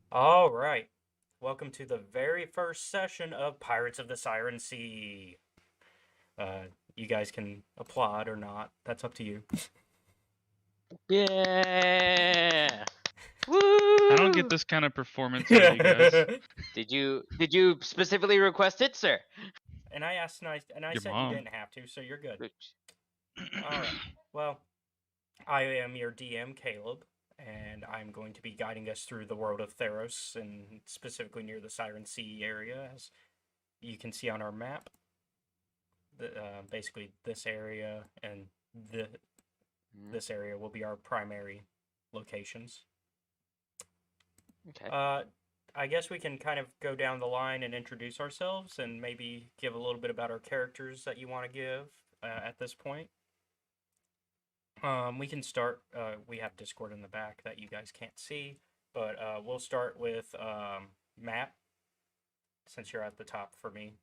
All right. Welcome to the very first session of Pirates of the Siren Sea. You guys can applaud or not. That's up to you. Yeah. Woo! I don't get this kind of performance out of you guys. Did you specifically request it, sir? And I asked, and I Your said mom. you didn't have to, so you're good. All right. Well, I am your DM, Caleb, and I'm going to be guiding us through the world of Theros, and specifically near the Siren Sea area, as you can see on our map. Basically, this area and this area will be our primary locations. Okay. I guess we can kind of go down the line and introduce ourselves, and maybe give a little bit about our characters that you want to give at this point. We can start. We have Discord in the back that you guys can't see, but we'll start with Matt, since you're at the top for me.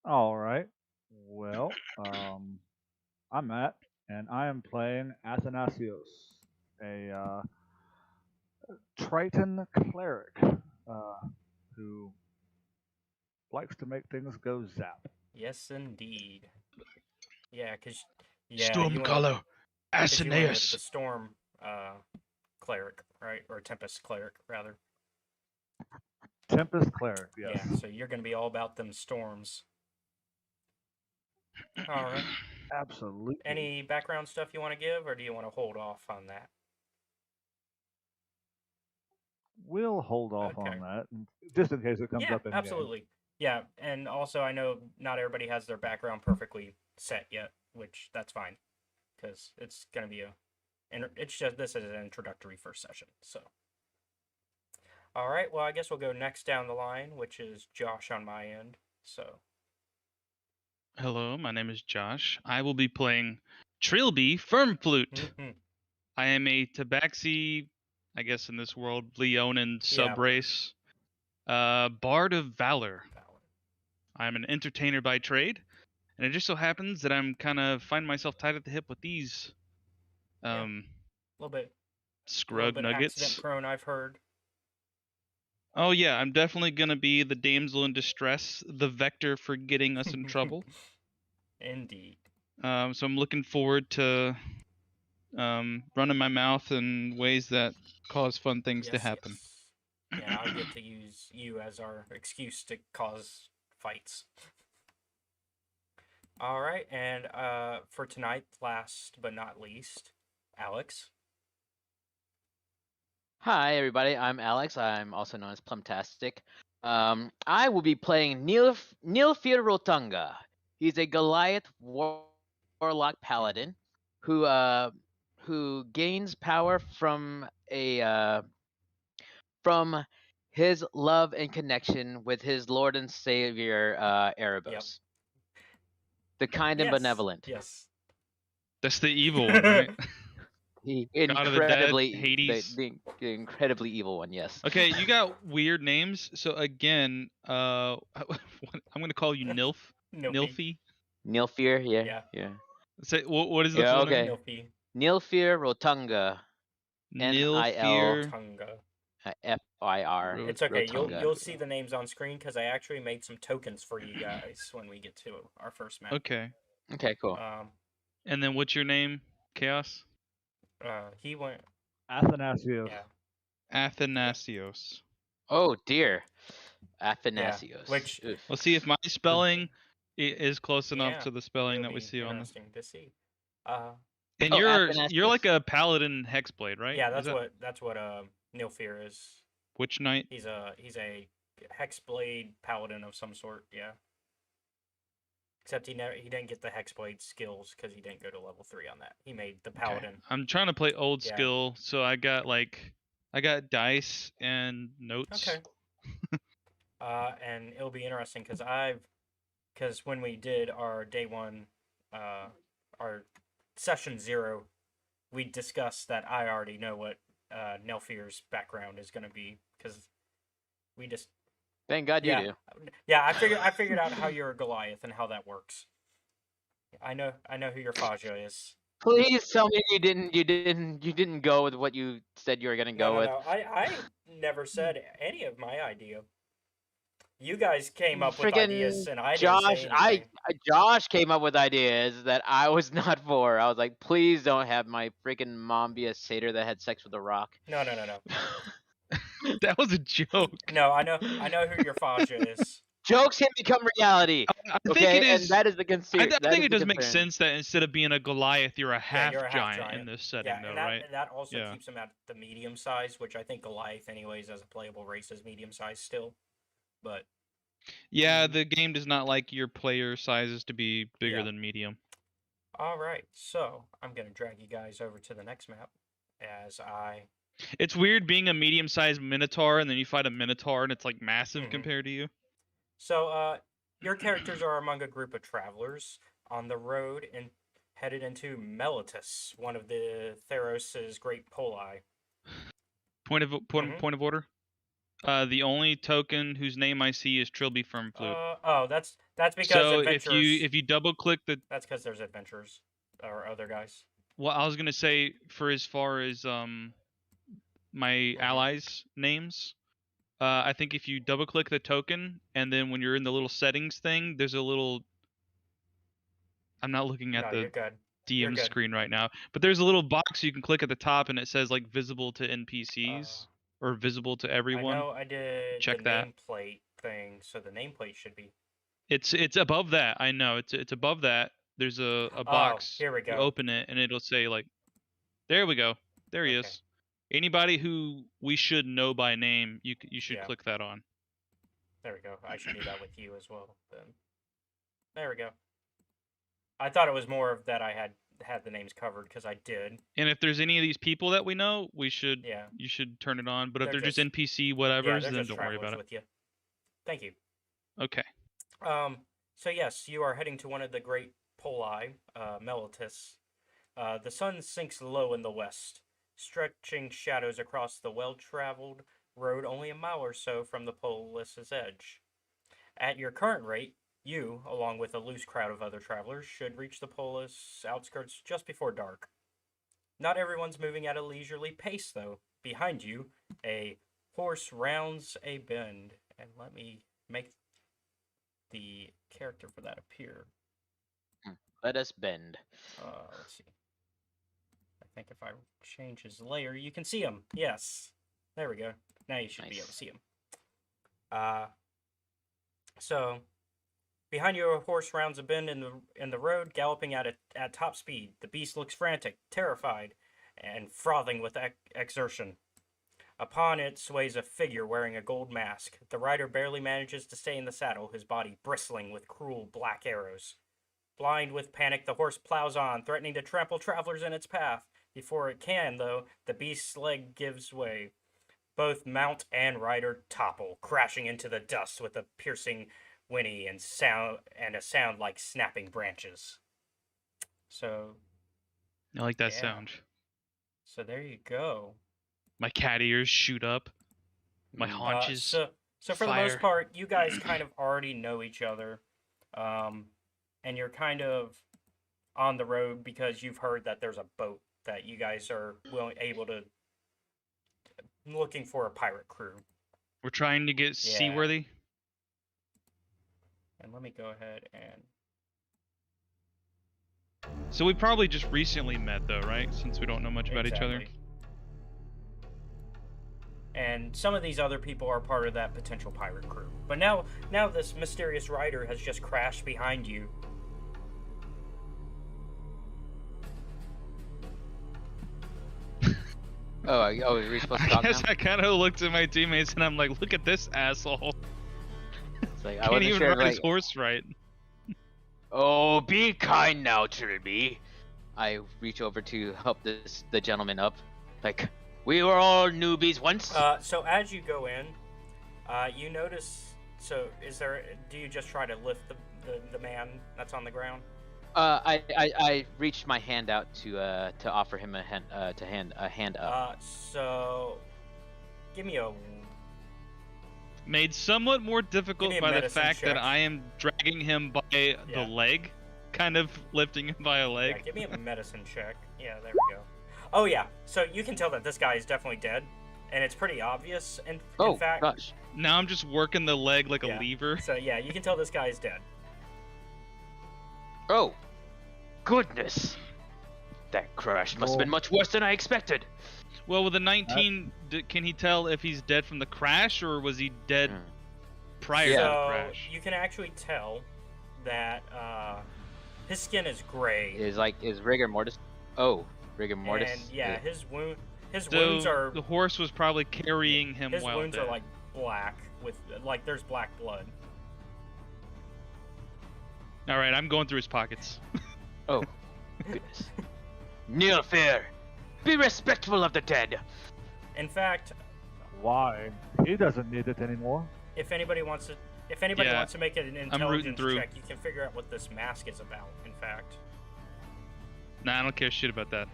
All right. Well, I'm Matt, and I am playing Athanasios, a Triton cleric who likes to make things go zap. Yes, indeed. Yeah, cause you went with Stormcaller, the Aeneas. storm cleric, right? Or tempest cleric, rather. Tempest cleric, yes. Yeah, so you're gonna be all about them storms. All right. Absolutely. Any background stuff you want to give, or do you want to hold off on that? We'll hold off Okay. on that, just in case it comes Yeah, up in absolutely. Yeah, and also I know not everybody has their background perfectly set yet, which that's fine, because it's gonna be this is an introductory first session. So, all right. Well, I guess we'll go next down the line, which is Josh on my end. So, Hello, my name is Josh. I will be playing Trilby Firmflute. I am a Tabaxi, I guess in this world, Leonin Yeah. subrace, Bard of Valor. I'm an entertainer by trade, and it just so happens that I'm kind of find myself tied at the hip with these a little bit scrub nuggets. accident prone, I've heard. Oh yeah, I'm definitely gonna be the damsel in distress, the vector for getting us in trouble. Indeed. So I'm looking forward to running my mouth in ways that cause fun things to happen. Yes. Yeah, I get to use you as our excuse to cause fights. All right, and for tonight, last but not least, Alex. Hi, everybody. I'm Alex. I'm also known as Plumtastic. I will be playing Nilfir Rotunga. He's a Goliath warlock paladin who gains power from his love and connection with his Lord and Savior Erebos, Yep. the kind and benevolent. Yes. That's the evil one, right? The God of the Dead, incredibly Hades. the incredibly evil one. Yes. Okay, you got weird names. So again, I'm gonna call you Nilf. Nilfy. Nilfir. Yeah. Say what is the Yeah, full okay. name? Nilfy. Nilfir Rotunga. Nilfir. Rotunga. F-I-R. It's okay. Rotunga. You'll see the names on screen because I actually made some tokens for you guys when we get to our first map. Okay. Okay, cool. And then what's your name? Chaos? He went Athanasios. Yeah. Athanasios. Oh dear. Athanasios. Which Oof. Let's see if my spelling is close enough to the spelling it'll that we be see on this. interesting to see. And Oh, you're Athanasios. like a paladin hexblade, right? Yeah, that's what Nilfir is. Witch knight? He's a hexblade paladin of some sort. Yeah. Except he didn't get the hexblade skills because he didn't go to level 3 on that. He made the paladin. Okay. I'm trying to play old Yeah. skill, so I got dice and notes. Okay. And it'll be interesting because when we did our day 1, our session 0, we discussed that I already know what Nilfir's background is going to be because we just. Thank God you do. Yeah, I figured out how you're a Goliath and how that works. I know who your Faja is. Please tell me you didn't go with what you said you were gonna go with. No. I never said any of my idea. You guys came up with ideas, and I didn't say anything. Josh came up with ideas that I was not for. I was like, please don't have my freaking mom be a satyr that had sex with a rock. No. That was a joke. No, I know who your Faja is. Jokes can become reality. I think Okay, it is. and that is the concern. I think it does make sense that instead of being a Goliath, you're a Yeah, you're a half giant in giant. this setting, Yeah, though, and that right? that also Yeah. keeps him at the medium size, which I think Goliath, anyways, as a playable race, is medium size still. But Yeah, the game does not like your player sizes to be bigger Yeah. than medium. all right, so I'm gonna drag you guys over to the next map as I. It's weird being a medium-sized Minotaur and then you fight a Minotaur and it's like massive Mhm. compared to you. So, your characters are among a group of travelers on the road and headed into Meletus, one of the Theros' great poli. Point of Mhm. point of order. The only token whose name I see is Trilby Firmflute. Oh, that's because So adventurers. if you double click the That's because there's adventurers or other guys. well, I was gonna say for as far as my allies' names, I think if you double click the token and then when you're in the little settings thing, there's a little. I'm not looking at No, the you're good. You're DM good. screen right now, but there's a little box you can click at the top and it says like visible to NPCs or visible to I everyone. know I did Check the that. nameplate thing, so the nameplate should be. It's above that. I know it's above that. There's a box. Here we You go. open it and it'll say like, there we go. There he Okay. is. Anybody who we should know by name, you should Yeah. click that on. There we go. I should do that with you as well. Then. There we go. I thought it was more of that I had the names covered because I did. And if there's any of these people that we know, you should turn it on. But if They're they're just just- NPC whatever's, they're then just don't worry travelers about it. with you. Thank you. Okay. So yes, you are heading to one of the great poli, Meletus. The sun sinks low in the west, stretching shadows across the well-traveled road only a mile or so from the polis's edge. At your current rate, you, along with a loose crowd of other travelers, should reach the polis outskirts just before dark. Not everyone's moving at a leisurely pace, though. Behind you, a horse rounds a bend, and let me make the character for that appear. Let us bend. Let's see. I think if I change his layer, you can see him. Yes. There we go. Now you should be able to see him. So, behind you, a horse rounds a bend in the road, galloping at top speed. The beast looks frantic, terrified, and frothing with exertion. Upon it sways a figure wearing a gold mask. The rider barely manages to stay in the saddle, his body bristling with cruel black arrows. Blind with panic, the horse plows on, threatening to trample travelers in its path. Before it can, though, the beast's leg gives way. Both mount and rider topple, crashing into the dust with a piercing whinny and a sound like snapping branches. So, I like that sound. So there you go. My cat ears shoot up. My haunches. So for the most part, you guys kind of already know each other, and you're kind of on the road because you've heard that there's a boat that you guys are able to looking for a pirate crew. We're trying to get seaworthy. And let me go ahead and. So we probably just recently met, though, right? Since we don't know much about each other. And some of these other people are part of that potential pirate crew. But now this mysterious rider has just crashed behind you. Are we supposed to talk now? I kind of looked at my teammates and I'm like, look at this asshole. It's like, Can't even ride his horse right. Oh, be kind now, Trilby. I reach over to help the gentleman up. Like, we were all newbies once. So as you go in, you notice. So do you just try to lift the man that's on the ground? I reached my hand out to offer him a hand up. So give me a. Made somewhat more difficult by the fact check. that I am dragging him by the leg, kind of lifting him by a leg. Yeah, give me a medicine check. Yeah, there we go. Oh yeah, so you can tell that this guy is definitely dead, and it's pretty obvious. In fact, gosh. Now I'm just working the leg like a lever. So yeah, you can tell this guy is dead. Oh, goodness. That crash must have been much worse than I expected. Well, with a 19, can he tell if he's dead from the crash or was he dead prior Yeah. to the So crash. you can actually tell that his skin is gray, Is rigor mortis? Oh, rigor mortis. and yeah, his wounds So are the horse was probably carrying him his while wounds dead. are like black with like there's black blood. All right, I'm going through his pockets. Oh, goodness. Nilfir, be respectful of the dead. In fact, Why? He doesn't need it anymore. if anybody wants to Yeah, make an rooting intelligence through. check, you can figure out what this mask is about. In fact, Nah, I don't care shit about that.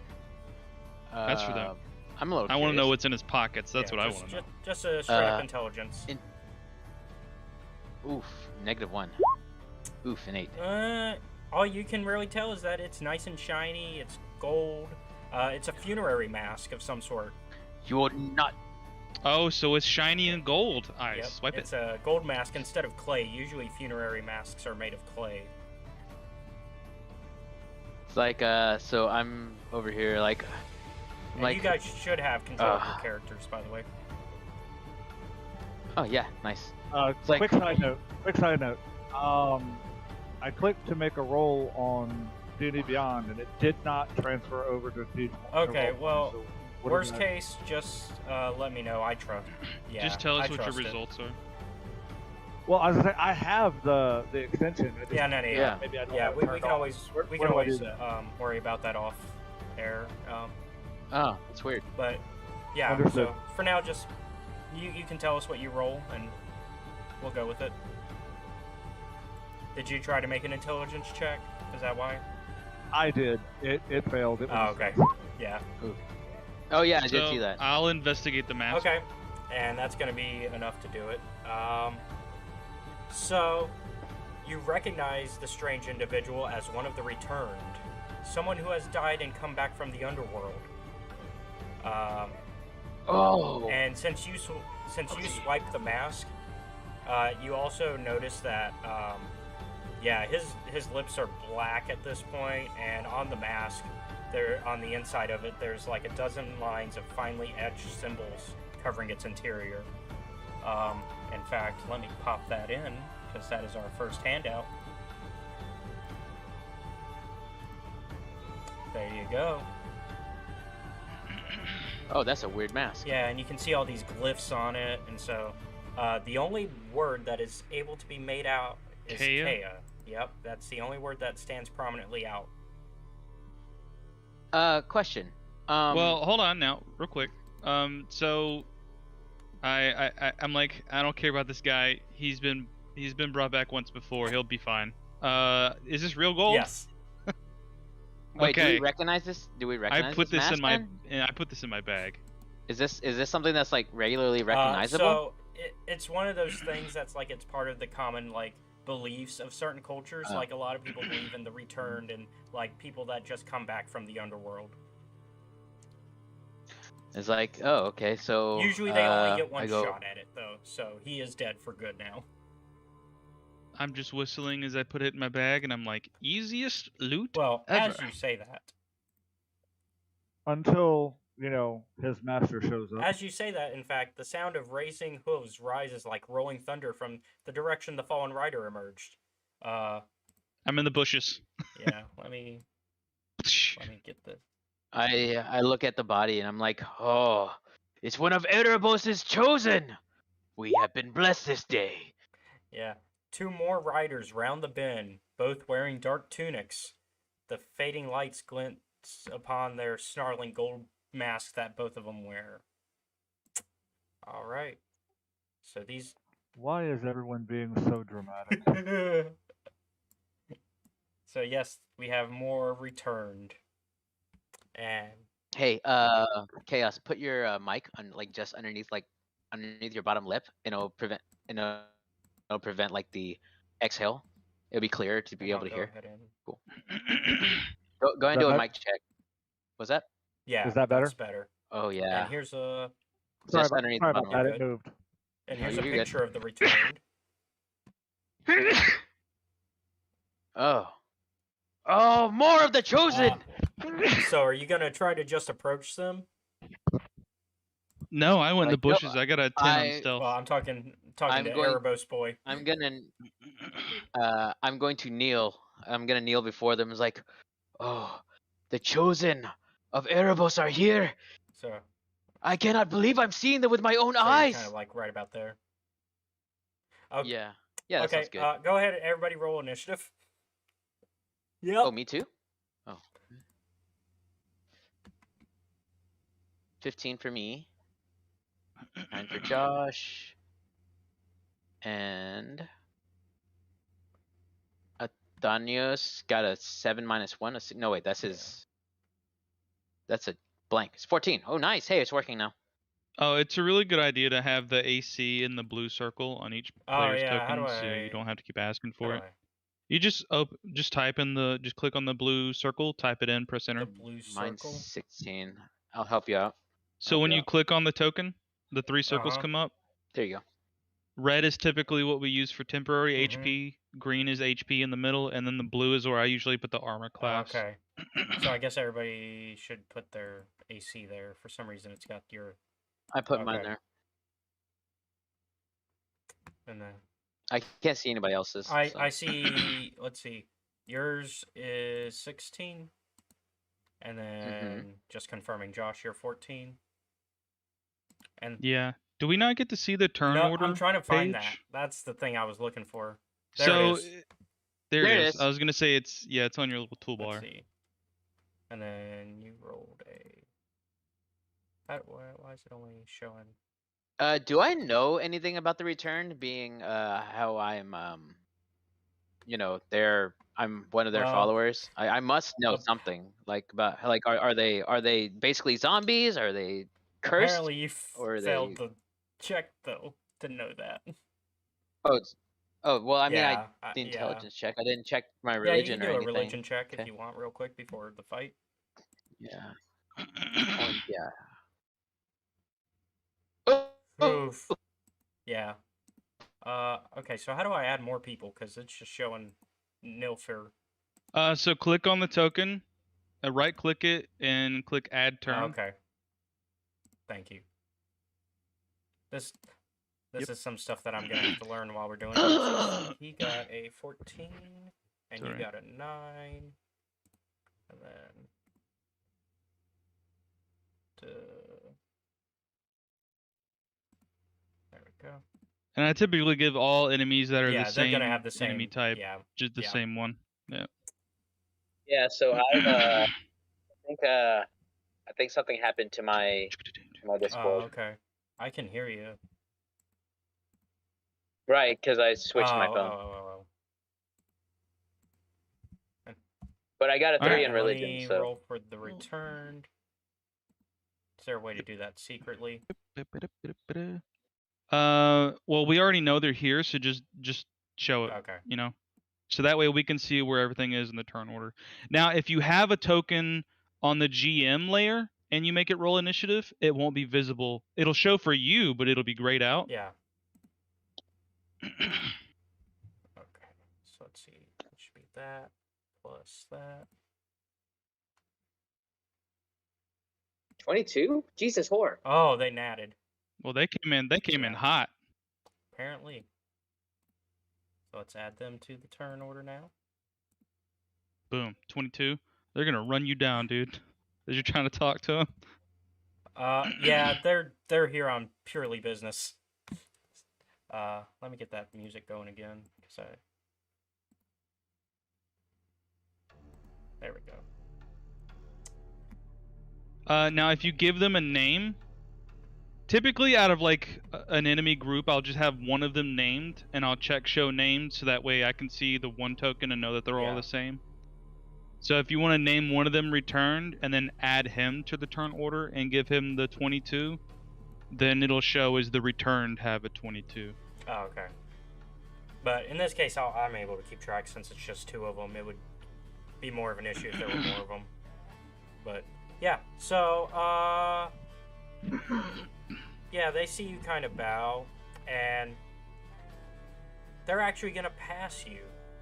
That's for them. I'm a little. I want to know curious. what's in his pockets. That's yeah, what I just- want to know. Just a straight up intelligence. Oof, -1. Oof, an 8. All you can really tell is that it's nice and shiny. It's gold. It's a funerary mask of some sort. You're not. Oh, so it's shiny and gold. Yep, Ice. Swipe it's it. a gold mask instead of clay. Usually funerary masks are made of clay. It's like so I'm over here like. And Like, you guys should have control of your characters, by the way. oh yeah, nice. like- Quick side note. I clicked to make a roll on D&D Beyond, and it did not transfer over to D. Okay, well, So what Worst is that? case, just let me know. I trust. Yeah, Just tell I us what your trust it. results are. Well, I was gonna say I have the extension. I just, Yeah, no. Yeah. Maybe I don't Yeah, have it we turned can on. always Where we do can I do always that? worry about that off air. Oh, that's weird. But yeah, Understood. so for now, just you can tell us what you roll, and we'll go with it. Did you try to make an intelligence check? Is that why? I did. It failed. It was Oh, okay. Yeah. Oh yeah, I did So see that. I'll investigate the mask. Okay. And that's going to be enough to do it. So, you recognize the strange individual as one of the returned. Someone who has died and come back from the underworld. Oh. And since you swiped the mask, you also notice that, yeah, his lips are black at this point, and on the mask, there on the inside of it, there's like a dozen lines of finely etched symbols covering its interior. In fact, let me pop that in because that is our first handout. There you go. Oh, that's a weird mask. Yeah, and you can see all these glyphs on it, and so the only word that is able to be made out is Kea? Kea. Yep, that's the only word that stands prominently out. Question. Well, hold on now, real quick. So I'm like, I don't care about this guy. He's been brought back once before. He'll be fine. Is this real gold? Yes. wait, do okay. we recognize this? Do we recognize I put this mask, in my then? I put this in my bag. Is this something that's like regularly recognizable? So it's one of those things that's like it's part of the common like beliefs of certain cultures. Oh. Like a lot of people believe in the returned and like people that just come back from the underworld. It's like, oh, okay, so Usually they only get one I go, shot at it though, so he is dead for good now. I'm just whistling as I put it in my bag, and I'm like, easiest loot Well, ever. as you say that, until his master shows up. as you say that, in fact, the sound of racing hooves rises like rolling thunder from the direction the fallen rider emerged. I'm in the bushes. Yeah, let me get this. I look at the body and I'm like, oh, it's one of Erebos' chosen. We have been blessed this day. Yeah. Two more riders round the bend, both wearing dark tunics. The fading lights glint upon their snarling gold masks that both of them wear. All right. So these. Why is everyone being so dramatic? So yes, we have more returned. And Hey, Chaos, put your mic on like just underneath your bottom lip, and it'll prevent like the exhale. It'll be clearer to be able to I'll go hear. ahead and- Cool. Go and do a that mic check. Was that? Yeah, Is that better? That's better. Oh yeah. And here's a Just underneath sorry the about bottom that. lip. It moved. here's you're a good. picture of the returned. Oh, more of the chosen. So are you gonna try to just approach them? No, I went in the Like, no, bushes. I got a 10 on I- stealth. Well, I'm talking talking to Erebos boy. I'm going to kneel. I'm gonna kneel before them. It's like, oh, the chosen of Erebos are here. So I cannot believe I'm seeing them with my own you're eyes. kind of like right about there. Okay. Yeah. Yeah, that Okay. sounds good. Go ahead. Everybody, roll initiative. Yep. Oh, me too? Oh. 15 for me. 9 for Josh. And Danios got a 7 minus 1. No, wait, that's his. That's a blank. It's 14. Oh, nice. Hey, it's working now. Oh, it's a really good idea to have the AC in the blue circle on each player's yeah, how token, do so you I- don't have to keep asking How for do it. I- You just type in just click on the blue circle, type it in, press enter. The blue Mine's circle. 16. I'll help you out. So when you click on the token, the 3 circles Uh-huh. come up. There you go. Red is typically what we use for temporary Mhm. HP. Green is HP in the middle, and then the blue is where I usually put the armor class. Okay. So I guess everybody should put their AC there. For some reason, it's got your I put mine Okay. there. and then I can't see anybody else's. so. I see. Let's see. Yours is 16, and then just confirming, Josh, you're 14. And Yeah. Do we not get to see the turn no, order? I'm trying to find page? that. That's the thing I was looking for. There So it is. there There it it is. is. I was gonna say it's on your little Let's toolbar. see. And then you rolled a. Why is it only showing? Do I know anything about the return? Being how I'm I'm one of their Well, followers. I must know ap- something about are they basically zombies? Are they cursed? Apparently, you or are failed they? the check, though. Didn't know that. Well, I mean, Yeah, the yeah. intelligence check. I didn't check my Yeah, you religion can or do a anything. religion check if Okay. you want, real quick, before the fight. Yeah. Yeah. Oof. Yeah. Okay, so how do I add more people? Because it's just showing Nilfir. So click on the token, right click it, and click add turn. Okay. Thank you. This is some stuff that I'm gonna have to learn while we're doing it. He got a 14, and Sorry. you got a 9, and then there we go. And I typically give all enemies that are Yeah, the they're same gonna have the same enemy type, Yeah, just the yeah. same one. Yeah. Yeah. So I think something happened to my Oh, Discord. okay. I can hear you. Right, because I switched my phone. Oh. But I got a 3 Alright. in Let religion, me so. roll for the returned. Is there a way to do that secretly? Well, we already know they're here, so just show it. Okay. You know, so that way we can see where everything is in the turn order. Now, if you have a token on the GM layer and you make it roll initiative, it won't be visible. It'll show for you, but it'll be grayed out. Yeah. Okay. So let's see. It should be that plus that. 22? Jesus whore. Oh, they natted. Well, they came in. They came in Yeah. hot. Apparently. So let's add them to the turn order now. Boom, 22. They're gonna run you down, dude. As you're trying to talk to them. Yeah, they're here on purely business. Let me get that music going again, there we go. Now, if you give them a name, typically out of like an enemy group, I'll just have one of them named, and I'll check show names, so that way I can see the one token and know that they're all Yeah. the same. So if you want to name one of them returned, and then add him to the turn order and give him the 22, then it'll show as the returned have a 22. Oh, okay. But in this case, I'm able to keep track since it's just 2 of them. It would be more of an issue if there were more of them. But yeah, so yeah, they see you kind of bow, and they're actually gonna pass you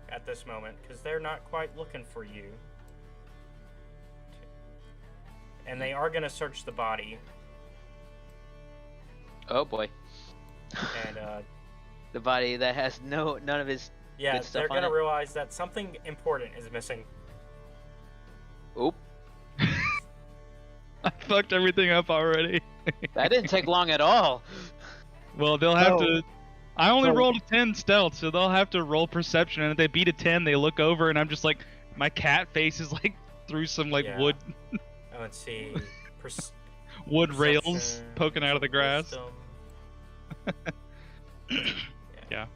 at this moment because they're not quite looking for you, and they are gonna search the body. Oh boy. And The body that has none of his Yeah, good stuff they're on gonna it. realize that something important is missing. Oop. I fucked everything up already. That didn't take long at all. Well, they'll have No. to. I only So- rolled a 10 stealth, so they'll have to roll perception. And if they beat a 10, they look over, and I'm just like, my cat face is like through some like Yeah. wood Oh, let's see. rails Perception, poking out of the grass. wisdom. Yeah.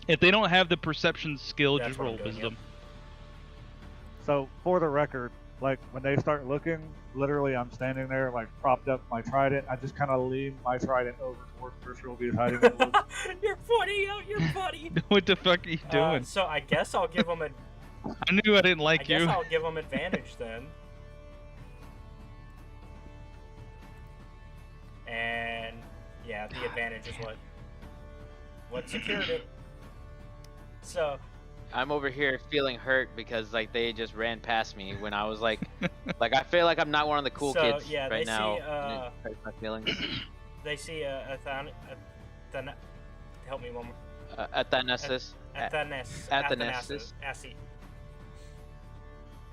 If they don't have the perception skill, That's just what I'm roll doing, wisdom. So for the record, like when they start looking, literally I'm standing there like propped up my trident. I just kind of lean my trident over towards where Trilby's hiding in the woods. You're funny, you're funny. What the fuck are you doing? So I guess I'll give them a. I knew I didn't I like guess you. I'll give them advantage then. And yeah, the advantage is what secured it. So I'm over here feeling hurt because like they just ran past me when I was like I feel like I'm not one of the cool So, kids yeah, right they now. see, and it hurts my feelings. they see help me one more. Athanasis. Athanasius.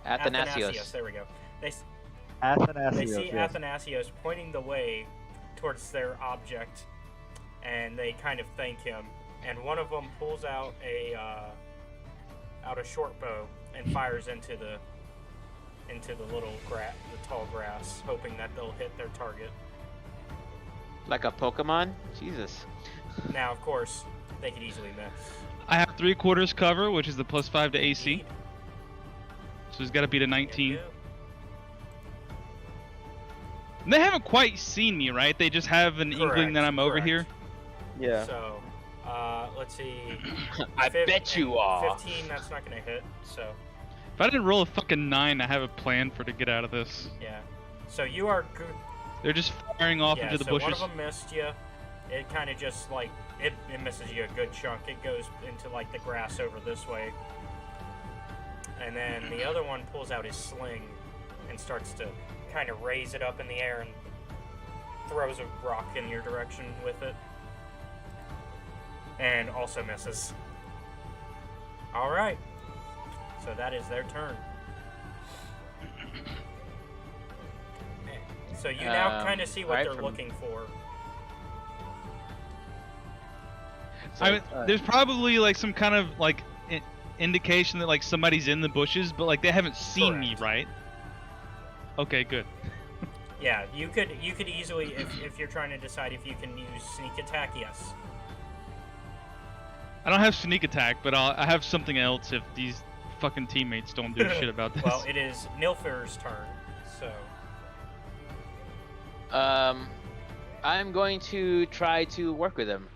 Athanasios. There we go. They Athanasios, see yes. Athanasios pointing the way towards their object, and they kind of thank him. And one of them pulls out a short bow and fires into the tall grass, hoping that they'll hit their target. Like a Pokemon? Jesus. Now, of course, they could easily miss. I have 3/4 cover, which is the +5 to AC. Indeed. So he's got to beat a There you 19. go. And they haven't quite seen me, right? They just have an inkling that I'm over Correct. here. Yeah. So, let's see. I bet you are. 15, that's not gonna hit. So, If I didn't roll a fucking 9, I have a plan for to get out of this. yeah. So you are good. They're just firing off Yeah. into the So bushes. one of them missed you. It kind of just like it misses you a good chunk. It goes into like the grass over this way, and then the other one pulls out his sling and starts to kind of raise it up in the air and throws a rock in your direction with it, and also misses. All right. So that is their turn. So you now kind of see what right they're from- looking for. I mean, there's probably like some kind of like indication that like somebody's in the bushes, but like they haven't seen me, Correct. right? Okay, good. Yeah, you could easily, if you're trying to decide if you can use sneak attack, yes. I don't have sneak attack, but I have something else if these fucking teammates don't do shit about this. Well, it is Nilfer's turn, so I'm going to try to work with him.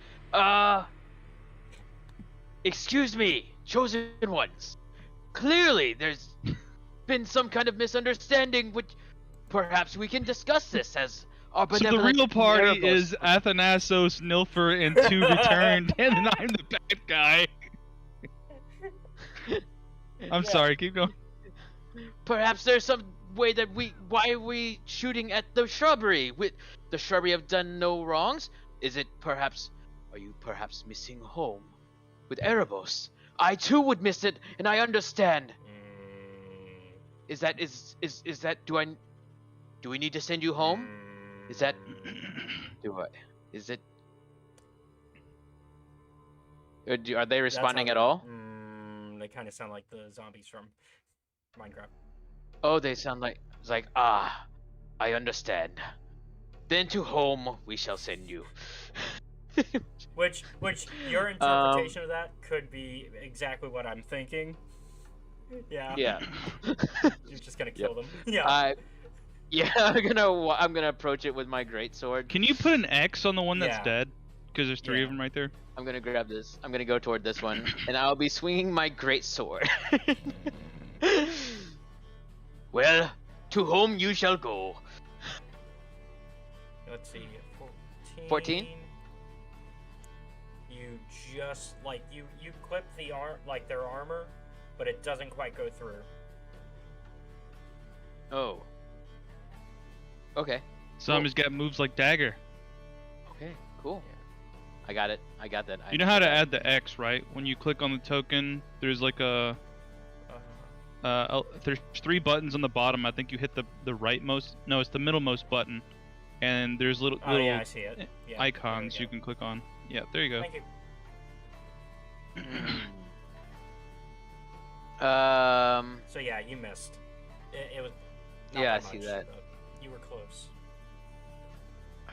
Excuse me, chosen ones. Clearly, there's been some kind of misunderstanding, which perhaps we can discuss this as our So the benevolent real party Erebos. is Athanasos, Nilfer, and 2 returned, and then I'm the bad guy. I'm Yeah. sorry, keep going. Perhaps there's some way that why are we shooting at the shrubbery? The shrubbery have done no wrongs. Are you perhaps missing home with Erebos? I too would miss it, and I understand. Is that do we need to send you home? Is that what? Is it? Are they responding at all? They kind of sound like the zombies from Minecraft. Oh, they sound like it's like I understand. Then to home we shall send you. Which your interpretation of that could be exactly what I'm thinking. Yeah. Yeah. You're just gonna kill them. Yeah. I'm gonna approach it with my great sword. Can you put an X on the one that's Yeah. dead? Because there's 3 of them right there. I'm gonna grab this. I'm gonna go toward this one, and I'll be swinging my great sword. Well, to whom you shall go. Let's see. 14? You just like you clip the their armor, but it doesn't quite go through. Oh. Okay. Some has got moves like dagger. Okay. Cool. I got it. I got that. You know how to add the X, right? When you click on the token, there's like there's 3 buttons on the bottom. I think you hit the rightmost. No, it's the middlemost button, and there's little yeah, I see it. Yeah, icons you can click on. Yeah, there you go. Thank you. So yeah, you missed. It was. Not Yeah, by I see much, that. but you were close.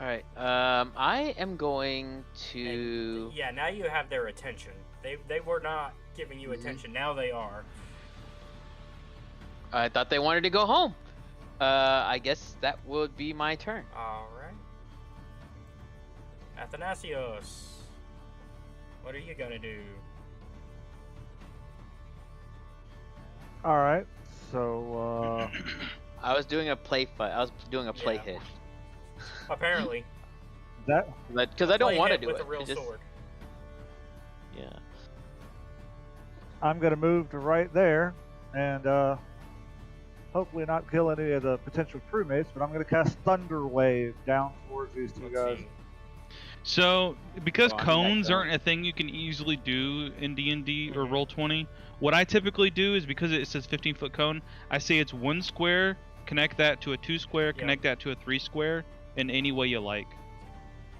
All right. I am going to. And, yeah, now you have their attention. They were not giving you attention. Now they are. I thought they wanted to go home. I guess that would be my turn. All right. Athanasios, what are you gonna do? All right. So I was doing a play fight. I was doing a play Yeah. hit. Apparently. that Because I don't Play want to hit do with it. a real It just- sword. Yeah. I'm gonna move to right there, and hopefully not kill any of the potential crewmates. But I'm gonna cast Thunder Wave down towards these 2 Let's guys. see. So, because Oh, I mean, cones that's aren't a thing you can easily do in D&D or Mhm. Roll20, what I typically do is because it says 15-foot cone, I say it's 1 square, connect that to a 2 square, Yep. connect that to a 3 square, in any way you like.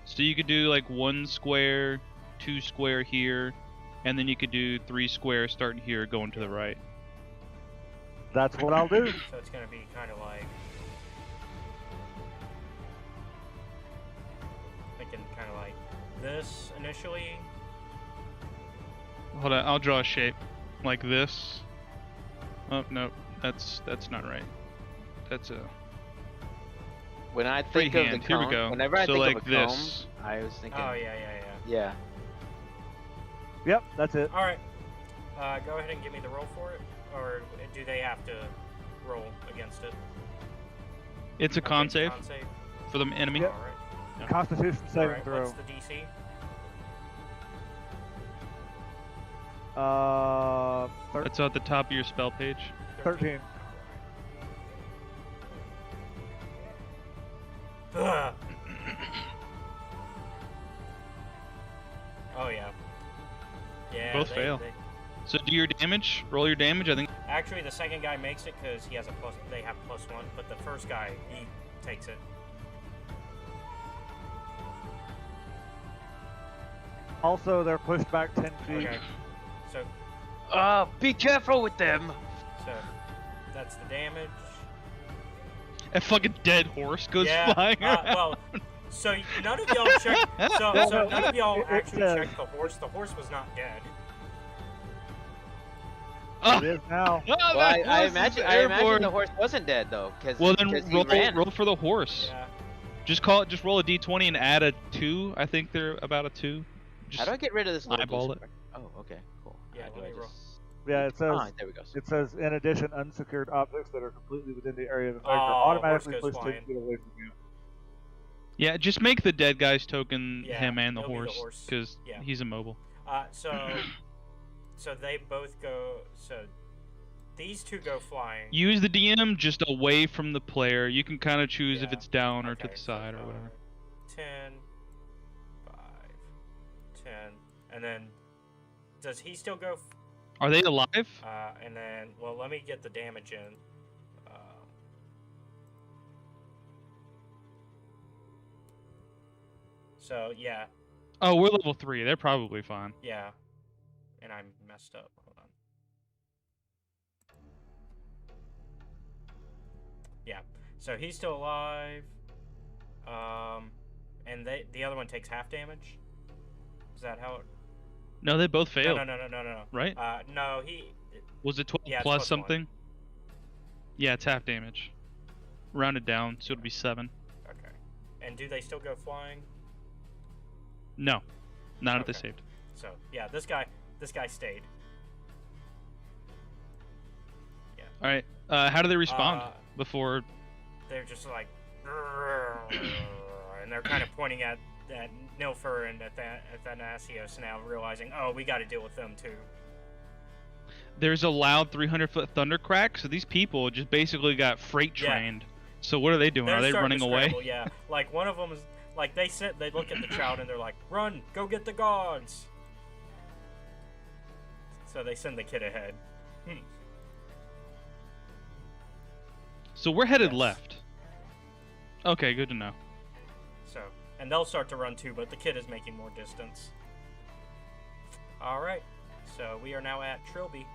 So you could do like 1 square, 2 square here, and then you could do 3 square starting here going to the right. That's what I'll do. So it's gonna be kind of like thinking, kind of like this initially. Hold on, I'll draw a shape like this. Oh no, that's not right. That's a When I think of the freehand. Here we cone, go. whenever I So think like of a cone, this. I was thinking. Oh yeah. Yeah. Yep, that's it. All right. Go ahead and give me the roll for it, or do they have to roll against it? It's a Okay, con save Con save. for the enemy. Yep. All right. Constitution All saving right. throw. What's the DC? 13. That's at the top of your spell page. 13. Ugh. Oh yeah. Yeah. Both fail. So do your damage. Roll your damage. I think. Actually, the second guy makes it because he has a plus. They have +1, but the first guy he takes it. Also, they're pushed back 10 feet. Okay. So Be careful with them. that's the damage. A fucking dead horse goes Yeah. flying around. Well, so none of y'all checked. So none of y'all It actually says- checked the horse. The horse was not dead. It is now. Well, I imagine the horse wasn't dead though, because Well then he ran. roll for the horse. Yeah. Just roll a d20 and add a 2. I think they're about a 2. Just How do I get rid of this little eyeball blue it. square? Oh, okay, cool. Yeah, Do let I me roll. just- Yeah, it says. Ah, there we go. It says, in addition, unsecured objects that are completely within the area of effect Oh, are automatically horse goes pushed 10 flying. feet away from you. Yeah, just make the dead guy's token Yeah, him and the it'll be the horse, horse. because Yeah. he's immobile. So they both go. So these two go flying. Use the DM just away from the player. You can kind of choose if Yeah. it's down or to Okay, the so, side or whatever. 10, 5, 10, and then does he still go? Are they alive? And then, well, let me get the damage in. So yeah, Oh, we're level 3. They're probably fine. yeah, and I messed up. Hold on. Yeah, so he's still alive. And the other one takes half damage. Is that how it? No, they both failed. No. Right? No, he. Was it 12 Yeah, it's plus +1. something? Yeah, it's half damage. Rounded down, so it'll be 7. Okay. And do they still go flying? No, not if they Okay. saved. So yeah, this guy stayed. All right. How do they respond Uh, before? They're just like, and they're kind of pointing at Nilfer and Athanasios now, realizing, oh, we got to deal with them too. There's a loud 300-foot thunder crack, so these people just basically got freight Yeah. trained. So what are they doing? They're Are they starting running to away? scramble, yeah, like one of them is Like they look at the child and they're like, "Run, go get the gods." So they send the kid ahead. So we're headed Yes. left. Okay, good to know. So, and they'll start to run too, but the kid is making more distance. All right. So we are now at Trilby.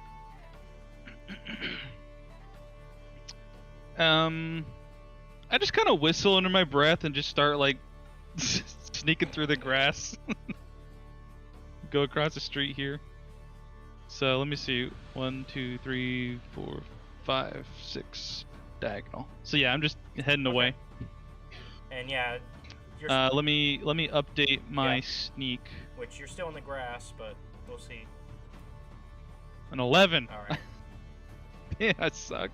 I just kind of whistle under my breath and just start like sneaking through the grass. Go across the street here. So let me see. 1, 2, 3, 4, 5, 6 diagonal. So yeah, I'm just heading Okay. away. And yeah, you're, Let me update my Yeah. sneak. which you're still in the grass, but we'll see. An 11. All right. Yeah, I suck.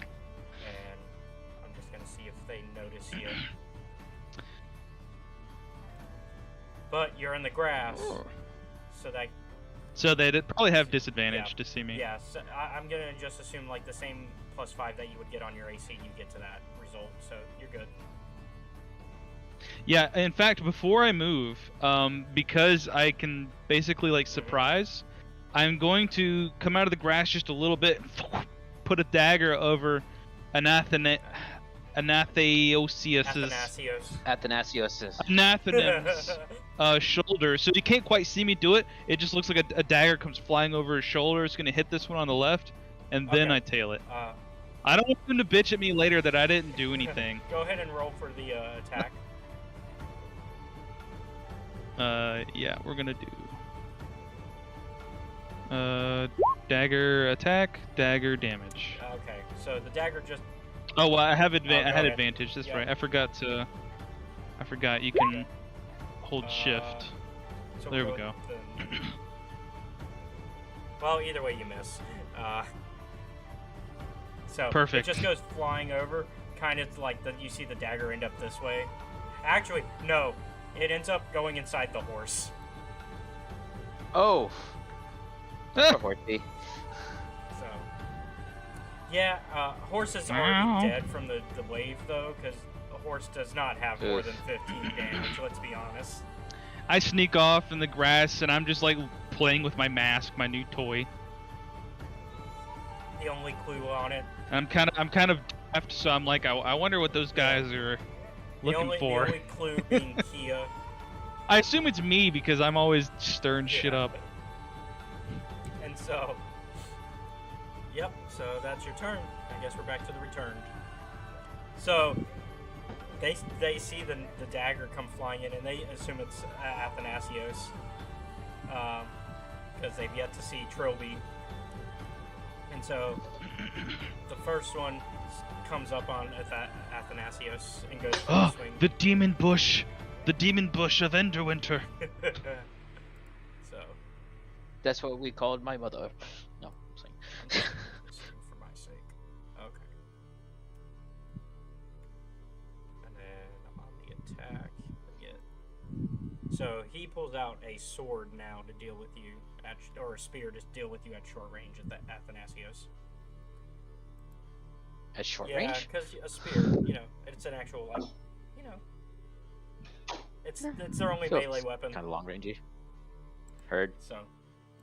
And I'm just gonna see if they notice you. But you're in the grass, so that So they'd probably have disadvantage Yeah. to see me. yeah. So I'm gonna just assume like the same +5 that you would get on your AC, you get to that result. So you're good. Yeah, in fact, before I move, because I can basically like surprise, I'm going to come out of the grass just a little bit, put a dagger over Anatheosius's Athanasios. Athanasios. Shoulder, so he can't quite see me do it. It just looks like a dagger comes flying over his shoulder. It's gonna hit this one on the left, and then Okay. I tail it. Uh, I don't want him to bitch at me later that I didn't do anything. Go ahead and roll for the attack. Yeah, we're gonna do dagger attack, dagger damage. Okay, so the dagger just Oh, well, I have go I had ahead. advantage. That's Yeah. right. I forgot you can hold shift. So There we we'll go. then- Well, either way, you miss. So Perfect. It just goes flying over, kind of like you see the dagger end up this way. Actually, no, it ends up going inside the horse. Oh. Poor horsey. So, yeah, horse is Meow. already dead from the wave though, because a horse does not have more Ugh. than 15 damage. Let's be honest. I sneak off in the grass and I'm just like playing with my mask, my new toy. The only clue on it. And I'm kind of daft, so I'm like, I wonder what those guys are looking for. The only clue being Kia. I assume it's me because I'm always stirring shit Yeah. up. And so, yep, so that's your turn. I guess we're back to the returned. So, they see the dagger come flying in, and they assume it's Athanasios. Because they've yet to see Trilby. And so, the first one comes up on Athanasios and goes for the Oh, swing. the demon bush! The demon bush of Enderwinter! So, That's what we called my mother. No, I'm saying. for my sake. Okay. And then on the attack, we get. So he pulls out a sword now to deal with you, or a spear to deal with you at short range at the Athanasios. At short Yeah, range? because a spear, it's an actual it's their only So melee it's weapon. Kind of long rangey. Heard. So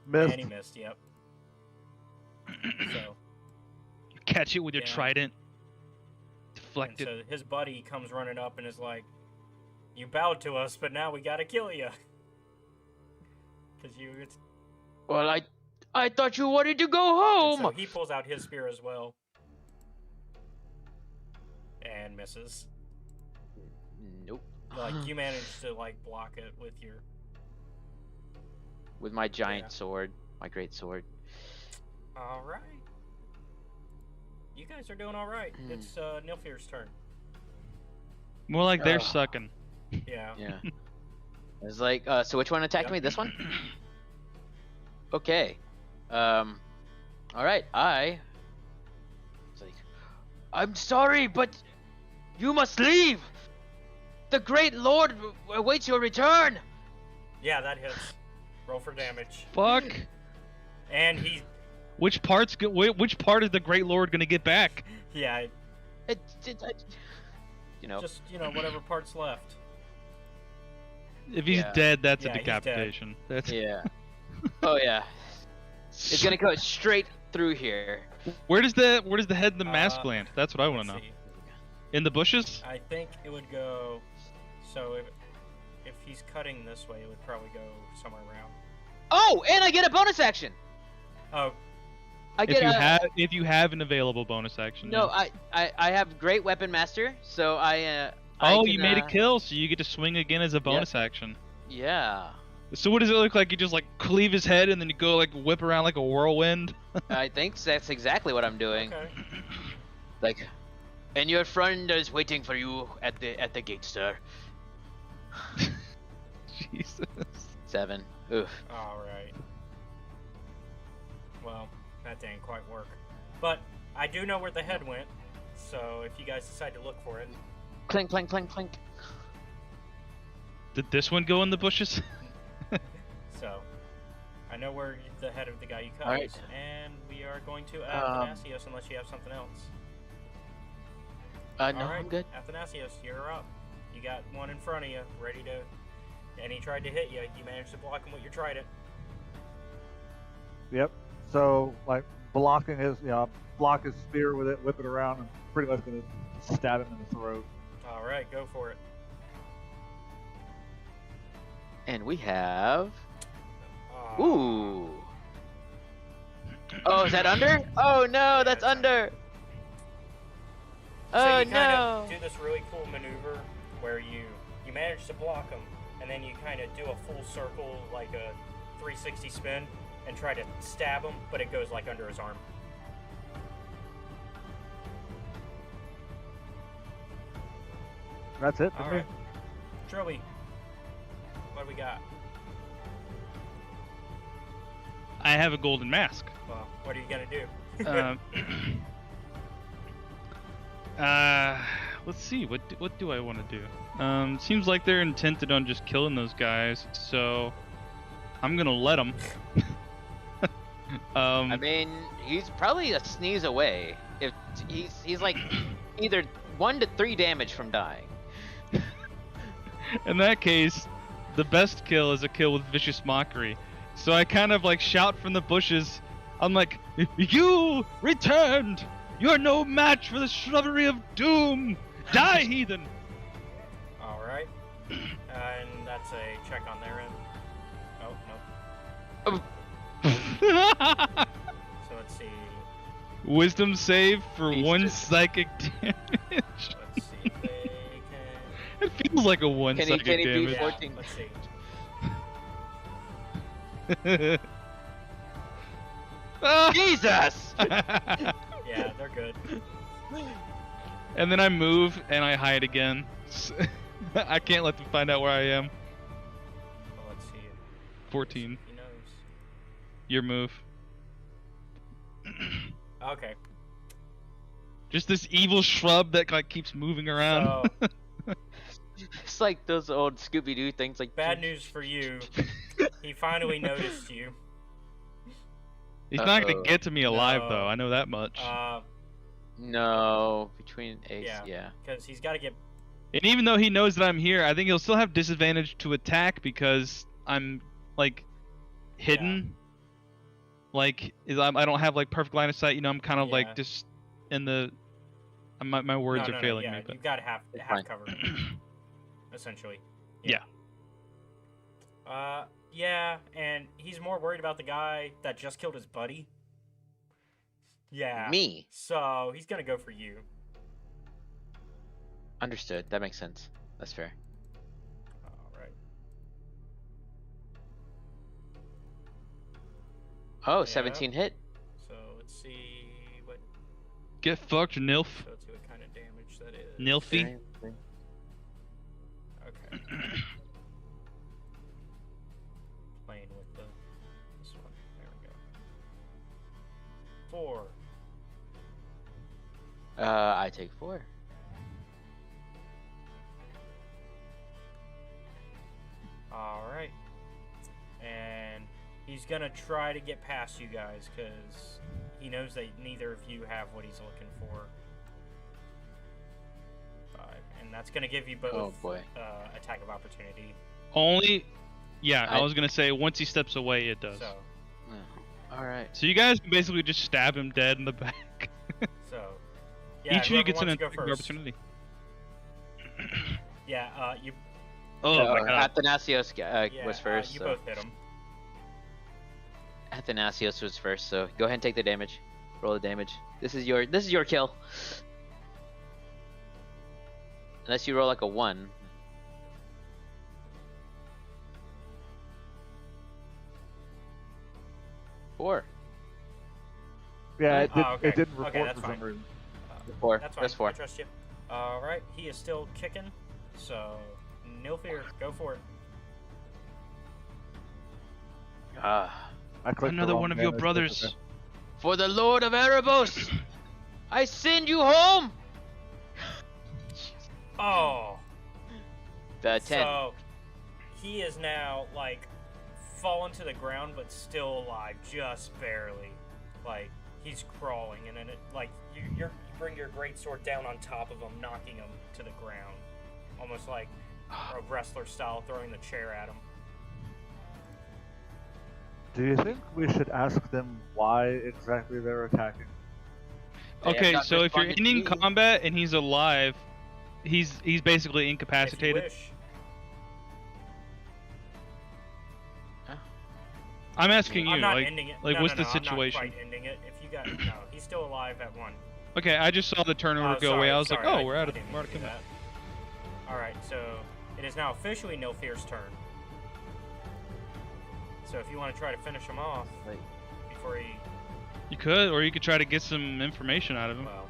Missed. and he missed. Yep. So. Catch it with your Yeah. trident. And Deflect it. so his buddy comes running up and is like, "You bowed to us, but now we gotta kill you." Because Well, I thought you wanted to go and home. so he pulls out his spear as well, and misses. Nope. Like you managed to block it with your. With my giant Yeah. sword, my great sword. All right. You guys are doing all right. It's Nilfear's turn. More like they're Ugh. sucking. Yeah. Yeah. It's like, so which one attacked Yep. me? This one? Okay. All right. It's like, I'm sorry, but you must leave. The Great Lord awaits your return. Yeah, that hits. Roll for damage. Fuck. And he, Which part is the Great Lord gonna get back? yeah, It, whatever just whatever part's left. If he's Yeah. dead, that's Yeah, a he's dead. decapitation. That's Yeah. Oh yeah. It's gonna go straight through here. Where does the head and the mask Uh, land? That's what I want Let's to know. see. In the bushes? I think it would go. So if he's cutting this way, it would probably go somewhere around. Oh, and I get a bonus action. Oh, I get If you have an available bonus action. No, yeah. I have Great Weapon Master, so I Oh, can, you made a kill, so you get to swing again as a bonus action. Yeah. So what does it look like? You just like cleave his head and then you go like whip around like a whirlwind? I think that's exactly what I'm doing. okay. Like, and your friend is waiting for you at the gate, sir. Jesus. 7. Oof. All right. Well, that didn't quite work, but I do know where the head went. So if you guys decide to look for it, Clink, clink, clink, clink. Did this one go in the bushes? so I know where the head of the guy you cut Alright. is, and we are going to Um, Athanasios unless you have something else. No, All right, I'm good. Athanasios, you're up. You got one in front of you, ready to. And he tried to hit you. You managed to block him with your trident. Yep. So like blocking his, block his spear with it, whip it around, and pretty much gonna stab him in the throat. All right, go for it. And we have. Ah, Ooh. Oh, is that under? Oh no, that's it's under. So Oh you kind no. of do this really cool maneuver where you manage to block him, and then you kind of do a full circle, like a 360 spin, and try to stab him, but it goes like under his arm. That's it for All me. right, Trilby, what do we got? I have a golden mask. Well, what are you gonna do? Let's see. What do I want to do? Seems like they're intended on just killing those guys, so I'm gonna let them. I mean, he's probably a sneeze away. If he's like either 1 to 3 damage from dying. In that case, the best kill is a kill with vicious mockery. So I kind of like shout from the bushes. I'm like, "You returned! You're no match for the shrubbery of doom! Die, heathen!" All right, and that's a check on their end. Oh no. So let's see. Wisdom save for Beast 1 is- psychic damage. Let's see if they can. It feels like a 1 Can he- psychic can he do damage. Yeah, 14? let's see. Jesus! Yeah, they're good. And then I move and I hide again. I can't let them find out where I am. Well, let's see. 14. He knows. Your move. Okay. Just this evil shrub that like keeps moving around. So, It's like those old Scooby-Doo things, like bad news for you. He finally noticed you. He's not Uh-oh. gonna get to me alive No. though. I know that much. No, between Ace, Yeah. yeah. Because he's got to get. And even though he knows that I'm here, I think he'll still have disadvantage to attack because I'm like hidden. Like I don't have like perfect line of sight. You know, I'm kind of Yeah. like just in the. My words No, are no, failing yeah, me. But you've got to have It's fine. cover, essentially. Yeah. Yeah, and he's more worried about the guy that just killed his buddy. Yeah. Me. So he's gonna go for you. Understood. That makes sense. That's fair. All right. Oh, Yeah. 17 hit. So let's see what. Get fucked, Nilf. So let's see what kind of damage that is. Nilfy. Okay. Playing with this one. There we go. 4. I take 4. All right. And he's gonna try to get past you guys because he knows that neither of you have what he's looking for. 5, and that's gonna give you both Oh boy. attack of opportunity. Only, yeah, I I- was gonna say once he steps away, it does. So, All right. So you guys can basically just stab him dead in the back. so yeah. Each of you whoever gets an wants to go attacking first. opportunity. Yeah. You. Oh So, my god. Athanasios Yeah. was first. You So. both hit him. Athanasios was first, so go ahead and take the damage. Roll the damage. This is your kill. Unless you roll like a 1. Four. Yeah, it, Oh, okay. it didn't Okay, report that's for some fine. reason. Four. That's fine. That's 4. I trust you. All right. He is still kicking. So, no fear. Go for it. Ah. I clicked the Another wrong one of your damage, brothers. that's okay. For the Lord of Erebos, I send you home. Oh. The 10. So, he is now like fallen to the ground, but still alive, just barely. Like he's crawling, and then it like you bring your greatsword down on top of him, knocking him to the ground, almost like a wrestler style, throwing the chair at him. Do you think we should ask them why exactly they're attacking? They have Okay, not so if you're responded to ending me. combat and he's alive, he's basically If you incapacitated. wish. I'm asking you, I'm not like, ending it. like no, what's no, the no, I'm situation? not quite ending it. If you got no, he's still alive at 1. Okay, I just saw the turn order Oh, go away. sorry, I was sorry, like, oh, I we're out of didn't we're out of mean to do combat. that. All right, so it is now officially No Fear's turn. So if you want to try to finish him off Wait. before he, You could, or you could try to get some information out of him. well,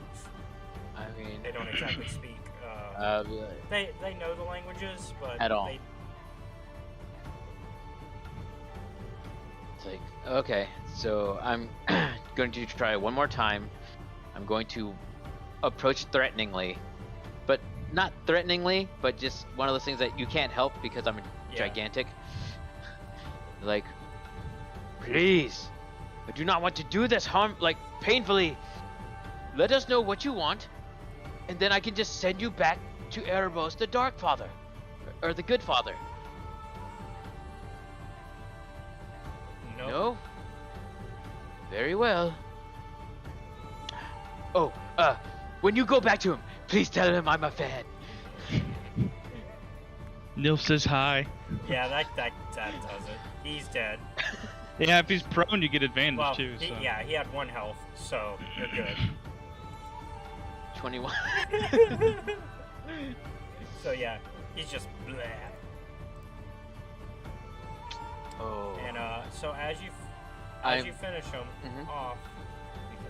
I mean, they don't exactly speak. They know the languages, but At all. They, it's like, okay, so I'm going to try one more time. I'm going to approach threateningly, but not threateningly, but just one of those things that you can't help because I'm Yeah. gigantic. Like, please, I do not want to do this painfully. Let us know what you want, and then I can just send you back to Erebos, the Dark Father, or the Good Father. no. No? Very well. Oh, when you go back to him, please tell him I'm a fan. Nilf says hi. Yeah, that does it. He's dead. Yeah, if he's prone, you get advantage Well, too. So. yeah, he had 1 health, so you're good. 21. So yeah, he's just bleh. Oh. And so as I'm- you finish him Mhm. off, we can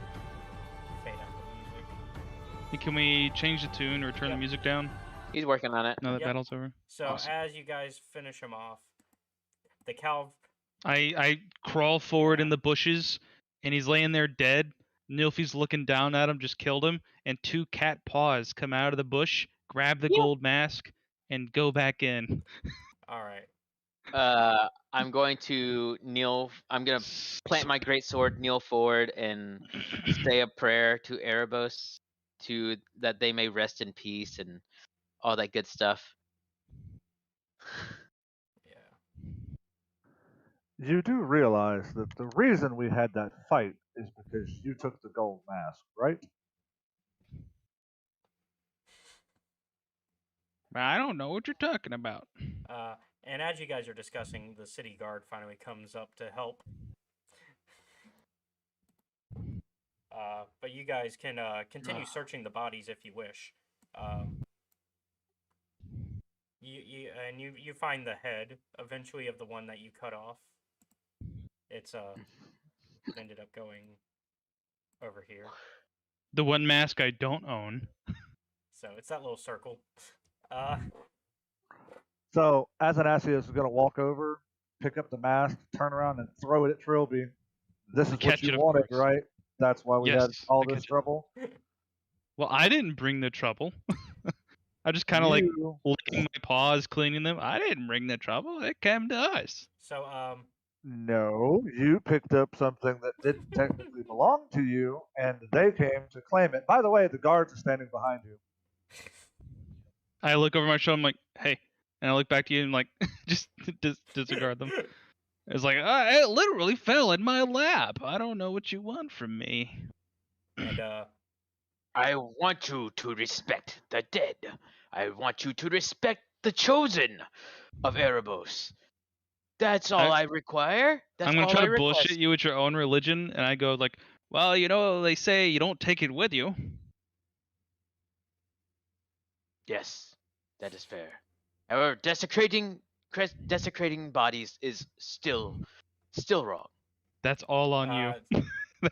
fade out the music. Hey, can we change the tune or turn Yeah. the music down He's working on it. now that Yep. battle's over? So Awesome. as you guys finish him off, the Calv. I crawl forward Yeah. in the bushes, and he's laying there dead. Nilfy's looking down at him, just killed him, and 2 cat paws come out of the bush, grab the gold mask, and go back in. All right. I'm going to kneel. I'm gonna plant my great sword, kneel forward, and say a prayer to Erebos, to that they may rest in peace and all that good stuff. Yeah. You do realize that the reason we had that fight is because you took the gold mask, right? I don't know what you're talking about. And as you guys are discussing, the city guard finally comes up to help. But you guys can continue searching the bodies if you wish. You find the head eventually of the one that you cut off. It's it ended up going over here. The one mask I don't own. So it's that little circle. So Athanasius is going to walk over, pick up the mask, turn around, and throw it at Trilby. This is what Catch you it, of wanted, course. right? That's why we had Yes, all I this catch it. trouble. Well, I didn't bring the trouble. I just kind of like You- licking my paws, cleaning them. I didn't bring the trouble. It came to us. So No, you picked up something that didn't technically belong to you, and they came to claim it. By the way, the guards are standing behind you. I look over my shoulder. I'm like, hey, And I look back to you and like just disregard them. It's like it literally fell in my lap. I don't know what you want from me. And I want you to respect the dead. I want you to respect the chosen of Erebos. That's all I require. That's I'm gonna all try I to bullshit request. you with your own religion, and I go like, well, you know, they say you don't take it with you. Yes, that is fair. However, desecrating bodies is still wrong. That's all on you.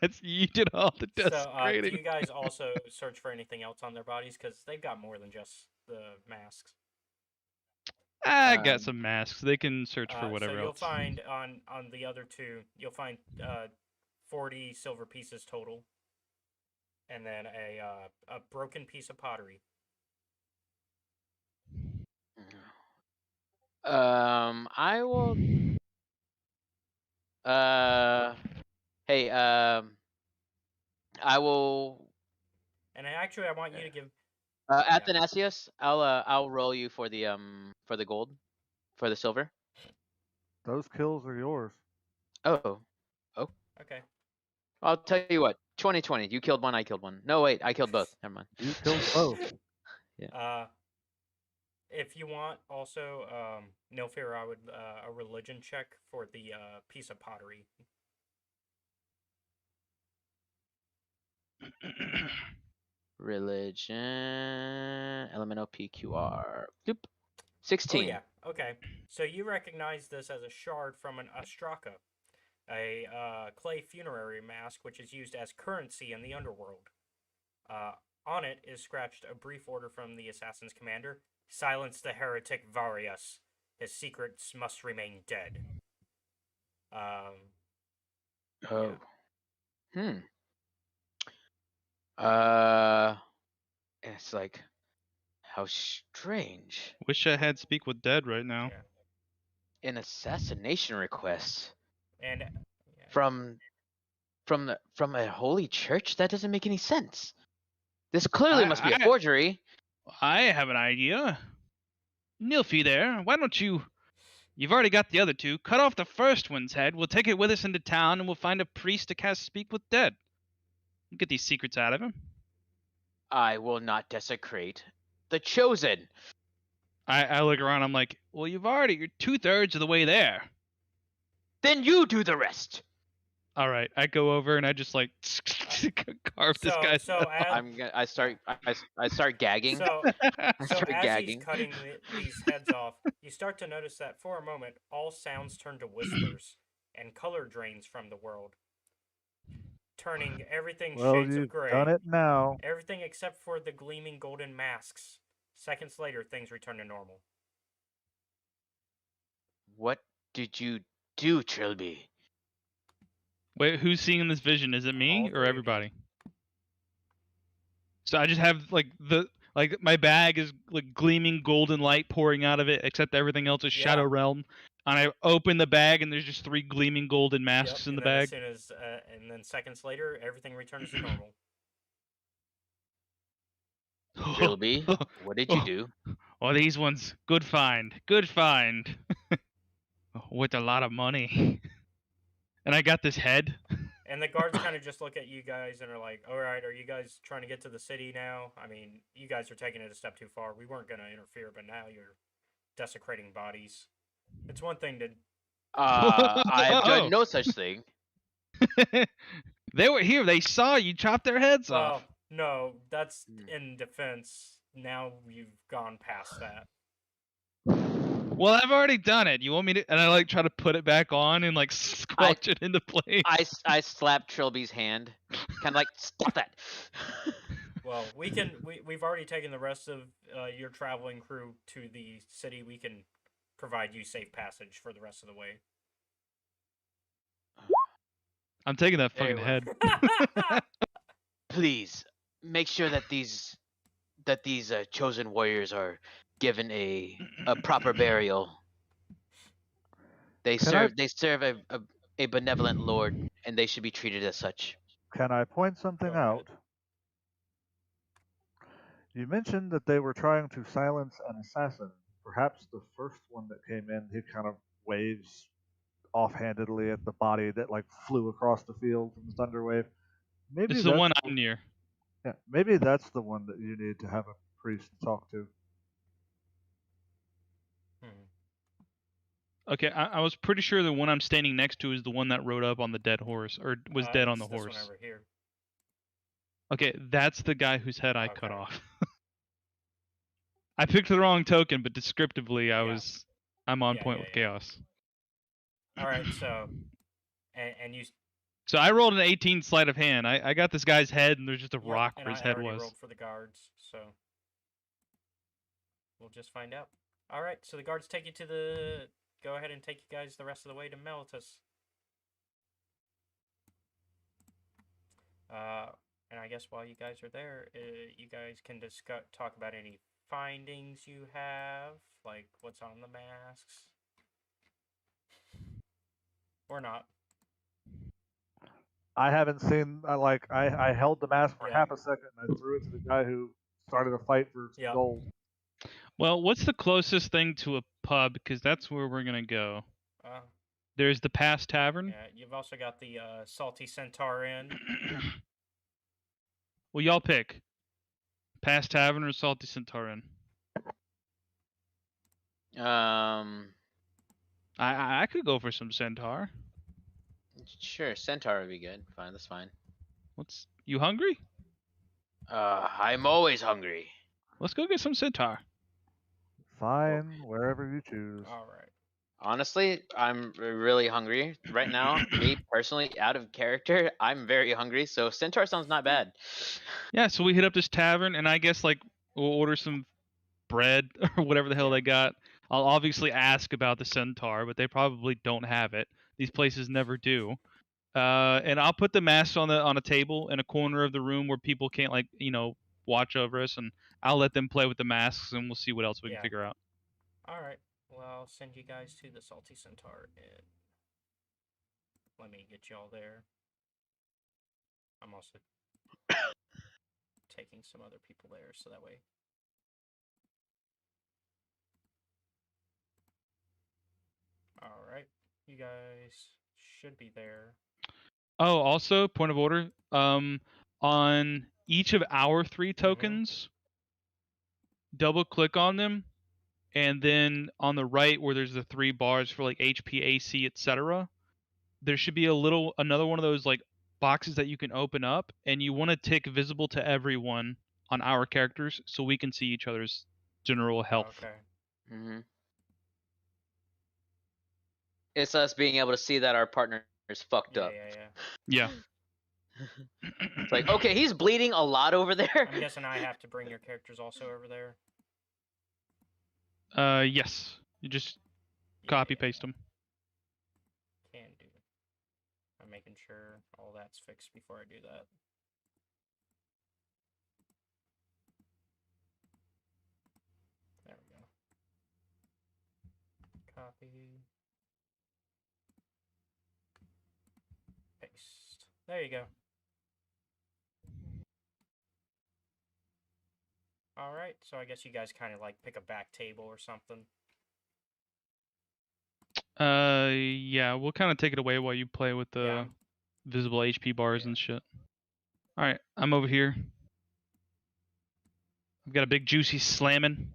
That's you did all the so, desecrating. do you guys also search for anything else on their bodies? Because they've got more than just the masks. I got some masks. They can search for whatever so you'll else. find on the other two, you'll find 40 silver pieces total, and then a broken piece of pottery. I will. Hey. I will. And actually, I want you to give. Athanasius, I'll roll you for the gold, for the silver. Those kills are yours. Oh. Okay. I'll tell you what. 2020. You killed one. I killed one. No, wait. I killed both. Never mind. You killed both. Yeah. If you want, also, Nilfir, I would a religion check for the piece of pottery. Religion. Elemental PQR. Doop. 16. Oh yeah. Okay. So you recognize this as a shard from an ostraka, a clay funerary mask which is used as currency in the underworld. On it is scratched a brief order from the assassin's commander: silence the heretic Varius. His secrets must remain dead. Oh. Yeah. It's like, how strange. Wish I had speak with dead right now. Yeah. An assassination request And from a holy church? That doesn't make any sense. This clearly must be a forgery. I have an idea. Nilfy there, why don't you... You've already got the other two. Cut off the first one's head. We'll take it with us into town, and we'll find a priest to cast Speak with Dead. We'll get these secrets out of him. I will not desecrate the chosen. I look around. I'm like, well, you're 2/3 of the way there. Then you do the rest. All right, I go over and I just like carve this guy's head off. I start gagging. So start as gagging. he's cutting these heads off, you start to notice that for a moment, all sounds turn to whispers and color drains from the world, turning everything shades of gray. Done it now. Everything except for the gleaming golden masks. Seconds later, things return to normal. What did you do, Trilby? Wait, who's seeing this vision? Is it me or everybody? So I just have like my bag is like gleaming golden light pouring out of it, except everything else is Shadow Realm. And I open the bag and there's just 3 gleaming golden masks in the bag. As soon as, and then seconds later, everything returns to normal. Trilby, what did you do? Oh, these ones, good find. With a lot of money. And I got this head. And the guards kind of just look at you guys and are like, all right, are you guys trying to get to the city now? I mean, you guys are taking it a step too far. We weren't going to interfere, but now you're desecrating bodies. It's one thing to... I've done no such thing. They were here. They saw you chop their heads off. No, that's in defense. Now you've gone past that. Well, I've already done it. You want me to? And I like try to put it back on and like squelch it into place. I slap Trilby's hand, kind of like stop that. Well, we've already taken the rest of your traveling crew to the city. We can provide you safe passage for the rest of the way. I'm taking that fucking head. Please make sure that these chosen warriors are given a proper burial. They serve a benevolent lord, and they should be treated as such. Can I point something out? You mentioned that they were trying to silence an assassin perhaps the first one that came in, he kind of waves offhandedly at the body that like flew across the field from the thunder wave. Maybe This is the that's one I'm near. yeah, maybe that's the one that you need to have a priest talk to. Okay, I was pretty sure the one I'm standing next to is the one that rode up on the dead horse, or was dead on the It's this horse. one over here. Okay, that's the guy whose head I cut Okay. off. I picked the wrong token, but descriptively, I'm on point with chaos. All right, so, and you. So I rolled an 18 sleight of hand. I got this guy's head, and there's just a Yep, rock and where his I head already was. rolled for the guards, so we'll just find out. All right, so the guards take you to the. Go ahead and take you guys the rest of the way to Melitus. And I guess while you guys are there, you guys can talk about any findings you have, like what's on the masks, or not. I haven't seen. I held the mask for Yeah. half a second and I threw it to the guy who started a fight for some Yep. gold. Well, what's the closest thing to a pub? Because that's where we're gonna go. There's the Past Tavern. Yeah, you've also got the Salty Centaur Inn. Well, y'all pick. Past Tavern or Salty Centaur Inn? I could go for some Centaur. Sure, Centaur would be good. Fine, that's fine. You hungry? I'm always hungry. Let's go get some Centaur. Fine, wherever you choose. All right. Honestly, I'm really hungry right now. Me personally, out of character, I'm very hungry. So Centaur sounds not bad. Yeah, so we hit up this tavern, and I guess like we'll order some bread or whatever the hell they got. I'll obviously ask about the Centaur, but they probably don't have it. These places never do. And I'll put the masks on a table in a corner of the room where people can't watch over us, and I'll let them play with the masks, and we'll see what else we can figure out. All right. Well, I'll send you guys to the Salty Centaur Inn. Let me get y'all there. I'm also taking some other people there, so that way. All right. You guys should be there. Oh, also, point of order. On each of our 3 tokens, double click on them, and then on the right where there's the 3 bars for like HP, AC, etc., there should be another one of those like boxes that you can open up, and you want to tick visible to everyone on our characters so we can see each other's general health. Okay. It's us being able to see that our partner is fucked up. Yeah. It's like, okay, he's bleeding a lot over there. I'm guessing I have to bring your characters also over there. Yes. You just copy paste them. Can do. I'm making sure all that's fixed before I do that. There we go. Copy. Paste. There you go. All right, so I guess you guys kind of like pick a back table or something. Yeah, we'll kind of take it away while you play with the visible HP bars and shit. All right, I'm over here. I've got a big juicy slamming.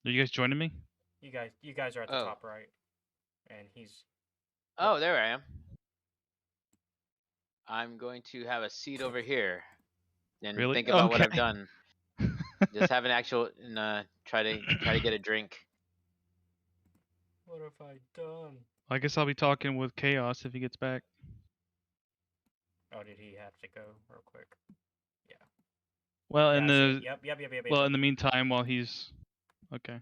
Are you guys joining me? You guys are at the top right, and he's. Oh, there I am. I'm going to have a seat over here and think about what I've done. Just have an actual try to get a drink. What have I done? I guess I'll be talking with Chaos if he gets back. Oh, did he have to go real quick? Yeah. Well, in the yep. Well, in the meantime, while he's okay.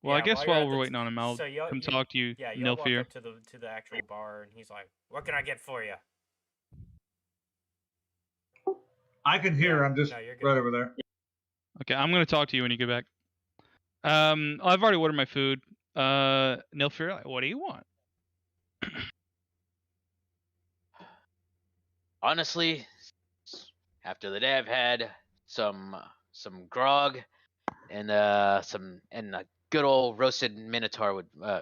Well, yeah, I guess while we're waiting on him, I'll come talk to you, Yeah, you'll walk Nilfear. up to the actual bar, and he's like, "What can I get for you?" I can hear. I'm just right over there. Okay, I'm gonna talk to you when you get back. I've already ordered my food. Nilfear, what do you want? Honestly, after the day I've had, some grog, and a good old roasted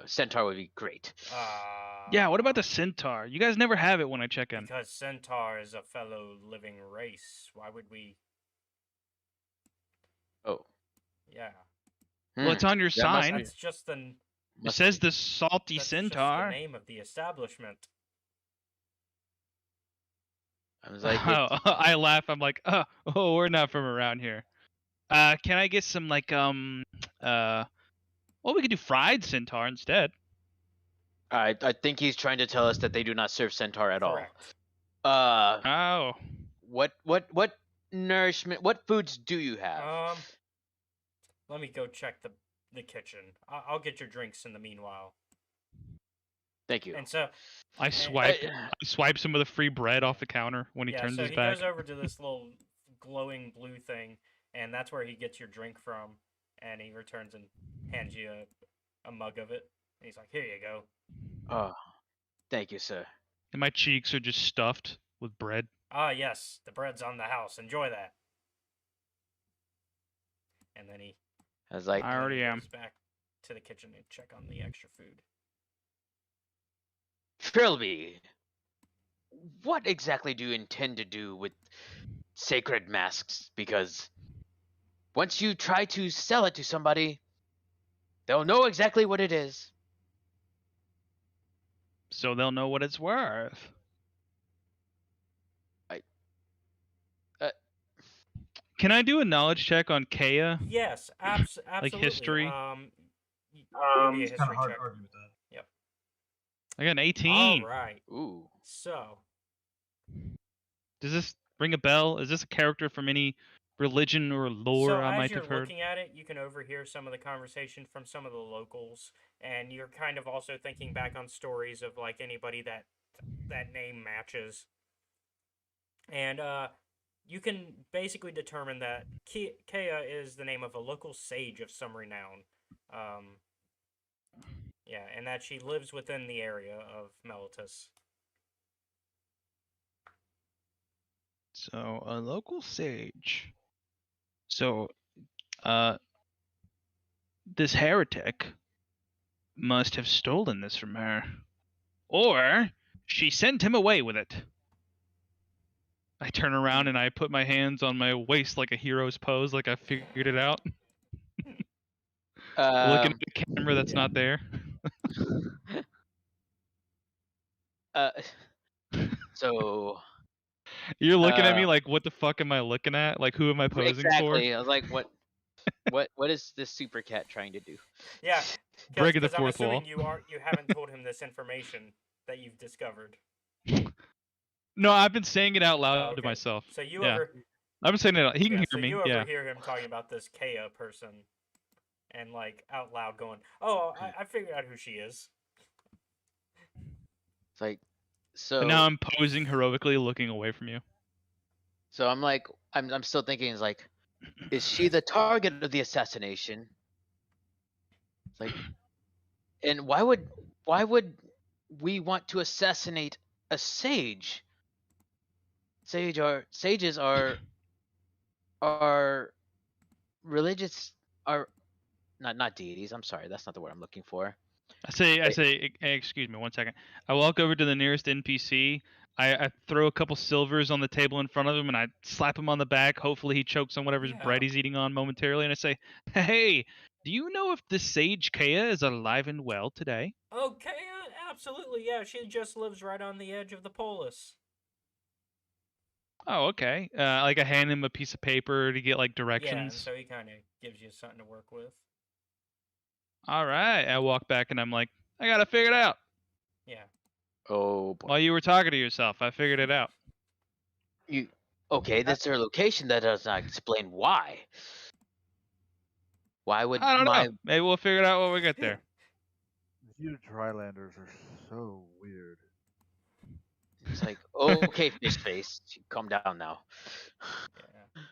centaur would be great. Yeah, what about the centaur? You guys never have it when I check in. Because centaur is a fellow living race. Why would we? Oh, Yeah. Well, it's on your That must sign. be- That's just the. It must says be. the salty That's just the centaur. name of the establishment. I was like, Oh, I laugh. I'm like, oh, we're not from around here. Can I get some like well, we could do fried centaur instead. I think he's trying to tell us that they do not serve centaur at Correct. all. Oh, What nourishment? What foods do you have? Let me go check the kitchen. I'll get your drinks in the meanwhile. Thank you. And so I swipe some of the free bread off the counter when he turns so his he back. goes over to this little glowing blue thing, and that's where he gets your drink from. And he returns and hands you a mug of it. And he's like, "Here you go." Oh, thank you, sir. And my cheeks are just stuffed with bread. Ah, yes, the bread's on the house. Enjoy that. And then he I was like, I already am. goes back to the kitchen to check on the extra food. Trilby, what exactly do you intend to do with sacred masks? Because once you try to sell it to somebody, they'll know exactly what it is. So they'll know what it's worth. Can I do a knowledge check on Kea? Yes, absolutely. history? It'd be a It's history kind of hard check. to argue with that. I got an 18. All right. Ooh. So, Does this ring a bell? Is this a character from any religion or lore I as might you're have heard? looking at it, you can overhear some of the conversation from some of the locals, and you're kind of also thinking back on stories of like anybody that name matches, and you can basically determine that Kea is the name of a local sage of some renown. Yeah, and that she lives within the area of Melitus. So, a local sage. So, this heretic must have stolen this from her. Or she sent him away with it. I turn around and I put my hands on my waist like a hero's pose, like I figured it out. Looking at the camera that's not there. So You're looking at me like, what the fuck am I looking at? Like, who am I posing exactly. I was like, what is this super cat trying to do? Yeah, Breaking the because I'm fourth wall. assuming you haven't told him this information that you've discovered. for? No, I've been saying it out loud Okay. to myself. So you Yeah. I've been saying it out. He can yeah, hear so me. you Yeah. overhear him talking about this Kea person, and like out loud going, "Oh, I figured out who she is." It's like, so And now I'm posing heroically, looking away from you. so I'm like, I'm still thinking, is like, is she the target of the assassination? It's like, and why would we want to assassinate a sage? Sages are religious, are not deities. I'm sorry, that's not the word I'm looking for. I say, excuse me, 1 second. I walk over to the nearest NPC. I throw a couple silvers on the table in front of him, and I slap him on the back. Hopefully, he chokes on whatever's bread Yeah. he's eating on momentarily. And I say, "Hey, do you know if the sage Kea is alive and well today?" Oh, Kea, absolutely, yeah. She just lives right on the edge of the polis. Oh, okay. Like I hand him a piece of paper to get like Yeah, and directions. so he kind of gives you something to work with. All right. I walk back and I'm like, I gotta figure it out. Yeah. Oh boy. While you were talking to yourself, I figured it out. Okay, that's her location. That does not explain why. Why would I don't know. Maybe we'll figure it out when we get there. You Drylanders are so weird. It's like, okay, fish face, calm down now. Yeah.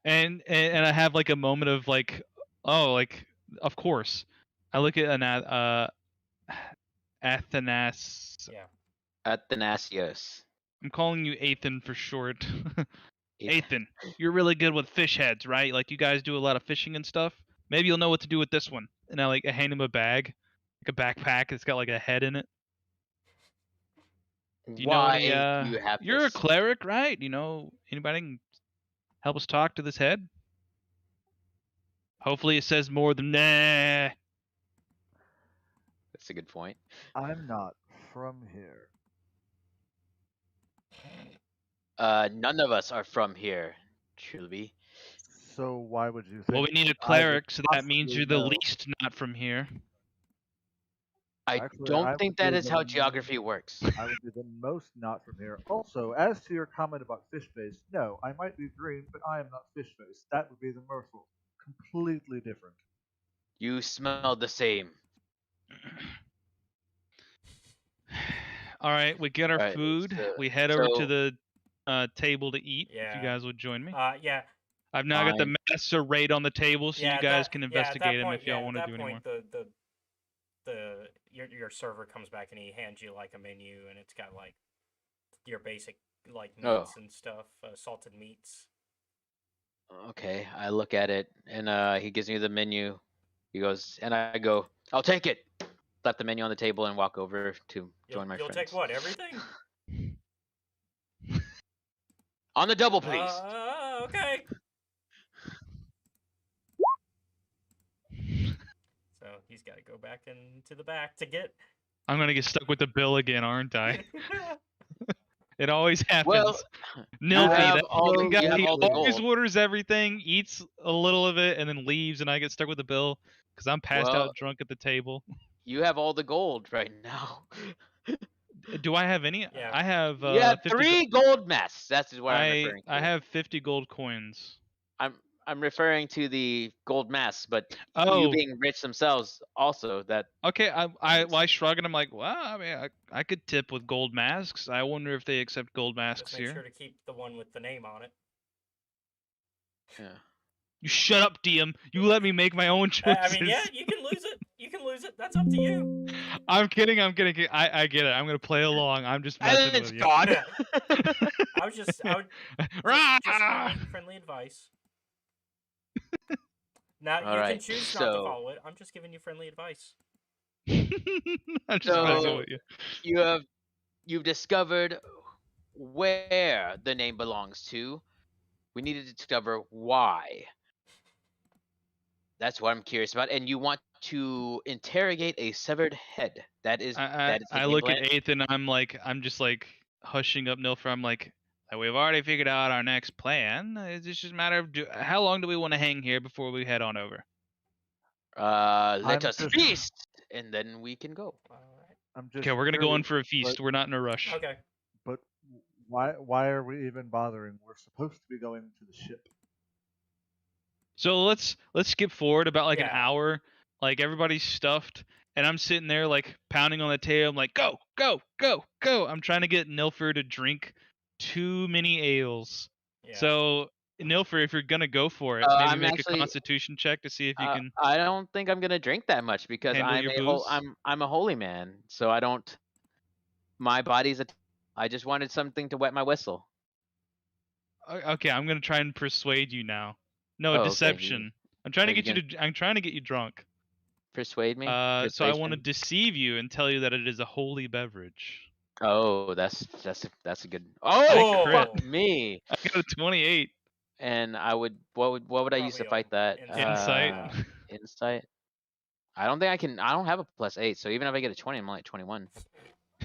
And I have like a moment of like, oh, like of course. I look at Athanas. Yeah. Athanasius. I'm calling you Athan for short. Ethan, you're really good with fish heads, right? Like you guys do a lot of fishing and stuff. Maybe you'll know what to do with this one. And I hand him a bag, like a backpack. It's got like a head in it. Do you know Why any? do you have You're a this? cleric, right? You know anybody can help us talk to this head? Hopefully, it says more than nah. That's a good point. I'm not from here. None of us are from here, Trilby. So why would you think? Well, we need a I would cleric, so that means possibly you're the know? least not from here. I Actually, don't I think would that be is how the- geography works. I would be the most not from here. Also, as to your comment about fish face, no, I might be green, but I am not fish face. That would be the Merfolk. Completely different. You smell the same. All right, we get our Alright, food. so- We head over to so- the table to eat. If you Yeah. guys would join me. Yeah. I've now got the Fine. master raid on the table, so Yeah, you guys that- can yeah, at investigate that him point, if y'all yeah, want at to that do anymore. point, your server comes back and he hands you like a menu, and it's got like your basic like Oh. meats and stuff, salted meats. Okay, I look at it and he gives me the menu. He goes and I go, I'll take it. Left the menu on the table and walk over to join my You'll friends. take what? Everything? On the double, please. Okay. So he's got to go back into the back to get. I'm gonna get stuck with the bill again, aren't I? It always happens. Well, Nilfi, have that all the- fucking guy, you have he all the always gold. orders everything, eats a little of it, and then leaves, and I get stuck with the bill because I'm passed Well- out drunk at the table. you have all the gold right now. Do I have any? Yeah. I have. You have 50 3 gold masks. That's what I'm referring to. I have 50 gold coins. I'm referring to the gold masks, but you Oh, being rich themselves also that okay. I shrug and I'm like, well, I mean, I could tip with gold masks. I wonder if they accept gold masks Just make here. sure to keep the one with the name on it. yeah. You shut up, DM. You let me make my own choices. I mean, yeah, you can lose it. You can lose it. That's up to you. I'm kidding. I get it. I'm gonna play along. I'm just messing It's with you. God. I would just Rah! friendly advice. Now you can Alright, choose not to so- follow it. I'm just giving you friendly advice. I'm just So- messing with you. You've discovered where the name belongs to. We need to discover why. That's what I'm curious about. And you want to interrogate a severed head. That is the I game look plan? at Ethan. I'm just like hushing up Nilfer. I'm like, we've already figured out our next plan. It's just a matter of how long do we want to hang here before we head on over? Let I'm us just- feast, and then we can go. All I'm just Okay, we're gonna go in curious, for a feast. but- We're not in a rush. right. Okay. But why are we even bothering? We're supposed to be going to the ship. So let's skip forward about like an Yeah. hour. Like everybody's stuffed, and I'm sitting there like pounding on the table. I'm like, go, go, go, go. I'm trying to get Nilfer to drink too many ales. Yeah. So Nilfer, if you're gonna go for it, maybe I'm make actually- a Constitution check to see if you can. I don't think I'm gonna drink that much because handle I'm your a booze? I'm a holy man, so I don't. My body's a. I just wanted something to wet my whistle. Okay, I'm gonna try and persuade you now. No, Oh, okay, deception. I'm trying to are you get you to. I'm trying to get you drunk. Persuade me. So I want to Persuasion? deceive you and tell you that it is a holy beverage. Oh, that's a good. Oh, crit. fuck me! I got a 28. And I would. What would I use to Probably fight that? Insight. Insight. I don't think I can. I don't have a +8, so even if I get a 20, I'm only at 21.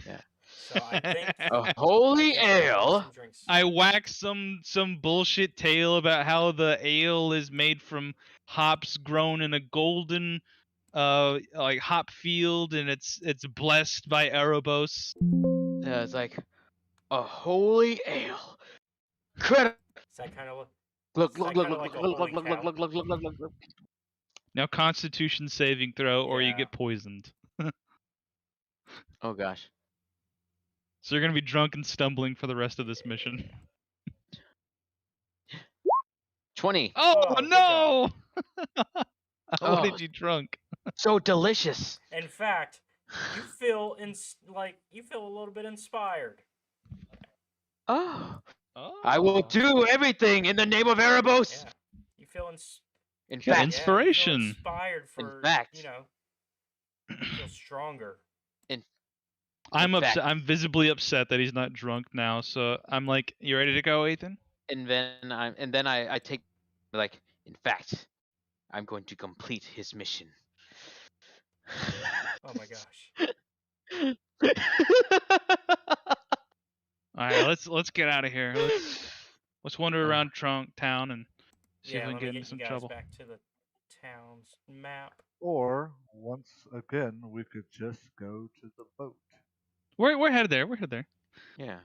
So I think A holy ale. some drinks. I wax some bullshit tale about how the ale is made from hops grown in a golden like hop field, and it's blessed by Erebos. Yeah, it's like a holy ale. Incredible. Is that kind of Look, Is look, that look, kinda look, like a look, holy look, cow? look, look, look, look, look, look, look. Now Constitution saving throw, or you Yeah. get poisoned. Oh gosh. So you're gonna be drunk and stumbling for the rest of this mission. 20. Oh, Oh, good no! I Oh. wanted you drunk. So delicious. In fact, you feel a little bit inspired. Oh. Oh. I will do everything in the name of Erebos. Yeah. You feel In Yeah, fact, you feel inspiration. inspired for fact. you know, feel stronger. I'm fact- upset. I'm visibly upset that he's not drunk now. So I'm like, you ready to go, Ethan? and then I take like, in fact, I'm going to complete his mission. Oh my gosh. All right, let's get out of here. Let's wander around town and see if Yeah, we let can me get into get you some guys trouble. back to the town's map. Or once again, we could just go to the boat. We're headed there. We're headed there. Yeah.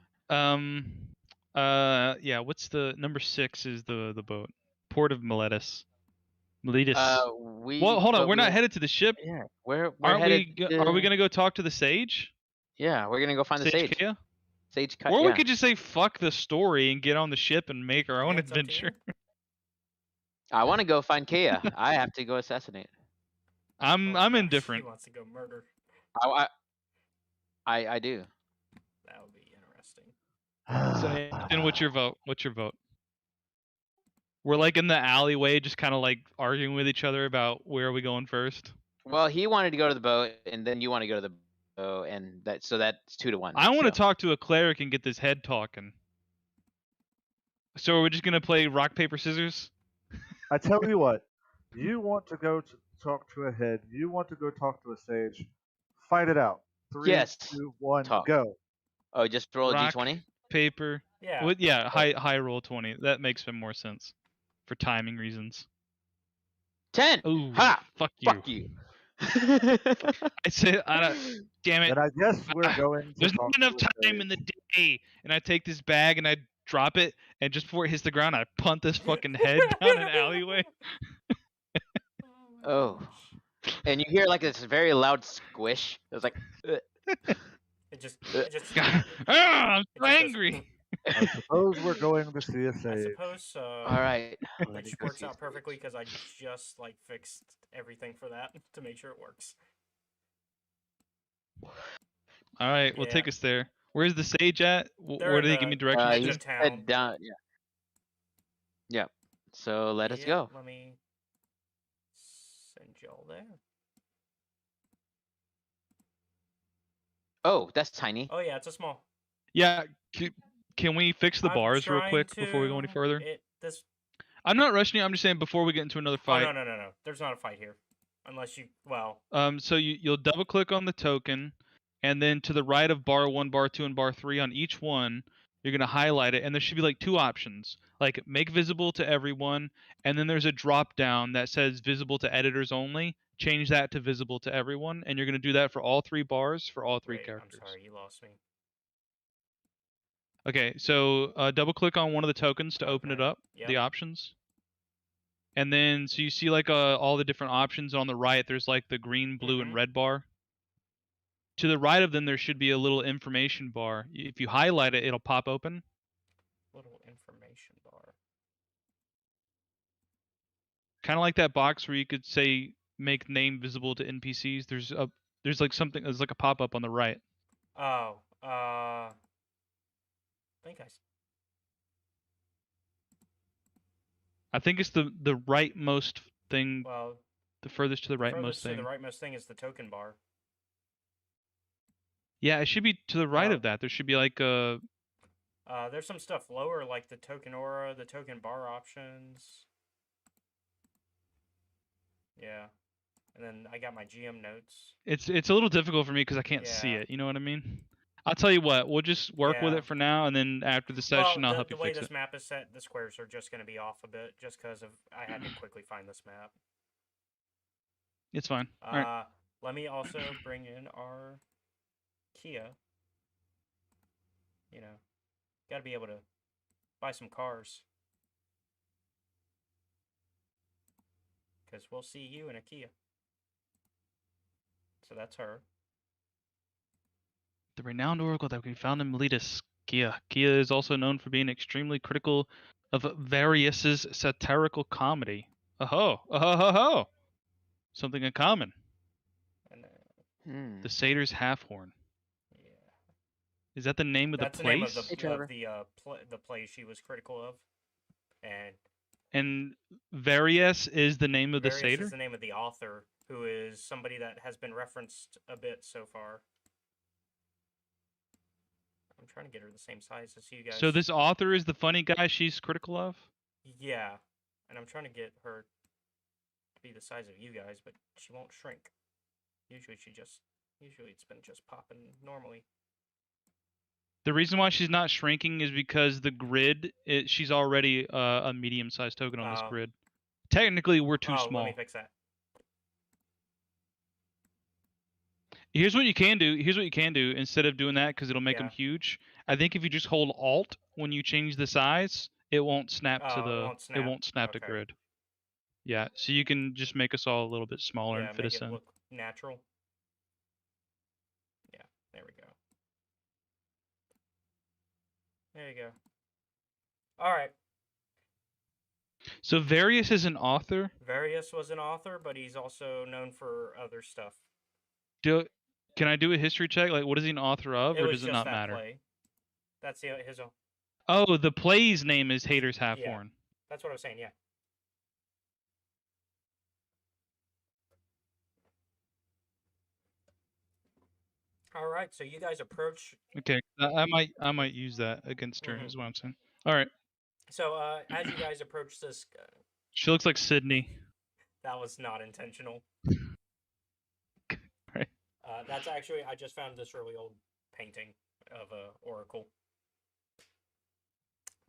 Yeah. What's the number 6? Is the boat? Port of Miletus. Miletus. Well, hold on. We're not headed to the ship. Yeah, we're Aren't headed. we? Are we gonna go talk to the sage? Yeah, we're gonna go find the sage. Kea? Sage cut. Or Yeah. we could just say fuck the story and get on the ship and make our own Yeah, it's up to adventure. you. I want to go find Kea. I have to go assassinate. I'm Oh my gosh, indifferent. He wants to go murder. I do. That would be interesting. So, then what's your vote? What's your vote? We're like in the alleyway, just kind of like arguing with each other about where are we going first. Well, he wanted to go to the boat, and then you want to go to the boat, and that's 2-1. I want to so. talk to a cleric and get this head talking. So are we just gonna play rock paper scissors? I tell you what, you want to go to talk to a head, you want to go talk to a sage, fight it out. 3, Yes. 2, 1, Talk. go. Oh, just roll a Rock. d20. Paper. Yeah. Well, yeah, high roll 20. That makes more sense for timing reasons. 10. Ooh, Ha! fuck you. Fuck you. I said, damn it. And I guess we're going to There's talk not enough to a time sage. in the day. And I take this bag and I drop it, and just before it hits the ground, I punt this fucking head down an alleyway. Oh. And you hear like this very loud squish. It was like. It just I'm so It just goes- angry. I suppose we're going to see a I sage. suppose so. All right. It Let me just go works see out if- perfectly because I just like fixed everything for that to make sure it works. All right, well, Yeah. take us there. Where's the sage at? They're Where in do they the give me directions edge to? of He's town. head down. Yeah. Yeah. So let us Yeah, go. Let me send y'all there. Oh, that's tiny. Oh yeah, it's a small. Yeah, can we fix the I'm bars real trying quick before we go any to- further? This. I'm not rushing you. I'm just saying before we get into another Oh fight. no. There's not a fight here, unless you. Well. So you'll double click on the token, and then to the right of bar 1, bar 2, and bar 3 on each one, you're gonna highlight it, and there should be like 2 options, like make visible to everyone, and then there's a drop down that says visible to editors only. Change that to visible to everyone, and you're gonna do that for all 3 bars for all 3 Wait, characters. I'm sorry, you lost me. Okay, so double click on one of the tokens to open it Okay, up, yep. the options. And then, so you see like all the different options on the right, there's like the green, blue, and Mhm. red bar. To the right of them, there should be a little information bar. If you highlight it, it'll pop open. Little information bar. Kind of like that box where you could say, make name visible to NPCs. There's like something, there's like a pop-up on the right. Oh, I think I think it's the rightmost thing, well, the furthest to the rightmost furthest to thing. the rightmost thing is the token bar. Yeah, it should be to the right Oh. of that. There should be like a... There's some stuff lower, like the token aura, the token bar options. Yeah, and then I got my GM notes. It's a little difficult for me because I can't see Yeah. it. You know what I mean? I'll tell you what. We'll just work with Yeah. it for now, and then after the session, well, I'll help the you way fix this it. map is set, the squares are just going to be off a bit, just because of I had to quickly find this map. It's fine. All right. Let me also bring in our Kia. You know, got to be able to buy some cars. Because we'll see you in a Kia. So that's her. The renowned oracle that we found in Miletus, Kea. Kea is also known for being extremely critical of Varius's satirical comedy. Oh ho! Something in common. And Hmm. The satyr's half horn. yeah. Is that the name of That's the the name of place? Hey, Trevor. the play she was critical of, and And Various is the name of the Various is satyr? the name of the author, who is somebody that has been referenced a bit so far. I'm trying to get her the same size as you guys. So this author is the funny guy she's critical of? Yeah, and I'm trying to get her to be the size of you guys, but she won't shrink. Usually it's been just popping normally. The reason why she's not shrinking is because the grid, she's already a medium-sized token on this Oh. grid. Technically, we're too Let small. me fix that. Here's what you can do. Here's what you can do instead of doing that because it'll make them Yeah. huge. I think if you just hold Alt when you change the size, it won't snap to the. It won't snap. to Okay. grid. Yeah, so you can just make us all a little bit smaller and fit make us it in. look natural. Yeah, there we go. There you go. All right. So Various is an author. Various was an author, but he's also known for other stuff. Can I do a history check? Like, what is he an author of, It or was does it just not that matter? play. That's his own. Oh, the play's name is Haters Half Yeah. Horn. That's what I was saying. Yeah. All right. So you guys approach. Okay, I might use that against her. Mhm. Is what I'm saying. All right. So as you guys approach this, She looks like Sydney. that was not intentional. Right. That's actually, I just found this really old painting of a oracle.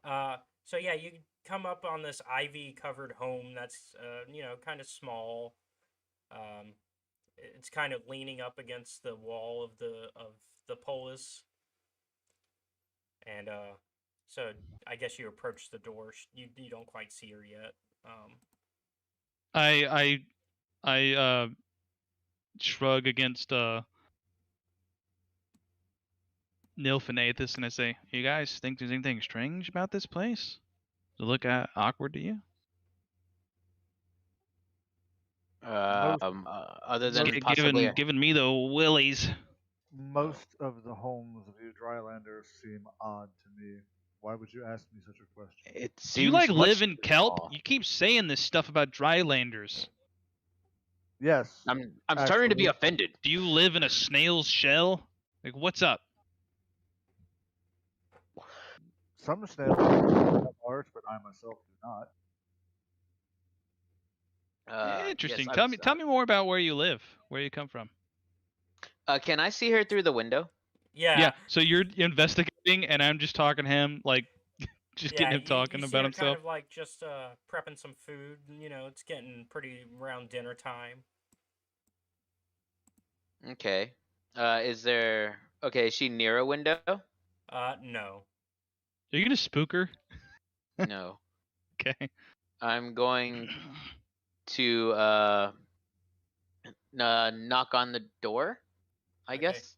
So yeah, you come up on this ivy-covered home that's kind of small. It's kind of leaning up against the wall of the polis, and so I guess you approach the door. You don't quite see her yet. I shrug against Nilf and Aethys and I say, "You guys think there's anything strange about this place? Does it look awkward to you?" Other than possibly. Giving me the willies. Most of the homes of you Drylanders seem odd to me. Why would you ask me such a question? It seems Do you like much live in too kelp? small. You keep saying this stuff about Drylanders. Yes. I'm starting to be actually. offended. Do you live in a snail's shell? Like, what's up? Some snails have hearts, but I myself do not. Interesting. Yes, Tell me more about where you live, where you come from. Can I see her through the window? Yeah. So you're investigating, and I'm just talking to him, like, just getting him talking you see about her himself. kind of like just prepping some food. It's getting pretty around dinner time. Okay. Is she near a window? No. Are you gonna spook her? No. Okay. I'm going to knock on the door, I Okay. guess.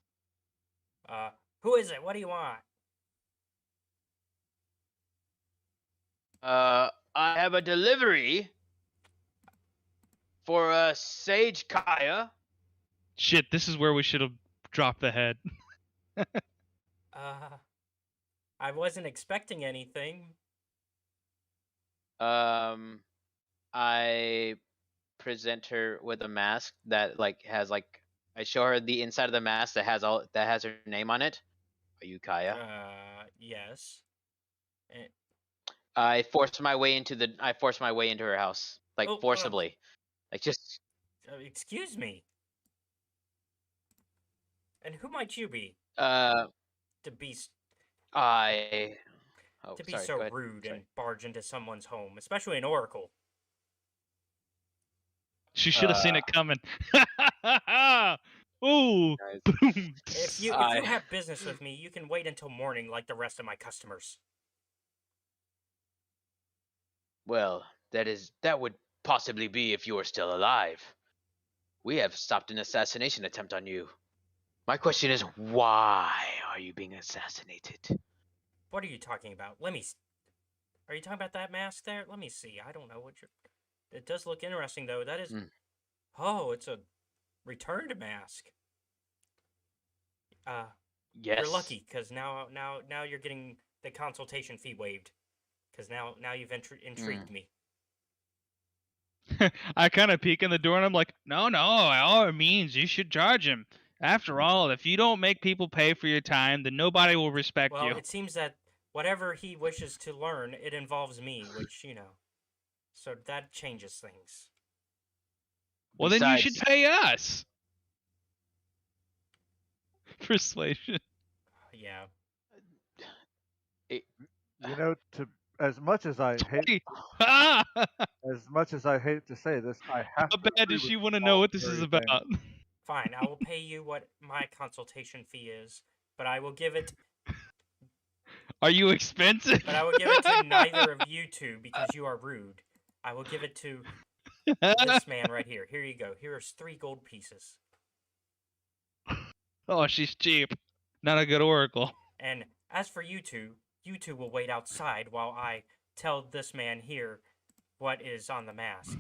Who is it? What do you want? I have a delivery for Sage Kaya. Shit, this is where we should have dropped the head. I wasn't expecting anything. I present her with a mask that has I show her the inside of the mask that has her name on it. Are you Kaya? Yes. I force my way into her house, forcibly. Just excuse me. And who might you be? To be so rude and barge into someone's home, especially an oracle. She should have seen it coming. Ooh. Boom. If you have business with me, you can wait until morning like the rest of my customers. Well, that would possibly be if you were still alive. We have stopped an assassination attempt on you. My question is, why are you being assassinated? What are you talking about? Are you talking about that mask there? Let me see. I don't know what you're... It does look interesting, though. That is... Oh, it's a returned mask. Yes. You're lucky because now you're getting the consultation fee waived. Because now you've intrigued me. I kind of peek in the door and I'm like, no, all it means you should charge him. After all, if you don't make people pay for your time, then nobody will respect Well, you. it seems that whatever he wishes to learn, it involves me, which so that changes things. Well, then you should Besides- pay us. Persuasion. Yeah. You know, to as much as I hate Ah! as much as I hate to say this, I have How to bad agree does with she want to the know what this is voluntary about? thing. Fine, I will pay you what my consultation fee is, but I will give it. Are you expensive? But I will give it to neither of you two because you are rude. I will give it to this man right here. Here you go. Here's 3 gold pieces. Oh, she's cheap. Not a good oracle. And as for you two will wait outside while I tell this man here what is on the mask.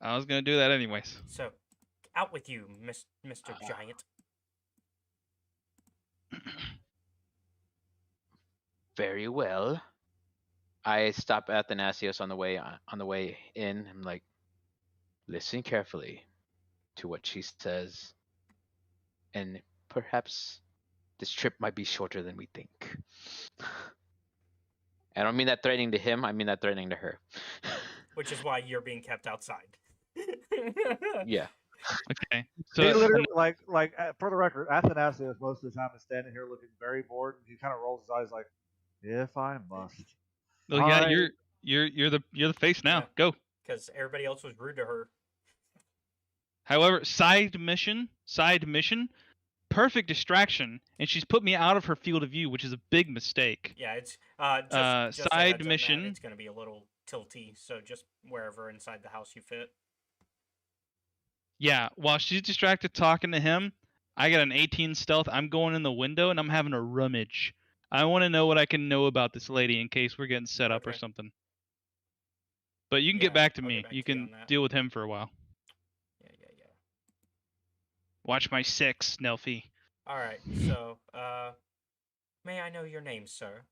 I was gonna do that anyways. So, out with you, Mr. Giant. Very well. I stop Athanasios on the way in. I'm like, listen carefully to what she says, and perhaps this trip might be shorter than we think. I don't mean that threatening to him. I mean that threatening to her. Which is why you're being kept outside. Yeah. Okay. He So literally, for the record, Athanasius most of the time is standing here looking very bored, and he kind of rolls his eyes like, "If I must." well, yeah, I- you're the face now. Yeah. Go. Because everybody else was rude to her. However, side mission, perfect distraction, and she's put me out of her field of view, which is a big mistake. Yeah, it's just a side heads up, Matt, mission. it's going to be a little tilty, so just wherever inside the house you fit. Yeah, while she's distracted talking to him, I got an 18 stealth. I'm going in the window and I'm having a rummage. I want to know what I can know about this lady in case we're getting set up or Okay. something. But you can Yeah, get back to I'll me. get back You to you can on that. deal with him for a while. Yeah. Watch my 6, Nelfie. All right, so, may I know your name, sir?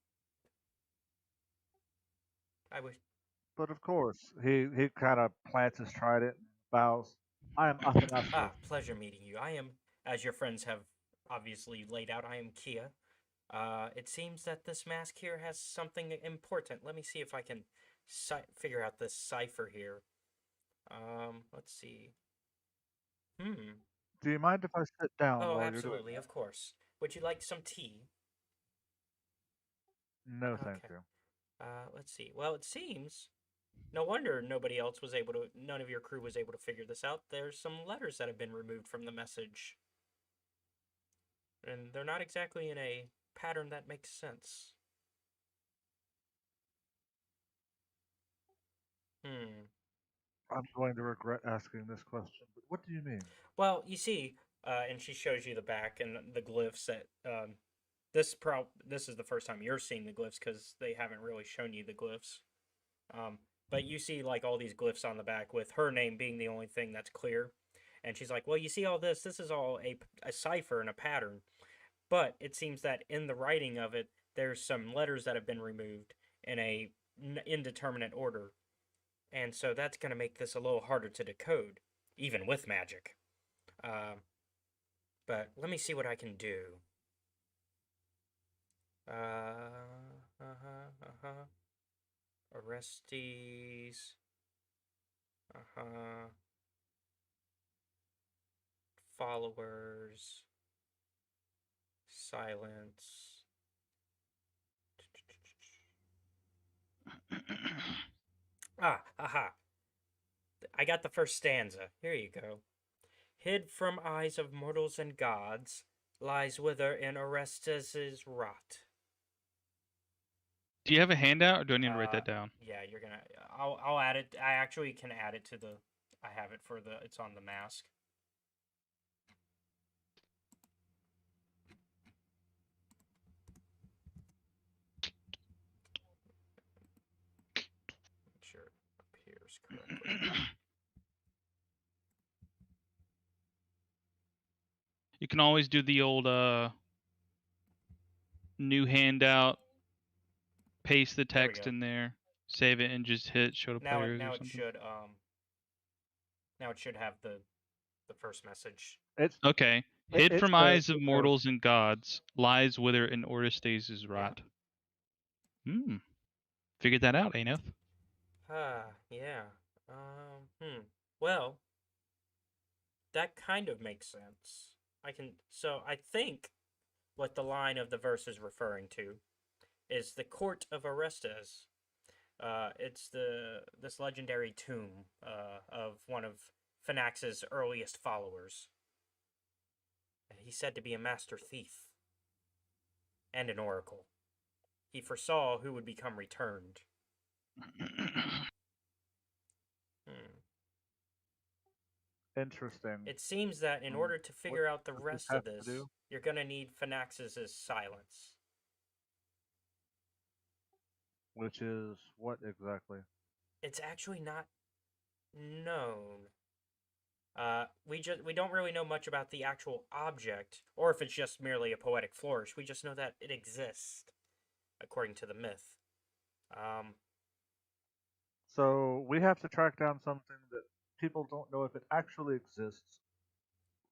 I wish. But of course, he kind of plants his trident, bows. I am Athanasius. Ah, pleasure meeting you. I am, as your friends have obviously laid out, I am Kia. It seems that this mask here has something important. Let me see if I can figure out this cipher here. Let's see. Do you mind if I sit down Oh, while absolutely, you're of course. Would you like some tea? doing that? No, thank Okay. you. Let's see. Well, it seems no wonder none of your crew was able to figure this out. There's some letters that have been removed from the message. And they're not exactly in a pattern that makes sense. I'm going to regret asking this question, but what do you mean? Well, you see, and she shows you the back and the glyphs that this is the first time you're seeing the glyphs because they haven't really shown you the glyphs. But you see like all these glyphs on the back with her name being the only thing that's clear. And she's like, well, you see all this? This is all a cipher and a pattern. But it seems that in the writing of it, there's some letters that have been removed in a indeterminate order. And so that's going to make this a little harder to decode, even with magic. But let me see what I can do. Orestes. Followers. Silence. Aha. I got the first stanza. Here you go. Hid from eyes of mortals and gods, lies wither in Orestes' rot. Do you have a handout, or do I need to write that down? Yeah, you're gonna. I'll add it. I actually can add it to the. I have it for the. It's on the mask. Make sure it appears correctly. can always do the old new handout, paste the There we text go. in there, save it, and just hit show to players or something. Now it should have the first message. It's Okay. It- Hid it's from the- eyes of it's the- mortals and gods, lies wither in order stays is rot. Figured that out, Anoth. Yeah. Well, that kind of makes sense. I think what the line of the verse is referring to is the court of Orestes. It's this legendary tomb of one of Phynax's earliest followers. He's said to be a master thief and an oracle. He foresaw who would become returned. Interesting. It seems that in order to figure out the what rest this of have to this, do? you're going to need Phynax's silence. Which is what exactly? It's actually not known. We don't really know much about the actual object, or if it's just merely a poetic flourish. We just know that it exists, according to the myth. So we have to track down something that people don't know if it actually exists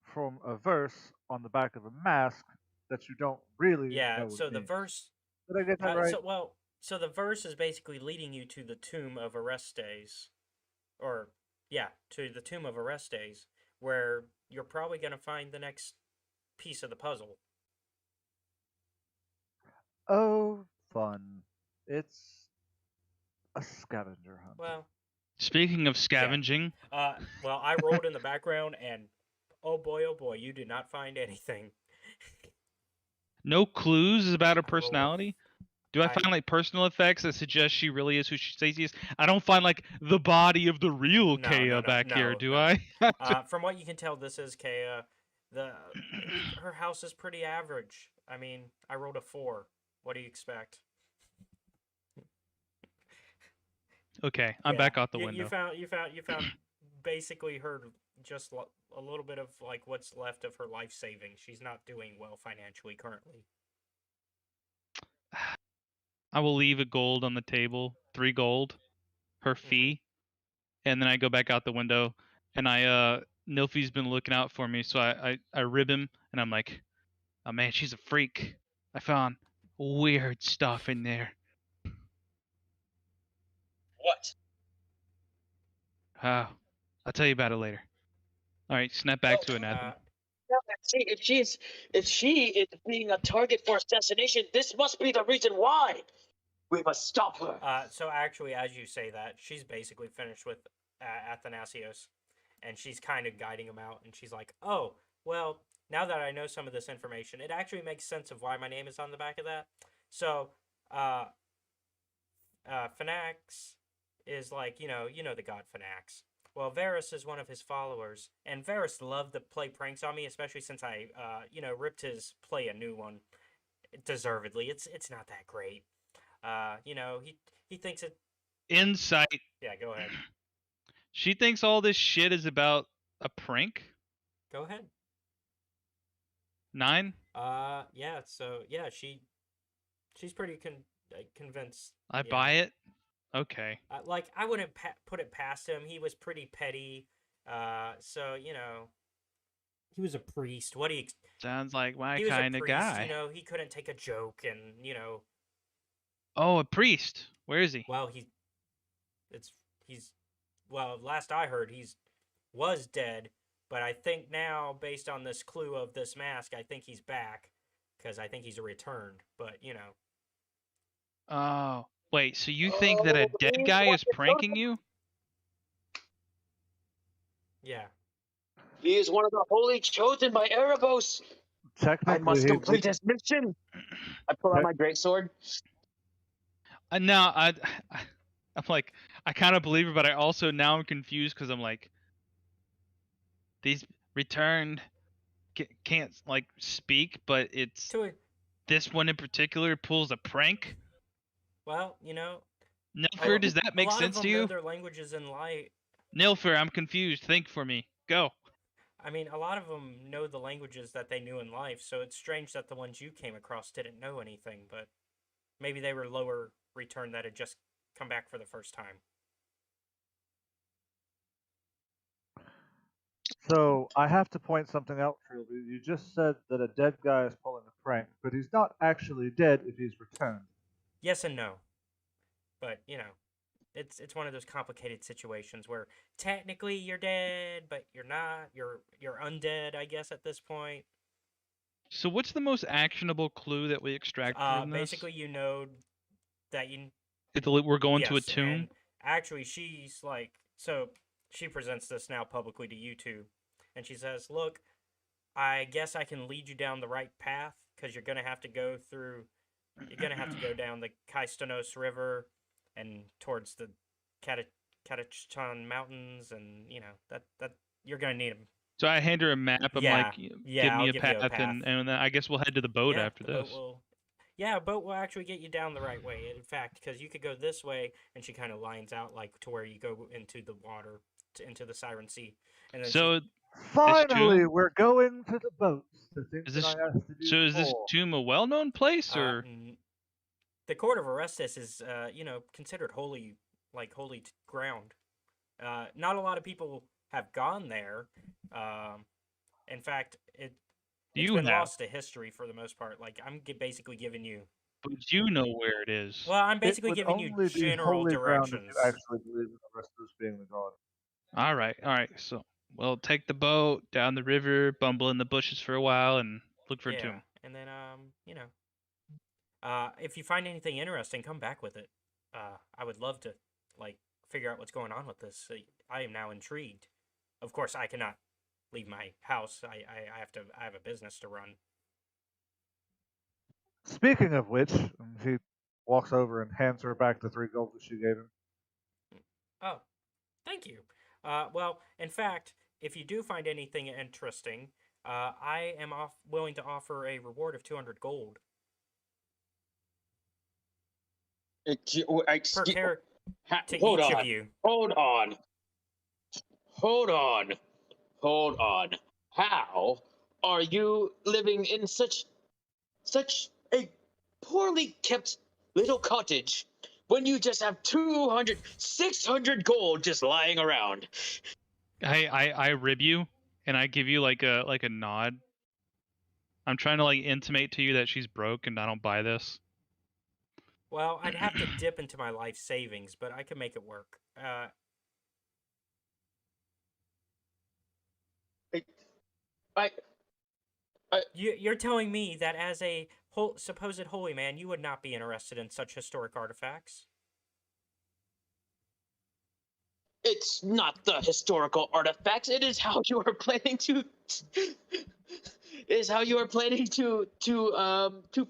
from a verse on the back of a mask that you don't really know. Yeah. what So it the means. verse. Did I get that right? So the verse is basically leading you to the tomb of Orestes, to the tomb of Orestes, where you're probably going to find the next piece of the puzzle. Oh, fun! It's a scavenger hunt. Well, Speaking of scavenging, well, I rolled in the background, and oh boy, you did not find anything. no clues about her I rolled a- personality. Do I I- find like personal effects that suggest she really is who she says she is? I don't find like the body of the real No, Kea no, back here, no, do no. I? From what you can tell, this is Kea. Her house is pretty average. I mean, I rolled a 4. What do you expect? Okay, I'm Yeah, back out the you window. found basically her just a little bit of like what's left of her life savings. She's not doing well financially currently. I will leave a gold on the table, 3 gold, her fee, and then I go back out the window. And Nilfi's been looking out for me, so I rib him, and I'm like, oh man, she's a freak. I found weird stuff in there. What? I'll tell you about it later. All right, snap back to Anathema. See, if she is being a target for assassination, this must be the reason why. We must stop her. So actually, as you say that, she's basically finished with Athanasios, and she's kind of guiding him out, and she's like, oh, well, now that I know some of this information, it actually makes sense of why my name is on the back of that. So, Phynax is like, you know the god Phynax. Well, Varus is one of his followers, and Varus loved to play pranks on me, especially since I, ripped his play a new one, deservedly. It's not that great. He thinks it. Insight. Yeah, go ahead. She thinks all this shit is about a prank? Go ahead. 9? Yeah. So yeah, she's pretty convinced. I buy it. Okay. Like I wouldn't put it past him. He was pretty petty. So he was a priest. What do you? Sounds like my He was kind a of priest. guy. He couldn't take a joke, and Oh, a priest. Where is he? well, last I heard, was dead. But I think now, based on this clue of this mask, I think he's back, because I think he's returned. But Oh, wait. So you think that a dead guy is pranking you? yeah. He is one of the holy chosen by Erebos. I Technically, must complete his mission. I pull out my greatsword. Now I'm like, I kind of believe it, but I also now I'm confused because I'm like, these returned can't like speak, but it's this one in particular pulls a prank. Well, Nilfer, does that make sense to you? Their languages in light. Nilfer, I'm confused. Think for me. Go. I mean, a lot of them know the languages that they knew in life, so it's strange that the ones you came across didn't know anything, but maybe they were lower return that had just come back for the first time. So I have to point something out, Trilby. You just said that a dead guy is pulling a prank, but he's not actually dead if he's returned. Yes and no. But, you know, it's one of those complicated situations where technically you're dead, but you're not. You're undead, I guess, at this point. So what's the most actionable clue that we extract from this? Basically, you know that you We're going to a yes, tomb. and actually, she's like, so she presents this now publicly to you two, and she says, "Look, I guess I can lead you down the right path because you're gonna have to go through. You're gonna have to go down the Kaistanos River and towards the Katachtan Mountains, and you know that you're gonna need them." So I hand her a map. I'm Yeah, like, yeah, give I'll me a give you a path, path. and then I guess we'll head to the boat Yeah, after the boat this. a boat will actually get you down the right way. In fact, because you could go this way, and she kind of lines out like to where you go into the water, into the Siren Sea, and then So Finally, tomb? we're going to the boats. The thing is that this I asked to do so? Is this before. tomb a well-known place, or the court of Orestes is, considered holy ground. Not a lot of people have gone there. In fact, it's you been have? lost to history for the most part. Like I'm basically giving you. But you know where it is. Well, I'm It basically would giving you only be general holy ground if directions. you actually believe in the rest of us being the god. All right. So we'll take the boat down the river, bumble in the bushes for a while, and look for a tomb. And then if you find anything interesting, come back with it. I would love to figure out what's going on with this. I am now intrigued. Of course, I cannot leave my house. I have a business to run. Speaking of which, he walks over and hands her back the 3 gold that she gave him. Oh, thank you. Well, in fact, if you do find anything interesting, I am willing to offer a reward of 200 gold per to Hold each on. of you. Hold on. How are you living in such a poorly kept little cottage when you just have 600 gold just lying around? I rib you, and I give you like a nod. I'm trying to intimate to you that she's broke and I don't buy this. Well, I'd have to dip into my life savings, but I can make it work. You're telling me that as a supposed holy man, you would not be interested in such historic artifacts? It's not the historical artifacts. It is how you are planning to. Is how you are planning to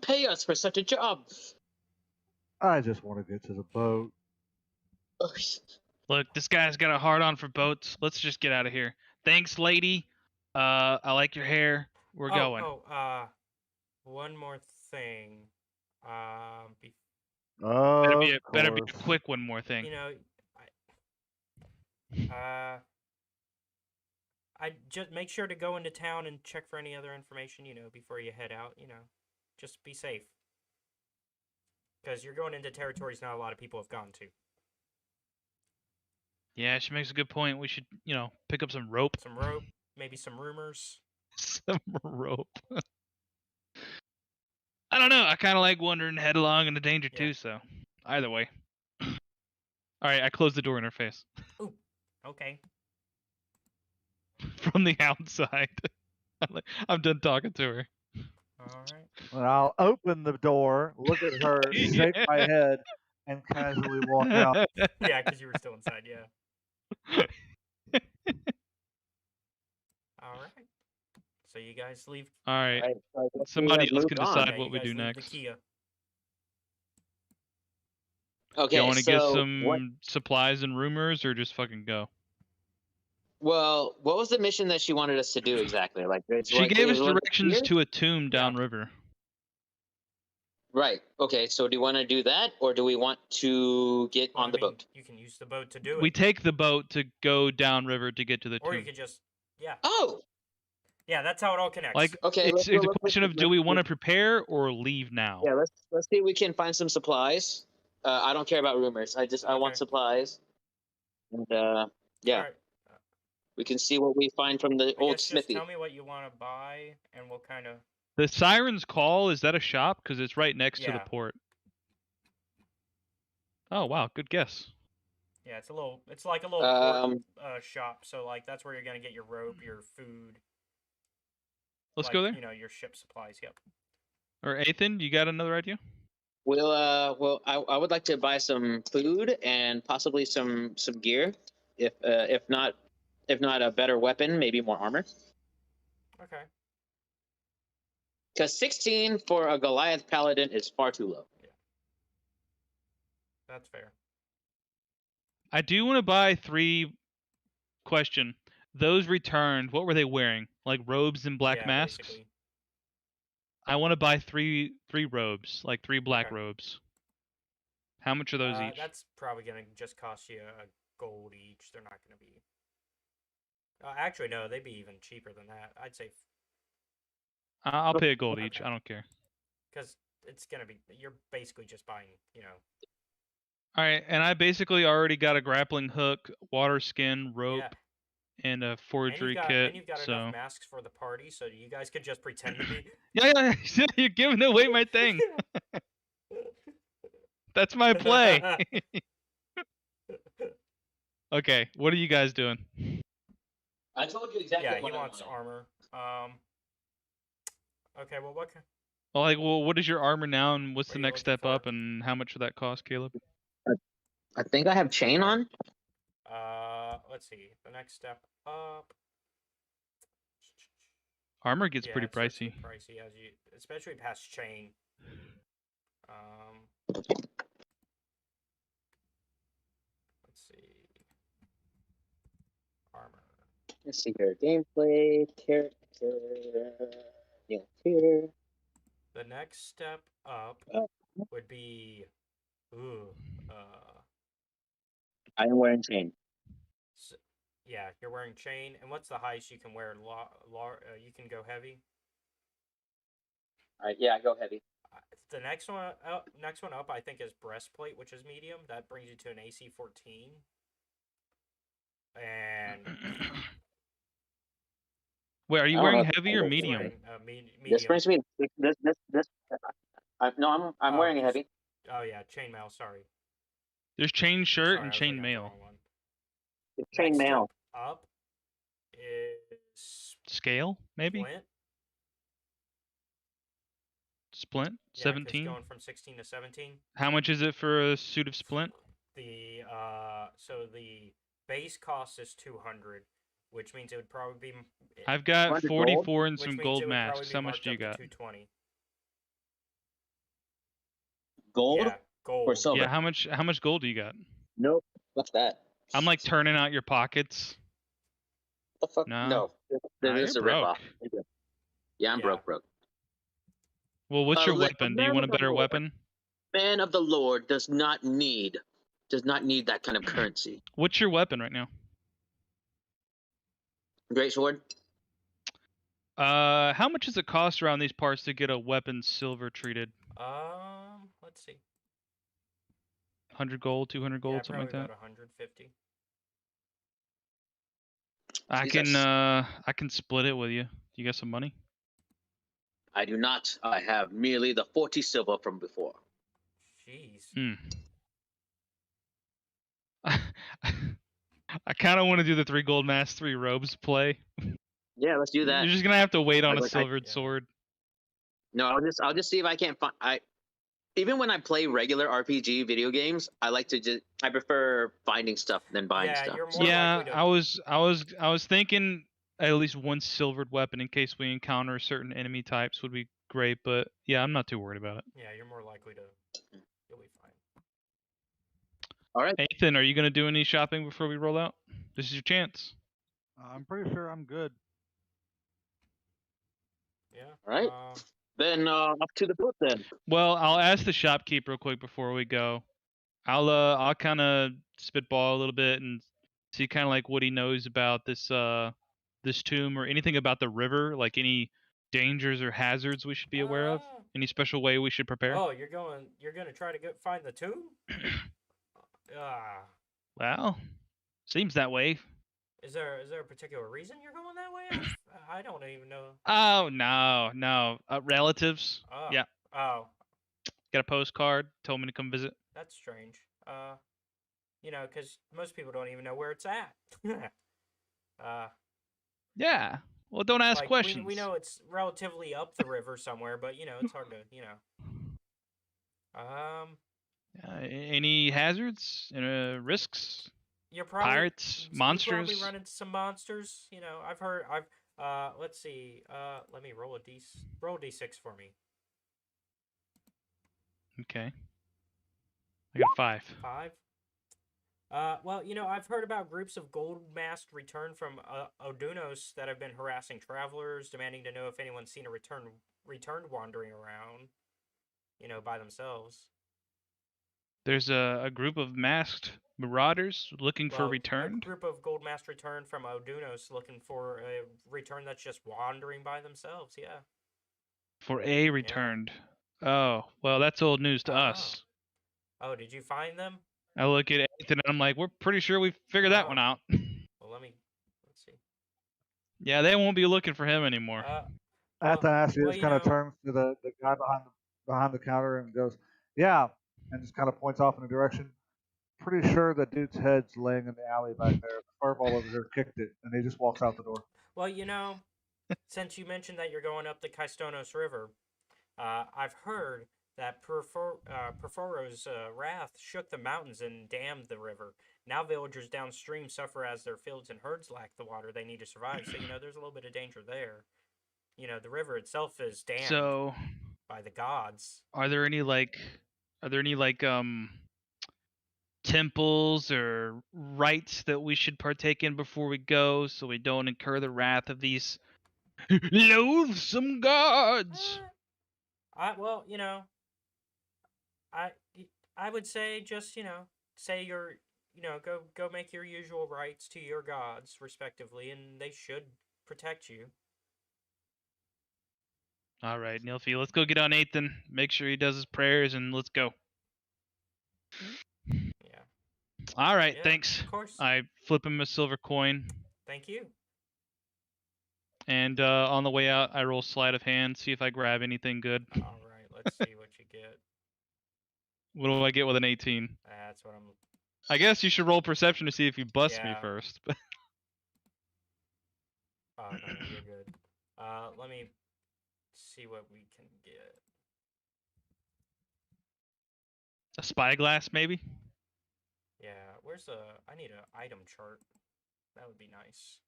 pay us for such a job. I just want to get to the boat. Look, this guy's got a hard-on for boats. Let's just get out of here. Thanks, lady. I like your hair. We're going. One more thing. Better be a quick one more thing. You know, I just make sure to go into town and check for any other information, before you head out, just be safe. Because you're going into territories not a lot of people have gone to. Yeah, she makes a good point. We should, pick up some rope. Some rope, maybe some rumors. Some rope. I don't know. I kind of like wandering headlong into danger too, so either way. All right, I closed the door in her face. Ooh, okay. From the outside. I'm done talking to her. All right. Well, I'll open the door, look at her, shake my head, and casually walk out. Yeah, because you were still inside, yeah. All right. So you guys leave. All right. Somebody else can decide what we do leave next. The Kia. Okay, you want to get some supplies and rumors, or just fucking go? Well, what was the mission that she wanted us to do exactly? She gave us directions to a tomb downriver. Right. Okay. So do you want to do that, or do we want to get on the boat? You can use the boat to do it. We take the boat to go downriver to get to the tomb. Or you could just, Oh, Yeah, that's how it all connects. Like, Okay, it's a question of do we want to let's- prepare or leave now? Yeah, let's see if we can find some supplies. I don't care about rumors. I want Okay. supplies. And yeah, All right. we can see what we find from the I old guess just smithy. tell me what you want to buy, and we'll kind of. The Siren's Call, is that a shop? Because it's right next to the Yeah. port. Oh wow, good guess. Yeah, it's like a little port shop. So like that's where you're gonna get your rope, your food. Let's like, go there. You know, your ship supplies. Yep. Or Ethan, you got another idea? Well, I would like to buy some food and possibly some gear. If not a better weapon, maybe more armor. Okay. Because 16 for a Goliath paladin is far too low. Yeah. That's fair. I do want to buy 3. Question: those returned, what were they wearing? Like robes and black Yeah, masks? basically. I want to buy 3 robes, like 3 black Okay. robes. How much are those each? That's probably gonna just cost you a gold each. They're not gonna be. Actually, no, they'd be even cheaper than that. I'd say. I'll pay a gold each. Okay. I don't care. Because it's gonna be. You're basically just buying. All right, and I basically already got a grappling hook, water skin, rope, Yeah. and a And forgery you've got, kit. and you've got so enough masks for the party, so you guys could just pretend to be. yeah, you're giving away my thing. That's my play. Okay, what are you guys doing? I told you exactly. Yeah, he what I wants wanted. armor. Okay, well, what? Well, what is your armor now, and what's What the are you next looking step for? up, and how much would that cost, Caleb? I think I have chain Okay. on. Let's see. The next step up. Armor gets Yeah, pretty it starts to pricey. get pricey as you, especially past chain. Let's see. Armor. Let's see here. Gameplay, character, yeah, here. The next step up Oh. would be, I am wearing chain. yeah, you're wearing chain. And what's the highest you can wear? You can go heavy. All right, yeah, I go heavy. The next one up, I think, is breastplate, which is medium. That brings you to an AC 14. And Wait, are you I don't wearing know. heavy or It's medium? wearing, medium. This brings me. This. No, I'm Oh, wearing a just- heavy. Oh yeah, chainmail. Sorry. There's chain shirt Sorry, I and was chain looking at the mail. wrong one. It's chain Next mail. step up is Scale, maybe? splint. Splint? Yeah, 'cause 17? going from 16 to 17. How much is it for a suit of splint? So the base cost is 200, which means it would probably be. I've got 100 gold? 44 and Which some means gold it would probably masks. be How much marked do you up to got? 220. Gold Yeah, gold. or silver? Yeah, how much gold do you got? Nope. What's that? I'm like turning out your pockets. The fuck? No. No. Nah, This is a you're broke. ripoff. Yeah, I'm Yeah. broke. Well, what's your Look, weapon? Do you want a better Lord. weapon? Man of the Lord does not need that kind of currency. What's your weapon right now? Great sword. How much does it cost around these parts to get a weapon silver treated? Let's see. 100 gold, 200 gold, Yeah, something probably like that. about 150. Jesus. I can split it with you. You got some money? I do not. I have merely the 40 silver from before. Jeez. Hmm. I kind of want to do the 3 gold mask, 3 robes play. Yeah, let's do that. You're just gonna have to wait on a Like, silvered yeah. sword. No, I'll just see if I can't find. Even when I play regular RPG video games, I prefer finding stuff than buying Yeah, stuff. you're more Yeah, likely to. I was thinking at least one silvered weapon in case we encounter certain enemy types would be great, but yeah, I'm not too worried about it. Yeah, you're more likely to. You'll be fine. All right. Ethan, are you gonna do any shopping before we roll out? This is your chance. I'm pretty sure I'm good. Yeah. All right. Then up to the boat then. Well, I'll ask the shopkeep real quick before we go. I'll kind of spitball a little bit and see kind of like what he knows about this this tomb or anything about the river, like any dangers or hazards we should be aware of? Any special way we should prepare? Oh, you're gonna try to find the tomb? Ah. Well, seems that way. Is there a particular reason you're going that way? I don't even know. Oh no. Relatives. Oh. Yeah. Oh, Got a postcard. Told me to come visit. that's strange. Because most people don't even know where it's at. Yeah. Well, don't ask like questions. we know it's relatively up the river somewhere, but it's hard to Any hazards? Risks? You're probably Pirates? You Monsters? probably run into some monsters. Let's see. Let me roll a d6 for me. Okay. I got 5. 5. Well, I've heard about groups of gold-masked return from Odunos that have been harassing travelers, demanding to know if anyone's seen a returned wandering around, by themselves. There's a group of masked marauders looking for Well, returned. A group of gold-masked return from Odunos looking for a return that's just wandering by themselves, yeah. For a returned. Oh, well, that's old news to us. Oh, did you find them? I look at Ethan and I'm like, we're pretty sure we figured that one out. Well, let's see. Yeah, they won't be looking for him anymore. Athanasius just kind of turns to the guy behind the counter and goes, "Yeah," and just kind of points off in a direction. Pretty sure the dude's head's laying in the alley back there. The furball over here kicked it, and he just walks out the door. Well, since you mentioned that you're going up the Kaistonos River, I've heard that Perforos' wrath shook the mountains and dammed the river. Now villagers downstream suffer as their fields and herds lack the water they need to survive. So, there's a little bit of danger there. The river itself is damned by the gods. Are there any temples or rites that we should partake in before we go so we don't incur the wrath of these loathsome gods? I would say just, say your, go make your usual rites to your gods, respectively, and they should protect you. All right, Nilfi, let's go get on Nathan, make sure he does his prayers, and let's go. Yeah. All right, Yeah, thanks. Of course. I flip him a silver coin. Thank you. And on the way out, I roll sleight of hand, see if I grab anything good. All right, let's see what you get. What do I get with an 18? That's what I'm... I guess you should roll perception to see if you bust me first. Oh, no, you're good. Let me see what we can get. A spyglass, maybe? Yeah, I need an item chart. That would be nice.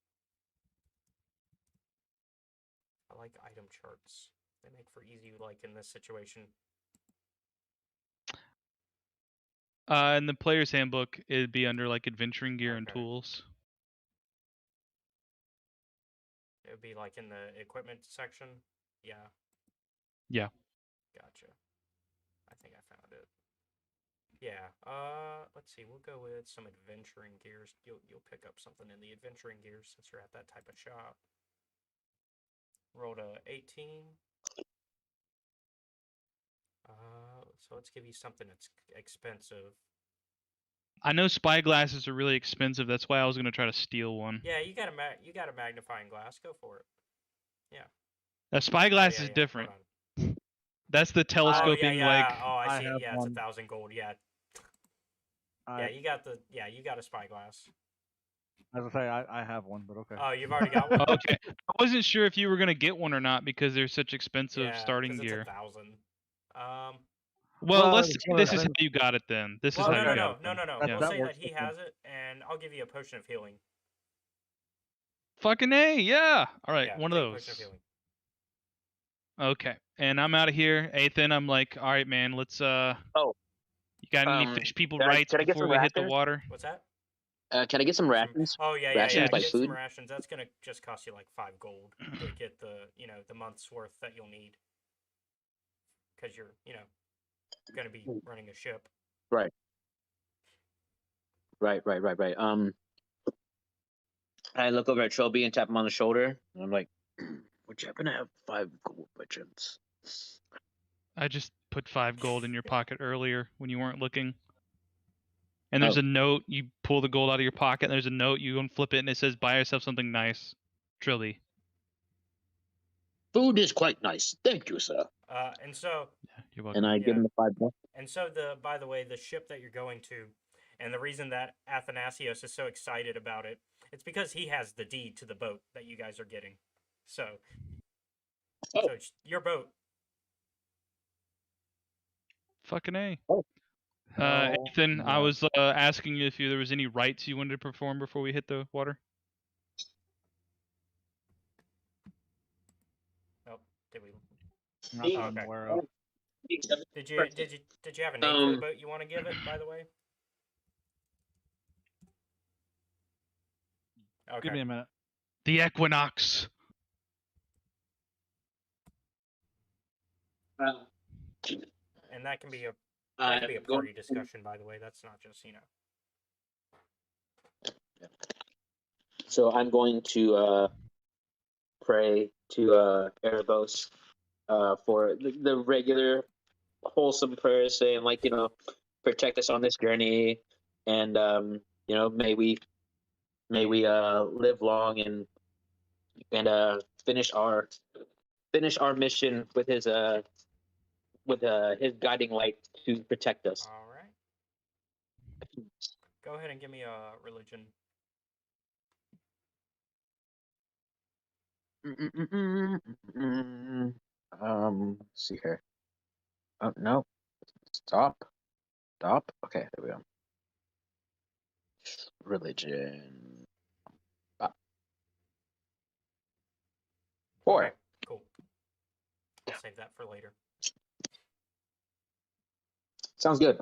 I like item charts. They make for easy, in this situation. In the player's handbook, it'd be under, adventuring gear and tools. It would be, in the equipment section? Yeah. Yeah. Gotcha. I think I found it. Yeah. Let's see. We'll go with some adventuring gears. You'll pick up something in the adventuring gears since you're at that type of shop. Rolled a 18. So let's give you something that's expensive. I know spyglasses are really expensive. That's why I was gonna try to steal one. Yeah, you got a magnifying glass. Go for it. Yeah. A spyglass is different. That's the telescoping Oh, I see. have Yeah, one. it's 1,000 gold. Yeah. You got a spyglass. As I say, I have one, but okay. Oh, you've already got one. Okay. I wasn't sure if you were gonna get one or not because they're such expensive starting 'cause gear. It's 1,000. Well, let's it's say one this of is the- how you got it then. This is Well, how you got it. no. Yeah. We'll That say works that he with me. has it, and I'll give you a potion of healing. Fucking A, yeah. All right, Yeah, one of take a potion those. healing. Okay, and I'm out of here. Ethan, I'm like, all right, man, let's You got any fish people rights can I get before some we hit the rations? water? What's that? Can I get some rations? Oh yeah. Rations by Get food? some rations. That's gonna just cost you 5 gold to get the month's worth that you'll need. Because you're gonna be running a ship. Right. I look over at Trilby and tap him on the shoulder, and I'm like, "Would you happen to have 5 gold by chance?" I just put 5 gold in your pocket earlier when you weren't looking. And there's Oh. a note. You pull the gold out of your pocket. And there's a note. You unflip it, and it says, "Buy yourself something nice, Trilby." Food is quite nice, thank you, sir. And so You're welcome. And I give him the 5 gold. And so by the way, the ship that you're going to, and the reason that Athanasios is so excited about it, it's because he has the deed to the boat that you guys are getting. So it's your boat. Fucking A. Oh. Ethan, I yeah. was asking you if there was any rites you wanted to perform before we hit the water. Oh, did we? Not that Oh, I'm okay. aware of. Did you have a name for the boat you want to give it? By the way. Okay. Give me a minute. The Equinox. And that can be a I'm party discussion, by the way. That's not just So I'm going to pray to Erebos for the regular wholesome prayers, saying like, protect us on this journey, and may we live long and finish our mission with his guiding light to protect us. All right. Go ahead and give me a religion. Let's see here. Oh no, stop. Okay, there we go. Religion. 4. Okay, cool. I'll save that for later. Sounds good.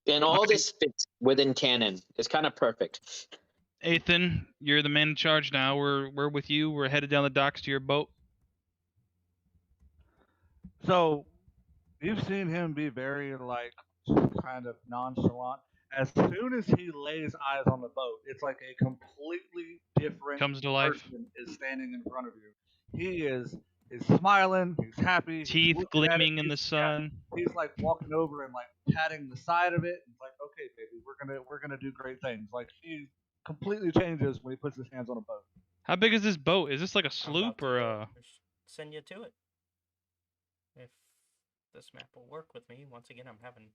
And all this fits within canon. It's kind of perfect. Ethan, you're the man in charge now. We're with you. We're headed down the docks to your boat. So, you've seen him be very, kind of nonchalant. As soon as he lays eyes on the boat, it's like a completely different Comes to life. person is standing in front of you. He is smiling, he's happy, he's Teeth looking at it, gleaming in the sun. He's like walking over and like patting the side of it. It's like, okay, baby, we're gonna do great things. Like he completely changes when he puts his hands on a boat. How big is this boat? Is this like a I'm sloop about or to, a? send you to it. If this map will work with me. Once again, I'm having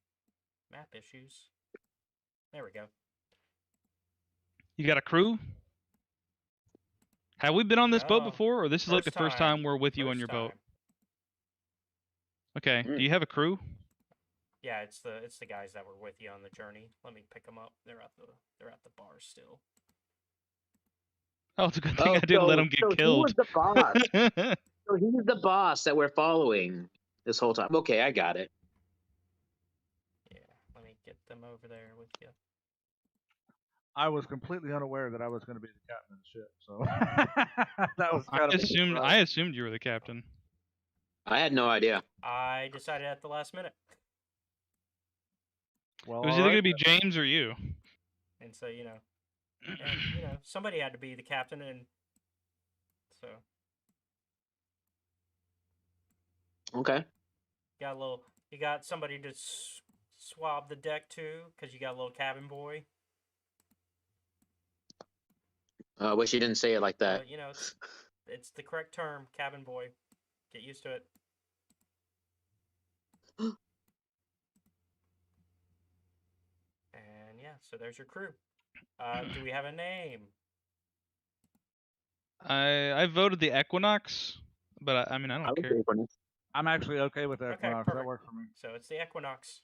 map issues. There we go. You got a crew? Have we been on this boat No, before, or this is like the first first time. time we're with you on First your boat? time. Okay. Do you have a crew? Yeah, it's the guys that were with you on the journey. Let me pick them up. They're at the bar still. Oh, it's a good thing I didn't let him get killed. He was the boss. So he's the boss that we're following this whole time. Okay, I got it. Yeah, let me get them over there with you. I was completely unaware that I was going to be the captain of the ship, so that was kind of. I assumed you were the captain. I had no idea. I decided at the last minute. Well, It was either going to be James or you. And so, somebody had to be the captain, and so Okay. you got somebody to swab the deck too, because you got a little cabin boy. Wish you didn't say it like that. It's the correct term, cabin boy. Get used to it. And yeah, so there's your crew. Do we have a name? I voted the Equinox, but I mean I don't care. I'm actually okay with that. Okay, Equinox. perfect. That worked for me. So it's the Equinox.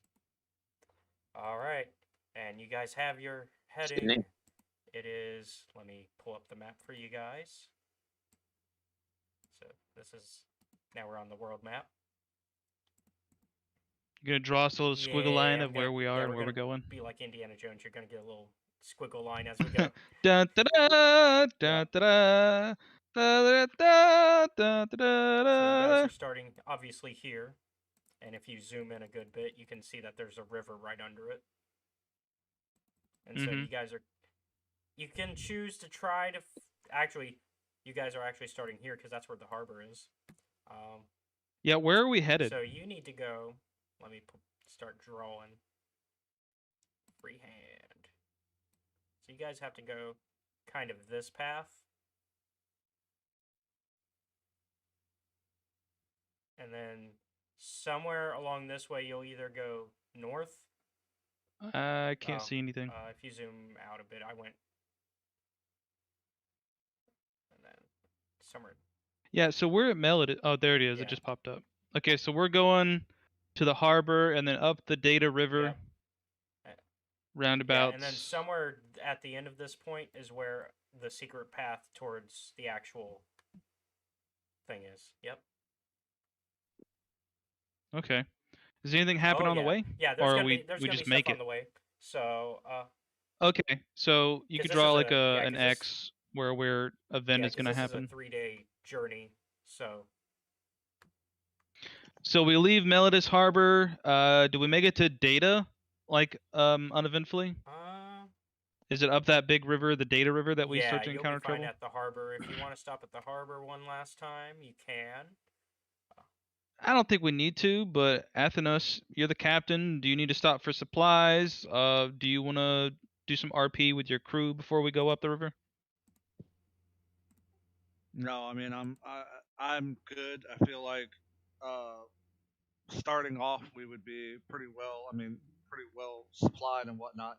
All right, and you guys have your heading. It is. Let me pull up the map for you guys. So this is. Now we're on the world map. You're gonna draw us a little squiggle line of where we are and where we're gonna going. Be like Indiana Jones. You're gonna get a little squiggle line as we go. Dun, da, da, da, da, da, da, da, da, da, So you guys da. are starting obviously here, and if you zoom in a good bit, you can see that there's a river right under it. And so you guys are you can choose to try to. Actually, you guys are actually starting here because that's where the harbor is. Yeah, where are we headed? So you need to go. Let me start drawing. Freehand. So you guys have to go kind of this path. And then somewhere along this way, you'll either go north. I can't see anything. If you zoom out a bit, I went. And then somewhere. Yeah, so we're at Melody. Oh, there it is. Yeah. It just popped up. Okay, so we're going to the harbor and then up the Data River. Yep. Roundabouts. Yeah, and then somewhere at the end of this point is where the secret path towards the actual thing is. Yep. Okay. Does anything happen on the way? Yeah, there's or gonna we be there's we gonna just be make stuff it on the way. So Okay, so you 'cause could this draw is like a- yeah, an 'cause this- X where event is gonna this happen. is a 3-day journey. So So we leave Melodis Harbor. Do we make it to Data, like uneventfully? Is it up that big river, the Data River, that we start to you'll encounter be fine trouble? at the harbor. If you want to stop at the harbor one last time, you can. I don't think we need to, but Athenos, you're the captain. Do you need to stop for supplies? Do you want to do some RP with your crew before we go up the river? No, I mean I'm good. I feel like starting off we would be pretty well supplied and whatnot.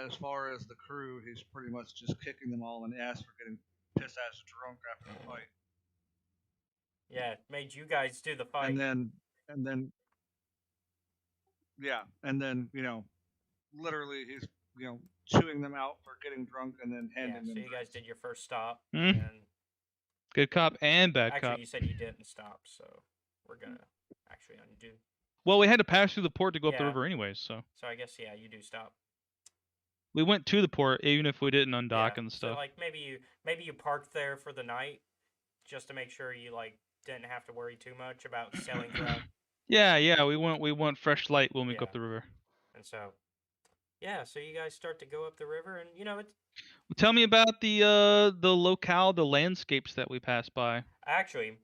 As far as the crew, he's pretty much just kicking them all in the ass for getting piss ass drunk after the fight. Yeah, it made you guys do the fight. And then yeah, and then literally he's chewing them out for getting drunk and then handing them. So you guys did your first stop. Hmm. And Good cop and bad actually, cop. you said you didn't stop, so we're gonna actually undo. Well, we had to pass through the port to go up the Yeah. river anyways, so. So I guess you do stop. We went to the port even if we didn't undock Yeah, and So stuff. like maybe you parked there for the night, just to make sure you like didn't have to worry too much about sailing throughout. Yeah, we want fresh light when we go Yeah. up the river. And so, so you guys start to go up the river, and it's Tell me about the locale, the landscapes that we passed by. actually,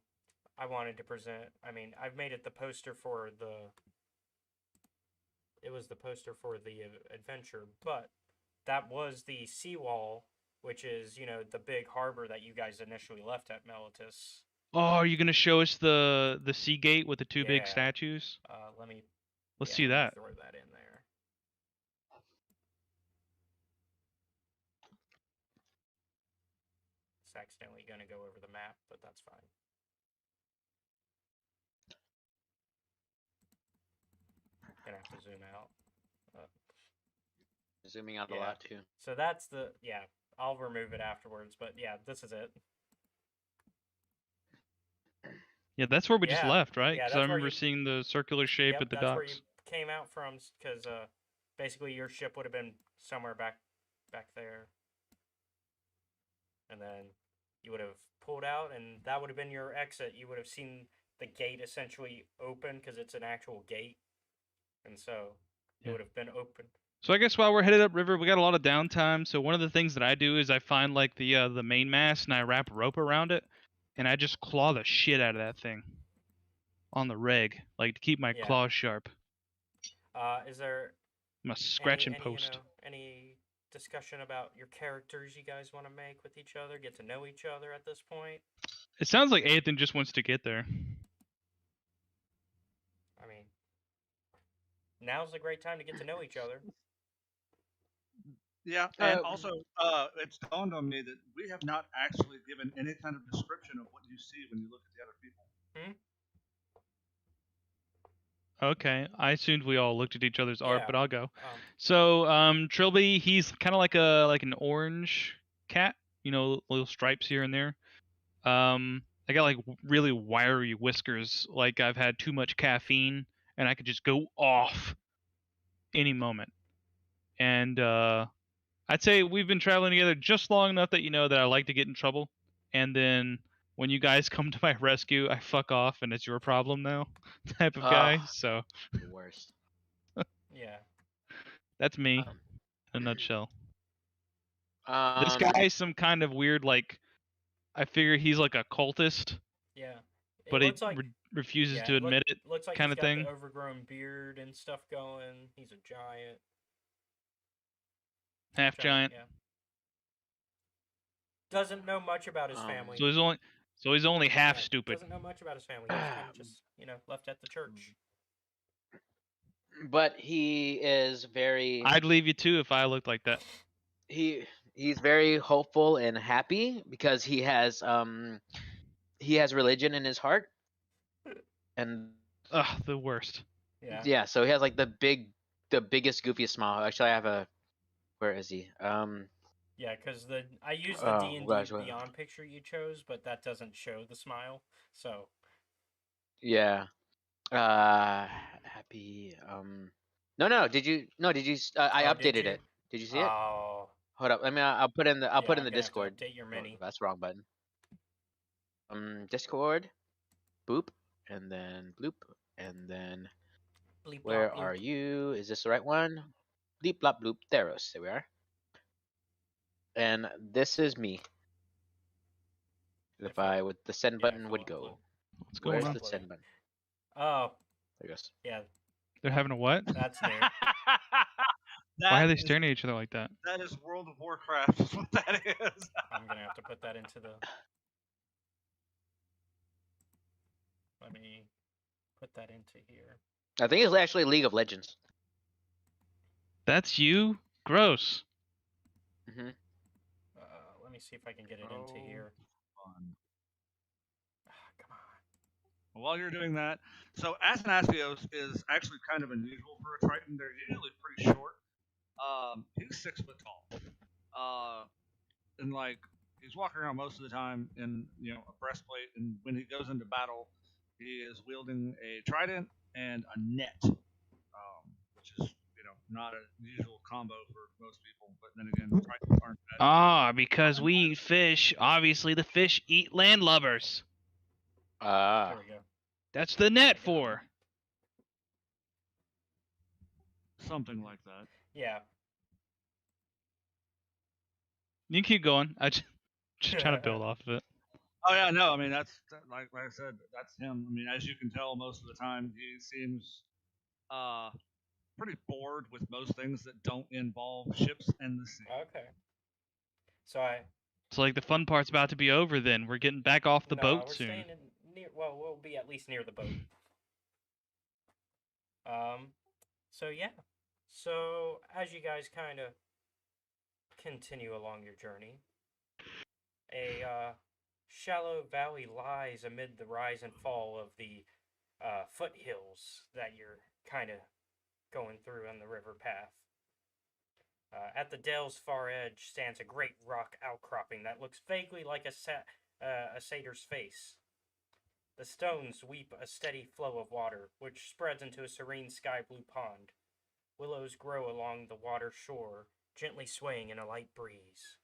I wanted to present. I mean, I've made it the poster for the. It was the poster for the adventure, but that was the seawall, which is the big harbor that you guys initially left at Melitus. Oh, are you gonna show us the sea gate with the two big Yeah. statues? Let's see that. Throw that in there. It's accidentally gonna go over the map, but that's fine. Gonna have to zoom out. Zooming out a lot too. So that's I'll remove it afterwards, but this is it. Yeah, that's where we just left, right? Yeah, Because I remember seeing the circular shape at the that's docks. where you came out from, because basically your ship would have been somewhere back there, and then you would have pulled out, and that would have been your exit. You would have seen the gate essentially open because it's an actual gate, and so it would have been open. So I guess while we're headed upriver, we got a lot of downtime. So one of the things that I do is I find like the mainmast and I wrap rope around it, and I just claw the shit out of that thing on the reg, like to keep my claws sharp. Is there? I'm a scratch and post. Any discussion about your characters you guys want to make with each other? Get to know each other at this point. It sounds like Ethan just wants to get there. I mean, now's a great time to get to know each other. Yeah, and also, it's dawned on me that we have not actually given any kind of description of what you see when you look at the other people. Okay, I assumed we all looked at each other's art, Yeah. but I'll go. So, Trilby, he's kind of like an orange cat, little stripes here and there. I got like really wiry whiskers, like I've had too much caffeine, and I could just go off any moment. And I'd say we've been traveling together just long enough that you know that I like to get in trouble, and then when you guys come to my rescue, I fuck off and it's your problem now, type of guy. So the worst. Yeah. That's me in a nutshell. This guy's some kind of weird, like, I figure he's like a cultist, Yeah. It but he looks like refuses yeah, to admit it, looks like kind he's of got thing. the overgrown beard and stuff going. He's a giant. Half giant. Yeah. Doesn't know much about his family. So he's only half Yeah, stupid. Doesn't know much about his family. He's kind of just, left at the church. But he is very. I'd leave you too if I looked like that. He's very hopeful and happy because he has religion in his heart, and Ugh, the worst. yeah. So he has like the biggest goofiest smile. Actually, I have a. Where is he? Yeah, because I used the D&D gosh, Beyond picture you chose, but that doesn't show the smile. So Yeah. Happy. No. Did you? No. Did you? I Oh, updated did you? it. Did you see it? Oh, Hold up. I mean, I'll put in the. I'll put in I'm the gonna have to Discord. update your Oh, mini. that's the wrong button. Discord. Boop. And then bloop. And then. Bleep, Where blop, are bloop. you? Is this the right one? Bleep blop bloop. Theros. There we are. And this is me. If I would, the send button would go. What's going Where's on? the send button? Oh, There it goes. yeah, They're having a what? that's new. Why are they staring at each other like that? That is World of Warcraft. Is what that is. I'm gonna have to put that into the. Let me put that into here. I think it's actually League of Legends. That's you? Gross. Mm-hmm. Let me see if I can get it into here. Fun. Come on. Well, while you're doing that, so Athanasios is actually kind of unusual for a Triton. They're usually pretty short. He's 6 foot tall. And like he's walking around most of the time in a breastplate, and when he goes into battle, he is wielding a trident and a net, which is not a usual combo for most people. But then again, tridents aren't bad. Because we eat fish, obviously the fish eat landlubbers. There we go. That's the net for. Something like that. Yeah. You can keep going. I just trying to build off of it. Oh yeah, no, I mean that's like I said, that's him. I mean, as you can tell, most of the time he seems pretty bored with most things that don't involve ships and the sea. Okay. So So like the fun part's about to be over. Then we're getting back off the boat we're soon. staying near. Well, we'll be at least near the boat. So yeah. So as you guys kind of continue along your journey, a shallow valley lies amid the rise and fall of the foothills that you're kind of going through on the river path. At the dale's far edge stands a great rock outcropping that looks vaguely like a satyr's face. The stones weep a steady flow of water, which spreads into a serene sky-blue pond. Willows grow along the water shore, gently swaying in a light breeze.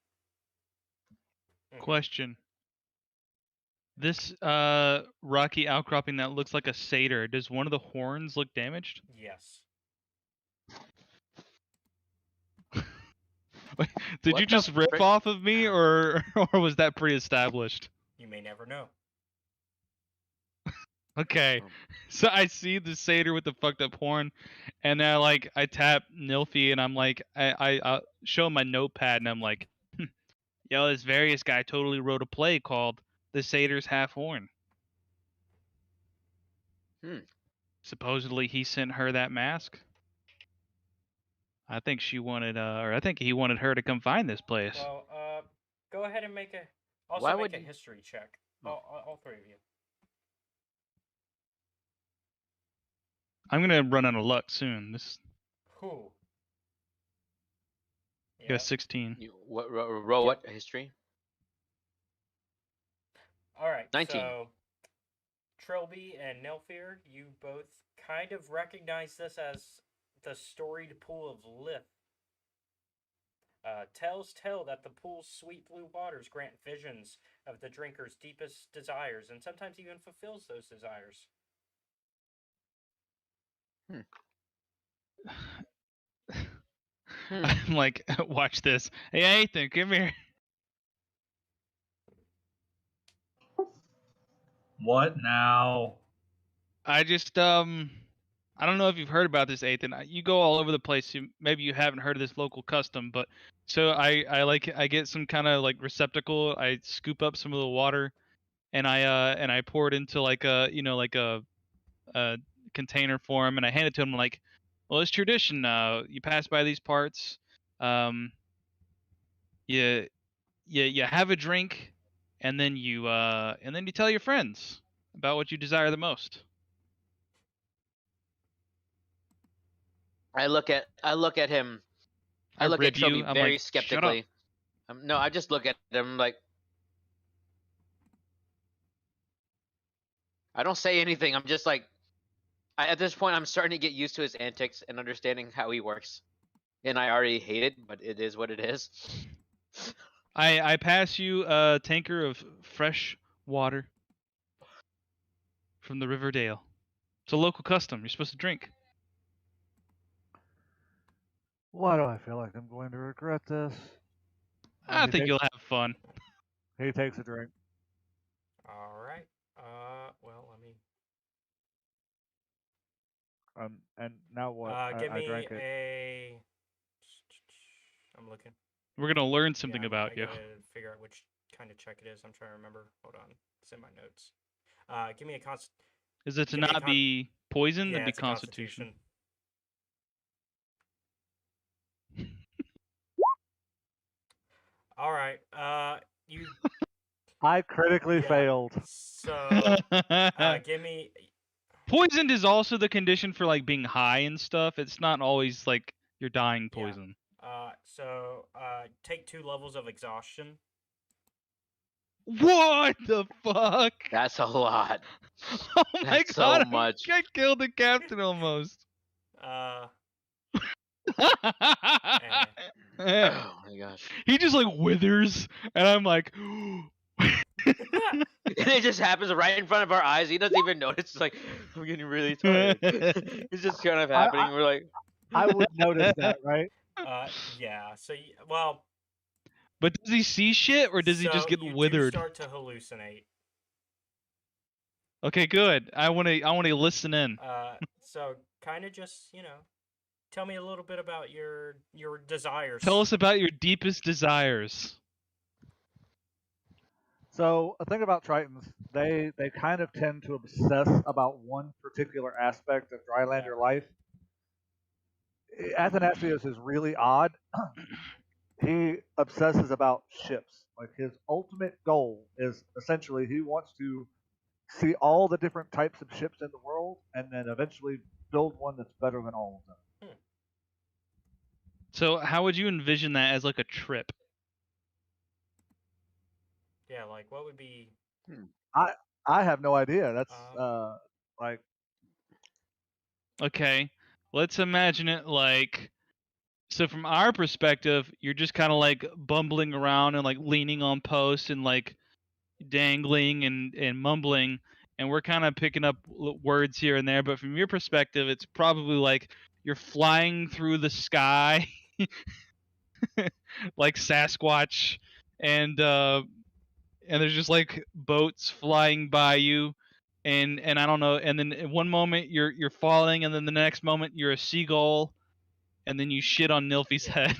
Question. This rocky outcropping that looks like a satyr, does one of the horns look damaged? Yes. Did you just rip off of me, or was that pre-established? You may never know. Okay, so I see the satyr with the fucked up horn, and then I tap Nilfy, and I'm like, I show him my notepad, and I'm like, yo, this Various guy totally wrote a play called The Satyr's Half Horn. Supposedly he sent her that mask. I think she wanted, or I think he wanted her to come find this place. Well, go ahead and make a history check. All three of you. I'm gonna run out of luck soon. This. Who? You got 16. Roll what history? All right. 19. So, Trilby and Nelfir, you both kind of recognize this as the storied pool of Lith. Tales tell that the pool's sweet blue waters grant visions of the drinker's deepest desires, and sometimes even fulfills those desires. I'm like, watch this. Hey, Ethan, come here. What now? I just I don't know if you've heard about this, Ethan. You go all over the place. Maybe you haven't heard of this local custom, but so I get some kind of like receptacle. I scoop up some of the water, and I pour it into like a a container for him, and I hand it to him like, well, it's tradition. You pass by these parts, um, you you have a drink, and then you tell your friends about what you desire the most. I look at him. I I look at rib you. Trophy I'm very like, shut up. skeptically. No, I just look at him like. I don't say anything. I'm just like. At this point, I'm starting to get used to his antics and understanding how he works. And I already hate it, but it is what it is. I pass you a tanker of fresh water from the Riverdale. It's a local custom. You're supposed to drink. Why do I feel like I'm going to regret this? I He think takes- you'll have fun. He takes a drink. All right. Well, let me. And now what? Give I me drank it. a. I'm looking. We're gonna learn something Yeah, about I you. gotta figure out which kind of check it is. I'm trying to remember. Hold on. It's in my notes. Give me a const. Is it to give me a not con- be poison? Yeah, That'd be it's a Constitution. All right. You. I critically Yeah. failed. So, give me. Poisoned is also the condition for like being high and stuff. It's not always like you're dying Yeah. poison. Take 2 levels of exhaustion. What the fuck? That's a lot. Oh my That's so god! much. I killed the captain almost. Oh my gosh. He just like withers, and I'm like, And it just happens right in front of our eyes. He doesn't even notice. It's like, I'm getting really tired. It's just kind of happening. We're like, I would notice that, right? Yeah. So, well. But does he see shit, or does he just So get you withered? do start to hallucinate. Okay, good. I want to listen in. So kind of just, tell me a little bit about your desires. Tell us about your deepest desires. So a thing about Tritons, they kind of tend to obsess about one particular aspect of drylander life. Athanasius is really odd. He obsesses about ships. Like his ultimate goal is essentially he wants to see all the different types of ships in the world and then eventually build one that's better than all of them. So how would you envision that as like a trip? Yeah, like what would be? I have no idea. That's like. Okay, let's imagine it like. So from our perspective, you're just kind of like bumbling around and like leaning on posts and like dangling and mumbling, and we're kind of picking up words here and there. But from your perspective, it's probably like you're flying through the sky, like Sasquatch, and there's just like boats flying by you, and I don't know. And then in one moment you're falling, and then the next moment you're a seagull, and then you shit on Nilfi's head.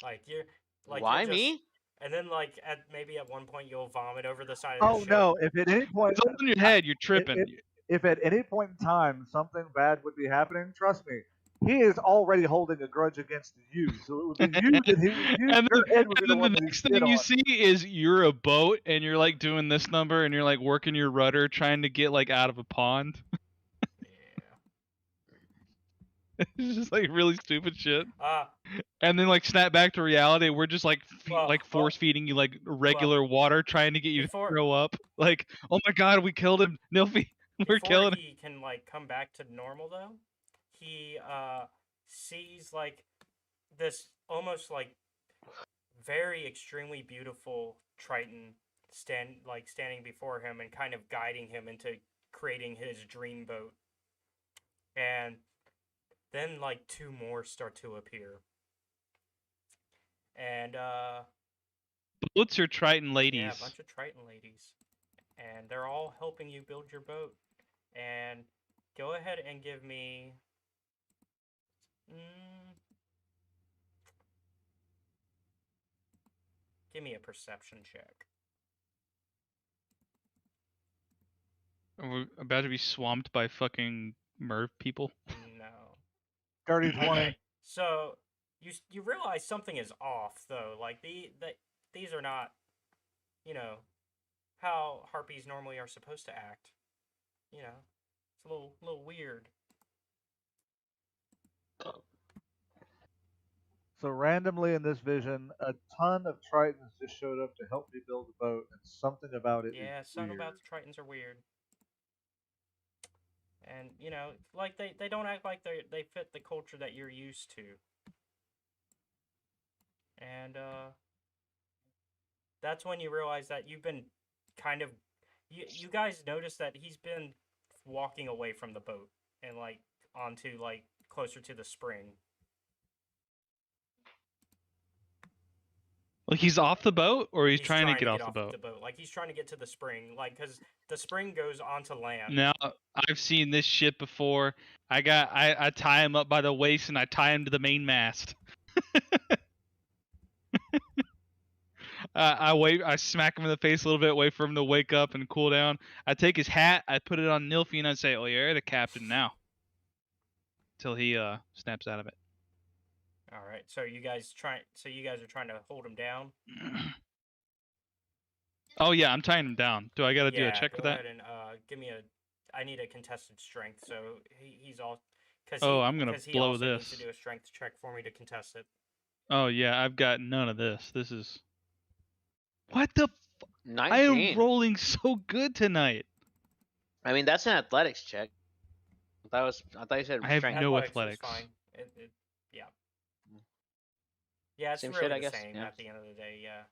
Like you're like why you're just, me? And then like maybe at one point you'll vomit over the side of the Oh ship. no! If at any point It's all in your head. You're tripping. If at any point in time something bad would be happening, trust me, he is already holding a grudge against you. So it would be you that your head would be the one that he next shit thing you on. see is you're a boat and you're like doing this number and you're like working your rudder trying to get like out of a pond. Yeah. It's just like really stupid shit. And then like snap back to reality. We're just like force feeding you like regular water, trying to get you to throw up. Like, oh my god, we killed him, Nilfi. We're killing him. Before he can like come back to normal though, he sees like this almost like very extremely beautiful Triton standing before him and kind of guiding him into creating his dream boat. And then like 2 more start to appear. And Boats or Triton ladies? yeah, a bunch of Triton ladies, and they're all helping you build your boat. And go ahead and give me. Give me a perception check. We're about to be swamped by fucking merv people. No. Dirty 20. Okay, so you realize something is off though. Like these are not, you know, how harpies normally are supposed to act. You know, it's a little weird. So randomly in this vision, a ton of Tritons just showed up to help me build the boat, and something about it is Yeah, something weird. about the Tritons are weird. And you know, like they don't act like they fit the culture that you're used to. And that's when you realize that you've been kind of you guys notice that he's been walking away from the boat and like onto like closer to the spring. Like he's off the boat, or he's He's trying to get off the boat? Like he's trying to get to the spring, like because the spring goes onto land. Now I've seen this shit before. I tie him up by the waist and I tie him to the mainmast. I smack him in the face a little bit, wait for him to wake up and cool down. I take his hat, I put it on Nilfy, and I say, "Oh, you're the captain now." Till he snaps out of it. All right, so you guys are trying to hold him down. Oh yeah, I'm tying him down. Do I gotta do a check for that? Go ahead and give me I need a contested strength, so he's all. I'm gonna blow this. Needs to do a strength check for me to contest it. Oh yeah, I've got none of this. This is. What the? 19. I am rolling so good tonight. I mean, that's an athletics check. I thought you said I have strength. no Athletics. athletics. Is fine. Yeah. Yeah, it's Same really shit, I the guess, same yeah. at the end of the day. Yeah.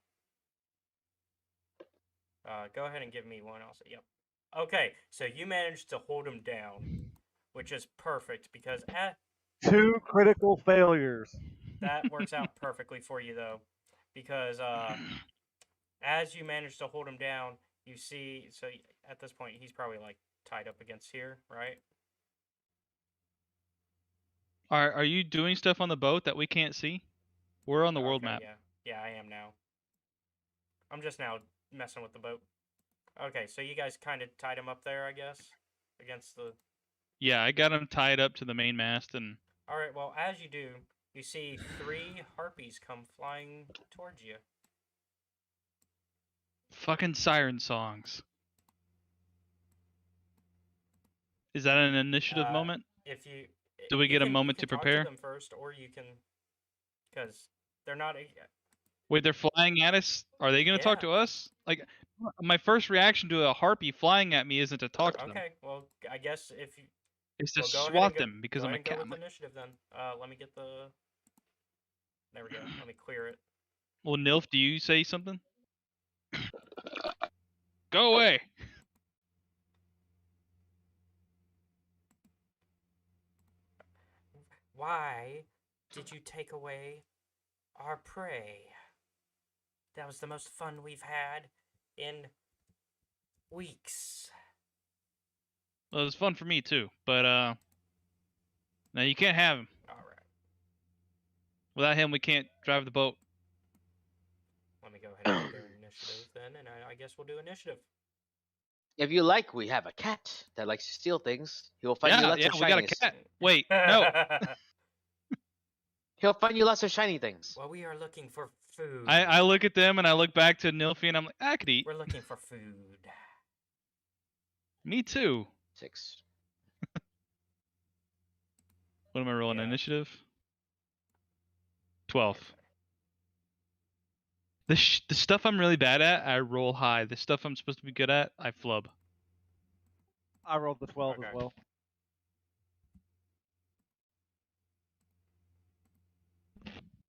Go ahead and give me one also. Yep. Okay, so you managed to hold him down, which is perfect because 2 critical failures. that works out perfectly for you though, because as you manage to hold him down, you see. So at this point, he's probably like tied up against here, right? Are you doing stuff on the boat that we can't see? We're on the world map. Yeah, I am now. I'm just now messing with the boat. Okay, so you guys kind of tied him up there, I guess, against the. Yeah, I got him tied up to the main mast, and. All right. Well, as you do, you see 3 harpies come flying towards you. Fucking siren songs. Is that an initiative moment? If you. Do we get a moment to prepare? Talk to them first, or you can, because they're not. Wait, they're flying at us? Are they going to talk Yeah. to us? Like, my first reaction to a harpy flying at me isn't to talk to them. Okay, well, I guess if you. It's to Well, go ahead swat and go- them because go I'm a ahead and cat. go with initiative then. Let me get the. There we go. Let me clear it. Well, Nilf, do you say something? Go away. Why did you take away our prey? That was the most fun we've had in weeks. Well, it was fun for me too, but now you can't have him. All right. Without him, we can't drive the boat. Let me go ahead and do their initiative then, and I guess we'll do initiative. If you like, we have a cat that likes to steal things. He will find you lots of shinies. We got a cat. Wait, no. He'll find you lots of shiny things. Well, we are looking for food. I look at them and I look back to Nilfy and I'm like, I could eat. We're looking for food. Me too. 6. What am I rolling? Yeah. Initiative? 12. The stuff I'm really bad at, I roll high. The stuff I'm supposed to be good at, I flub. I rolled the 12 Okay. as well.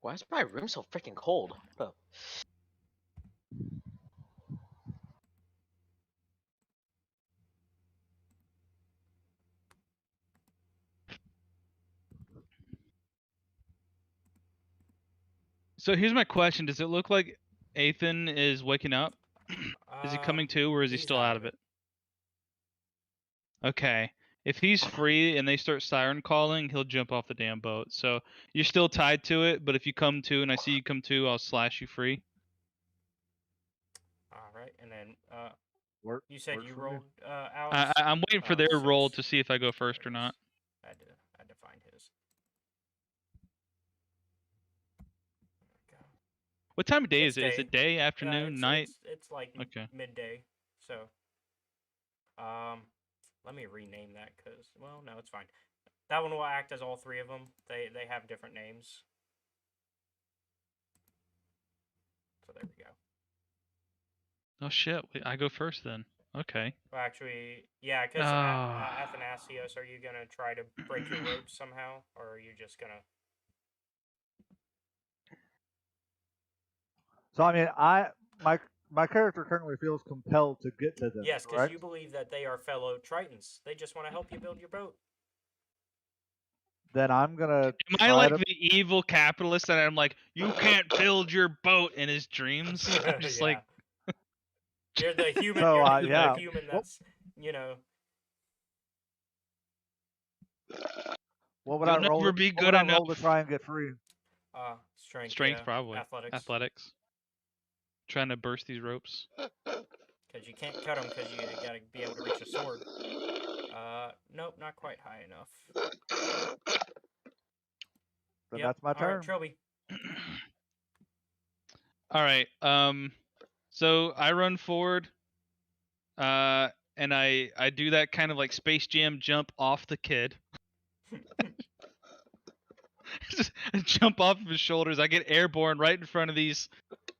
Why is my room so freaking cold? Oh. So here's my question: does it look like Ethan is waking up? Is he coming to, or is he He's still out of it? Okay. If he's free and they start siren calling, he'll jump off the damn boat. So you're still tied to it, but if you come to and I see you come to, I'll slash you free. All right, and then you said works you for me. rolled Alex. I'm waiting for their roll 6. to see if I go first or not. I had to find his. There we go. What time of day It's is it? Is it day, afternoon, night? It's like Okay. midday. So, let me rename that because no, it's fine. That one will act as all 3 of them. They have different names. So there we go. Oh shit! Wait, I go first then. Okay. Well, actually, yeah, because Ah. Athanasios, are you gonna try to break your ropes somehow, or are you just gonna? So I mean, my character currently feels compelled to get to them. Yes, because correct? you believe that they are fellow Tritons. They just want to help you build your boat. Then I'm gonna Am I try like to. the evil capitalist that I'm like, you can't build your boat in his dreams? I'm just like, You're the human. So, You're the evil yeah. human. Well- That's you know. What would you'll I roll? never be What good would I enough. roll to try and get free? Strength. Strength, Yeah. probably. Athletics. Trying to burst these ropes. Because you can't cut them because you gotta be able to reach a sword. Nope, not quite high enough. Then Yep. that's my All right, turn. Trilby. All right. So I run forward. And I do that kind of like Space Jam jump off the kid. Just jump off of his shoulders. I get airborne right in front of these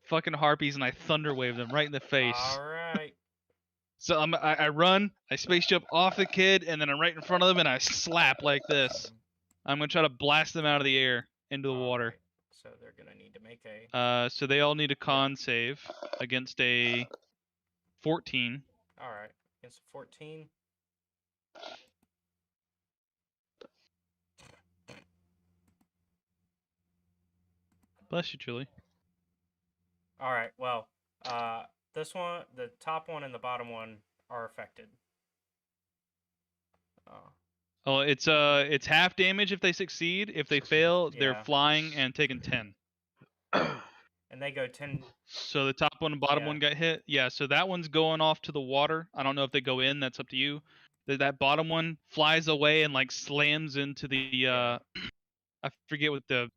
fucking harpies, and I thunder wave them right in the face. All right. So I run, I space jump off the kid, and then I'm right in front of them, and I slap like this. I'm gonna try to blast them out of the air into the water. Right. So they're gonna need to make a. So they all need a con save against a 14. All right. Against a 14. Bless you, Julie. All right. Well, this one, the top one and the bottom one are affected. Oh, it's half damage if they succeed. If they fail, they're Yeah. flying and taking 10. And they go 10. So the top one and bottom one got hit. Yeah, so that one's going off to the water. I don't know if they go in. That's up to you. That bottom one flies away and like slams into the I forget what the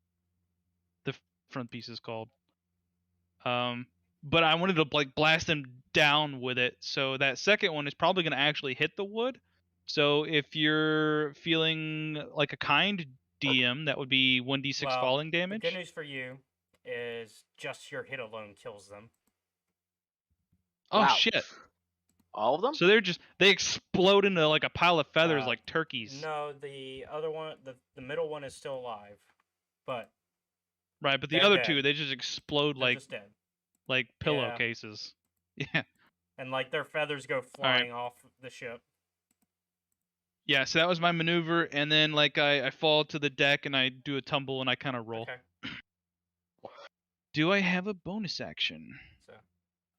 front piece is called. But I wanted to like blast them down with it. So that second one is probably going to actually hit the wood. So if you're feeling like a kind DM, that would be 1d6 falling damage. The good news for you is just your hit alone kills them. Oh Wow. shit. All of them? So they explode into like a pile of feathers like turkeys. No, the other one, the middle one is still alive, but right, but the they're other dead. two they just explode They're just dead. like pillowcases. Yeah. And like their feathers go flying off the ship. Yeah, so that was my maneuver, and then like I fall to the deck and I do a tumble and I kind of roll. Okay. Do I have a bonus action? So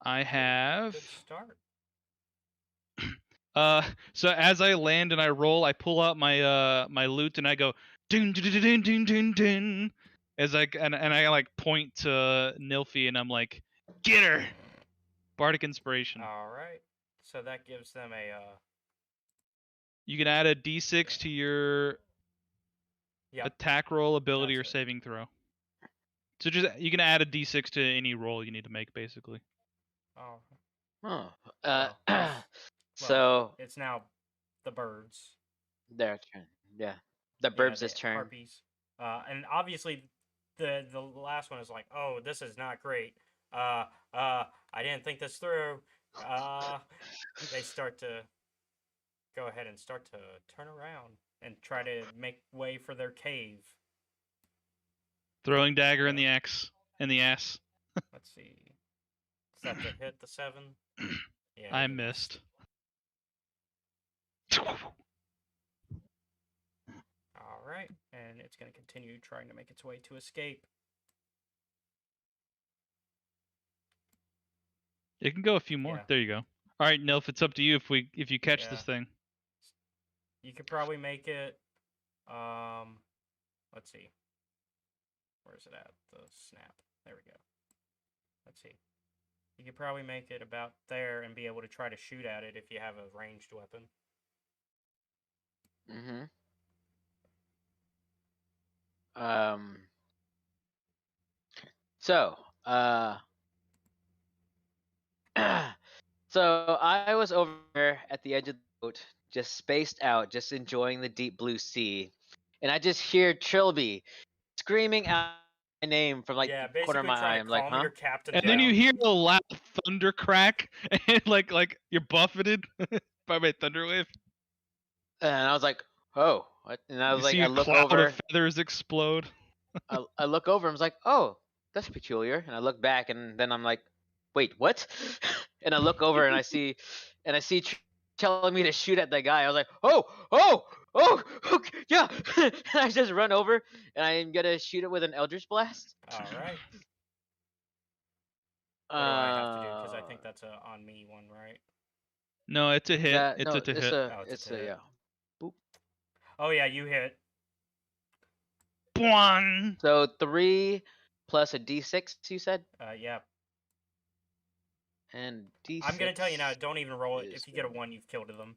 I have. good start. So as I land and I roll, I pull out my my lute and I go dun dun dun dun dun dun dun, as I and I like point to Nilfi and I'm like, get her. Bardic inspiration. All right. So that gives them a. You can add a d6 to your attack roll, ability, or That's it. saving throw. So just you can add a d6 to any roll you need to make, basically. Oh. So it's now the birds. Their turn. Yeah. The birds' turn. Harpies. And obviously, the last one is like, oh, this is not great. I didn't think this through. They start to go ahead and start to turn around and try to make way for their cave. Throwing dagger in the axe, in the ass. Let's see. Is that the hit, the 7? Yeah. I missed. All right, and it's going to continue trying to make its way to escape. It can go a few more. Yeah. There you go. All right, Nilf, it's up to you if you catch Yeah. this thing. You could probably make it. Let's see. Where's it at? The snap. There we go. Let's see. You could probably make it about there and be able to try to shoot at it if you have a ranged weapon. Mm-hmm. So, so I was over there at the edge of the boat, just spaced out, just enjoying the deep blue sea, and I just hear Trilby screaming out my name from like Yeah, the corner of basically my eye. trying to I'm like, calm huh? your captain And down. then you hear a loud thunder crack, and like you're buffeted by my thunder wave. And I was like, oh, what? And I You was like, see I a look cloud over. of feathers explode. I look over and I was like, oh, that's peculiar. And I look back and then I'm like, wait, what? And I look over and I see telling me to shoot at that guy. I was like, oh, okay, yeah. And I just run over and I'm gonna shoot it with an Eldritch Blast. All right. What do I have to do? Because I think that's a on me one, right? No, it's a hit. Yeah, it's no, a hit. it's a a hit. yeah. Boop. Oh yeah, you hit. Boing! So 3 plus a D6, you said, Yeah. and D6. I'm gonna tell you now. Don't even roll it. is If you get a 1, you've killed them.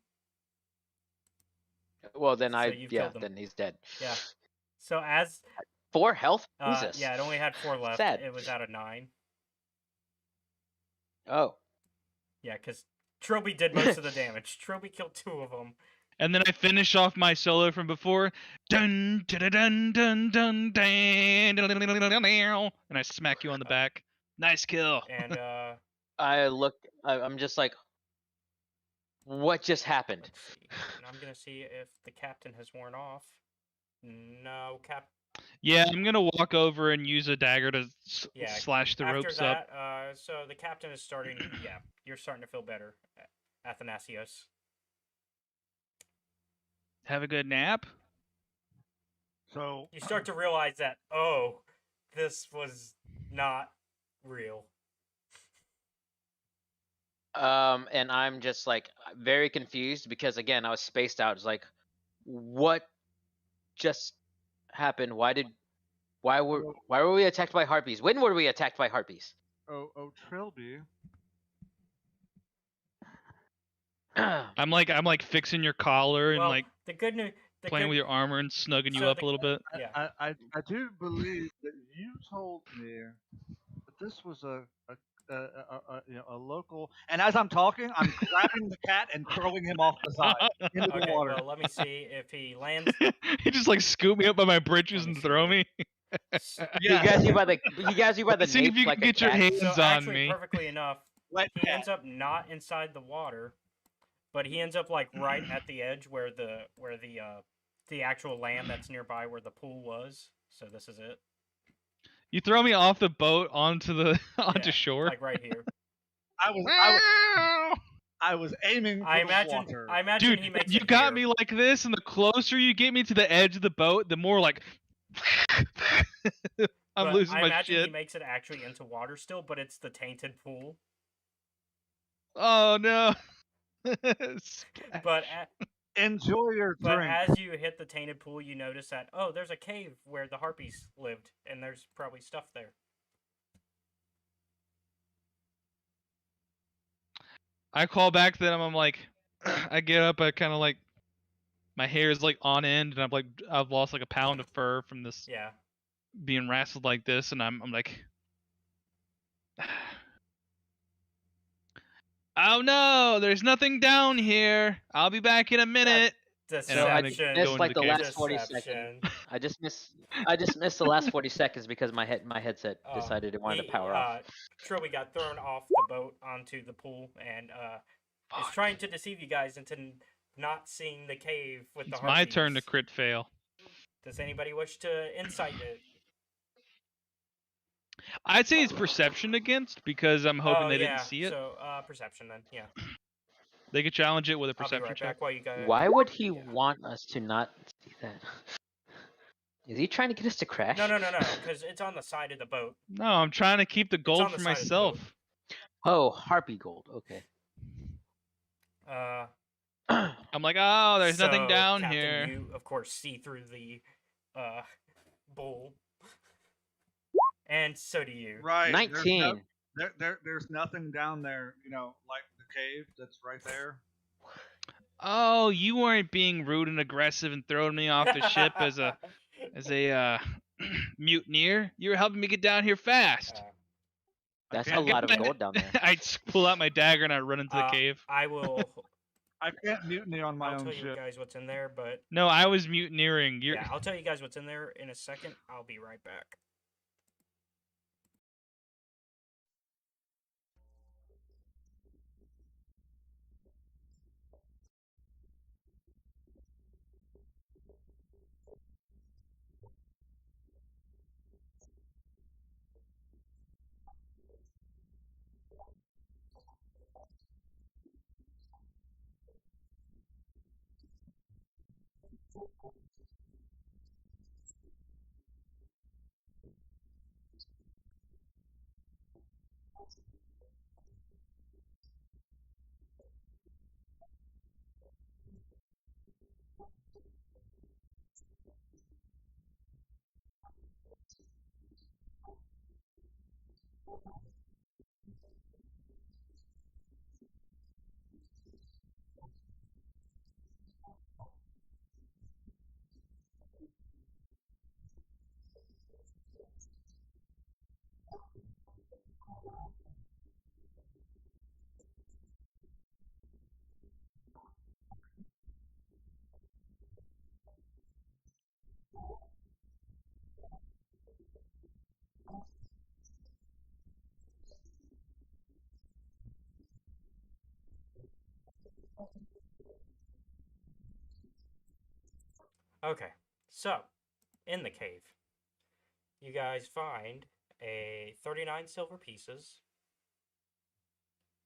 Well, then So you've killed them. then he's dead. Yeah. So as 4 health. Jesus. yeah, it only had 4 left. Sad. It was out of 9. Oh. Yeah, because Trilby did most of the damage. Trilby killed 2 of them. And then I finish off my solo from before. Dun dun dun dun dun dun, and I smack you on the back. Nice kill. And I'm just like, what just happened? let's see. And I'm gonna see if the captain has worn off. No, Yeah, I'm gonna walk over and use a dagger to Yeah, slash the after ropes up. that, so the captain is starting. Yeah, you're starting to feel better, Athanasios. Have a good nap. So You start to realize that this was not real. And I'm just like very confused because again I was spaced out. It's like, what just happened? Why were we attacked by harpies? When were we attacked by harpies? Trilby. I'm like fixing your collar and Well, like the good news. playing with your armor and snugging you So up a little bit. Yeah. I do believe that you told me that this was a local. And as I'm talking, I'm grabbing the cat and throwing him off the side into the Okay, water. well, let me see if he lands. He just like scoop me up by my britches Let me and throw see. me. He grabs you by the See if nape you like can a get your cat. hands So on actually, me. perfectly enough, Wet he cat. ends up not inside the water, but he ends up like right at the edge where the actual land that's nearby where the pool was. So this is it. You throw me off the boat onto the onto Yeah, shore. like right here. I was aiming for I the imagine. water. I imagine Dude, he makes you it got here. me like this, and the closer you get me to the edge of the boat, the more like I'm But losing I my imagine shit. he makes it actually into water still, but it's the tainted pool. Oh no! But Enjoy your drink. as you hit the tainted pool, you notice that there's a cave where the harpies lived, and there's probably stuff there. I call back then. I'm like, I get up. I kind of like, my hair is like on end, and I've lost like a pound of fur from this Yeah. being wrestled like this, and I'm like, oh no, there's nothing down here. I'll be back in a minute. Deception. So I Deception. missed Go like into the the last cave. 40 seconds. I just missed the last 40 seconds because my headset decided it wanted to power off. Trilby got thrown off the boat onto the pool and is trying to deceive you guys into not seeing the cave with the It's harpies. my turn to crit fail. Does anybody wish to insight it? I'd say it's perception against because I'm hoping they yeah. didn't see it. So perception then, yeah. They could challenge it with a I'll be perception right check. back while you guys. Why would he want us to not see that? Is he trying to get us to crash? No, because it's on the side of the boat. No, I'm trying to keep the gold on the for side of the myself. Oh, harpy gold. Okay. I'm like, oh, there's nothing So, down Captain, here. you of course see through the bowl, and so do you. Right. 19. There's nothing down there, like the cave that's right there. Oh, you weren't being rude and aggressive and throwing me off the ship as a mutineer. You were helping me get down here fast. That's a can't lot of get my- gold down there. I'd pull out my dagger and I run into the cave. I will. I can't mutiny on my I'll own tell you ship. guys what's in there, but No, I was mutineering. You're... yeah, I'll tell you guys what's in there in a second. I'll be right back. Okay, so in the cave, you guys find 39 silver pieces,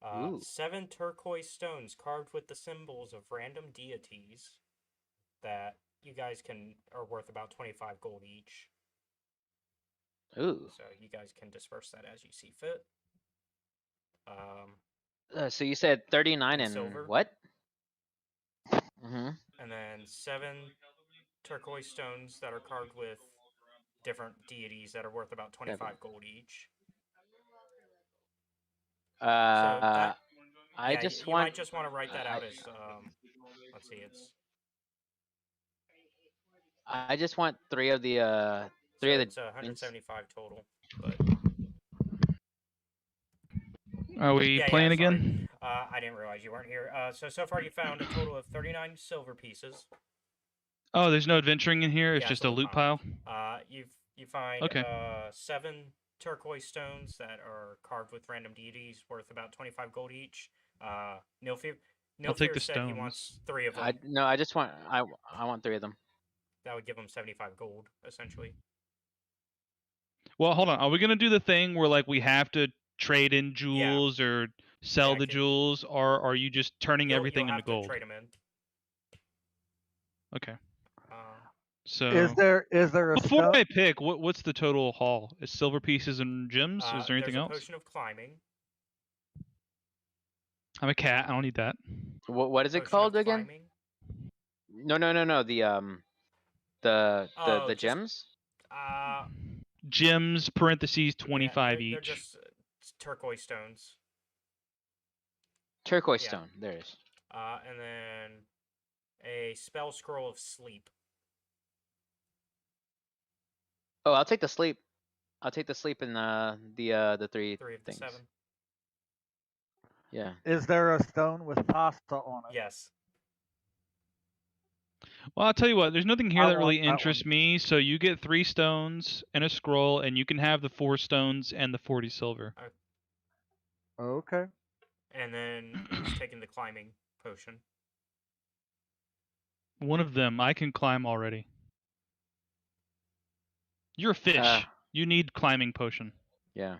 Ooh. 7 turquoise stones carved with the symbols of random deities that you guys are worth about 25 gold each. Ooh. So you guys can disperse that as you see fit. So you said 39 and and silver. what? Mm-hmm. And then 7 turquoise stones that are carved with different deities that are worth about 25 gold each. So that, I yeah, just you want. might just want to write that out as let's see, it's I just want three of the so it's 175 total. But Are we playing sorry. again? I didn't realize you weren't here. So far you found a total of 39 silver pieces. Oh, there's no adventuring in here. It's Yeah, just it's a loot pile. You find Okay. 7 turquoise stones that are carved with random deities worth about 25 gold each. Nilfear take the said he stones. wants 3 of them. I just want. I want 3 of them. That would give him 75 gold, essentially. Well, hold on. Are we gonna do the thing where like we have to trade in jewels or sell the jewels, or are you just turning everything you'll into have gold? to trade them in. Okay. Um, So Is there a before stone? I pick, what's the total haul? Is silver pieces and gems? Is there anything there's a else? potion of climbing. I'm a cat. I don't need that. What is it Potion called of again? climbing. No. The gems. Gems parentheses 25 they're each. just turquoise stones. Turquoise Yeah. stone. There it is. And then a spell scroll of sleep. Oh, I'll take the sleep. I'll take the sleep and the 3 3 of the things. 7. Yeah. Is there a stone with pasta on it? Yes. Well, I'll tell you what. There's nothing here I that really want that interests me. So you get 3 stones and a scroll, and you can have the 4 stones and the 40 silver. Okay. And then who's taking the climbing potion? One of them. I can climb already. You're a fish. You need climbing potion. Yeah.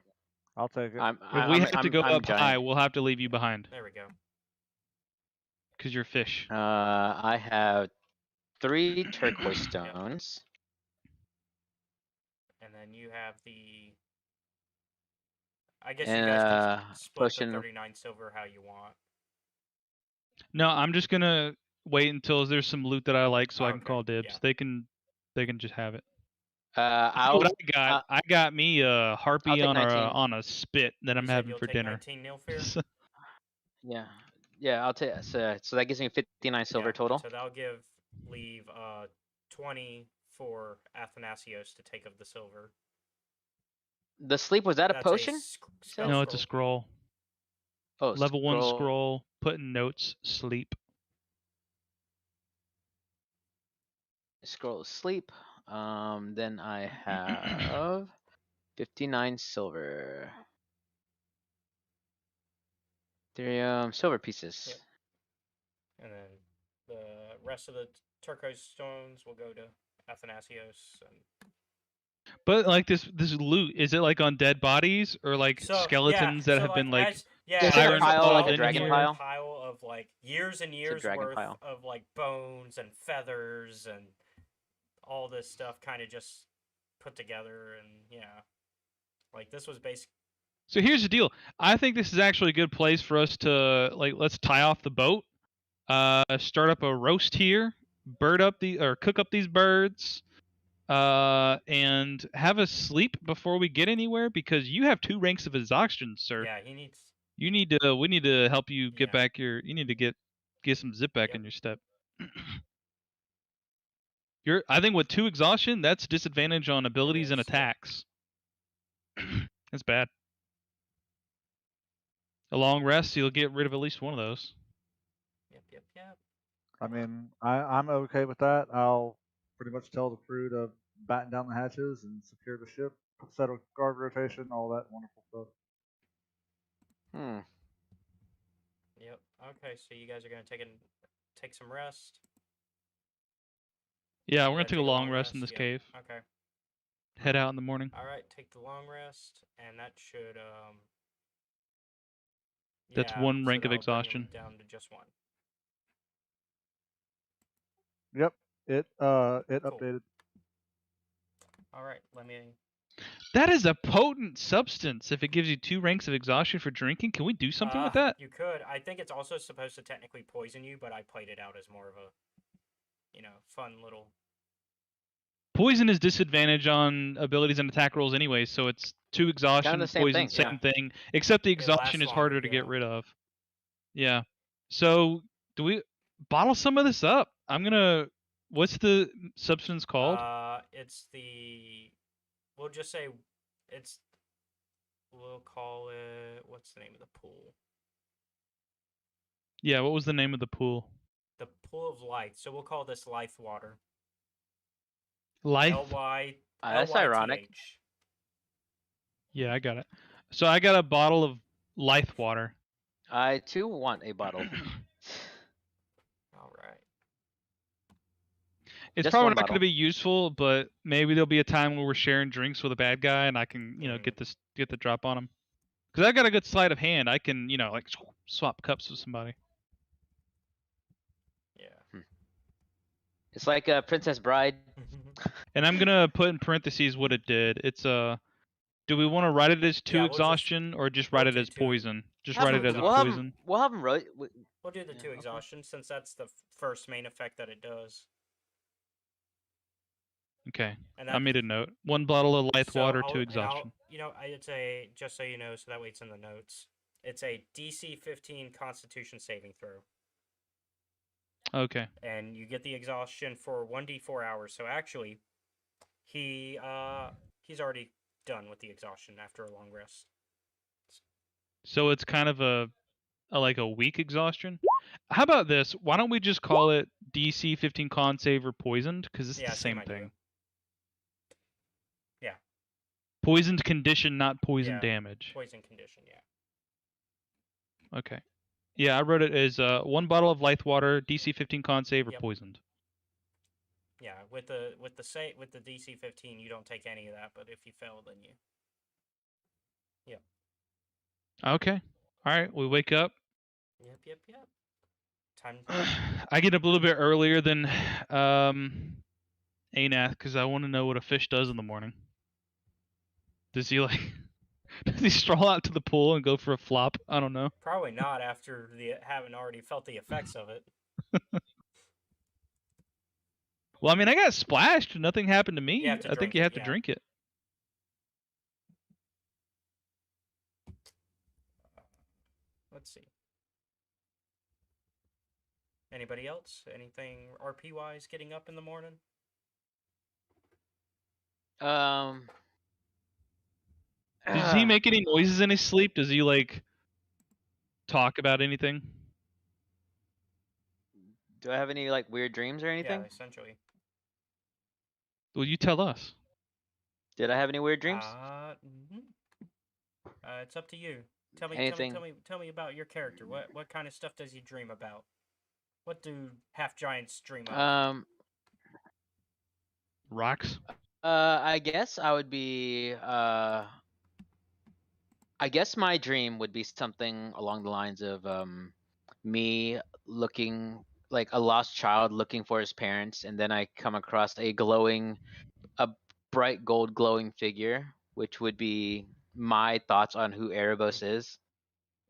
I'll take it. If we have to go I'm up giant. high, we'll have to leave you behind. There we go. Because you're a fish. I have 3 turquoise stones. And then you have the I guess you And guys can split the potion. 39 silver how you want. No, I'm just gonna wait until there's some loot that I like, so I can Okay, call dibs. yeah. They can just have it. I'll. What I got? I got me a harpy take on 19. on a spit that I'm You said having you'll for take dinner. 19 Nilfear? Yeah. Yeah, I'll take. So that gives me 59 silver Yeah, total. So that'll leave 20 for Athanasios to take of the silver. The sleep, was that a That's potion? spell No, it's a scroll. Oh, Level 1 scroll. Put in notes. Sleep. Scroll of sleep. Then I have 59 silver. Ethereum silver pieces. Yep. And then the rest of the turquoise stones will go to Athanasios. But like this loot, is it like on dead bodies or like skeletons that have been like Siren pile, like a in dragon here? pile? Pile of like years and years worth of like bones and feathers and all this stuff kind of just put together, and yeah, like this was basic. So here's the deal. I think this is actually a good place for us to let's tie off the boat, start up a roast here, cook up these birds, and have a sleep before we get anywhere, because you have 2 ranks of exhaustion, sir. Yeah, he needs. We need to help you get back you need to get some zip back in your step. I think with 2 exhaustion, that's disadvantage on abilities and attacks. That's bad. A long rest, you'll get rid of at least one of those. Yep. I mean, I'm okay with that. I'll pretty much tell the crew to batten down the hatches and secure the ship, set a guard rotation, all that wonderful stuff. Yep. Okay, so you guys are gonna take some rest. Yeah, we're gonna take a long rest in this cave. Okay. Head out in the morning. All right, take the long rest, and that should That's 1 rank of exhaustion. Down to just 1. Yep. It Cool. updated. All right, let me. That is a potent substance. If it gives you 2 ranks of exhaustion for drinking, can we do something with that? You could. I think it's also supposed to technically poison you, but I played it out as more of a, fun little. Poison is disadvantage on abilities and attack rolls anyway, so it's 2 exhaustion, poison, same thing. Except the exhaustion is harder to get rid of. Yeah. So, do we bottle some of this up? What's the substance called? It's we'll just say we'll call it, what's the name of the pool? Yeah, what was the name of the pool? The Pool of Life. So we'll call this Life Water. Life? L-Y. That's ironic. Yeah, I got it. So I got a bottle of Life water. I too want a bottle. All right. It's probably not going to be useful, but maybe there'll be a time where we're sharing drinks with a bad guy, and I can, get the drop on him. Because I got a good sleight of hand. I can, swap cups with somebody. Yeah. It's like a Princess Bride. And I'm gonna put in parentheses what it did. It's do we want to write it as 2 exhaustion or just write it as poison? Just write it as poison. We'll have them wrote. We'll do the 2 exhaustion since that's the first main effect that it does. Okay. I made a note. 1 bottle of life water, 2 And exhaustion. it's a, just so you know, so that way it's in the notes. It's a DC 15 Constitution saving throw. Okay. And you get the exhaustion for 1d4 hours. So actually, he's already done with the exhaustion after a long rest. So it's kind of a weak exhaustion. How about this? Why don't we just call it DC 15 con save or poisoned? Because it's the same thing. Yeah. Poisoned condition, not poison damage. Poison condition, yeah. Okay. Yeah, I wrote it as 1 bottle of life water, DC 15 con save, or poisoned. Yeah, with the DC 15, you don't take any of that, but if you fail, then you. Yeah. Okay. All right. We wake up. Yep. Time. I get up a little bit earlier than Anath because I want to know what a fish does in the morning. Does he Does he stroll out to the pool and go for a flop? I don't know. Probably not after having already felt the effects of it. Well, I mean, I got splashed. Nothing happened to me. You have to I think drink you it, have to yeah. drink it. Let's see. Anybody else? Anything RP wise getting up in the morning? Does he make any noises in his sleep? Does he like talk about anything? Do I have any like weird dreams or anything? Yeah, essentially. Well, you tell us. Did I have any weird dreams? It's up to you. Tell me about your character. What kind of stuff does he dream about? What do half giants dream of? Rocks. I guess I would be I guess my dream would be something along the lines of me looking like a lost child looking for his parents, and then I come across a bright gold glowing figure, which would be my thoughts on who Erebos is,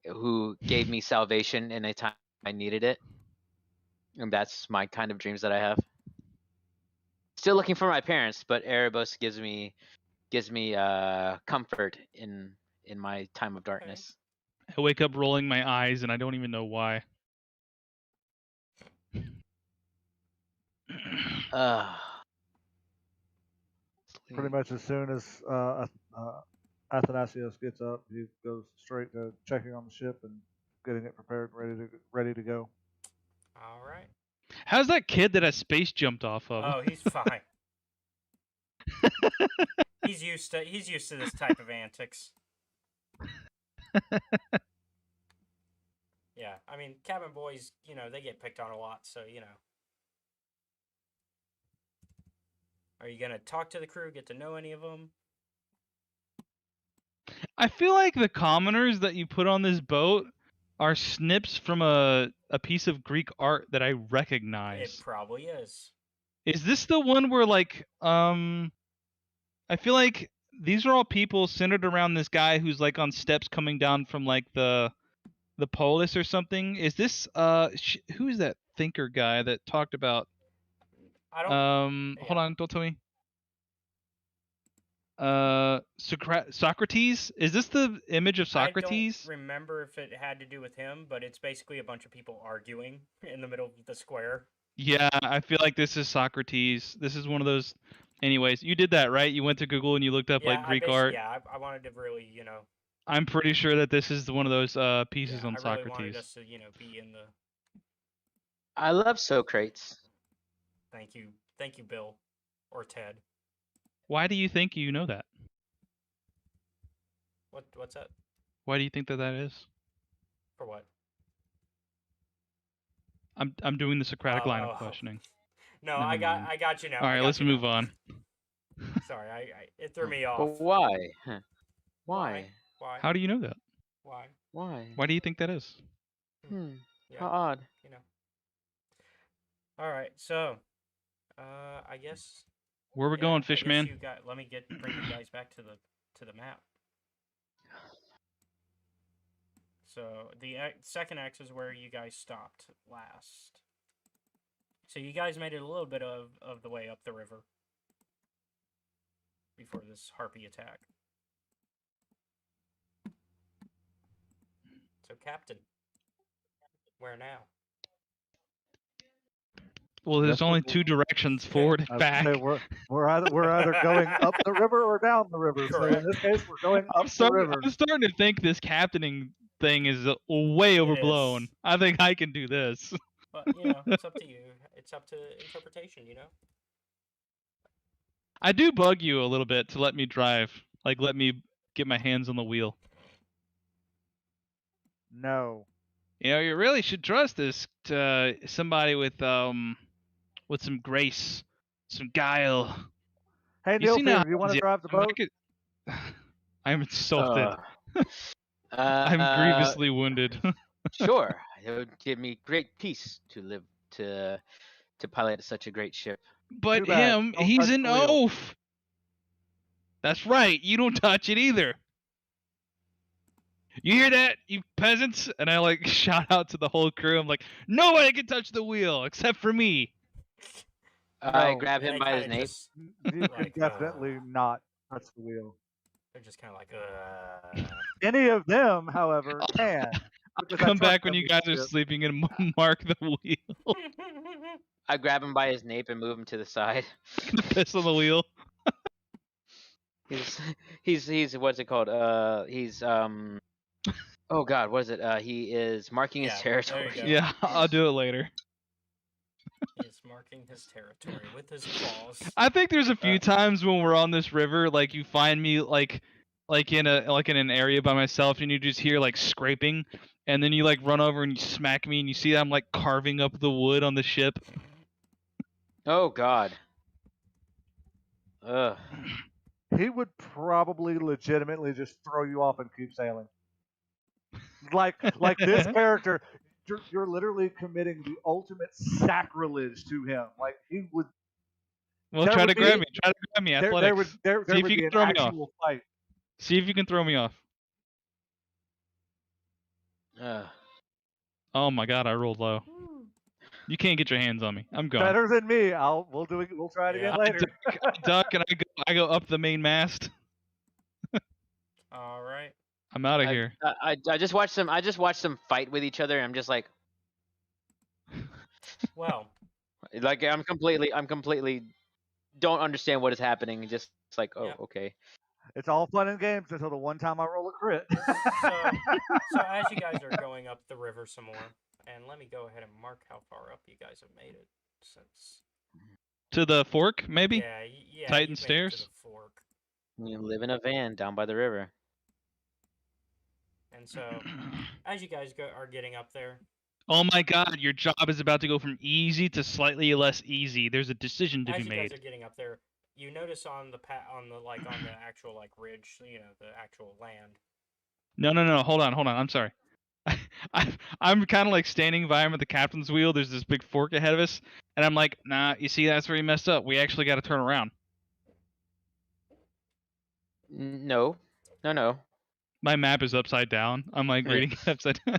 who gave me salvation in a time I needed it. And that's my kind of dreams that I have. Still looking for my parents, but Erebos gives me comfort in my time of darkness. I wake up rolling my eyes and I don't even know why. Pretty much as soon as Athanasios gets up, he goes straight to checking on the ship and getting it prepared, ready to go. All right. How's that kid that I space jumped off of? Oh, he's fine. He's used to this type of antics. Yeah, I mean, cabin boys, they get picked on a lot, so Are you gonna talk to the crew, get to know any of them? I feel like the commoners that you put on this boat are snips from a piece of Greek art that I recognize. It probably is. Is this the one where like I feel like these are all people centered around this guy who's like on steps coming down from like the polis or something. Is this who is that thinker guy that talked about I don't hold on, don't tell me. Socrates? Is this the image of Socrates? I don't remember if it had to do with him, but it's basically a bunch of people arguing in the middle of the square. Yeah, I feel like this is Socrates. This is one of those. Anyways, you did that, right? You went to Google and you looked up like Greek art. Yeah, I wanted to really, I'm pretty sure that this is one of those pieces on I Socrates. Really wanted us to, be in the. I love Socrates. Thank you, Bill, or Ted. Why do you think you know that? What's that? Why do you think that is? For what? I'm doing the Socratic line of questioning. No, I got you now. All right, let's move on. Sorry, it threw me off. But why? Why? How do you know that? Why? Why do you think that is? Yeah. How odd. All right, so, I guess. Where we going, Fishman? Let me bring you guys back to the map. So the second X is where you guys stopped last. So you guys made it a little bit of the way up the river before this harpy attack. So, Captain, where now? Well, there's only two directions, forward and back. We're either going up the river or down the river. Correct. So in this case, we're going up the river. I'm starting to think this captaining thing is way overblown. I think I can do this. But, it's up to you. It's up to interpretation, I do bug you a little bit to let me drive. Like, let me get my hands on the wheel. No. You really should trust this to somebody with some grace, some guile. Hey, Neil, do you want to drive the boat? I'm insulted. I'm grievously wounded. Sure, it would give me great peace to live to pilot such a great ship. But he's an oaf. That's right. You don't touch it either. "You hear that, you peasants?" And I like shout out to the whole crew. I'm like, "Nobody can touch the wheel except for me." I No, grab And him they by his kinda nape. just you can like, definitely not touch the wheel. they're just kind of like, Any of them, however, can I'll because I come trust back when them you with guys the are ship. sleeping and mark the wheel. I grab him by his nape and move him to the side. Gonna piss on the wheel. He's what's it called? He's Oh God, what is it? He is marking his Yeah, there you territory. go. Yeah, I'll do it later. He's marking his territory with his claws. I think there's a few Uh, times when we're on this river, like you find me like in an area by myself, and you just hear like scraping, and then you like run over and you smack me, and you see I'm like carving up the wood on the ship. Oh God. Ugh. He would probably legitimately just throw you off and keep sailing. Like this character, you're literally committing the ultimate sacrilege to him. Like he would. Well, There try would to be grab me. Try to grab me. there would Athletics. there See if would you be can an throw me off. actual fight. See if you can throw me off. Ugh. Oh my God, I rolled low. You can't get your hands on me. I'm gone. Better than me. We'll try it Yeah. again later. I duck and I go up the main mast. All right. I'm out of here. I just watched them fight with each other. And I'm just like Well, I'm completely don't understand what is happening. Just it's like, oh, Yep. okay. It's all fun and games until the one time I roll a crit. so as you guys are going up the river some more, and let me go ahead and mark how far up you guys have made it since. To the fork, maybe? Yeah. Titan you've made it to stairs? the fork, You live in a van down by the river. and so as you guys are getting up there, Oh my God, your job is about to go from easy to slightly less easy. There's a decision to as be you made. guys are getting up there, you notice on the actual like ridge, the actual land. No. Hold on. I'm sorry. I'm kind of like standing by him at the captain's wheel. There's this big fork ahead of us, and I'm like, nah. You see, that's where he messed up. We actually got to turn around. No. My map is upside down. I'm like reading it upside down.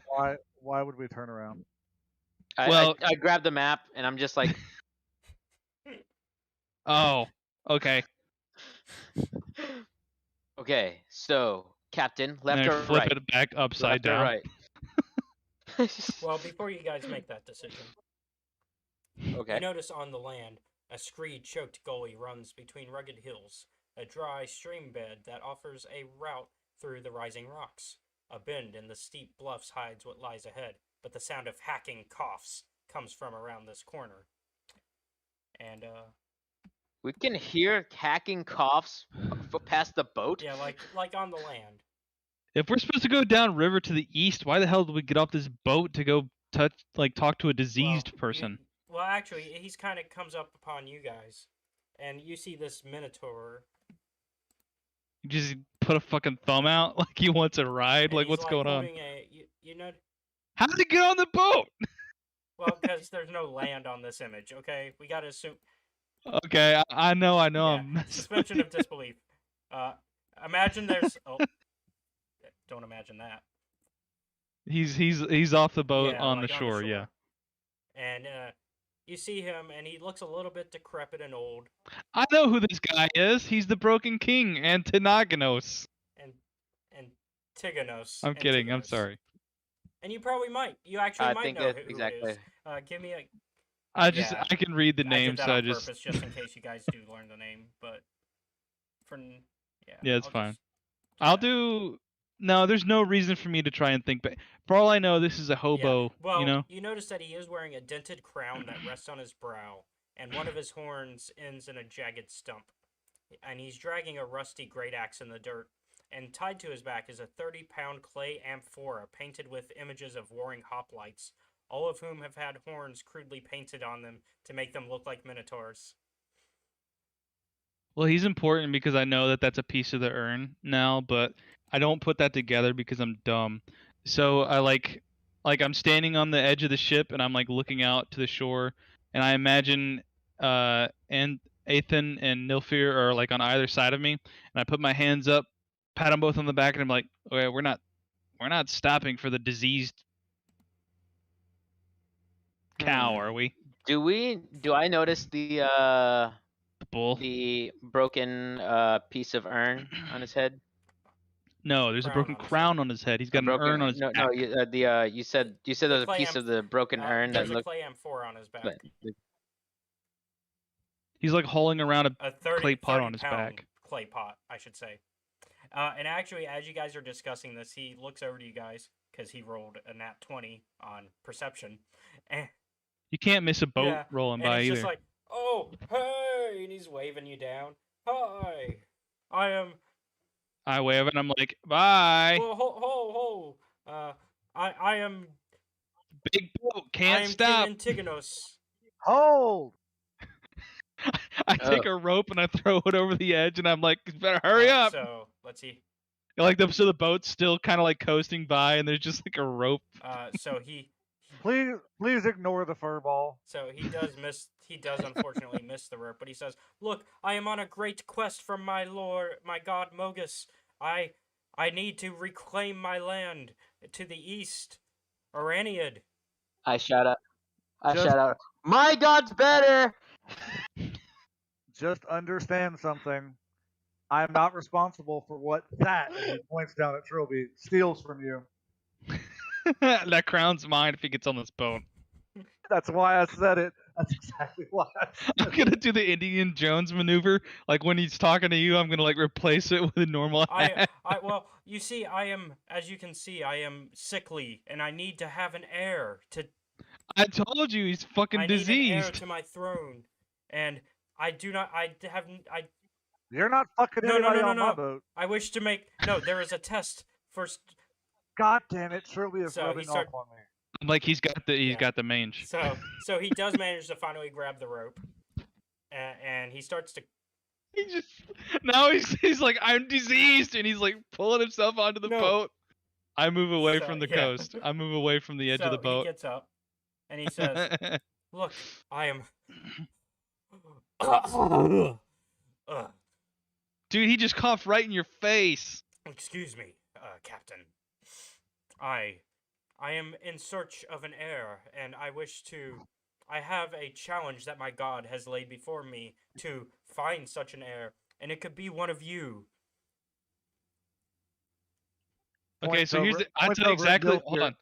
Why would we turn around? Well- I grab the map and I'm just like, Oh, okay. okay, so Captain, left And I or flip right? it back upside Left or down. right? Well, before you guys make that decision, Okay. you notice on the land a screed-choked gully runs between rugged hills, a dry stream bed that offers a route through the rising rocks. A bend in the steep bluffs hides what lies ahead, but the sound of hacking coughs comes from around this corner. And We can hear hacking coughs past the boat. yeah, like on the land. If we're supposed to go down river to the east, why the hell did we get off this boat to go talk to a diseased person? Well, actually, he's kind of comes up upon you guys, and you see this minotaur. You just put a fucking thumb out like he wants a ride. And Like, he's, what's going on? holding you know, How did he get on the boat? well, because there's no land on this image. Okay, we gotta assume. Okay, I know. Yeah, I'm suspension of disbelief. Imagine there's. Oh, don't imagine that. He's off the boat Yeah, on like the shore. Yeah. And you see him, and he looks a little bit decrepit and old. I know who this guy is. He's the Broken King, Antinaganos. And Tiganos. I'm kidding. I'm Antigonos. sorry. And you probably might. You actually I might think know it- who exactly. it is. Give me a. I can read the I name, did that so on I just purpose, just in case you guys do learn the name. But Yeah, it's I'll fine. just- I'll do. No, there's no reason for me to try and think. But for all I know, this is a hobo. Yeah. Well, You know. you notice that he is wearing a dented crown that rests on his brow, and one of his horns ends in a jagged stump. And he's dragging a rusty great axe in the dirt. And tied to his back is a 30-pound clay amphora painted with images of warring hoplites, all of whom have had horns crudely painted on them to make them look like minotaurs. Well, he's important because I know that that's a piece of the urn now, but I don't put that together because I'm dumb. So I like I'm standing on the edge of the ship and I'm like looking out to the shore, and I imagine and Athan and Nilfir are like on either side of me, and I put my hands up, pat them both on the back, and I'm like, okay, we're not We're not stopping for the diseased cow, are we? Do I notice The bull? the broken piece of urn on his head? No, there's a broken crown on his head. He's got an urn on his back. No. You said there's a clay piece of the broken urn that There's a looked. clay amphora on his back. He's like hauling around A clay pot on his 30-pound back. clay pot, I should say. And actually, as you guys are discussing this, he looks over to you guys because he rolled a nat 20 on perception. And You can't miss a boat yeah, rolling and by he's either. just like, "Oh, hey!" and he's waving you down. Hi, I am. I wave and I'm like, bye. Well, ho. I am. Big boat, I can't am stop. King Antigonus. Hold. I take a rope and I throw it over the edge and I'm like, better hurry up. So let's see. Like so the boat's still kind of like coasting by and there's just like a rope. So he. Please ignore the fur ball. So he does miss. He does unfortunately miss the rope, but he says, "Look, I am on a great quest from my lord, my god Mogus. I need to reclaim my land to the east, Oraniad." I shout out. My God's better. Just understand something. I am not responsible for what that, and he points down at Trilby, steals from you. That crown's mine if he gets on this boat. That's why I said it. That's exactly why I said I'm gonna do the Indiana Jones maneuver. Like when he's talking to you, I'm gonna like replace it with a normal hat. Well, you see, I am, as you can see, I am sickly, and I need to have an heir to. I told you he's fucking I need an heir diseased. to my throne, and I do not. I haven't. You're not fucking anybody on my boat. I wish to make. No, there is a test first. God damn it, Trilby is So rubbing off on me. Like he's got the mange. So he does manage to finally grab the rope, and he starts to. He just now he's like, I'm diseased, and he's like pulling himself onto the boat. I move away from the coast. I move away from the edge of the boat. He gets up, and he says, "Look, I am." Dude, he just coughed right in your face. Excuse me, Captain. I am in search of an heir, and I wish to. I have a challenge that my god has laid before me to find such an heir, and it could be one of you. Okay, so here's I tell you exactly. Hold on,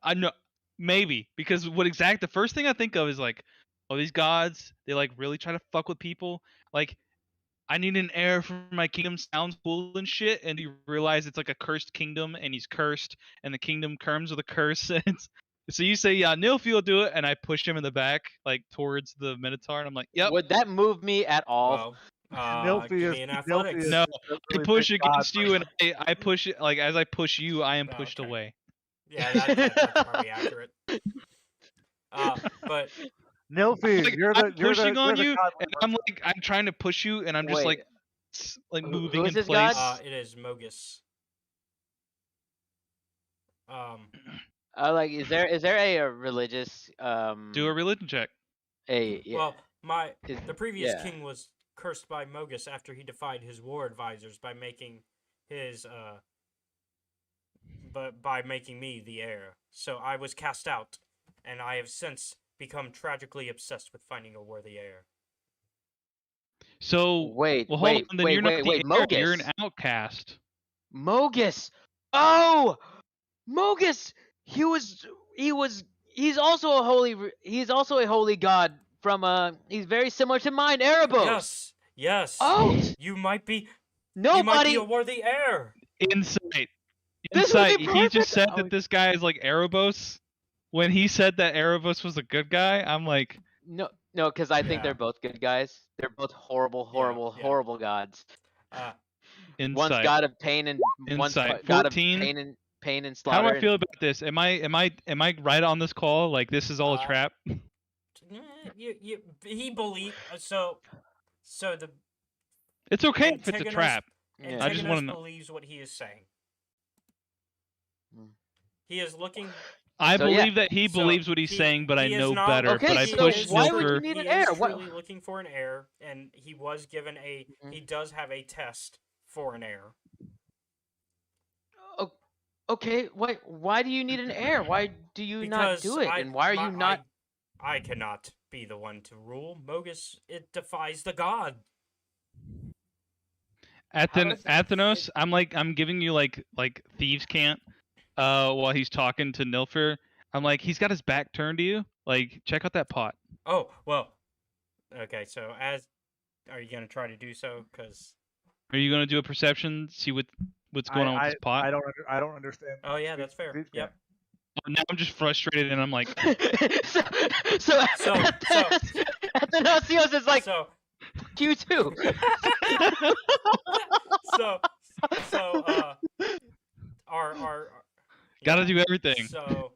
I know maybe because the first thing I think of is like, oh, these gods, they like really try to fuck with people. Like, I need an heir for my kingdom. Sounds cool and shit, and you realize it's like a cursed kingdom, and he's cursed, and the kingdom comes with a curse. So you say, yeah, Nilfi will do it, and I push him in the back, like towards the Minotaur, and I'm like, yep. Would that move me at all? Give me an athletics. No, I push against you, and I push it. Like as I push you, I am pushed away. Yeah, that's probably accurate. But Nilfi, like, I'm pushing on you, and I'm trying to push you, and I'm just like moving in place. God? It is Mogus. Like, is there a religious Do a religion check. Well, the previous king was cursed by Mogus after he defied his war advisors by making his by making me the heir. So I was cast out, and I have since become tragically obsessed with finding a worthy heir. So wait, well, hold on, then you're not the heir, Mogus. you're an outcast. Mogus. Oh, Mogus. He's also a holy god from he's very similar to mine, Erebos. Yes. Oh, you might be nobody a worthy heir. Insight. He just said that this guy is like Erebos. When he said that Erebos was a good guy, I'm like, no, because I think they're both good guys. They're both horrible gods. Insight. One's god of pain and one's god of pain and slaughter. How do I feel about this? Am I right on this call? Like this is all a trap? He believed so the. It's okay if it's a trap. I just want to believes what he is saying. He is looking. I believe that he believes what he's saying, but I know better. Okay, but I so push why Nilfer. would you need an heir? He is really looking for an heir, and he was given He does have a test for an heir. Okay, why do you need an heir? Why do you not do it? And why are you not? I cannot be the one to rule. Mogus, it defies the god. Athenos, I'm giving you like thieves can't. While he's talking to Nilfir, I'm like, he's got his back turned to you. Like, check out that pot. Oh well. Okay, so are you gonna try to do so? Because Are you gonna do a perception? See what's going on with this pot? I don't understand. oh yeah, that's fair. Thieves Yep. Now I'm just frustrated, and I'm like, so So- Athanasios is like So Q2. so our gotta yeah, do everything. So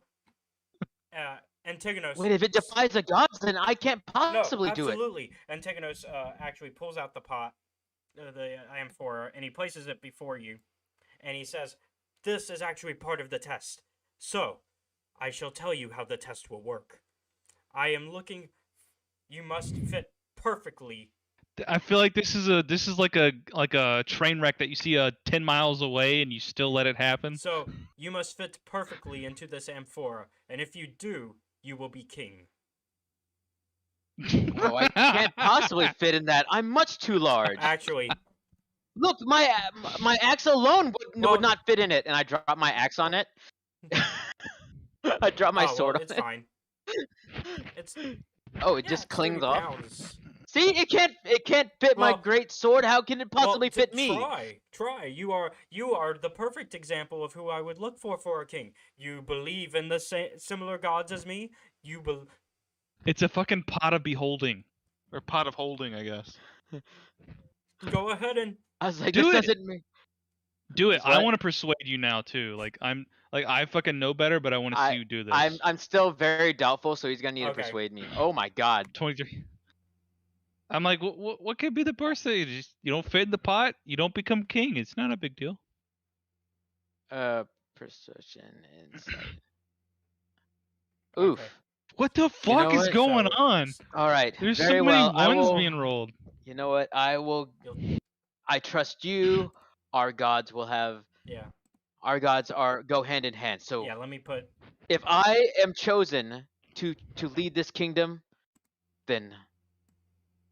Antigonos. Wait, if it defies the gods, then I can't possibly do it. Absolutely. Antigonos actually pulls out the pot, the amphora, and he places it before you, and he says, "This is actually part of the test. So, I shall tell you how the test will work. I am looking. You must fit perfectly." I feel like this is like a train wreck that you see 10 miles away, and you still let it happen. So you must fit perfectly into this amphora, and if you do, you will be king. Oh, I can't possibly fit in that. I'm much too large. Actually, Look, my axe alone Well- would not fit in it, and I drop my axe on it. I drop my oh, sword well, on it's it. fine. It's Oh, it yeah, just it's clings 30 off. pounds. See, it can't fit my Well- great sword. How can it possibly Well, fit me? Try. You are the perfect example of who I would look for a king. You believe in the similar gods as me. It's a fucking pot of beholding, or pot of holding, I guess. Go ahead and I was like, Do this it. doesn't mean. Do it. Is I what? want to persuade you now too. Like I fucking know better, but I want to see you do this. I'm still very doubtful, so he's gonna need to Okay. persuade me. Oh my god. 23. I'm like, what could be the worst thing? You don't fit in the pot, you don't become king. It's not a big deal. Persuasion insight. Oof. Okay. What the You fuck know is what? going So- on? All right. There's very so many well. I ones will. being rolled. You know what? I will. You'll- I trust you. Our gods will have. Yeah. Our gods go hand in hand. So Yeah. Let me put. if I am chosen to lead this kingdom, then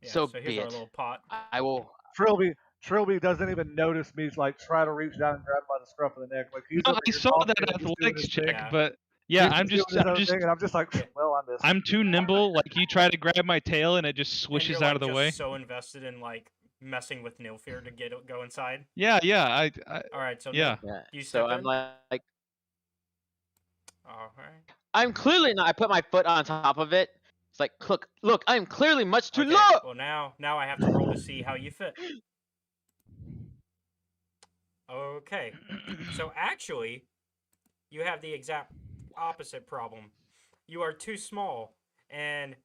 Yeah. So So here's be our it. little pot. I will. Trilby doesn't even notice me. He's like try to reach down and grab by the scruff of the neck. Like he's No, over I here saw talking, that he's doing athletics his thing. check, Yeah. but yeah, He's I'm doing his own just thing, and I'm just like, Yeah. well, I missed. I'm too nimble. Like you try to grab my tail and it just And swishes you're, out of the just way. So invested in like messing with Nilfir to go inside. Yeah. I All right. So Yeah. Yeah. You So step I'm in? like, All right. I'm clearly not. I put my foot on top of it. It's like, look, I'm clearly much too Okay, low. Well, now I have to roll to see how you fit. Okay. So actually, you have the exact opposite problem. You are too small, and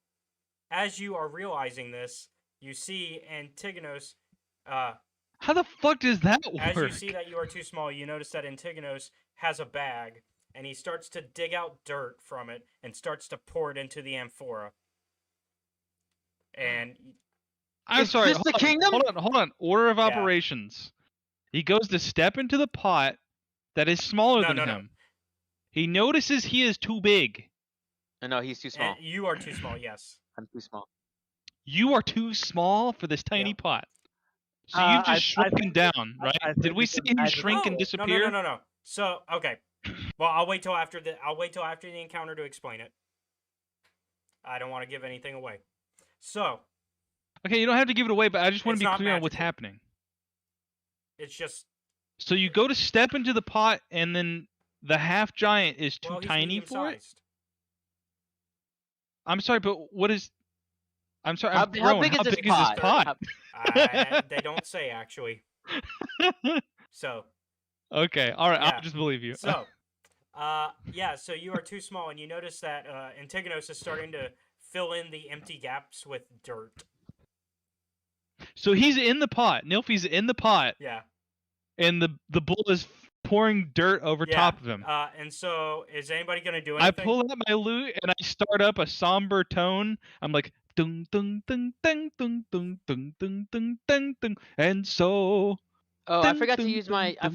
as you are realizing this, you see Antigonos. How the fuck does that work? As you see that you are too small, you notice that Antigonos has a bag, and he starts to dig out dirt from it and starts to pour it into the amphora. And I'm Is sorry. this the kingdom? Hold on. Order of Yeah. operations. He goes to step into the pot that is smaller No, than no, no. him. He notices he is too big. No, he's too small. and you are too small, yes. I'm too small. You are too small for this tiny Yep. pot. So I- you've just I shrunken think down, I right? think Did we it's see a him magic- shrink and No, disappear? No. So okay. Well, I'll wait till after the encounter to explain it. I don't want to give anything away. So Okay, you don't have to give it away, but I just want It's to be not clear on what's magical. happening. it's just So you go to step into the pot, and then the half giant is too well, he's tiny for it. medium-sized. I'm sorry, but what is? I'm sorry. How I'm big thrown. is How this big is this pot? They don't say actually. So Okay, all right. Yeah. I'll just believe you. so yeah. So you are too small, and you notice that Antigonos is starting to fill in the empty gaps with dirt. So he's in the pot. Nilfi's in the pot, Yeah. and the bull is pouring dirt over Yeah. top of him. And so is anybody gonna do I anything? pull out my lute and I start up a somber tone. I'm like dung dung dung dung dung dung dung dung dung dung, and so Oh, I Dun, forgot to dun, use dun, my dun,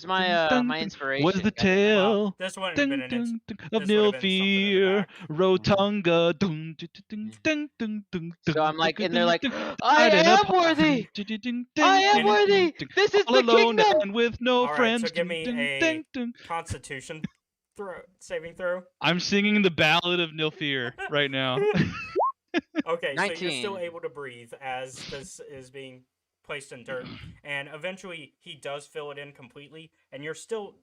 my dun, my dun. inspiration. Was the God damn it. Well, tale this wouldn't have been dun, an dun, dun, of this would have been something in the Nilfear, back. Rotunga? Dun, dun, dun, dun, dun, dun, So dun, I'm like, dun, and they're dun, like, dun, I hiding am apart. worthy. Dun, dun, dun, I dun, am dun, worthy. dun, dun. This is All the alone kingdom. and with no All right, friends. so give Dun, me dun, a dun, dun. Constitution saving throw. I'm singing the Ballad of Nilfear right now. Okay, so you're still 19. able to breathe as this is being placed in dirt, and eventually he does fill it in completely, and you're still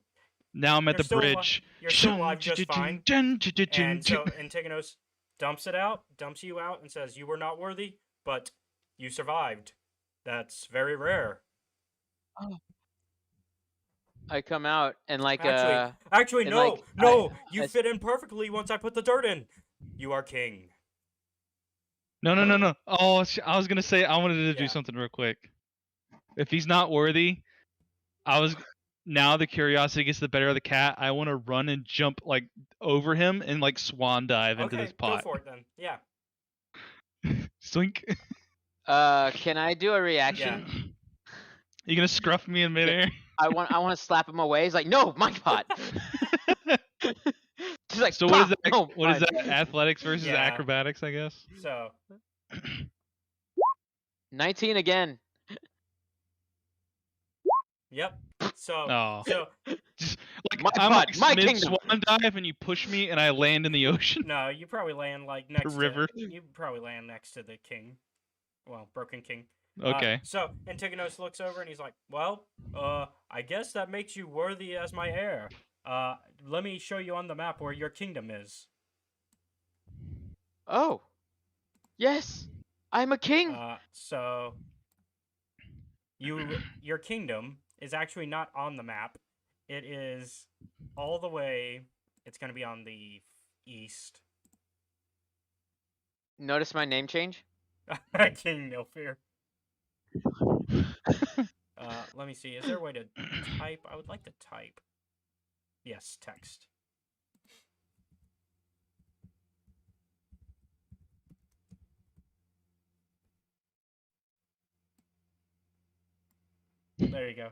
Now I'm at You're the still ali- bridge. you're still alive just fine. And so Antigonos dumps you out, and says, "You were not worthy, but you survived. That's very rare." I come out and like Actually, and, no, like, no, you I- fit in perfectly once I put the dirt in. You are king. No. Oh, I was gonna say I wanted to do Yeah. something real quick. If he's not worthy, now the curiosity gets the better of the cat. I want to run and jump like over him and like swan dive into Okay, this go pot. for it then. Yeah. Swink. can I do a reaction? You gonna scruff me in midair? I want to slap him away. He's like, no, my pot. She's like, So what is "Pop, that? no, What is mine." that? Athletics versus Yeah. acrobatics, I guess. So 19 again. yep. So Oh. so Just like My I'm pot, like my mid kingdom. swan dive and you push me and I land in the ocean. no, you probably land like next river. You probably land next to the king. Well, Broken King. Okay. So Antigonos looks over and he's like, "Well, I guess that makes you worthy as my heir. Let me show you on the map where your kingdom is." Oh, yes, I'm a king. So your kingdom is actually not on the map. It is all the way. It's going to be on the east. Notice my name change. King No Fear. Let me see. Is there a way to type? I would like to type. Yes, text. There you go.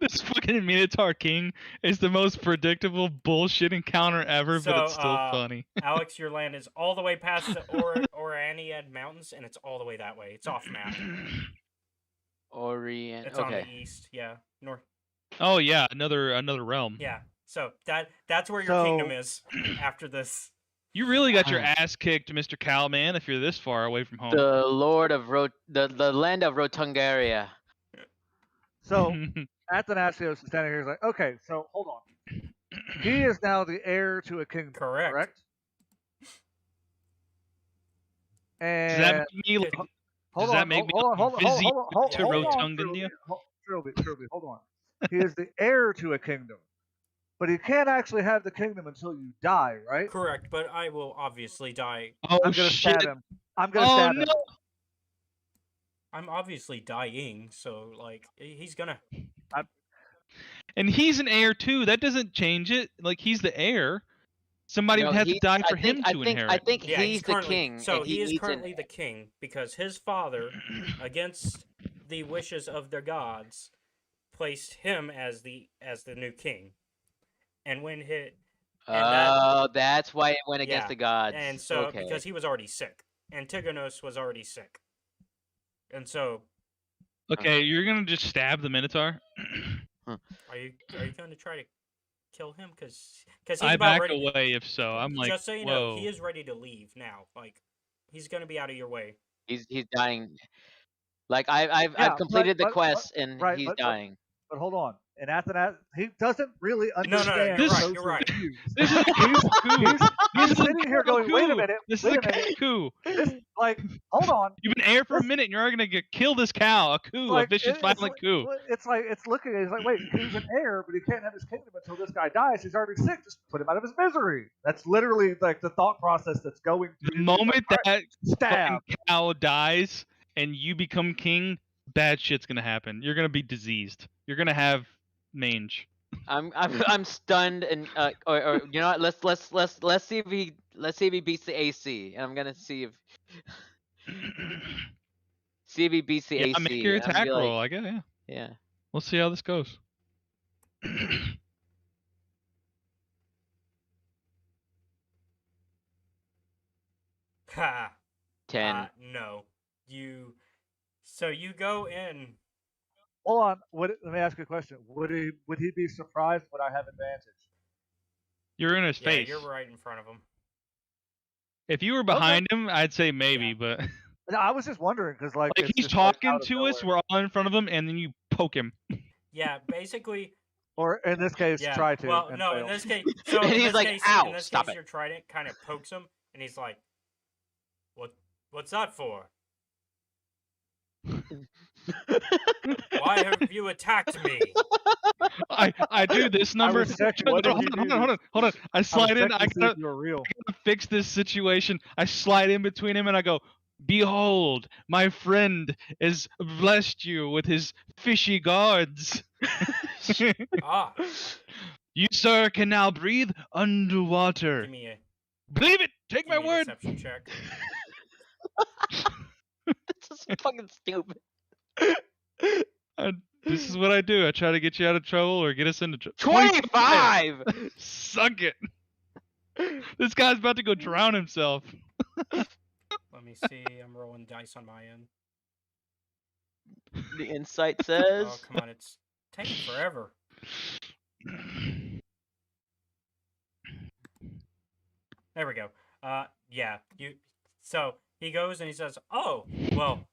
This fucking Minotaur King is the most predictable bullshit encounter ever, but it's still funny. Alex, your land is all the way past the Oraniad Mountains, and it's all the way that way. It's off map. Orient. It's Okay. on the east. Yeah, north. Oh yeah, another realm. Yeah. So that's where your kingdom is after this. You really got your ass kicked, Mr. Cowman, if you're this far away from home. The Lord of the land of Rotungaria. So Athanasios is standing here. He's like, okay, so hold on. He is now the heir to a kingdom. Correct. And does that make me? Does that make me to Rotungandia? Trilby, hold on. He is the heir to a kingdom, but he can't actually have the kingdom until you die, right? Correct, but I will obviously die. Oh I'm gonna shit! stab him. I'm gonna stab him. I'm obviously dying, so like he's gonna. And he's an heir too. That doesn't change it. Like he's the heir. Somebody would have to die for him to inherit. I think Yeah, he's the currently, king. So and he is needs currently the king because his father, against the wishes of the gods, placed him as the new king. And when that's why it went against the gods. And so because he was already sick, Antigonos was already sick, and so. Okay, you're gonna just stab the Minotaur. Are you going to try to kill him? Because he's I about back ready. away if so. I'm like, just so you whoa. know, he is ready to leave now. Like he's going to be out of your way. He's dying. Like I've completed the quest and he's dying. But hold on. And Athanas, he doesn't really No, understand. you're right. This is a coup. He's sitting here going, wait a minute. This is a coup. Like, hold on. You've been heir for a minute and you're already going to kill this cow. A coup, like, a vicious, violent coup. It's looking at it. He's like, wait, he's an heir, but he can't have his kingdom until this guy dies. He's already sick. Just put him out of his misery. That's literally like the thought process that's going through. The moment that stab cow dies and you become king, bad shit's going to happen. You're going to be diseased. You're going to have mange. I'm stunned and or you know what? Let's see if he beats the AC, and I'm gonna see if he beats the AC. Make your attack roll. I guess. Yeah. Yeah. We'll see how this goes. Ha. 10. No. So you go in. Hold on. Let me ask you a question. Would he be surprised? Would I have advantage? You're in his Yeah, face. you're right in front of him. If you were behind him, I'd say maybe, Yeah. but No, I was just wondering because like like it's he's just like talking out of to us, nowhere. we're all in front of him, and then you poke him. Yeah, basically. Or in this case, Yeah. try to. Well, and no, fail. in this case. So And in he's this like, case, "Ow, in this stop case, it." your trident kind of pokes him, and he's like, What's that for? Why have you attacked me?" I do this I number. was checking. What did he do? Hold on. I I slide was in. checking to see if you were real. Gotta fix this situation. I slide in between him and I go, "Behold, my friend has blessed you with his fishy gods. Ah, You, sir, can now breathe underwater. give me a Believe it. Take my word." deception check. That's just fucking stupid. This is what I do. I try to get you out of trouble or get us into trouble. 25! Suck it. This guy's about to go drown himself. Let me see. I'm rolling dice on my end. The insight says. Oh, come on. It's taking forever. There we go. Yeah. So he goes and he says, "Oh, well,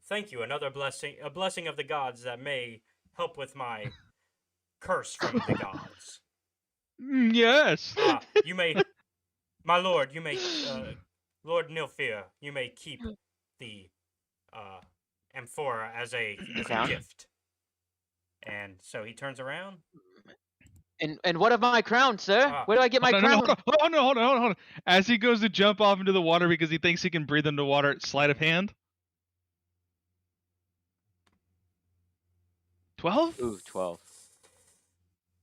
thank you. Another blessing, a blessing of the gods that may help with my curse from the gods. Yes. You may, my lord, you may, Lord Nilfear, you may keep the amphora as a Crown? gift." And so he turns around. And what of my crown, sir? Where do I get my crown? Hold on. As he goes to jump off into the water because he thinks he can breathe underwater, sleight of hand. 12? Ooh, 12.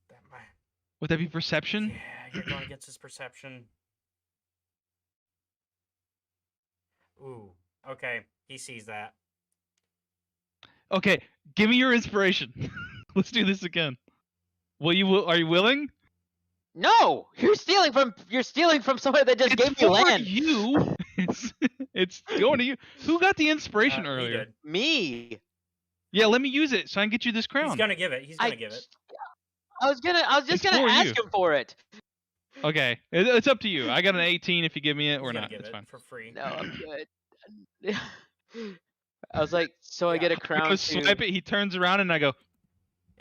That might, Would that be perception? yeah, you're going against his perception. Ooh, okay, he sees that. Okay, give me your inspiration. Let's do this again. Are you willing? No, you're stealing from somebody that just gave me for land. You. It's going to you. Who got the inspiration He earlier? did. Me. Yeah, let me use it so I can get you this crown. He's gonna give it. He's gonna give it. I was just It's gonna for ask you. him for it. Okay, it's up to you. I got an 18 if you give me it He's or gonna not. give It's it fine. for free. No, I'm good. I was like, so I get a I crown go to. swipe it. He turns around and I go.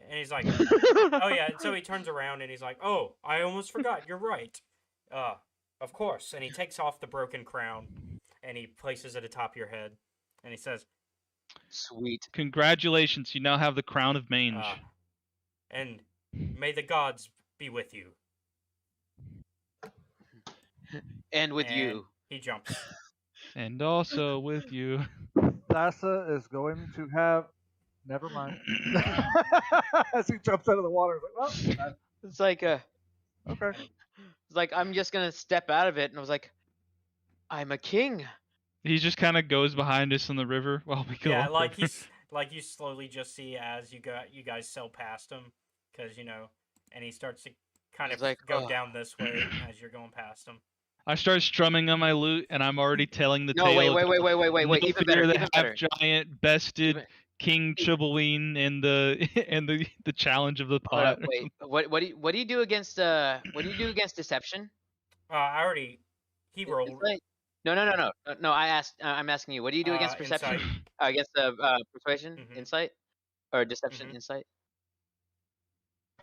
And he's like, "Oh yeah." So he turns around and he's like, "Oh, I almost forgot. You're right. Of course." And he takes off the broken crown and he places it atop your head, and he says, Sweet. Congratulations, you now have the crown of mange. "And may the gods be with you." And with And you. he jumps. And also with you. Thassa is going to have. Never mind. As he jumps out of the water, he's like, well, It's like okay. It's like I'm just gonna step out of it, and I was like, I'm a king. He just kind of goes behind us in the river while we go. Yeah, up like river. like you slowly just see as you guys sail past him, because and he starts to kind He's of like, go "Ugh." down this way as you're going past him. I start strumming on my lute, and I'm already telling the No, tale. wait. of Even better. the Even better. half-giant bested Even- King Chibelline and the challenge of the Hold pot. up, wait. What do you do against deception? He rolled Insight? No. I'm asking you. What do you do against perception? insight. Against persuasion, Mhm. insight, or deception, Mhm. insight.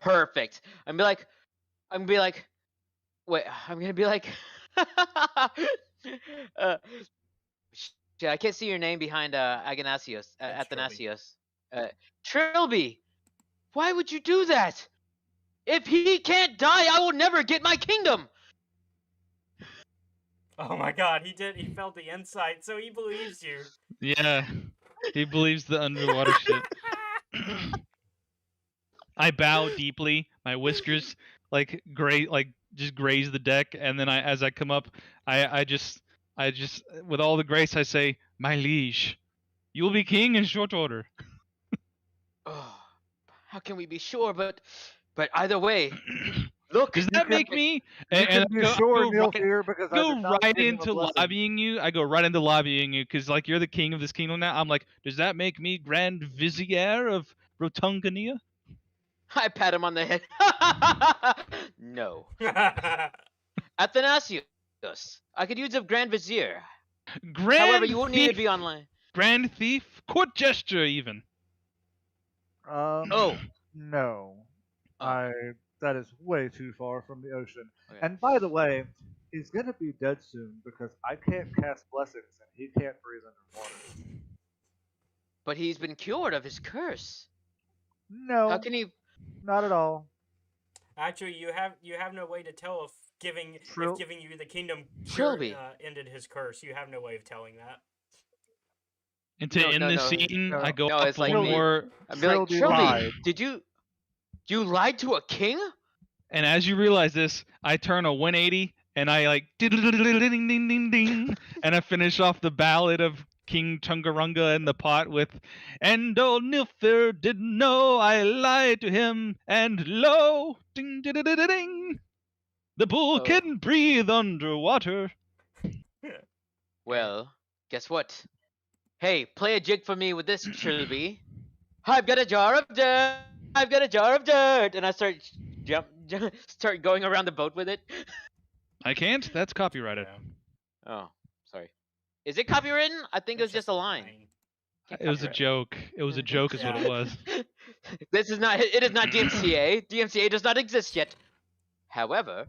Perfect. I'm gonna be like, wait. I'm gonna be like, uh, shit, I can't see your name behind Aganasios, Athanasios. Trilby, why would you do that? If he can't die, I will never get my kingdom. Oh my God, he did. He felt the insight, so he believes you. Yeah, he believes the underwater shit. I bow deeply. My whiskers just graze the deck, and then as I come up, I just with all the grace I say, "My liege, you will be king in short order." Oh, How can we be sure? But either way, look. Does that make me? You And can I be go, sure, I go right, Nilfear, because I go did not right give him a into blessing. lobbying you. I go right into lobbying you because like you're the king of this kingdom now. I'm like, does that make me Grand Vizier of Rotungania? I pat him on the head. No. Athanasius, I could use a Grand Vizier. Grand However, you won't need to thief, be online. Grand thief, court gesture even. Oh. No. Oh. That is way too far from the ocean. Okay. And by the way, he's gonna be dead soon because I can't cast blessings and he can't breathe underwater. But he's been cured of his curse. No. How can he? Not at all. Actually, you have no way to tell if giving you the kingdom Trilby. ended his curse. You have no way of telling that. And to end this no. scene, No. I go No, up it's like one me. more. I'd be like, Trilby Trilby, lied. did you lied to a king? And as you realize this, I turn a 180 and I like ding ding ding ding ding, and I finish off the ballad of King Chungarunga in the pot with, and old Nilfir didn't know I lied to him, and lo, ding ding ding ding ding, the bull Oh. can breathe underwater. Well, guess what? Hey, play a jig for me with this, Trilby. I've got a jar of dirt. I've got a jar of dirt, and I start start going around the boat with it. I can't. That's copyrighted. Yeah. Oh, sorry. Is it copywritten? I think it was It's just a line. Can't It was a copyright. joke. It was a joke, is what it Yeah. was. This is not. It is not DMCA. DMCA does not exist yet. However,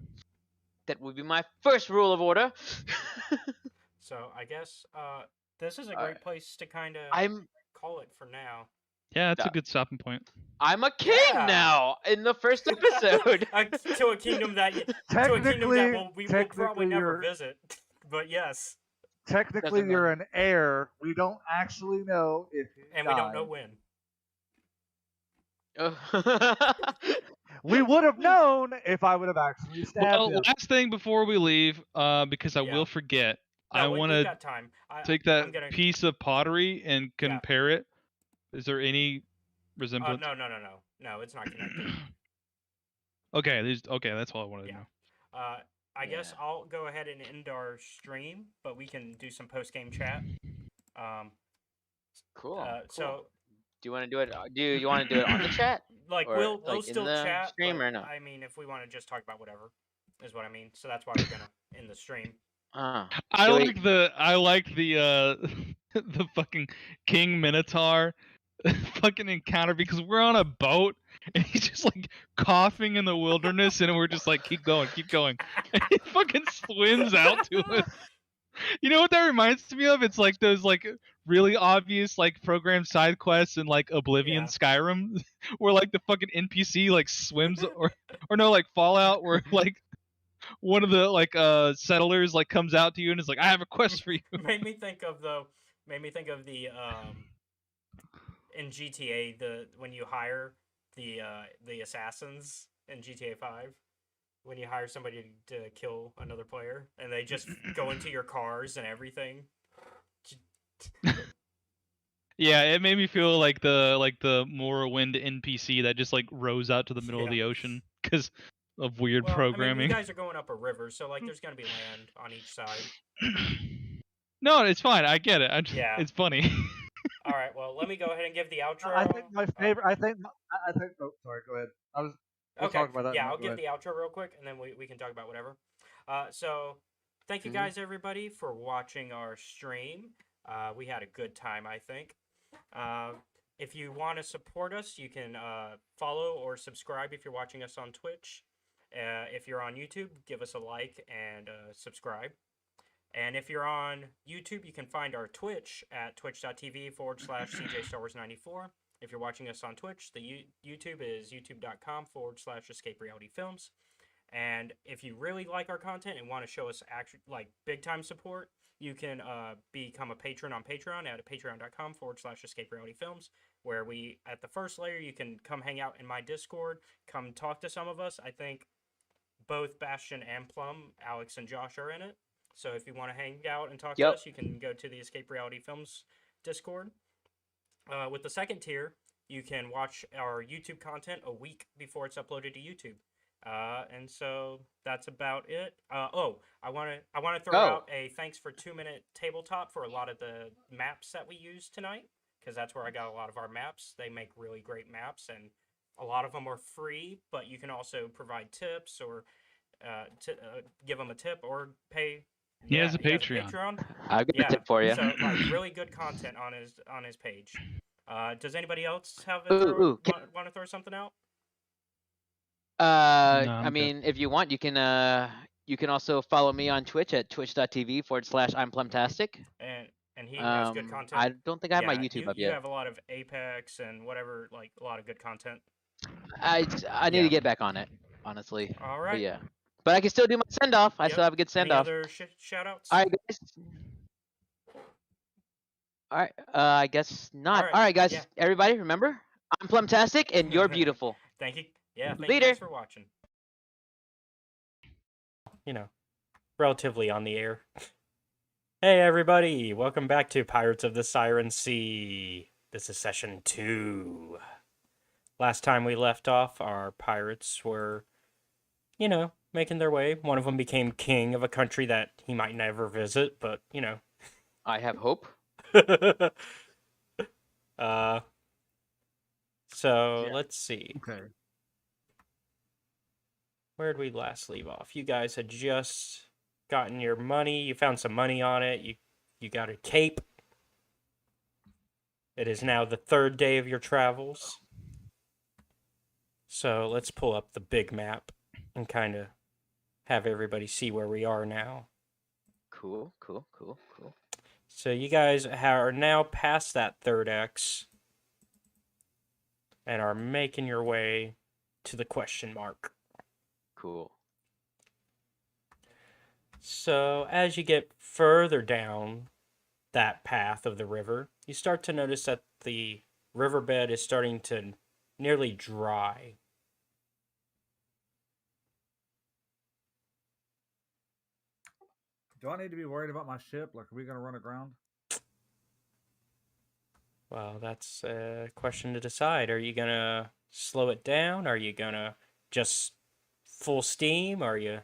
that would be my first rule of order. So I guess this is a great Alright. place to kind of I'm call it for now. Yeah, that's a Duh. good stopping point. I'm a king Yeah. now in the first episode. To a kingdom that Technically, we will probably never you're visit. But yes, technically Doesn't you're matter. an heir. We don't actually know if he and died. we don't know when. We would have known if I would have actually stabbed Well, him. last thing before we leave, because I Yeah. will forget, No, I we want to got time. take I'm that gonna, piece of pottery and Yeah. compare it. Is there any resemblance? No, it's not connected. Okay, that's all I wanted to Yeah. know. I guess Yeah. I'll go ahead and end our stream, but we can do some post game chat. Cool. So do you want to do it? Do you want to do it on the chat? like Or, we'll like, in still the chat, stream but or no? I mean, if we want to just talk about whatever, is what I mean. So that's why we're gonna end the stream. I do like we- the the fucking King Minotaur fucking encounter because we're on a boat and he's just like coughing in the wilderness and we're just like keep going. And he fucking swims out to us. You know what that reminds me of? It's like those like really obvious like program side quests in like Oblivion Yeah. Skyrim where like the fucking NPC like swims or no like Fallout where like one of the like settlers like comes out to you and is like I have a quest for you. made me think of the in GTA when you hire the assassins in GTA 5 when you hire somebody to kill another player and they just go into your cars and everything. Yeah, it made me feel like the Morrowind NPC that just like rose out to the middle of Yeah. the ocean because of weird Well, I mean, programming. you guys are going up a river, so like there's gonna be land on each side. No, it's fine. I get it. Yeah. It's funny. All right, well, let me go ahead and give the outro. I think my favorite. I think. Oh, sorry. Go ahead. We'll Okay, talk about that. yeah, now, I'll go give ahead. the outro real quick, and then we can talk about whatever. So, thank you Mhm. guys, everybody, for watching our stream. We had a good time, I think. If you want to support us, you can follow or subscribe if you're watching us on Twitch. If you're on YouTube, give us a like and subscribe. And if you're on YouTube, you can find our Twitch at twitch.tv/CJ Star Wars94. If you're watching us on Twitch, the YouTube is youtube.com/Escape Reality Films. And if you really like our content and want to show us actually like big time support, you can become a patron on Patreon at patreon.com/Escape Reality Films, where we at the first layer you can come hang out in my Discord, come talk to some of us. I think both Bastion and Plum, Alex and Josh are in it. So if you want to hang out and talk to Yep. us, you can go to the Escape Reality Films Discord. With the second tier, you can watch our YouTube content a week before it's uploaded to YouTube. And so that's about it. I want to throw out a thanks for 2 minute tabletop for a lot of the maps that we used tonight, because that's where I got a lot of our maps. They make really great maps, and a lot of them are free, but you can also provide tips or give them a tip or pay. He has a Patreon. I'll get a tip for you. So like really good content on his page. Does anybody else have Ooh, want to throw something out? I mean, if you want, you can also follow me on Twitch at twitch.tv/I'm Plumtastic. And he has good content. I don't think I have my YouTube up yet. You have a lot of Apex and whatever, like a lot of good content. I need to get back on it, honestly. All right. But yeah. But I can still do my send off. I still have a good send off. Any other shout outs? All right, guys. All right. I guess not. All right, guys. Yeah. Everybody, remember, I'm Plumtastic, and you're beautiful. Thank you. Yeah. Thank you guys for watching. Relatively on the air. Hey everybody, welcome back to Pirates of the Siren Sea. This is session 2. Last time we left off, our pirates were, making their way. One of them became king of a country that he might never visit, but, I have hope. Let's see. Okay. Where'd we last leave off? You guys had just gotten your money. You found some money on it. You got a cape. It is now the 3rd day of your travels. So let's pull up the big map and kind of have everybody see where we are now. Cool. So you guys are now past that 3rd X and are making your way to the question mark. Cool. So as you get further down that path of the river, you start to notice that the riverbed is starting to nearly dry. Do I need to be worried about my ship? Like, are we going to run aground? Well, that's a question to decide. Are you going to slow it down? Are you going to just full steam? Are you...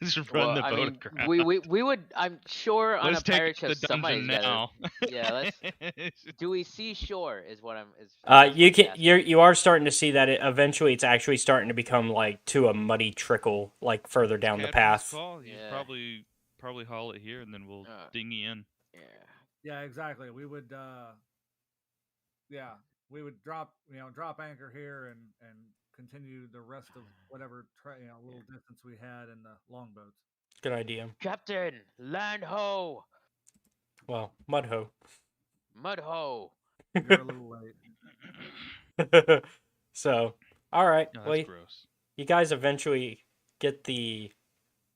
Just run the boat aground. We would, I'm sure, on let's a pirate ship somebody's now. Yeah, do we see shore is what I'm... you are starting to see that eventually it's actually starting to become like to a muddy trickle like further down the path. Probably haul it here and then we'll dinghy in. Yeah, exactly. We would drop anchor here and continue the rest of whatever little distance we had in the longboats. Good idea. Captain, land ho. Well, mud ho. Mud ho. You're a little late. So, all right. No, that's gross. You guys eventually get the.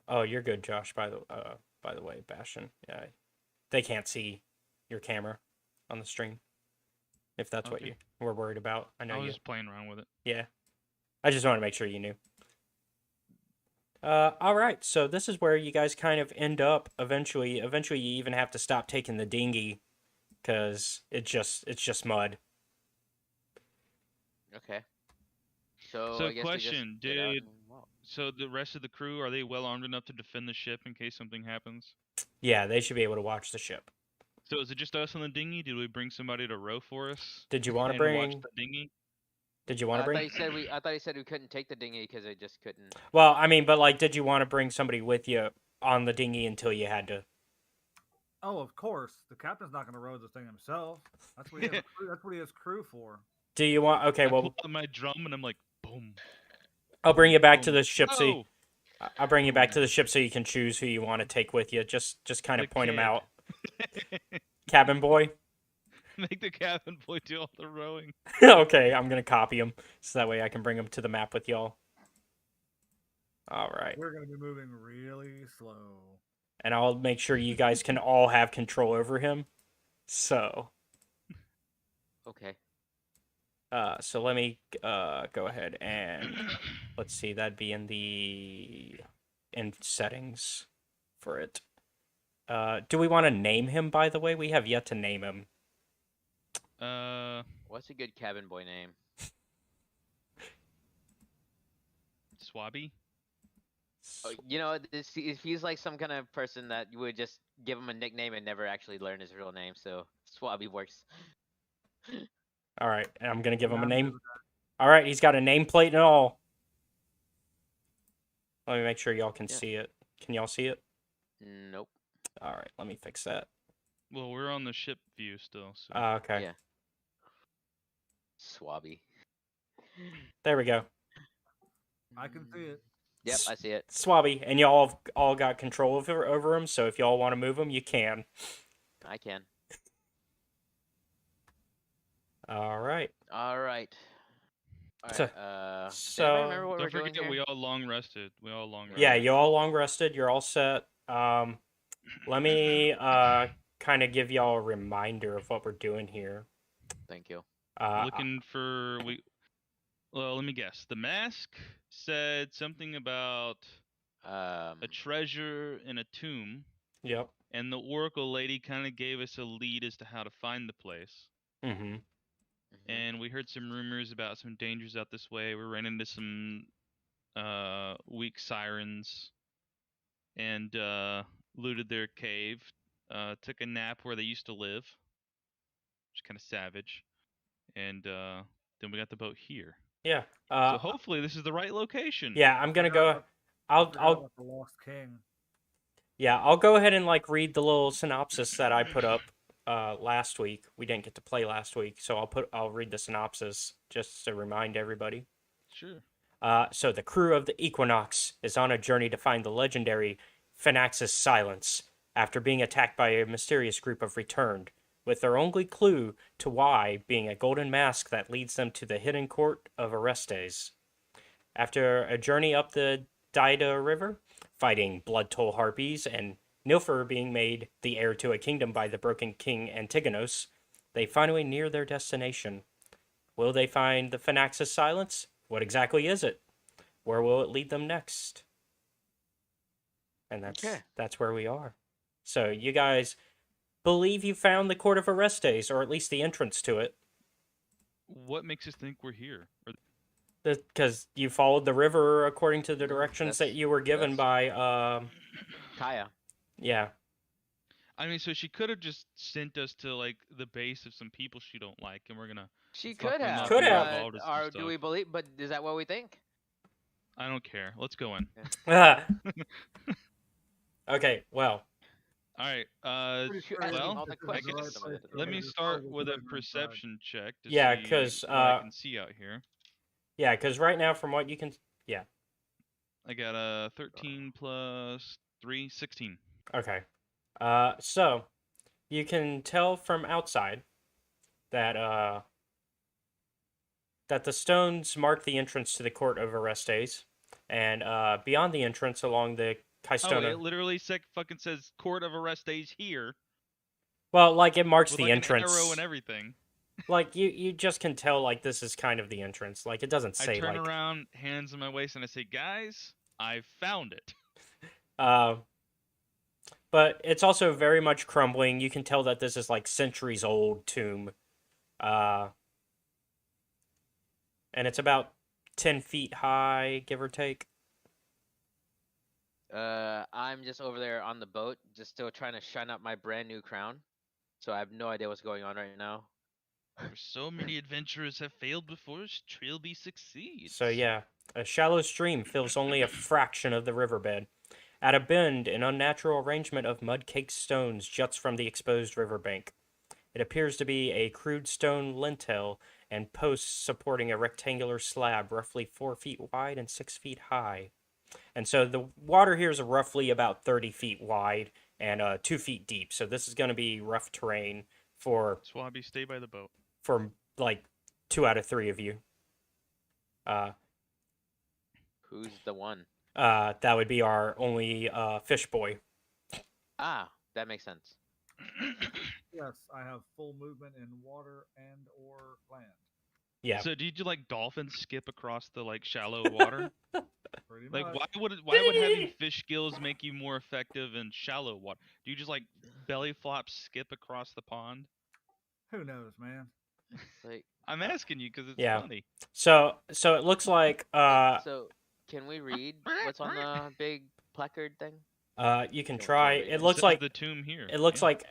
Oh, you're good, Josh. By the way, Bastion. Yeah, they can't see your camera on the stream. If that's what you were worried about, I know I was just playing around with it. Yeah. I just wanted to make sure you knew. All right, so this is where you guys kind of end up eventually. Eventually, you even have to stop taking the dinghy because it's just mud. Okay. So I guess question: so the rest of the crew, are they well armed enough to defend the ship in case something happens? Yeah, they should be able to watch the ship. So is it just us on the dinghy? Did we bring somebody to row for us? Did you want to bring? Watch the dinghy? Did you want to bring? I thought he said we couldn't take the dinghy because they just couldn't. Well, I mean, but like, did you want to bring somebody with you on the dinghy until you had to? Oh, of course. The captain's not going to row this thing himself. That's what he has. That's what he has crew for. Do you want? Okay, well, I pull out my drum and I'm like, boom. I'll bring you back to the ship. So I'll bring you back to the ship so you can choose who you want to take with you. Just kind of point them out. Cabin boy. Make the cabin boy do all the rowing. Okay, I'm gonna copy him so that way I can bring him to the map with y'all. All right. We're gonna be moving really slow. And I'll make sure you guys can all have control over him. So. Okay. So let me go ahead and let's see. That'd be in settings for it. Do we want to name him? By the way, we have yet to name him. What's a good cabin boy name? Swabby. Oh, you know, he's like some kind of person that you would just give him a nickname and never actually learn his real name. So Swabby works. All right, and I'm gonna give him a I'm name. good with All right, he's got a nameplate and all. Let me make sure y'all can Yeah. see it. Can y'all see it? Nope. All right, let me fix that. Well, we're on the ship view still, so. Okay. Yeah. Swabby. There we go. I can see it. Yep, I see it. Swabby, and y'all have all got control over him. So if y'all want to move him, you can. I can. All right. All right. All So- right. Does so- anybody remember what Don't we're doing forget, here? we all long rested. Yeah, you all long rested. You're all set. Let me kind of give y'all a reminder of what we're doing here. Thank you. Looking for Well, let me guess. The mask said something about a treasure in a tomb, Yep. and the oracle lady kind of gave us a lead as to how to find the place. Mm-hmm. And we heard some rumors about some dangers out this way. We ran into some weak sirens and looted their cave. Took a nap where they used to live, which is kind of savage. And then we got the boat here. Yeah. So hopefully this is the right location. Yeah, I'm gonna go. I forgot I'll about the Lost King. Yeah, I'll go ahead and like read the little synopsis that I put up last week. We didn't get to play last week, so I'll read the synopsis just to remind everybody. Sure. So the crew of the Equinox is on a journey to find the legendary Phenaxis Silence after being attacked by a mysterious group of returned, with their only clue to why being a golden mask that leads them to the hidden court of Orestes. After a journey up the Daida River, fighting blood toll harpies and Nilfer being made the heir to a kingdom by the broken king Antigonos, they finally near their destination. Will they find the Phenaxis Silence? What exactly is it? Where will it lead them next? And that's where we are. So you guys believe you found the court of Orestes, or at least the entrance to it, What makes us think we're here? because you followed the river according to the directions that you were given by Kaya. Yeah. I mean, so she could have just sent us to like the base of some people she don't like, and we're gonna. She Fuck could them have. up Could and have. involved in some Or do stuff. we believe? But is that what we think? I don't care. Let's go in. Okay, well, All right. Pretty You're sure asking well, all the this is questions. right at the place moment. to Let lead me us start forward with to a the inside. perception check to Yeah, see 'cause, what I can see out here. yeah, because right now, from what you can, yeah, I got a 13 plus 3, 16. okay. So you can tell from outside that that the stones mark the entrance to the court of Orestes, and beyond the entrance along the Oh, Kystona. it literally fucking says Court of Orestes here Well, like it marks with the like entrance. an arrow and everything. Like you just can tell like this is kind of the entrance. Like it doesn't I say turn like around, hands in my waist, and I say, "Guys, I found it." But it's also very much crumbling. You can tell that this is like centuries old tomb. And it's about 10 feet high, give or take. I'm just over there on the boat, just still trying to shine up my brand new crown. So I have no idea what's going on right now. For so many adventurers have failed before, Trilby succeeds. So yeah, a shallow stream fills only a fraction of the riverbed. At a bend, an unnatural arrangement of mud-caked stones juts from the exposed riverbank. It appears to be a crude stone lintel and posts supporting a rectangular slab roughly 4 feet wide and 6 feet high. And so the water here is roughly about 30 feet wide and 2 feet deep. So this is going to be rough terrain for Swabby, stay by the boat. like 2 out of 3 of you. Who's the one? That would be our only fish boy. Ah, that makes sense. Yes, I have full movement in water and or land. Yeah. So did you like dolphins skip across the like shallow water? Pretty Like much. why would having fish skills make you more effective in shallow water? Do you just like belly flop skip across the pond? Who knows, man? Like I'm asking you because it's Yeah. funny. So it looks like So, can we read what's on the big placard thing? you can Don't try. read It it. looks says like the tomb here. it looks yeah. like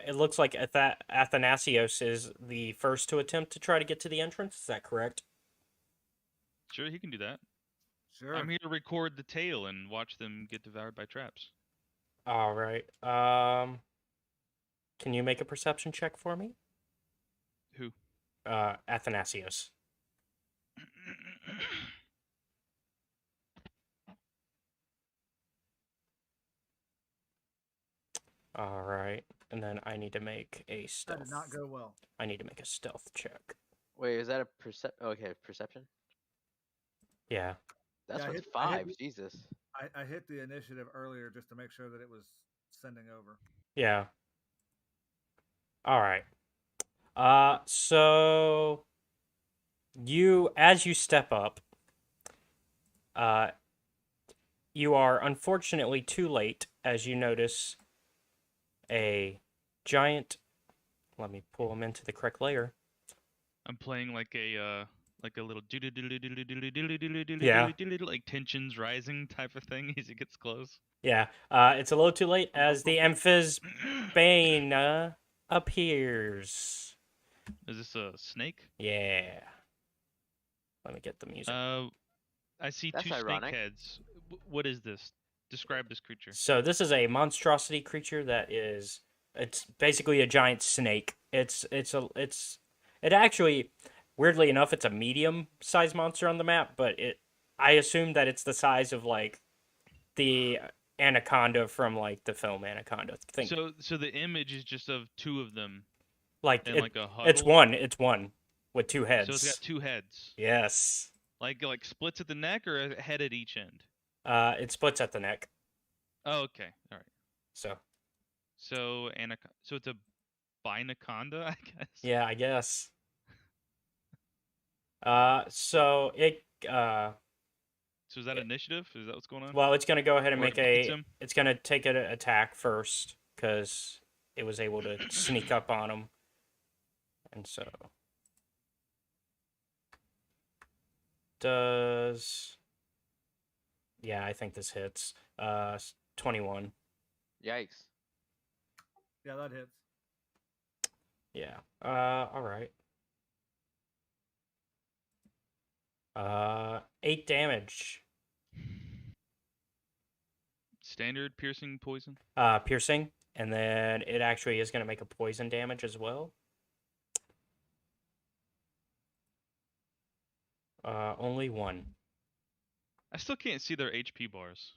Athanasios is the first to attempt to try to get to the entrance. Is that correct? Sure, he can do that. Sure. I'm here to record the tale and watch them get devoured by traps. All right. Can you make a perception check for me? Who? Athanasios. All right, and then I need to make a stealth. That did not go well. I need to make a stealth check. Wait, is that a Okay, perception. Yeah. That's Yeah, I with hit- I hit 5. Jesus. I hit the initiative earlier just to make sure that it was sending over. Yeah. All right. So as you step up, you are unfortunately too late as you notice a giant. Let me pull them into the correct layer. I'm playing like a little Yeah. like tensions rising type of thing as it gets close. Yeah. It's a little too late as the Amphis Bane appears. Is this a snake? Yeah. Let me get the music. I see That's two ironic. snake heads. What is this? Describe this creature. So this is a monstrosity creature it's basically a giant snake. It actually, weirdly enough, it's a medium-sized monster on the map, but I assume that it's the size of like the anaconda from like the film Anaconda. So the image is just of two of them like and like a huddle. It's one with two heads. So it's got two heads. Yes. Like splits at the neck or a head at each end? It splits at the neck. Oh, okay. All right. So So it's a binaconda, I guess. yeah, I guess. So is that initiative? Is that what's going on? well, it's gonna go ahead and Or make it beats him? it's gonna take an attack first because it was able to sneak up on him, and so yeah, I think this hits. 21. Yikes. Yeah, that hits. Yeah. All right. 8 damage. Standard piercing poison? Piercing, and then it actually is going to make a poison damage as well. Only 1. I still can't see their HP bars. Is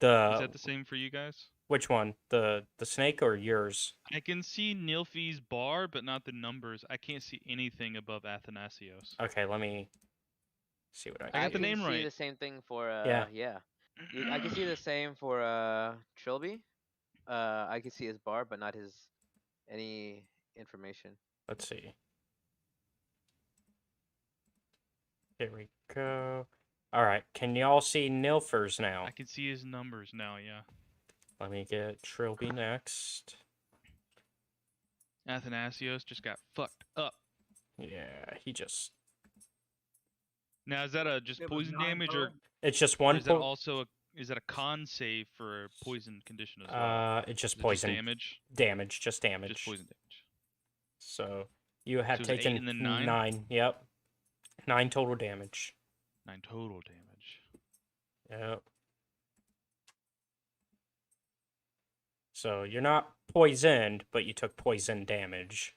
The that the same for you guys? which one? The snake or yours? I can see Nilfi's bar, but not the numbers. I can't see anything above Athanasios. Okay, let me see what I I can got the do. name see right. the same thing for Yeah. I can see the same for Trilby. I can see his bar, but not his any information. Let's see. Here we go. All right, can y'all see Nilfers now? I can see his numbers now, yeah. Let me get Trilby next. Athanasios just got fucked up. Yeah, he just. Now is that a just It was poison 9 damage or total. It's just or one. is that also is that a con save for a poison condition as well? It's just Is it poison damage. damage, just damage. Just poison damage. So you have So it's 8 taken and then 9? 9. Yep, 9 total damage. 9 total damage. Yep. So you're not poisoned, but you took poison damage.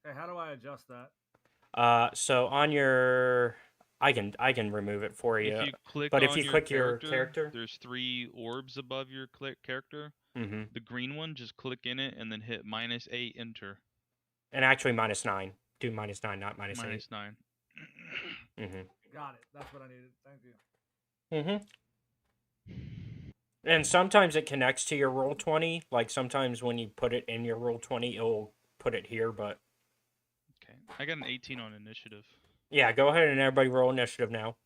Hey, how do I adjust that? So on your, I can remove it for you. If you click but if on you your click your character, there's 3 orbs above your character. mm-hmm. The green one, just click in it and then hit -8 enter. And actually -9. Do -9, not -8. -9. Mm-hmm. Got it. That's what I needed. Thank you. Mm-hmm. And sometimes it connects to your Roll20. Like sometimes when you put it in your Roll20, it'll put it here. But Okay, I got an 18 on initiative. yeah, go ahead and everybody roll initiative now.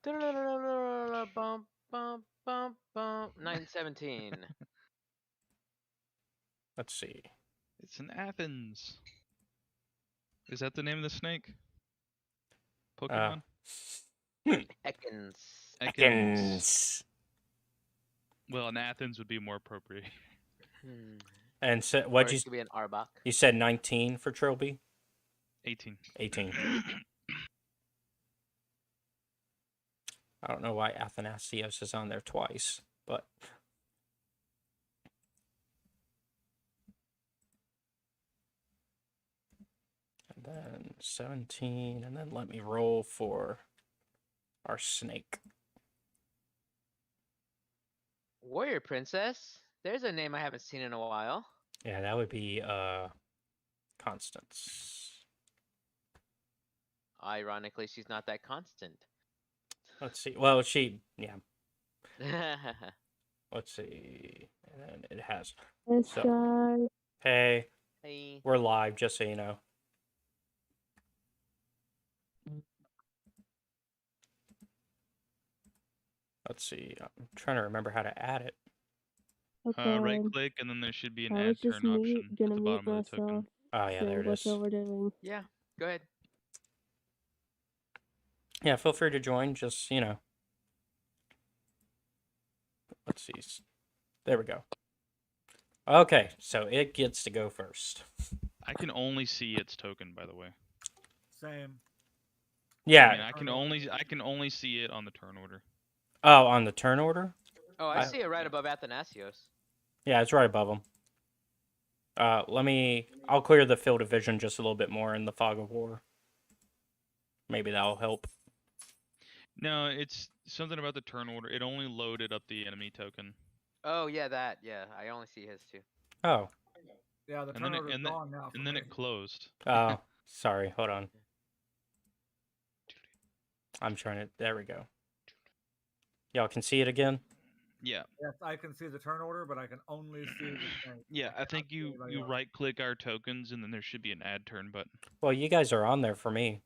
Bump, bump, bump, bump. 917. Let's see. It's in Athens. Is that the name of the snake? Pokemon? Ekans. Ekans. Well, in Athens would be more appropriate. Hmm. And so, Or what it you could be an Arbok. you said 19 for Trilby? 18. 18. I don't know why Athanasios is on there twice, but and then 17, and then let me roll for our snake. Warrior Princess. There's a name I haven't seen in a while. Yeah, that would be Constance. Ironically, she's not that constant. Let's see. Well, yeah. Let's see. And then it has. So, hey, Hey. we're live, just so you know. Let's see. I'm trying to remember how to add it. Okay. Right click, and then there should be an I add was just turn option at gonna the mute bottom of the myself. token. Oh, yeah, there it is. Whatever we're doing. Yeah, go ahead. Yeah, feel free to join. Just, you know. Let's see. There we go. Okay, so it gets to go first. I can only see its token, by the way. Same. Yeah. I mean, I can only see it on the turn order. Oh, on the turn order? Oh, I see it right above Athanasios. Yeah, it's right above them. I'll clear the field of vision just a little bit more in the fog of war. Maybe that'll help. No, it's something about the turn order. It only loaded up the enemy token. Oh, yeah, that. Yeah, I only see his too. Oh. Yeah, the And then turn order's gone now. and then it closed. Oh, sorry. Hold on. I'm trying to. There we go. Y'all can see it again? Yeah. Yes, I can see the turn order, but I can only see the thing. Yeah, I think see you anybody else. right click our tokens, and then there should be an add turn button. Well, you guys are on there for me.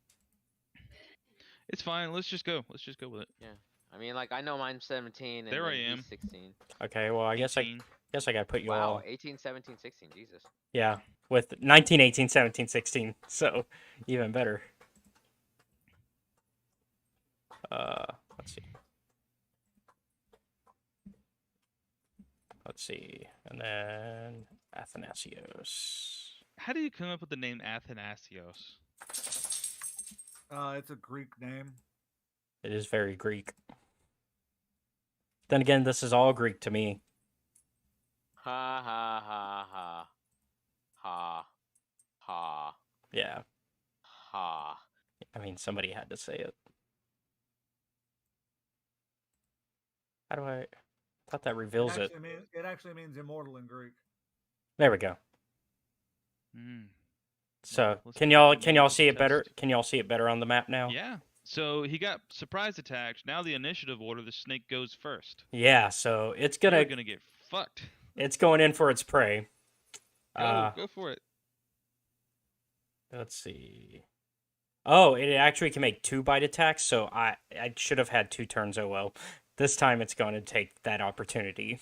It's fine. Let's just go. Let's just go with it. Yeah. I mean, like, I know mine's 17 and There then I am. he's 16. Okay, well, I guess I 18. gotta put you Wow, all. 18, 17, 16. Jesus. Yeah, with 19, 18, 17, 16. So, even better. Let's see. Let's see. And then Athanasios. How do you come up with the name Athanasios? It's a Greek name. It is very Greek. Then again, this is all Greek to me. Ha ha ha ha. Ha. Ha. Yeah. Ha. I mean, somebody had to say it. How do I thought that reveals it. It actually means immortal in Greek. There we go. Mm. So, Let's can do y'all the see it better? test. Can y'all see it better on the map now? Yeah. So he got surprise attacked. Now the initiative order, the snake goes first. Yeah, so it's You're gonna gonna get fucked. it's going in for its prey. Go for it. Let's see. Oh, it actually can make 2 bite attacks, so I should have had 2 turns. Oh well. This time it's going to take that opportunity.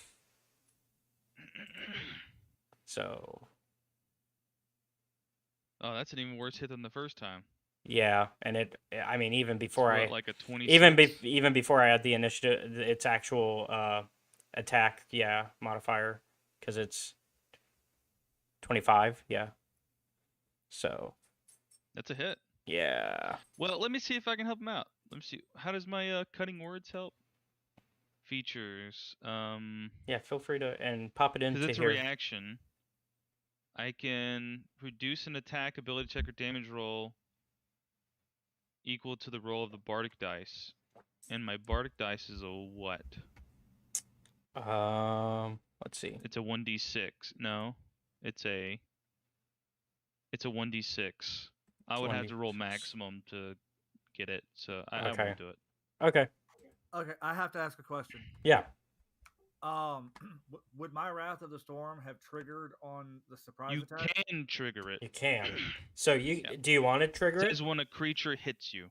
So. Oh, that's an even worse hit than the first time. Yeah, and I mean, even before It's what, like a 26? even before I had the initiative, its actual attack, yeah, modifier, because it's 25, yeah. So. That's a hit. Yeah. Well, let me see if I can help him out. Let me see. How does my cutting words help? Features. Yeah, feel free to and pop it into Because it's here. a reaction. I can reduce an attack, ability check, or damage roll equal to the roll of the bardic dice. And my bardic dice is a what? Let's see. It's a 1d6. No, it's a 1d6. I would have to roll 1d6. maximum to get it, so I Okay. won't do it. Okay. Okay, I have to ask a question. Yeah. Would my Wrath of the Storm have triggered on the surprise You attack? can trigger it. You can. So Yeah. do you want to trigger It it? says when a creature hits you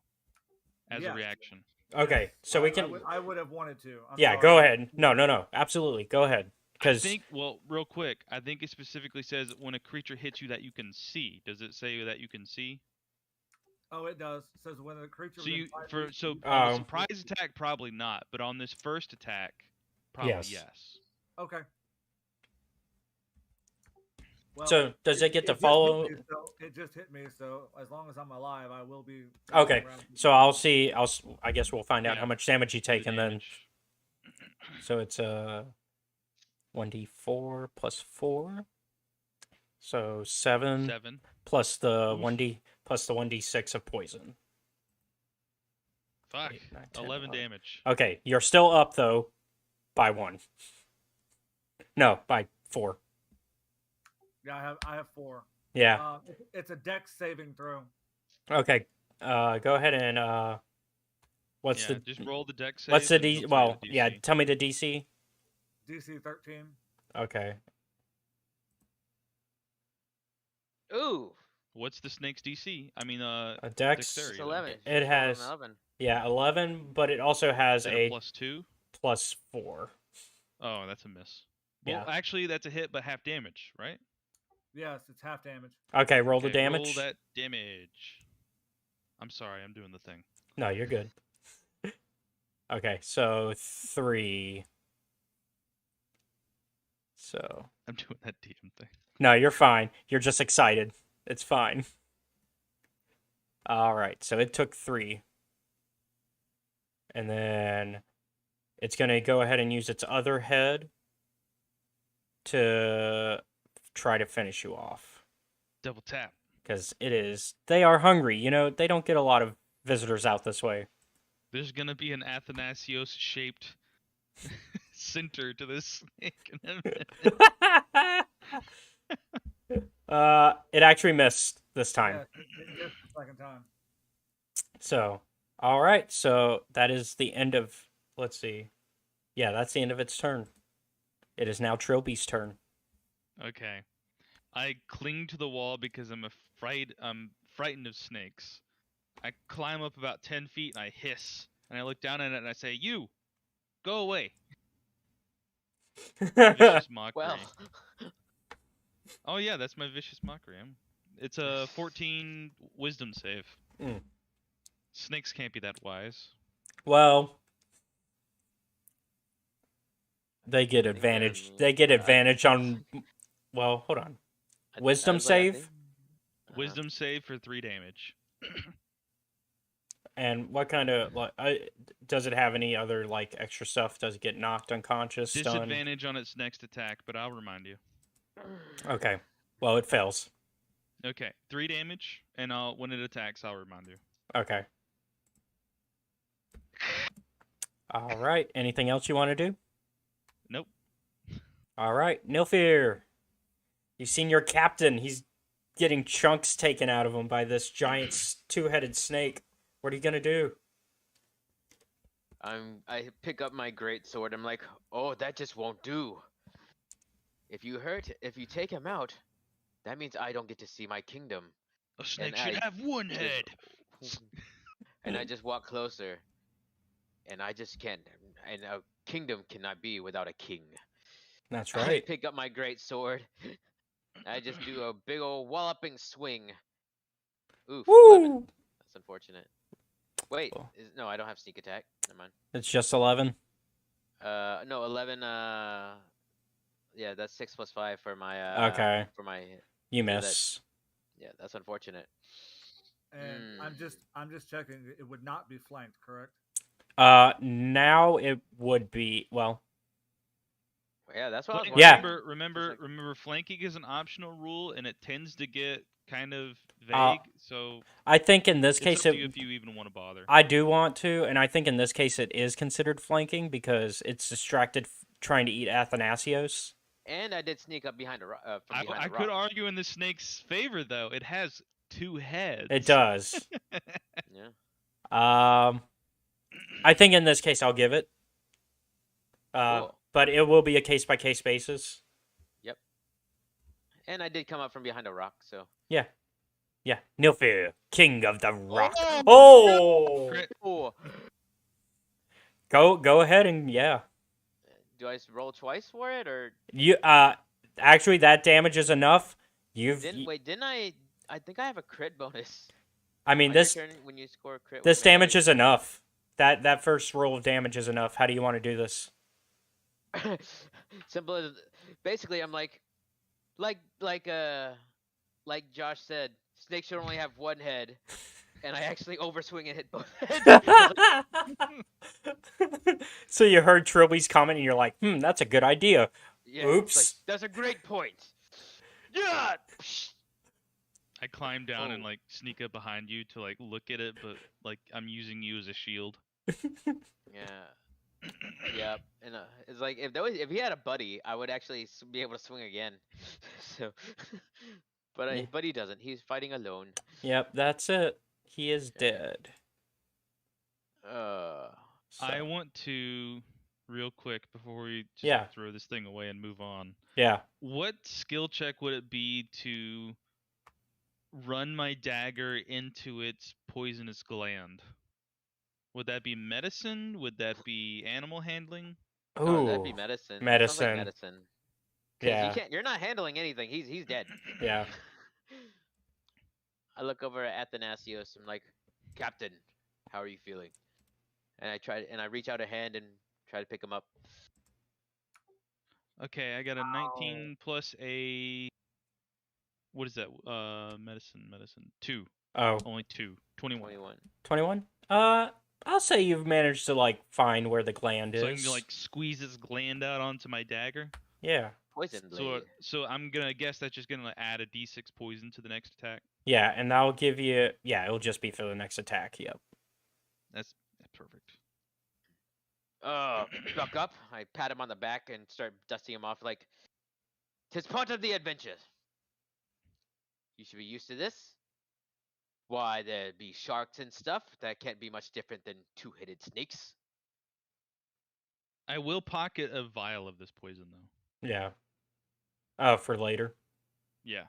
as a Yes. reaction. Okay, so we can. I would have wanted to. I'm Yeah, sorry. go ahead. No. Absolutely, go ahead. Because think, well, real quick, I think it specifically says when a creature hits you that you can see. Does it say that you can see? Oh, it does. It says when the creature. So on Oh. a surprise attack, probably not, but on this first attack, probably yes. Okay. Well, So does it get to just hit follow? me, so it just hit me, so as long as I'm alive, I will be. Okay, so I'll see. I guess we'll find out Yeah. how much damage you take, The and then damage. so it's 1d4 plus 4, so 7 7. plus the Oof. 1d plus the 1d6 of poison. Fuck. 8, 9, 10, 11 11. damage. Okay, you're still up though, by 1. No, by 4. Yeah, I have 4. Yeah. It's a dex saving throw. Okay. Go ahead and what's Yeah, the just roll the dex save. what's the and D? it'll tell you Well, the yeah. DC. Tell me the DC. DC 13. Okay. Ooh, What's the snake's DC? I mean, A dex. dexterity. it's then. 11. It She's rolling has- 11. Yeah, 11, but it also has Is that a a +2? plus 4. Oh, that's a miss. Well, Yeah. actually, that's a hit, but half damage, right? Yes, it's half damage. Okay, roll the Okay, damage. Roll that damage. I'm sorry, I'm doing the thing. No, you're good. Okay, so 3. So I'm doing that DM thing. no, you're fine. You're just excited. It's fine. All right, so it took 3, and then it's gonna go ahead and use its other head to try to finish you off. Double tap. Because they are hungry. You know, they don't get a lot of visitors out this way. There's gonna be an Athanasios-shaped center to this snake in a minute. It actually missed this time. Yeah, it missed the second time. So, all right. So that is the end of. Let's see. Yeah, that's the end of its turn. It is now Trilby's turn. Okay. I cling to the wall because I'm frightened of snakes. I climb up about 10 feet and I hiss. And I look down at it and I say, "You! Go away!" Vicious mockery. Well, Oh yeah, that's my vicious mockery. It's a 14 wisdom save. Mm. Snakes can't be that wise. Well, they get think they're advantage. mean. They get advantage on. Well, hold on. Wisdom I was like, I save? think- Wisdom save for 3 damage. And what kind of does it have any other like extra stuff? Does it get knocked unconscious, stunned? Disadvantage on its next attack, but I'll remind you. Okay. Well, it fails. Okay, 3 damage, and when it attacks, I'll remind you. Okay. All right. Anything else you want to do? Nope. All right, Nilfir. You've seen your captain. He's getting chunks taken out of him by this giant two-headed snake. What are you gonna do? I pick up my great sword. I'm like, oh, that just won't do. If you take him out, that means I don't get to see my kingdom. A snake And should I have one just- head. And I just walk closer, and I just can't. And a kingdom cannot be without a king. That's I right. pick up my great sword. I just do a big old walloping swing. Oof, 11. Woo! That's unfortunate. Wait, Cool. no, I don't have sneak attack. Never mind. It's just 11. No, 11. Yeah, that's 6 plus 5 for my. Okay. For my. You so that- miss. Yeah, that's unfortunate. And I'm just checking. It would not be flanked, correct? Now it would be well. Yeah, that's what I was Flank- Yeah. wondering. Remember, flanking is an optional rule, and it tends to get kind of vague. Uh, So I think in this it's case up to it. you if you even want to bother. I do want to, and I think in this case it is considered flanking because it's distracted trying to eat Athanasios. And I did sneak up behind a rock. From I behind a could rock. argue in the snake's favor, though. It has 2 heads. It does. Yeah. I think in this case I'll give it. Cool. But it will be a case by case basis. And I did come up from behind a rock, so. Yeah. Nilfir, king of the rock. Oh! Oh! Crit. Oh, Go ahead and yeah. do I roll twice for it or You actually that damage is enough. didn't I? I think I have a crit bonus. I mean On your this turn when you score a crit. this with melee. damage is enough. That first roll of damage is enough. How do you want to do this? Simple as basically, I'm like Josh said, snakes should only have one head, and I actually overswing and hit both heads. So you heard Trilby's comment and you're like, that's a good idea. Yeah, Oops. it's like, that's a great point. Yeah. I climb down and Oh. like sneak up behind you to like look at it, but like I'm using you as a shield. Yeah. Yep. And it's like if he had a buddy, I would actually be able to swing again. So, but he doesn't. He's fighting alone. Yep, that's it. He is dead. I want to real quick before we just Yeah. throw this thing away and move on. Yeah. What skill check would it be to run my dagger into its poisonous gland? Would that be medicine? Would that be animal handling? Oh, that'd be Ooh, medicine. That sounds medicine. like medicine. 'Cause Yeah. you're not handling anything. He's dead. Yeah. I look over at Athanasios. I'm like, Captain, how are you feeling? And I reach out a hand and try to pick him up. Okay, I got a 19 plus a. What is that? Medicine. 2. Oh, Only 2. 21. 21. 21? I'll say you've managed to like find where the gland is. So I can like squeeze this gland out onto my dagger. Yeah. Poison blade. So I'm gonna guess that's just gonna add a d6 poison to the next attack. Yeah, and that'll give you. Yeah, it'll just be for the next attack. Yep. That's perfect. Buck up. I pat him on the back and start dusting him off like, "'Tis part of the adventure. You should be used to this. Why, there'd be sharks and stuff. That can't be much different than two-headed snakes." I will pocket a vial of this poison though. Yeah. Oh, for later. Yeah.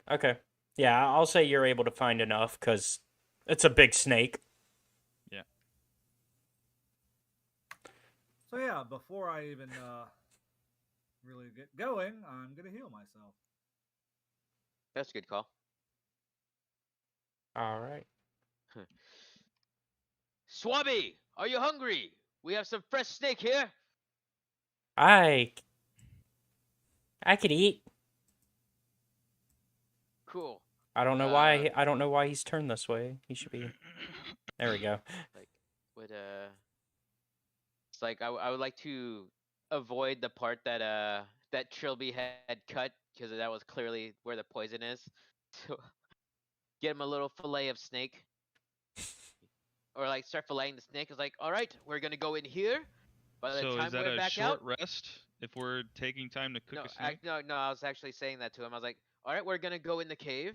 Okay. Yeah, I'll say you're able to find enough because it's a big snake. Yeah. So yeah, before I even really get going, I'm gonna heal myself. That's a good call. All right. Swabby, are you hungry? We have some fresh snake here. I could eat. Cool. I don't know why. I don't know why he's turned this way. He should be. There we go. Like, it's like I would like to avoid the part that that Trilby had cut because that was clearly where the poison is. So get him a little fillet of snake, or like start filleting the snake. It's like, all right, we're gonna go in here. By the So time is that we're a back short out, rest if we're taking time to cook a snake? no, I was actually saying that to him. I was like, all right, we're gonna go in the cave.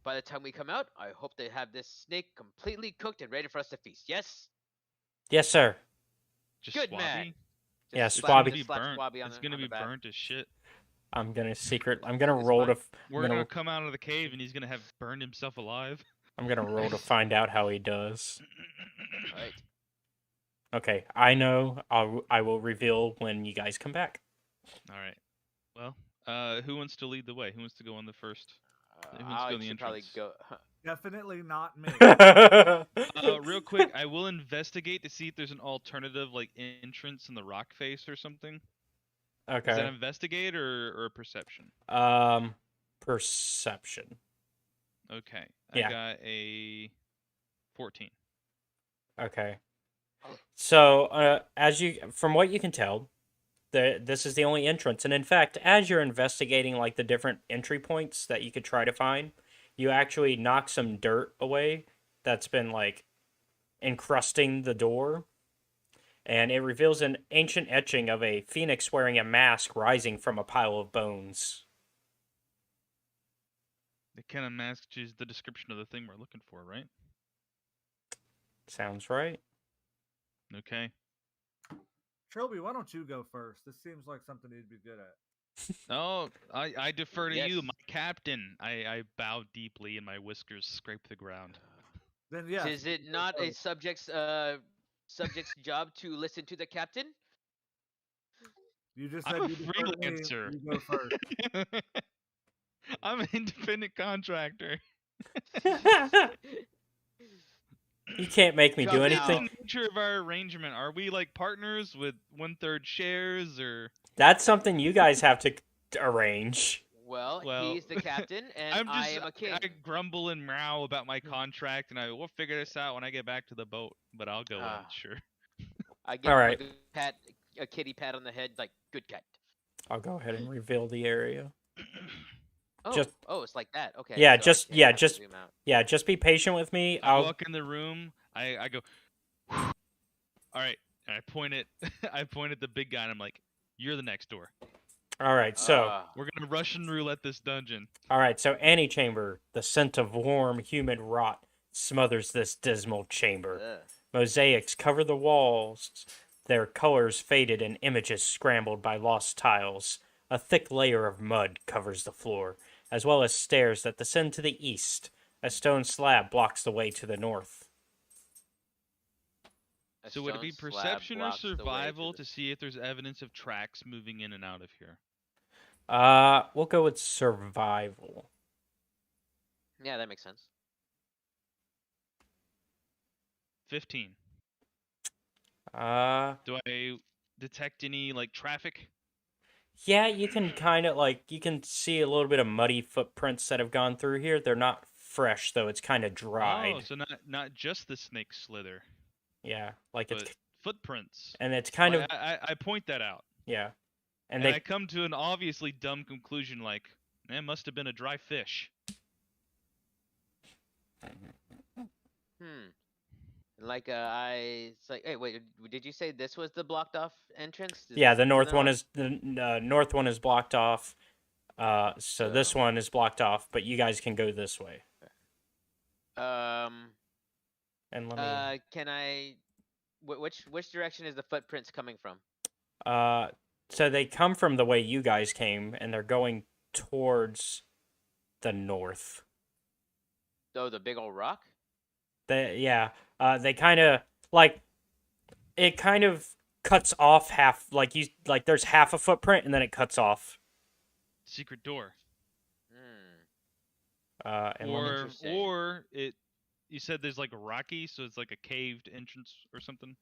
By the time we come out, I hope they have this snake completely cooked and ready for us to feast. Yes. Yes, sir. Just Good Swabby? man. Yeah, It's Swabby. gonna be Just slap burnt. Swabby It's gonna on be the back. burnt as shit. I'm gonna It's roll fine. to. We're gonna come out of the cave and he's gonna have burned himself alive. I'm gonna roll to find out how he does. All right. Okay, I know. I will reveal when you guys come back. All right. Well, who wants to lead the way? Who wants to go on the first? Who wants to I go in the should probably entrance? go. Definitely not me. Real quick, I will investigate to see if there's an alternative like entrance in the rock face or something. Is that Okay. investigate or perception? Perception. Okay. Yeah. I got a 14. Okay. So, from what you can tell, this is the only entrance, and in fact, as you're investigating like the different entry points that you could try to find, you actually knock some dirt away that's been like encrusting the door, and it reveals an ancient etching of a phoenix wearing a mask rising from a pile of bones. The kind of mask is the description of the thing we're looking for, right? Sounds right. Okay. Trilby, why don't you go first? This seems like something you'd be good at. Oh, I defer to you, Yes. my captain. I bow deeply and my whiskers scrape the ground. Then yes. Is it not a subject's job to listen to the captain? You just I'm said a you defer to me. freelancer. You go first. I'm an independent contractor. You can't make me do Come What's now. anything. the nature of our arrangement? Are we like partners with 1/3 shares, or? That's something you guys have to arrange. Well, Well, he's the captain, and I'm I just am a king. I grumble and meow about my contract, and we'll figure this out when I get back to the boat. But I'll go in, Ah. sure. I give All him right. a good pat, a kitty pat on the head, like good cat. I'll go ahead and reveal the area. Oh, Just- it's like that. Okay. Yeah, so I just- can't yeah, have to just- zoom out. Yeah, just be patient with me. I I'll walk in the room. I go. All right. And I point at I point at the big guy, and I'm like, "You're the next door. All right. So, Ah. We're gonna Russian roulette this dungeon." antechamber. The scent of warm, humid rot smothers this dismal chamber. Ugh. Mosaics cover the walls, their colors faded and images scrambled by lost tiles. A thick layer of mud covers the floor, as well as stairs that descend to the east. A stone slab blocks the way to the north. A So would it stone be slab perception or blocks the way survival the- to see if there's evidence of tracks moving in and out of here? We'll go with survival. Yeah, that makes sense. 15. Do I detect any like traffic? Yeah, you can kind of you can see a little bit of muddy footprints that have gone through here. They're not fresh though; it's kind of dried. Oh, so not just the snake slither, Yeah, like but it's footprints. and it's kind Well, of I point that out, yeah, and I come to an obviously dumb conclusion, like, it must have been a dry fish. Like it's like, hey, wait, did you say this was the blocked off entrance? yeah, the to north one north? is the north one is blocked off. So this So- one is blocked off, but you guys can go this way. Um. And let me. Can I? Which direction is the footprints coming from? So they come from the way you guys came, and they're going towards the north. Oh, the big old rock. They kind of it kind of cuts off half, there's half a footprint and then it cuts off. Secret door. And let me- Interesting. Or it. You said there's like a rocky, so it's like a caved entrance or something.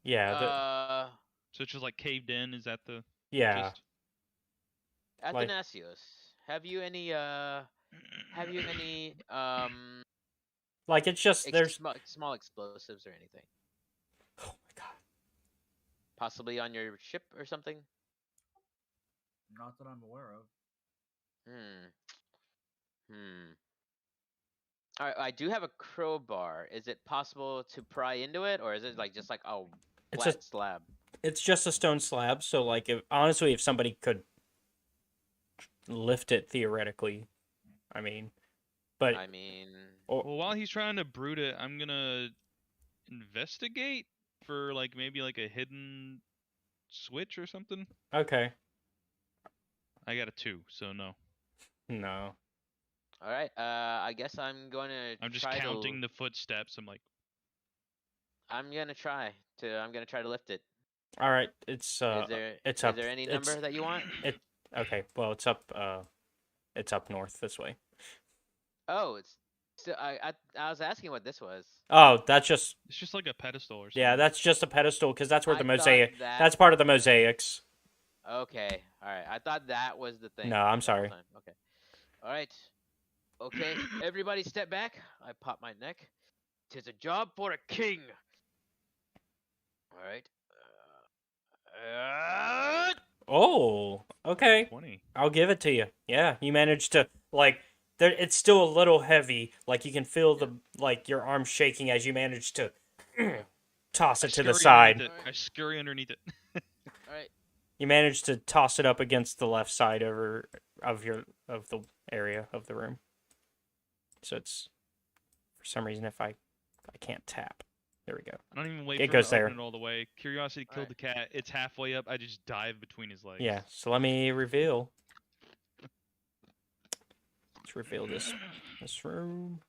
yeah, So it's just like caved in. Is that the? yeah. gist? like- Athanasios, have you any Like it's just there's. small explosives or anything? Oh my god. Possibly on your ship or something? Not that I'm aware of. Alright, I do have a crowbar. Is it possible to pry into it, or is it just like a It's flat just- slab? It's just a stone slab, so like if somebody could lift it theoretically, I mean, but I mean, Well, while he's trying to brood it, I'm gonna investigate for maybe a hidden switch or something. okay, I got a 2, so no. no. all right. I guess I'm going to. I'm just counting the footsteps. I'm like, I'm gonna try to lift it. All right, it's Is up. there any it's- number that you want? Okay, well it's up north this way. Oh, it's. So I was asking what this was. Oh, that's just it's just like a pedestal or something. yeah, that's just a pedestal because that's where I the thought mosaic. that- That's part of the mosaics. Okay, all right. I thought that was the thing. No, I'm the whole sorry. time. Okay. All right. Okay, everybody step back. I pop my neck. 'Tis a job for a king. All right. Oh, okay. 20. I'll give it to you. Yeah, you managed to there. It's still a little heavy. Like you can feel your arm shaking as you manage to toss it to the side. I scurry underneath it. All right. You manage to toss it up against the left side of the area of the room. So it's for some reason if I can't tap. There we go. I don't even wait It for goes him to there. open it all the way. Curiosity killed Alright. the cat. It's halfway up. I just dive between his legs. Yeah. So let me reveal. Let's reveal this room.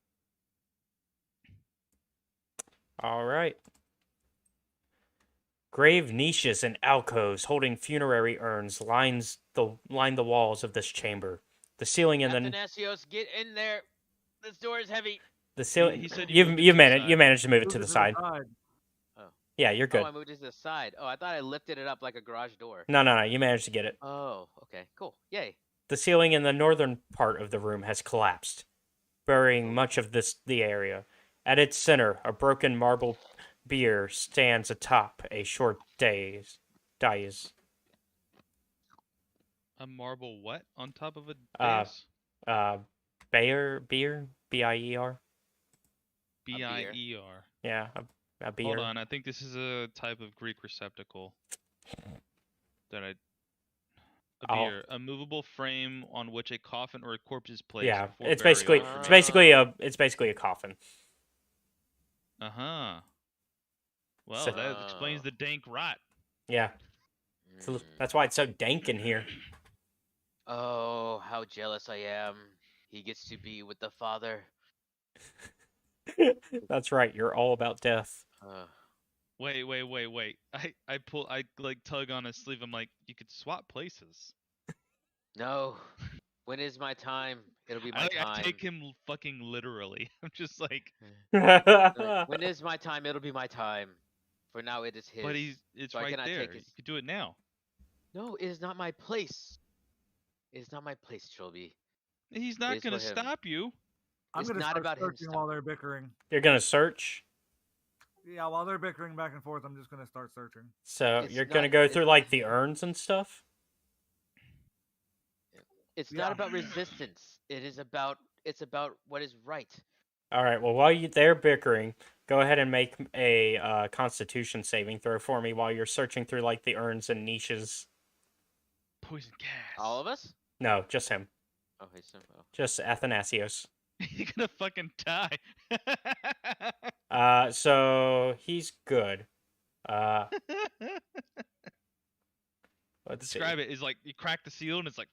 All right. Grave niches and alcoves holding funerary urns line the walls of this chamber. The ceiling and the Athanasios, get in there. This door is heavy. ceiling. He said you moved it You to the managed side. you managed to move it Move to it the side. Oh. Yeah, you're Oh, good. I moved it to the side. Oh, I thought I lifted it up like a garage door. No. You managed to get it. Oh, okay, cool. Yay. The ceiling in the northern part of the room has collapsed, burying much of the area. At its center, a broken marble bier stands atop a short dais. A marble what on top of a Uh, dais? Bier, B-I-E-R. B-I-E-R. Yeah, a beer. Hold on, I think this is a type of Greek receptacle. A beer, a movable frame on which a coffin or a corpse is placed. Yeah, before it's burial. basically a coffin. Uh-huh. Well, So- that explains the dank rot. Yeah, that's why it's so dank in here. Oh, how jealous I am. He gets to be with the father. That's right. You're all about death. Wait. I like tug on his sleeve. I'm like, you could swap places. No. When is my time? It'll be my I time. take him fucking literally. I'm just like, Like, when is my time? It'll be my time. For now, it is his. but it's So I right cannot there. take You his- could do it now. No, it is not my place. It is not my place, Trilby. He's not is gonna for him. stop you. I'm It's gonna not start about him searching while they're bickering. You're gonna search. Yeah, while they're bickering back and forth, I'm just gonna start searching. So It's you're gonna not- go it's- through like the urns and stuff. It's Yeah. not about resistance. It's about what is right. All right. Well, while they're bickering, go ahead and make a Constitution saving throw for me while you're searching through like the urns and niches. Poison gas. All of us? No, just him. Okay, so Just Athanasios. You're gonna fucking die. So he's good. Let's see. Describe it. Is like you crack the seal and it's like.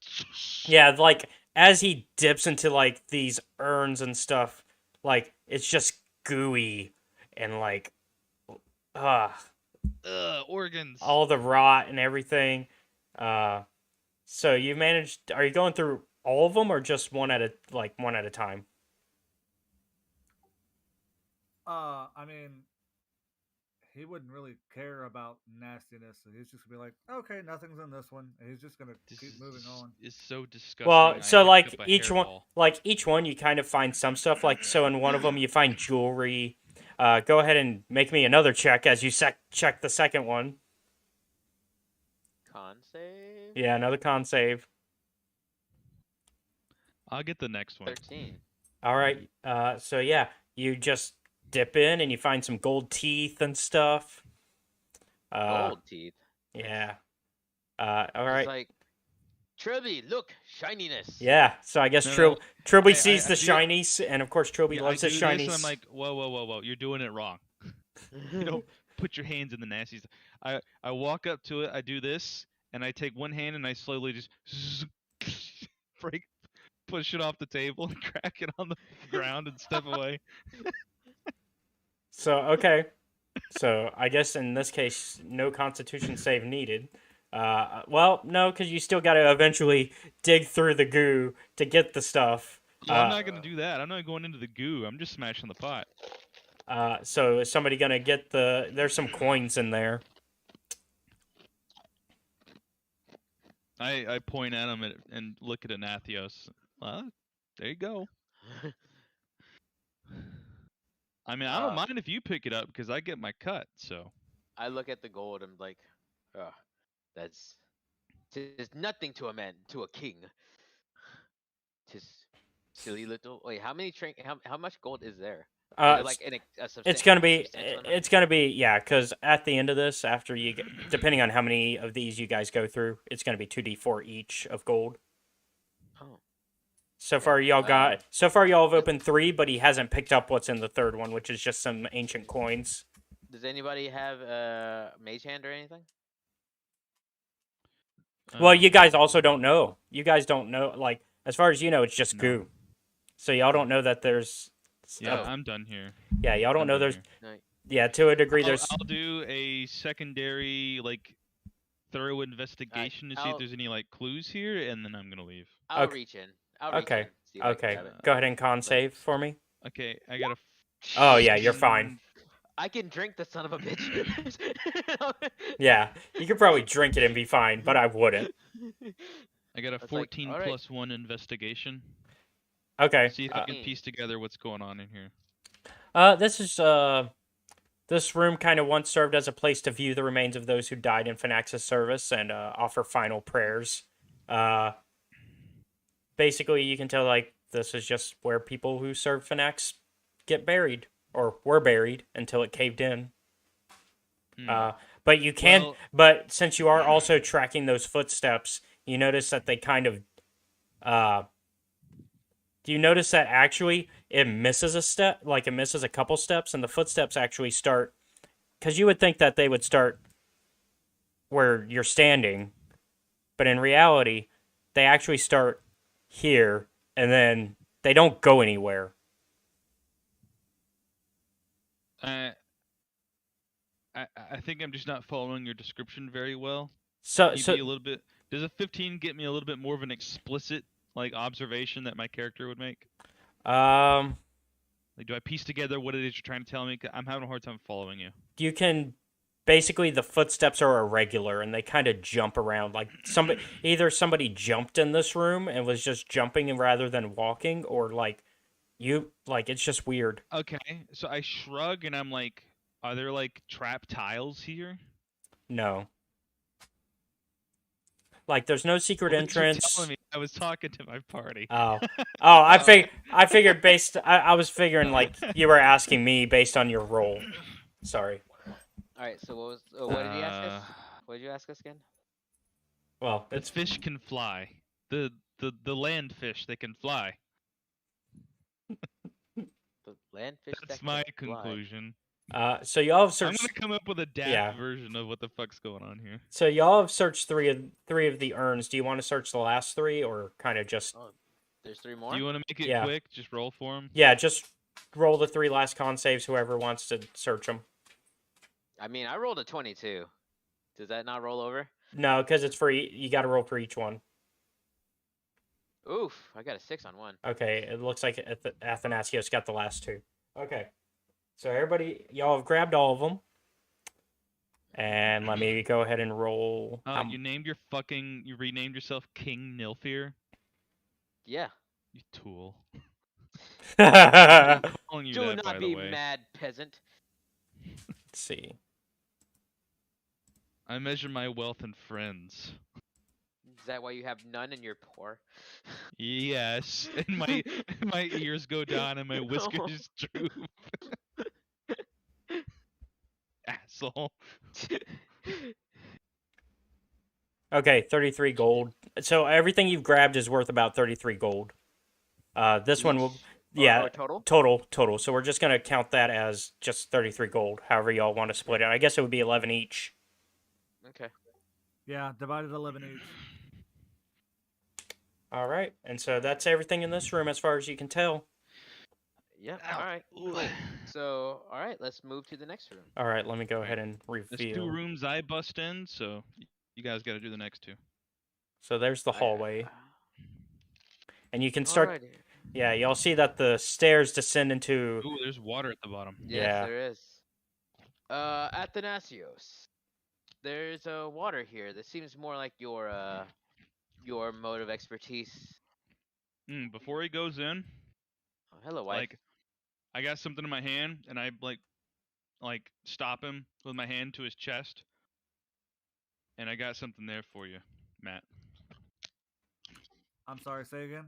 Yeah, like as he dips into like these urns and stuff, like it's just gooey and like, Organs. all the rot and everything. So you managed. Are you going through all of them or just one at a time? I mean, he wouldn't really care about nastiness. So he's just gonna be like, okay, nothing's in this one, and he's just gonna This keep moving on. is so disgusting. Well, I so picked like up a each one, you kind of find some stuff. Like so, in one of them, you find jewelry. Go ahead and make me another check as you check the second one. con save. Yeah, another con save. I'll get the next one. 13. All right. So yeah, you just dip in and you find some gold teeth and stuff. Gold teeth. Yeah. All It's right. like, Trilby, look, shininess. Yeah. So I guess No, Trilby I sees the do- shinies, and of course Trilby Yeah, loves I his do this, shinies. and I'm like, whoa, you're doing it wrong. You don't put your hands in the nasty stuff. I walk up to it, I do this, and I take one hand and I slowly just push it off the table and crack it on the ground and step away. So okay. So I guess in this case, no Constitution save needed. Well, no, because you still got to eventually dig through the goo to get the stuff. Well, I'm not gonna do that. I'm not going into the goo. I'm just smashing the pot. So is somebody gonna get the? There's some coins in there. I point at him and look at Anathios. Well, there you go. I mean, I don't mind if you pick it up because I get my cut. So I look at the gold and I'm like, that's tis nothing to a man, to a king. Tis silly little. Wait, how many how much gold is there? Is there like It's gonna be yeah, because at the end of this, after you get, depending on how many of these you guys go through, it's gonna be 2d4 each of gold. Oh. So far y'all have opened 3, but he hasn't picked up what's in the third one, which is just some ancient coins. Does anybody have mage hand or anything? Well, you guys also don't know. You guys don't know, like, as far as you know, it's just goo. No. So y'all don't know that there's. yeah, I'm done here. Yeah, y'all don't I'm know done there's. here. Yeah, to a degree, I'll, there's. I'll do a secondary like thorough investigation to see if there's any like clues here, and then I'm gonna leave. I'll Okay. reach in. I'll reach Okay. in. See if I can Okay. grab it. Go ahead and con save for me. Okay, I got a. Oh yeah, you're fine. I can drink the son of a bitch. Yeah, you could probably drink it and be fine, but I wouldn't. I got a It's like, 14 alright. plus 1 investigation. Okay. See if I can piece together what's going on in here. This room kind of once served as a place to view the remains of those who died in Finax's service and offer final prayers. Basically, you can tell like this is just where people who serve Finax get buried or were buried until it caved in. But you can, Well- but since you are also tracking those footsteps, you notice that they kind of, do you notice that actually it misses a step, like it misses a couple steps, and the footsteps actually start, because you would think that they would start where you're standing, but in reality, they actually start here, and then they don't go anywhere. I think I'm just not following your description very well. So, Can you be a little bit. Does a 15 get me a little bit more of an explicit like observation that my character would make? Like, do I piece together what it is you're trying to tell me? 'Cause I'm having a hard time following you. you can basically the footsteps are irregular and they kind of jump around. Like either somebody jumped in this room and was just jumping rather than walking, or like it's just weird. Okay, so I shrug and I'm like, are there like trap tiles here? No. Like there's no secret What did you entrance. telling me? I was talking to my party. Oh, I figured I was figuring like you were asking me based on your role. Sorry. All right. So what did you ask us? What did you ask us again? Well, This fish can fly. The land fish, they can fly. The land fish. That's that my can fly. conclusion. so y'all have I'm searched. gonna come up with a daft version of what the fuck's going on here. So y'all have searched three of the urns. Do you want to search the last three, or kind of just? Oh, there's 3 more. Do you want to make it Yeah. quick? Just roll for them. Yeah, just roll the 3 last con saves. Whoever wants to search them. I mean, I rolled a 22. Does that not roll over? No, because it's free. You got to roll for each one. Oof! I got a 6 on one. Okay, it looks like Athanasios got the last 2. Okay, so everybody, y'all have grabbed all of them, and let me go ahead and roll. You renamed yourself King Nilfear. Yeah. You tool. Let's Calling you Do that, not by be the way. mad, peasant. see. I measure my wealth in friends. Is that why you have none and you're poor? Yes, and my ears go down and my whiskers droop. Asshole. Okay, 33 gold. So everything you've grabbed is worth about 33 gold. This one will, Or total? total. So we're just gonna count that as just 33 gold. However y'all want to split it. I guess it would be 11 each. Okay. Yeah, divided 11 each. All right, and so that's everything in this room as far as you can tell. Yeah. Ow. All right. Cool. So, all right, let's move to the next room. All right, let me go ahead and There's 2 reveal. rooms I bust in, so you guys got to do the next 2. So there's the hallway, and you can start. Alrighty. Yeah, y'all see that the stairs descend into. Ooh, there's water at the bottom. Yes, Yeah. there is. Athanasios, there's water here. This seems more like your mode of expertise. Before he goes in, Oh, hello, wife. like, I got something in my hand, and I like stop him with my hand to his chest, and I got something there for you, Matt. I'm sorry, say again?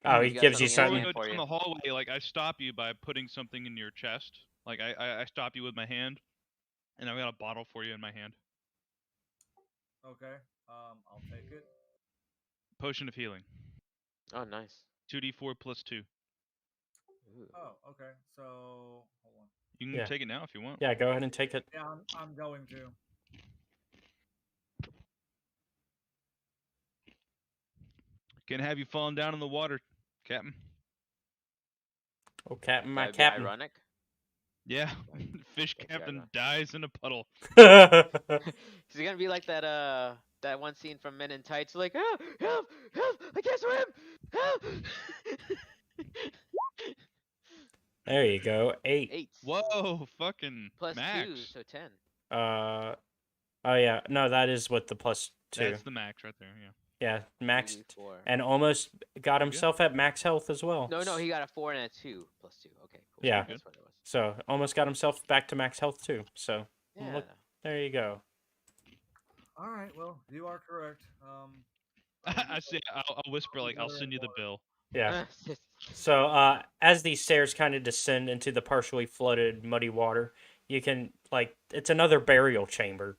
Oh, You he got gives you something Before we something. go for down you. the hallway, like I stop you by putting something in your chest. Like I stop you with my hand, and I've got a bottle for you in my hand. Okay, I'll take it. Potion of healing. Oh, nice. 2d4 plus 2. Ooh. Oh, okay, so, hold on. You can Yeah. take it now if you want. Yeah, go ahead and take it. Yeah, I'm going to. Can't have you falling down in the water, Captain. Oh, Captain, my That'd be Captain. ironic. Yeah, Fish Okay, captain Dragon. dies in a puddle. He's gonna be like that one scene from Men in Tights, like help, help, help! I can't swim! Help! There you go. 8. 8 Whoa, fucking plus 2, max. so 10. Oh yeah. No, that is with the +2. That's the max right there. Yeah. Yeah, max 2d4. and almost got There we go. himself at max health as well. No, he got a 4 and a 2 plus 2. Okay, cool. Yeah. That's what it was. So almost got himself back to max health too. So Yeah. look, there you go. All right. Well, you are correct. I see. I'll whisper like, "I'll send you the bill." Yeah. So as these stairs kind of descend into the partially flooded muddy water, you can it's another burial chamber.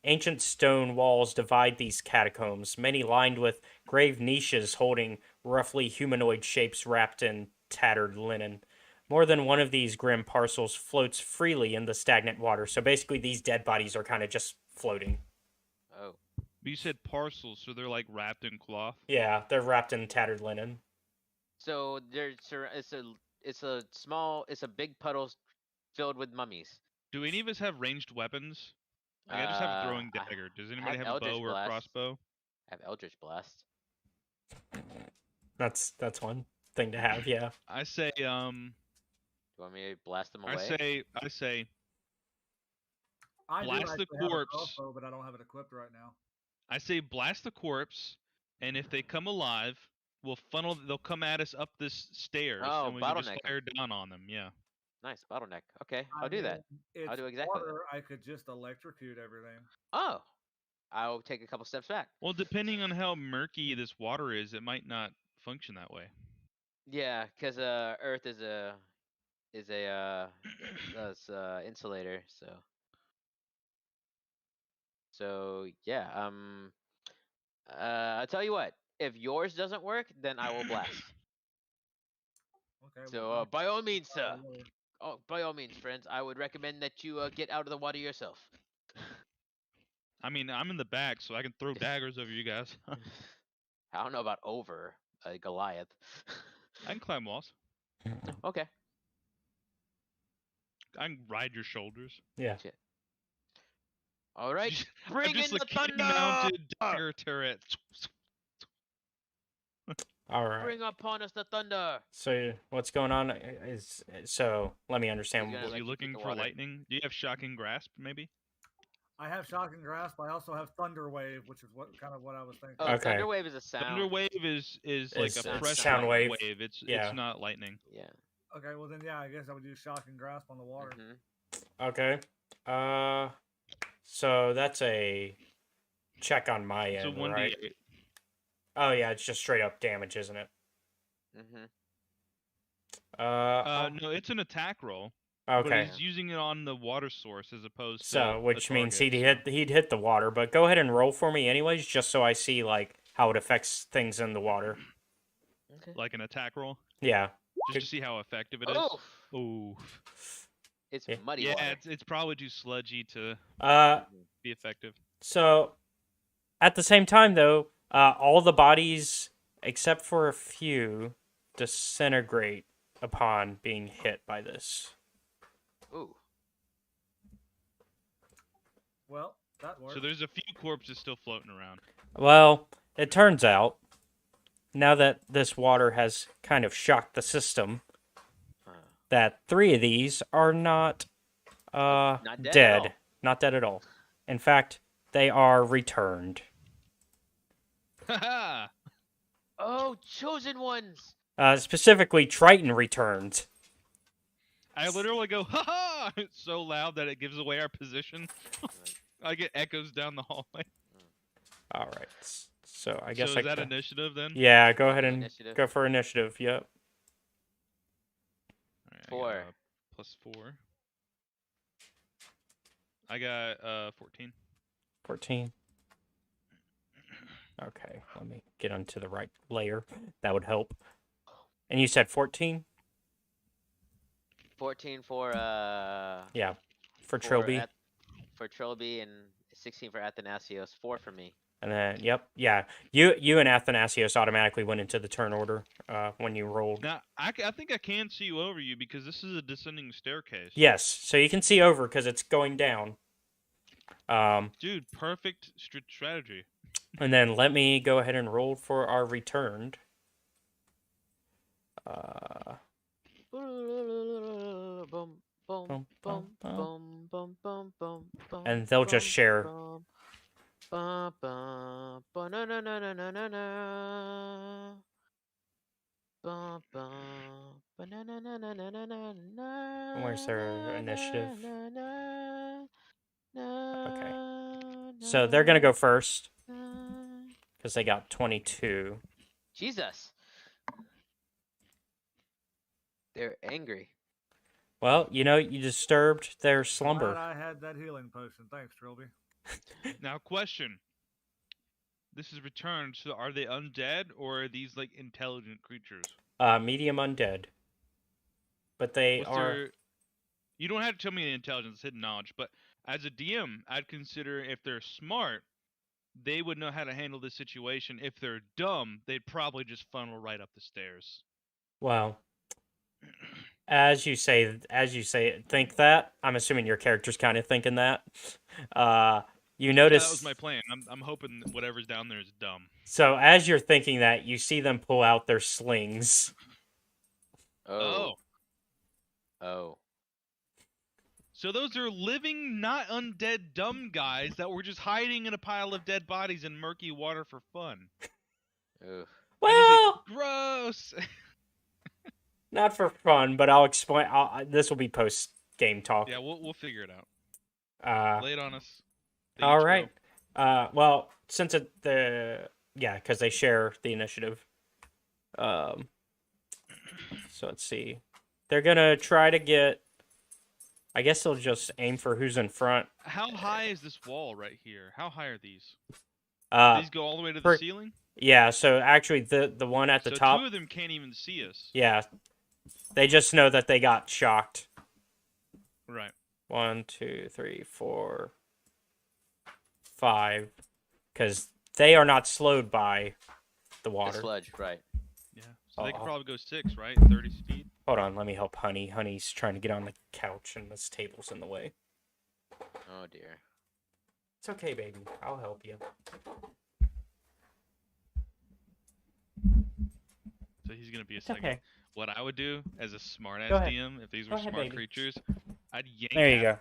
Ancient stone walls divide these catacombs, many lined with grave niches holding roughly humanoid shapes wrapped in tattered linen. More than one of these grim parcels floats freely in the stagnant water. So basically, these dead bodies are kind of just floating. Oh. But you said parcels, so they're like wrapped in cloth. Yeah, they're wrapped in tattered linen. So it's a big puddle filled with mummies. Do any of us have ranged weapons? Like, I just have a throwing I dagger. Does anybody have a Eldritch bow or a Blast. crossbow? I have Eldritch Blast. That's one thing to have. Yeah. I say Do you want me to blast them away? I say I do blast the actually have a corpse. crossbow, but I don't have it equipped right now. I say blast the corpse, and if they come alive, they'll come at us up this stairs, Oh, and we can just bottleneck 'em. fire down on them. Yeah. Nice bottleneck. Okay, I I'll do that. mean, It's I'll do exactly that. water. I could just electrocute everything. Oh, I'll take a couple steps back. Well, depending on how murky this water is, it might not function that way. Yeah, because Earth is a insulator. So yeah. I'll tell you what. If yours doesn't work, then I will blast. Okay. So by all means, sir. Oh, by all means, friends, I would recommend that you get out of the water yourself. I mean, I'm in the back, so I can throw daggers over you guys. I don't know about over Goliath. I can climb walls. Okay. I can ride your shoulders. Yeah. Shit. All right. I'm Bring just in a the thunder. mounted dagger turret. All right. Bring upon us the thunder. So what's going on is let me understand. He's gonna Are you electrocute looking the for water. lightning? Do you have shocking grasp, maybe? I have shocking grasp. I also have thunder wave, which is what I was thinking. Oh, Okay. thunder wave is a sound. Thunder wave is like It's a sound pressure sound wave. It's Yeah. not lightning. Yeah. Okay, well then, yeah, I guess I would use shocking grasp on the water. Mhm. Okay. So that's a check on my It's a end, 1d8. right? Oh yeah, it's just straight up damage, isn't it? Mhm. No, it's an attack roll. Okay. But he's using it on the water source as opposed to So, a which means target, he'd hit the water, but go ahead and roll for me anyways, just so I see how it affects things in the water. Okay. like an attack roll, Yeah. just to see how effective it is. Oh, Ooh. it's Yeah. muddy Yeah, water. it's probably too sludgy to be effective. So at the same time though, all the bodies except for a few disintegrate upon being hit by this. Ooh. Well, that works. So there's a few corpses still floating around. Well, it turns out now that this water has kind of shocked the system, that 3 of these are not Not dead at dead. all. Not dead at all. In fact, they are returned. Haha! Oh, chosen ones. Specifically, Triton returned. I literally go, ha ha! It's so loud that it gives away our position. I get echoes down the hallway. All right. So I guess So is that initiative then? Yeah, go ahead and Initiative. go for initiative. Yep. Alright, 4. +4. I got 14. 14. Okay, let me get onto the right layer. That would help. And you said 14? 14 for Yeah. For Trilby. For Trilby and 16 for Athanasios. 4 for me. And then, yep, yeah. You and Athanasios automatically went into the turn order when you rolled. Now, I think I can see over you because this is a descending staircase. Yes, so you can see over because it's going down. Dude, perfect strategy. And then let me go ahead and roll for our returned. And they'll just share. Where's their initiative? Okay. So they're going to go first because they got 22. Jesus. They're angry. Well, you know, you disturbed their slumber. Glad I had that healing potion. Thanks, Trilby. Now, question. This is returned, so are they undead or are these like intelligent creatures? Medium undead. But they are. You don't have to tell me the intelligence, hidden knowledge, but as a DM, I'd consider if they're smart, they would know how to handle this situation. If they're dumb, they'd probably just funnel right up the stairs. Well, as you say, think that. I'm assuming your character's kind of thinking that. You notice. That was my plan. I'm hoping that whatever's down there is dumb. So as you're thinking that, you see them pull out their slings. Oh. So those are living, not undead, dumb guys that were just hiding in a pile of dead bodies in murky water for fun. Ugh. Well, gross. Not for fun, but I'll explain. This will be post game talk. Yeah, we'll figure it out. Lay it on us. All right. Well, since because they share the initiative. So let's see. They're gonna try to get. I guess they'll just aim for who's in front. How high is this wall right here? How high are these? These go all the way to the ceiling? Yeah, so actually the one at the top. So two of them can't even see us. Yeah. They just know that they got shocked. Right. 1, 2, 3, 4, 5. Because they are not slowed by the water. The sludge, right. Yeah. So they could probably go 6, right? 30 speed. Hold on, let me help Honey. Honey's trying to get on the couch and this table's in the way. Oh dear. It's okay, baby. I'll help you. So he's gonna be a It's second. okay. What I would do as a smart ass Go ahead. DM, if these Go were ahead, smart baby. creatures, I'd yank There you go.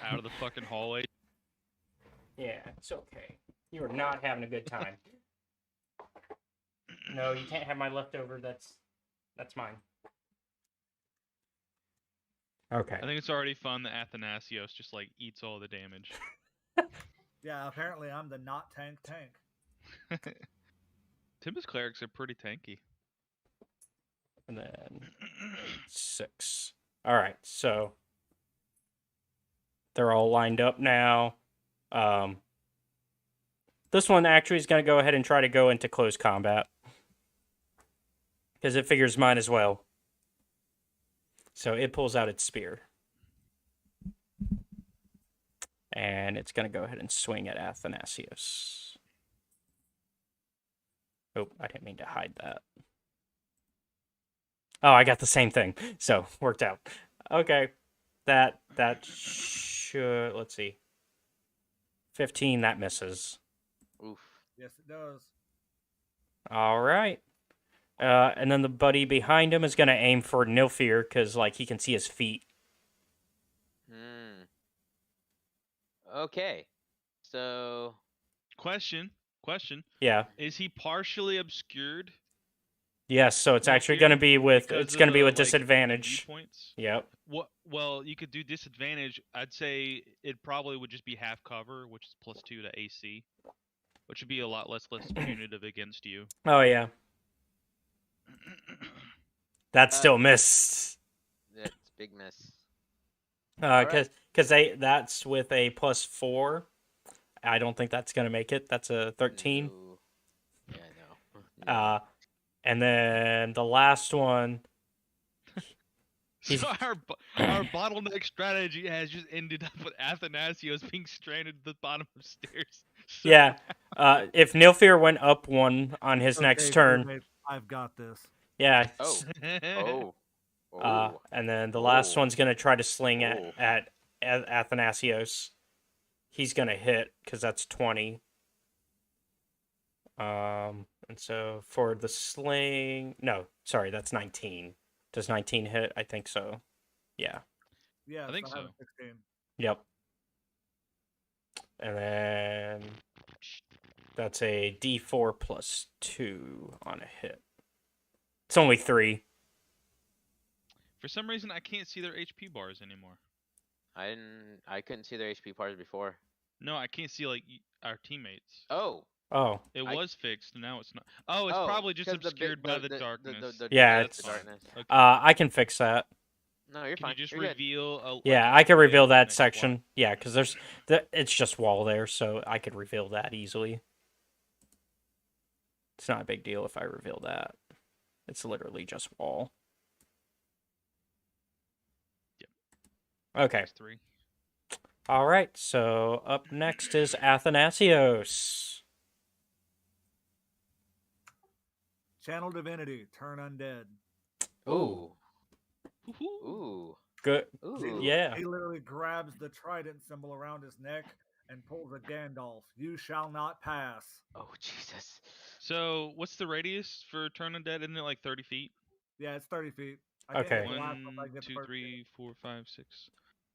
out of the fucking hallway. Yeah, it's okay. You are not having a good time. No, you can't have my leftover. That's mine. Okay. I think it's already fun that Athanasios just like eats all the damage. Yeah, apparently I'm the not tank. Timbus clerics are pretty tanky. And then 6. All right, so they're all lined up now. This one actually is going to go ahead and try to go into close combat because it figures mine as well. So it pulls out its spear. And it's going to go ahead and swing at Athanasios. Oh, I didn't mean to hide that. Oh, I got the same thing. So, worked out. Okay. That should, let's see. 15, that misses. Oof. Yes, it does. All right. And then the buddy behind him is going to aim for Nilfir because, like, he can see his feet. Okay. So... Question. Yeah. Is he partially obscured? Yes, so it's actually going to be with disadvantage. Points. Yep. Well, you could do disadvantage. I'd say it probably would just be half cover, which is +2 to AC, which would be a lot less punitive against you. Oh yeah. That still missed. That's a big miss. Because that's with a +4. I don't think that's going to make it. That's a 13. No. Yeah, no. And then the last one. He's- So our bottleneck strategy has just ended up with Athanasios being stranded at the bottom of stairs. So Yeah. If Nilfear went up 1 on his next Okay, turn, crewmate, I've got this. yeah. Oh. Oh. And then the last Oh. one's gonna try to sling Oh. at Athanasios. He's gonna hit because that's 20. And so for the sling, no, sorry, that's 19. Does 19 hit? I think so. Yeah. Yeah, I think I have so. a 16. Yep. And then that's a D4 plus 2 on a hit. It's only 3. For some reason, I can't see their HP bars anymore. I couldn't see their HP bars before. No, I can't see like our teammates. Oh. Oh. It I- was fixed, and now it's not. Oh, it's Oh, probably just 'cause the obscured big- by the the- darkness. Yeah, that's it's the darkness. Okay. I can fix that. No, you're Can fine. you just You're good. reveal? Yeah, I can reveal that section. Yeah, because it's just wall there, so I could reveal that easily. It's not a big deal if I reveal that. It's literally just wall. Yep. Okay. That's 3. All right. So up next is Athanasios. Channel Divinity, turn undead. Ooh. Woohoo. Ooh. Good. Ooh. Yeah. He literally grabs the trident symbol around his neck and pulls a Gandalf. You shall not pass. Oh Jesus. So, what's the radius for turn undead? Isn't it like 30 feet? Yeah, it's 30 feet. I can't Okay. get the last one, but I 1, can get the 2, first 3, 4, 5, 6.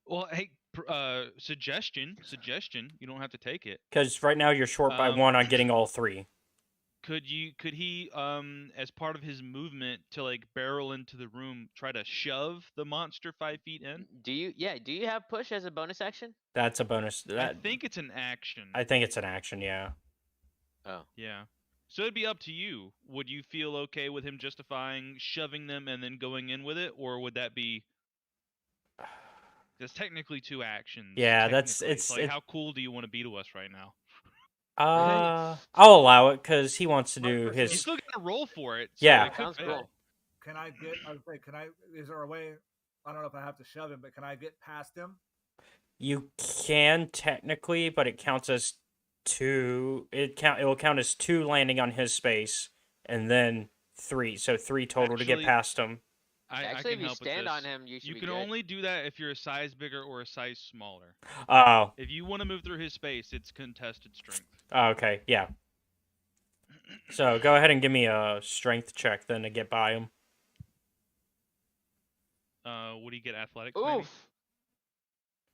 Well, hey, suggestion. You don't have to take it. Because right now you're short by 1 on getting all 3. Could he, as part of his movement to like barrel into the room, try to shove the monster 5 feet in? Do you have push as a bonus action? That's a bonus. I think it's an action. I think it's an action. Yeah. Oh. Yeah. So it'd be up to you. Would you feel okay with him justifying shoving them and then going in with it, or would that be? There's technically 2 actions. Yeah, that's technically. it's So, like, it, how cool do you want to be to us right now? I'll allow it because he wants to do You his. still got to roll for it. So Yeah. it could Sounds fail. cool. Can I get? I was like, can I? Is there a way? I don't know if I have to shove him, but can I get past him? You can technically, but it counts as 2. It will count as 2 landing on his space, and then 3. So 3 total to get Actually, past him. I Actually, can if you help with stand this. on him, you should You be can good. only do that if you're a size bigger or a size smaller. Oh. If you want to move through his space, it's contested strength. Okay. Yeah. So go ahead and give me a strength check then to get by him. What do you get? Athletics? Maybe? Oof.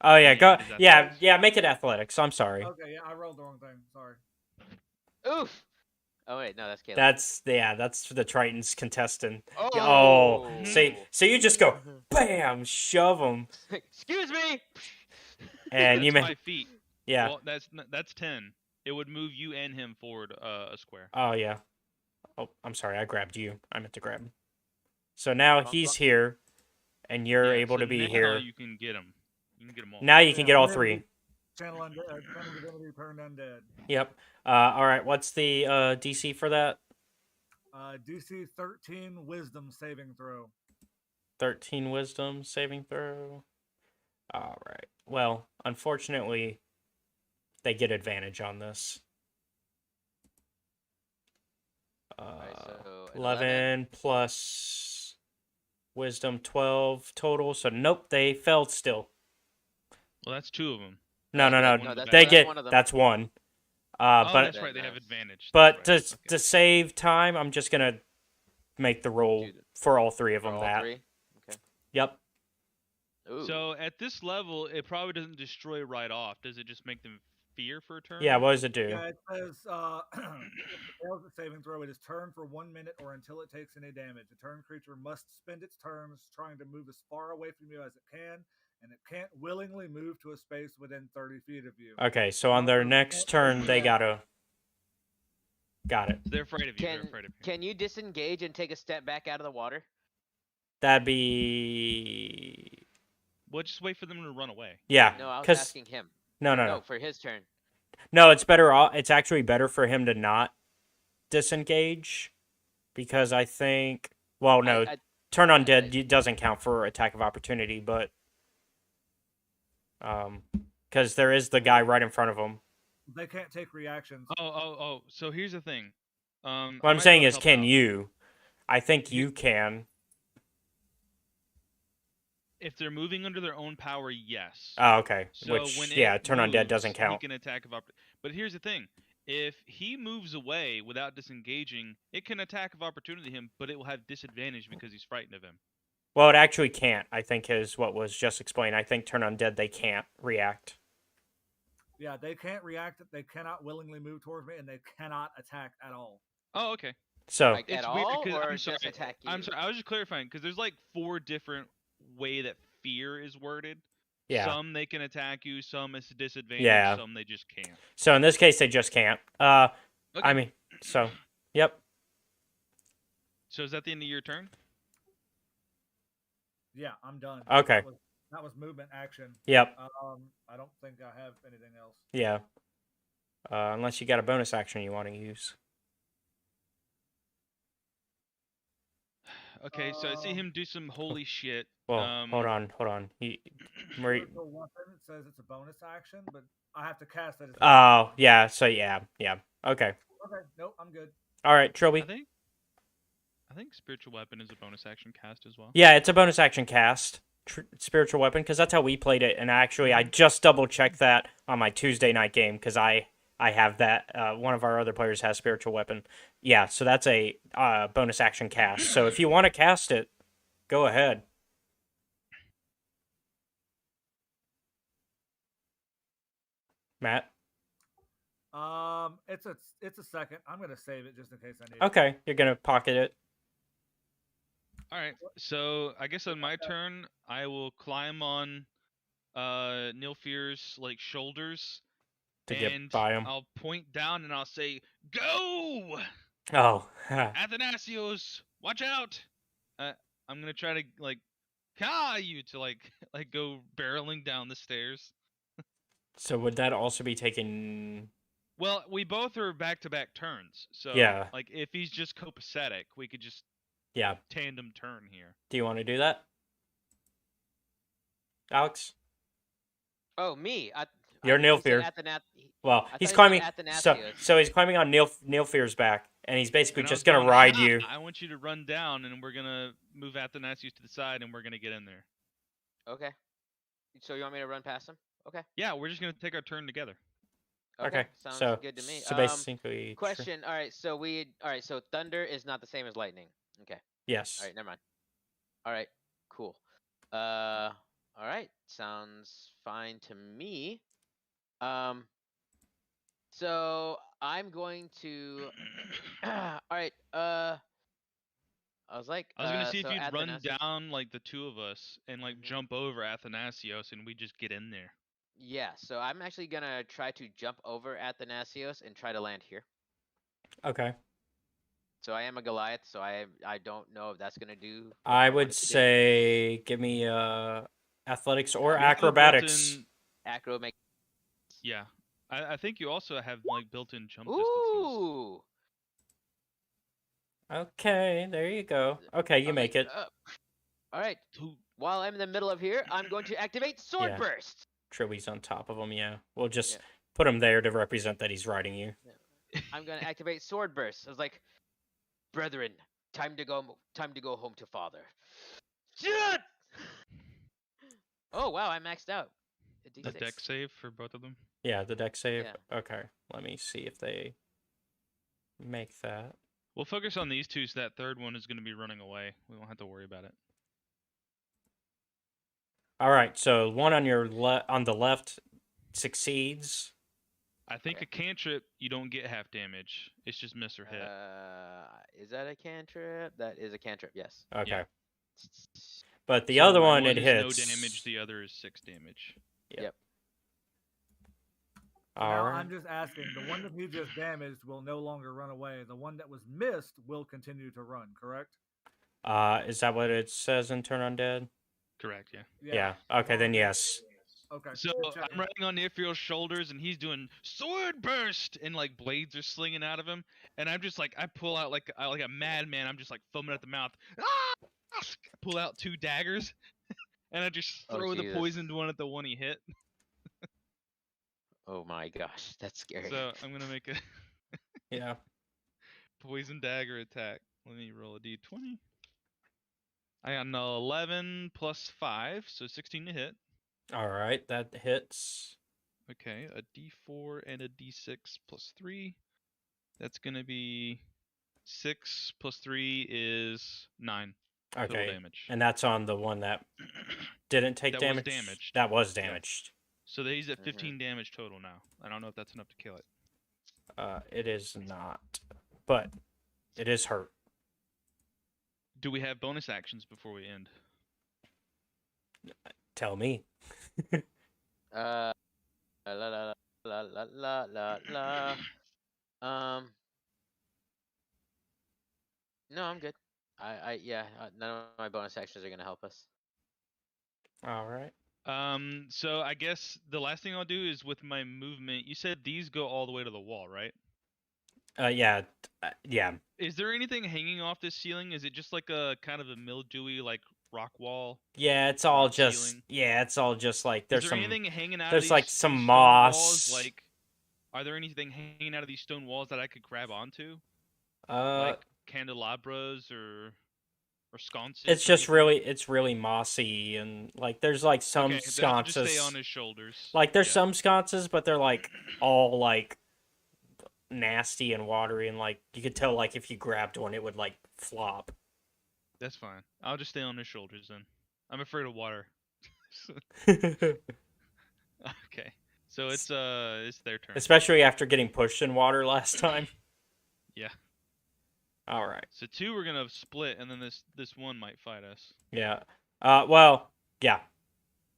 Oh yeah. Go. Is that Yeah. athletics? Yeah. Make it athletics. I'm sorry. Okay, yeah, I rolled the wrong thing. Sorry. Oof. Oh wait, no, that's Caleb. That's the Triton's contestant. Oh. Oh. So you just go bam, shove him, Excuse me. and you That's may. 5 feet. Yeah. Well, that's 10. It would move you and him forward a square. Oh yeah. Oh, I'm sorry. I grabbed you. I meant to grab him. So now he's here, and you're Yeah, able so to be now here. You can get him. You can get them all. Now you can get all Divinity, 3. Channel undead. Channel Divinity, turn undead. Yep. All right. What's the DC for that? DC 13 Wisdom saving throw. 13 Wisdom saving throw. All right. Well, unfortunately, they get advantage on this. Alright, so 11 plus Wisdom 12 total. So nope, they failed still. Well, that's 2 of them. No. No, that's- They that's get one of them. that's 1. Oh, But that's right. They have advantage. but That's to right. to save time, I'm just gonna make the roll Dude, for all 3 of for them. all That. 3? Okay. Yep. Ooh. So at this level, it probably doesn't destroy right off. Does it just make them fear for a turn? Yeah. What does it do? Yeah, it says if it fails its saving throw, it is turned for 1 minute or until it takes any damage. A turn creature must spend its turns trying to move as far away from you as it can, and it can't willingly move to a space within 30 feet of you. Okay. So on their next turn, they gotta. Got it. They're afraid of you. They're Can afraid of you. can you disengage and take a step back out of the water? That'd be. Well, just wait for them to run away. Yeah. No, I was 'cause- asking him. No. No, for his turn. No, it's better. It's actually better for him to not disengage, because I think. Well, no. turn undead doesn't count for attack of opportunity, but because there is the guy right in front of him. They can't take reactions. Oh. So here's the thing. What I I'm might be saying able to is, help can out. you? I think you can. If they're moving under their own power, yes. Oh, okay. So Which, when yeah, it turn undead doesn't moves, count. He can attack of But here's the thing: if he moves away without disengaging, it can attack of opportunity him, but it will have disadvantage because he's frightened of him. Well, it actually can't, I think, is what was just explained. I think turn undead, they can't react. Yeah, they can't react. They cannot willingly move towards me, and they cannot attack at all. Oh, okay. So Like it's at weird all, 'cause or I'm just sorry. attack you? I'm sorry. I was just clarifying because there's like 4 different way that fear is worded. yeah. Some they can attack you, some it's a disadvantage, Yeah. some they just can't. So in this case, they just can't. Okay. I mean, so, yep. So is that the end of your turn? Yeah, I'm done. Okay. That was movement action. Yep. I don't think I have anything else. Yeah. Unless you got a bonus action you want to use. Okay, so I see him do some holy shit. Well, hold on. Spiritual weapon, it says it's a bonus action, but I have to cast it. Oh, yeah. So yeah. Okay. Okay, nope, I'm good. All right, Trilby. I think spiritual weapon is a bonus action cast as well. Yeah, it's a bonus action cast. Spiritual weapon, because that's how we played it. And actually, I just double checked that on my Tuesday night game because I have that. One of our other players has spiritual weapon. Yeah, so that's a bonus action cast. So if you want to cast it, go ahead. Matt. It's a second. I'm gonna save it just in case I need it. Okay, you're gonna pocket it. All right. So I guess on my turn, I will climb on Nilfear's like shoulders To and get by him. I'll point down and I'll say, "Go! Oh. Athanasios, watch out!" I'm gonna try to like you to like go barreling down the stairs. So would that also be taking? Well, we both are back-to-back turns, so Yeah. like if he's just copacetic, we could just tandem turn here. Do you want to do that, Alex? Oh, me. You're Nilfear. Well, he's climbing. So he's climbing on Nilfear's back, and he's basically just gonna ride you. I want you to run down, and we're gonna move Athanasius to the side, and we're gonna get in there. Okay. So you want me to run past him? Okay. Yeah, we're just gonna take our turn together. Okay. Sounds good to me. So basically. Question. All right. So thunder is not the same as lightning. Okay. Yes. All right. Never mind. All right. Cool. All right. Sounds fine to me. So I'm going to. All right. I was gonna see if you'd run down like the two of us and like jump over Athanasios, and we just get in there. Yeah. So I'm actually gonna try to jump over Athanasios and try to land here. Okay. So I am a Goliath, so I don't know if that's gonna do. I would say give me athletics or acrobatics. Acro make. Yeah, I think you also have like built-in jump Ooh. distances. Okay, there you go. Okay, you make it. All right. While I'm in the middle of here, I'm going to activate Sword Burst. Trilby's on top of him. Yeah, we'll just put him there to represent that he's riding you. I'm gonna activate Sword Burst. I was like, brethren, time to go home to father. Shit! Oh wow, I maxed out. The deck save for both of them. Yeah, the deck save. Yeah. Okay, let me see if they make that. We'll focus on these two, so that third one is going to be running away. We won't have to worry about it. All right, so one on your on the left succeeds. I think a cantrip, you don't get half damage. It's just miss or hit. Is that a cantrip? That is a cantrip. Yes. Okay. Yeah. But the other one, it hits. No damage. The other is 6 damage. Yep. Now I'm just asking, the one that you just damaged will no longer run away. The one that was missed will continue to run, correct? Is that what it says in Turn Undead? Correct, yeah. Yeah. Okay, then yes. Okay. So I'm riding on Nifrio's shoulders, and he's doing sword burst, and like blades are slinging out of him, and I'm just like, I pull out like a madman. I'm just like foaming at the mouth. Ah! pull out 2 daggers, and I just Oh, throw the Jesus. poisoned one at the one he hit. Oh my gosh, that's scary. So I'm gonna make a Yeah. poison dagger attack. Let me roll a d20. I got an 11 plus 5, so 16 to hit. All right, that hits. Okay, a d4 and a d6 plus 3. That's gonna be 6 plus 3 is 9 total Okay, damage. and that's on the one that didn't take That was damage. damaged. That was Yeah. damaged. So he's at 15 damage total now. I don't know if that's enough to kill it. It is not, but it is hurt. Do we have bonus actions before we end? Tell me. La la la la la la la. No, I'm good. Yeah. None of my bonus actions are gonna help us. All right. So I guess the last thing I'll do is with my movement. You said these go all the way to the wall, right? Yeah. Yeah. Is there anything hanging off this ceiling? Is it just like a kind of a mildewy like rock wall? Yeah. It's all Rock just. ceiling? Yeah. It's all just like Is there's there some. anything hanging out There's of like these some stone moss. walls? Like, are there anything hanging out of these stone walls that I could grab onto? Like candelabras or sconces? It's or just anything? it's really mossy and like there's like some Okay, then I'll just stay sconces. on his shoulders. Like there's Yeah. some sconces, but they're like all like nasty and watery, and like you could tell like if you grabbed one, it would like flop. That's fine. I'll just stay on his shoulders then. I'm afraid of water. Okay. So it's their turn. Especially after getting pushed in water last time. Yeah. All right. So 2 we're gonna split, and then this one might fight us. Yeah. Well, yeah.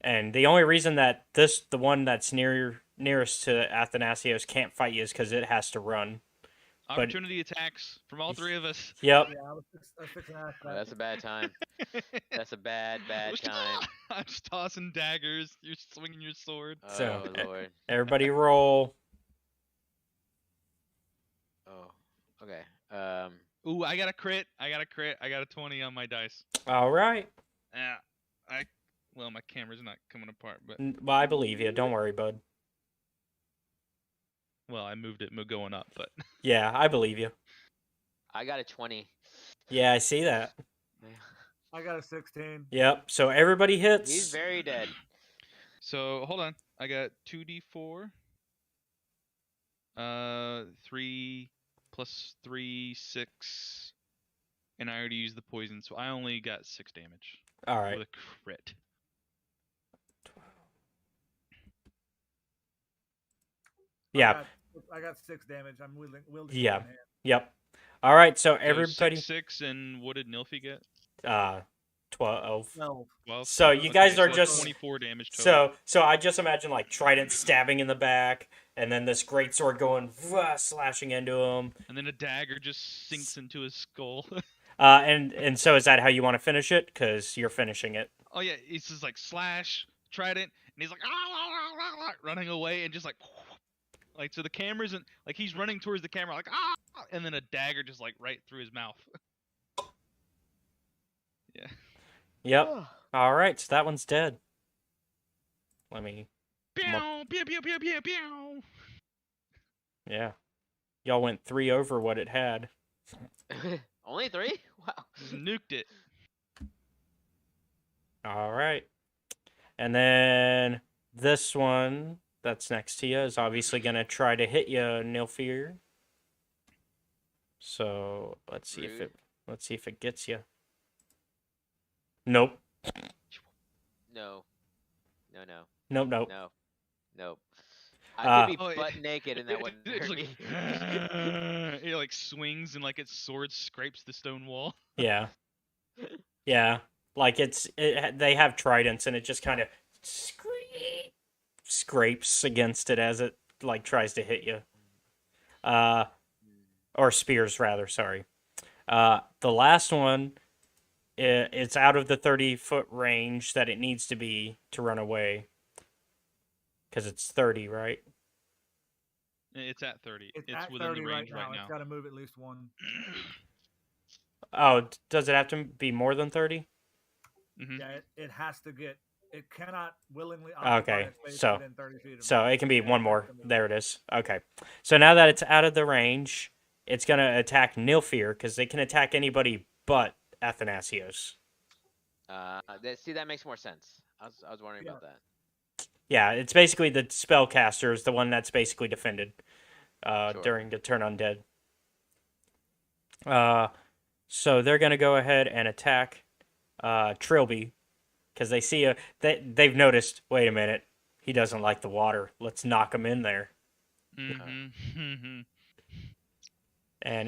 And the only reason that the one that's nearest to Athanasios can't fight you is because it has to run. Opportunity attacks from all 3 of us. Yep. Yeah, I was fixing to ask Oh, that. that's a bad time. That's a bad time. I'm just tossing daggers. You're swinging your sword. So, Oh Lord. Everybody roll. Oh. Okay. Ooh, I got a crit. I got a 20 on my dice. All right. Yeah. Well, my camera's not coming apart, but Well, I believe you. Don't worry, bud. well, I moved it going up, but Yeah, I believe you. I got a 20. Yeah, I see that. I got a 16. Yep. So everybody hits. He's very dead. So hold on. I got 2d4. 3 plus 3, 6. And I already used the poison, so I only got 6 damage. All right. With a crit. Yeah. I got 6 damage. I'm wielding Yeah. one hand. Yep. All right. So So everybody. 6, and what did Nilfi get? 12. 12. 12. So you guys are so just 24 damage total. So I just imagine like Trident stabbing in the back, and then this greatsword going slashing into him. And then a dagger just sinks into his skull. And so is that how you want to finish it? Because you're finishing it. Oh yeah, he's just like slash Trident, and he's like running away, and just like so the camera's in, like he's running towards the camera like and then a dagger just like right through his mouth. Yeah. Yep. All right. So that one's dead. Let me. Pew, pew, pew, pew, pew, pew. Yeah. Y'all went 3 over what it had. Only 3? Wow. Just nuked it. All right. And then this one that's next to you is obviously going to try to hit you, Nilfir. So let's see if it gets you. Nope. No. Nope. Nope. I could be Oh, butt naked and that wouldn't it's hurt like, me. it like swings and like its sword scrapes the stone wall. Yeah. Yeah. Like they have tridents and it just kind of scrapes against it as it like tries to hit you. Or spears rather, sorry. The last one, it's out of the 30-foot range that it needs to be to run away. Because it's 30, right? It's at 30. It's It's at within 30 the range right now. right now. It's got to move at least one. Oh, does it have to be more than 30? Hmm. Yeah, it has to get. It cannot willingly occupy Okay, a space so within 30 feet of so me. it can be and one has more. to move. There it is. Okay. So now that it's out of the range, it's gonna attack Nilfear because they can attack anybody but Athanasios. See, that makes more sense. I was wondering Yeah. about that. Yeah, it's basically the spellcaster is the one that's basically defended Sure. during the turn undead. So they're gonna go ahead and attack Trilby because they see they've noticed. Wait a minute, he doesn't like the water. Let's knock him in there. Hmm. And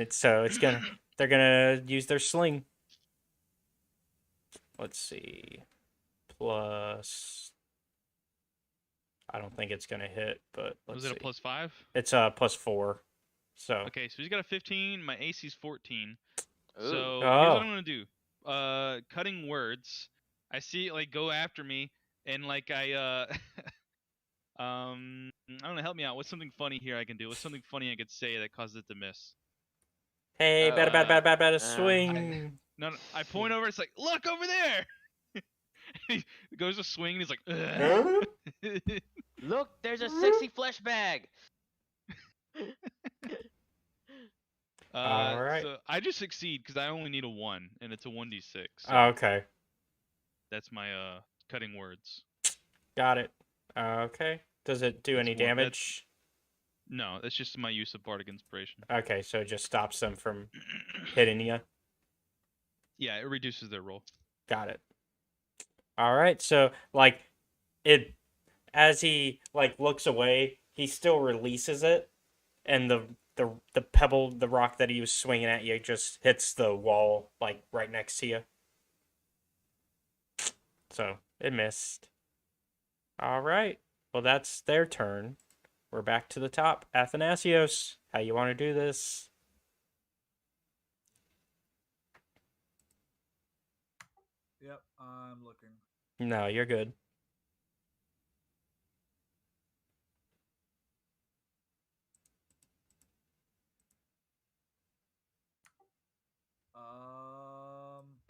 they're gonna use their sling. Let's see, plus. I don't think it's gonna hit, but let's Was it see. a +5? It's plus 4. So Okay, so he's got a 15. My AC's 14. Ooh. So here's Oh. what I'm gonna do. Cutting words. I see it like go after me, and like I I don't know. Help me out. What's something funny here I can do? What's something funny I could say that causes it to miss? hey, Oh, bad, swing. No, I point over. It's like, look over there. He goes to swing, and he's like, ugh. Look, there's a sexy flesh bag. All right. So I just succeed because I only need a 1, and it's a 1d6. So Okay, that's my cutting words. got it. Okay. Does it do That's any one- that's- damage? No, that's just my use of bardic inspiration. Okay, so it just stops them from hitting you. Yeah, it reduces their roll. Got it. All right. So like it as he like looks away, he still releases it, and the pebble, the rock that he was swinging at you, just hits the wall like right next to you. So it missed. All right. Well, that's their turn. We're back to the top. Athanasios, how you want to do this? Yep, I'm looking. No, you're good.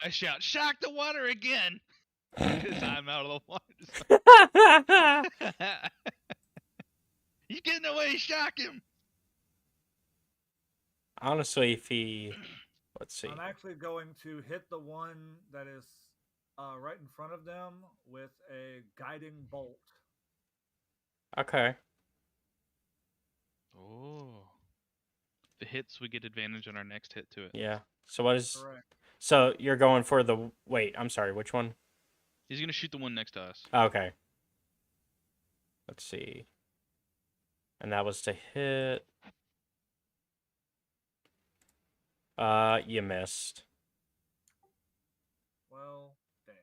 I shout, shock the water again! Because I'm out of the water. He's getting away, shock him! Honestly, if he... Let's see. I'm actually going to hit the one that is right in front of them with a guiding bolt. Okay. Oh. If it hits, we get advantage on our next hit to it. Yeah. So what is... Correct. So you're going for the... Wait, I'm sorry. Which one? He's going to shoot the one next to us. Okay. Let's see. And that was to hit. You missed. Well, damn.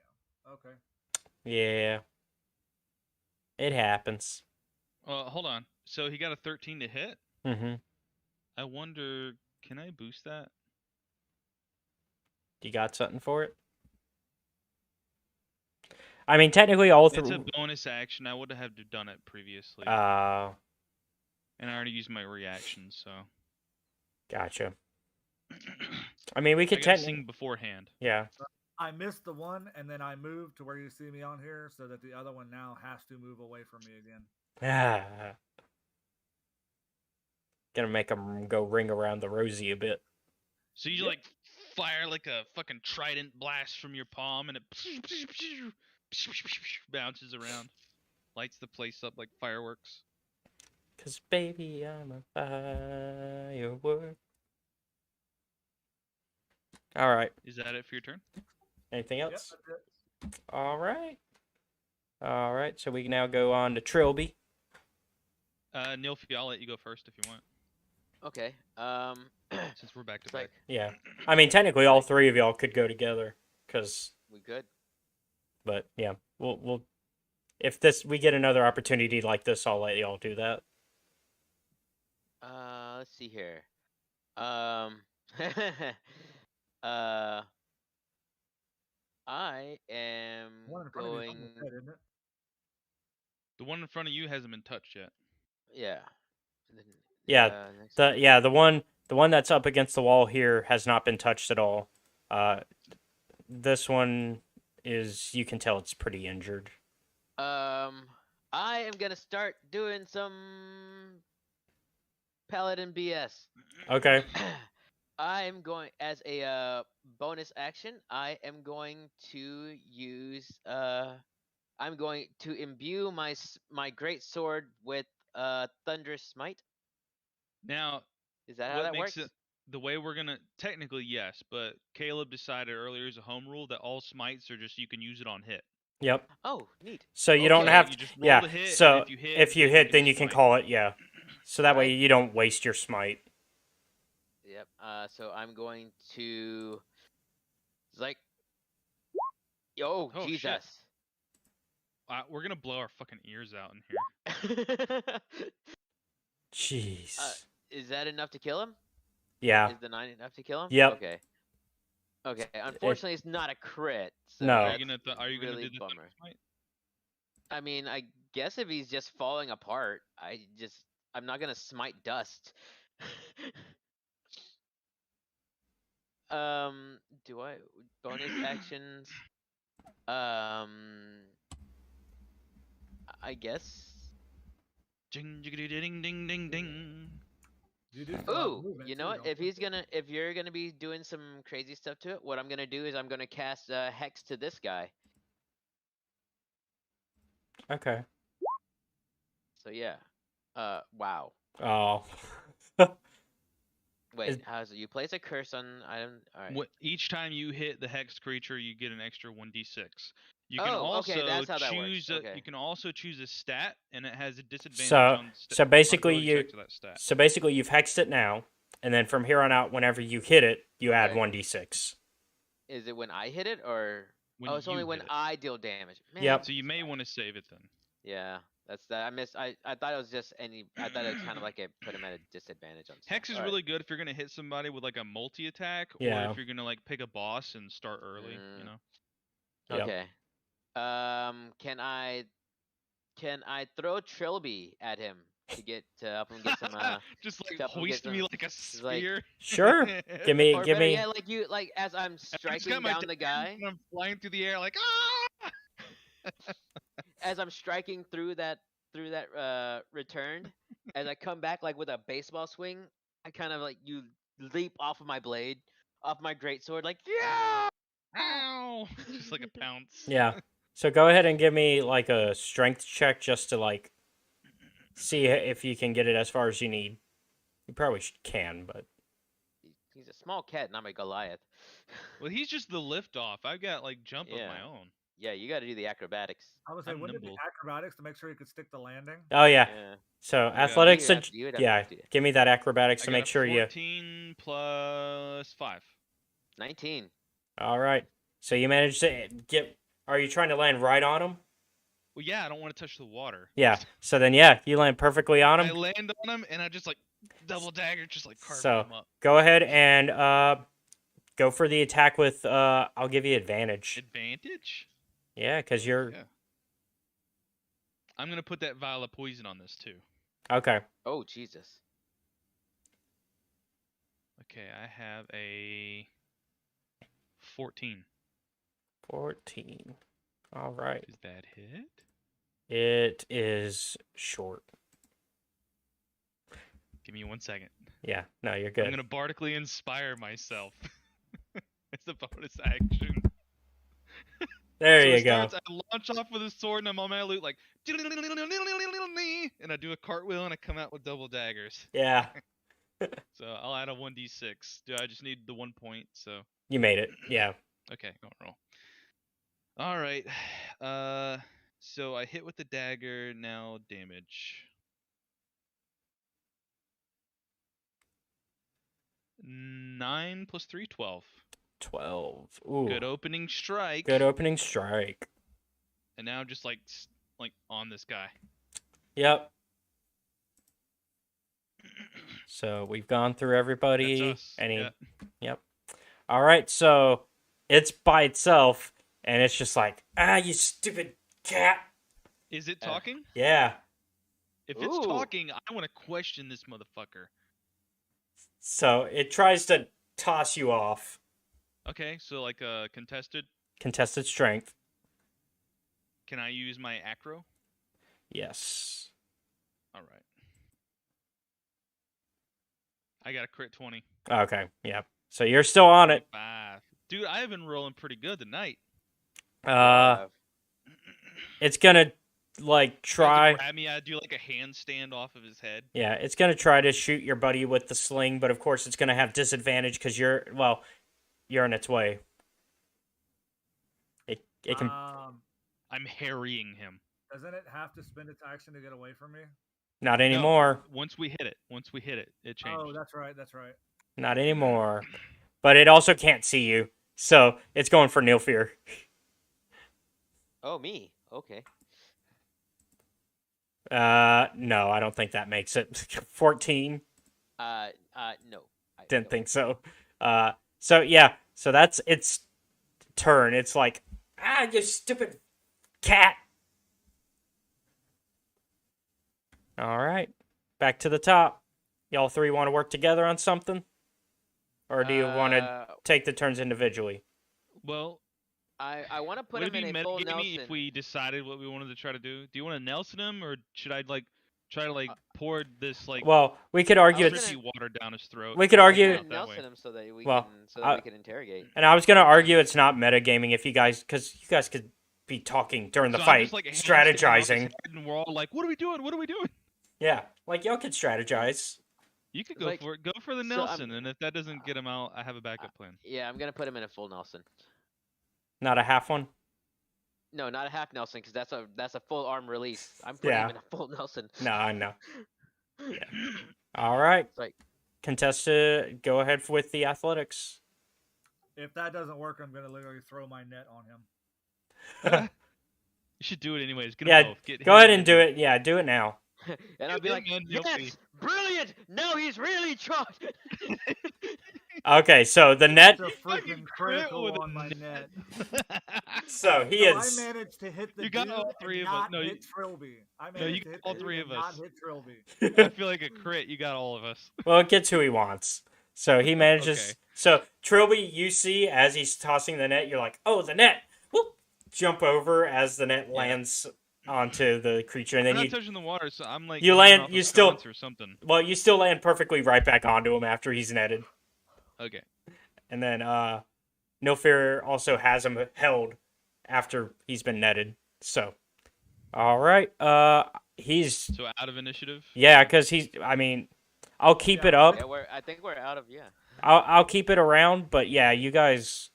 Okay. Yeah. It happens. Hold on. So he got a 13 to hit? Mm-hmm. I wonder, can I boost that? You got something for it? I mean, technically all It's three... a bonus action. I would have done it previously. And I already used my reaction, so... Gotcha. I mean, we could I gotta technically... sing beforehand. Yeah. I missed the one, and then I moved to where you see me on here, so that the other one now has to move away from me again. Ah. Gonna make him go ring around the rosy a bit. So you like fire like a fucking trident blast from your palm, and it bounces around, lights the place up like fireworks. 'Cause baby, I'm a firework. All right. Is that it for your turn? Anything Yep, else? that's it. All right. All right. So we can now go on to Trilby. Nilfi, I'll let you go first if you want, Okay. since we're back to It's back. like Yeah. I mean, technically, all three of y'all could go together. 'Cause, we good. but yeah, we'll. If we get another opportunity like this, I'll let y'all do that. Let's see here. I am One in front of you is going. almost dead, isn't it? The one in front of you hasn't been touched yet. Yeah. And then, Yeah, next the one that's up against the wall here has not been touched at all. This one is, you can tell it's pretty injured. I am gonna start doing some paladin BS. Okay. I am going as a bonus action. I am going to use I'm going to imbue my great sword with thunderous smite. Now, Is that how what that makes works? it the way we're gonna technically yes, but Caleb decided earlier as a home rule that all smites are just you can use it on hit. Yep. Oh, neat. So you don't Okay. have You just roll yeah. the hit, So and if you hit, then you can smite. call it, yeah. So that way Alright. you don't waste your smite. Yep. So I'm going to like Oh, shit. Jesus. We're gonna blow our fucking ears out in here. Jeez. Is that enough to kill him? Yeah. Is the 9 enough to kill him? Yep. Okay. Okay. Unfortunately, it's not a crit. So No. Are that's you gonna really do the bummer. thunder smite? I mean, I guess if he's just falling apart, I'm not gonna smite dust. Do I bonus actions? I guess. Ding ding ding ding ding ding. You do still have Ooh, movement you too, know what? don't If you're gonna be doing some crazy stuff to it, what I'm gonna do is I'm gonna cast hex to this guy. Okay. So yeah. Wow. Oh. Wait, Is- how's it? You place a curse on item. All right. Each time you hit the hex creature, you get an extra 1d6. You can Oh, also okay, that's how that works. choose Okay. you can also choose a stat, and it has a disadvantage So on so basically ability you check to that stat. so basically you've hexed it now, and then from here on out, whenever you hit it, you add Okay. 1d6. Is it when I hit it or? When Oh, it's only you when hit it. I deal damage. Man, Yep. So you that's may why. want to save it then. Yeah, that's that. I missed. I thought it was just any. I thought it was kind of like it put him at a disadvantage on. Hex is stuff. really good if you're gonna hit somebody with like a multi attack, or Yeah. if you're gonna like pick a boss and start early. You know. Yep. Okay. Can I throw Trilby at him to help him get some Just like help him get hoist me some- like a just like- spear. Sure. Give me or give better me yet, like as I'm I just striking got my down the dagger guy, and I'm flying through the air like ah. as I'm striking through that return, as I come back like with a baseball swing, I kind of like you leap off of my blade, off my greatsword, like yeah. Ow! Just like a pounce. Yeah. So go ahead and give me like a strength check just to like see if you can get it as far as you need. You probably can, but He's a small cat, not my Goliath. Well, he's just the lift off. I've got like jump of my Yeah. own. Yeah, you got to do the acrobatics. I would say, I'm wouldn't it be nimble. acrobatics to make sure you could stick the landing? oh yeah. Yeah. So Yeah. athletics, You would have to yeah. do that. Give me that acrobatics I to got make a sure you. 14 plus 5. 19. All right. So you managed to get. Are you trying to land right on him? Well, yeah, I don't want to touch the water. Yeah. So then, yeah, you land perfectly on I him. land on him and I just like double dagger, just like carve So- him up. Go ahead and go for the attack with. I'll give you advantage. Advantage? Yeah, because you're Yeah. I'm gonna put that vial of poison on this too. okay. Oh, Jesus. Okay, I have a 14. 14. All right. Is that hit? It is short. Give me 1 second. Yeah. No, you're I'm good. gonna bardically inspire myself. It's a bonus action. There So you it go. starts, I launch off with a sword and I'm on my loot like and I do a cartwheel and I come out with double daggers. Yeah, So I'll add a 1d6. Do I just need the 1 point? So you made it. Yeah. okay, go roll. All right. So I hit with the dagger. Now damage. 9 plus 3, 12. 12. Ooh. Good opening strike. Good opening strike. And now just like on this guy. Yep. So we've gone through everybody. That's us. Any? Yeah. Yep. All right. So it's by itself, and it's just like, you stupid cat. Is it talking? Yeah. If it's Ooh. talking, I want to question this motherfucker. So it tries to toss you off. Okay, so like contested. Contested strength. Can I use my acro? Yes. All right. I got a crit 20. Okay. Yep. So you're still on it. 5. Dude, I have been rolling pretty good tonight. It's gonna like try. Grab me. I do like a handstand off of his head. Yeah, it's gonna try to shoot your buddy with the sling, but of course it's gonna have disadvantage because you're in its way. It can. I'm harrying him. Doesn't it have to spend its action to get away from me? Not anymore. No, once we hit it, it changed. Oh, that's right. That's right. Not anymore. But it also can't see you, so it's going for Nilfear. Oh, me. Okay. No, I don't think that makes it. 14. No. Didn't think so. So yeah, so that's its turn. It's like, you stupid cat. All right, back to the top. Y'all three want to work together on something, or do you want to take the turns individually? Well, I want to put would him it in be a full metagamey Nelson. if we decided what we wanted to try to do? Do you want to Nelson him, or should I like try to like pour this like Well, we could argue it's. tricky water down his throat? We could I argue. was That gonna way. Nelson him so that we Well, we can interrogate. And I was gonna argue it's not metagaming if you guys, because you guys could be talking during the So I'm fight, just, like, handstanding off his strategizing. head, and we're all like, "What are we doing? What are we doing?" Yeah, like y'all could strategize. You could go Like, for it. Go for the so Nelson, and if that doesn't get him out, I have a backup plan. Yeah, I'm gonna put him in a full Nelson. Not a half one. No, not a half Nelson, because that's a full arm release. I'm putting him in a full Nelson. No, I know. Yeah. All right. It's like, Contested, go ahead with the athletics. If that doesn't work, I'm gonna literally throw my net on him. You should do it anyways. Get Yeah, them both. Get go him ahead and and do it. Yeah, do it now. and I'll be like, and you'll yes, brilliant. Now he's really trying. Okay, so the net. It's a freaking critical with a on my net. So he So is. I managed to hit the You got dude all three and of us. not No, hit Trilby. I you managed to got hit all the three dude of and not us. hit Trilby. I feel like a crit. You got all of us. Well, it gets who he wants. So he manages. Okay. So Trilby, you see as he's tossing the net, you're like, "Oh, the net!" Whoop! Jump over as the net lands onto the creature, and I'm then not touching the water, so I'm like. you hanging land. off You of still. sconce or something. Well, you still land perfectly right back onto him after he's netted, Okay. and then Nilfear also has him held after he's been netted. So, all right. He's So out of initiative. yeah, because he's. I mean, I'll keep it up. Yeah, I think we're out of I'll keep it around, but yeah, you guys.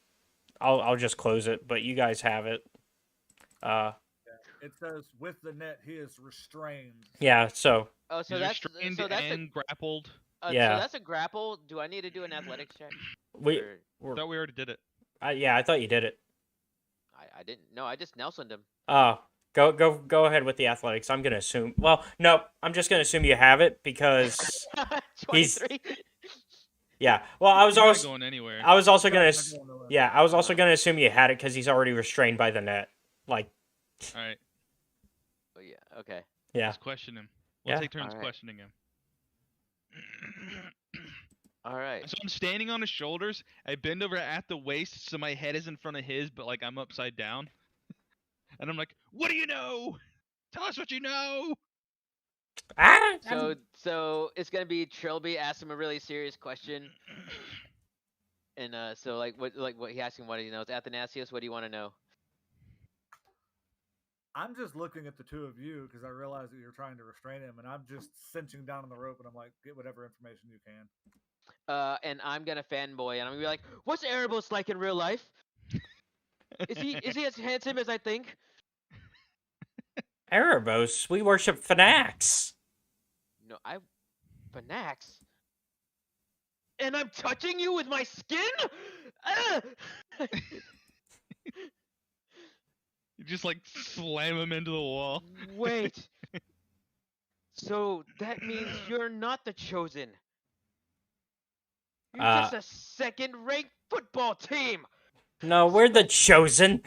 I'll just close it, but you guys have it. It says with the net he is restrained. Yeah. So Oh, so He's that's restrained so that's and grappled. Yeah. So that's a grapple. Do I need to do an athletics check? we. Or- I thought we already did it. Yeah, I thought you did it. I didn't. No, I just Nelsoned him. Go ahead with the athletics. I'm gonna assume. Well, no, I'm just gonna assume you have it because 23. yeah. Well, I was He's not also going anywhere. I was also gonna Not going nowhere. yeah I was also gonna assume you had it because he's already restrained by the net. Like All right. Oh, yeah. Okay. yeah. Let's question him. We'll Yeah. take turns Alright. questioning him. All right. So I'm standing on his shoulders. I bend over at the waist, so my head is in front of his, but like I'm upside down. And I'm like, "What do you know? Tell us what you know." So it's gonna be Trilby ask him a really serious question, and so like what he asked him what he knows. Athanasius, what do you want to know? I'm just looking at the two of you because I realize that you're trying to restrain him, and I'm just cinching down on the rope, and I'm like, get whatever information you can. And I'm gonna fanboy, and I'm gonna be like, "What's Erebos like in real life? Is he as handsome as I think?" Erebos, we worship Phanax. No, Phanax. And I'm touching you with my skin? Ah! You just like slam him into the wall. Wait. So that means you're not the chosen. You're just a second-rate football team. No, we're the chosen.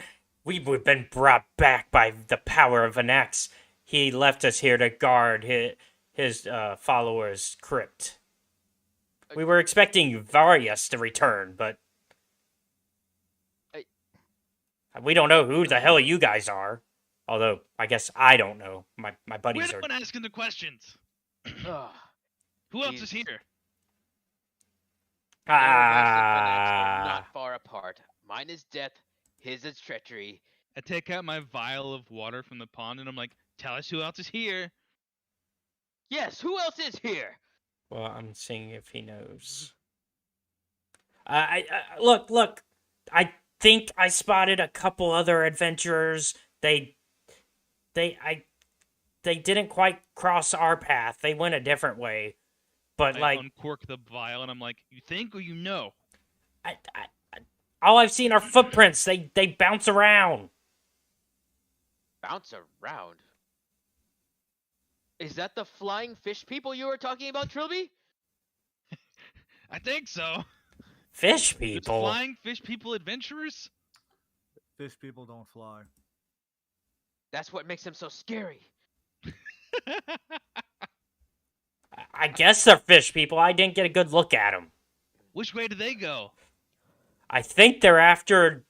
We've been brought back by the power of Phanax. He left us here to guard his followers' crypt. We were expecting Varius to return, but We don't know who the hell you guys are. Although, I guess I don't know. My We're buddies the are. one asking the questions. Ugh. Who else is These- here? Arrogance and finesse are Ah. not far apart. Mine is death, his is treachery. I take out my vial of water from the pond and I'm like, tell us who else is here. Yes, who else is here? Well, I'm seeing if he knows. Look. I think I spotted a couple other adventurers. They didn't quite cross our path. They went a different way. But I like, uncork the vial and I'm like, you think or you know? all I've seen are footprints. They bounce around. Bounce around. Is that the flying fish people you were talking about, Trilby? I think so. Fish There's people. flying fish people adventurers? Fish people don't fly. That's what makes them so scary. I guess they're fish people. I didn't get a good look at them. Which way do they go? I think they're after.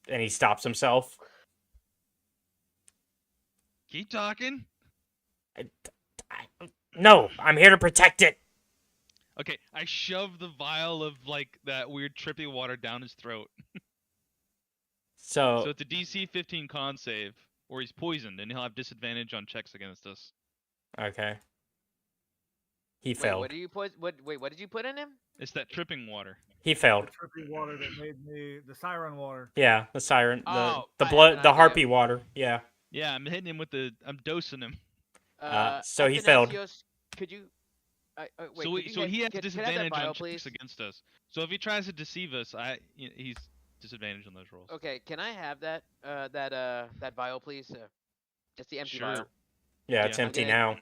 And he stops himself. Keep talking. No, I'm here to protect it. Okay, I shove the vial of like that weird trippy water down his throat. So So, it's a DC 15 con save, or he's poisoned, and he'll have disadvantage on checks against us. okay. He Wait, failed. what did you put? What did you put in him? It's that tripping water. He The failed. trippy water that made me the siren water. Yeah, the siren, Oh, the I have blood, an the idea. harpy water. Yeah. Yeah, I'm hitting him with the. I'm dosing him. So he failed. Athanasios, Could you? Wait, so could you so get- he has could I have that disadvantage vial, on please? checks against us. So if he tries to deceive us, he's disadvantaged on those rolls. Okay, can I have that that vial, please? Just the empty Sure. vial. Yeah, it's Yeah. empty Okay. now.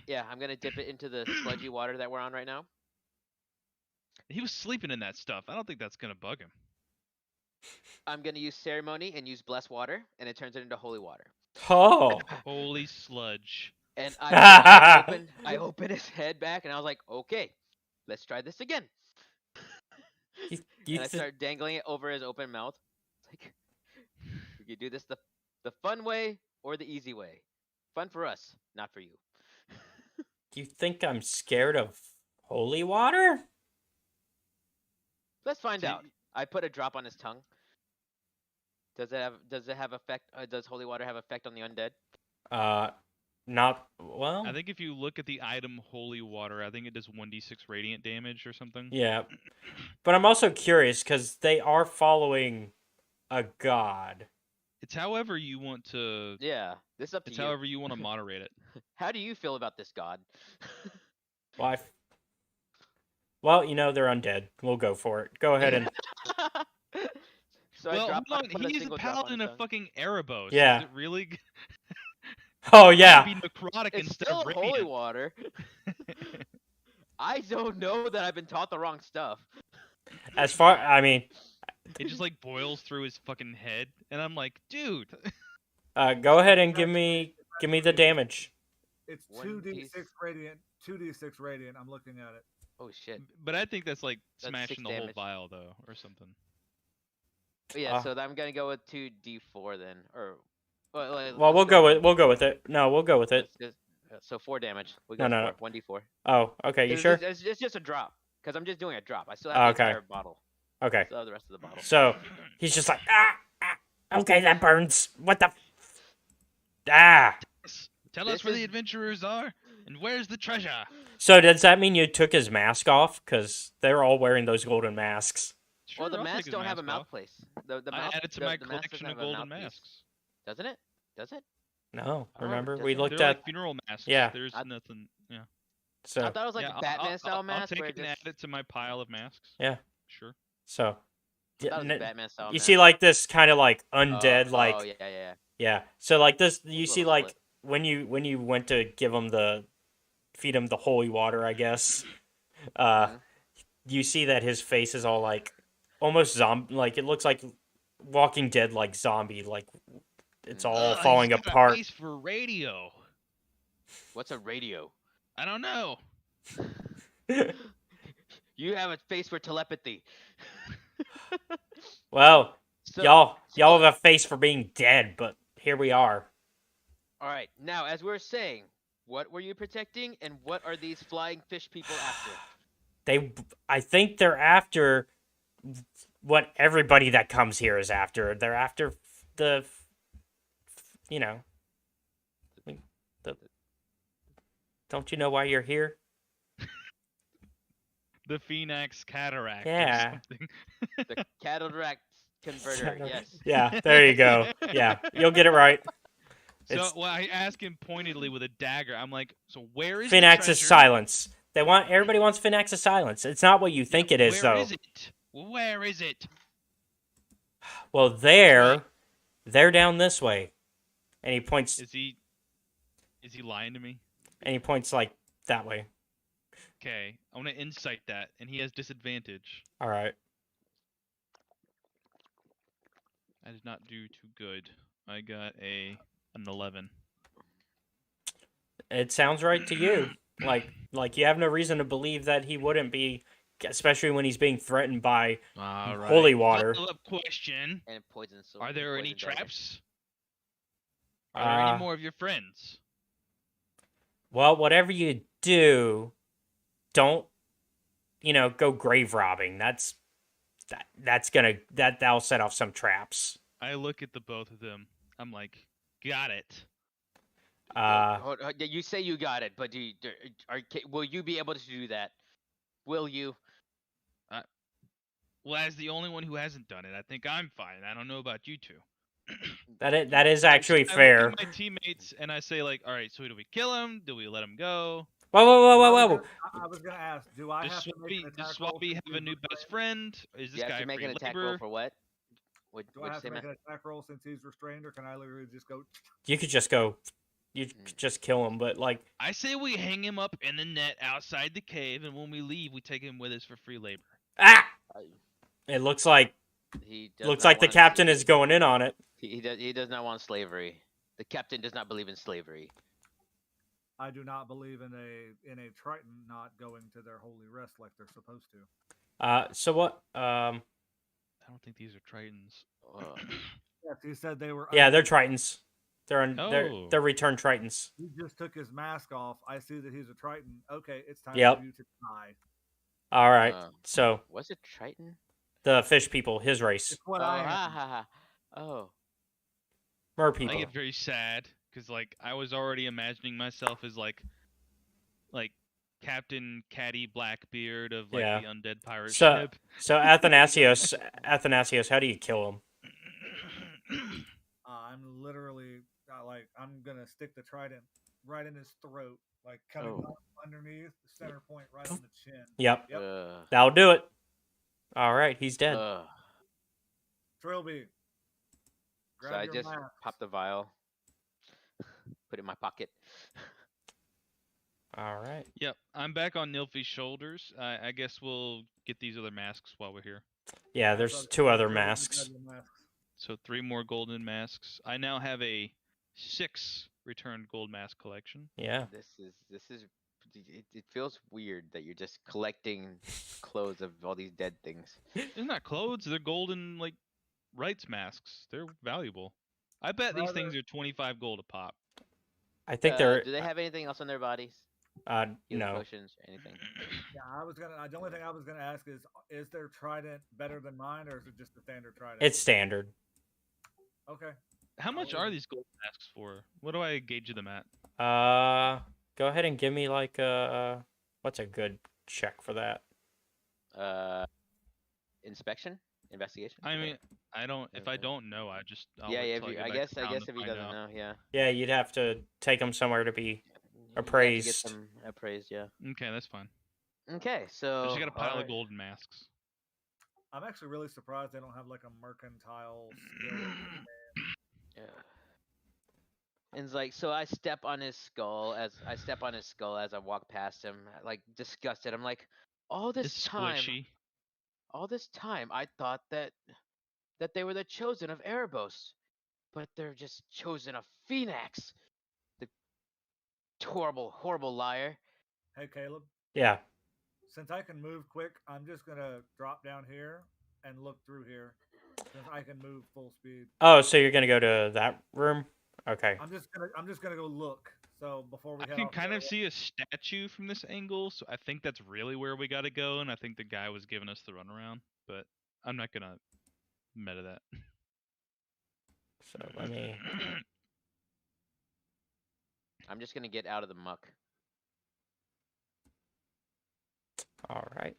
Yeah, I'm gonna dip it into the sludgy water that we're on right now. He was sleeping in that stuff. I don't think that's gonna bug him. I'm gonna use ceremony and use bless water, and it turns it into holy water. Oh. Holy sludge. And I opened his head back, and I was like, okay, let's try this again. You And I th- start dangling it over his open mouth. It's like, we could do this the fun way or the easy way. Fun for us, not for you. you think I'm scared of holy water? Let's find So out. I put a drop on his tongue. Does it have effect? Does holy water have effect on the undead? Not well. I think if you look at the item holy water, I think it does 1d6 radiant damage or something. Yeah, but I'm also curious because they are following a god. It's however you want to. Yeah, this is up to It's you. however you want to moderate it. How do you feel about this god? Well, well, they're undead. We'll go for it. Go ahead and So well, I dropped hold on. put a He's a single drop on paladin his of tongue. fucking Erebos. Yeah. Is it really? oh It'd yeah. Be necrotic It's instead still of holy radiant. water. I don't know that I've been taught the wrong stuff. As far, I mean, It just like boils through his fucking head, and I'm like, dude. go ahead and give me the damage. It's One 2d6 piece. radiant. 2d6 radiant. I'm looking at it. Oh shit. But I think that's like That's smashing 6 the whole damage. vial though, or something. But yeah, Ah. so I'm gonna go with 2d4 then, or Well, let's we'll go with it. No, we'll go with it. So 4 damage. We No, go no, for 1d4. Oh, okay. You sure? It's just a drop, because I'm just doing a drop. I still Oh, have the okay. entire bottle. Okay. Still have the rest of the bottle. So he's just like, okay, that burns. What the? Ah. Tell us This where the is- adventurers are, and where's the treasure. So does that mean you took his mask off? Because they're all wearing those golden masks. Sure, Well, the I'll take masks his don't have a mask mouth off. place. The I mouth, added to the, my the mask collection doesn't of have a golden mouthpiece. masks. Doesn't it? Does it? No, Oh, remember does we it? looked They're at like funeral masks. Yeah. There's I- nothing. Yeah. so I thought it was like yeah, a Batman style I'll mask. take where it and just, add it to my pile of masks. Yeah. Sure. so. I thought it was a n- Batman style You mask. see, like this kind of like undead, Oh, like oh yeah. yeah. So like this, you Little see like split. when you went to feed him the holy water, I guess. Mhm. You see that his face is all like almost zombie, like it looks like Walking Dead, like zombie, like it's all Ugh, falling he's got a apart. face for radio. What's a radio? I don't know. You have a face for telepathy. Well, So, y'all have a face for being dead, but here we are. all right. Now, as we're saying, what were you protecting, and what are these flying fish people after? I think they're after what everybody that comes here is after. They're after the, you know, the. Don't you know why you're here? The Phoenix Cataract Yeah. or something. The cataract converter. Yes. Yeah, there you go. Yeah, you'll get it right. So It's well, I ask him pointedly with a dagger. I'm like, so where is Finax's the treasure? silence. Everybody wants Finax's silence. It's not what you think it is, though. Where is it? Where is it? Well, they're down this way, and he points. Is he lying to me? And he points like that way. Okay, I want to insight that, and he has disadvantage. All right. I did not do too good. I got an 11. It sounds right to you. Like you have no reason to believe that he wouldn't be, especially when he's being threatened by holy water. Follow-up question: And poison. Are there any poison dagger. traps? Are there any more of your friends? Well, whatever you do, don't go grave robbing. That'll set off some traps. I look at the both of them. I'm like, got it. You say you got it, but will you be able to do that? Will you? Well, as the only one who hasn't done it, I think I'm fine. I don't know about you two. That is actually fair. I look at my teammates and I say, like, all right, so do we kill him? Do we let him go? Whoa. I was gonna ask, do I have to make an Does attack roll? Swampy have a new best friend? Is this You have guy to make free an attack labor? roll for what? Do I have to make an attack roll since he's restrained, or can I literally just go? You could just go. You could just kill him, but like. I say we hang him up in the net outside the cave, and when we leave, we take him with us for free labor. Ah! It looks like the captain is going in on it. He does not want slavery. The captain does not believe in slavery. I do not believe in a Triton not going to their holy rest like they're supposed to. So what? I don't think these are Tritons. Yes, he said they were. Yeah, they're Tritons. They're returned Tritons. He just took his mask off. I see that he's a Triton. Okay, it's time Yep. for you to die. All right. So was it Triton? The fish people, his race. It's what I am. Mer people. I get very sad because like I was already imagining myself as like Captain Caddy Blackbeard of like the undead pirate ship. So Athanasios, how do you kill him? I'm literally I'm gonna stick the trident right in his throat, like coming up underneath the center point, right on the chin. Yep. That'll do it. All right, he's dead. Trilby. So I just pop the vial, put it in my pocket. All right. Yep, I'm back on Nilfi's shoulders. I guess we'll get these other masks while we're here. Yeah, there's 2 other masks. So 3 more golden masks. I now have a 6 returned gold mask collection. Yeah. This is. It feels weird that you're just collecting clothes of all these dead things. They're not clothes. They're golden like rights masks. They're valuable. I bet these things are 25 gold a pop. I think they're. Do they have anything else on their bodies? No. Potions or anything? Yeah, the only thing I was gonna ask is their trident better than mine, or is it just the standard trident? It's standard. Okay. How much are these gold masks for? What do I gauge them at? Go ahead and give me like what's a good check for that? Inspection, investigation. I mean, I don't. If I don't know, I just. I guess if he doesn't know, yeah. Yeah, you'd have to take him somewhere to be appraised. Get them appraised, yeah. Okay, that's fine. Okay, so. I just got a pile of golden masks. I'm actually really surprised they don't have like a mercantile skill. Yeah. And it's like, so I step on his skull as I walk past him, like disgusted. I'm like, all this time I thought that they were the chosen of Erebos, but they're just chosen of Phoenix. The horrible liar. Hey, Caleb. Yeah. Since I can move quick, I'm just gonna drop down here and look through here. since I can move full speed. Oh, so you're gonna go to that room? Okay. I'm just gonna go look. So before we I head can off, kind of see a statue from this angle, so I think that's really where we gotta go, and I think the guy was giving us the runaround, but I'm not gonna meta that. So let me. I'm just gonna get out of the muck. All right.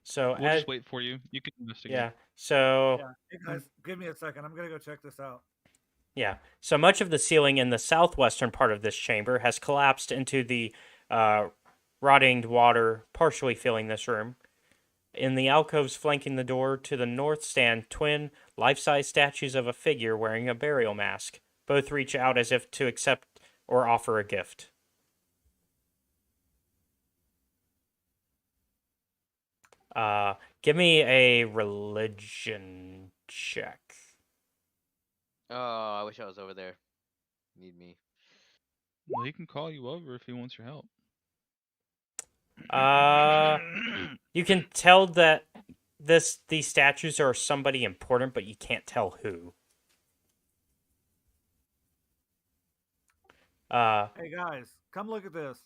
So We'll just wait for you. You can investigate. yeah. So yeah. Hey guys, give me a second. I'm gonna go check this out. yeah. So much of the ceiling in the southwestern part of this chamber has collapsed into the rotting water, partially filling this room. In the alcoves flanking the door to the north stand twin life-size statues of a figure wearing a burial mask. Both reach out as if to accept or offer a gift. Give me a religion check. Oh, I wish I was over there. Need me. Well, he can call you over if he wants your help. You can tell that these statues are somebody important, but you can't tell who. Hey guys, come look at this.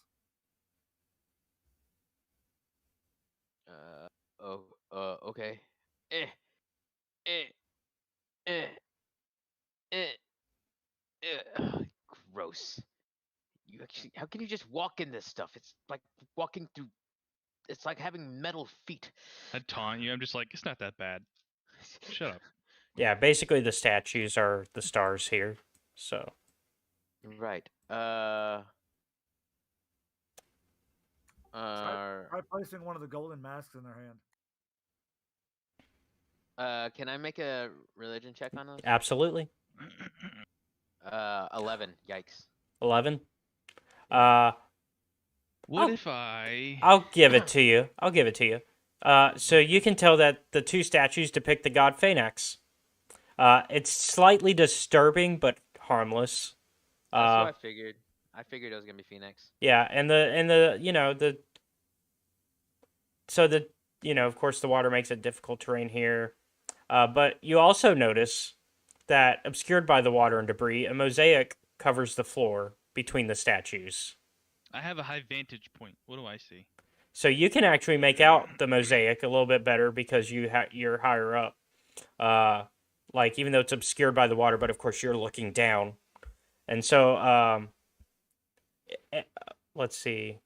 Okay. Eh, eh, eh, eh, Ugh, gross. You actually, how can you just walk in this stuff? It's like walking through. It's like having metal feet. I'd taunt you. I'm just like, it's not that bad. Shut up. Yeah, basically the statues are the stars here. So. Right. Try placing one of the golden masks in their hand. Can I make a religion check on those? Absolutely. 11. Yikes. 11. What if I? I'll give it to you. I'll give it to you. So you can tell that the two statues depict the god Phaenax. It's slightly disturbing, but harmless. That's what I figured. I figured it was gonna be Phoenix. Yeah, and the of course the water makes it difficult terrain here. But you also notice that obscured by the water and debris, a mosaic covers the floor between the statues. I have a high vantage point. What do I see? So you can actually make out the mosaic a little bit better because you're higher up. Like even though it's obscured by the water, but of course you're looking down. And so let's see.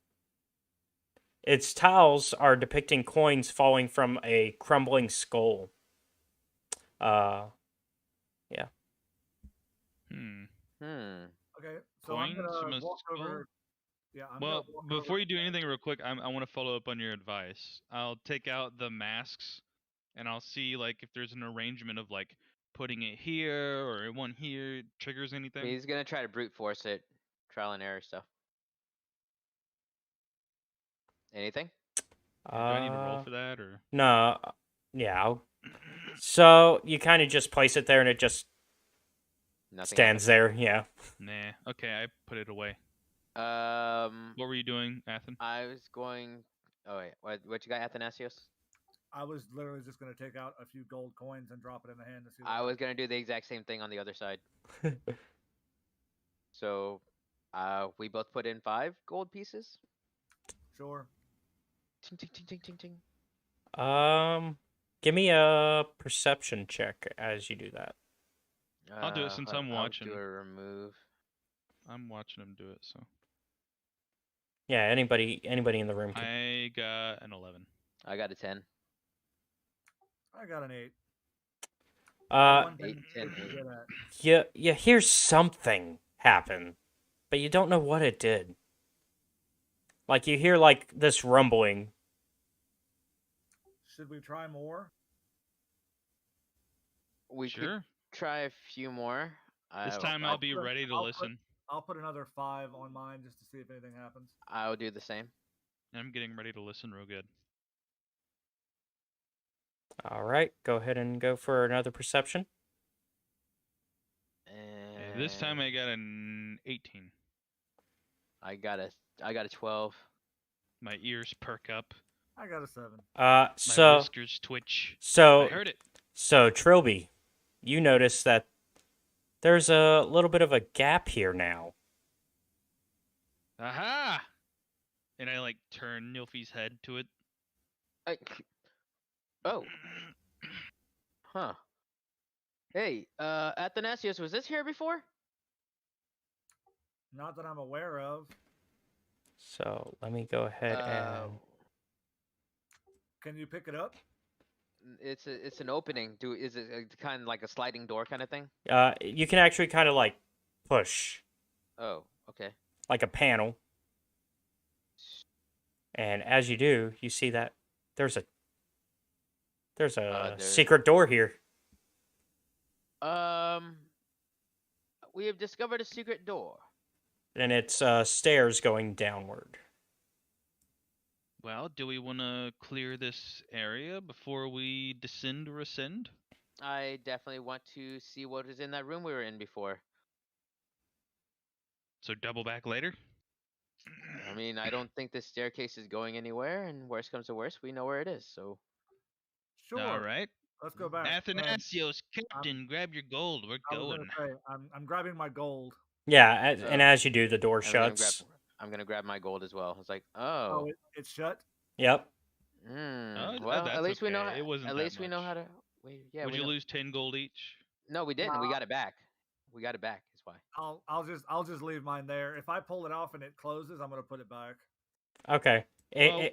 Its tiles are depicting coins falling from a crumbling skull. Yeah. Okay, so Coins I'm from gonna a walk skull? over. Yeah, I'm Well, gonna walk before over. you do anything real quick, I want to follow up on your advice. I'll take out the masks, and I'll see like if there's an arrangement of like putting it here or one here triggers anything. He's gonna try to brute force it, trial and error stuff. Anything? Do I need to roll for that or? No. Yeah. So you kind of just place it there, and it just Nothing stands there. Yeah. Nah. Okay, I put it away. happened. What were you doing, Athen? I was going. Oh wait, what you got, Athanasios? I was literally just gonna take out a few gold coins and drop it in the hand to see. I was gonna do the exact same thing on the other side. So, we both put in 5 gold pieces. Sure. Ting ting ting ting ting ting. Give me a perception check as you do that. I'll do it since I'm watching. I'll do a remove. I'm watching him do it, so. Yeah, anybody in the room can. I got an 11. I got a 10. I got an 8. 8, 10, 8. You hear something happen, but you don't know what it did. Like you hear like this rumbling. Should we try more? We Sure. could try a few more. This time I'll be ready to listen. I'll put another 5 on mine just to see if anything happens. I'll do the same. I'm getting ready to listen real good. All right, go ahead and go for another perception. And this time I got an 18. I got a 12. My ears perk up. I got a 7. My So whiskers twitch. I so heard it. so Trilby, you notice that there's a little bit of a gap here now. Aha! And I like turn Nilfi's head to it. I, oh, huh. Hey, Athanasius, was this here before? Not that I'm aware of. So let me go ahead and Can you pick it up? It's an opening. Is it kind of like a sliding door kind of thing? you can actually kind of like push Oh, okay. like a panel, and as you do, you see that there's a There- secret door here. We have discovered a secret door. And it's stairs going downward. Well, do we want to clear this area before we descend or ascend? I definitely want to see what is in that room we were in before. So double back later? I mean, I don't think this staircase is going anywhere, and worst comes to worst, we know where it is. So Sure. All right. Let's go back. Athanasios, Captain, grab your gold. We're I was going. gonna say, I'm grabbing my gold. Yeah, and Oh. as you do, the door I'm gonna shuts. I'm gonna grab my gold as well. It's like, Oh, it's shut. Yep. Well, that's at least we know. okay. It wasn't At that least we know much. how to. Wait, yeah. Would we you know. lose 10 gold each? No, we didn't. We Nah. got it back. We got it back. That's why. I'll just leave mine there. If I pull it off and it closes, I'm gonna put it back. Okay. Well,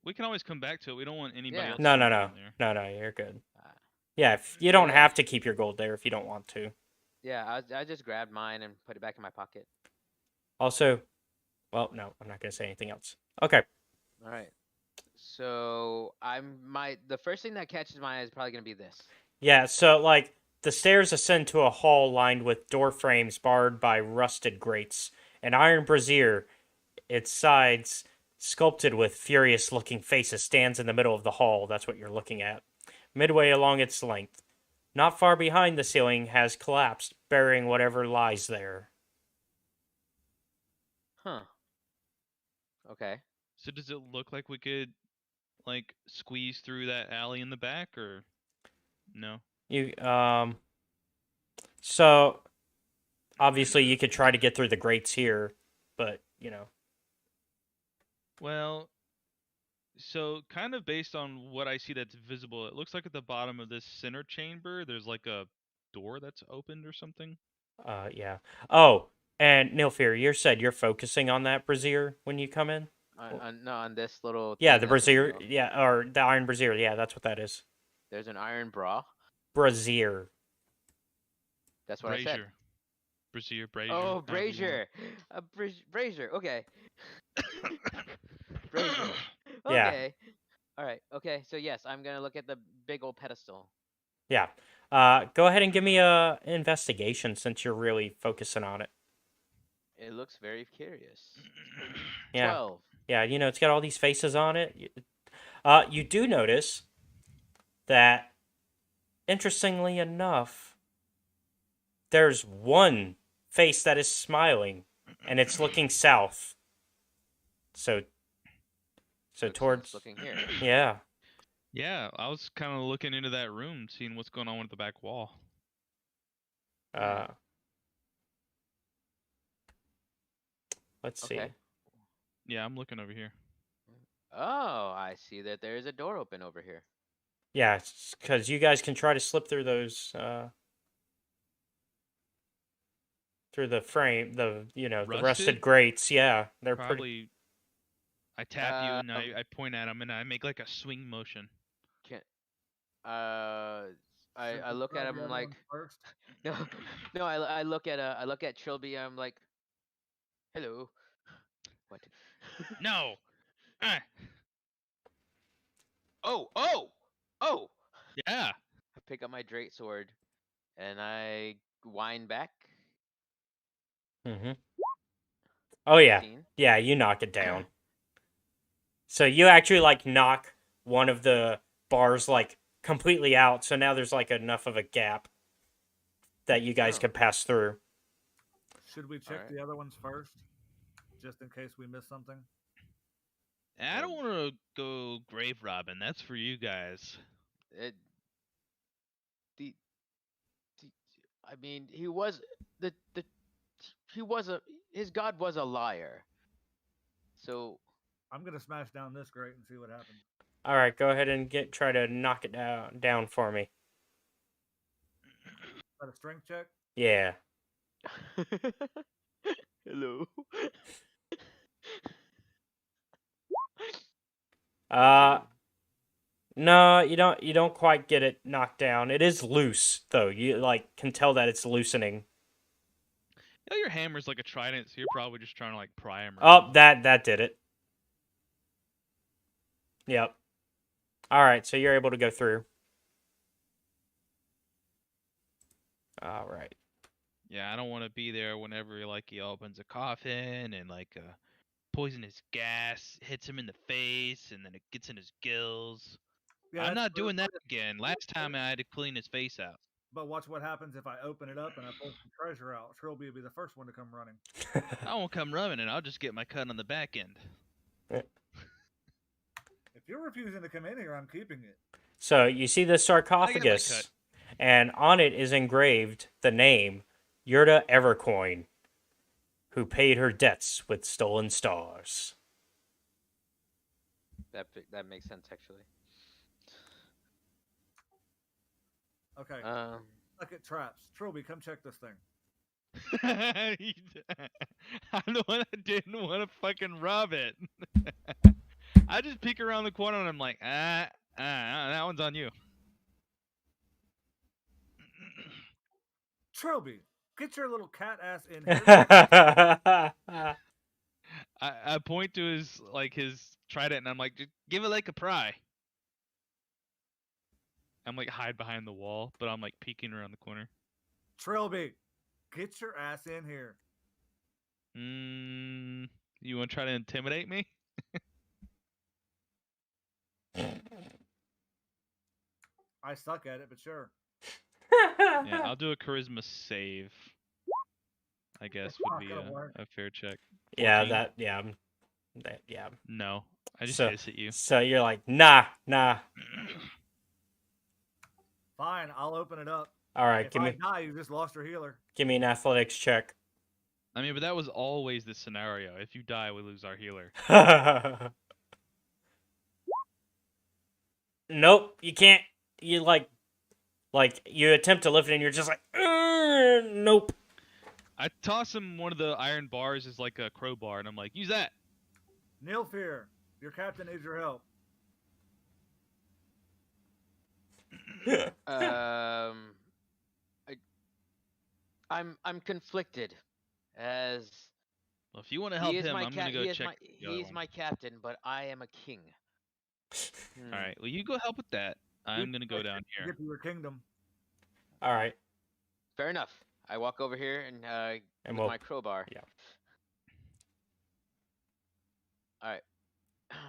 we can always come back to it. We don't want anybody Yeah. else. No, seeing no, it no, in there. no, you're good. Yeah, you don't have to keep your gold there if you don't want to. Yeah, I just grabbed mine and put it back in my pocket. Also, well, no, I'm not gonna say anything else. Okay. All right. So the first thing that catches my eye is probably gonna be this. Yeah, so like the stairs ascend to a hall lined with door frames barred by rusted grates. An iron brazier, its sides sculpted with furious-looking faces, stands in the middle of the hall. That's what you're looking at. Midway along its length, not far behind the ceiling, has collapsed, burying whatever lies there. Huh. Okay. So does it look like we could, like, squeeze through that alley in the back, or no? So obviously you could try to get through the grates here, but Well, so kind of based on what I see that's visible, it looks like at the bottom of this center chamber, there's like a door that's opened or something. Yeah. Oh, and Nilfir, you said you're focusing on that brazier when you come in? On this little. Yeah, thing the that's in brazier. middle. Yeah, or the iron brazier. Yeah, that's what that is. There's an iron bra. Brazier. That's what I said. Brazier, brazier. Oh, however you want. brazier. Brazier. Okay. Brazier. Yeah. Okay. All right. Okay. So yes, I'm gonna look at the big old pedestal. Yeah. Go ahead and give me a investigation since you're really focusing on it. It looks very curious. Yeah. 12. Yeah, it's got all these faces on it. You do notice that, interestingly enough, there's one face that is smiling, and it's looking south. So towards looking here. Yeah. Yeah, I was kind of looking into that room, seeing what's going on with the back wall. Let's see. Okay. Yeah, I'm looking over here. Oh, I see that there is a door open over here. Yeah, because you guys can try to slip through those, through the frame, the rusted grates. Yeah, they're Probably. pretty. I tap you and I point at them and I make like a swing motion. I look at him like first. no. I look at Trilby. I'm like, hello. What? No. Ah. Oh! Yeah. I pick up my great sword, and I wind back. Mm-hmm. Oh yeah, 15. yeah. You knock it down. So you actually like knock one of the bars like completely out. So now there's like enough of a gap that you guys could pass through. Should we check the other ones first, just in case we miss something? I don't want to go grave robbing. That's for you guys. It, the, I mean, he was the he was a his god was a liar. So I'm gonna smash down this grate and see what happens. All right, go ahead and try to knock it down for me. Is that a strength check? Yeah. hello. No, you don't quite get it knocked down. It is loose though. You like can tell that it's loosening. You know, your hammer's like a trident, so you're probably just trying to like pry him. Oh, that did it. Yep. All right, so you're able to go through. All right. Yeah, I don't want to be there whenever like he opens a coffin and like poisonous gas hits him in the face and then it gets in his gills. Yeah, I'm that's not true, doing that again. Last time I had to clean his face out. But watch what happens if I open it up and I pull some treasure out. Trilby will be the first one to come running. I won't come running and I'll just get my cut on the back end. If you're refusing to come in here, I'm keeping it. So you see the sarcophagus, and on it is engraved the name Yurta Evercoin, who paid her debts with stolen stars. That makes sense actually. Okay. Look at traps. Trilby, come check this thing. I'm the one that didn't want to fucking rob it. I just peek around the corner and I'm like, that one's on you. Trilby, get your little cat ass in here. I point to his trident and I'm like, just give it like a pry. I'm like hide behind the wall, but I'm like peeking around the corner. Trilby, get your ass in here. You want to try to intimidate me? I suck at it, but sure. Yeah, I'll do a charisma save. I guess would be a fair check. 14? Yeah, yeah. No, I just hiss at you. So you're like, nah. Fine, I'll open it up. All right, if I die, you just lost your healer. Give me an athletics check. I mean, but that was always the scenario. If you die, we lose our healer. Nope, you can't. You like you attempt to lift it and you're just like, nope. I toss him one of the iron bars as like a crowbar, and I'm like, use that. Nilfear, your captain needs your help. I'm conflicted, as well, if you want to help him, I'm gonna go check. He's my captain, but I am a king. All right, well, you go help with that. I'm gonna go down here. Get to your kingdom. All right. Fair enough. I walk over here and with my crowbar. Yeah. All right.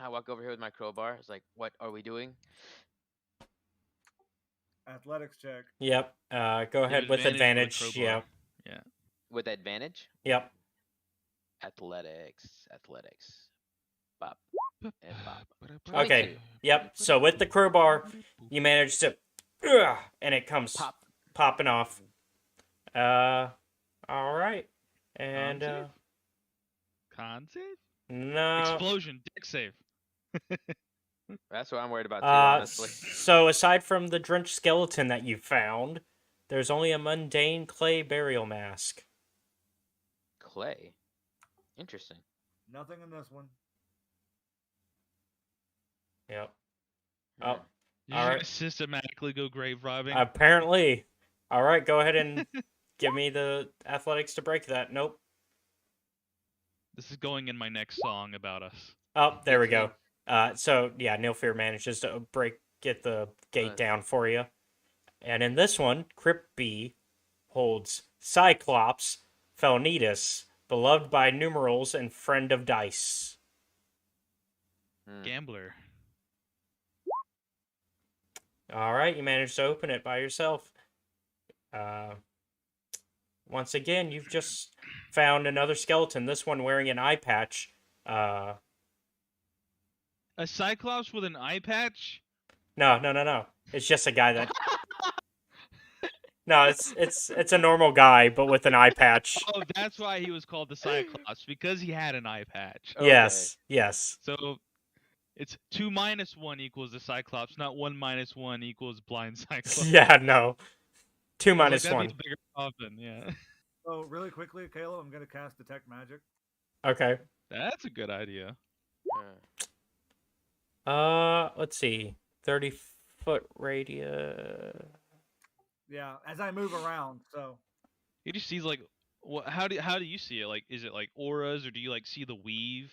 I walk over here with my crowbar. It's like, what are we doing? Athletics check. Yep. Go ahead with advantage. Yeah. Yeah. With advantage? Yep. Athletics. Bop. And bop. Okay. Yep. So with the crowbar, you manage to, and it comes popping off. All right. And con save? No. Explosion. Dick save. That's what I'm worried about too, honestly. So aside from the drenched skeleton that you found, there's only a mundane clay burial mask. Clay? Interesting. Nothing in this one. Yep. Hmm. Oh. You're All gonna right. systematically go grave robbing? Apparently. All right, go ahead and give me the athletics to break that. Nope. This is going in my next song about us. Oh, there we go. So yeah, Nilfear manages to get the gate down for you. And in this one, Crypt B holds Cyclops, Felnitas, beloved by numerals and friend of dice. Gambler. All right, you managed to open it by yourself. Once again, you've just found another skeleton, this one wearing an eye patch. A Cyclops with an eye patch? No. It's just a guy that. No, it's a normal guy, but with an eye patch. Oh, that's why he was called the Cyclops, because he had an eye patch. Okay. Yes. So it's 2 minus 1 equals the Cyclops, not 1 minus 1 equals blind Cyclops. Yeah, no. 2 I was like, minus that'd 1. be a bigger coffin, yeah. So really quickly, Caleb, I'm gonna cast detect magic. Okay. That's a good idea. Let's see. 30-foot radius. Yeah, as I move around. So He just sees like, what? How do you see it? Like, is it like auras, or do you like see the weave,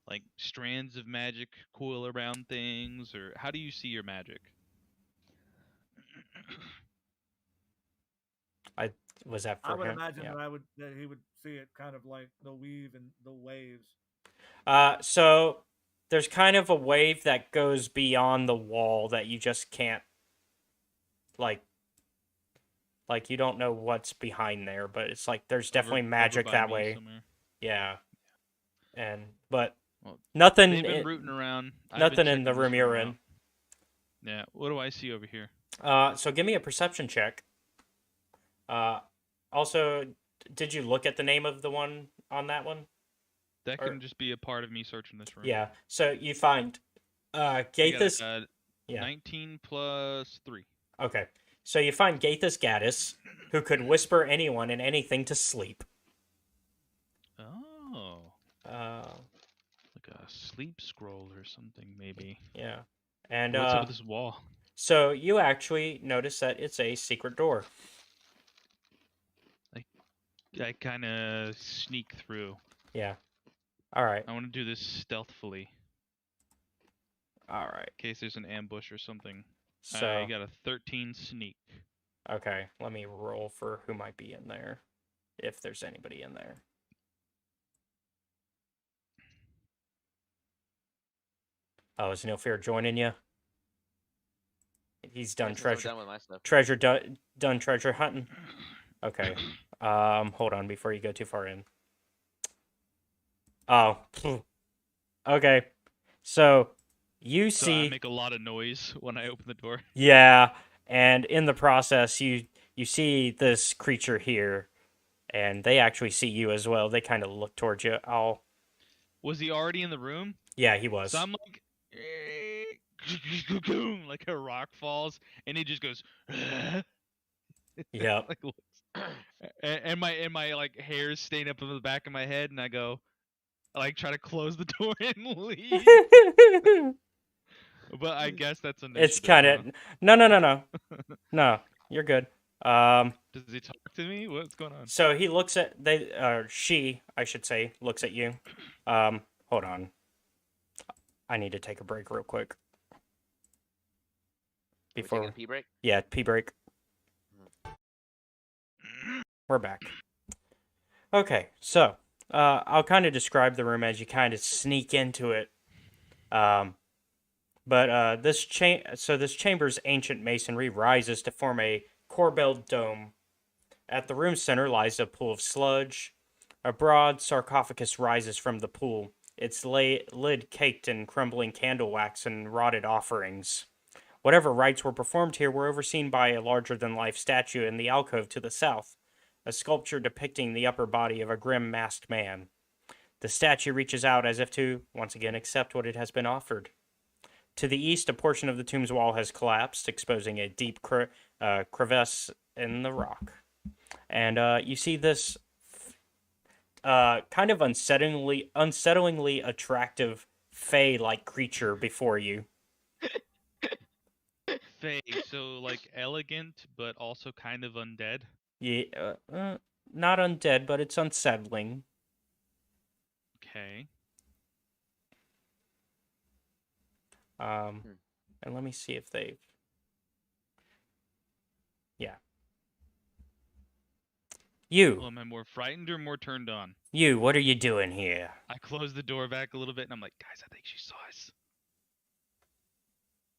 like strands of magic coil around things, or how do you see your magic? Was that for I would him? imagine Yeah. that he would see it kind of like the weave and the waves. So there's kind of a wave that goes beyond the wall that you just can't, like you don't know what's behind there, but it's like there's definitely magic by that me way. somewhere. Yeah. But Well, nothing. They've been rooting around. I've been Nothing in the checking this room you're in. out. Yeah. What do I see over here? So give me a perception check. Also, did you look at the name of the one on that one? That Or- can just be a part of me searching this room. Yeah. So you find I got Gathus. a, Yeah. 19 plus 3. Okay. So you find Gathus Gaddis, who could whisper anyone and anything to sleep. Oh. Like a sleep scroll or something, maybe. Yeah. And What's up with this wall? so you actually notice that it's a secret door. I kind of sneak through. Yeah. All right. I want to do this stealthily, All right. in case there's an ambush or something. So I got a 13 sneak. okay, let me roll for who might be in there, if there's anybody in there. Oh, is No Fear joining you? He's done Since I'm treasure done with my stuff. done treasure hunting. Okay. Hold on before you go too far in. Oh. Okay. So you So see I make a lot of noise when I open the door. yeah, and in the process you see this creature here, and they actually see you as well. They kind of look towards you. Oh, Was he already in the room? yeah, he was. So I'm like, like a rock falls, and he just goes. Yep. Like, and my like hairs stain up in the back of my head, and I go, I like try to close the door and leave. But I guess that's initiative. It's kind of no. You're good. Does he talk to me? What's going on? So he looks at she, I should say, looks at you. Hold on. I need to take a break real quick. Are we Before taking a pee break? yeah, pee break. We're back. Okay, so I'll kind of describe the room as you kind of sneak into it. But this chamber's ancient masonry rises to form a corbelled dome. At the room's center lies a pool of sludge. A broad sarcophagus rises from the pool, its lid caked in crumbling candle wax and rotted offerings. Whatever rites were performed here were overseen by a larger-than-life statue in the alcove to the south, a sculpture depicting the upper body of a grim masked man. The statue reaches out as if to, once again, accept what it has been offered. To the east, a portion of the tomb's wall has collapsed, exposing a deep crevice in the rock. And you see this kind of unsettlingly attractive fae-like creature before you. Fae, so like elegant, but also kind of undead. Yeah, not undead, but it's unsettling. Okay. And let me see if they've. Yeah. You. Well, am I more frightened or more turned on? You, what are you doing here? I close the door back a little bit, and I'm like, guys, I think she saw us.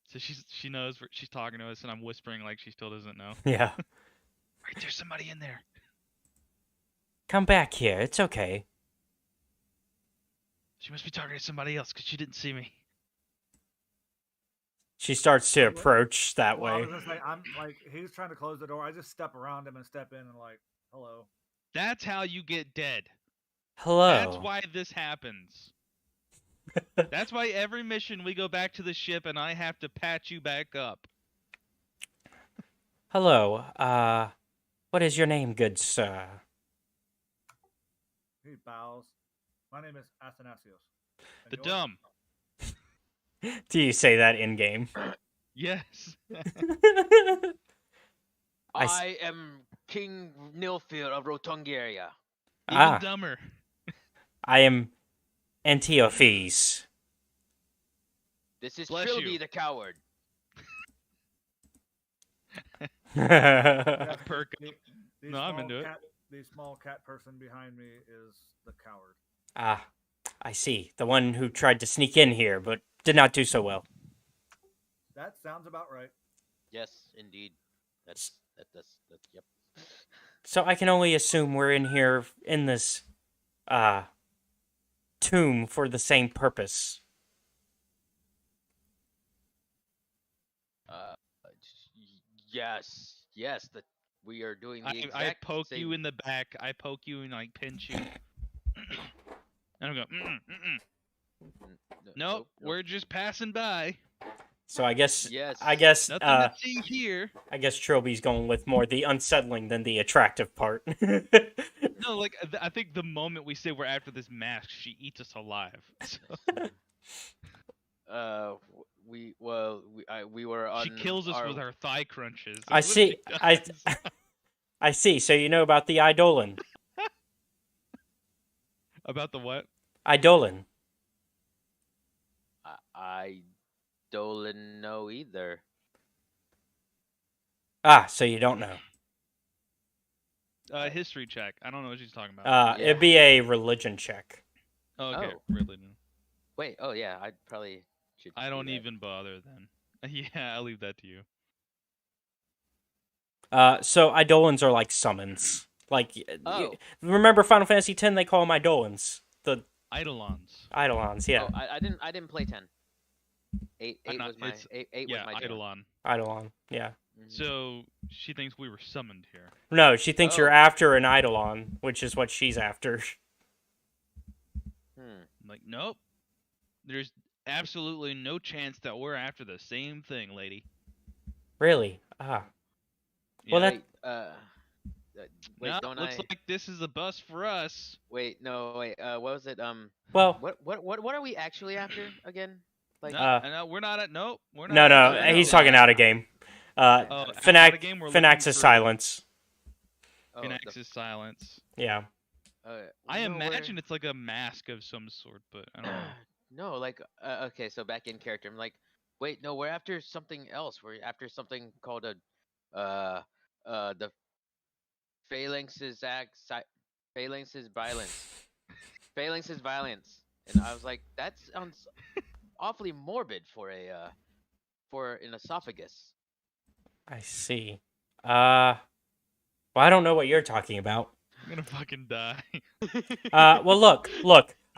So she knows she's talking to us, and I'm whispering like she still doesn't know. Yeah. Right, there's somebody in there. Come back here. It's okay. She must be talking to somebody else because she didn't see me. She starts to I'm like- approach that Well, I way. was gonna say, I'm like, he's trying to close the door. I just step around him and step in and like, hello. That's how you get dead. Hello. That's why this happens. That's why every mission we go back to the ship and I have to patch you back up. Hello. What is your name, good sir? He bows. My name is Athanasios. And The yours? dumb. Do you say that in game? Yes. I am King Nilfir of Rotungaria. Even dumber. I am Antiophis. This is Bless Trilby you. the coward. Yes, Perk the- up. the No, I'm small into it. cat, The small cat person behind me is the coward. I see. The one who tried to sneak in here, but did not do so well. That sounds about right. Yes, indeed. That's yep. So I can only assume we're in here in this, tomb for the same purpose. Yes. That we are doing the I exact poke same. you in the back. I poke you and like pinch you. And I go, nope, we're just passing by. So I guess, Yes. Nothing to see here. I guess Trilby's going with more the unsettling than the attractive part. No, like I think the moment we say we're after this mask, she eats us alive. So, We were on. she kills us with her thigh crunches. I That's what she see. does. I see. So you know about the Eidolon. About the what? Eidolon. I don't know either. So you don't know. History check. I don't know what she's talking about. It'd be a religion check. Oh, okay, Oh. religion. Wait. Oh yeah. I probably should. I do don't that. even bother then. Yeah, I'll leave that to you. So Eidolons are like summons. Like, Oh. remember Final Fantasy X? They call them Eidolons. The Eidolons. Eidolons, yeah. Oh, I didn't play 10. 8 was my eight Yeah, was my jam. Eidolon. Eidolon, yeah. Mhm. So she thinks we were summoned here. No, she thinks you're Oh. after an Eidolon, which is what she's after. Hmm. I'm like, nope. There's absolutely no chance that we're after the same thing, lady. Really? Yeah. Well, that Wait. Wait. No, Don't looks I? like this is a bus for us. Wait. No. Wait. What was it? well, What are we actually after again? Like. No, we're not at. Nope. We're not. no, at- no, he's talking out of game. out of game, we're looking Finax's for- silence. Oh, Finax's silence. Yeah. I no, we're- imagine it's like a mask of some sort, but I don't know. No, like okay, so back in character. I'm like, wait, no, we're after something else. We're after something called the phalanxes phalanxes violence. Phalanxes violence. And I was like, that sounds awfully morbid for an esophagus. I see. Well, I don't know what you're talking about. I'm gonna fucking die. Well, look.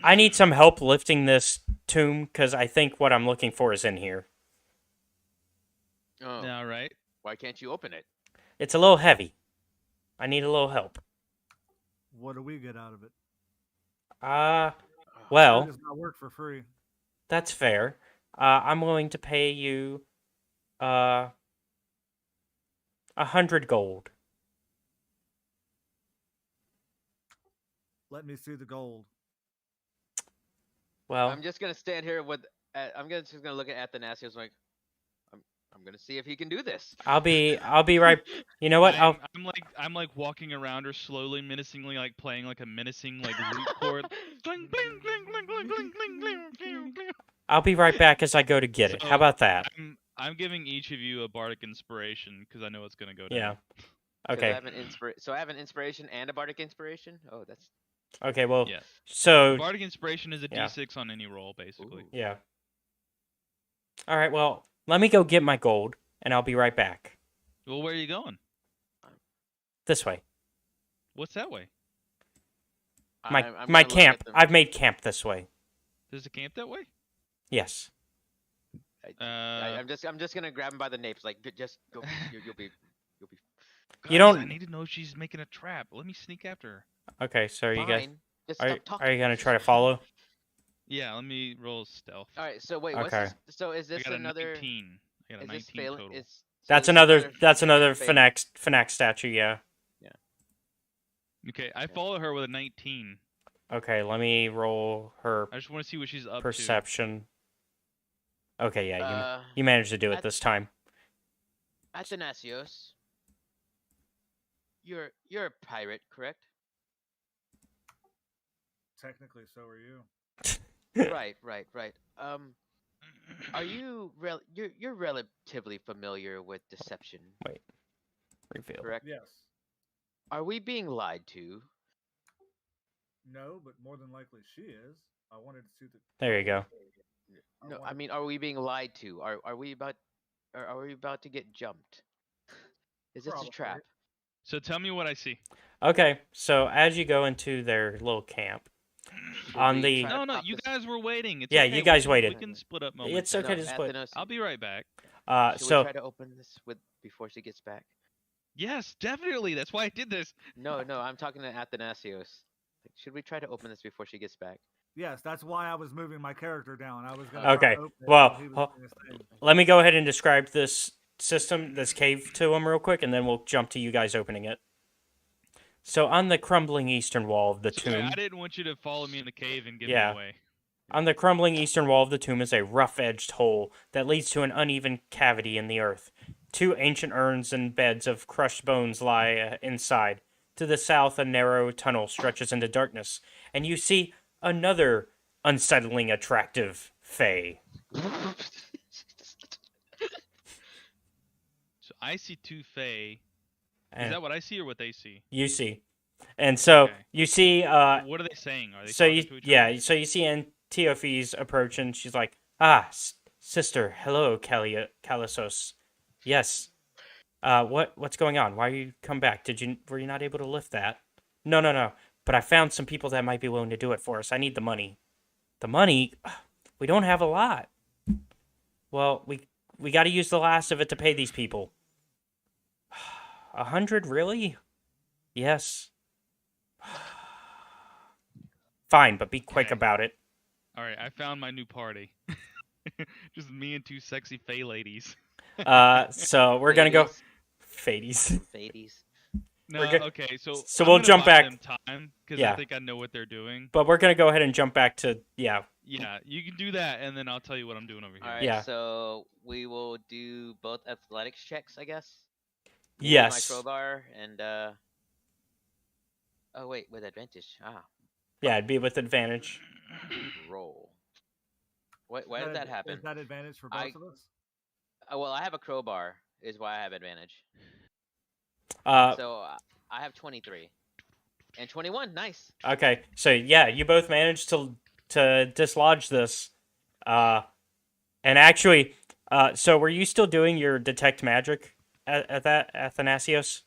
I need some help lifting this tomb, because I think what I'm looking for is in here. Oh, All right. why can't you open it? It's a little heavy. I need a little help. What do we get out of it? Well, It does not work for free. that's fair. I'm willing to pay you, 100 gold. Let me see the gold. Well, I'm just gonna stand here with. Just gonna look at Athanasius like, I'm gonna see if he can do this. I'll be right. You know what? I'm like walking around her slowly, menacingly, like playing like a menacing like root chord. Bling, bling, bling, bling, bling, bling, bling, bling, bling, bling. I'll be right back as I go to get it. So, How about that? I'm giving each of you a bardic inspiration because I know it's gonna go down. Yeah. 'Cause Okay. I have an inspiration and a bardic inspiration. Oh, that's. Okay. Well. Yeah. So. Bardic inspiration is a Yeah. D6 on any roll, basically. Ooh. Yeah. All right. Well, let me go get my gold, and I'll be right back. Well, where are you going? This way. What's that way? My I'm my gonna look camp. at them. I've made camp this way. There's a camp that way? Yes. I'm just gonna grab him by the napes, like just go. You'll be. You Guys, don't- I need to know if she's making a trap. Let me sneak after her. Okay, so are you guys Fine. Just are stop talking. are you gonna try to follow? Yeah, let me roll stealth. All right. So wait, what's Okay. this? So is I this got a another? 19. I got a Is this 19 failing? total. Is so That's this is another fail- Fnac statue, yeah. Okay, I follow her with a 19. Okay, let me roll her I just want to see what she's up perception. Okay, yeah, Uh, you managed to do it at- this time. Athanasios, you're a pirate, correct? Technically, so are you. Right. Are you you're relatively familiar with deception, Reveal. correct? Yes. Are we being lied to? No, but more than likely she is. I wanted to see the. There you go. No, I wanted- mean, are we being lied to? Are we about to get jumped? Is this a Probably. trap? So tell me what I see. Okay, so as you go into their little camp, Should on we the- try to No, pop you this- guys were waiting. It's Yeah, okay, you guys we waited. can split up moments. It's okay No, to split. Athanos, I'll be right back. should we So try to open this before she gets back? Yes, definitely. That's why I did this. No, I'm talking to Athanasios. Like, should we try to open this before she gets back? Yes, that's why I was moving my character down. I was going Okay, to open it well, while he was well, doing his thing. let me go ahead and describe this system, this cave to him real quick, and then we'll jump to you guys opening it. So on the crumbling eastern wall of the Sorry, tomb, I didn't want you to follow me in the cave and give Yeah. me away. on the crumbling eastern wall of the tomb is a rough-edged hole that leads to an uneven cavity in the earth. 2 ancient urns and beds of crushed bones lie inside. To the south, a narrow tunnel stretches into darkness, and you see another unsettling, attractive fae. So I see 2 fae. Is And that what I see or what they see? you see, and so Okay. you see. What are they saying? Are they So talking you, to each yeah, other? so you see Antiophys approach, and she's like, sister, hello, Callisos. Yes. What's going on? Why you come back? Were you not able to lift that? No. But I found some people that might be willing to do it for us. I need the money. The money? We don't have a lot. Well, we got to use the last of it to pay these people. 100, really? Yes. Fine, but be quick Okay. about it. All right, I found my new party. Just me and 2 sexy fae ladies. So we're gonna go Ladies, Fades. Ladies. No, We're go- okay, so so I'm we'll gonna jump buy back. them time because Yeah. I think I know what they're doing. But we're gonna go ahead and jump back to Yeah, you can do that, and then I'll tell you what I'm doing over here. All right. Yeah. So we will do both athletics checks, I guess. Me with yes. My crowbar and oh wait, with advantage. Yeah, it'd be with advantage. Roll. Why did that happen? Is that advantage for both of us? Well, I have a crowbar, is why I have advantage. Uh, So I have 23 and 21. Nice. okay. So yeah, you both managed to dislodge this. And actually, so were you still doing your detect magic at that Athanasios?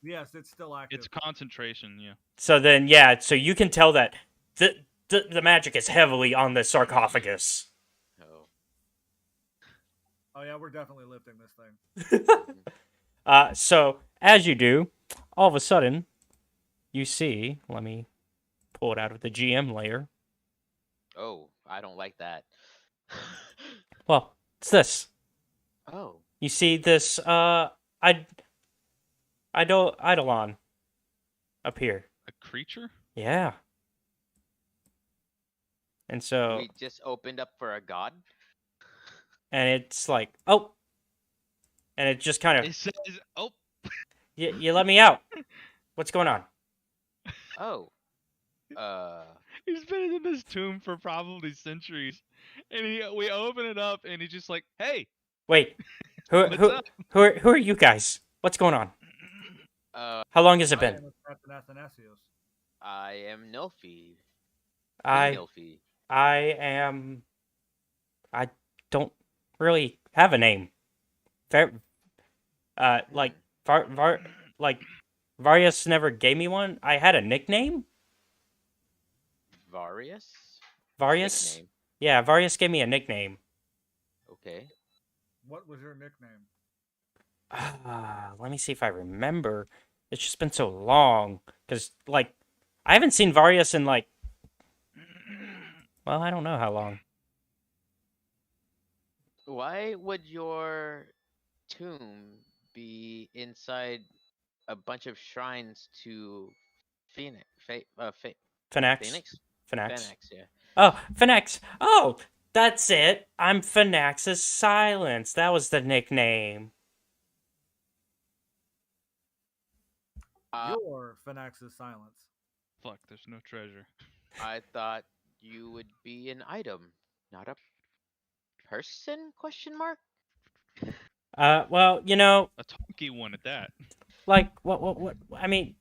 Yes, it's still active. It's concentration, yeah. So then, yeah. So you can tell that the magic is heavily on the sarcophagus. Oh. Oh yeah, we're definitely lifting this thing. So as you do, all of a sudden, you see. Let me pull it out of the GM layer. Oh, I don't like that. Well, it's this. Oh. You see this Eidolon up here. A creature? Yeah. And so We just opened up for a god. and it's like, oh. And it just kind It of says, oh, you let me out. What's going on? Oh. he's been in this tomb for probably centuries, and we open it up, and he's just like, hey, Wait. what's up? Who are you guys? What's going on? How long has it been? Captain Athanasios. I am Nilfi. I Nilfi. I don't really have a name. Like Varius never gave me one. I had a nickname. Varius? Varius? Nickname. Yeah, Varius gave me a nickname. Okay. What was your nickname? Let me see if I remember. It's just been so long. Because, like, I haven't seen Varius in, like, well, I don't know how long. Why would your tomb be inside a bunch of shrines to Phoenix? Phoenix? Phoenix? Phoenix. Phoenix, yeah. Oh, Phoenix. Oh, that's it. I'm Phoenix's Silence. That was the nickname. Your Phoenix's Silence. Fuck, there's no treasure. I thought you would be an item, not a person? Question mark. Well, you know, A talky one at that. like, what, I mean,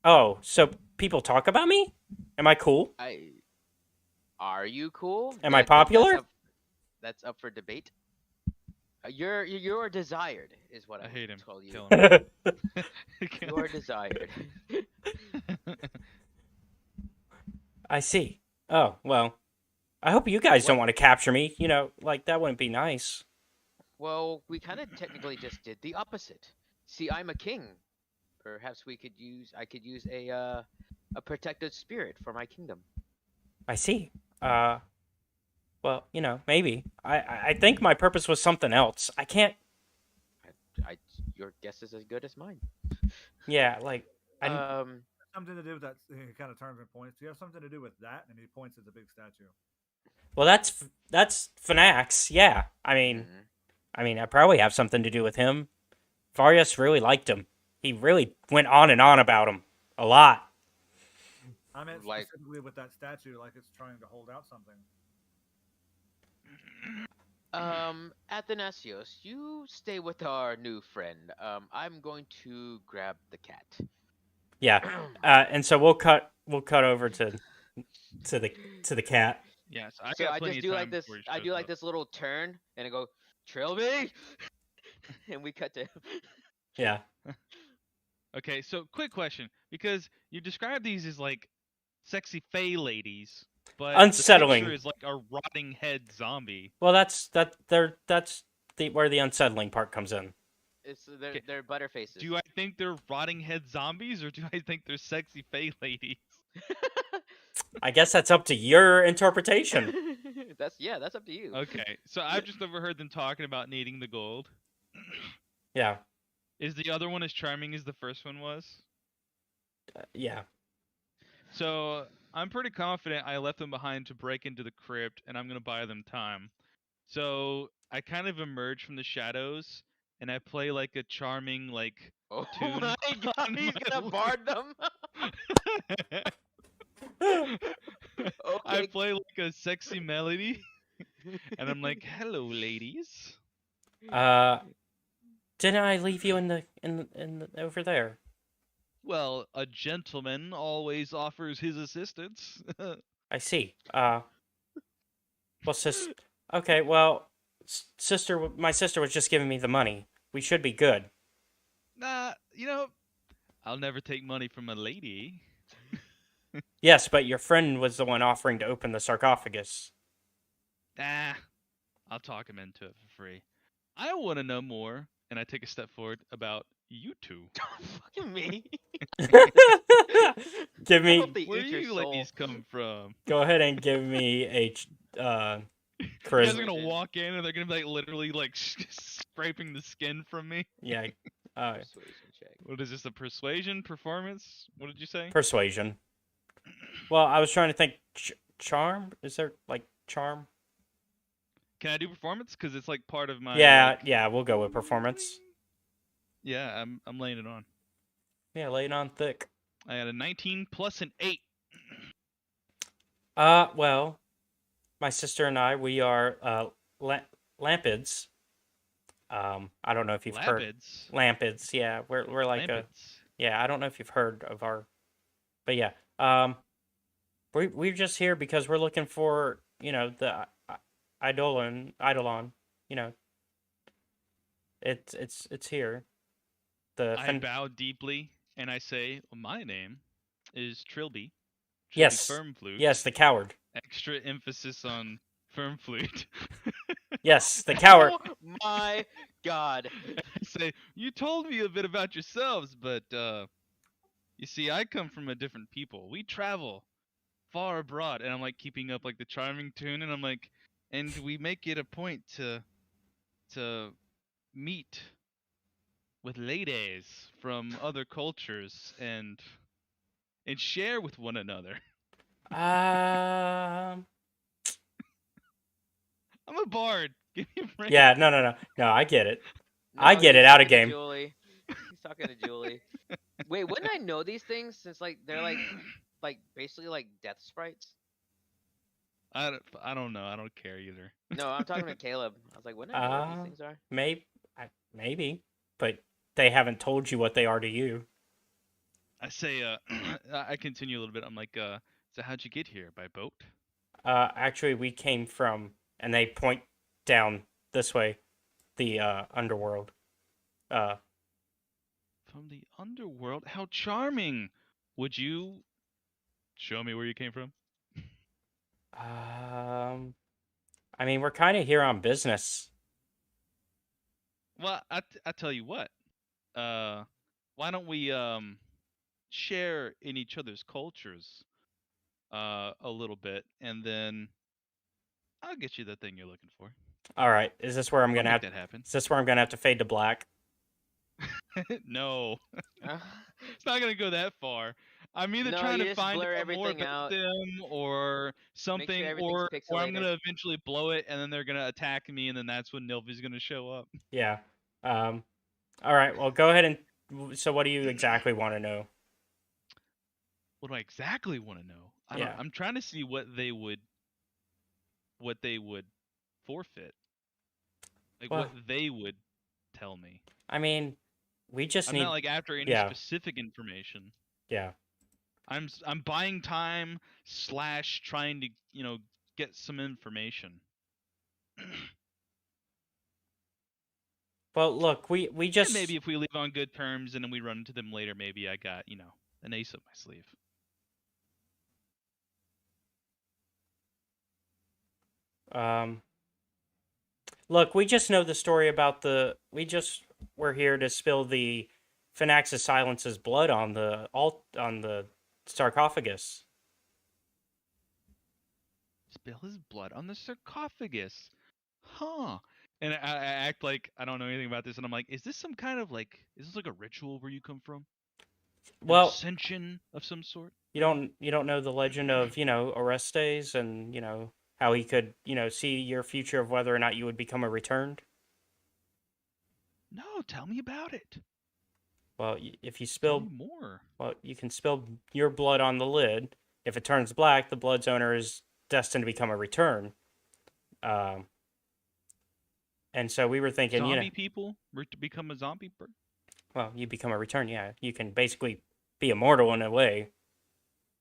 oh, so people talk about me? Am I cool? Are you cool? Am I popular? That's up for debate. You're desired, is what I hate him. told you. Kill him. You're desired. I see. Oh, well, I hope you guys don't What? want to capture me. You know, like, that wouldn't be nice. Well, we kind of technically just did the opposite. See, I'm a king. Perhaps I could use a protected spirit for my kingdom. I see. Well, you know, maybe. I think my purpose was something else. I can't. Your guess is as good as mine. Yeah, like, Something to do with that. He kind of turns and points. Do you have something to do with that? And he points at the big statue. well, that's Phoenix. Yeah, I mean, Mhm. I probably have something to do with him. Varius really liked him. He really went on and on about him a lot. I meant Like- specifically with that statue, like it's trying to hold out something. Athanasios, you stay with our new friend. I'm going to grab the cat. Yeah, and so we'll cut over to the cat. Yes, I So got I plenty just of do time like this. before he I shows do like up. this little turn, and I go, "Trail me," and we cut to him. Yeah. Okay, so quick question, because you describe these as like sexy fae ladies, but the Unsettling. picture is like a rotting head zombie. Well, that's where the unsettling part comes in. They're Okay. butterfaces. Do I think they're rotting head zombies, or do I think they're sexy fae ladies? I guess that's up to your interpretation. That's up to you. Okay, so I've just overheard them talking about needing the gold. Yeah. Is the other one as charming as the first one was? Yeah. So I'm pretty confident I left them behind to break into the crypt, and I'm gonna buy them time. So I kind of emerge from the shadows, and I play like a charming like Oh tune my god, on he's my gonna bard them. I Okay. play like a sexy melody, and I'm like, "Hello, ladies." Didn't I leave you in the over there? Well, a gentleman always offers his assistance. I see. Well, okay, well, sister, my sister was just giving me the money. We should be good. Nah, I'll never take money from a lady. Yes, but your friend was the one offering to open the sarcophagus. Nah, I'll talk him into it for free. I want to know more, and I take a step forward about you two. Fucking me. Give I me. hope they Where eat do your you soul. ladies come from? Go ahead and give me a You guys are charisma. gonna walk in, and they're gonna be like literally like scraping the skin from me. Yeah. Persuasion check. What is this? A persuasion performance? What did you say? Persuasion. Well, I was trying to think. Charm? Is there like charm? Can I do performance? Because it's like part of my. Yeah, like- yeah. We'll go with performance. Yeah, I'm laying it on. Yeah, lay it on thick. I had a 19 plus an 8. Well, my sister and I, we are lampids. I don't know if you've heard Lapids. lampids. Yeah, we're like Lampids. yeah. I don't know if you've heard of our, but yeah. We're just here because we're looking for the eidolon. You know, it's here. I bow deeply and I say, my name is Trilby. Yes. Firmflute. Yes, the coward. Extra emphasis on Firmflute. Yes, the coward. Oh my god. I say, you told me a bit about yourselves, but you see, I come from a different people. We travel far abroad, and I'm like keeping up like the charming tune, and I'm like, and we make it a point to meet with ladies from other cultures and share with one another. Um. I'm a bard. Give me a break. Yeah. No. I get it. No, I get he's it out of talking to game. Julie. He's talking to Julie. Wait, wouldn't I know these things since like they're like basically like death sprites? I don't know. I don't care either. No, I'm talking to Caleb. I was like, wouldn't I know what these things are? Maybe, but they haven't told you what they are to you. I say, I continue a little bit. I'm like, so how'd you get here? By boat? Actually, we came from, and they point down this way, the underworld. From the underworld? How charming! Would you show me where you came from? I mean, we're kind of here on business. Well, I tell you what. Why don't we share in each other's cultures a little bit, and then I'll get you the thing you're looking for. All right, is this where I'm I'll gonna make have? that happen. Is this where I'm gonna have to fade to black? No, it's not gonna go that far. I'm either No, trying you to just find blur out more everything about out. them or something, everything's or I'm pixelated. gonna eventually blow it, and then they're gonna attack me, and then that's when Nilvy's gonna show up. Yeah. All right. Well, go ahead and. So, what do you exactly want to know? What do I exactly want to know? Yeah. I'm trying to see what they would forfeit, like Well- what they would tell me. I mean, we just I'm need. not like after any Yeah. specific information. Yeah. I'm buying time / trying to get some information. Well, look, we just Maybe if we leave on good terms and then we run into them later, maybe I got an ace up my sleeve. Look, we just know the story about we're here to spill the Finaxis Silence's blood on the sarcophagus. Spill his blood on the sarcophagus. Huh. And I act like I don't know anything about this, and I'm like, is this some kind of is this like a ritual where you come from? Well, ascension of some sort? you don't know the legend of, Orestes and, how he could, see your future of whether or not you would become a returned? No, tell me about it. Well, if you Tell spill me more. Well, you can spill your blood on the lid. If it turns black, the blood's owner is destined to become a return. And so we were thinking, Zombie people become a zombie bird? well, you become a return. Yeah, you can basically be immortal in a way.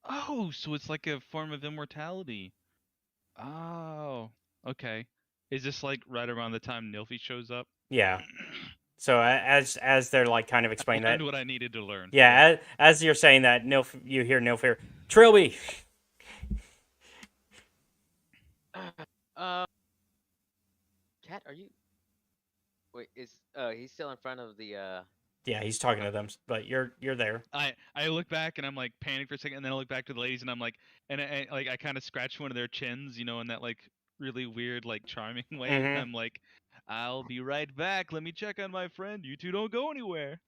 Oh, so it's like a form of immortality. Oh, okay. Is this like right around the time Nilfy shows up? Yeah. So as they're like kind of explaining I learned that, what I needed to learn. yeah, as you're saying that, you hear Nilfy, Trilby. Cat, are you? Wait, he's still in front of the Yeah, he's talking to them, but you're there. I look back and I'm like panicked for a second, and then I look back to the ladies and I'm like, and I kind of scratch one of their chins, in that like really weird like charming way, and Mhm. I'm like, I'll be right back. Let me check on my friend. You two don't go anywhere.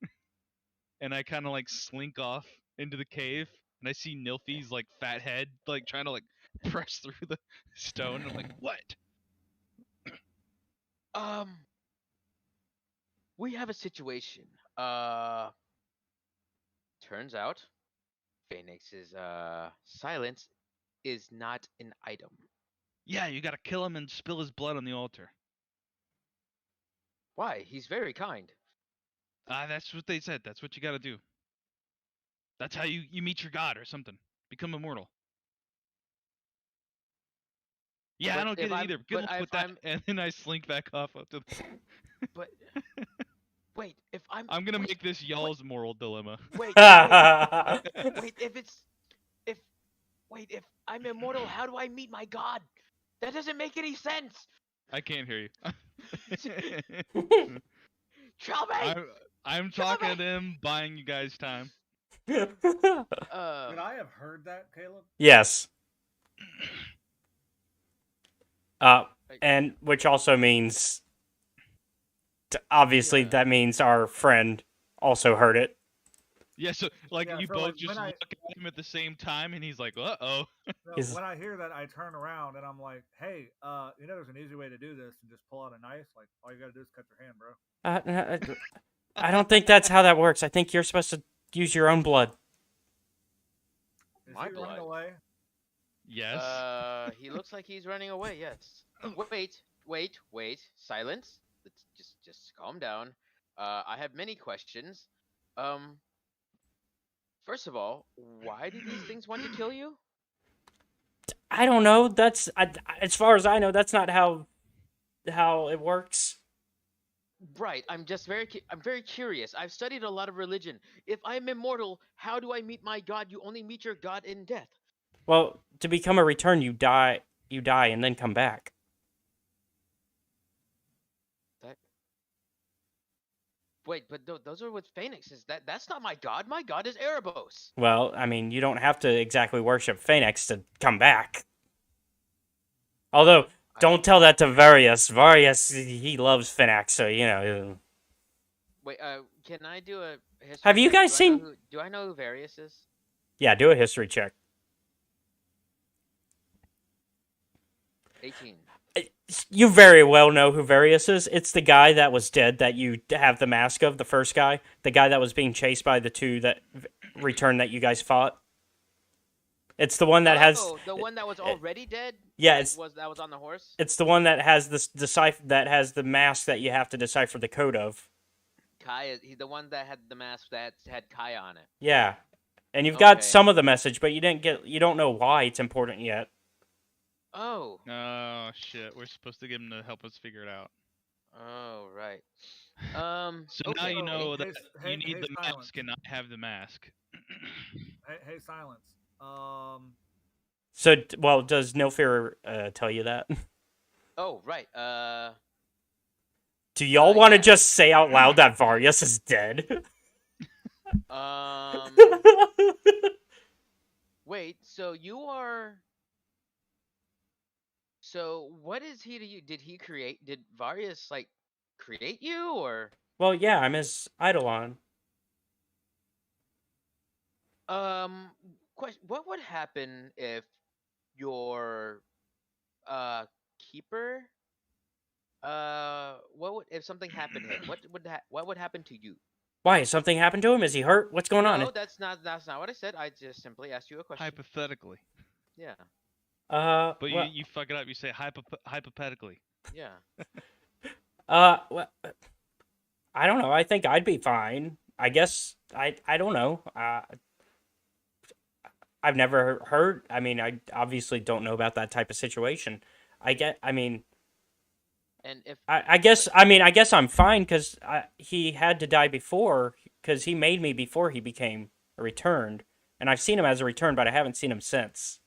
And I kind of like slink off into the cave, and I see Nilfy's like fat head like trying to like press through the stone. I'm like, what? We have a situation. Turns out Phoenix's silence is not an item. Yeah, you gotta kill him and spill his blood on the altar. Why? He's very kind. That's what they said. That's what you gotta do. That's how you meet your god or something. Become immortal. Yeah, But I don't if get it I'm- either. but Good luck if with that. I'm- And then I slink back off up to the... But wait, if I'm I'm gonna wait, make this y'all's moral dilemma. wait, wait, if I'm immortal, how do I meet my god? That doesn't make any sense. I can't hear you. Trilby! I'm talking to him, buying you guys time. Could I have heard that, Caleb? Yes. And which also means, obviously, that means our friend also heard it. Yeah, so you so, both just look at him at the same time, and he's like, "Uh-oh." So when I hear that, I turn around and I'm like, "Hey, there's an easy way to do this, and just pull out a knife. Like all you gotta do is cut your hand, bro." I don't think that's how that works. I think you're supposed to use your own blood. Is My he blood. running away? Yes. He looks like he's running away. Yes. Wait. Silence. Let's just calm down. I have many questions. First of all, why do these things want to kill you? I don't know. That's as far as I know. That's not how it works. Right. I'm very curious. I've studied a lot of religion. If I'm immortal, how do I meet my god? You only meet your god in death. Well, to become a return, you die, and then come back. Wait, but those are with phoenixes. That's not my god. My god is Erebos. Well, I mean, you don't have to exactly worship Phoenix to come back. Although, don't tell that to Varius. Varius, he loves Phoenix, so you know. Wait, can I do a history? Have you check? guys seen? Do I know who Varius is? Yeah, do a history check. 18. You very well know who Varius is. It's the guy that was dead that you have the mask of, the first guy. The guy that was being chased by the two that returned that you guys fought. It's the one that has... the one that was already dead? Yeah, that was on the horse? It's the one that has that has the mask that you have to decipher the code of. Kaya, the one that had the mask that had Kaya on it. Yeah. And you've got some of the message, but you don't know why it's important yet. Oh. Oh shit! We're supposed to get him to help us figure it out. Oh right. So now you know that you need the Silence. mask and not have the mask. hey, Silence. So, well, does Nilfir tell you that? Oh right. Do y'all want to just say out loud that Varius is dead? Wait. So you are. So what is he to you? Did Varius create you or? Well, yeah, I'm his Eidolon. Question: what would happen if your keeper if something happened to him? What would happen to you? Why? Something happened to him? Is he hurt? What's going on? No, that's not what I said. I just simply asked you a question. Hypothetically. Yeah. But you fuck it up. You say hypothetically. Yeah. Well, I don't know. I think I'd be fine. I guess I don't know. I've never heard. I mean, I obviously don't know about that type of situation. And if I guess I'm fine because he had to die before because he made me before he became a returned, and I've seen him as a returned, but I haven't seen him since.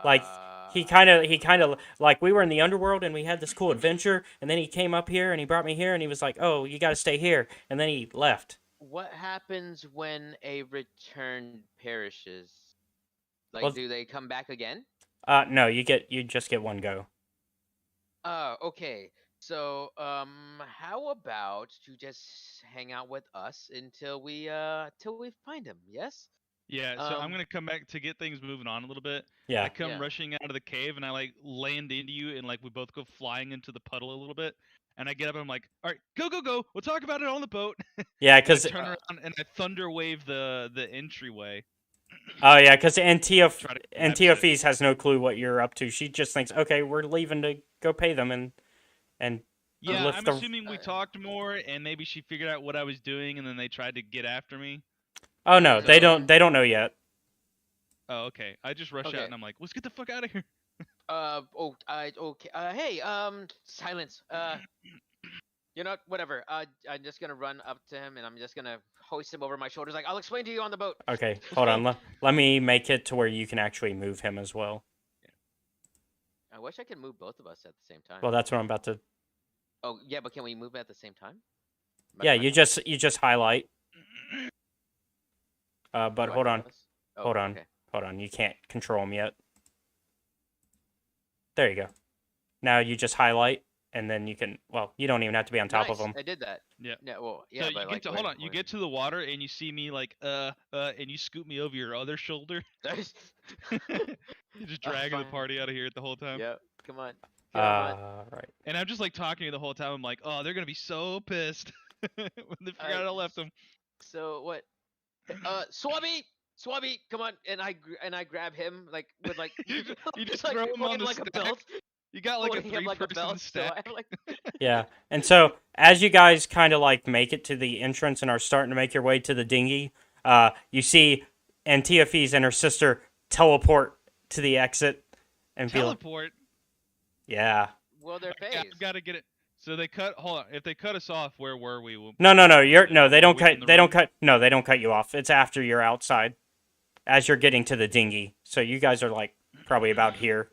Like he kind of like we were in the underworld and we had this cool adventure, and then he came up here and he brought me here and he was like, "Oh, you got to stay here," and then he left. What happens when a return perishes? Like, do they come back again? No, you just get one go. Okay. So, how about you just hang out with us until we find him? Yes. Yeah. So I'm gonna come back to get things moving on a little bit. Yeah. I come rushing out of the cave and I land into you and we both go flying into the puddle a little bit. And I get up and I'm like, all right, go. We'll talk about it on the boat. Yeah, because I turn around and I thunder wave the entryway. Oh yeah, because Antiophis has no clue what you're up to. She just thinks, okay, we're leaving to go pay them and yeah. I'm assuming we talked more and maybe she figured out what I was doing and then they tried to get after me. Oh no, they don't know yet. Oh okay. I just rush out and I'm like, let's get the fuck out of here. Okay. Hey, Silence. You know what? Whatever. I'm just gonna run up to him and I'm just gonna hoist him over my shoulders. Like, I'll explain to you on the boat. Okay, hold on. Let me make it to where you can actually move him as well. wish I could move both of us at the same time. Well, that's what I'm about to. Oh yeah, but can we move at the same time? Yeah, you just highlight. But Do I hold on, have this? Oh, hold on, okay. hold on. You can't control them yet. There you go. Now you just highlight, and then you can. Well, you don't even have to be on top of Nice, them. I did that. Yeah. Yeah. Well, yeah, So but you like, get to hold on. You get to the water and you see me like and you scoop me over your other shoulder. You're just dragging the fine. party out of here the whole time. Yep. Come on. Get on, bud. Right. And I'm just like talking to you the whole time. I'm like, oh, they're gonna be so pissed when they figure out I left them. So what? Swabby, come on! And I grab him like with like You just like, throw him on the like stack. a belt. You got like a Holding him like a three-person belt, so stack. I like. Yeah, and so as you guys kind of like make it to the entrance and are starting to make your way to the dinghy, you see Antiophys and her sister teleport to the exit and Teleport. Yeah. Well, they're phased. Got to get it. So they cut. Hold on. If they cut us off, where were we? No. They don't cut. They don't cut. No, they don't cut you off. It's after you're outside, as you're getting to the dinghy. So you guys are like probably about here.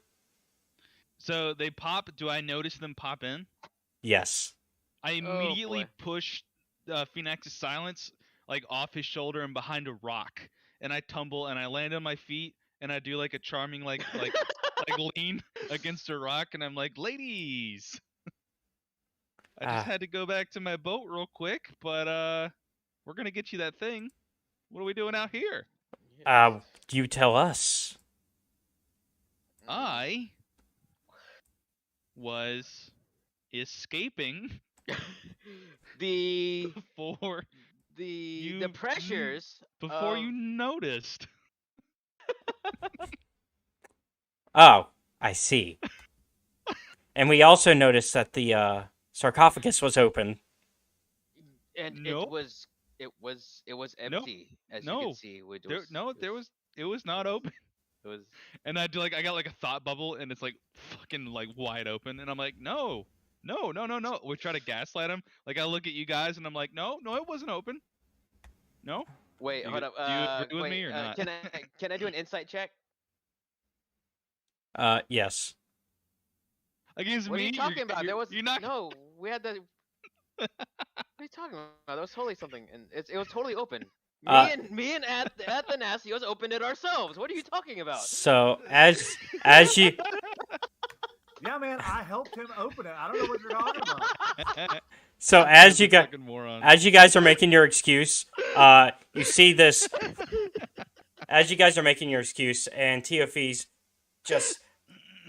So they pop. Do I notice them pop in? Yes. I immediately push Phoenix's silence like off his shoulder and behind a rock, and I tumble and I land on my feet and I do like a charming like lean against a rock and I'm like, ladies. I just had to go back to my boat real quick, but we're gonna get you that thing. What are we doing out here? You tell us. I was escaping the before the pressures before you noticed. Oh, I see. And we also noticed that the sarcophagus was open. And Nope. it was empty, as you can see. It was not open. It was. And I got like a thought bubble, and it's like fucking like wide open, and I'm like, no. We try to gaslight him. Like I look at you guys, and I'm like, no, it wasn't open. No. Wait, hold up. Do you agree with me or not? Can I do an insight check? Yes. Against what me? What are you talking about? There was you're not... no. We had the. What are you talking about? That was totally something, and it was totally open. Me and Athanasios opened it ourselves. What are you talking about? So as you. Yeah, man, I helped him open it. I don't know what you're talking about. So as you guys are making your excuse, you see this. As you guys are making your excuse, and Theophes just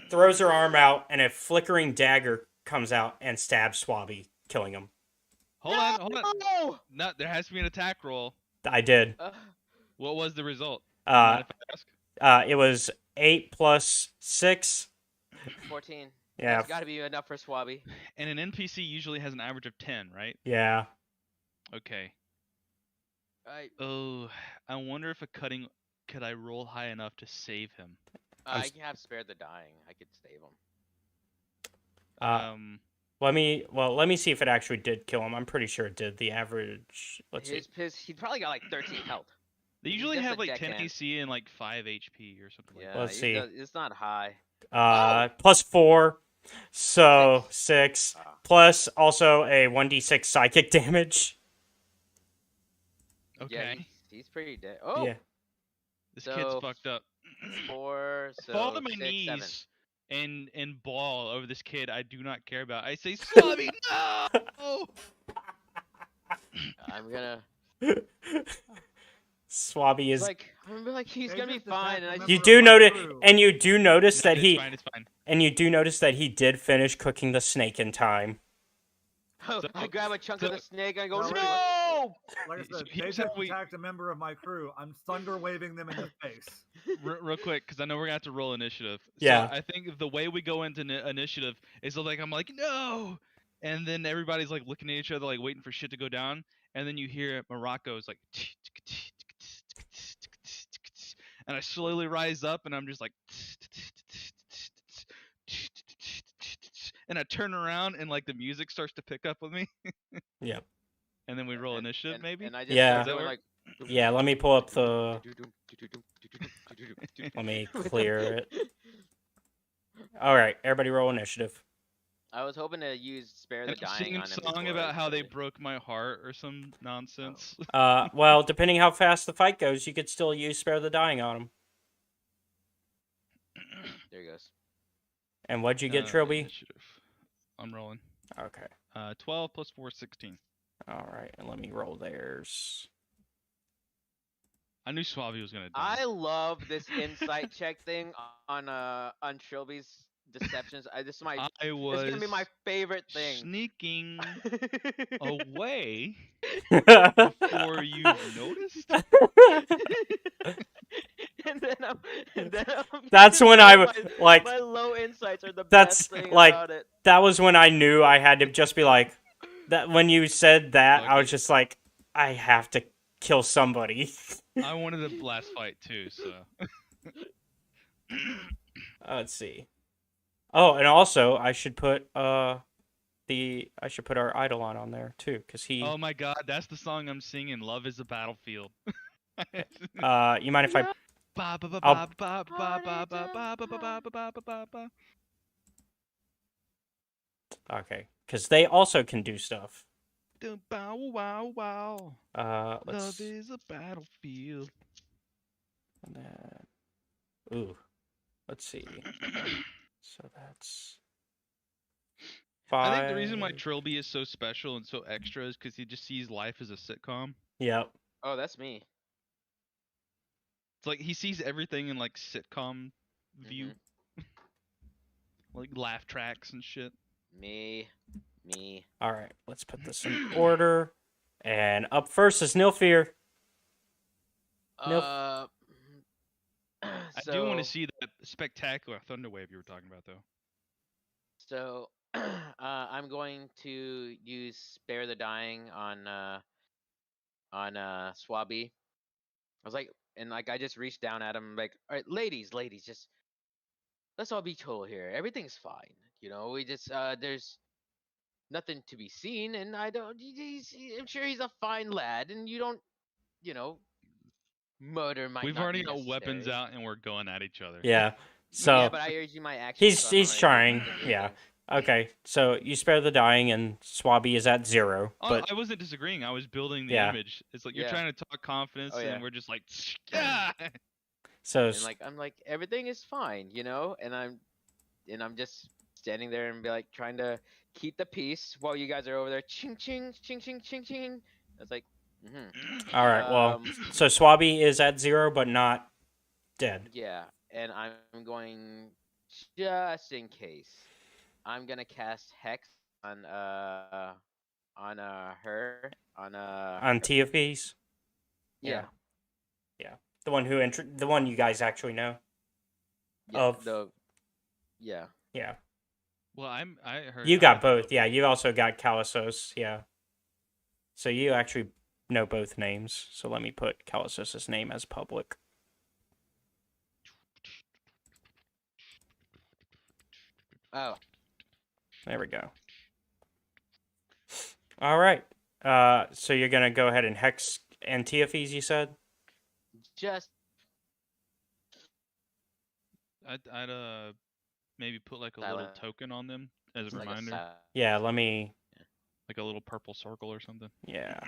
throws her arm out, and a flickering dagger comes out and stabs Swabby, killing him. Hold on. No, there has to be an attack roll. I did. What was the result? It was 8 plus 6. 14. Yeah. That's got to be enough for Swabby. And an NPC usually has an average of 10, right? Yeah. Okay. I wonder if could I roll high enough to save him? I have spared the dying. I could save him. Let me see if it actually did kill him. I'm pretty sure it did. The average. Let's see. He probably got like 13 health. They usually have like 10 AC and like 5 HP or something like that. Let's see. It's not high. Plus 4, so 6. Plus also a 1d6 psychic damage. Okay. Yeah, he's pretty dead. Oh. Yeah. This kid's fucked up. 4. So fall to my 6, knees 7. and bawl over this kid I do not care about. I say, Swabby, no! I'm gonna. Swabby is I'm like he's gonna be fine. And you do notice that it's he. Fine, it's fine. And you do notice that he did finish cooking the snake in time. Oh, I grab a chunk of the snake and I go, No, no! Like I said, they just attacked a member of my crew. I'm thunder waving them in the face. Real quick, because I know we're gonna have to roll initiative. Yeah. So I think the way we go into initiative is like I'm like no, and then everybody's like looking at each other like waiting for shit to go down, and then you hear Morocco's like, and I slowly rise up and I'm just like, and I turn around and like the music starts to pick up with me. Yep. And then we roll initiative, maybe. And I just Yeah. like, yeah. Let me pull up the. Let me clear it. All right, everybody roll initiative. I was hoping to use spare the And I'm dying singing on a him. song before about how they actually- broke my heart or some nonsense. Well, depending how fast the fight goes, you could still use spare the dying on him. There he goes. And what'd you get, Trilby? Initiative. I'm rolling. Okay. 12 plus 4 is 16. All right, and let me roll theirs. I knew Suave was gonna die. I love this insight check thing on Trilby's deceptions. This is my. I was This is gonna be my favorite thing. sneaking away before you noticed. and then I'm That's when I like. My low insights are the That's best thing like about it. that was when I knew I had to just be like that. When you said that, I was Okay. just like, I have to kill somebody. I wanted a blast fight too, so. Let's see. Oh, and also I should put our Eidolon on there too, because he. Oh my god, that's the song I'm singing. Love is a battlefield. You mind if I? Ba ba ba I'll- ba ba ba ba ba ba ba ba ba ba ba ba. Okay, because they also can do stuff. Bow wow wow. Let's. Love is a battlefield. And then, ooh, let's see. So that's. I think the reason why 5. Trilby is so special and so extra is because he just sees life as a sitcom. Yep. Oh, that's me. It's like he sees everything in like sitcom view, like laugh tracks and shit. Me. All right, let's put this in order. And up first is Nilfear. Nope. I do want to see that spectacular Thunderwave you were talking about, though. So, I'm going to use Spare the Dying on Swabby. I was like, and like I just reached down at him, like, all right, ladies, just let's all be chill here. Everything's fine. You know, we just there's nothing to be seen, and I don't. I'm sure he's a fine lad, and you don't, you know, murder might We've not already be got weapons necessary. out and we're going at each other. Yeah. So Yeah, but I urge you my action. so I'm he's already trying. doing different Yeah. things. Okay. So you spare the dying, and Swabby is at 0. Oh, But I wasn't disagreeing. I was building the Yeah. image. It's like you're Yeah. trying to talk confidence, Oh, yeah. and we're just like, yeah. so And like I'm like everything is fine, you know, and I'm just standing there and be like trying to keep the peace while you guys are over there ching ching ching ching ching ching. It's like, all right. Well, um, so Swabby is at 0, but not dead. yeah, and I'm going just in case. I'm gonna cast Hex on her On her. Teophys. Yeah. The one who the one you guys actually know. Yeah. Of- Yeah. Yeah. Well, I heard You I got have both. Yeah. You also got Calissos. Yeah. So you actually know both names. So let me put Calissos' name as public. Oh. There we go. All right. So you're gonna go ahead and hex Antiophys, you said? Just I'd maybe put like a little Silent. token on them as a like a reminder, sa- Yeah. Let me. like a little purple circle or something. Yeah.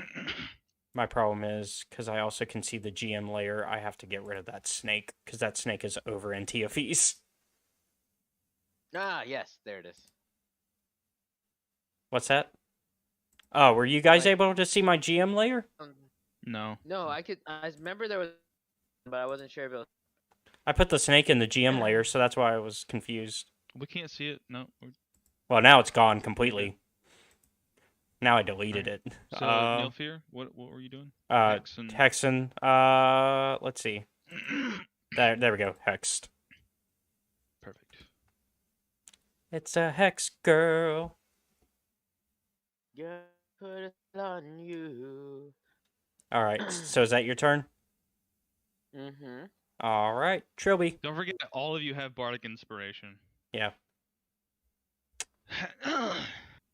My problem is because I also can see the GM layer. I have to get rid of that snake because that snake is over Antiophys. Ah, yes, there it is. What's that? Oh, were you guys Like- able to see my GM layer? No. No, I remember there was, but I wasn't sure if it was. I put the snake in the GM layer, so that's why I was confused. We can't see it. No. Well, now it's gone completely. Now I deleted it. So Nilfear, what were you doing? Hex and- Hexen. Let's see. There we go. Hexed. Perfect. It's a hex girl. Yeah, put it on you. All right. So is that your turn? Mm-hmm. All right, Trilby. Don't forget, all of you have bardic inspiration. Yeah.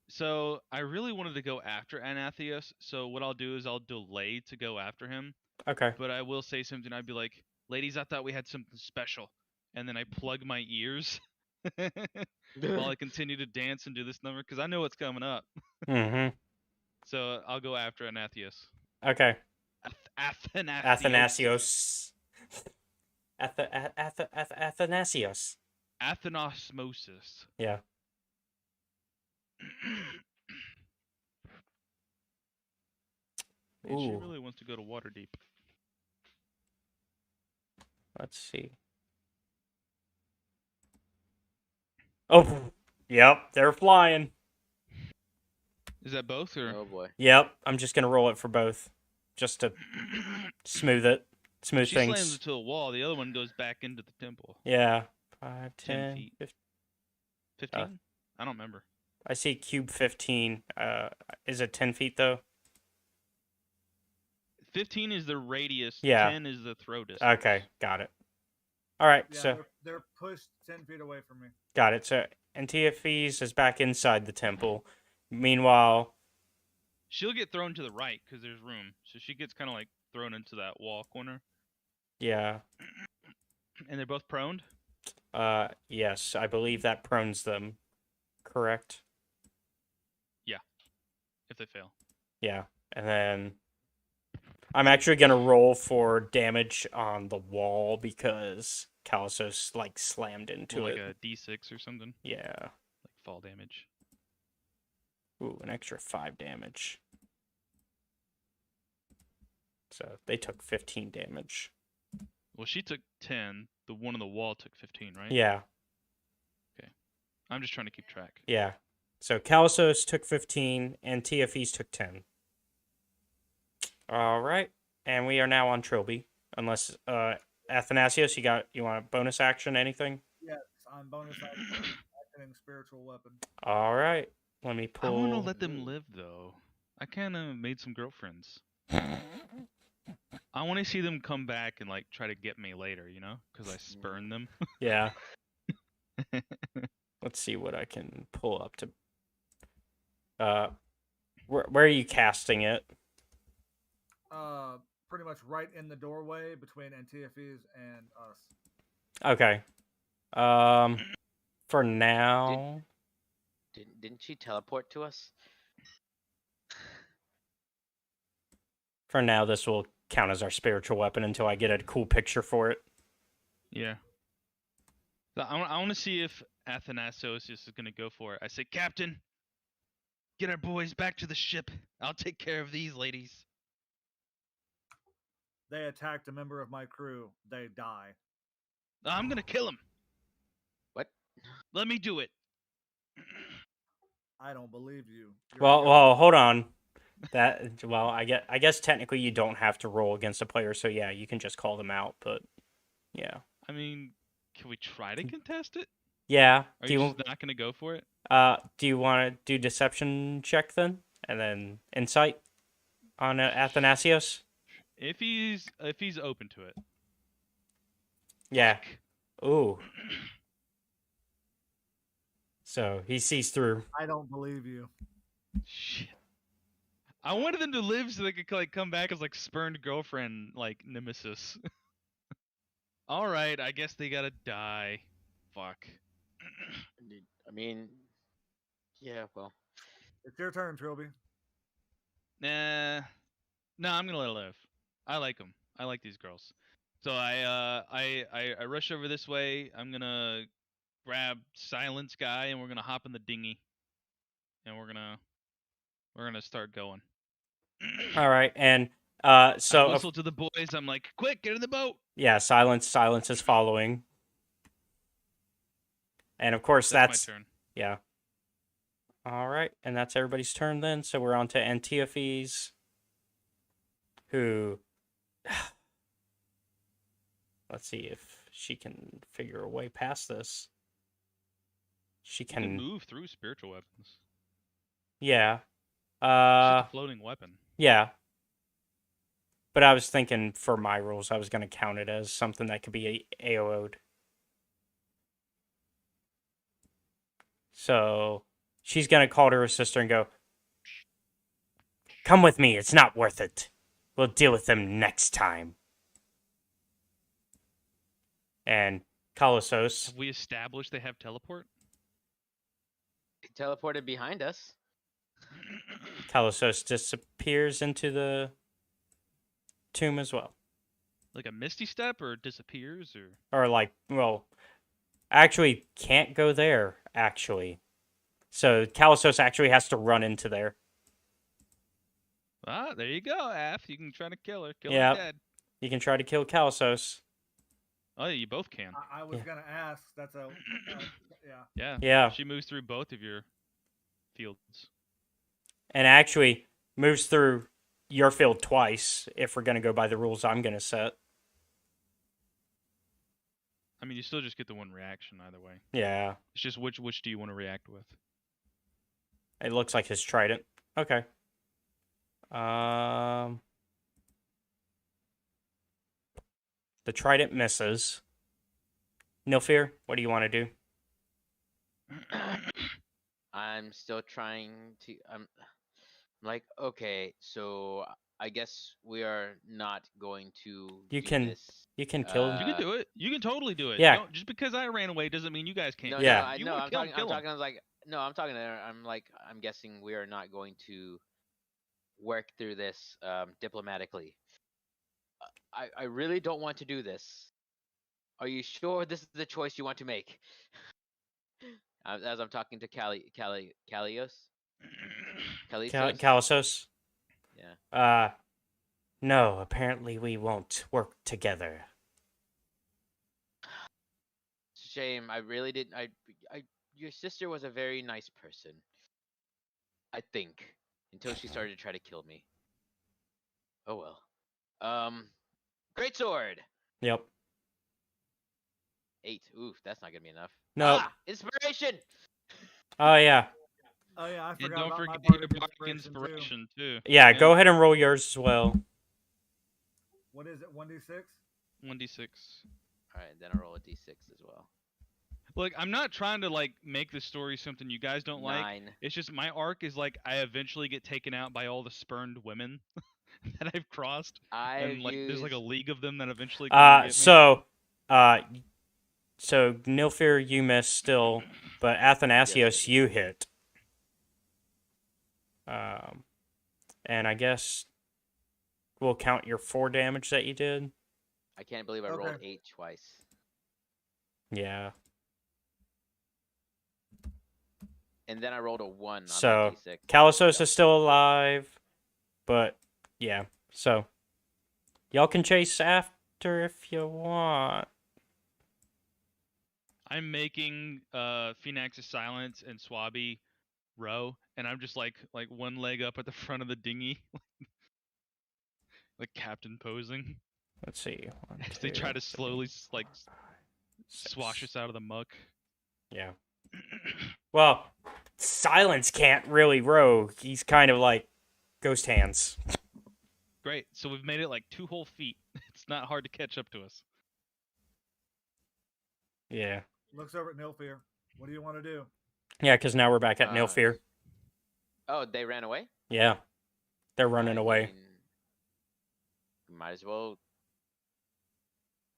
So I really wanted to go after Anatheus. So what I'll do is I'll delay to go after him. Okay. But I will say something. I'd be like, "Ladies, I thought we had something special," and then I plug my ears. while I continue to dance and do this number because I know what's coming up. Mm-hmm. So I'll go after Anathios. Okay. Athanasios. Athanasios. Athanosmosis. Yeah. Man, she Ooh. really wants to go to Waterdeep. Let's see. Oh, yep, they're flying. Is that both or? Oh boy. Yep, I'm just gonna roll it for both, just to smooth She things. slams into a wall. The other one goes back into the temple. Yeah, 5, 10 10, feet. 15. 15? I don't remember. I see cube 15. Is it 10 feet though? 15 is the radius. Yeah. 10 is the throw distance. Okay, got it. All right, Yeah, so they're pushed 10 feet away from me. got it. So Antiophys is back inside the temple. Meanwhile, She'll get thrown to the right because there's room. So she gets kind of like thrown into that wall corner. yeah. And they're both proned? Yes, I believe that prones them. Correct? Yeah. If they fail. Yeah. And then I'm actually going to roll for damage on the wall because Calisos, like, slammed into Well, it. like a D6 or something? Yeah. Like fall damage. Ooh, an extra 5 damage. So they took 15 damage. Well, she took 10. The one on the wall took 15, right? Yeah. I'm just trying to keep track. Yeah. So Calisos took 15 and Antiophys took 10. All right. And we are now on Trilby. Unless Athanasios, you want a bonus action, anything? Yes, I'm bonus actioning spiritual weapon. All right. Let me I want to pull. let them live, though. I kind of made some girlfriends. I want to see them come back and like try to get me later, you know, because I spurn them. Yeah. Let's see what I can pull up to. Where are you casting it? Pretty much right in the doorway between Antiophys and us. Okay. For now. Didn't she teleport to us? For now, this will count as our spiritual weapon until I get a cool picture for it. Yeah. So I want to see if Athanasios is going to go for it. I say, Captain, get our boys back to the ship. I'll take care of these ladies. They attacked a member of my crew. They die. I'm going to kill him. What? Let me do it. I don't believe you. Well, hold on. I guess technically you don't have to roll against a player, so yeah, you can just call them out. But yeah. I mean, can we try to contest it? Yeah. Are you just not going to go for it? Do you want to do deception check then, and then insight on Athanasios? If he's open to it. Yeah. Fuck. Ooh. So he sees through. I don't believe you. Shit. I wanted them to live so they could like come back as like spurned girlfriend, like nemesis. All right, I guess they gotta die. Fuck. I mean, yeah. Well, It's your turn, Trilby. Nah. No, I'm gonna let it live. I like them. I like these girls. So I rush over this way. I'm gonna grab Silence Guy and we're gonna hop in the dinghy. And we're gonna start going. All right, and so I whistle to the boys. I'm like, quick, get in the boat. yeah, Silence is following, and of course that's my turn. Yeah. All right, and that's everybody's turn then. So we're on to Antiophys, who let's see if she can figure a way past this. She You can can move through spiritual weapons. Yeah. It's just a floating weapon. Yeah. But I was thinking for my rules, I was going to count it as something that could be AOO'd. So she's going to call to her sister and go, "Come with me. It's not worth it. We'll deal with them next time." And Kalasos. Have we established they have teleport? He teleported behind us. Kalasos disappears into the tomb as well. Like a misty step, or disappears, or Or well, actually can't go there, actually. So Kalasos actually has to run into there. ah, there you go, Af. You can try to kill her. Kill Yeah. her dead. You can try to kill Kalasos. Oh, yeah, you both can. I was Yeah. gonna ask. That's a yeah. Yeah. Yeah. She moves through both of your fields. And actually moves through your field twice if we're going to go by the rules I'm going to set. I mean, you still just get the one reaction either way. Yeah. It's just which do you want to react with? It looks like his trident. Okay. The trident misses. Nilfir, what do you want to do? I'm still trying to. I'm like, okay, so I guess we are not going to. You do can- This. You can kill You can do it. You can totally do it. Yeah. Don't, just because I ran away doesn't mean you guys can't. No, Yeah. no, I You know. wanna I'm kill him, talking. kill I'm him. talking like. No, I'm talking there. I'm like. I'm guessing we are not going to work through this diplomatically. I really don't want to do this. Are you sure this is the choice you want to make? As I'm talking to Kalios. Kalasos? Yeah. No, apparently we won't work together. Shame. I really didn't. Your sister was a very nice person. I think until she started to try to kill me. Oh well. Great sword. Yep. 8. Ooh, that's not gonna be enough. No. Ah, inspiration. Oh, yeah. Oh yeah, I And forgot don't about forget my your bardic bardic inspiration too. inspiration too. Yeah, go ahead and roll yours as well. What is it? 1d6. 1d6. All right, then I roll a d6 as well. Look, I'm not trying to like make the story something you guys don't like. 9. It's just my arc is like I eventually get taken out by all the spurned women that I've crossed, and like there's like a league of them that eventually come and get me. So Nilfir, you miss still, but Athanasios, you hit. And I guess we'll count your 4 damage that you did. I can't believe I rolled 8 twice. Yeah. And then I rolled a 1 on So my d6. Kalasos is still alive, but yeah. So y'all can chase after if you want. I'm making Phoenix's Silence and Swabby row, and I'm just like one leg up at the front of the dinghy, like captain posing. Let's see. 1, As they try to slowly like 6. swash us out of the muck. Yeah. Well, Silence can't really row. He's kind of like ghost hands. Great. So we've made it like 2 whole feet. It's not hard to catch up to us. Yeah. Looks over at Nilfir. What do you want to do? Yeah, because now we're back at Nilfir. Oh, they ran away? Yeah. They're running away. Might as well.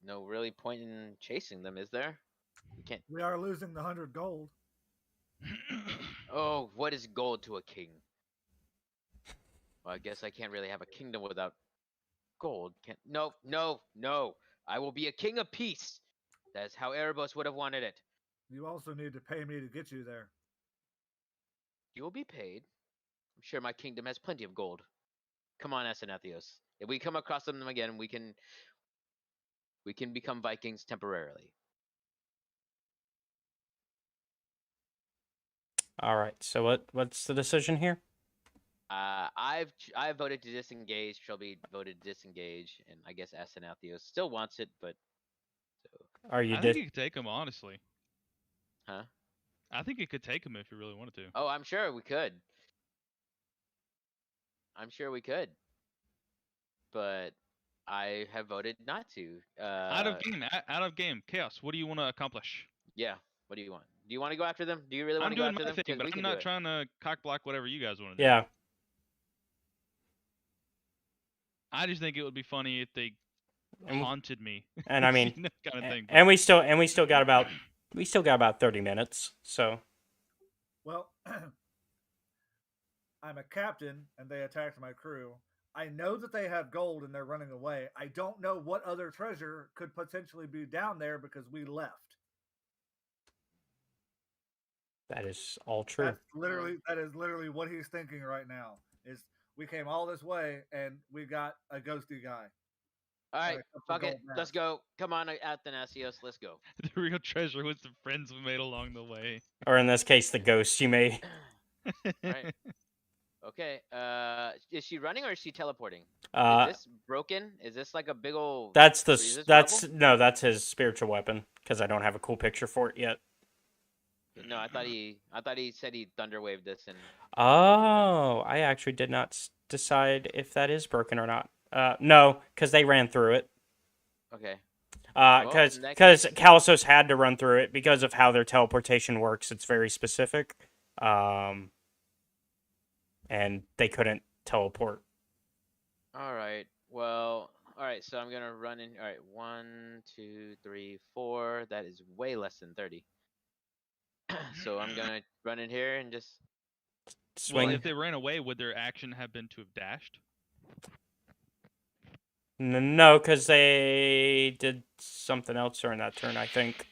No really point in chasing them, is there? You can't. We are losing the 100 gold. Oh, what is gold to a king? Well, I guess I can't really have a kingdom without gold. No. I will be a king of peace. That's how Erebos would have wanted it. You also need to pay me to get you there. You will be paid. I'm sure my kingdom has plenty of gold. Come on, Athanasios. If we come across them again, we can become Vikings temporarily. All right. So what's the decision here? I've voted to disengage. Shelby voted to disengage, and I guess Athanasios still wants it, but. So. Are you? I think you could take him, honestly. Huh? I think you could take him if you really wanted to. Oh, I'm sure we could. But I have voted not to. Out of game. Chaos, what do you want to accomplish? Yeah, what do you want? Do you want to go after them? Do you really want I'm to go doing after my them? thing, but I'm not trying to cock block whatever you guys want to do. Yeah. I just think it would be funny if they haunted me. And I mean, kind of thing, and we still got about 30 minutes. So. Well, I'm a captain, and they attacked my crew. I know that they have gold and they're running away. I don't know what other treasure could potentially be down there because we left. That is all true. That is literally what he's thinking right now. Is we came all this way and we got a ghosty guy. All right, fuck it. Let's go. Come on, Athanasios. Let's go. The real treasure was the friends we made along the way. Or in this case, the ghosts you made. Right. Okay. Is she running or is she teleporting? Is this broken? Is this like a big old? That's his spiritual weapon because I don't have a cool picture for it yet. No, I thought he said he thunderwaved this and. Oh, I actually did not decide if that is broken or not. No, because they ran through it. Okay. Because Kalasos had to run through it because of how their teleportation works. It's very specific. And they couldn't teleport. All right. Well, all right. So I'm gonna run in. All right. 1, 2, 3, 4. That is way less than 30. So I'm gonna run in here and just swing. Well, if they ran away, would their action have been to have dashed? No, because they did something else during that turn, I think.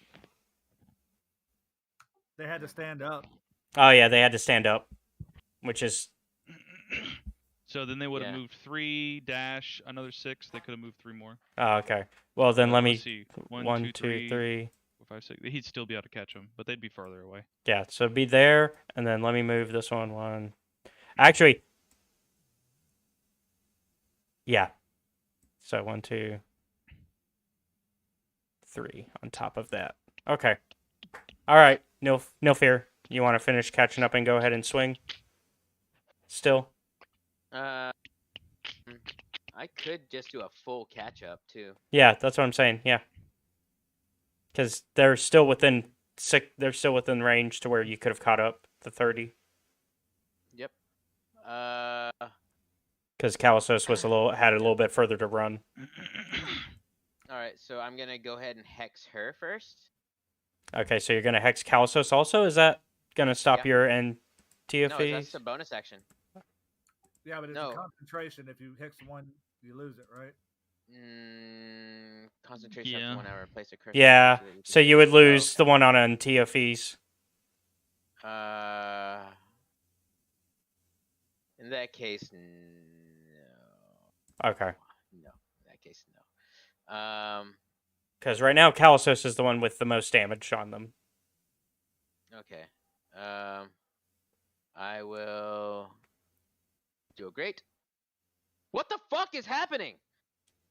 They had to stand up. Oh, yeah, they had to stand up, which is... So then they would have moved 3, dash, another 6. They could have moved 3 more. Oh, okay. Well, then let me... see. 1, 2, 3... 4, 5, 6. He'd still be able to catch them, but they'd be farther away. Yeah, so be there, and then let me move this one. Actually... Yeah. So 1, 2, 3 on top of that. Okay. All right. No fear. You want to finish catching up and go ahead and swing? Still? I could just do a full catch up too. Yeah, that's what I'm saying. Yeah. Because they're still within range to where you could have caught up the 30. Yep. Because Kalasos had a little bit further to run. All right, so I'm gonna go ahead and hex her first. Okay, so you're gonna hex Kalasos also? Is that gonna stop your TFE? No, that's a bonus action. Yeah, but it's a concentration. If you hex one, you lose it, right? Concentration up to 1 hour. Place a curse. Yeah, so you would lose the one on TFEs. In that case, no. Okay. No, in that case, no. Because right now Kalasos is the one with the most damage on them. Okay. I will do a great. What the fuck is happening?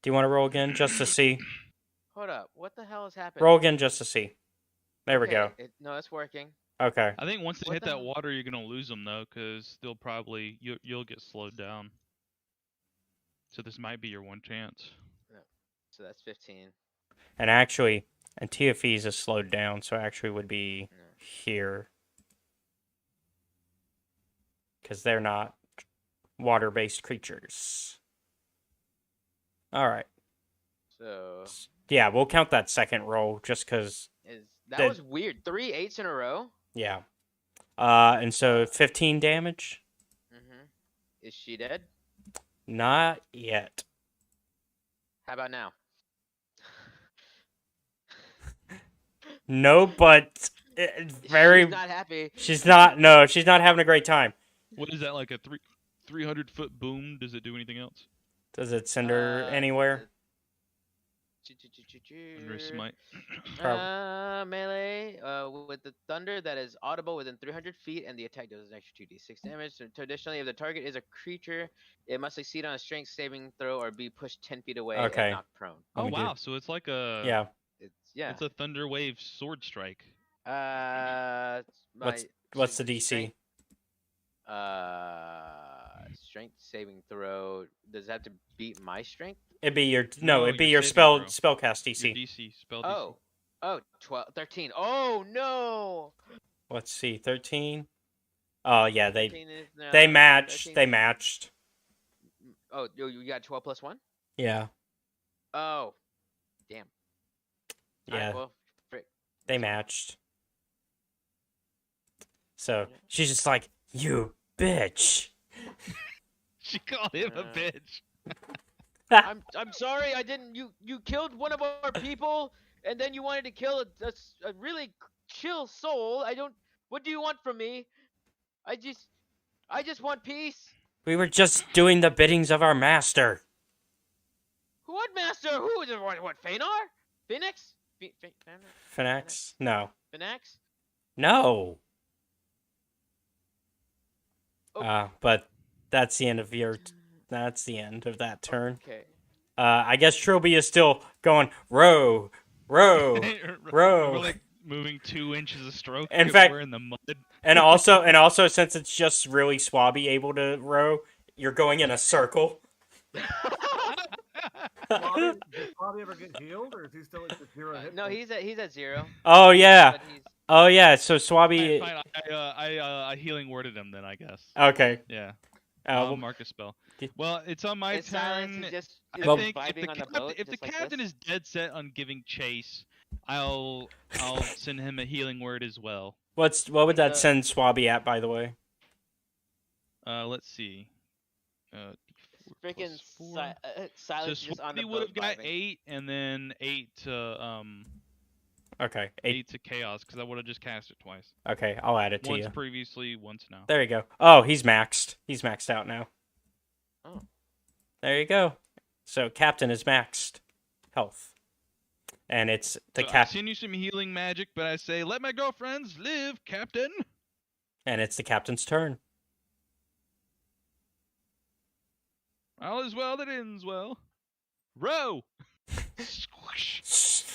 Do you want to roll again just to see? Hold up. What the hell is happening? Roll again just to see. There we go. No, it's working. Okay. I think once they hit that water, you're gonna lose them though, because they'll probably you'll get slowed down. So this might be your one chance. No. So that's 15. And actually, TFEs is slowed down, so actually would be here. Because they're not water-based creatures. Alright. So... Yeah, we'll count that second roll, just because... That was weird. 3 8s in a row? Yeah. And so 15 damage? Mm-hmm. Is she dead? Not yet. How about now? No, but... She's not happy. She's not having a great time. What is that, like a 300-foot boom? Does it do anything else? Does it send her anywhere? Melee with the thunder that is audible within 300 feet, and the attack does an extra 2d6 damage. So traditionally, if the target is a creature, it must succeed on a strength saving throw or be pushed 10 feet away and knocked prone. Oh wow! So it's like a It's a thunder wave sword strike. What's the DC? Strength saving throw. Does it have to beat my strength? It'd be your spellcast DC. Your DC spell DC. Oh, 13. Oh no! Let's see, 13. Oh yeah, they matched. 13. They matched. Oh, you got 12 plus 1? Yeah. Oh, Damn. Yeah, Alright, well, frick. they That's fine. matched. So she's just like, you bitch. She called him a Uh, bitch. I'm sorry. I didn't. You killed one of our people, and then you wanted to kill a really chill soul. I don't. What do you want from me? I just want peace. We were just doing the biddings of our master. What master? Who is it? What? Fenar? Phoenix? Phoenix? No. Phoenix? No. Oh. But that's the end of your. That's the end of that turn. Okay. I guess Trilby is still going row, row, row. We're like moving 2 inches a stroke. In 'cause fact- we're in the mud. And also, since it's just really Swabby able to row, you're going in a circle. Bobby, did Bobby ever get healed, or is he still at the 0 hit? No, points? he's at 0. Oh yeah. But he's Oh yeah. So Swabby. Fine. I healing worded him then, I guess. Okay. Yeah. Well, I'll mark a spell. Well, it's on my His silence turn. is just I is think vibing on the boat. if the just like captain this. is dead set on giving chase, I'll send him a healing word as well. what would that send Swabby at, by the way? Let's see. Freaking so silence just on the Swabby boat. would have got vibing. 8, and then 8 to Okay. 8 to chaos, because I would have just cast it twice. Okay, I'll add it to Once you. previously, once now. There you go. Oh, he's maxed. He's maxed out now. Oh. There you go. So captain is maxed health, and it's the I cap. send you some healing magic, but I say, let my girlfriends live, Captain. And it's the captain's turn. All is well that ends well. Row. Squish.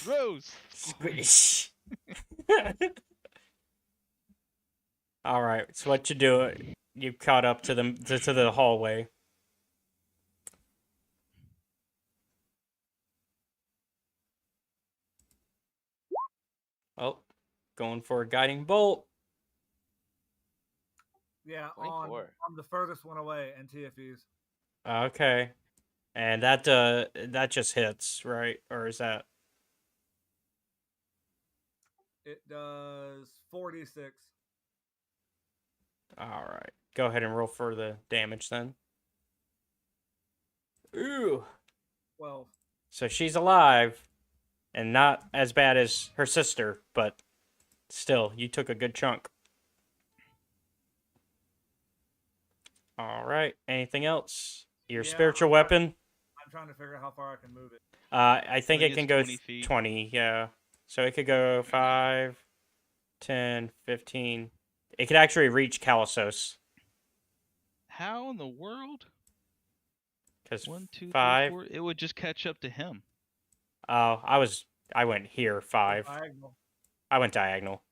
Rows. Squish. All right. So what you do? You caught up to the hallway. Oh, going for a guiding bolt. Yeah, 24. on the furthest one away, NTFEs. Okay, and that just hits, right? Or is that? It does 46. All right. Go ahead and roll for the damage then. Ooh. 12. So she's alive, and not as bad as her sister, but still, you took a good chunk. All right. Anything else? Your spiritual weapon? I'm trying to figure out how far I can move it. I think it it's can go 20 feet. 20, yeah. So it could go 5, 10, 15. It could actually reach Calisos. How in the world? Because 1, 2, 3, 5. 4. It would just catch up to him. Oh, I went here, 5. Diagonal. I went diagonal.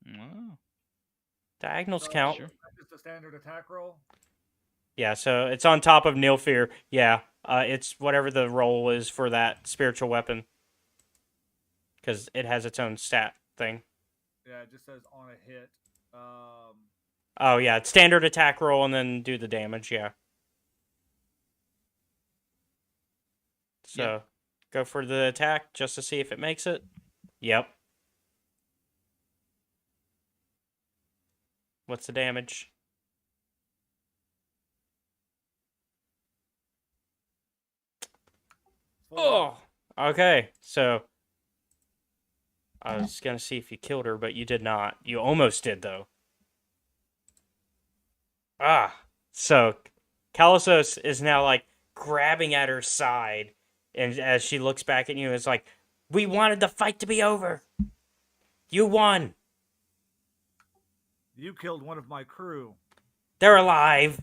Oh. Diagonals count. Sure. That's just a standard attack roll. Yeah, so it's on top of Nilfear. Yeah, it's whatever the roll is for that spiritual weapon. Because it has its own stat thing. Yeah, it just says on a hit. Oh, yeah, it's standard attack roll and then do the damage, yeah. So, go for the attack just to see if it makes it. Yep. What's the damage? Oh! Okay, so... I was gonna see if you killed her, but you did not. You almost did, though. Ah! So, Calisos is now, like, grabbing at her side, and as she looks back at you, it's like, we wanted the fight to be over! You won! You killed one of my crew. They're alive!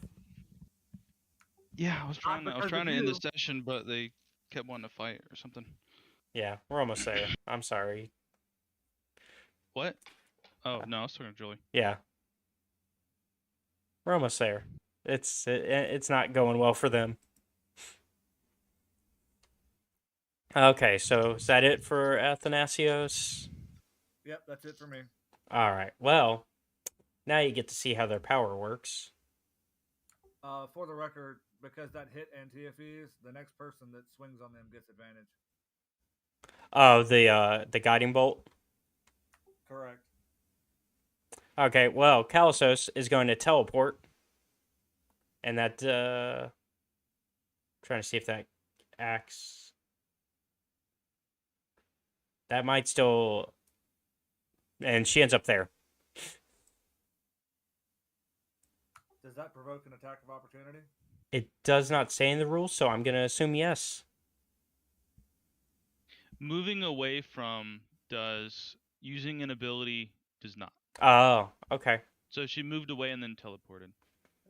Yeah, I was trying because to of end the you. session, but they kept wanting to fight or something. Yeah, we're almost there. I'm sorry. What? Oh, no, I was talking to Julie. Yeah. We're almost there. It's not going well for them. Okay, so is that it for Athanasios? Yep, that's it for me. All right. Well, now you get to see how their power works. For the record, because that hit NTFEs, the next person that swings on them gets advantage. Oh, the guiding bolt. Correct. Okay, well, Kalasos is going to teleport, and that trying to see if that acts. That might still, and she ends up there. Does that provoke an attack of opportunity? It does not say in the rules, so I'm gonna assume yes. Moving away from does. Using an ability does not. Oh, okay. So she moved away and then teleported.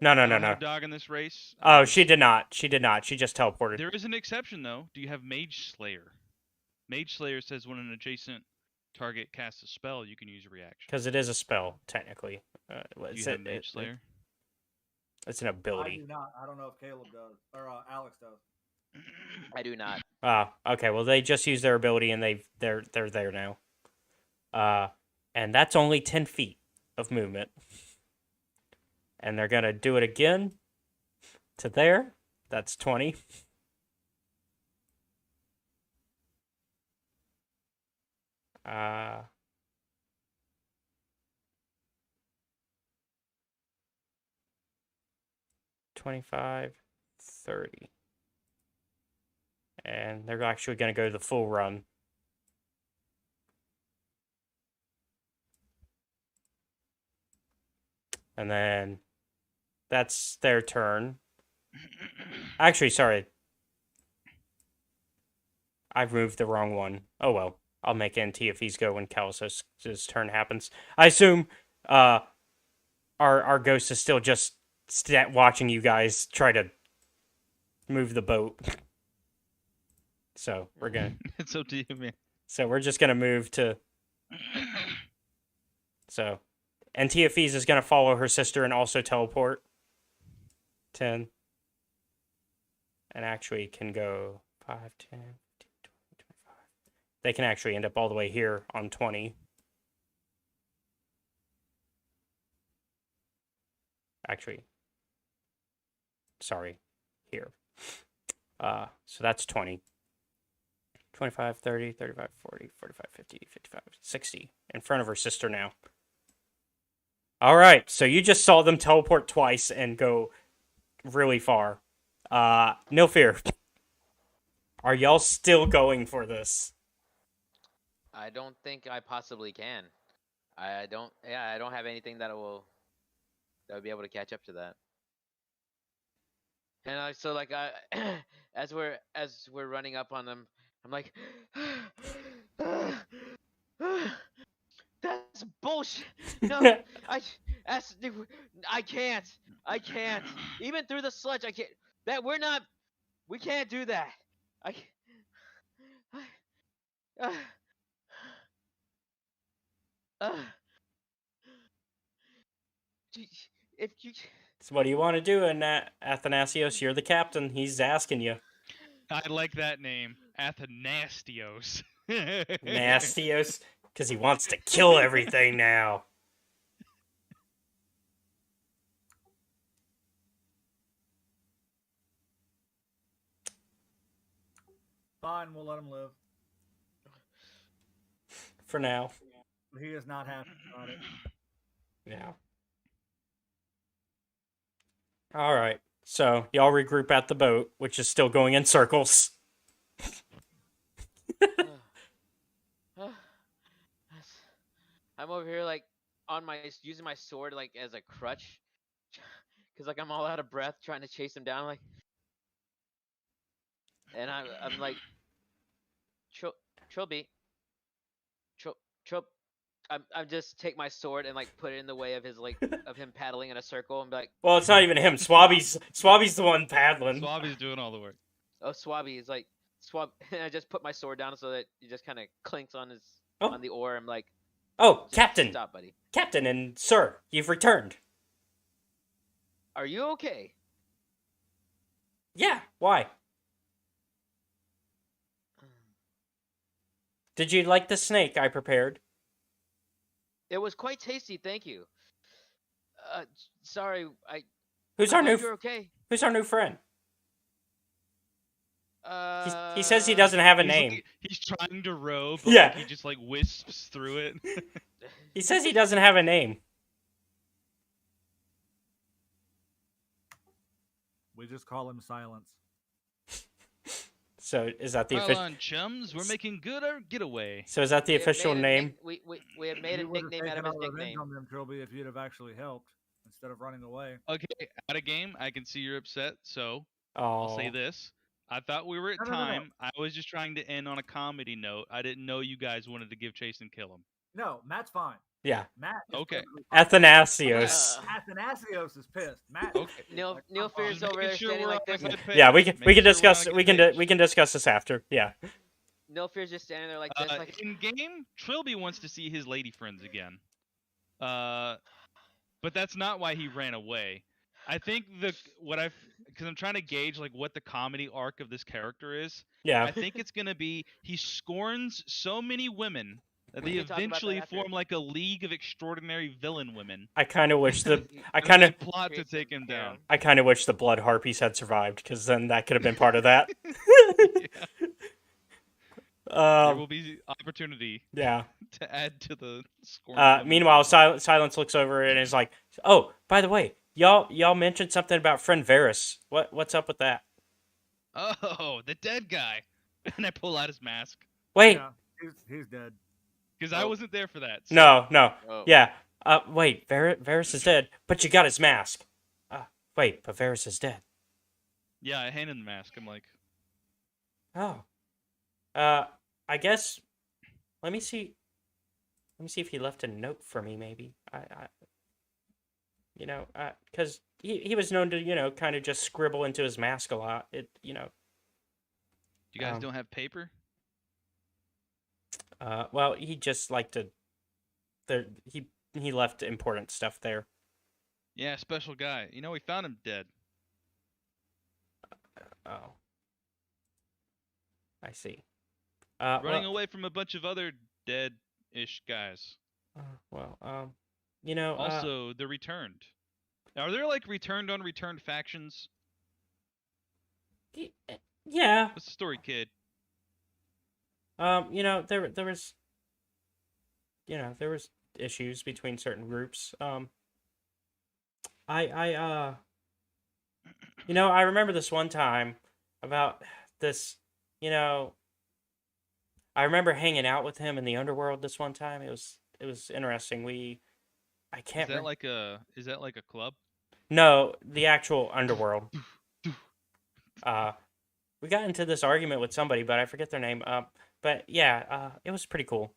No. I don't have dog in this race. Oh, she did not. She did not. She just teleported. There is an exception though. Do you have Mage Slayer? Mage Slayer says when an adjacent target casts a spell, you can use a reaction. Because it is a spell, technically. Do you have Mage Slayer? It's an ability. I do not. I don't know if Caleb does or Alex does. I do not. Okay. Well, they just used their ability and they're there now. And that's only 10 feet of movement. And they're gonna do it again to there. That's 20. Uh, 25, 30. And they're actually going to go the full run. And then that's their turn. Actually, sorry. I've moved the wrong one. Oh well. I'll make Antiophys go when Kalos' turn happens. I assume our ghost is still just watching you guys try to move the boat. So we're gonna. It's up to you, man. So we're just gonna move to. So, Antiophys is gonna follow her sister and also teleport. 10. And actually can go 5, 10, 15, 20, 25. They can actually end up all the way here on 20. Actually, sorry, here. So that's 20. 25, 30, 35, 40, 45, 50, 55, 60. In front of her sister now. All right, so you just saw them teleport twice and go really far. No fear. Are y'all still going for this? I don't think I possibly can. I don't have anything that would be able to catch up to that. And so like as we're running up on them, I'm like, that's bullshit. No, I can't. Even through the sludge, I can't. We can't do that. If you. So what do you want to do? And Athanasios, you're the captain. He's asking you. I like that name, Athanasios. Nastios, because he wants to kill everything now. Fine, we'll let him live. For now. He is not happy about it. Yeah. All right. So y'all regroup at the boat, which is still going in circles. I'm over here like using my sword like as a crutch, cause like I'm all out of breath trying to chase him down. Like, and I'm like, Trilby. I'm just take my sword and like put it in the way of his of him paddling in a circle and be like. Well, it's not even him. Swabby's the one paddling. Swabby's doing all the work. Oh, Swabby is like Swab. I just put my sword down so that it just kind of clinks on on the oar. I'm like. Oh, Captain! Stop, buddy. Captain and Sir, you've returned. Are you okay? Yeah, why? Did you like the snake I prepared? It was quite tasty, thank you. Sorry, Who's our new you're okay. Who's our new friend? He says he doesn't have a name. He's trying to row, but Yeah. he just wisps through it. He says he doesn't have a name. We just call him Silence. So is that the Well official? on, chums, we're making good our getaway. So is that the official name? We have made a nickname out of his nickname. On them, Trilby, if you'd have actually helped instead of running away. Okay, out of game, I can see you're upset, so Oh. I'll say this. I thought we were at time. I was just trying to end on a comedy note. I didn't know you guys wanted to give chase and kill him. No, Matt's fine. Yeah. Matt. Okay. Athanasios. Athanasios is pissed. Matt. Okay. Neil Fear's over there Sure standing like this. Yeah, we can discuss this after. Yeah. Neil Fear's just standing there like this. Like... In game, Trilby wants to see his lady friends again. But that's not why he ran away. I think because I'm trying to gauge what the comedy arc of this character is. Yeah. I think it's gonna be he scorns so many women that they eventually form a league of extraordinary villain women. I kind of wish plot to take him down. I kind of wish the blood harpies had survived, because then that could have been part of that. There will be opportunity. Yeah. To add to the scorn. Meanwhile, Silence looks over and is like, "Oh, by the way, y'all mentioned something about friend Varys. What's up with that?" Oh, the dead guy. And I pull out his mask. Wait. Yeah, he's dead. Because I wasn't there for that. So. No. Oh. Yeah. Wait, Varys is dead, but you got his mask. Wait, but Varys is dead. Yeah, I handed the mask. I'm like, oh. I guess. Let me see if he left a note for me. Maybe because he was known to kind of just scribble into his mask a lot. You guys don't have paper? Well, he just liked to. He left important stuff there. Yeah, special guy. We found him dead. Oh. I see. Running away from a bunch of other dead-ish guys. Also, the returned. Are there returned on returned factions? Yeah. What's the story, kid? There was issues between certain groups. I remember this one time about this, I remember hanging out with him in the underworld this one time. It was interesting. I can't. Is that like a club? No, the actual underworld. We got into this argument with somebody, but I forget their name. But yeah, it was pretty cool.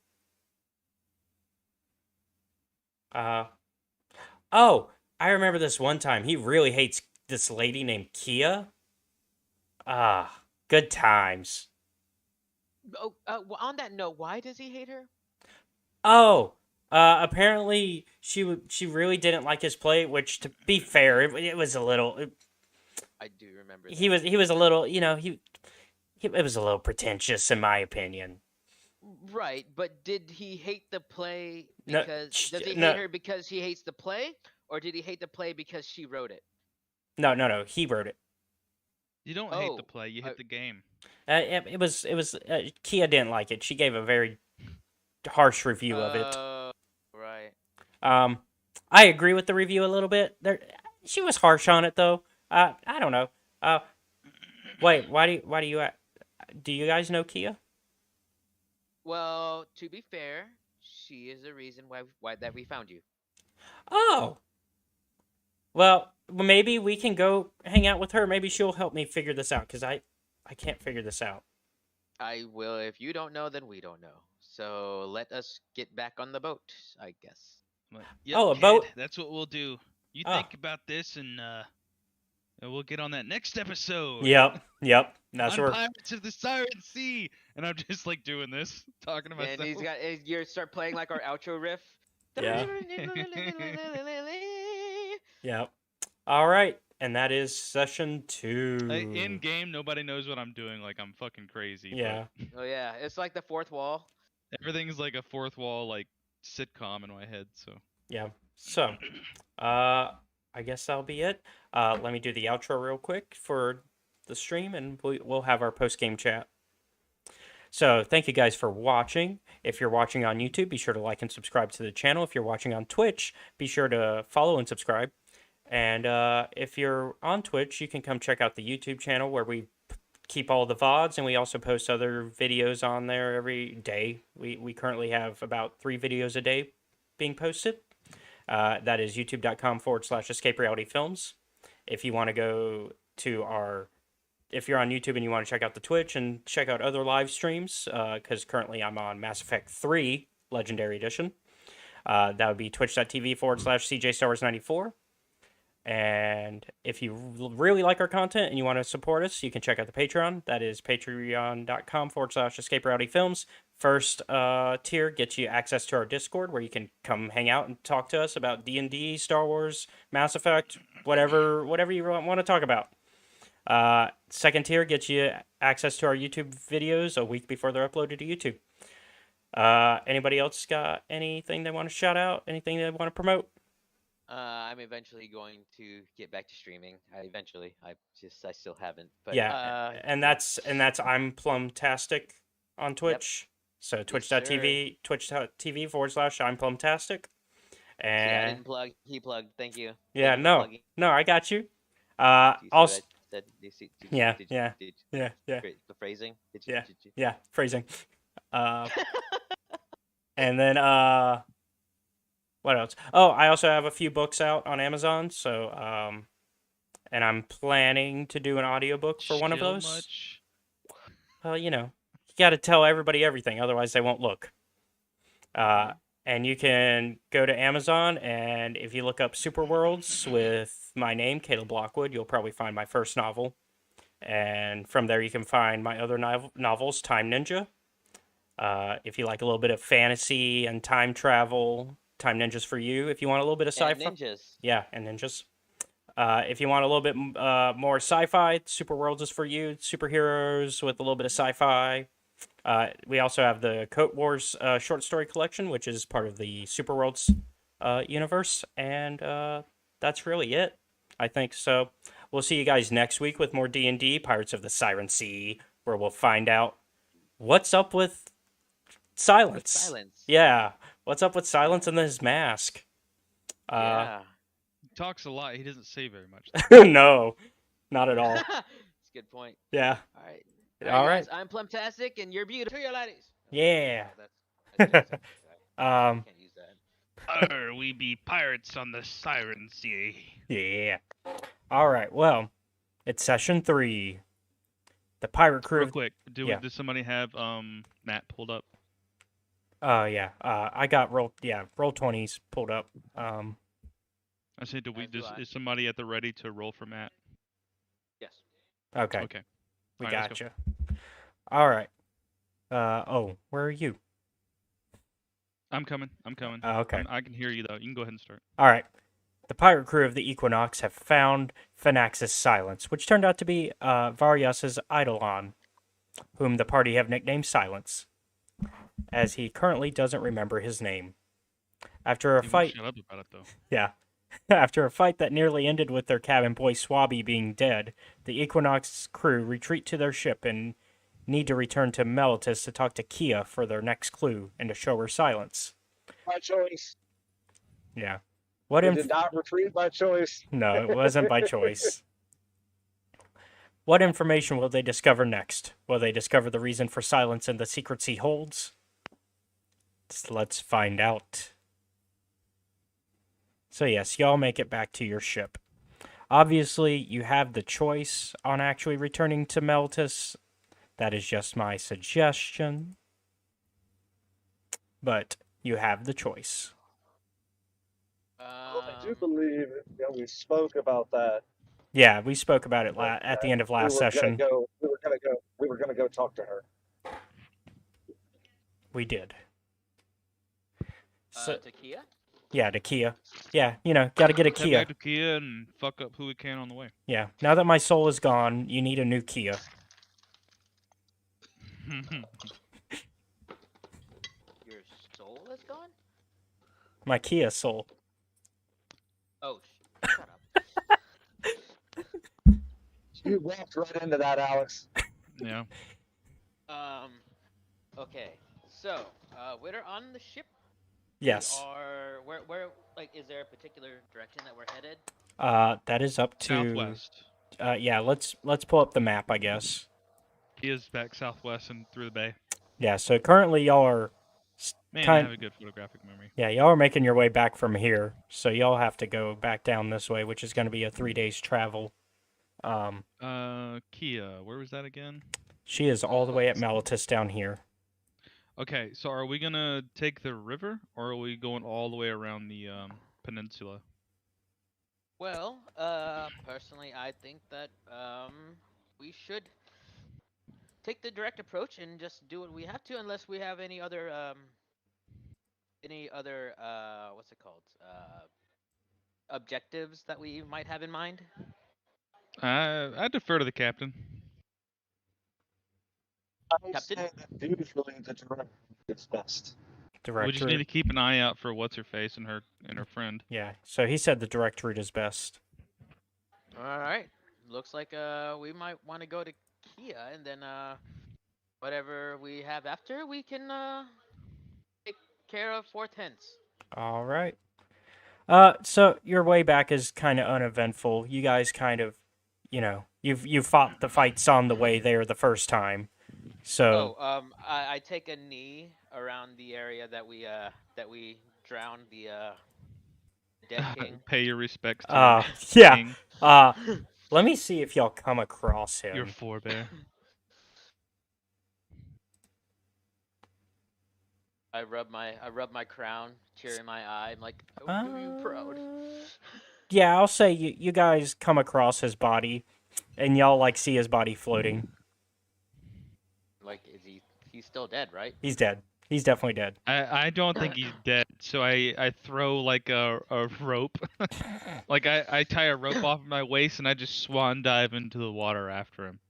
Oh, I remember this one time. He really hates this lady named Kia. Good times. Oh, on that note, why does he hate her? Oh, apparently she really didn't like his play, which, to be fair, it was a little. I do remember. He was a little, it was a little pretentious in my opinion. Right, but did he hate the play because does he hate her because he hates the play, or did he hate the play because she wrote it? No, he wrote it. You don't hate the play, you hate the game. It was Kia didn't like it. She gave a very harsh review of it. Right. I agree with the review a little bit. She was harsh on it though. I don't know. Wait, why do you guys know Kia? Well, to be fair, she is the reason why that we found you. Oh. Well, maybe we can go hang out with her. Maybe she'll help me figure this out, because I can't figure this out. I will. If you don't know, then we don't know. So let us get back on the boat, I guess. Yep, a boat? That's what we'll do. You think about this, and we'll get on that next episode. Yep. That's on Pirates of the Siren Sea. And I'm just doing this, talking to myself. And you start playing our outro riff. Yeah. Yep. All right, and that is session 2. In game, nobody knows what I'm doing. I'm fucking crazy. Yeah. But oh yeah, it's like the fourth wall. Everything's like a fourth wall, sitcom in my head. So. Yeah. So, I guess that'll be it. Let me do the outro real quick for the stream, and we'll have our post game chat. So thank you guys for watching. If you're watching on YouTube, be sure to like and subscribe to the channel. If you're watching on Twitch, be sure to follow and subscribe. And if you're on Twitch, you can come check out the YouTube channel where we keep all the VODs, and we also post other videos on there every day. We currently have about 3 videos a day being posted. That is youtube.com/Escape Reality Films. If you want to go to if you're on YouTube and you want to check out the Twitch and check out other live streams, because currently I'm on Mass Effect 3 Legendary Edition, that would be twitch.tv/CJ Stars94. And if you really like our content and you want to support us, you can check out the Patreon. That is patreon.com/Escape Reality Films. First tier gets you access to our Discord, where you can come hang out and talk to us about D&D, Star Wars, Mass Effect, whatever you want to talk about. Second tier gets you access to our YouTube videos a week before they're uploaded to YouTube. Anybody else got anything they want to shout out? Anything they want to promote? I'm eventually going to get back to streaming. I still haven't. But yeah, and that's I'm Plumtastic on Twitch. Yep. So twitch.tv/I'm Plumtastic. And yeah, I didn't plug. He plugged. Thank you. Yeah, no, I got you. Also, yeah. The phrasing. Yeah, phrasing. And then what else? Oh, I also have a few books out on Amazon, so and I'm planning to do an audiobook for one of those. Much? Well, you got to tell everybody everything, otherwise they won't look. And you can go to Amazon, and if you look up Super Worlds with my name, Caleb Lockwood, you'll probably find my first novel. And from there you can find my other novels, Time Ninja. If you like a little bit of fantasy and time travel, Time Ninja's for you. If you want a little bit of sci-fi, ninjas. Yeah, and ninjas. If you want a little bit more sci-fi, Super Worlds is for you. Superheroes with a little bit of sci-fi. We also have the Coat Wars short story collection, which is part of the Super Worlds universe, and that's really it, I think. So we'll see you guys next week with more D&D, Pirates of the Siren Sea, where we'll find out what's up with Silence. Yeah, what's up with Silence and his mask? Yeah. He talks a lot. He doesn't say very much. No, not at all. That's a good point. Yeah. All right. All right. Guys, I'm Plumtastic, and you're beautiful, your ladies. Yeah. I can't use that. We be pirates on the Siren Sea. Yeah. All right. Well, it's session 3. The pirate crew. Real quick, did somebody have Matt pulled up? Yeah. I got roll 20s pulled up. I said, is somebody at the ready to roll for Matt? Yes. Okay. Okay. We All right, gotcha. All right. Where are you? I'm coming. Okay. I can hear you though. You can go ahead and start. All right. The pirate crew of the Equinox have found Phenax's Silence, which turned out to be Varias's Eidolon, whom the party have nicknamed Silence, as he currently doesn't remember his name. After a fight, shut up about it though. Yeah. After a fight that nearly ended with their cabin boy Swabby being dead, the Equinox crew retreat to their ship and need to return to Melitus to talk to Kia for their next clue and to show her Silence. By choice. Yeah. We did not retreat by choice. No, it wasn't by choice. What information will they discover next? Will they discover the reason for Silence and the secrets he holds? Let's find out. So yes, y'all make it back to your ship. Obviously, you have the choice on actually returning to Melitus. That is just my suggestion. But you have the choice. I do believe we spoke about that. Yeah, we spoke about it at the end of last session. We were gonna go talk to her. We did. To Kia? Yeah, to Kia. Yeah, gotta get a Head Kia. back to Kia and fuck up who we can on the way. Yeah, now that my soul is gone, you need a new Kia. Your soul is gone? My Kia soul. Oh, shut up. You walked right into that, Alex. Yeah. Okay. So, we're on the ship. Yes. We are. Where? Like, is there a particular direction that we're headed? That is up to. Southwest. Yeah. Let's pull up the map, I guess. He is back southwest and through the bay. Yeah. So currently, y'all are. Man, I have a good photographic memory. Yeah, y'all are making your way back from here, so y'all have to go back down this way, which is going to be a 3 days travel. Kia, where was that again? She is all the way at Melitus down here. Okay, so are we gonna take the river, or are we going all the way around the peninsula? Well, personally, I think that we should take the direct approach and just do what we have to, unless we have any other what's it called, objectives that we might have in mind. I defer to the captain. Captain? Usually the director is best. We just need to keep an eye out for what's her face and her friend. Yeah, so he said the direct route is best. All right. Looks like we might want to go to Kia, and then whatever we have after, we can take care of 4/10. All right. So your way back is kind of uneventful. You guys kind of, you fought the fights on the way there the first time. So. I take a knee around the area that we drowned the dead king. Pay your respects to yeah. king. Let me see if y'all come across him. Your forebear. I rub my crown, tear in my eye. I'm like, I will do you proud. Yeah, I'll say you guys come across his body, and y'all like see his body floating. Like, is he's still dead, right? He's dead. He's definitely dead. I don't think he's dead, so I throw like a rope. Like I tie a rope off my waist and I just swan dive into the water after him.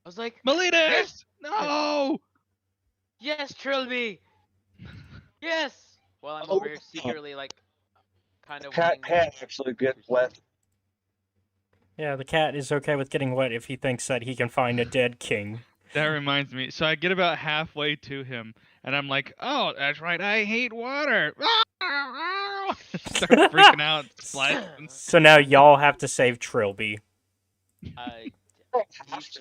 I was like, Melitus! Yes! No! Yes, Trilby! Yes! Well, I'm over here secretly, like, kind of Cat can actually get wet. Yeah, the cat is okay with getting wet if he thinks that he can find a dead king. That reminds me. So I get about halfway to him, and I'm like, "Oh, that's right. I hate water." Start freaking out, splashing. So now y'all have to save Trilby.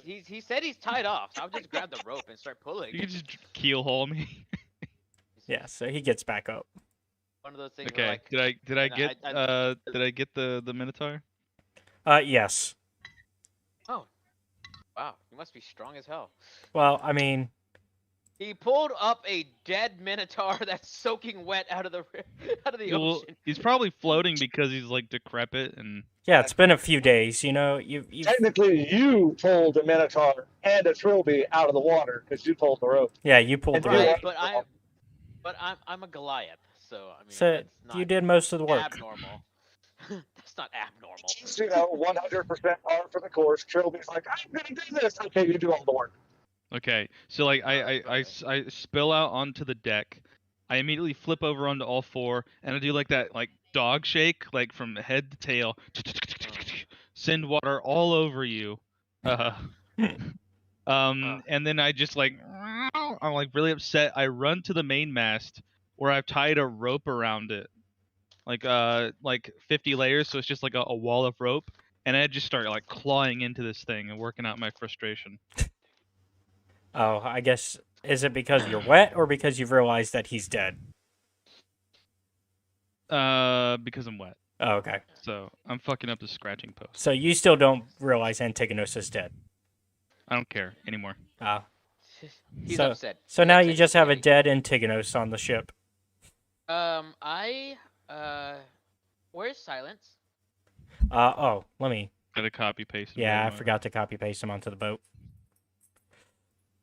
He said he's tied off. So I'll just grab the rope and start pulling. You can just keelhaul me. Yeah, so he gets back up. One of those things. Okay. Like, did I get the Minotaur? Yes. Oh. Wow, you must be strong as hell. Well, I mean, he pulled up a dead minotaur that's soaking wet out of the ocean. He's probably floating because he's like decrepit and. Yeah, it's been a few days. You Technically, you pulled a minotaur and a trilby out of the water because you pulled the rope. Yeah, you pulled the rope. But I'm a Goliath, so I mean. So that's not you did most of the work. Abnormal. That's not abnormal. Just, 100% par for the course. Trilby's like, I'm gonna do this. Okay, you do all the work. Okay, so like I spill out onto the deck. I immediately flip over onto all four, and I do like that like dog shake, like from head to tail. Send water all over you. And then I just like I'm like really upset. I run to the main mast where I've tied a rope around it. Like 50 layers, so it's just like a wall of rope, and I just start like clawing into this thing and working out my frustration. Oh, I guess, is it because you're wet or because you've realized that he's dead? Because I'm wet. Oh, okay. So I'm fucking up the scratching post. So you still don't realize Antigonus is dead? I don't care anymore. He's upset. So now you just have a dead Antigonus on the ship. Where's Silence? Let me. Gotta copy paste. Yeah, I forgot to copy paste him onto the boat.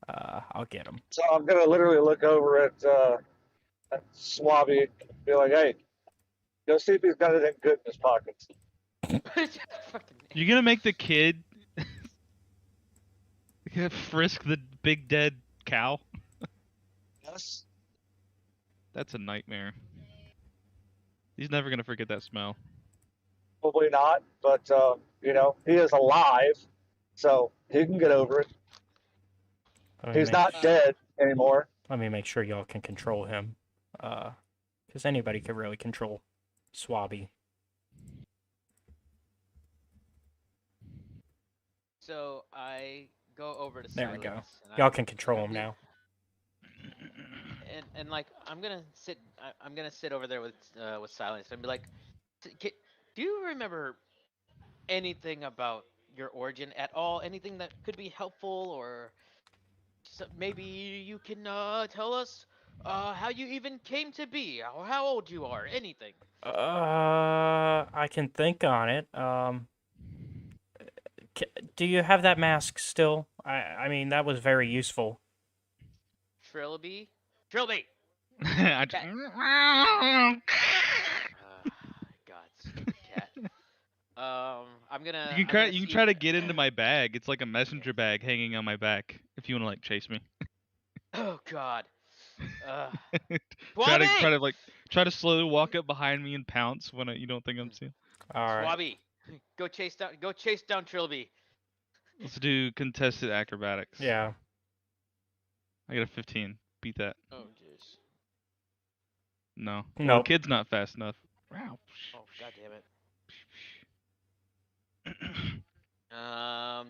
I'll get him. So I'm gonna literally look over at Swabby and be like, "Hey, go see if he's got anything good in his pockets." You gonna make the kid frisk the big dead cow? Yes. That's a nightmare. He's never gonna forget that smell. Probably not, but he is alive, so he can get over it. He's not dead anymore. Let me make sure y'all can control him. Because anybody can really control Swabby. So I go over to There we Silence. go. And Y'all can control him Yeah. now. And like I'm gonna sit over there with Silence and be like, do you remember anything about your origin at all? Anything that could be helpful, or maybe you can tell us how you even came to be, or how old you are, anything. I can think on it. Do you have that mask still? I mean, that was very useful. Trilby. I just... God, stupid cat. I'm gonna. You can try to get into my bag. It's like a messenger bag hanging on my back. If you want to like chase me. Oh God. Try to slowly walk up behind me and pounce when you don't think I'm seeing. All right. Swabby, go chase down Trilby. Let's do contested acrobatics. Yeah. I got a 15. Beat that. Oh jeez. No. Nope. Well, the kid's not fast enough. Oh God damn it.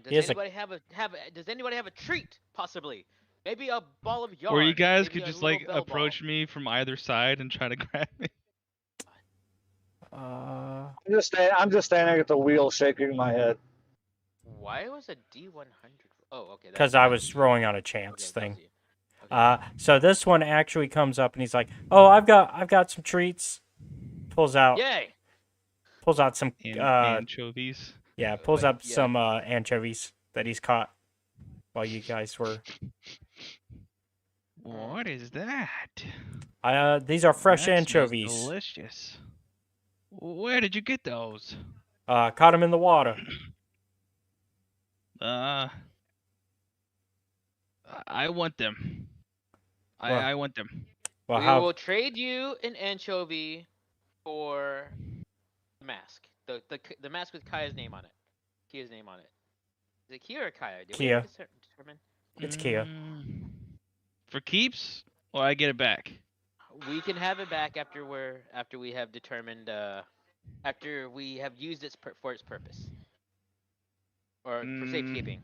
Does anybody have a treat possibly? Maybe a ball of yarn. Or you guys maybe could a just little like bell approach me from either side and try to grab me. Uh, I'm just standing at the wheel, shaking my head. Why was a D100? Oh, okay. because I was rolling on a chance thing. So this one actually comes up and he's like, "Oh, I've got some treats." Pulls out Yay! some anchovies. Yeah, pulls up some anchovies that he's caught while you guys were. What is that? These are fresh That smells anchovies. delicious. Where did you get those? Caught them in the water. I want them. I want them. Well, we will trade you an anchovy for the mask. The mask with Kia's name on it. Kia's name on it. Is it Kia or Kaya? Kia. Determine? It's Kia. For keeps, or I get it back? We can have it back after we have determined after we have used it for its purpose, or for safekeeping.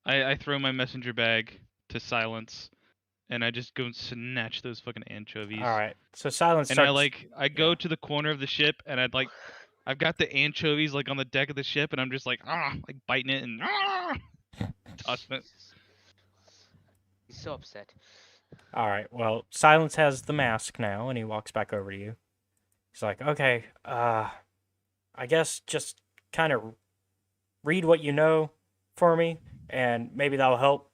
I throw my messenger bag to Silence, and I just go and snatch those fucking anchovies. All right. So Silence and starts. I go to the corner of the ship, and I've got the anchovies like on the deck of the ship, and I'm just like biting it and tossing it. He's so upset. All right. Well, Silence has the mask now, and he walks back over to you. He's like, "Okay, I guess just kind of read what you know for me, and maybe that'll help."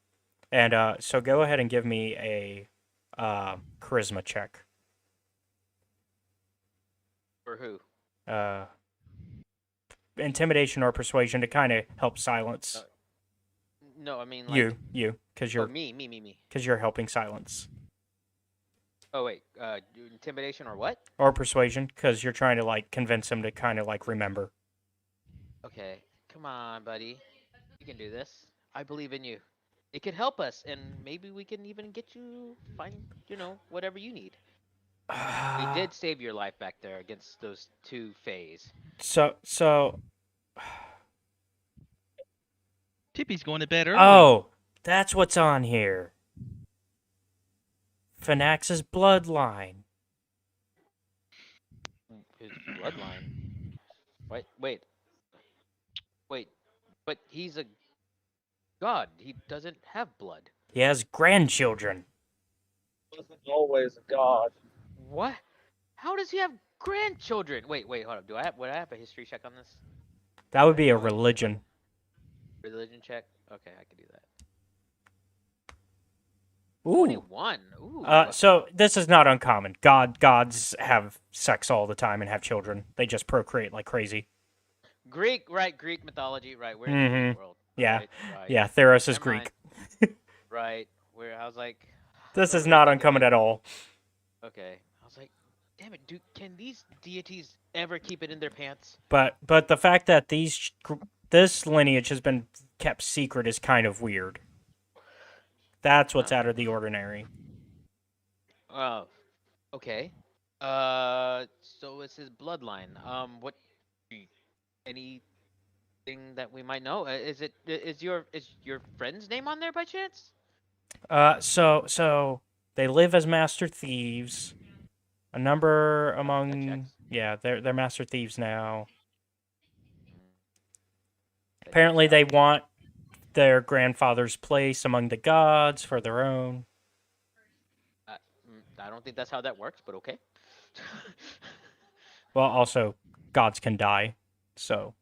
And so go ahead and give me a charisma check. For who? Intimidation or persuasion to kind of help Silence. No, I mean like you, because you're me. Because you're helping Silence. Oh wait, intimidation or what? Or persuasion, because you're trying to like convince him to kind of like remember. Okay, come on, buddy. You can do this. I believe in you. It could help us, and maybe we can even get you whatever you need. We did save your life back there against those two fays. So. Tippy's going to bed early. Oh, that's what's on here. Phonax's bloodline. His bloodline? Wait. But he's a god. He doesn't have blood. He has grandchildren. Wasn't always a god. What? How does he have grandchildren? Wait, hold up. Would I have a history check on this? That would be a religion. Religion check? Okay, I can do that. Ooh. 21. Ooh. So this is not uncommon. Gods have sex all the time and have children. They just procreate like crazy. Greek mythology, right? We're in the Greek world. Yeah. Right. Yeah, Theros is Greek. Right. I was like, this is not uncommon at all. Okay. I was like, damn it, dude, can these deities ever keep it in their pants? But the fact that this lineage has been kept secret is kind of weird. That's what's Huh. out of the ordinary. Oh, okay. So it's his bloodline. What? Anything that we might know? Is your friend's name on there by chance? So they live as master thieves. A number That among checks. they're master thieves now. That Apparently, checks they out. want their grandfather's place among the gods for their own. I don't think that's how that works, but okay. Well, also, gods can die, so.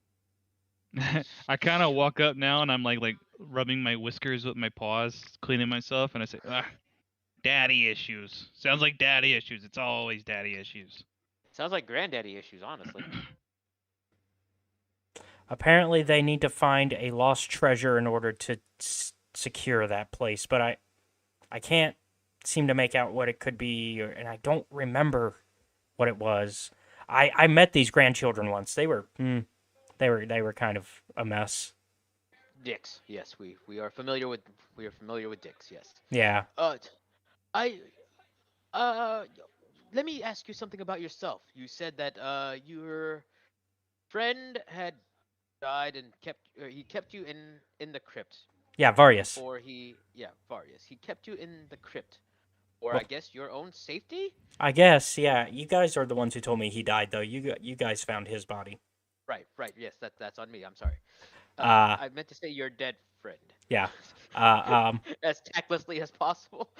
I kind of walk up now and I'm like rubbing my whiskers with my paws, cleaning myself, and I say, "Daddy issues." Sounds like daddy issues. It's always daddy issues. Sounds like granddaddy issues, honestly. Apparently, they need to find a lost treasure in order to secure that place, but I can't seem to make out what it could be, and I don't remember what it was. I met these grandchildren once. They were kind of a mess. Dicks. Yes, we are familiar with dicks. Yes. Yeah. I uh, let me ask you something about yourself. You said that your friend had died and he kept you in the crypt. Yeah, Varius. Varius. He kept you in the crypt, or Well, I guess your own safety. I guess, yeah. You guys are the ones who told me he died, though. You guys found his body. Right. Yes, that's on me. I'm sorry. Uh, I meant to say your dead friend. Yeah. As tactlessly as possible.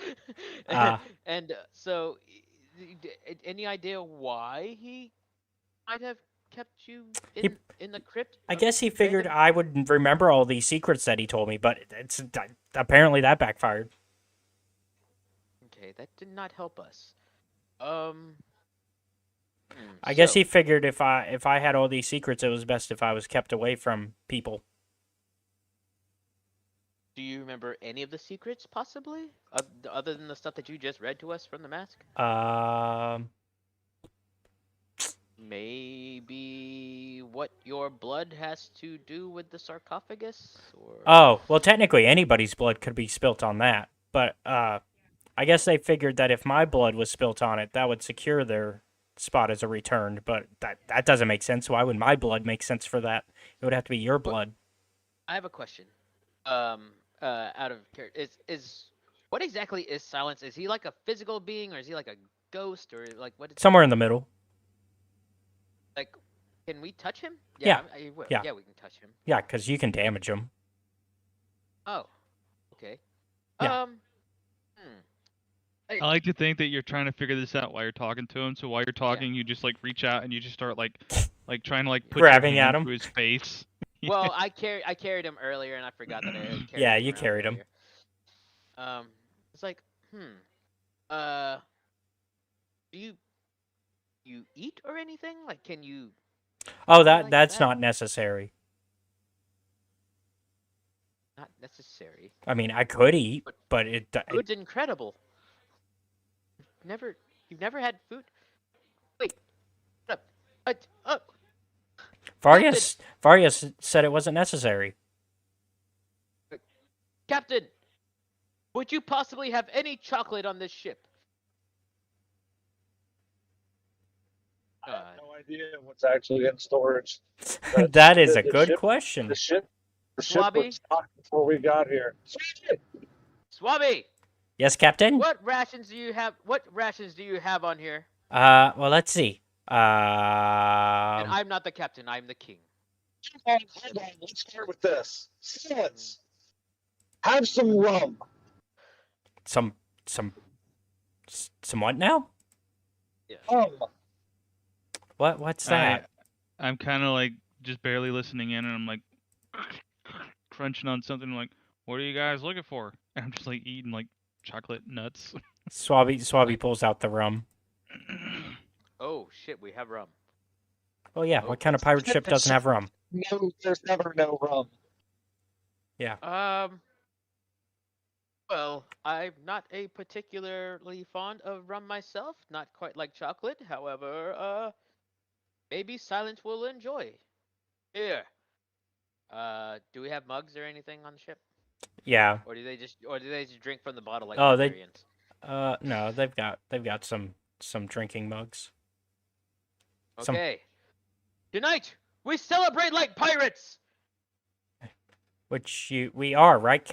Uh, And so, any idea why he might have kept you in the crypt? I guess he figured I would remember all these secrets that he told me, but it's apparently that backfired. Okay, that did not help us. I guess he figured if I had all these secrets, it was best if I was kept away from people. Do you remember any of the secrets, possibly, other than the stuff that you just read to us from the mask? Maybe what your blood has to do with the sarcophagus, or... Oh, well, technically anybody's blood could be spilt on that, but I guess they figured that if my blood was spilt on it, that would secure their spot as a return, but that doesn't make sense. Why would my blood make sense for that? It would have to be your blood. I have a question. Out of character, is what exactly is Silence? Is he like a physical being, or is he like a ghost, or like what? Somewhere in the middle. Like, can we touch him? Yeah. Yeah, we can touch him. Yeah, because you can damage him. Oh, okay. Yeah. I like to think that you're trying to figure this out while you're talking to him. So while you're talking, you just like reach out and you just start like trying to like put grabbing your hand at him to his face. Well, I carried him earlier, and I forgot that I carried yeah, him you around carried him. earlier. It's like, do you eat or anything? Like, can you? Oh, like that's that? not necessary. Not necessary. I mean, I could eat, but Food's incredible. You've never had food. Wait, up. Varius said it wasn't necessary. Captain, would you possibly have any chocolate on this ship? I have no idea what's actually in storage. That is a good question. The ship Swabby? was stocked before we got here. Swabby! Yes, Captain? What rations do you have on here? Well, let's see. And I'm not the captain, I'm the king. Hold on. Let's start with this. Silence. Have some rum. Some what now? Yeah. What's that? I'm kind of like just barely listening in, and I'm like crunching on something. Like, what are you guys looking for? And I'm just like eating like chocolate nuts. Swabby pulls out the rum. Oh shit, we have rum. Oh yeah, what kind of pirate ship doesn't have rum? No, there's never no rum. Yeah. Well, I'm not a particularly fond of rum myself. Not quite like chocolate. However, maybe Silence will enjoy. Here. Do we have mugs or anything on the ship, Yeah. or do they just drink from the bottle like Oh, barbarians? No, they've got some drinking mugs. Some Okay. Tonight we celebrate like pirates. which we are, right,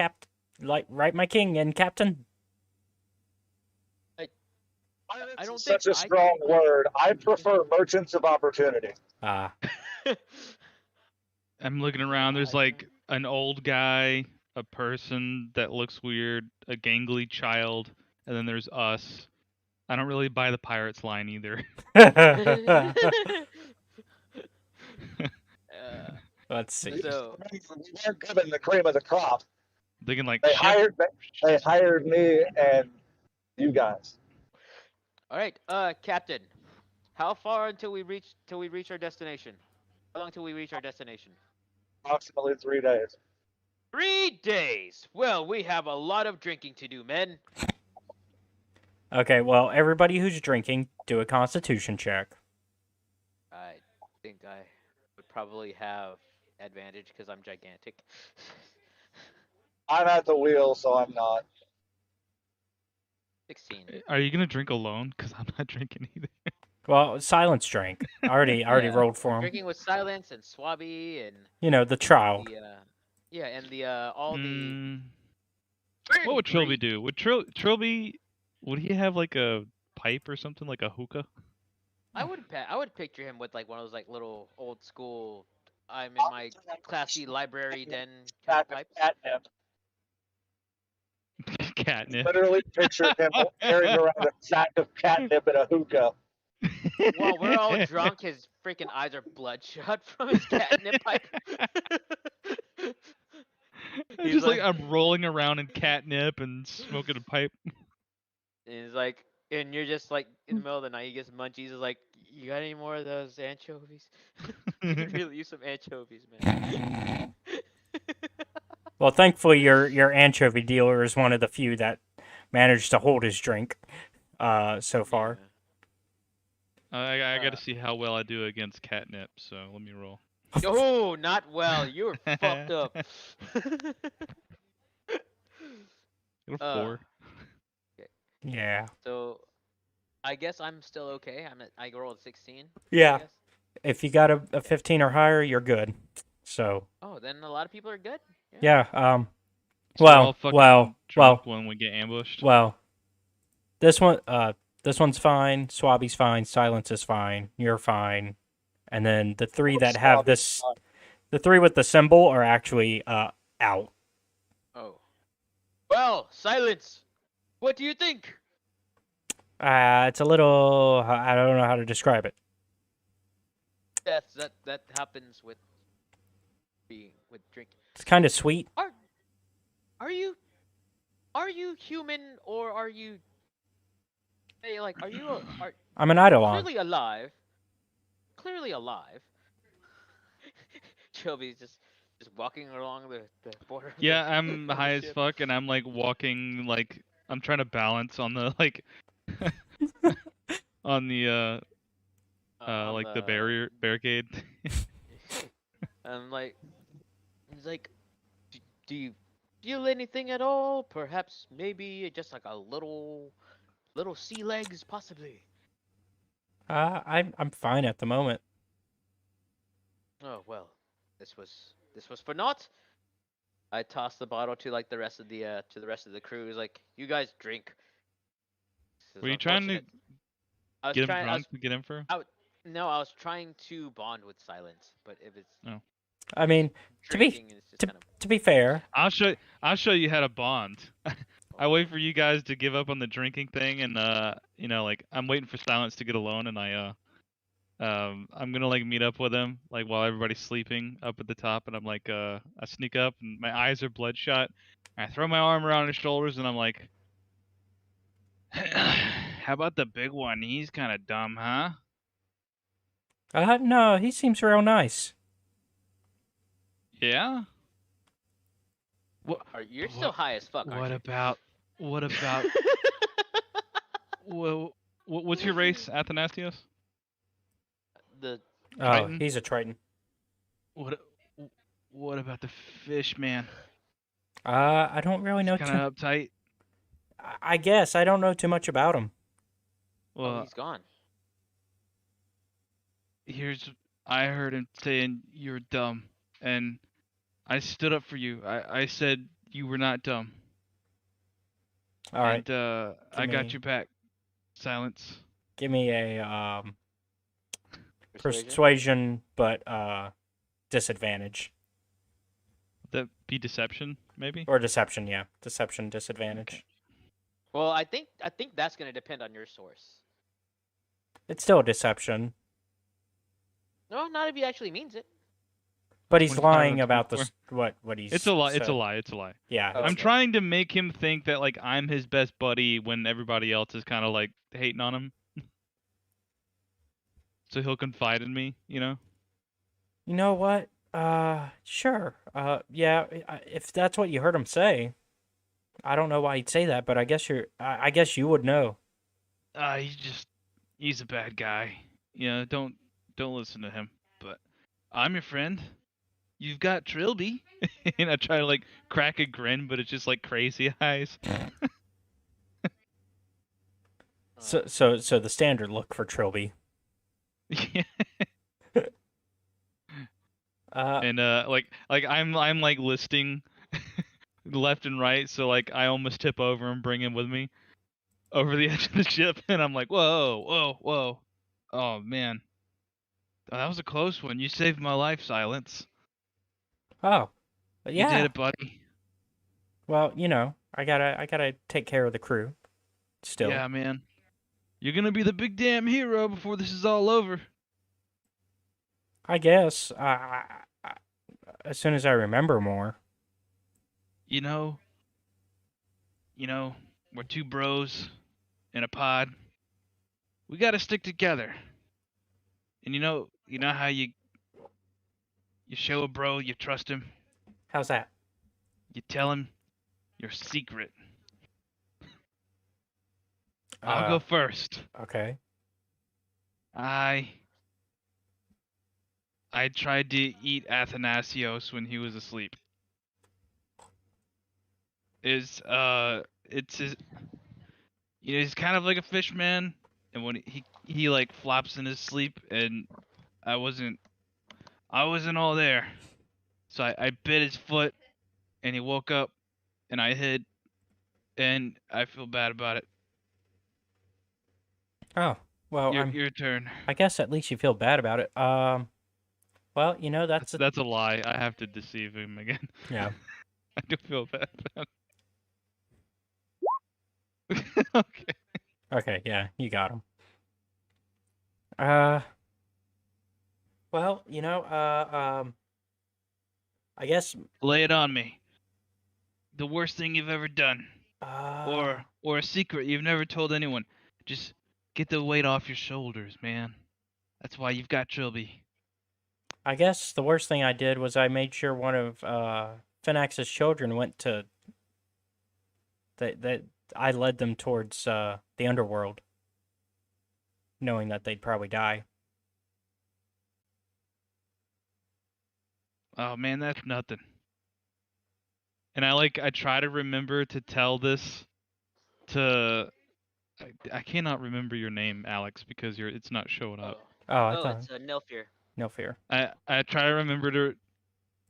right, my king and captain? I don't think Such a strong word. I prefer merchants of opportunity. Ah. I'm looking around. There's like an old guy, a person that looks weird, a gangly child, and then there's us. I don't really buy the pirates line either. Let's see. So We weren't given the cream of the crop. They can like They ship. hired me and you guys. all right, Captain. How far until we reach our destination? How long till we reach our destination? Approximately 3 days. 3 days. Well, we have a lot of drinking to do, men. Okay, well, everybody who's drinking, do a constitution check. I think I would probably have advantage because I'm gigantic. I'm at the wheel, so I'm not. 16. Are you gonna drink alone? Cause I'm not drinking either. Well, Silence drank. I already Yeah, rolled for him. Drinking with Silence and Swabby and You know, the child. the yeah, and the all the. What would Trilby do? Would Trilby? Would he have like a pipe or something, like a hookah? I would picture him with like one of those like little old school. I'm in my classy library den kind of pipes. Catnip. Literally picture him carrying around a sack of catnip and a hookah. While we're all drunk, his freaking eyes are bloodshot from his catnip pipe. Just like I'm rolling around in catnip and smoking a pipe. He's like, and you're just like in the middle of the night, he gets munchies. He's like, you got any more of those anchovies? You could really use some anchovies, man. Well, thankfully, your anchovy dealer is one of the few that managed to hold his drink, so far. I got to see how well I do against catnip. So let me roll. Oh, not well. You were fucked up. Got a 4. Okay. Yeah. So, I guess I'm still okay. I rolled 16. Yeah. If you got a 15 or higher, you're good. So. Oh, then a lot of people are good. Yeah. So we're all fucking drunk when we get ambushed. Well, this one's fine. Swabby's fine. Silence is fine. You're fine. And then the three that have this, the three with the symbol are actually out. Oh. Well, Silence. What do you think? It's a little. I don't know how to describe it. Yes, that happens with drinking. It's kind of sweet. Are you human or are you? Hey, like, are you? I'm an Eidolon. Clearly alive. Clearly alive. Choby's just walking along the border. Yeah, I'm high as fuck, and I'm like walking, like I'm trying to balance on the like on the like the barricade. I'm like, he's like, do you feel anything at all? Perhaps, maybe just like a little sea legs, possibly. I'm fine at the moment. Oh well, this was for naught. I tossed the bottle to like the rest of the crew. He's like, you guys drink. Were you trying to get him drunk to get him for? No, I was trying to bond with Silence, but if it's I mean, to be fair, I'll show you how to bond. I wait for you guys to give up on the drinking thing, and you know, like I'm waiting for Silence to get alone, and I'm gonna like meet up with him like while everybody's sleeping up at the top, and I'm like I sneak up, and my eyes are bloodshot. I throw my arm around his shoulders, and I'm like, "How about the big one? He's kind of dumb, huh?" No, he seems real nice. Yeah. You're still high as fuck, aren't you? What about? Well, what's your race, Athanasios? The Triton? He's a Triton. what about the fish man? I don't really know Kind too. of uptight. I guess I don't know too much about him. Well, he's gone. I heard him saying you're dumb, and I stood up for you. I said you were not dumb. All right. And I got you back. Silence. Give me a Persuasion? persuasion, but disadvantage. That be deception, maybe? Or deception, yeah. Deception, disadvantage. Okay. Well, I think that's gonna depend on your source. It's still a deception. No, not if he actually means it. But he's 25 lying or about 24. what he's. It's a lie. It's a said. lie. It's a lie. Yeah. Oh, I'm okay. trying to make him think that like I'm his best buddy when everybody else is kind of like hating on him. So he'll confide in me, you know? You know what? Sure. Yeah. If that's what you heard him say, I don't know why he'd say that, but I guess I guess you would know. He's a bad guy. You know, don't listen to him. But I'm your friend. You've got Trilby. And I try to like crack a grin, but it's just like crazy eyes. So the standard look for Trilby. Yeah. And like I'm like listing left and right, so like I almost tip over and bring him with me over the edge of the ship, and I'm like, whoa, oh man, that was a close one. You saved my life, Silence. yeah. You did it, buddy. Well, you know, I gotta take care of the crew. Still. Yeah, man. You're gonna be the big damn hero before this is all over. I guess. As soon as I remember more. You know, we're two bros in a pod. We gotta stick together. And you know how you show a bro you trust him? How's that? You tell him your secret. I'll go first. Okay. I tried to eat Athanasios when he was asleep. It's his, he's kind of like a fish man, and when he like flops in his sleep, and I wasn't all there, so I bit his foot, and he woke up, and I hid, and I feel bad about it. Oh, well, your turn. I guess at least you feel bad about it. Well, you know that's a lie. I have to deceive him again. Yeah. I do feel bad about it. Okay. Okay, yeah, you got him. Well, you know, I guess. Lay it on me. The worst thing you've ever done, or a secret you've never told anyone. Just get the weight off your shoulders, man. That's why you've got Trilby. I guess the worst thing I did was I made sure one of Finax's children went to. That I led them towards the underworld, knowing that they'd probably die. Oh man, that's nothing. And I try to remember to tell this to. I cannot remember your name, Alex, because it's not showing up. It's Nilfir. Nilfir. I try to remember to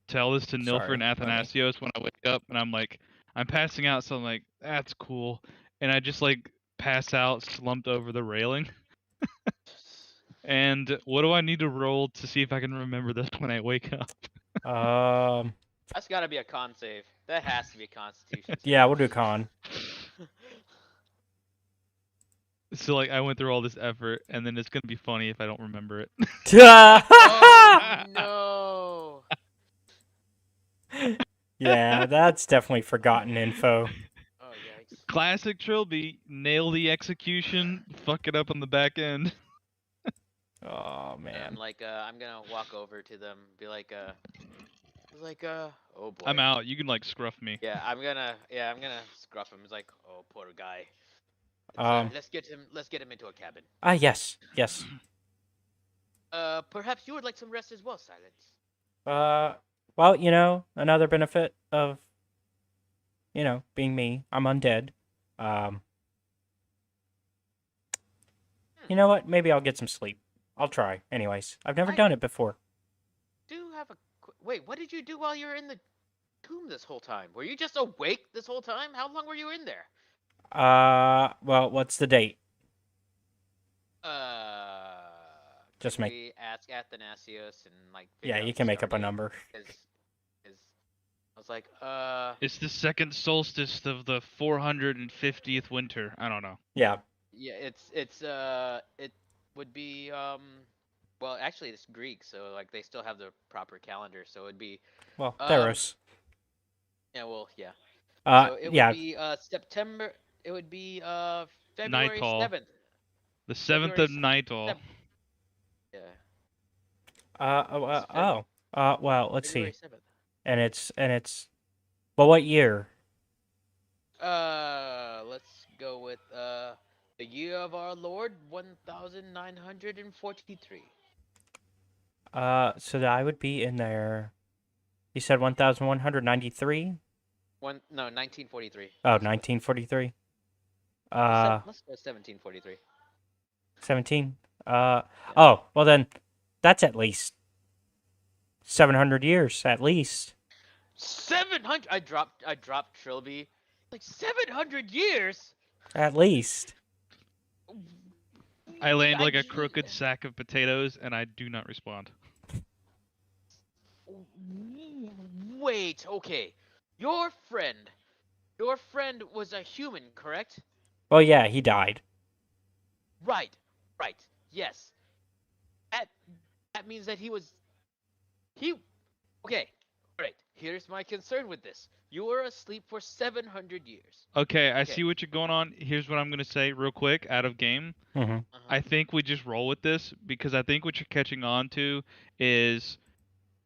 tell this to Nilfir Sorry, and Athanasios when I wake up, and I'm passing out, so I'm like, that's cool, and I just like pass out, slumped over the railing. And what do I need to roll to see if I can remember this when I wake up? That's gotta be a con save. That has to be a Constitution save. Yeah, we'll do con. So like I went through all this effort, and then it's gonna be funny if I don't remember it. Oh no! Yeah, that's definitely forgotten info. Oh yikes! Classic Trilby, nail the execution, fuck it up on the back end. Oh man! I'm gonna walk over to them, be like, oh boy. I'm out. You can like scruff me. Yeah, I'm gonna scruff him. It's like, oh poor guy. Let's get him into a cabin. Yes. Perhaps you would like some rest as well, Silence. Well, another benefit of, being me, I'm undead. You know what? Maybe I'll get some sleep. I'll try. Anyways, I've never done it before. Do have a wait? What did you do while you were in the tomb this whole time? Were you just awake this whole time? How long were you in there? Well, what's the date? Just Can make. we ask Athanasius and like? Yeah, figure out you the can make start up a date? number. Because I was like, It's the second solstice of the 450th winter. I don't know. Yeah. yeah, it would be well, actually it's Greek, so like they still have the proper calendar, so it'd be Well, um Theros. yeah, well, yeah. So it would Yeah. be September. It would be February Nightfall. 7th. The 7th February of Nightfall. Yeah. Well, let's February see. 7th. And it's. Well, what year? Let's go with the year of our Lord 1943. So that I would be in there. You said 1193? 1943. Oh, 1943. Let's go 1743. 17. Oh, well then, that's at least 700 years, at least. 700. I dropped Trilby. Like 700 years. At least. I land like a crooked sack of potatoes, and I do not respond. Wait, okay. Your friend was a human, correct? Well, yeah, he died. Right. Yes. That means that he okay. All right. Here's my concern with this. You were asleep for 700 years. Okay, I see what you're going on. Here's what I'm going to say real quick out of game. Mm-hmm. I think we just roll with this because I think what you're catching on to is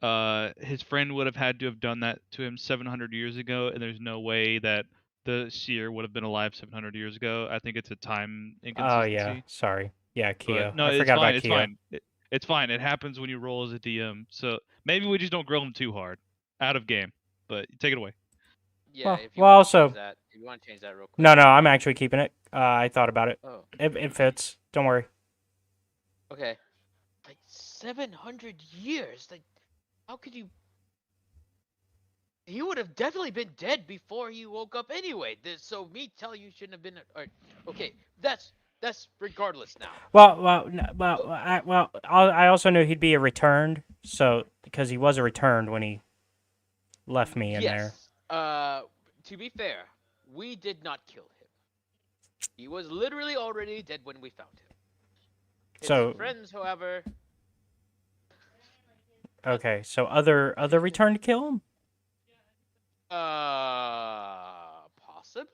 his friend would have had to have done that to him 700 years ago, and there's no way that the seer would have been alive 700 years ago. I think it's a time inconsistency. Oh, yeah. Sorry. Yeah, Keo. But, no, I it's forgot fine. about It's Keo. fine. It's fine. It happens when you roll as a DM. So maybe we just don't grill him too hard out of game. But take it away. Yeah, Well, if you well, want to also- change that, if you want to change that real quick. No, I'm actually keeping it. I thought about it. Oh. It fits. Don't worry. Okay. Like 700 years. Like, how could you? He would have definitely been dead before he woke up anyway. So me telling you shouldn't have been. Okay, that's regardless now. I also knew he'd be a returned, so because he was a returned when he left me in there. To be fair, we did not kill him. He was literally already dead when we found him. His friends, however. Okay, so other returned kill him? Possibly.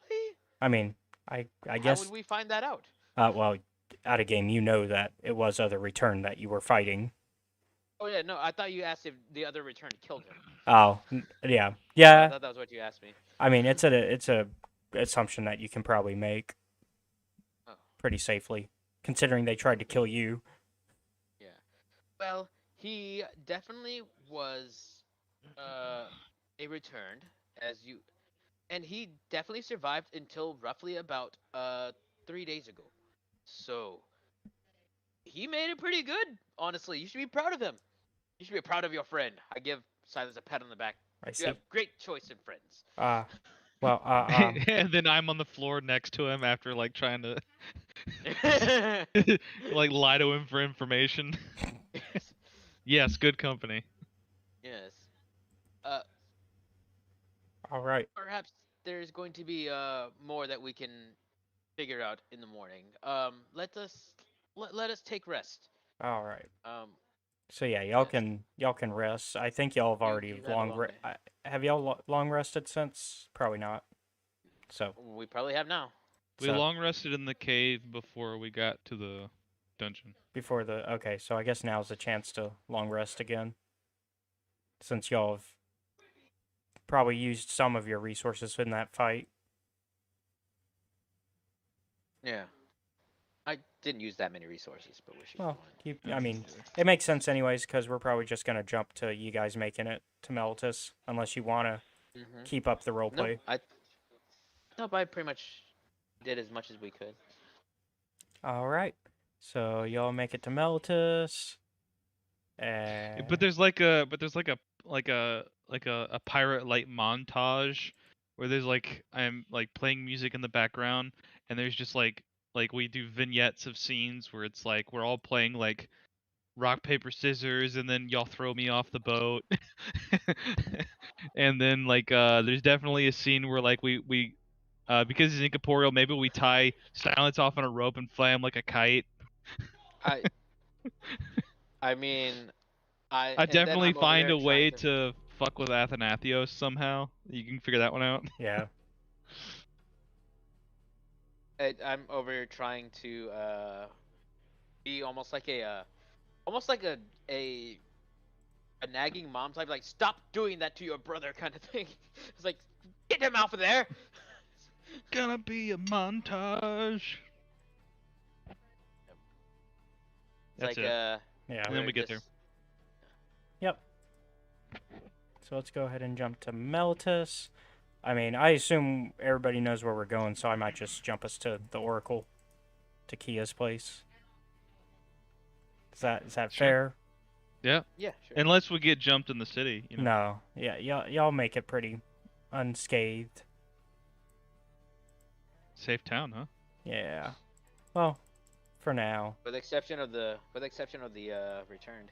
I mean, I guess. How would we find that out? Well, out of game, you know that it was other return that you were fighting. Oh yeah, no, I thought you asked if the other return killed him. Oh, yeah. I thought that was what you asked me. I mean, it's a assumption that you can probably make pretty safely, considering they tried to kill you. Yeah. Well, he definitely was a returned, and he definitely survived until roughly about 3 days ago. So he made it pretty good, honestly. You should be proud of him. You should be proud of your friend. I give Silence a pat on the back. You have great choice in friends. And then I'm on the floor next to him after like trying to like lie to him for information. Yes, good company. Yes. All right. Perhaps there's going to be more that we can figure out in the morning. Let us take rest. All right. So yeah, y'all can rest. I think y'all have already have y'all long rested since? Probably not. So we probably have now. We long rested in the cave before we got to the dungeon. Okay, so I guess now's the chance to long rest again. Since y'all have probably used some of your resources in that fight. Yeah. I didn't use that many resources, but wish Well, you I mean, it makes sense anyways, because we're probably just going to jump to you guys making it to Meltus, unless you want to keep up the Nope, roleplay. Nope, I pretty much did as much as we could. All right. So y'all make it to Meltus. But there's like a pirate light montage where there's like I'm like playing music in the background and there's just like we do vignettes of scenes where it's like we're all playing like rock paper scissors and then y'all throw me off the boat. And then like there's definitely a scene where like we because he's incorporeal, maybe we tie Silence off on a rope and fly him like a kite. I mean, I definitely find a way to fuck with Athanathios somehow. You can figure that one out. Yeah. I'm over here trying to be almost like a nagging mom type, like stop doing that to your brother kind of thing. It's like get him out of there. Gonna be a montage. That's like it. Yeah. And then we get there. Yep. So let's go ahead and jump to Meltus. I mean, I assume everybody knows where we're going, so I might just jump us to the Oracle, to Kia's place. Is that Sure. fair? Yeah. Yeah, sure. Unless we get jumped in the city, you know. No. Yeah, y'all make it pretty unscathed. Safe town, huh? Yeah. Well, for now. With the exception of the returned.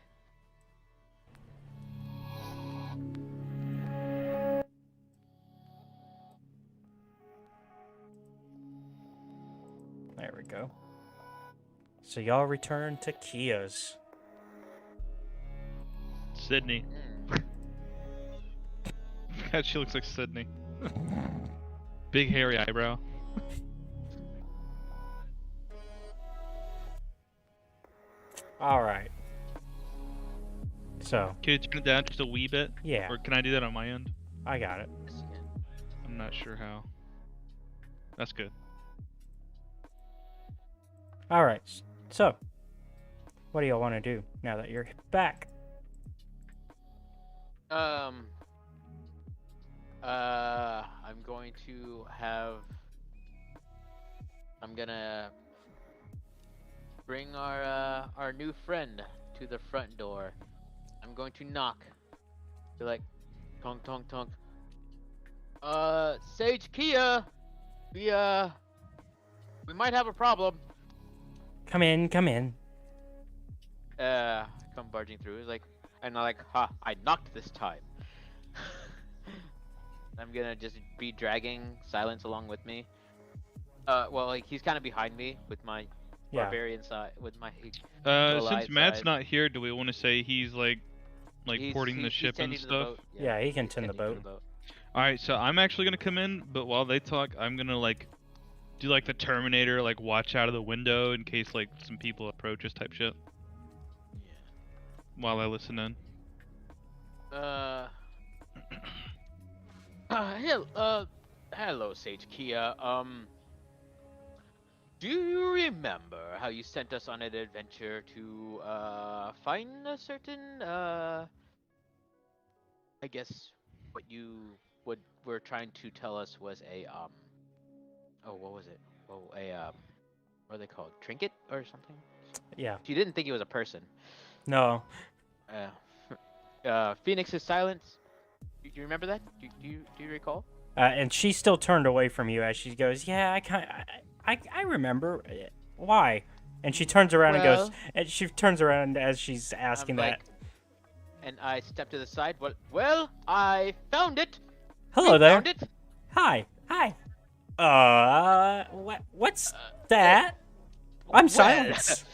There we go. So y'all return to Kia's. Sydney. God, she looks like Sydney. Big hairy eyebrow. Alright. So. Can you turn it down just a wee bit? Yeah. Or can I do that on my end? I got it. I'm not sure how. That's good. Alright. So. What do y'all want to do now that you're back? I'm gonna bring our new friend to the front door. I'm going to knock. Be like, tonk tonk tonk. Sage Kia, we might have a problem. Come in, come in. Come barging through. He's like, and I'm like, ha, I knocked this time. I'm gonna just be dragging Silence along with me. Well, like he's kind of behind me with my barbarian side, with my. Since Matt's not here, do we want to say he's like porting the ship and stuff? Yeah, he can tend the boat. All right, so I'm actually gonna come in, but while they talk, I'm gonna like do like the Terminator, like watch out of the window in case like some people approach us type shit. Yeah. While I listen in. Hello, Sage Kia. Do you remember how you sent us on an adventure to find a certain I guess what you were trying to tell us was a what was it? Oh, what are they called? Trinket or something? Yeah. She didn't think it was a person. No. Phoenix's silence. Do you remember that? Do you recall? And she still turned away from you as she goes, yeah, I remember. Why? And she turns around and goes, and she turns around as she's asking that. And I step to the side. Well, I found it. Hello there. Found it. Hi. What's that? I'm Silence.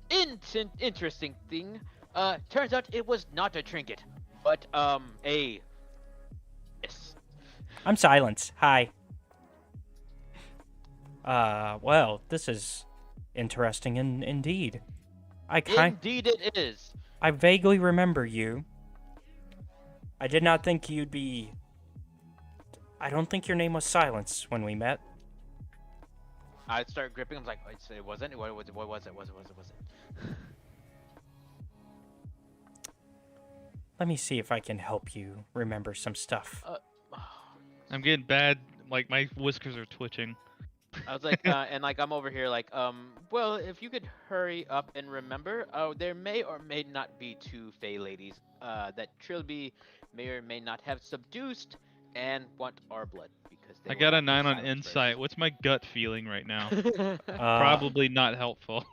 Interesting thing. Turns out it was not a trinket, but yes. I'm Silence. Hi. Well, this is interesting indeed. Indeed it is. I vaguely remember you. I did not think you'd be... I don't think your name was Silence when we met. I start gripping. I'm like, it wasn't. What was it? What was it? Was it? Let me see if I can help you remember some stuff. I'm getting bad. Like my whiskers are twitching. I was like, and like I'm over here like, well, if you could hurry up and remember, there may or may not be two Fey ladies, that Trilby may or may not have seduced and want our blood because they I were got a after 9 on Silence insight. first. What's my gut feeling right now? Uh, Probably not helpful.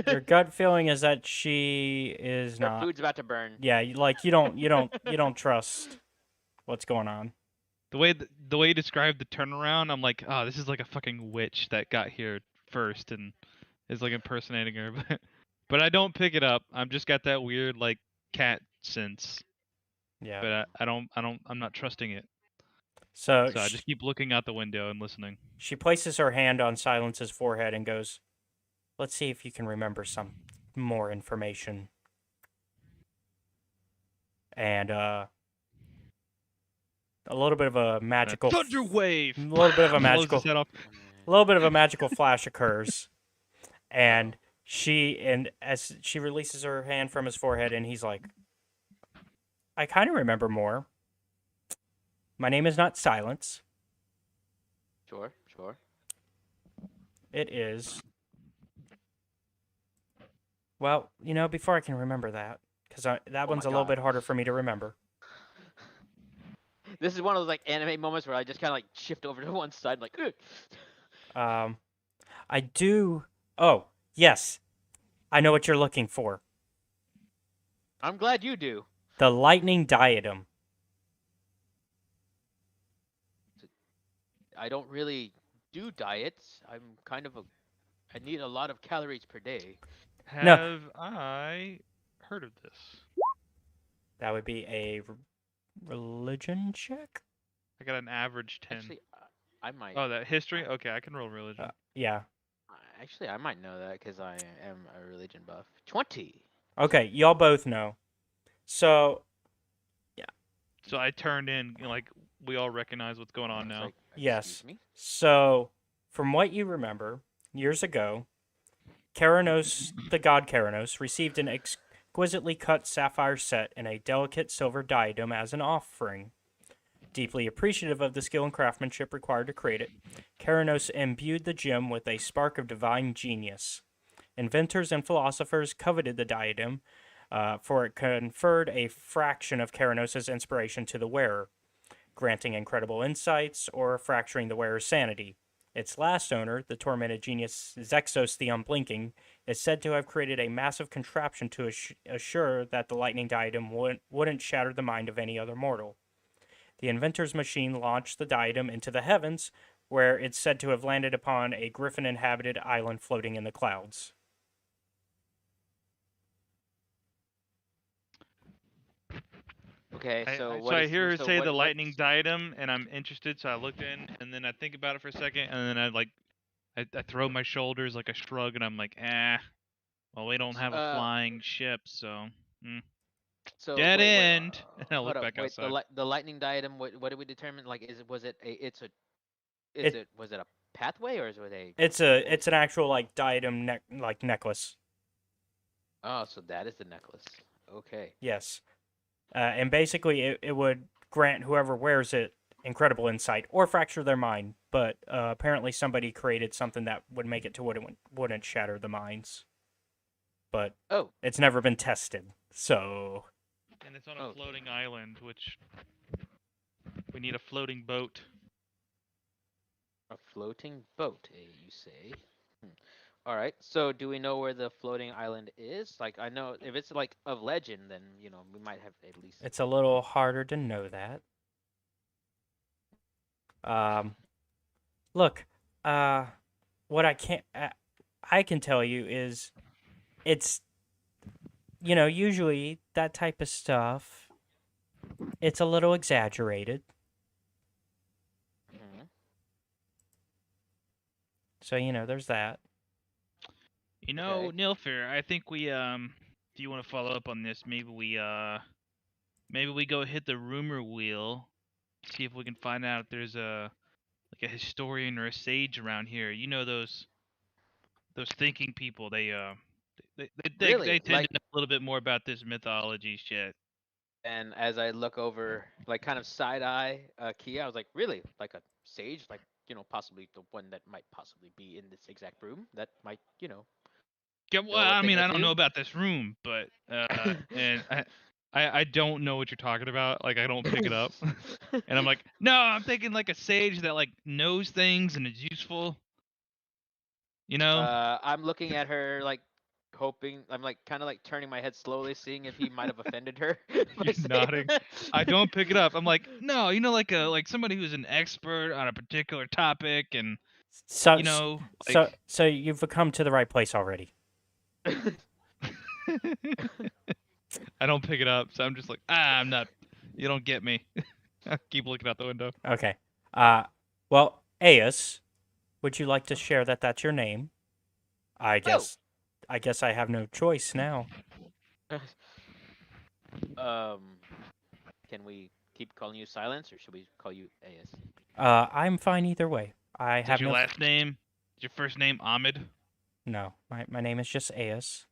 Your gut feeling is that she is Her not. food's about to burn. Yeah, you don't trust what's going on. The way you described the turnaround, I'm like, oh, this is like a fucking witch that got here first and is like impersonating her. But I don't pick it up. I've just got that weird like cat sense. Yeah. But I'm not trusting it. So I just keep looking out the window and listening. she places her hand on Silence's forehead and goes, "Let's see if you can remember some more information." And a little bit of a magical thunder wave. A little bit of a Blows his magical head off. a little bit of a magical flash occurs. And as she releases her hand from his forehead, and he's like, "I kind of remember more. My name is not Silence. Sure. It is." Well, before I can remember that, because that one's a little bit harder for me to remember. This is one of those like anime moments where I just kind of like shift over to one side, like. Ugh. I do. Oh, yes, I know what you're looking for. I'm glad you do. The lightning diadem. I don't really do diets. I'm kind of I need a lot of calories per day. Have I heard of this? That would be a religion check? I got an average 10. Actually, I might. Oh, that history? Okay, I can roll religion. Yeah. Actually, I might know that because I am a religion buff. 20. Okay, y'all both know. So, yeah. So I turned in, like, we all recognize what's going on now. Like, yes. Me? So, from what you remember, years ago, Keranos, the god Keranos, received an exquisitely cut sapphire set in a delicate silver diadem as an offering. Deeply appreciative of the skill and craftsmanship required to create it, Keranos imbued the gem with a spark of divine genius. Inventors and philosophers coveted the diadem, for it conferred a fraction of Keranos' inspiration to the wearer, granting incredible insights or fracturing the wearer's sanity. Its last owner, the tormented genius Zexos the Unblinking, is said to have created a massive contraption to assure that the lightning diadem wouldn't shatter the mind of any other mortal. The inventor's machine launched the diadem into the heavens, where it's said to have landed upon a griffin-inhabited island floating in the clouds. Okay, so so I hear her say the lightning diadem, and I'm interested, so I looked in, and then I think about it for a second, and then I throw my shoulders like a shrug, and I'm like, well, we don't have a flying ship, so. So dead end. And I look back outside. The lightning diadem. What did we determine? Like, was it a pathway or is it a? It's an actual like diadem necklace. Oh, so that is the necklace. Okay. Yes, and basically it would grant whoever wears it incredible insight or fracture their mind. But apparently somebody created something that would make it to what it wouldn't shatter the minds. But it's never been tested, so. And it's on a floating island, which we need a floating boat. A floating boat, you say? All right. So, do we know where the floating island is? Like, I know if it's like of legend, then we might have at least. It's a little harder to know that. Look, what I can tell you is, it's. Usually that type of stuff, it's a little exaggerated. Mm-hmm. So, there's that. Nilfer, I think we, if you want to follow up on this, maybe we go hit the rumor wheel, see if we can find out if there's a a historian or a sage around here. You know those thinking people. They tend Like, to know a little bit more about this mythology shit. and as I look over, like, kind of side eye Kia, I was like, really, like a sage, like, possibly the one that might possibly be in this exact room that might, Yeah, well, know a I thing mean, or I don't know two. about this room, but and I don't know what you're talking about. Like, I don't pick it up, and I'm like, no, I'm thinking like a sage that like knows things and is useful. You know, I'm looking at her, like, hoping. I'm like kind of like turning my head slowly, seeing if he might have offended her by you're saying nodding. that. I don't pick it up. I'm like, no, like somebody who's an expert on a particular topic, and So, you know, so, so you've come to the right place already. I don't pick it up, so I'm just like, I'm not. You don't get me. I keep looking out the window. Okay. Well, Aeus, would you like to share that that's your name? I Oh. guess I have no choice now. Can we keep calling you Silence, or should we call you AS? I'm fine either way. I Is have your no. last name? Is your first name Ahmed? No, my name is just Aeus.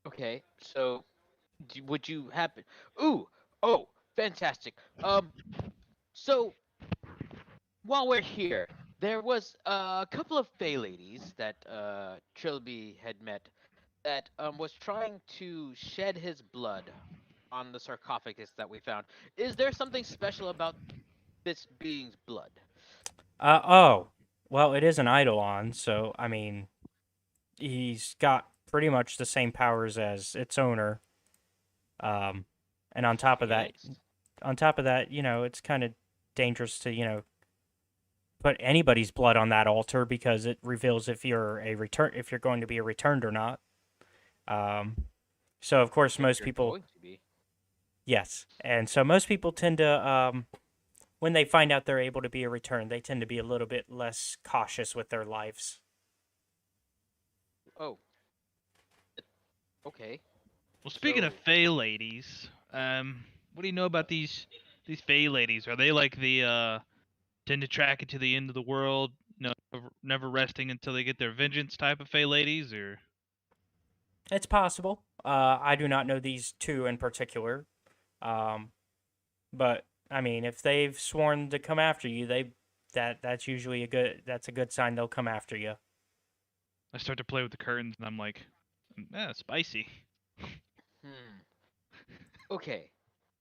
Okay, so would you happen? Ooh, oh, fantastic. So while we're here, there was a couple of Fey ladies that Trilby had met that was trying to shed his blood on the sarcophagus that we found. Is there something special about this being's blood? Oh, well, it is an Eidolon, so I mean, he's got pretty much the same powers as its owner. And on top of that, Yes. it's kind of dangerous to, put anybody's blood on that altar because it reveals if you're going to be returned or not. So of course If most you're people, going to be. yes, and so most people tend to, when they find out they're able to be returned, they tend to be a little bit less cautious with their lives. Oh. Okay. Well, speaking of So- Fey ladies, what do you know about these Fey ladies? Are they like the tend to track it to the end of the world, never resting until they get their vengeance type of Fey ladies, or? It's possible. I do not know these two in particular, but I mean, if they've sworn to come after you, that's usually a good sign they'll come after you. I start to play with the curtains, and I'm like, spicy. Okay.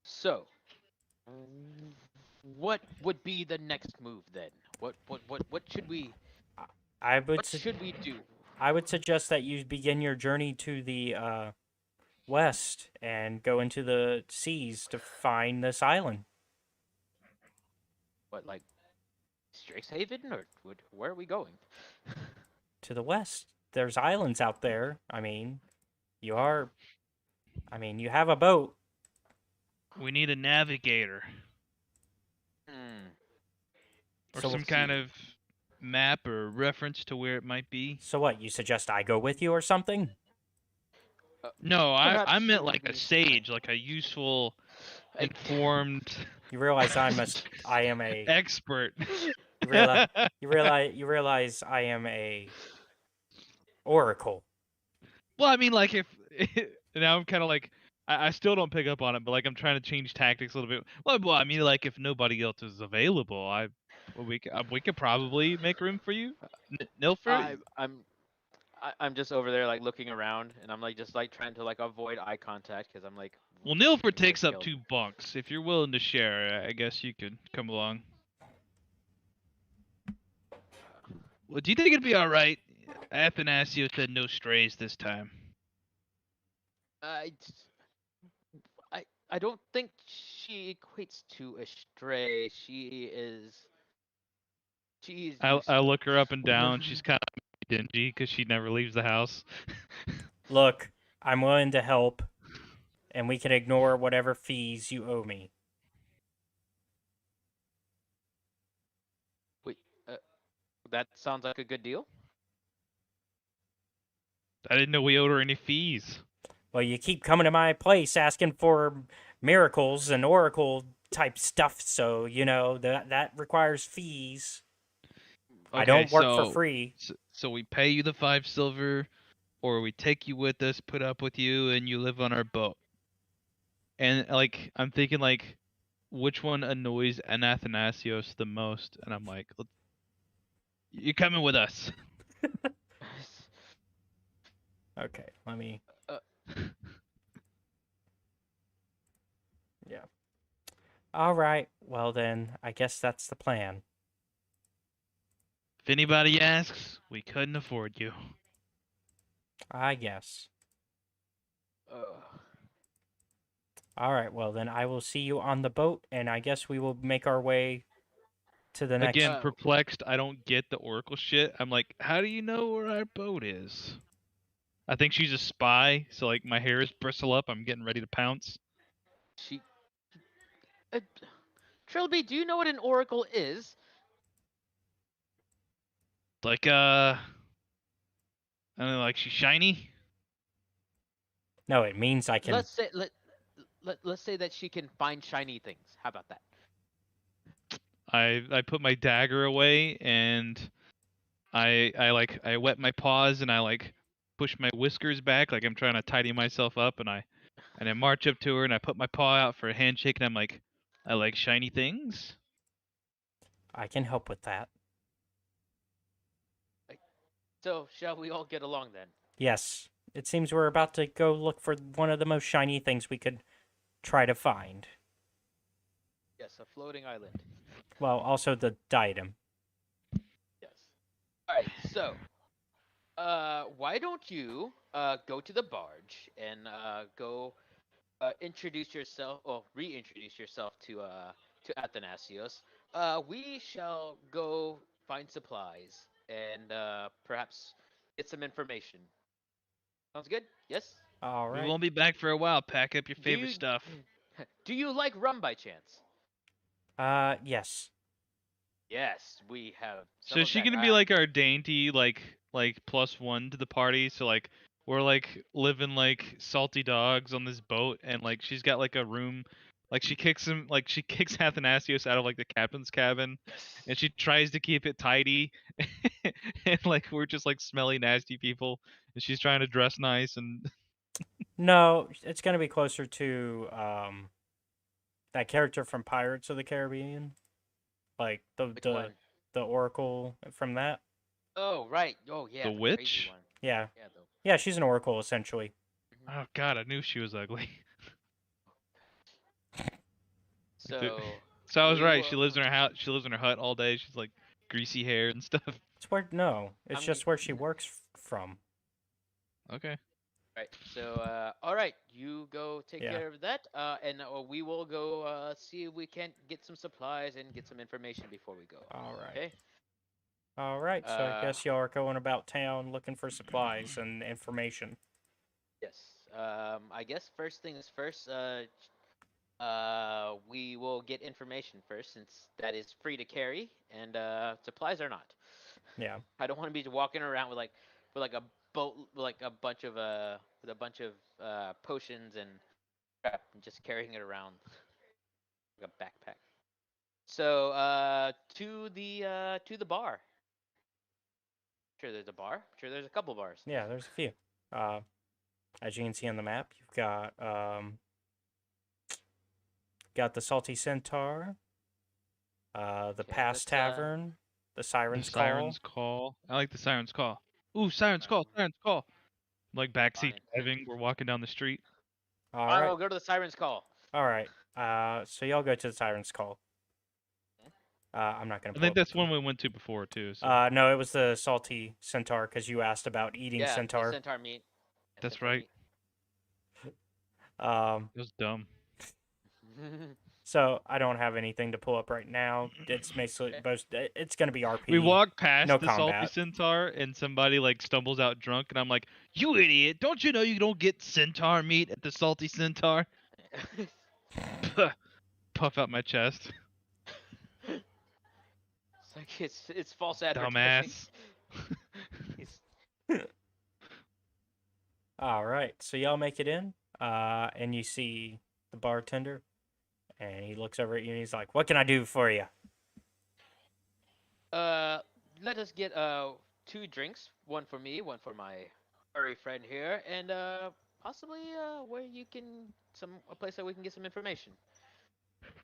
So, what would be the next move then? What should we I would what should we do? I would suggest that you begin your journey to the west and go into the seas to find this island. What, like Strixhaven, or where are we going? To the west. There's islands out there. I mean, you have a boat. We need a navigator or So some kind of map or reference to where it might be. So what, you suggest I go with you or something? No, I Perhaps meant you like a could be- sage, like a useful, informed You realize I am a expert. you realize I am a oracle. Well, I mean, like if now I'm kind of like I still don't pick up on it, but like I'm trying to change tactics a little bit. Well, I mean, like if nobody else is available, we could probably make room for you, Nilfer. I'm just over there like looking around, and I'm like just like trying to like avoid eye contact because I'm like. Well, Nilfer get takes up killed. 2 bunks. If you're willing to share, I guess you could come along. Well, do you think it'd be all right? Athanasio said no strays this time. I don't think she equates to a stray. She's. I look her up and down. She's kind of dingy because she never leaves the house. Look, I'm willing to help, and we can ignore whatever fees you owe me. Wait, that sounds like a good deal. I didn't know we owed her any fees. Well, you keep coming to my place asking for miracles and oracle type stuff, so that requires fees. Okay, I don't work for free. So we pay you the 5 silver, or we take you with us, put up with you, and you live on our boat. And like I'm thinking like, which one annoys Athanasios the most? And I'm like, you're coming with us. Okay, let me. Yeah. All right. Well then, I guess that's the plan. If anybody asks, we couldn't afford you. I guess. All right. Well then, I will see you on the boat, and I guess we will make our way to the next. Again, perplexed. I don't get the Oracle shit. I'm like, how do you know where our boat is? I think she's a spy, so like my hair is bristle up. I'm getting ready to pounce. Trilby, do you know what an oracle is? Like I don't know, like she's shiny. No, it means I can. Let's say that she can find shiny things. How about that? I put my dagger away and I wet my paws and I like push my whiskers back like I'm trying to tidy myself up and I march up to her and I put my paw out for a handshake and I'm like, I like shiny things. I can help with that. So, shall we all get along then? Yes. It seems we're about to go look for one of the most shiny things we could try to find. Yes, a floating island. Well, also the diadem. Yes. All right. So, why don't you go to the barge and go introduce yourself, or reintroduce yourself to Athanasios. We shall go find supplies and perhaps get some information. Sounds good? Yes. All right. We won't be back for a while. Pack up your favorite stuff. Do you like rum by chance? Yes. Yes, we have. So is she gonna be like our dainty like +1 to the party? So like we're like living like salty dogs on this boat, and like she's got like a room, like she kicks Athanasios out of like the captain's cabin, and she tries to keep it tidy, and like we're just like smelly nasty people, and she's trying to dress nice and. No, it's gonna be closer to that character from Pirates of the Caribbean, like the Oracle from that. Oh right. Oh yeah. The witch. Yeah. Yeah, she's an Oracle essentially. Oh God, I knew she was ugly. So I was right. She lives in her house. She lives in her hut all day. She's like greasy hair and stuff. It's where it's just where she works from. Okay. Right. So, all right, you go take care of that, and we will go see if we can't get some supplies and get some information before we go. All right. Okay. All right. So I guess y'all are going about town looking for supplies and information. Yes. I guess first things first. We will get information first, since that is free to carry, and supplies are not. Yeah. I don't want to be walking around with a boat, like a bunch of potions and crap, and just carrying it around like a backpack. So to the bar. Sure, there's a bar. Sure, there's a couple bars. Yeah, there's a few. As you can see on the map, you've got the Salty Centaur, the Past Tavern, the Siren's Call. Siren's Call. I like the Siren's Call. Ooh, Siren's Call. Siren's Call. Like backseat driving. We're walking down the street. All right. I'll go to the Siren's Call. All right. So y'all go to the Siren's Call. I'm not gonna. I think that's one we went to before too. So. No, it was the Salty Centaur because you asked about eating centaur. Yeah, centaur meat. That's right. It was dumb. So I don't have anything to pull up right now. It's basically it's gonna be RP. We walk past no the combat. Salty Centaur and somebody like stumbles out drunk, and I'm like, "You idiot! Don't you know you don't get centaur meat at the Salty Centaur?" Puff out my chest. It's false advertising. Dumbass. All right, so y'all make it in, and you see the bartender, And he looks over at you and he's like, "What can I do for you?" Let us get 2 drinks, one for me, one for my furry friend here, and possibly where you can a place that we can get some information.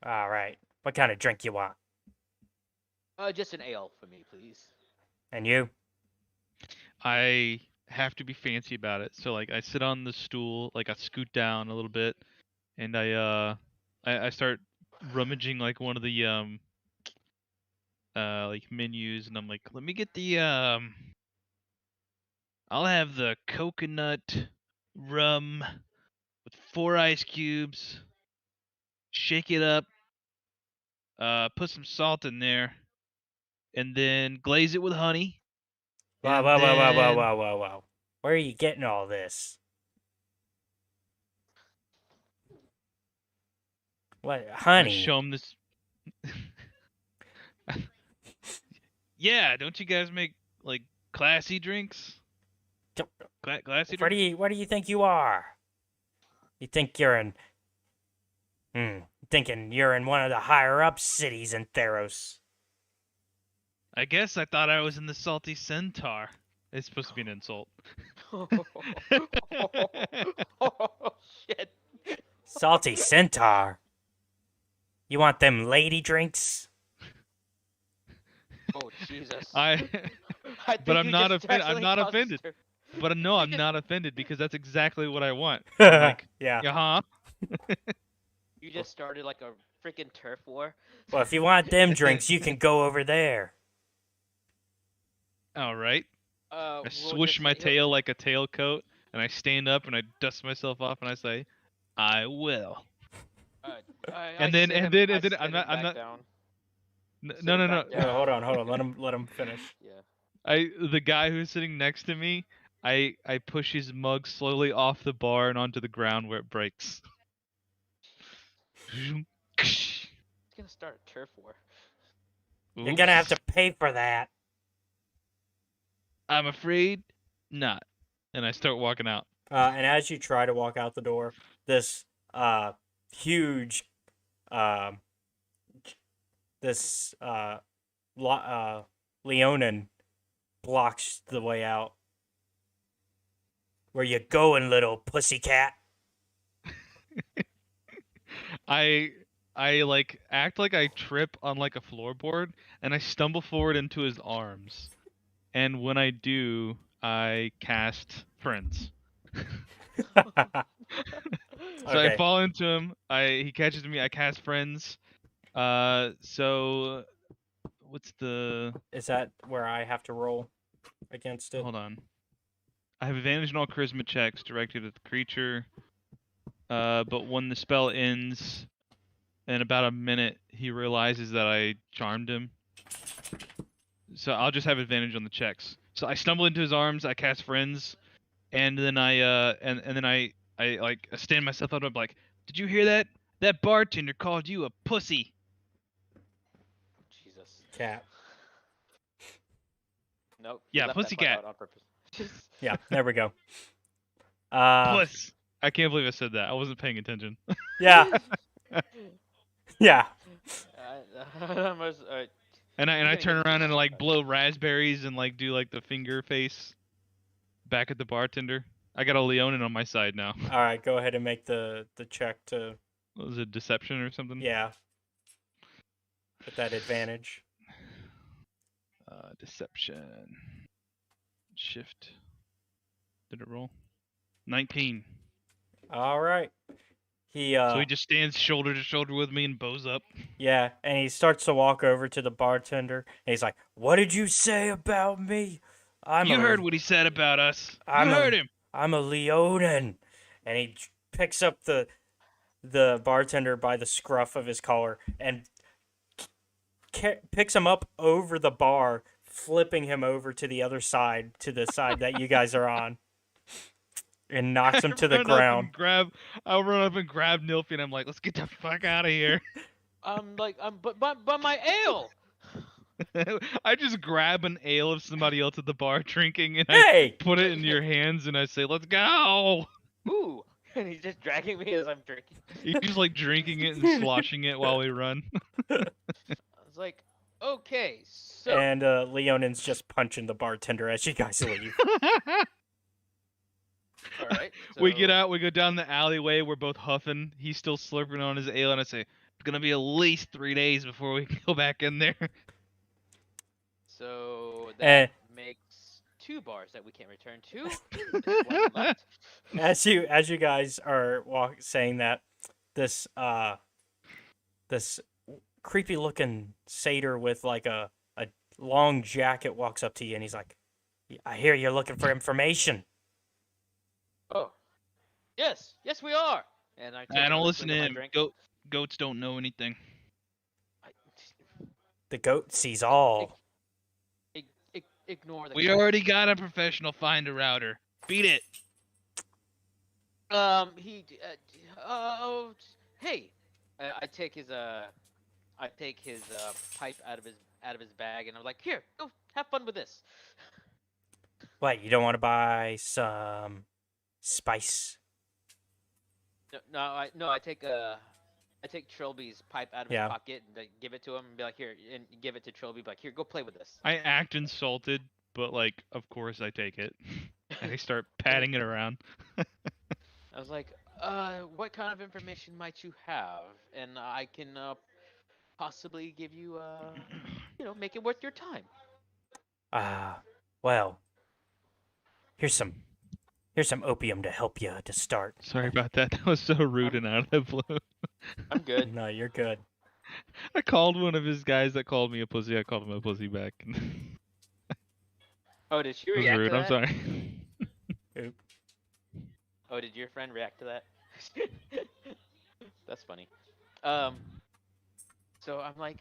All right. What kind of drink you want? Just an ale for me, please. And you? I have to be fancy about it. So like I sit on the stool, like I scoot down a little bit, and I start rummaging like one of the like menus, and I'm like, let me get the I'll have the coconut rum with 4 ice cubes. Shake it up. Put some salt in there, and then glaze it with honey. Whoa, And whoa, whoa, whoa, whoa, then whoa, whoa, whoa. Where are you getting all this? What, I honey? show him this. Yeah, don't you guys make like classy drinks? Classy drinks? Where do you think you are? You think you're in... thinking you're in one of the higher-up cities in Theros. I guess I thought I was in the Salty Centaur. It's supposed to be an insult. Oh shit! Salty Centaur? You want them lady drinks? Oh Jesus! I think but I'm you not just offended. I'm actually not caused offended. her- But no, I'm not offended because that's exactly what I want. I'm like, Yeah. huh? You just started like a freaking turf war. Well, if you want them drinks, you can go over there. All right. I We'll swoosh just my say- tail like a tailcoat, and I stand up and I dust myself off and I say, "I will." And then I'm not down. No. Yeah. Hold on. Let him finish. Yeah. The guy who's sitting next to me, I push his mug slowly off the bar and onto the ground where it breaks. It's gonna start a turf war. You're gonna have to Oops. pay for that. I'm afraid not. And I start walking out. And as you try to walk out the door, this huge Leonin blocks the way out. Where you going, little pussycat? I like act like I trip on like a floorboard and I stumble forward into his arms. And when I do, I cast Friends. So I fall into him. He catches me. I cast Friends. So what's the? Is that where I have to roll against it? Hold on. I have advantage on all charisma checks directed at the creature. But when the spell ends, in about a minute, he realizes that I charmed him. So I'll just have advantage on the checks. So I stumble into his arms. I cast Friends, and then I like stand myself up. I'm like, did you hear that? That bartender called you a pussy. Jesus. Cat. Nope. Yeah, left that part pussycat. out on purpose. Yeah, there we go. Puss. I can't believe I said that. I wasn't paying attention. Yeah. Yeah. And I turn around and like blow raspberries and like do like the finger face back at the bartender. I got a Leonin on my side now. All right, go ahead and make the check to. Was it deception or something? Yeah. With that advantage. Deception. Shift. Did it roll? 19. All right. So he just stands shoulder to shoulder with me and bows up. Yeah, and he starts to walk over to the bartender, and he's like, "What did you say about me? You heard what he said about us. You heard him. I'm a Leonin." And he picks up the bartender by the scruff of his collar and picks him up over the bar, flipping him over to the other side, to the side that you guys are on. And knocks him to the ground. I'll run up and grab Nilfi, and I'm like, let's get the fuck out of here. But my ale. I just grab an ale of somebody else at the bar drinking, and Hey! I put it in your hands, and I say, let's go. Ooh, and he's just dragging me as I'm drinking. He's just like drinking it and sloshing it while we run. I was like, okay, so. And Leonин's just punching the bartender as you guys leave. All right. So... We get out, we go down the alleyway, we're both huffing. He's still slurping on his ale, and I say, it's gonna be at least 3 days before we can go back in there. So that makes 2 bars that we can't return to. Just 1 left. As you guys are saying that, this creepy looking satyr with like a long jacket walks up to you and he's like, I hear you're looking for information. Oh, yes, we are. And I don't listen to him. Goats don't know anything. The goat sees all. Ignore the. We already got a professional finder router. Beat it. Hey, I take his pipe out of his bag, and I'm like, here, go have fun with this. What, you don't want to buy some spice? No, I take Trilby's pipe out of his pocket and give it to him and be like, here, and give it to Trilby, be like, here, go play with this. I act insulted, but like, of course I take it. I start patting it around. I was like, what kind of information might you have? And I can possibly give you, make it worth your time. Well, here's some opium to help you to start. Sorry about that. That was so rude and out of the blue. I'm good. No, you're good. I called one of his guys that called me a pussy. I called him a pussy back. Oh, did she That was react rude. to that? I'm sorry. Oop. Oh, did your friend react to that? That's funny. So I'm like,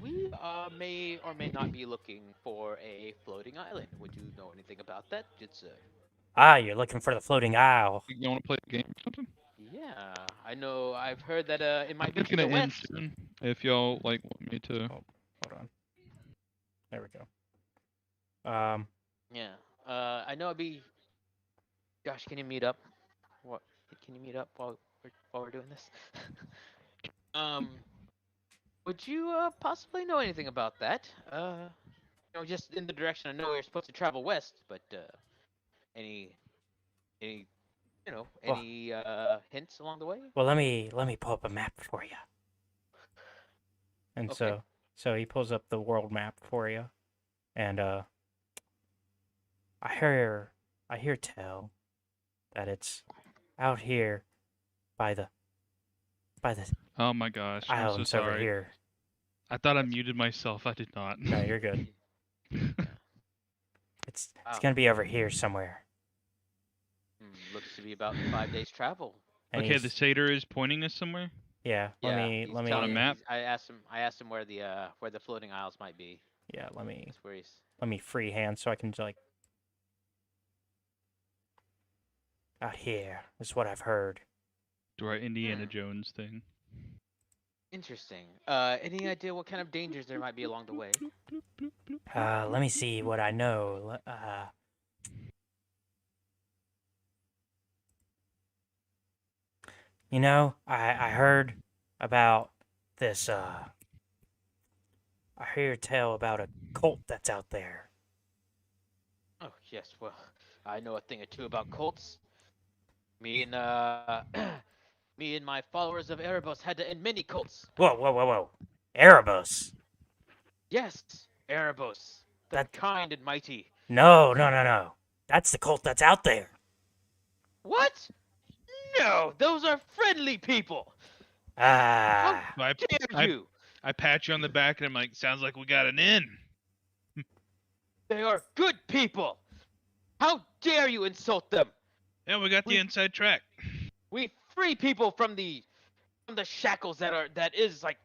we may or may not be looking for a floating island. Would you know anything about that? It's you're looking for the floating isle. You want to play the game or something? Yeah, I know. I've heard that it might be It's to the gonna end west. soon. If y'all like want me to. Oh, hold on. There we go. Yeah. I know it'd be. Gosh, can you meet up? What? Can you meet up while we're doing this? Would you possibly know anything about that? Just in the direction I know you're supposed to travel west, but any hints along the way? Well, let me pull up a map for you. And Okay. so he pulls up the world map for you, and I hear tell that it's out here by the Oh my gosh, I'm so islands over sorry. here. I thought I muted myself. I did not. No, you're good. It's gonna be over here somewhere. Looks to be about 5 days travel. And Okay, the satyr is pointing us somewhere. Yeah. Let me. On a map? I asked him where the floating isles might be. Yeah. Let me. That's where he's. Let me freehand so I can like. Out here is what I've heard. Do our Indiana Jones thing. Interesting. Any idea what kind of dangers there might be along the way? Let me see what I know. I heard about this, I hear tell about a cult that's out there. Oh, yes, well, I know a thing or two about cults. Me and my followers of Erebos had to end many cults. Whoa. Erebos? Yes, Erebos. The kind and mighty. No. That's the cult that's out there. What? No, those are friendly people. How dare you? I pat you on the back and I'm like, sounds like we got an in. They are good people. How dare you insult them? Yeah, we got the inside track. We free people from the shackles that is like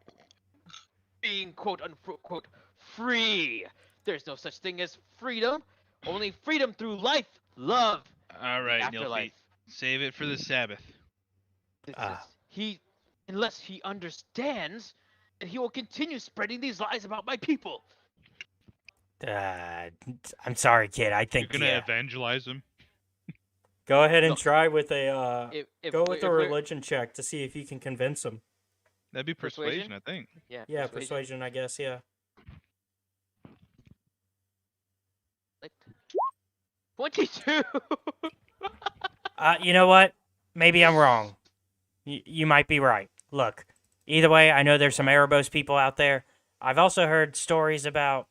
being quote unquote free. There's no such thing as freedom. Only freedom through life, love. All right, afterlife. Nilfi. Save it for the Sabbath. Unless he understands, and he will continue spreading these lies about my people. I'm sorry, kid. I think you're gonna evangelize him. Go ahead and Look, try with a if go we're, with a if we're religion check to see if you can convince him. That'd be persuasion, I think. Yeah, Yeah, persuasion, I guess. Yeah. Like 22. You know what? Maybe I'm wrong. You might be right. Look, either way, I know there's some Erebos people out there. I've also heard stories about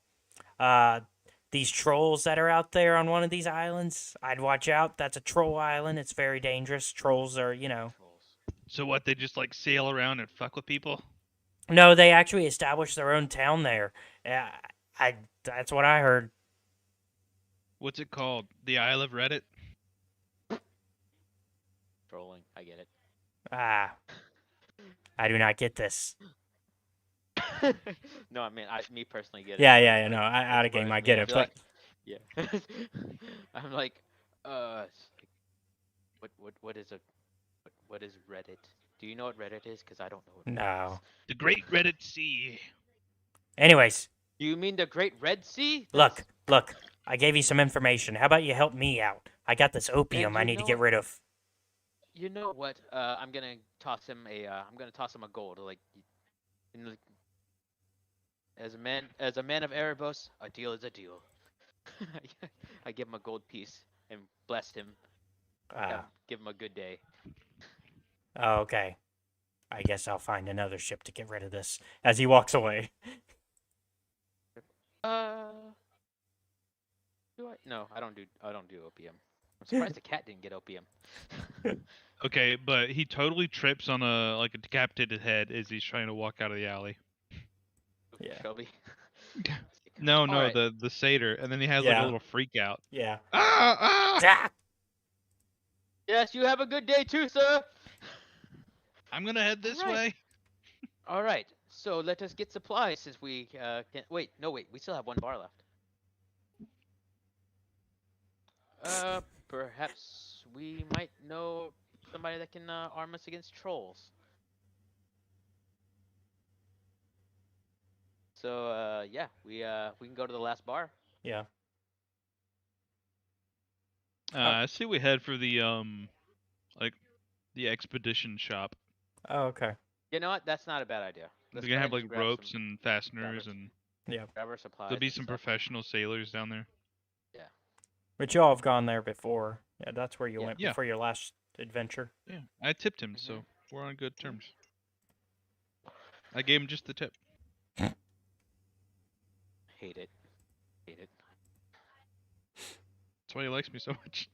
these trolls that are out there on one of these islands. I'd watch out. That's a troll island. It's very dangerous. Trolls are, So what? They just like sail around and fuck with people? No, they actually established their own town there. That's what I heard. What's it called? The Isle of Reddit? Trolling. I get it. I do not get this. No, I mean, me personally get it. Yeah. No, out of game, I get it. But But yeah, I'm like, what is what is Reddit? Do you know what Reddit is? Because I don't know what Reddit no. is. The Great Reddit Sea. Anyways, Do you mean the Great Red Sea? look. I gave you some information. How about you help me out? I got this opium I you need to know get what? rid of. You know what? I'm gonna toss him a gold. Like, in the, as a man of Erebos, a deal is a deal. I give him a gold piece and bless him. Give him a good day. Okay. I guess I'll find another ship to get rid of this as he walks away. Do I? No, I don't do opium. I'm surprised the cat didn't get opium. Okay, but he totally trips on a decapitated head as he's trying to walk out of the alley. Yeah. Shelby. No, Alright. the satyr, and then he has like a little freak out. Yeah. Ah! Yes, you have a good day too, sir. I'm gonna head this way. All right. So let us get supplies since we can. Wait, we still have one bar left. Perhaps we might know somebody that can arm us against trolls. So yeah, we can go to the last bar. Yeah. I see we head for the the expedition shop. Oh, okay. You know what? That's not a bad idea. They're gonna have like ropes and fasteners and grab our supplies. there'll be and some stuff. professional sailors down there. Yeah. But y'all have gone there before. Yeah, that's where you went Yeah. before your last adventure. Yeah, I tipped him, so we're on good terms. I gave him just the tip. Hate it. That's why he likes me so much.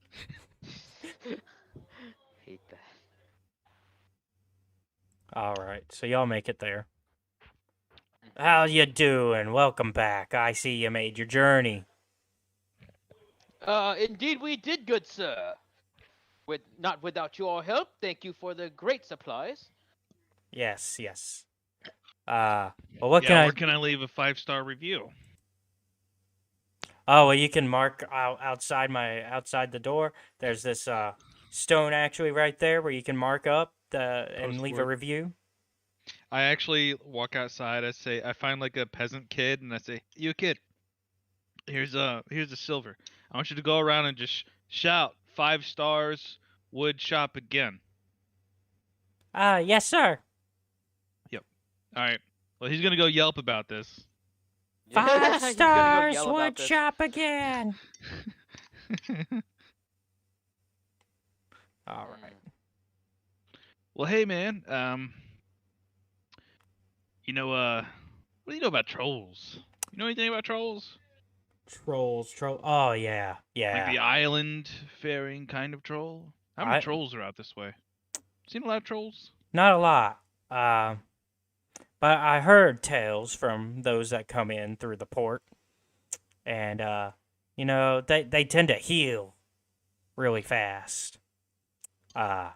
Hate that. All right, so y'all make it there. How you doing? Welcome back. I see you made your journey. Indeed we did, good sir. Not without your help. Thank you for the great supplies. Yes. Well, what can where can I leave a 5-star review? Oh, well, you can mark outside the door. There's this stone actually right there where you can mark up and leave a review. I actually walk outside. I find like a peasant kid, and I say, "You kid, here's a silver. I want you to go around and just shout 5 stars. Wood shop again." Yes, sir. Yep. All right. Well, he's gonna go Yelp about this. 5 stars, wood shop again. All right. Well, hey man, what do you know about trolls? You know anything about trolls? Trolls. Oh yeah. Like the island faring kind of troll. How many trolls are out this way? Seen a lot of trolls? Not a lot. But I heard tales from those that come in through the port, and they tend to heal really fast. They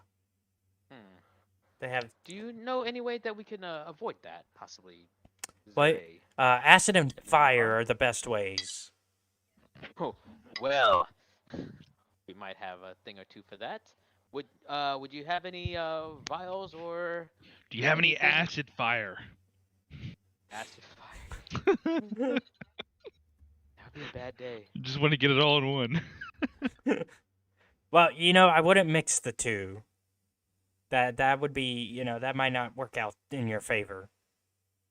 have. Do you know any way that we can avoid that? Possibly. Acid and fire are the best ways. Oh, well, we might have a thing or two for that. Would you have any vials or? Do you have any acid fire? Acid fire. That would be a bad day. Just want to get it all in one. Well, I wouldn't mix the two. That would be, that might not work out in your favor.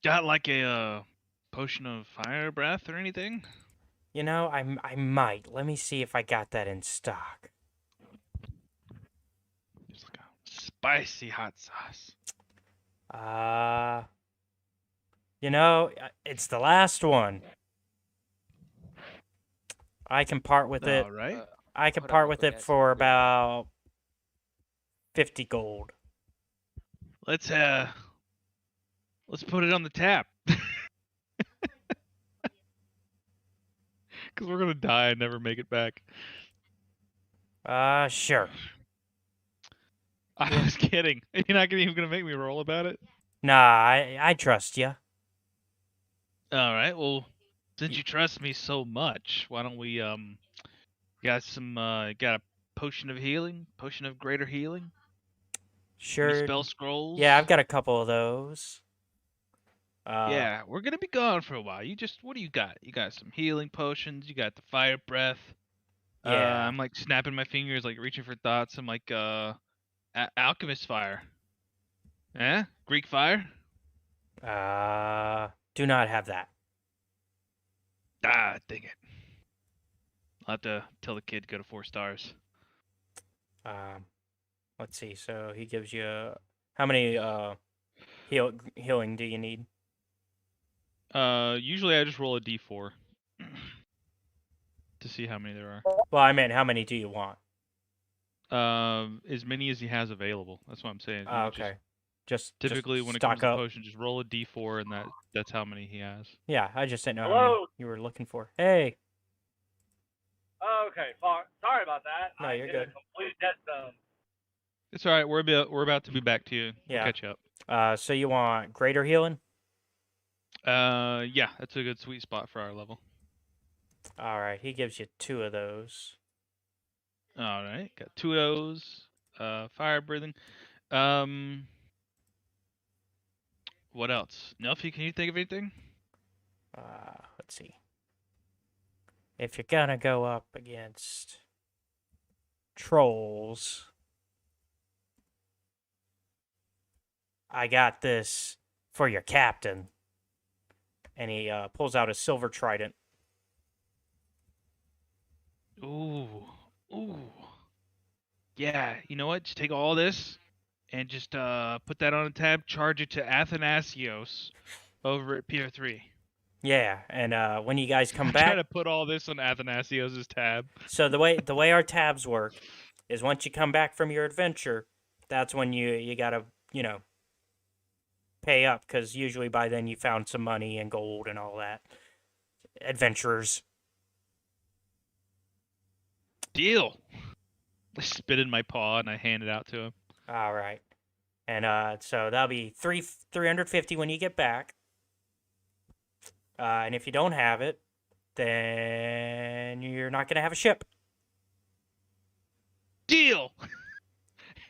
Got like a potion of fire breath or anything? I might. Let me see if I got that in stock. Just like a spicy hot sauce. It's the last one. I can part with it. All right. I can hold on part real with quick, it guys. for about 50 gold. Let's put it on the tap. Because we're gonna die and never make it back. Sure. I was kidding. You're not even gonna make me roll about it? Nah, I trust you. All right. Well, since you trust me so much, why don't we got a potion of healing, potion of greater healing, Sure. any spell scrolls? Yeah, I've got a couple of those. Yeah, we're gonna be gone for a while. What do you got? You got some healing potions. You got the fire breath. Yeah. I'm like snapping my fingers, like reaching for thoughts. I'm like, alchemist fire. Eh? Greek fire? Do not have that. Ah, dang it. I'll have to tell the kid to go to 4 stars. Let's see. So he gives you how many healing do you need? Usually I just roll a d4 to see how many there are. Well, I meant how many do you want? As many as he has available. That's what I'm saying. Oh, okay. Just Typically, when it stock comes to up. potion, just roll a d4, and that's how many he has. Yeah, I just didn't know how many you were looking for. Hey. Okay, sorry about that. No, you're good. Complete dead zone. It's all right. We're about to be back to you. Yeah. We'll catch up. So you want greater healing? Yeah, that's a good sweet spot for our level. All right, he gives you 2 of those. All right, got 2 of those. Fire breathing. What else? Nelfie, can you think of anything? Let's see. If you're gonna go up against trolls, I got this for your captain. And he pulls out a silver trident. Ooh. Yeah, you know what? Just take all this and just put that on a tab, charge it to Athanasios over at Pier 3. Yeah, and when you guys come Try back, to put all this on Athanasios' tab. so the way our tabs work is once you come back from your adventure, that's when you gotta pay up, because usually by then you found some money and gold and all that. Adventurers. Deal. I spit in my paw and I hand it out to him. All right, and so that'll be 350 when you get back. And if you don't have it, then you're not gonna have a ship. Deal.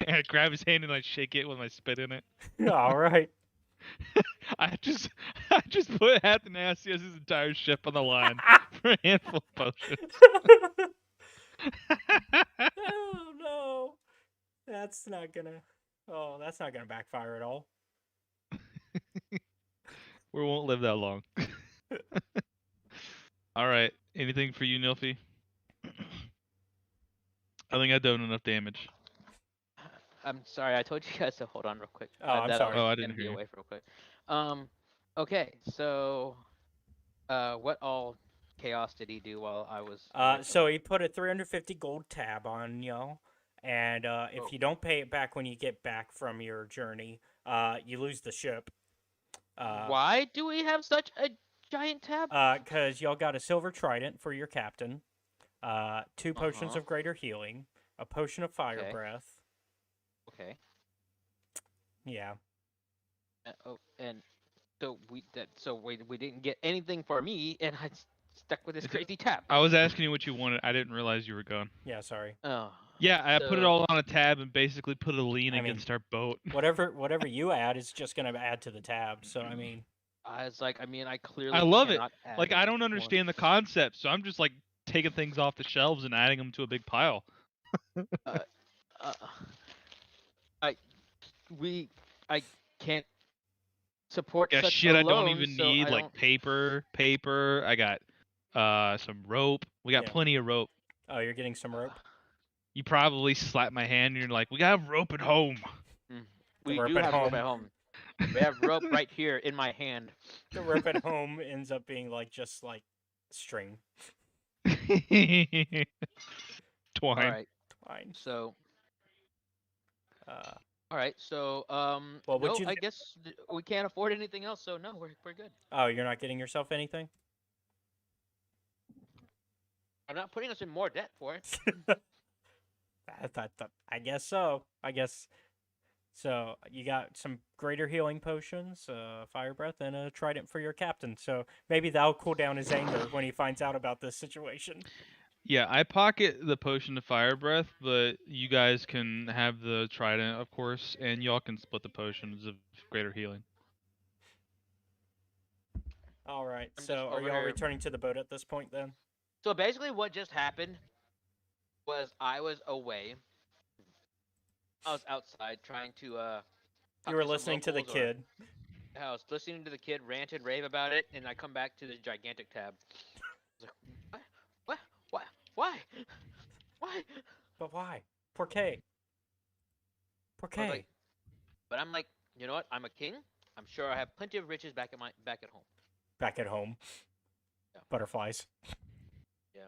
And I grab his hand and I shake it with my spit in it. All right. I just put Athanasios' entire ship on the line for a handful of potions. Oh no, that's not gonna backfire at all. We won't live that long. All right, anything for you, Nilfie? I think I've done enough damage. I'm sorry, I told you guys to hold on real quick. Oh, I'm sorry. Oh, I I didn't be hear you. away for real quick. Okay, so, what all chaos did he do while I was? So he put a 350 gold tab on y'all, and if you don't pay it back when you get back from your journey, you lose the ship. Why do we have such a giant tab? Because y'all got a silver trident for your captain, 2 potions of greater healing, a potion of fire breath. Okay. Yeah. And so we didn't get anything for me, and I stuck with this crazy tab. I was asking you what you wanted. I didn't realize you were gone. Yeah, sorry. Oh. Yeah, I put it all on a tab and basically put a lean I mean, against our boat. Whatever you add is just gonna add to the tab. So I mean. I was like, I clearly. I love it. Add Like I don't understand the concept, so I'm just like taking things off the shelves and adding them to a big pile. uh, I I can't support Yeah, such shit. I don't alone, even so need I like don't. paper. I got some rope. We got Yeah. plenty of rope. Oh, you're getting some rope. You probably slap my hand and you're like, we got rope at home. The We rope do at have rope home. at home. We have rope right here in my hand. The rope at home ends up being like just like string. Twine. All right. Twine. So. Uh, All right. So Well, would no, you- I guess we can't afford anything else. So no, we're good. oh, you're not getting yourself anything? I'm not putting us in more debt for it. I guess so. I guess so. You got some greater healing potions, fire breath, and a trident for your captain. So maybe that'll cool down his anger when he finds out about this situation. Yeah, I pocket the potion of fire breath, but you guys can have the trident, of course, and y'all can split the potions of greater healing. All right. I'm So just are over y'all here. returning to the boat at this point then? So basically, what just happened was I was away. I was outside trying to. You talk were some listening to the locals, or- kid. I was listening to the kid rant and rave about it, and I come back to the gigantic tab. I was like, what? What? Why? Why? But why? Por qué? Por I was qué? like, but I'm like, you know what? I'm a king. I'm sure I have plenty of riches back at home. Back at home. Yeah. Butterflies. Yeah.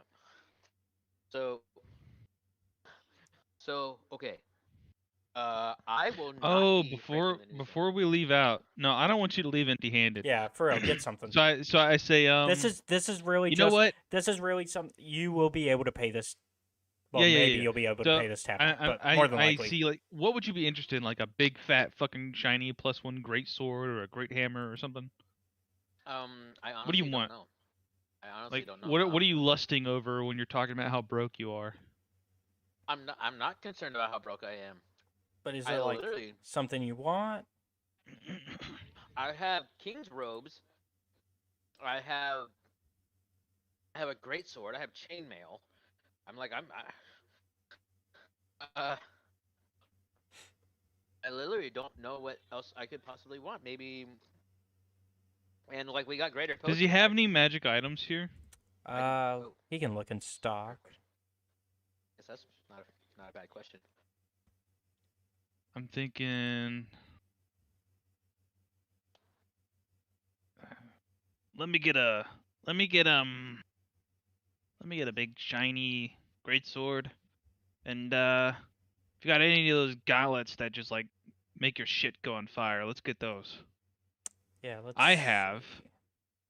So okay. I will not Oh, be before we leave out, no, I don't want you to leave empty-handed. Yeah, for real, get something. So I say, This is really you just. know what? This is really something you will be able to pay this. Well, Yeah. maybe you'll be able to So, pay this tap, I, but I, more than I likely. see, like, what would you be interested in? Like a big, fat, fucking shiny +1 great sword or a great hammer or something? I honestly What do you don't want? know. I honestly Like, don't know. what are you lusting over when you're talking about how broke you are? I'm not concerned about how broke I am. But is I it like literally- something you want? I have king's robes. I have a great sword. I have chainmail. I literally don't know what else I could possibly want. Maybe, and like we got greater. Does he potions, have like- any magic items here? He can look in stock. Yes, that's not a bad question. I'm thinking. Let me get a big shiny greatsword, and if you got any of those gauntlets that just like make your shit go on fire, let's get those. Yeah, let's. I have, see.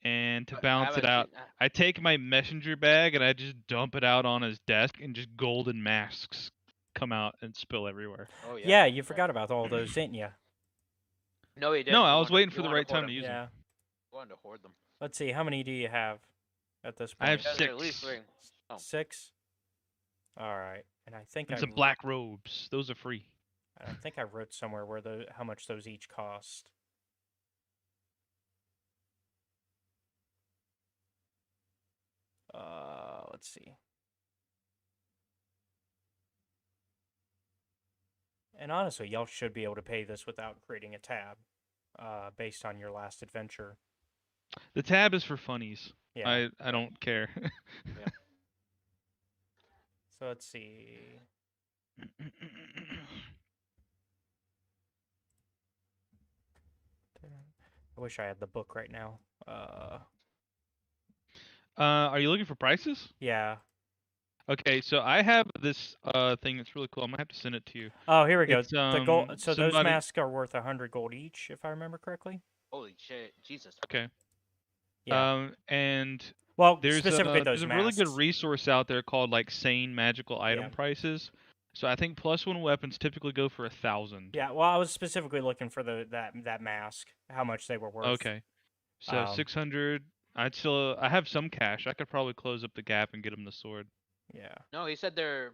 and to But balance I it out, I take my messenger bag and I just dump it out on his desk, and just golden masks come out and spill everywhere. Oh yeah. Yeah, you forgot about all those, didn't you? No, he didn't. No, You I was wanted- waiting you for the wanted right hoard time to them. use them. Yeah. You wanted to hoard them. Let's see. How many do you have at this point? I have You guys are at least 6. three. Oh. 6. All right, and I think And I some black robes. Those are free. I think I wrote somewhere where how much those each cost. Let's see. And honestly, y'all should be able to pay this without creating a tab, based on your last adventure. The tab is for funnies. Yeah. I don't care. So let's see. I wish I had the book right now. Are you looking for prices? Yeah. Okay, so I have this thing that's really cool. I'm gonna have to send it to you. Oh, here we go. It's, The gold. So those somebody- masks are worth 100 gold each, if I remember correctly. Holy shit, Jesus. Okay. Yeah. And Well, there's specifically a, those there's a really good masks. resource out there called like sane magical item Yeah. prices. So I think +1 weapons typically go for 1,000. Yeah. Well, I was specifically looking for that mask. How much they were worth. Okay. So 600. I have some cash. I could probably close up the gap and get him the sword. Yeah. No, he said they're.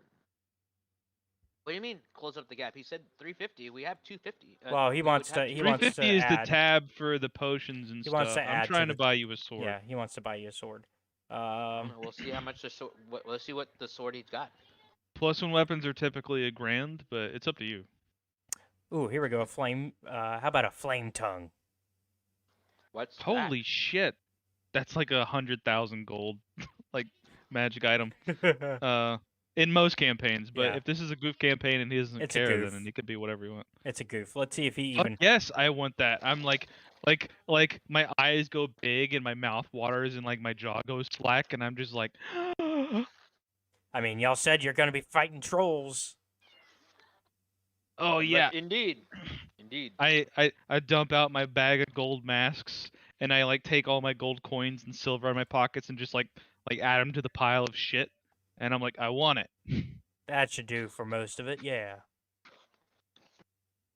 What do you mean close up the gap? He said 350. We have 250. Well, he we would wants have to. He 250. wants to 350 is the add. tab for the potions and He stuff. wants to I'm add to trying to the- buy you a sword. Yeah, he wants to buy you a sword. We'll see how much the sword. Let's see what the sword he's got. +1 weapons are typically $1,000, but it's up to you. Ooh, here we go. A flame. How about a flame tongue? What's Holy shit, that's like 100,000 gold, like magic item. In most campaigns, but Yeah. if this is a goof campaign and he doesn't It's a care, goof. then it could be whatever you want. It's a goof. Let's see if he Fuck even. yes, I want that. I'm like my eyes go big and my mouth waters and like my jaw goes slack and I'm just like. I mean, y'all said you're gonna be fighting trolls. Oh yeah. Indeed. Indeed. I dump out my bag of gold masks and I like take all my gold coins and silver out of my pockets and just like add them to the pile of shit, and I'm like, I want it. That should do for most of it. Yeah.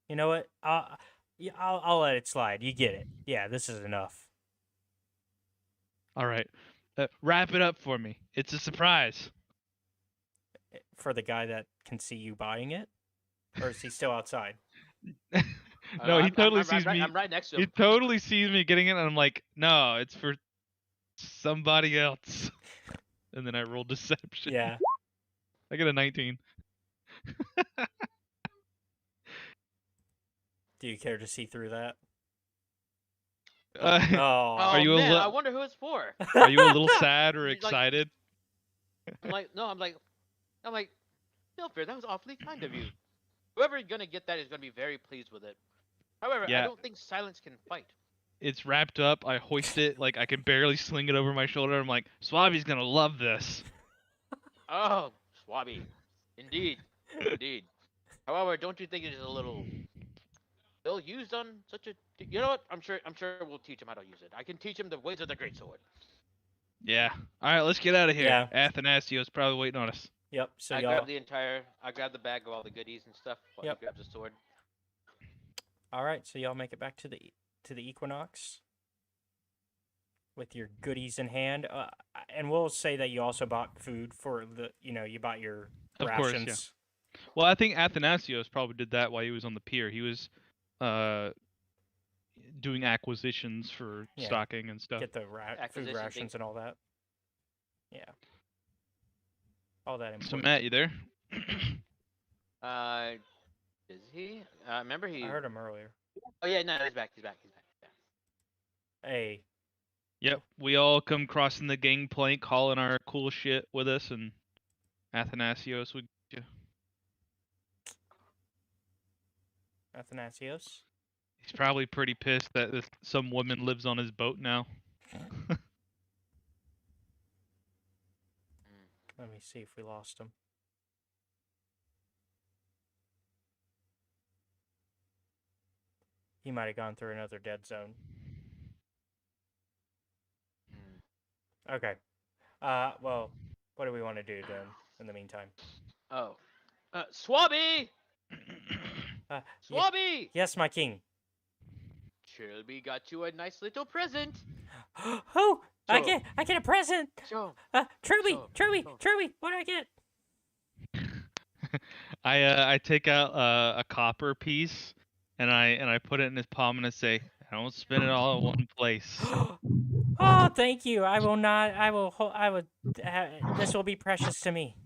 You know what? I'll let it slide. You get it. Yeah, this is enough. All right, wrap it up for me. It's a surprise. For the guy that can see you buying it, or is he still outside? No, he totally sees me. I'm right next to him. He totally sees me getting it, and I'm like, no, it's for somebody else. And then I roll deception. Yeah. I get a 19. Do you care to see through that? Oh, Are you man, I wonder who it's for. Are you a little sad or He's excited? Like, I'm like, Philfer, that was awfully kind of you. Whoever's gonna get that is gonna be very pleased with it. However, Yeah. I don't think silence can fight. It's wrapped up. I hoist it. Like, I can barely sling it over my shoulder. I'm like, Swabby's gonna love this. Oh, Swabby. Indeed. Indeed. However, don't you think it is a little ill used on such a... You know what? I'm sure we'll teach him how to use it. I can teach him the ways of the greatsword. Yeah. All right, let's get out of here. Yeah. Athanasios probably waiting on us. Yep. So I y'all. grab the bag of all the goodies and stuff while Yep. he grabs the sword. All right. So y'all make it back to the Equinox with your goodies in hand, and we'll say that you also bought food for the. You bought your Of course, rations. yeah. Well, I think Athanasios probably did that while he was on the pier. He was doing acquisitions for stocking and stuff. Get the food rations and all that. Yeah. All that important. So Matt, you there? Is he? Remember he... I heard him earlier. Oh yeah, no, he's back. Yeah. Hey. Yep. We all come crossing the gangplank, hauling our cool shit with us, and Athanasios would get you. Athanasios? He's probably pretty pissed that some woman lives on his boat now. Let me see if we lost him. He might have gone through another dead zone. Okay. Well, what do we want to do then in the meantime? Oh. Swabby! Swabby! Yes, my king. Trilby got you a nice little present. Oh, I get a present. Show. Trilby, what do I get? I take out a copper piece and I put it in his palm and I say, I don't spend it all in one place. Oh, thank you. I will not. I will. This will be precious to me.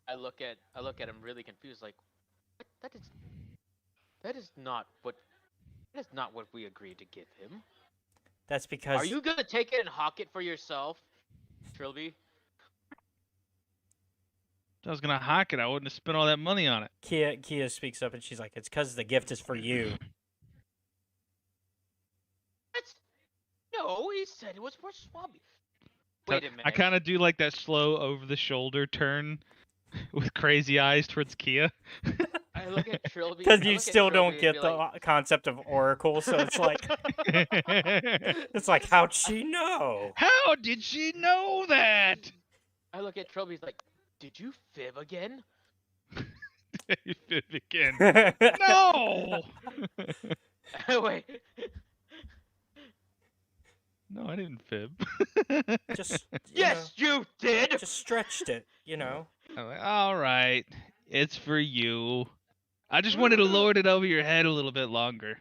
I look at him really confused, like, that is not what we agreed to give him. That's because. Are you gonna take it and hawk it for yourself, Trilby? If I was gonna hawk it, I wouldn't have spent all that money on it. Kia speaks up and she's like, "It's because the gift is for you." No, he said it was for Swabby. Wait a minute. I kind of do like that slow over-the-shoulder turn with crazy eyes towards Kia. I look at Trilby. Because you still don't get the concept of Oracle, so it's like... it's like, how'd she know? How did she know that? I look at Trilby, he's like, did you fib again? You fib again. No! Wait. No, I didn't fib. Just yes, you did. Just stretched it, I'm like, all right, it's for you. I just wanted to lord it over your head a little bit longer.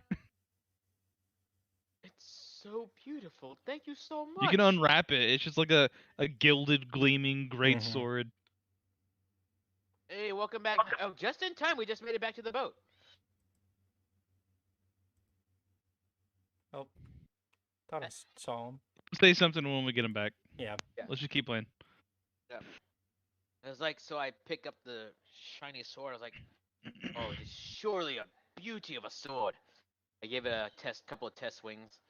It's so beautiful. Thank you so much. You can unwrap it. It's just like a gilded, gleaming great sword. Hey, welcome back. Oh, just in time. We just made it back to the boat. Oh, thought I saw him. Say something when we get him back. Yeah. Let's just keep playing. Yeah. It was like, so I pick up the shiny sword. I was like, oh, it is surely a beauty of a sword. I gave it a couple of test swings.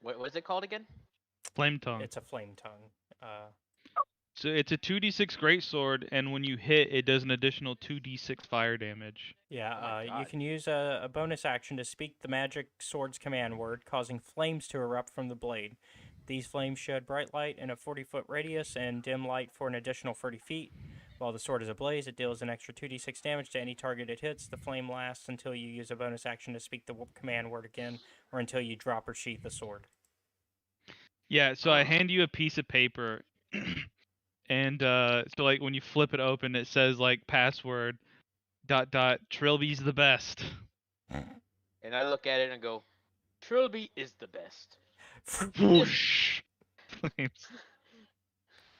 What is it called again? Flame tongue. It's a flame tongue. So it's a 2d6 greatsword, and when you hit, it does an additional 2d6 fire damage. Yeah, you can use a bonus action to speak the magic sword's command word, causing flames to erupt from the blade. These flames shed bright light in a 40-foot radius and dim light for an additional 30 feet. While the sword is ablaze, it deals an extra 2d6 damage to any target it hits. The flame lasts until you use a bonus action to speak the command word again, or until you drop or sheath the sword. Yeah, so I hand you a piece of paper, and so like when you flip it open, it says like password ... Trilby's the best. And I look at it and go, Trilby is the best. Whoosh. Flames.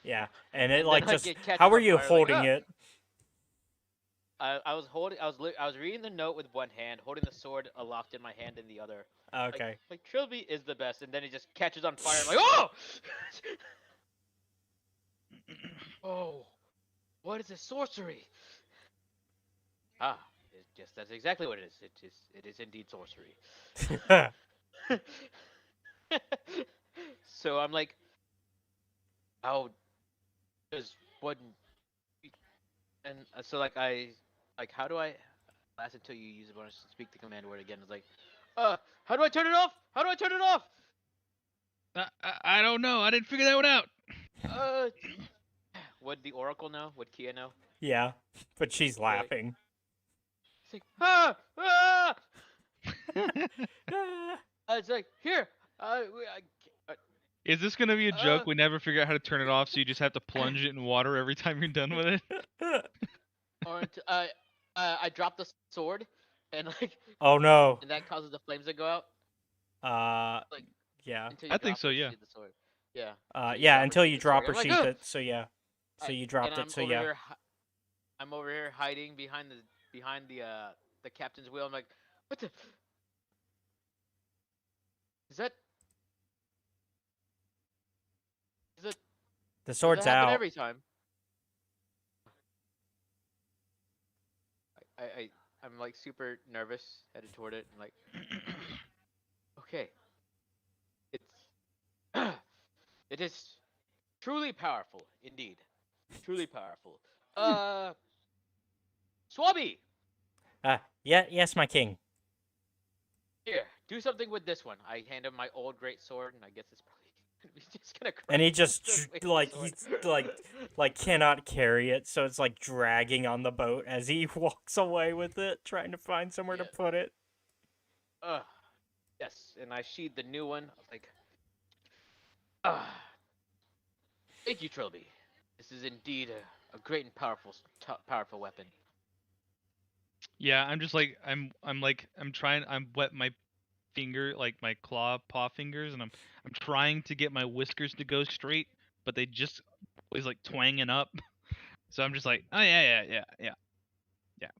Yeah, and it And like then, just. it catches How are on you fire, like, holding "Ah!" it? I was reading the note with one hand, holding the sword locked in my hand in the other. Okay. Like Trilby is the best, and then it just catches on fire. I'm like, oh! Oh, what is this sorcery? Ah, that's exactly what it is. It is indeed sorcery. So I'm like, how does one? And so like how do I last until you use a bonus to speak the command word again? It's like, how do I turn it off? How do I turn it off? I don't know. I didn't figure that one out. Would the Oracle know? Would Kia know? Yeah, but she's laughing. It's like, ah! It's like, here. Is this gonna be a joke? We never figure out how to turn it off, so you just have to plunge it in water every time you're done with it. Or I drop the sword, and like. Oh no. And that causes the flames to go out. Like, yeah. Until you I think so. Yeah. The sword. Yeah. Yeah, until you drop or like, sheath it. So yeah. So you dropped it. So yeah. I'm over here hiding behind the captain's wheel. I'm like, what the? Is that? The sword's out. Every time. I'm like super nervous, headed toward it. I'm like, okay. It is truly powerful, indeed. Truly powerful. Swabby! Yes, my king. Here, do something with this one. I hand him my old great sword, and I guess it's probably just gonna crack. And he just he's like cannot carry it, so it's like dragging on the boat as he walks away with it, trying to find somewhere to put it. Yes, and I sheathe the new one. Like, thank you, Trilby. This is indeed a great and powerful weapon. Yeah, I'm just like I'm wet my finger, like my paw fingers, and I'm trying to get my whiskers to go straight, but they just always like twanging up. So I'm just like, oh yeah.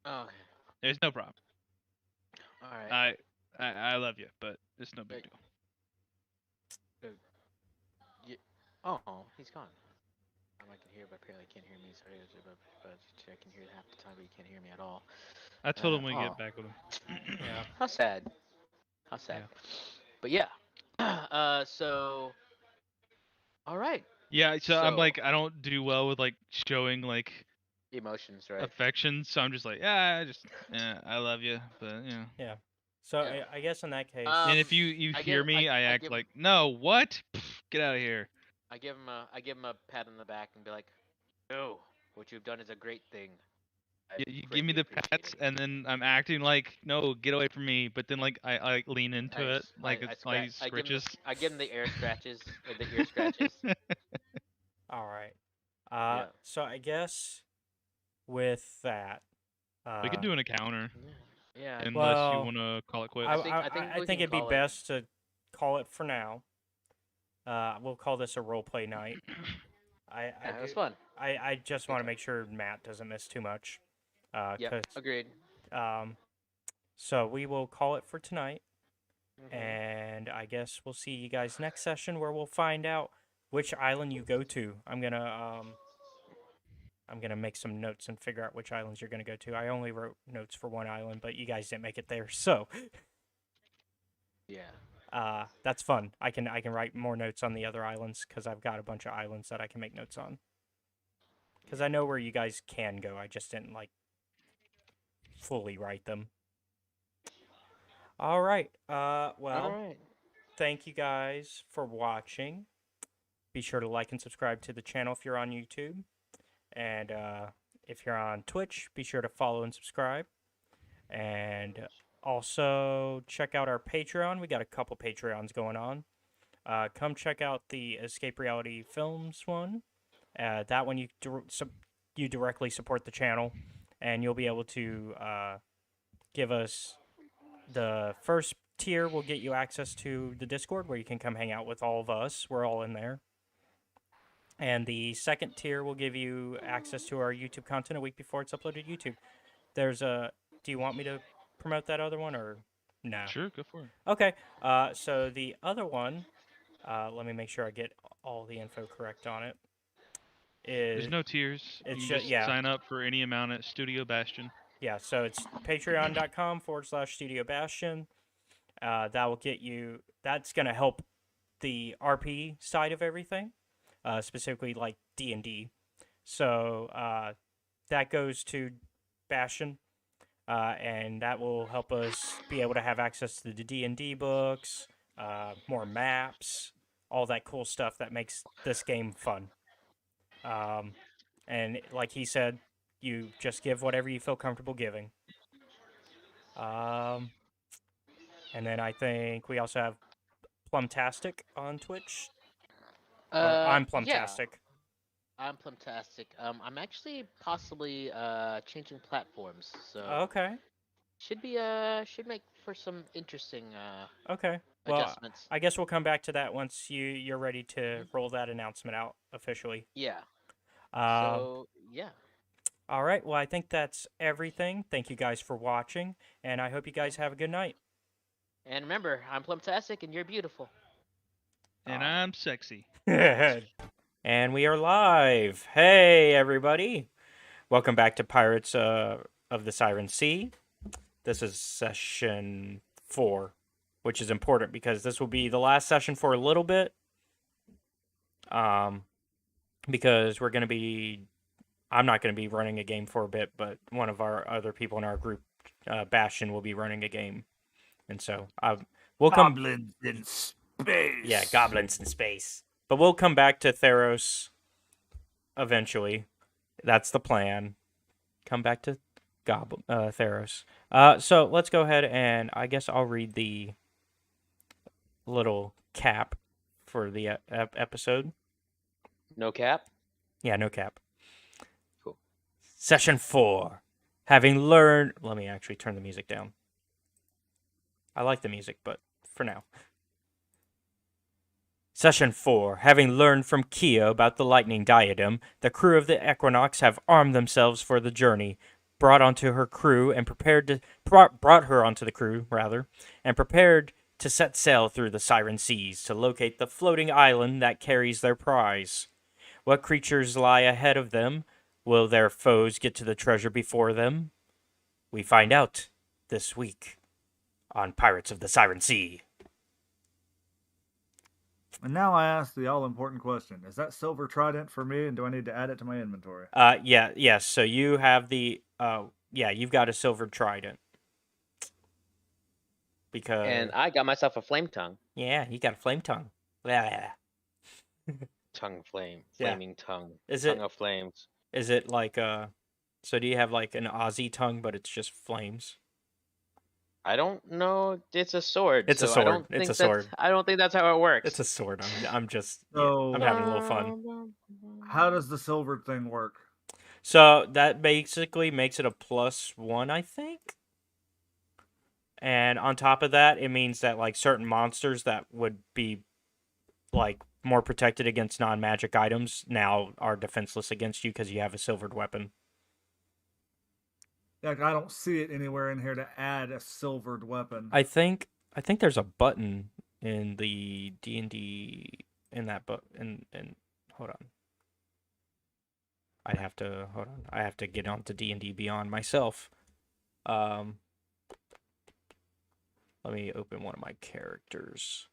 Oh. There's no problem. All right. I love you, but it's no big deal. Oh, he's gone. I can hear, but apparently can't hear me. Sorry, but I can hear half the time, but you can't hear me at all. I told him we get back with him. Yeah. How sad. Yeah. But yeah. So. All right. Yeah. So I'm like, I don't do well with like showing like emotions, right? Affection. So I'm just like, I love you, but you know. Yeah. So I guess in that case. And if you hear me, I act like, no, what? Pfft, get out of here. I give him a pat on the back and be like, no, what you've done is a great thing. You give me the pats, and then I'm acting like, no, get away from me. But then like I lean into it, like it's like scratches. I give him the air scratches, or the ear scratches. All right. So I guess with that, we could do an encounter. Yeah. Unless you want to call it quits. I think it'd be best to call it for now. We'll call this a roleplay night. It was fun. I just Good want to time. make sure Matt doesn't miss too much. Yep, agreed. So we will call it for tonight. Mhm. And I guess we'll see you guys next session where we'll find out which island you go to. I'm gonna make some notes and figure out which islands you're gonna go to. I only wrote notes for one island, but you guys didn't make it there, so Yeah. that's fun. I can write more notes on the other islands because I've got a bunch of islands that I can make notes on. Because I know where you guys can go. I just didn't like fully write them. All right. Well, All right. thank you guys for watching. Be sure to like and subscribe to the channel if you're on YouTube. And if you're on Twitch, be sure to follow and subscribe. And also check out our Patreon. We got a couple Patreons going on. Come check out the Escape Reality Films one. That one you directly support the channel, and you'll be able to give us the first tier. Will get you access to the Discord where you can come hang out with all of us. We're all in there. And the second tier will give you access to our YouTube content a week before it's uploaded to YouTube. There's a. Do you want me to promote that other one or no? Sure, go for it. Okay. So the other one, let me make sure I get all the info correct on it. There's no tiers. It's You can just sign up for any amount at Studio Bastion. Yeah, so it's patreon.com/Studio Bastion. That will get you. That's gonna help the RP side of everything. Specifically like D&D. So that goes to Bastion, and that will help us be able to have access to the D&D books, more maps, all that cool stuff that makes this game fun. And like he said, you just give whatever you feel comfortable giving. And then I think we also have Plumtastic on Twitch. I'm Plumtastic. Yeah. I'm Plumtastic. I'm actually possibly changing platforms, so Okay. should make for some interesting Okay. Well, adjustments. I guess we'll come back to that once you're ready to roll that announcement out officially. Yeah. So yeah. All right. Well, I think that's everything. Thank you guys for watching, and I hope you guys have a good night. And remember, I'm Plumtastic, and you're beautiful. And I'm sexy. And we are live. Hey, everybody. Welcome back to Pirates of the Siren Sea. This is session 4, which is important because this will be the last session for a little bit. Because we're going to be... I'm not going to be running a game for a bit, but one of our other people in our group, Bastion, will be running a game. And so we'll come... Goblins in space. Yeah, goblins in space. But we'll come back to Theros eventually. That's the plan. Come back to Theros. So let's go ahead and I guess I'll read the little cap for the episode. No cap? Yeah, no cap. Cool. Session 4. Having learned... Let me actually turn the music down. I like the music, but for now. Session 4. Having learned from Kia about the lightning diadem, the crew of the Equinox have armed themselves for the journey, brought her onto the crew, and prepared to set sail through the Siren Seas to locate the floating island that carries their prize. What creatures lie ahead of them? Will their foes get to the treasure before them? We find out this week on Pirates of the Siren Sea. And now I ask the all-important question: is that silver trident for me, and do I need to add it to my inventory? Yes. So you have the you've got a silver trident. Because And I got myself a flame tongue. Yeah, you got a flame tongue. Yeah. Tongue flame, Yeah. flaming tongue. Is tongue it of flames. Is it like so do you have like an Aussie tongue but it's just flames? I don't know. It's a sword. It's a sword. It's a sword. I don't think that's how it works. It's a sword. I'm just So, I'm having a little fun. How does the silver thing work? So that basically makes it a +1, I think. And on top of that, it means that like certain monsters that would be like more protected against non-magic items now are defenseless against you because you have a silvered weapon. Like, I don't see it anywhere in here to add a silvered weapon. I think there's a button in the D&D in that book. And hold on. I have to get onto D&D Beyond myself. Let me open one of my characters.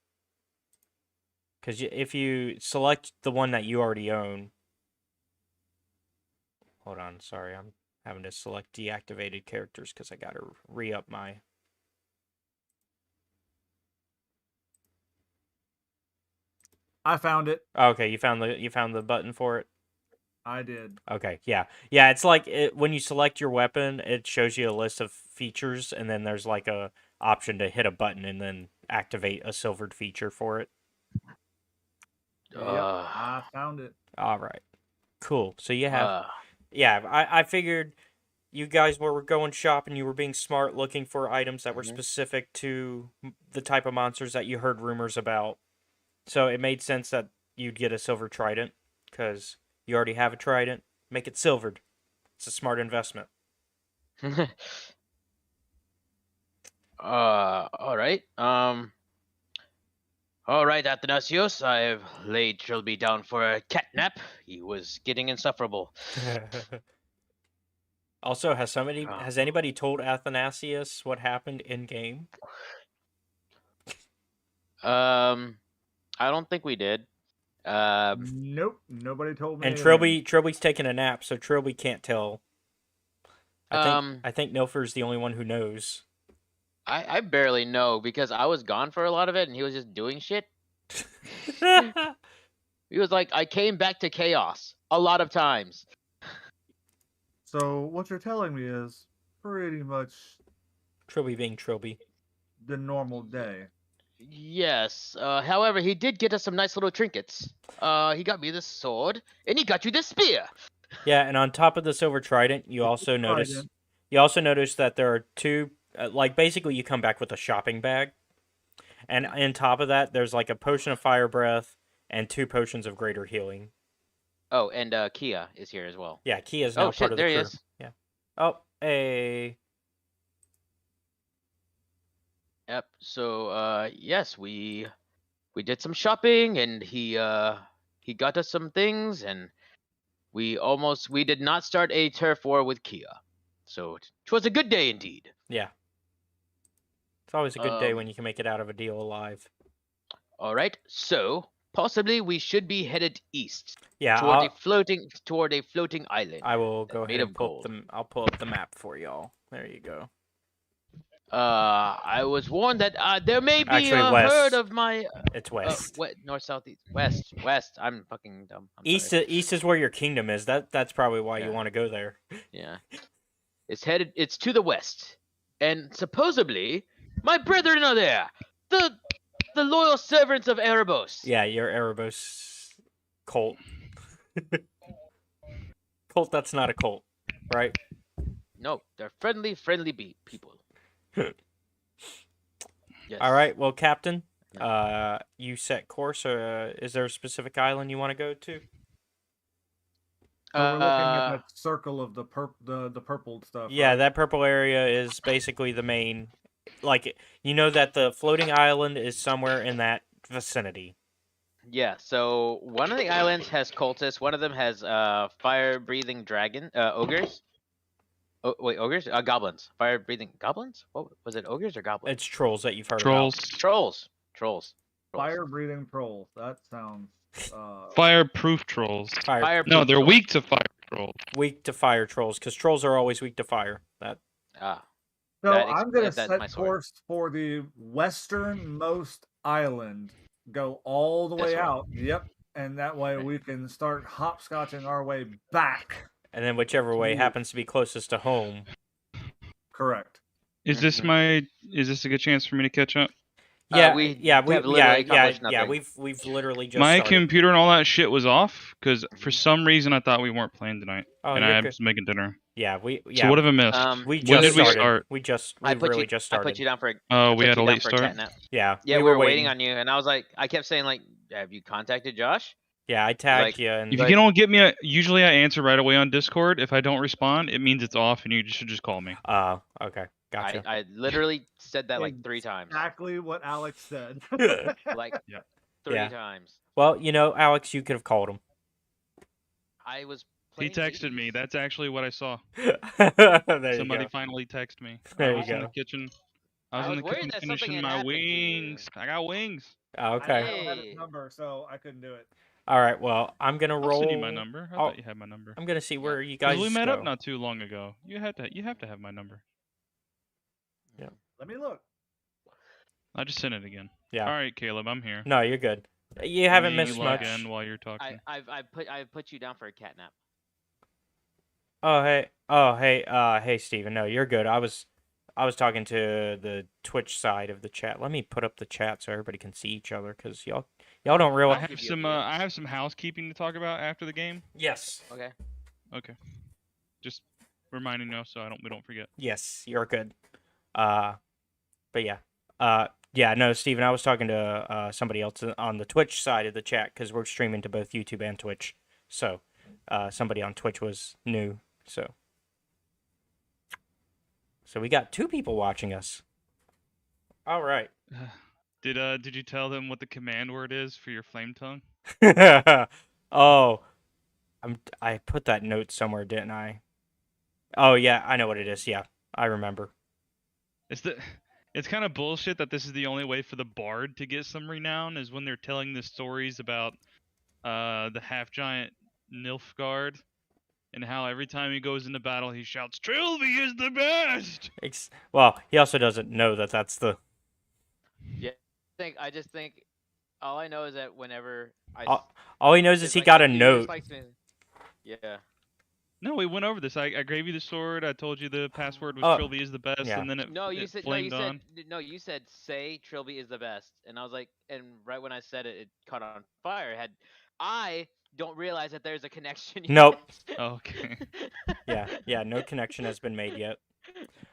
Because if you select the one that you already own... Hold on, sorry, I'm having to select deactivated characters because I got to re-up my... I found it. Okay, you found the button for it? I did. Okay, yeah. Yeah, it's like when you select your weapon, it shows you a list of features, and then there's like a option to hit a button and then activate a silvered feature for it. Yep, I found it. All right. Cool. So you have... yeah, I figured you guys were going shopping, you were being smart, looking for items that were specific to the type of monsters that you heard rumors about. So it made sense that you'd get a silver trident, because you already have a trident. Make it silvered. It's a smart investment. All right. All right, Athanasios. I've laid Trilby down for a cat nap. He was getting insufferable. Also, has anybody told Athanasius what happened in game? I don't think we did. Nope, nobody told me. And Trilby's taking a nap, so Trilby can't tell. I think Nilfer's the only one who knows. I barely know because I was gone for a lot of it, and he was just doing shit. He was like, I came back to chaos a lot of times. So what you're telling me is pretty much Trilby being Trilby. The normal day. Yes. However, he did get us some nice little trinkets. He got me this sword, and he got you this spear. Yeah, and on top of the silver trident, you also notice that there are two. Like basically, you come back with a shopping bag, and on top of that, there's like a potion of fire breath and 2 potions of greater healing. Oh, and Kia is here as well. Yeah, Kia's now part of the crew. There he is. Yeah. Oh, hey. Yep. So, yes, we did some shopping, and he got us some things, and we did not start a turf war with Kia. So it was a good day indeed. Yeah. It's always a good day when you can make it out of a deal alive. All right. So possibly we should be headed east. Yeah. Toward a floating island. I will go ahead and I'll pull up the map for y'all. There you go. I was warned that there may be a herd of my. It's west. North, south, east, west. I'm fucking dumb. East is where your kingdom is. That's probably why you want to go there. Yeah. It's to the west, and supposedly my brethren are there. The loyal servants of Erebos. Yeah, your Erebos cult. Cult that's not a cult, right? No, they're friendly people. Yes. All right, well, Captain, you set course. Is there a specific island you want to go to? So we're looking at that circle of the purple stuff. Yeah, right? that purple area is basically the main. Like, you know that the floating island is somewhere in that vicinity. Yeah, so one of the islands has cultists. One of them has fire-breathing ogres. Oh, wait, ogres? Goblins. Fire-breathing goblins? What was it, ogres or goblins? It's trolls that you've heard about. Trolls. Fire-breathing trolls. That sounds... Fireproof trolls. No, they're weak to fire trolls. Weak to fire trolls, because trolls are always weak to fire. So I'm going to set course for the westernmost island. Go all the way out. Yep. And that way we can start hopscotching our way back. And then whichever way happens to be closest to home. Correct. Is this a good chance for me to catch up? We've literally just my started. Computer and all that shit was off because for some reason I thought we weren't playing tonight, and I was making dinner. So what have I missed? We when did we start? We just just started. I put you down for. We had a late start. Yeah. Yeah, we were waiting on you, and I was like, I kept saying like, have you contacted Josh? Yeah, I tagged Like- you, and If you don't get me, usually I answer right away on Discord. If I don't respond, it means it's off, and you should just call me. okay, gotcha. I literally said that like 3 times. Exactly what Alex said. Like Yeah. 3 Yeah. times. Well, Alex, you could have called him. I was He playing texted me. Hades. That's actually what I saw. There Somebody you go. finally texted me. There I you was in go. the kitchen. I I was in was the worried kitchen that something finishing had my happened to you. wings. I got wings. Okay. I don't have his Hey. number, so I couldn't do it. All right. Well, I'm gonna I'll roll. send you my number. I I'll- thought you had my number. I'm gonna see where you 'Cause guys we met go. up not too long ago. You have to have my number. Let me look. I just sent it again. Yeah. All right, Caleb, I'm here. No, you're good. You Let haven't me missed log much. in while you're talking. I put you down for a catnap. Hey, Steven. No, you're good. I was talking to the Twitch side of the chat. Let me put up the chat so everybody can see each other, because y'all don't I realize. have some housekeeping to talk about after the game. Yes. Okay. Okay. Just reminding you so we don't forget. Yes, you're good. But yeah. Yeah, no, Steven, I was talking to somebody else on the Twitch side of the chat, because we're streaming to both YouTube and Twitch. So, somebody on Twitch was new. So we got 2 people watching us. All right. Did you tell them what the command word is for your flame tongue? Oh, I put that note somewhere, didn't I? Oh yeah, I know what it is. Yeah, I remember. It's kind of bullshit that this is the only way for the bard to get some renown is when they're telling the stories about the half giant Nilfgaard and how every time he goes into battle he shouts Trilby is the best. Well, he also doesn't know that that's the. Yeah. I just think all I know is that whenever all he knows is he got a note. Yeah. No, we went over this. I gave you the sword. I told you the password was Trilby is the best, yeah. and then it flamed on. You said say Trilby is the best, and I was like, and right when I said it, it caught on fire. I don't realize that there's a connection yet. Nope. Okay. Yeah. No connection has been made yet.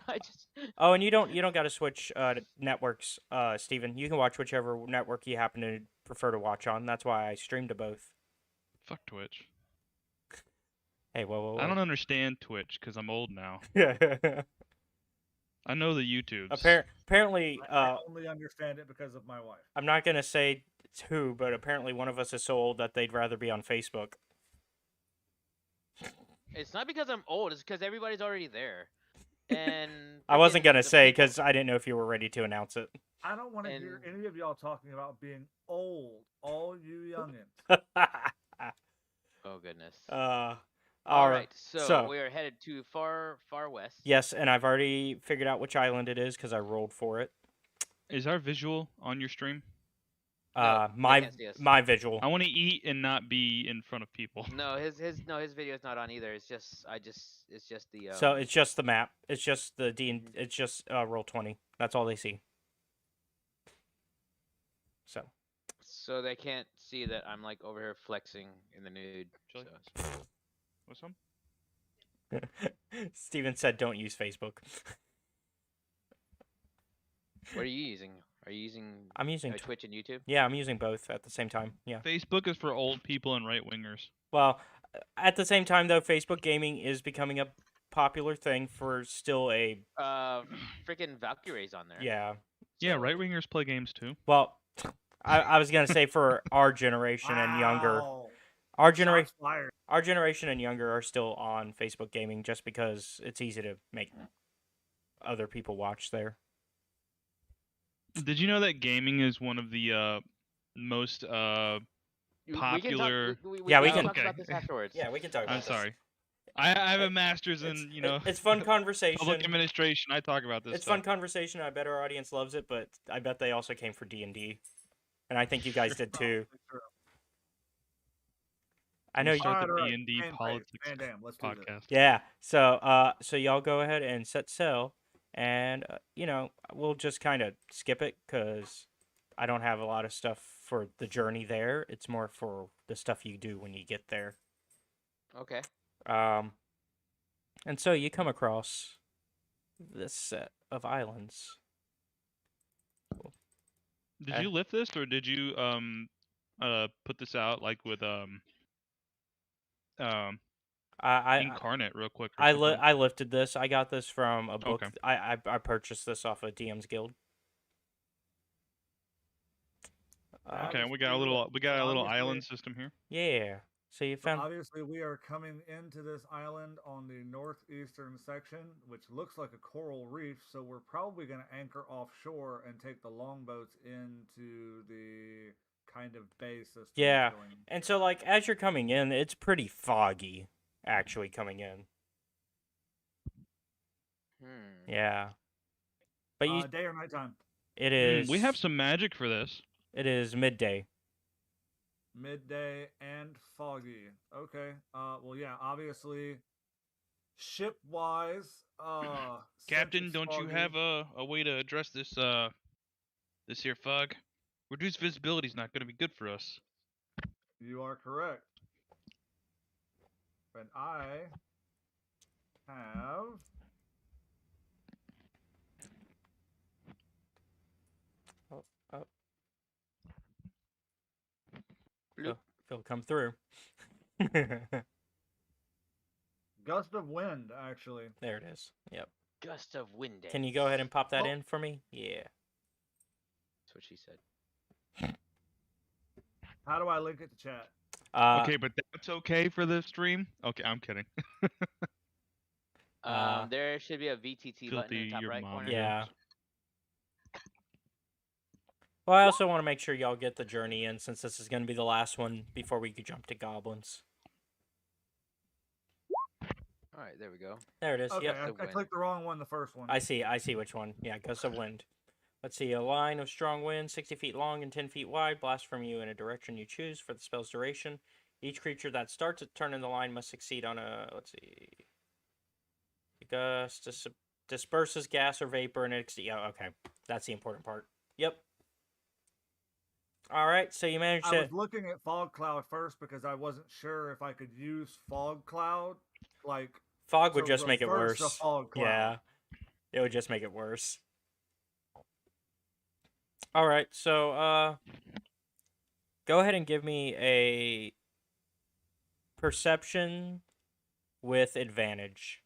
I just. Oh, and you don't got to switch networks, Steven. You can watch whichever network you happen to prefer to watch on. That's why I stream to both. Fuck Twitch. Hey, whoa. I don't understand Twitch because I'm old now. Yeah. I know the YouTubes. Apparently, I only understand it because of my wife. I'm not gonna say who, but apparently one of us is so old that they'd rather be on Facebook. It's not because I'm old. It's because everybody's already there. And I wasn't gonna say because I didn't know if you were ready to announce it. I don't want to hear any of y'all talking about being old. All you youngins. Oh goodness. All right. So we are headed to far west. Yes, and I've already figured out which island it is because I rolled for it. Is our visual on your stream? No, my visual. I want to eat and not be in front of people. No, his video is not on either. It's just the. So it's just the map. It's just the It's just Roll20. That's all they see. So they can't see that I'm like over here flexing in the nude. So. What's up? Steven said, "Don't use Facebook." What are you using? Are you using? I'm using Twitch and YouTube. Yeah, I'm using both at the same time. Yeah. Facebook is for old people and right wingers. Well, at the same time though, Facebook gaming is becoming a popular thing for still a. Freaking Valkyrie's on there. Yeah. Yeah, right wingers play games too. Well, I was gonna say for our generation and younger, our generation and younger are still on Facebook gaming just because it's easy to make other people watch there. Did you know that gaming is one of the most popular? We can talk about this afterwards. Yeah, we can talk about I'm this. sorry. I have a master's in It's fun conversation. Public administration. I talk about this. It's fun conversation. I bet our audience loves it, but I bet they also came for D&D, and I think you guys did too. I know you start the D&D politics podcast. Yeah. So y'all go ahead and set sail, and we'll just kind of skip it because I don't have a lot of stuff for the journey there. It's more for the stuff you do when you get there. Okay. And so you come across this set of islands. Did you lift this, or did you put this out like with I Incarnate real quick or I something. I lifted this. I got this from a book. Okay. I purchased this off of DM's Guild. Okay, we got a little island system here. Yeah. So you found. Obviously, we are coming into this island on the northeastern section, which looks like a coral reef. So we're probably going to anchor offshore and take the longboats into the kind of bay system. Yeah, and so like as you're coming in, it's pretty foggy, actually coming in. Yeah. But you. Day or nighttime? It is. We have some magic for this. It is midday. Midday and foggy. Okay. Well, yeah. Obviously, ship wise. Captain, don't you have a way to address this this here fog? Reduced visibility is not going to be good for us. You are correct. And I have. Oh. Phil, come through. Gust of wind, actually. There it is. Yep. Gust of wind. Can you go ahead and pop that in for me? Yeah. That's what she said. How do I link it to chat? Okay, but that's okay for the stream? Okay, I'm kidding. There should be a VTT button in the top right corner. Yeah. Well, I also want to make sure y'all get the journey in, since this is going to be the last one before we could jump to goblins. All right, there we go. There it is. Okay, Yep. I clicked the wrong one, the first one. I see which one. Yeah, gust of wind. Let's see, a line of strong wind, 60 feet long and 10 feet wide, blasts from you in a direction you choose for the spell's duration. Each creature that starts its turn in the line must succeed on a, let's see, the gust disperses gas or vapor and it, yeah, okay, that's the important part. Yep. All right, so you managed to. I was looking at fog cloud first because I wasn't sure if I could use fog cloud, like. Fog would just make it worse. Fog cloud. Yeah, it would just make it worse. All right, so go ahead and give me a perception with advantage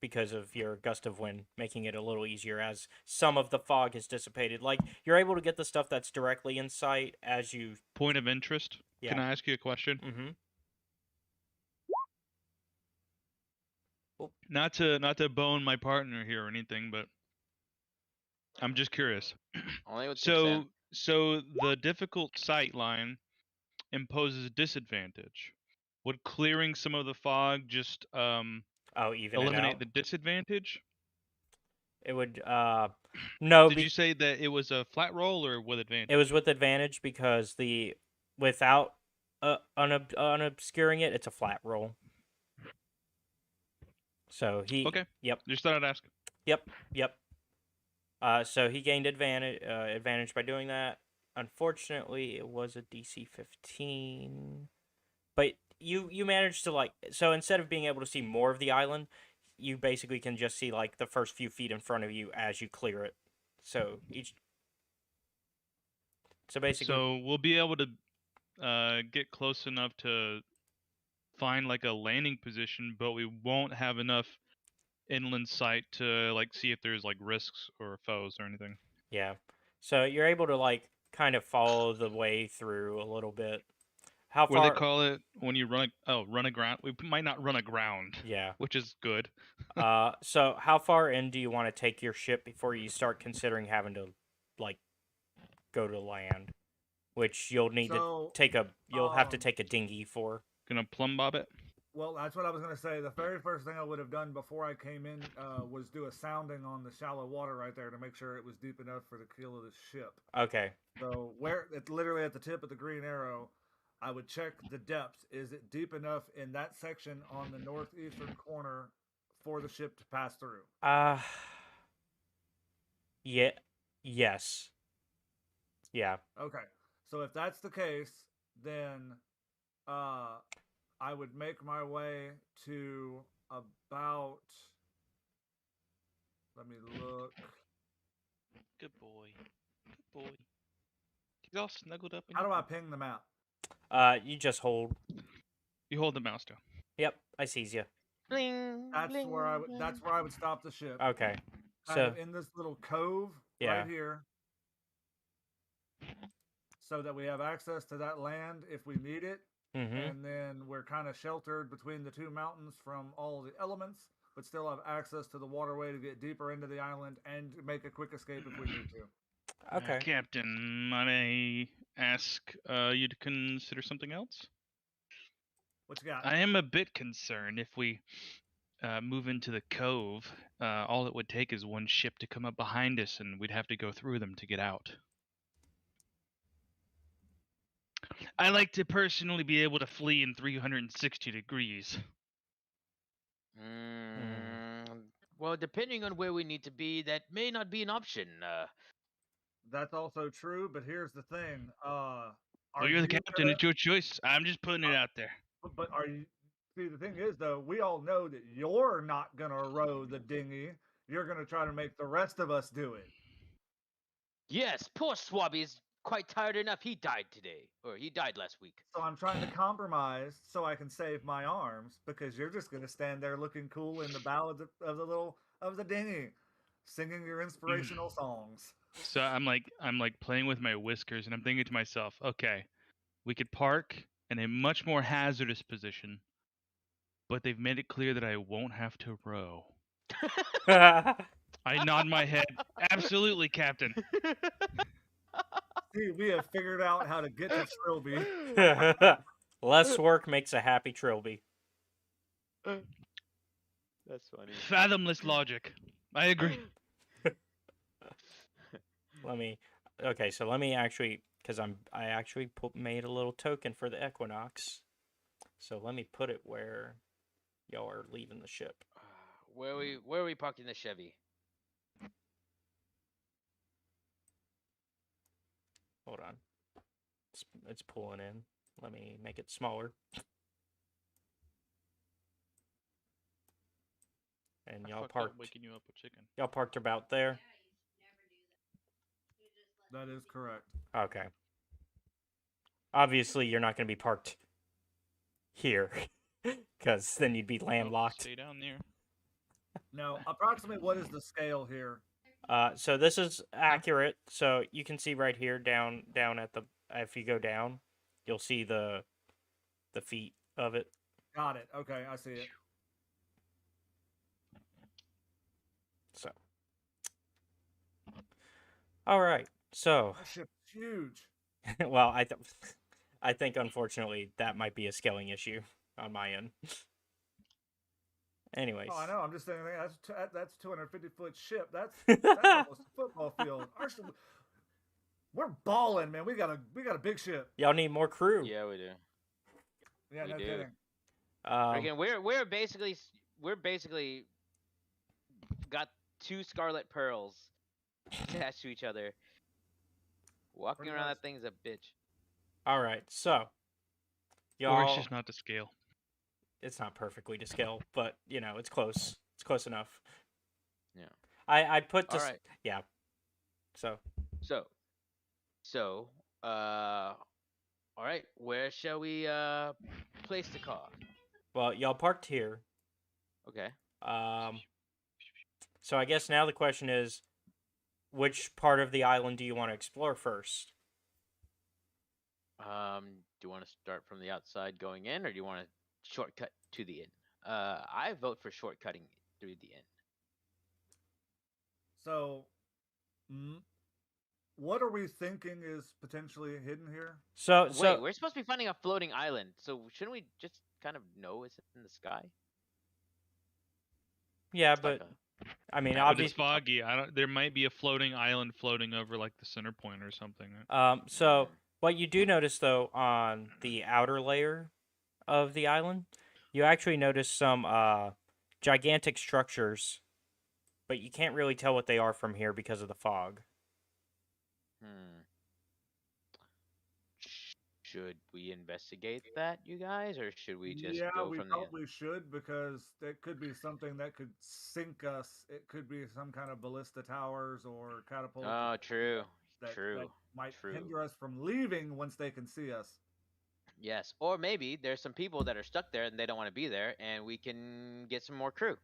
because of your gust of wind, making it a little easier as some of the fog has dissipated. Like, you're able to get the stuff that's directly in sight as you... Point of interest? Yeah. Can I ask you a question? Mm-hmm. Not to bone my partner here or anything, but I'm just curious. Only with so the difficult sight line imposes a disadvantage. Would clearing some of the fog just even eliminate the disadvantage? It would no. Did you say that it was a flat roll or with advantage? It was with advantage because without unobscuring it, it's a flat roll. So he. Okay. Yep. Just thought I'd ask. Yep. So he gained advantage by doing that. Unfortunately, it was a DC 15. But you managed to, so instead of being able to see more of the island, you basically can just see, the first few feet in front of you as you clear it. So basically... So we'll be able to get close enough to find, a landing position, but we won't have enough inland sight to, see if there's, risks or foes or anything. Yeah. So you're able to, kind of follow the way through a little bit. How far? What do they call it when you run aground? We might not run aground. Yeah. Which is good. So how far in do you want to take your ship before you start considering having to, go to land? Which you'll need to take you'll have to take a dinghy for. Gonna plumb bob it? Well, that's what I was going to say. The very first thing I would have done before I came in was do a sounding on the shallow water right there to make sure it was deep enough for the keel of the ship. Okay. So where it's literally at the tip of the green arrow, I would check the depth. Is it deep enough in that section on the northeastern corner for the ship to pass through? Yeah. Yes. Yeah. Okay. So if that's the case, then I would make my way to about... Let me look. Good boy. Good boy. He's all snuggled up. How do I ping the map? You just hold. You hold the mouse down. Yep, I sees you. Bling, That's bling, where I would. bling. That's where I would stop the ship. Okay. Kind So of in this little cove yeah. right here, so that we have access to that land if we need it, and then we're kind of sheltered between the two mountains from all the elements, but still have access to the waterway to get deeper into the island and make a quick escape if we need to. Okay. Captain, I may ask you to consider something else? What you got? I am a bit concerned if we move into the cove. All it would take is one ship to come up behind us, and we'd have to go through them to get out. I like to personally be able to flee in 360 degrees. Well, depending on where we need to be, that may not be an option. That's also true, but here's the thing. Well, you're the captain. It's your choice. I'm just putting it out there. But are you? See, the thing is, though, we all know that you're not gonna row the dinghy. You're gonna try to make the rest of us do it. Yes, poor Swabby is quite tired enough. He died today, or he died last week. So I'm trying to compromise so I can save my arms because you're just gonna stand there looking cool in the bow of the dinghy, singing your inspirational songs. So I'm like playing with my whiskers, and I'm thinking to myself, okay, we could park in a much more hazardous position, but they've made it clear that I won't have to row. I nod my head. Absolutely, Captain. See, we have figured out how to get to Trilby. Less work makes a happy Trilby. That's funny. Fathomless logic. I agree. Okay, so let me actually, because I actually made a little token for the Equinox. So let me put it where y'all are leaving the ship. Where are we parking the Chevy? Hold on. It's pulling in. Let me make it smaller. And y'all parked. Waking you up with chicken. Y'all parked about there. That is correct. Okay. Obviously, you're not going to be parked here, because then you'd be landlocked. Stay down there. Now, approximately what is the scale here? So this is accurate. So you can see right here, down at the. If you go down, you'll see the feet of it. Got it. Okay, I see it. So. All right. So. That ship's huge. Well, I think unfortunately that might be a scaling issue on my end. Anyways. Oh, I know. I'm just saying that's 250-foot ship. That's almost a football field. We're balling, man. We got a big ship. Y'all need more crew. Yeah, we do. Yeah, we no do. kidding. Again, we're basically got two Scarlet Pearls attached to each other. Walking Pretty around much. that thing's a bitch. All right, so y'all. Or it's just not to scale. It's not perfectly to scale, but you know it's close. It's close enough. Yeah. I put this. All right. Yeah. So, all right. Where shall we place the car? Well, y'all parked here. Okay. So I guess now the question is, which part of the island do you want to explore first? Do you want to start from the outside going in, or do you want to shortcut to the inn? I vote for shortcutting through the inn. So, what are we thinking is potentially hidden here? So wait, we're supposed to be finding a floating island. So shouldn't we just kind of know it's in the sky? Yeah, It's but like I mean, But obviously. it's foggy. There might be a floating island floating over like the center point or something. So what you do notice though on the outer layer of the island, you actually notice some gigantic structures, but you can't really tell what they are from here because of the fog. Should we investigate that, you guys, or should we just yeah, go we from probably should, because it could be something that could sink us. It could be some kind of ballista towers or catapults. Oh, true. that True. might True. hinder us from leaving once they can see us. Yes, or maybe there's some people that are stuck there and they don't want to be there, and we can get some more crew.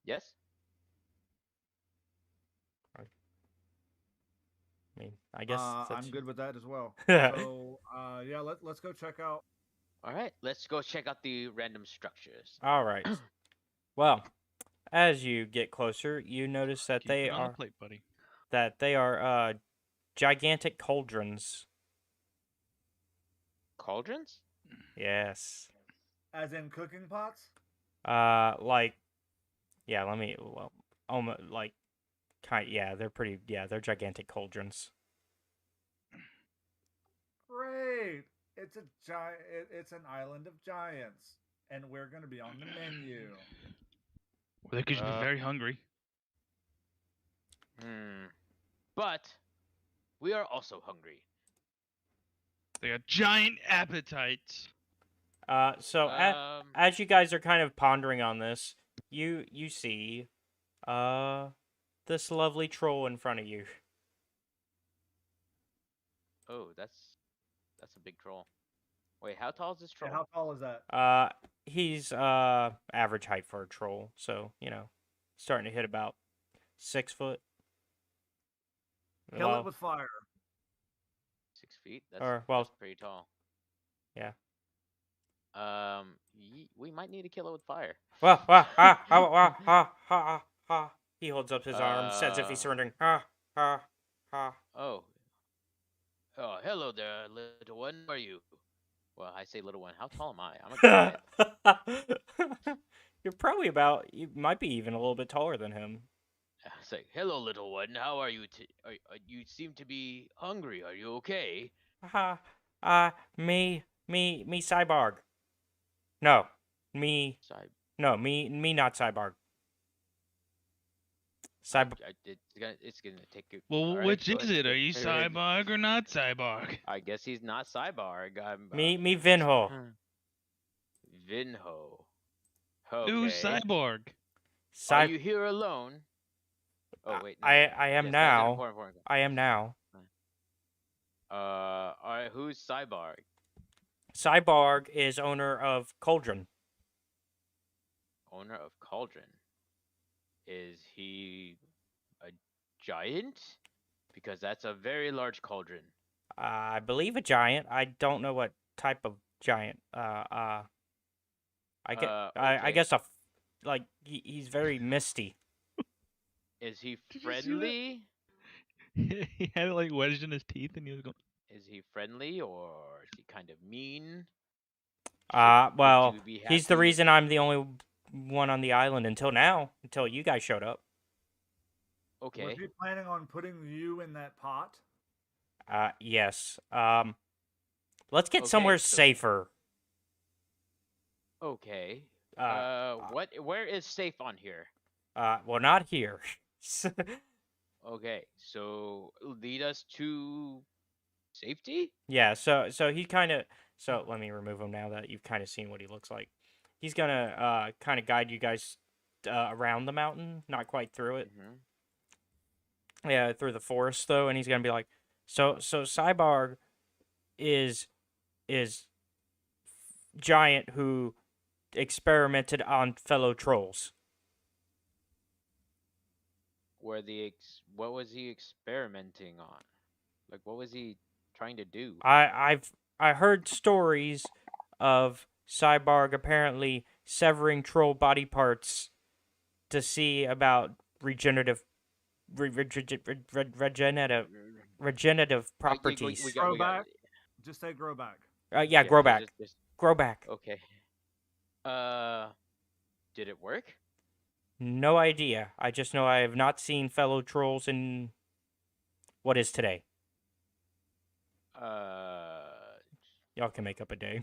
Yes. I mean, I guess I'm good with that as well. Yeah. So yeah, let's go check out. All right, let's go check out the random structures. All right. Well, as you get closer, you notice that Keep they it on are the plate, buddy. gigantic cauldrons. Cauldrons? Yes. As in cooking pots? Like, yeah. Let me. Well, almost like, yeah. They're pretty. Yeah, they're gigantic cauldrons. Great. It's a giant. It's an island of giants, and we're gonna be on the menu. Or they could just be very hungry. But we are also hungry. They got giant appetites. So as you guys are kind of pondering on this, you see, this lovely troll in front of you. Oh, that's a big troll. Wait, how tall is this troll? Yeah, how tall is that? He's average height for a troll, so starting to hit about 6 foot. Kill it with fire. 6 feet. That's pretty tall. Yeah. We might need to kill it with fire. He holds up his arms as if he's surrendering. Oh, hello there, little one. Who are you? Well, I say little one. How tall am I? I'm a giant. You might be even a little bit taller than him. It's like, hello, little one. How are you? You seem to be hungry. Are you okay? Me, cyborg. No, me. No, me, not cyborg. It's gonna take you. Well, which is it? Are you cyborg or not cyborg? I guess he's not cyborg. Me, Vinho. Vinho. Okay. Who's cyborg? Are you here alone? Oh wait. No, I am now. I am now. All right. Who's cyborg? Cyborg is owner of Cauldron. Owner of Cauldron. Is he a giant? Because that's a very large cauldron. I believe a giant. I don't know what type of giant. I guess he's very misty. Is he friendly? He had it like wedged in his teeth, and he was going. Is he friendly or is he kind of mean? Well, he's the reason I'm the only one on the island until now, until you guys showed up. Okay. Was he planning on putting you in that pot? Yes. Let's get somewhere safer. Okay. Where is safe on here? Well, not here. Okay, so lead us to safety? Yeah, so he kind of... So let me remove him now that you've kind of seen what he looks like. He's going to kind of guide you guys around the mountain, not quite through it. Mm-hmm. Yeah, through the forest, though, and he's going to be like, so Cyborg is giant who experimented on fellow trolls. What was he experimenting on? Like, what was he trying to do? I heard stories of Cyborg apparently severing troll body parts to see about regenerative properties. Grow back. Just say grow back. Yeah, grow back. Grow back. Okay. Did it work? No idea. I just know I have not seen fellow trolls in what is today. Y'all can make up a day.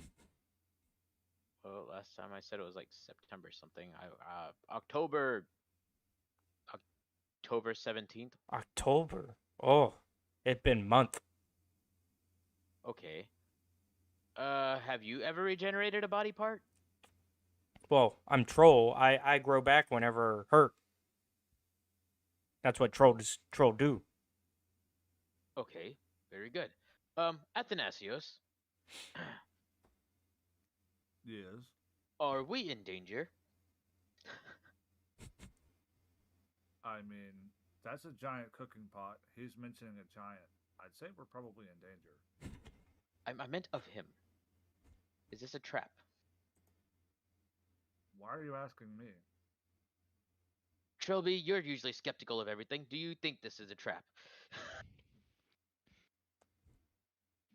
Well, last time I said it was like September something. October 17th. October. Oh, it's been a month. Okay. Have you ever regenerated a body part? Well, I'm troll. I grow back whenever hurt. That's what trolls do. Okay, very good. Athanasios, Yes. are we in danger? I mean, that's a giant cooking pot. He's mentioning a giant. I'd say we're probably in danger. I meant of him. Is this a trap? Why are you asking me? Trilby, you're usually skeptical of everything. Do you think this is a trap?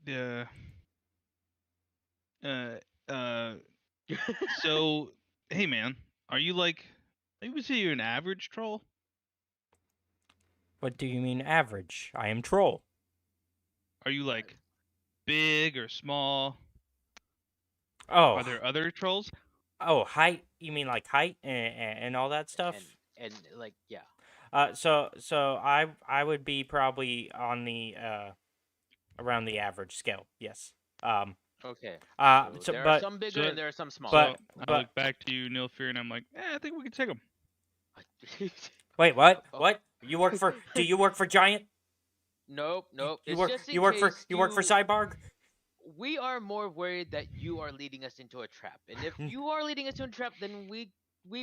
Yeah. Uh. So, hey man, are you like? I would say you're an average troll. What do you mean average? I am troll. Are you like big or small? Oh. Are there other trolls? Oh, height? You mean like height and all that stuff? And like, yeah. So I would be probably on the around the average scale. Yes. Okay. So there but are some bigger and there are some smaller. So I look back to you, Nilfear, and I'm like, I think we can take him. Wait, what? What? You work for? Do you work for Giant? Nope. You work for Cyborg? We are more worried that you are leading us into a trap, and if you are leading us into a trap, then we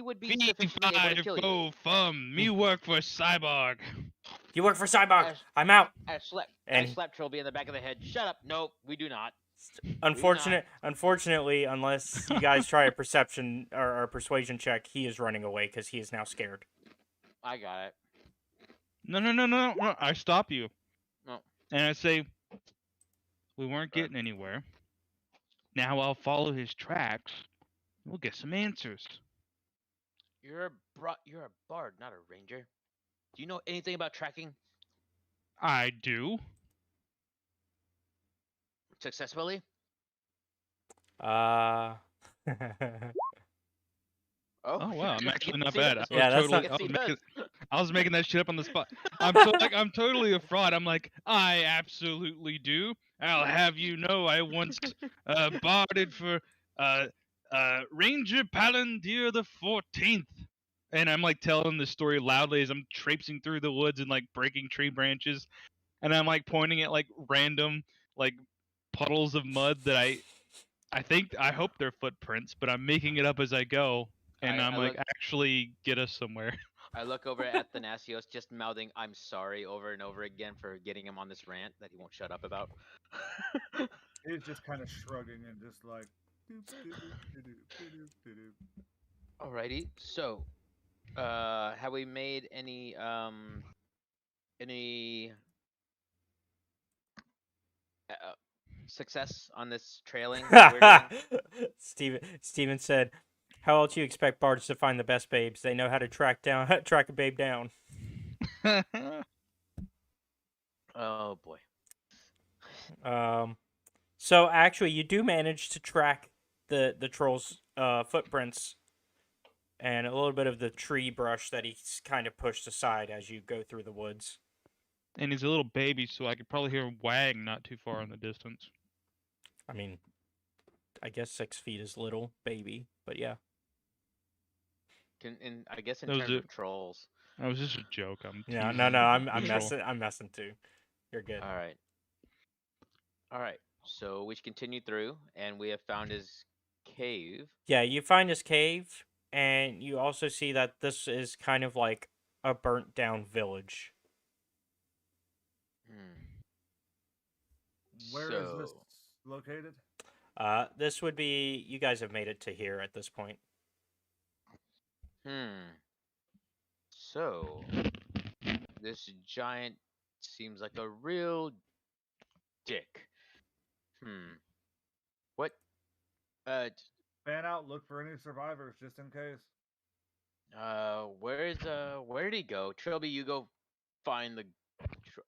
would be sufficiently able to kill you. Me work for Cyborg. You work for Cyborg. I'm out. I slapped Trilby in the back of the head. Shut up. Nope, we do not. Unfortunately, unless you guys try a perception or persuasion check, he is running away because he is now scared. I got it. No. I stop you. No. And I say, we weren't getting anywhere. Now I'll follow his tracks. We'll get some answers. You're a bard, not a ranger. Do you know anything about tracking? I do. Successfully? Oh wow, I'm actually not bad. I was making that shit up on the spot. I'm totally a fraud. I'm like, I absolutely do. I'll have you know, I once barded for Ranger Palantir the 14th, and I'm like telling the story loudly as I'm traipsing through the woods and like breaking tree branches, and I'm like pointing at like random like puddles of mud that I hope they're footprints, but I'm making it up as I go. And I'm like, actually get us somewhere. I look over at Athanasios, just mouthing "I'm sorry" over and over again for getting him on this rant that he won't shut up about. He's just kind of shrugging and just like. Alrighty, so, have we made any success on this trailing? Steven said, "How else you expect bards to find the best babes? They know how to track a babe down." Oh boy. So actually, you do manage to track the troll's footprints and a little bit of the tree brush that he's kind of pushed aside as you go through the woods. And he's a little baby, so I could probably hear him wag not too far in the distance. I mean, I guess 6 feet is little baby, but yeah. I guess in terms of trolls. That was just a joke. No. I'm messing too. You're good. All right. So we continue through, and we have found his cave. Yeah, you find his cave, and you also see that this is kind of like a burnt down village. Where is this located? This would be. You guys have made it to here at this point. So this giant seems like a real dick. What? Fan out. Look for any survivors, just in case. Where did he go? Trilby, you go find the.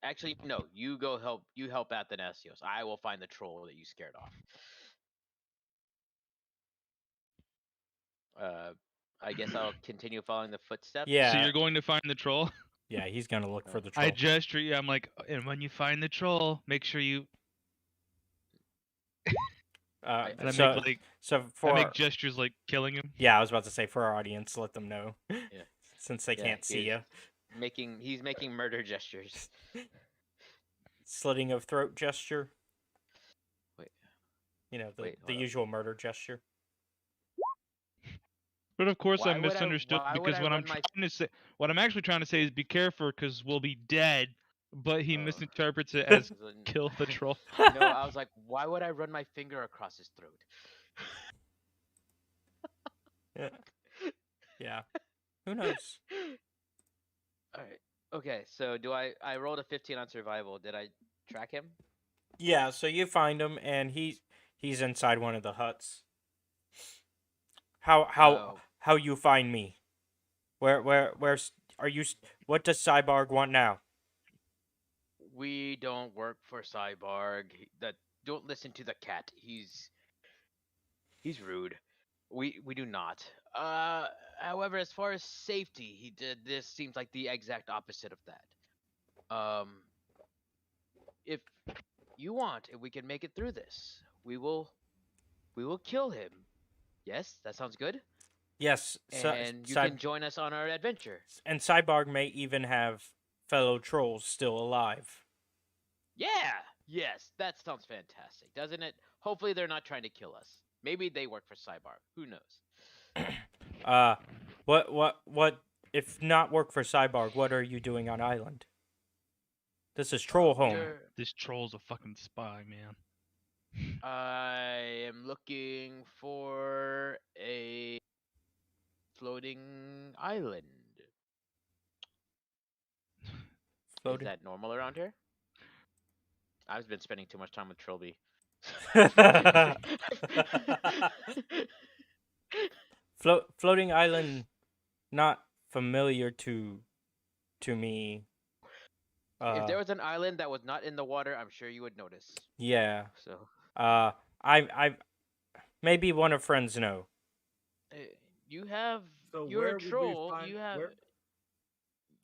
Actually, no. You go help. You help Athanasios. I will find the troll that you scared off. I guess I'll continue following the footsteps. Yeah. So you're going to find the troll? Yeah, he's gonna look for the troll. I gesture. Yeah, I'm like, and when you find the troll, make sure you. I make gestures like killing him. Yeah, I was about to say for our audience, let them know. Yeah. Since they can't see you. He's making murder gestures. Slitting of throat gesture. Wait. You know, Wait, the hold up. usual murder gesture. But of course, I Why would misunderstood why would because I what I'm run my trying to say, what I'm actually trying to say is be careful because we'll be dead. But he Oh. misinterprets it as Then- kill the troll. No, I was like, why would I run my finger across his throat? Yeah. Yeah. Who knows? All right. Okay, so I rolled a 15 on survival. Did I track him? Yeah, so you find him and he's inside one of the huts. Oh. How you find me? Where's are you? What does Cyborg want now? We don't work for Cyborg. Don't listen to the cat. He's rude. We do not. However, as far as safety, this seems like the exact opposite of that. If you want, if we can make it through this, we will kill him. Yes, that sounds good. Yes, And you can join us on our adventure. And Cyborg may even have fellow trolls still alive. Yeah. Yes, that sounds fantastic, doesn't it? Hopefully they're not trying to kill us. Maybe they work for Cyborg. Who knows? What if not work for Cyborg, what are you doing on island? This is troll home. This troll's a fucking spy, man. I am looking for a floating island. Is that normal around here? I've been spending too much time with Trilby. Floating island, not familiar to me. If there was an island that was not in the water, I'm sure you would notice. Yeah. So. I maybe one of friends know. You have. So you're where a troll. would we find, You have. where,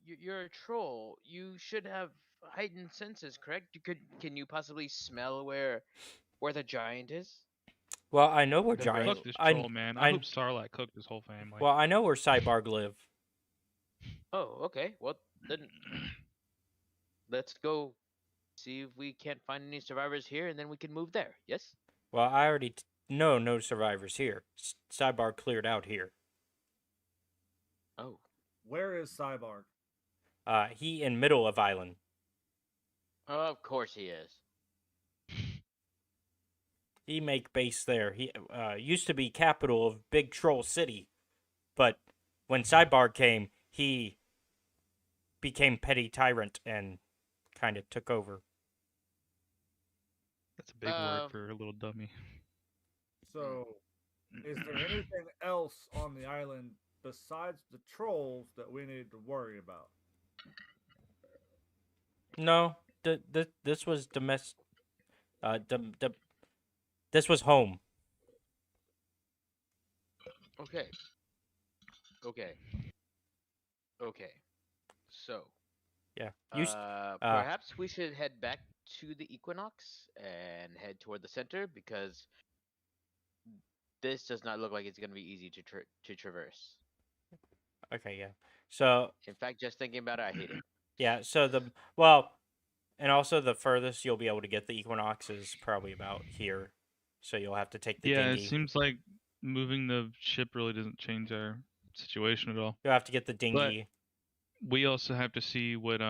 You're a troll. You should have heightened senses, correct? Can you possibly smell where the giant is? Well, I know where giant. Fuck this troll, man. I hope Starlight cooked his whole family. Well, I know where Cyborg live. Oh, okay. Well, then let's go see if we can't find any survivors here, and then we can move there. Yes. Well, I already know no survivors here. Cyborg cleared out here. Oh. Where is Cyborg? He in middle of island. Of course he is. He make base there. He used to be capital of Big Troll City, but when Cyborg came, he became petty tyrant and kind of took over. That's a big word for a little dummy. So, is there anything else on the island besides the trolls that we need to worry about? No, this was this was home. Okay. So. Yeah. Perhaps we should head back to the Equinox and head toward the center because this does not look like it's going to be easy to traverse. Okay, yeah. So. In fact, just thinking about it, I hate it. Yeah. So and also the furthest you'll be able to get the Equinox is probably about here. So you'll have to take the dinghy. Yeah, it seems like moving the ship really doesn't change our situation at all. You'll have to get the dinghy. But we also have to see what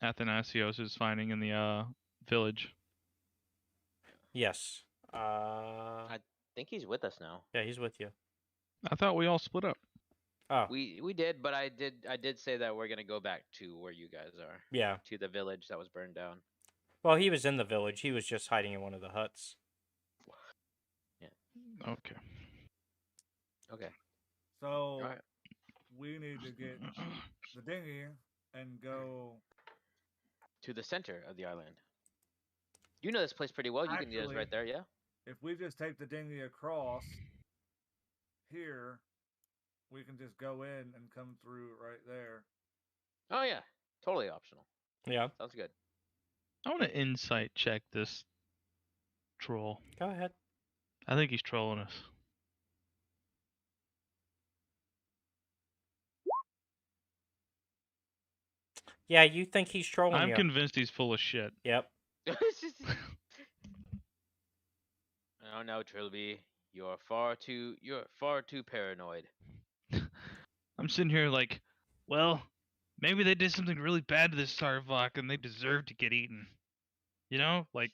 Athanasios is finding in the village. Yes. I think he's with us now. Yeah, he's with you. I thought we all split up. Oh. We did, but I did say that we're gonna go back to where you guys are. Yeah. To the village that was burned down. Well, he was in the village. He was just hiding in one of the huts. Yeah. Okay. So, right. we need to get the dinghy and go to the center of the island. You know this place pretty well. You can get us right there, yeah? If we just take the dinghy across here, we can just go in and come through right there. Oh, yeah. Totally optional. Yeah. Sounds good. I want to insight check this troll. Go ahead. I think he's trolling us. Yeah, you think he's trolling I'm you. convinced he's full of shit. Yep. Oh no, Trilby, you're far too paranoid. I'm sitting here like, well, maybe they did something really bad to this Sarvok and they deserve to get eaten. You know, like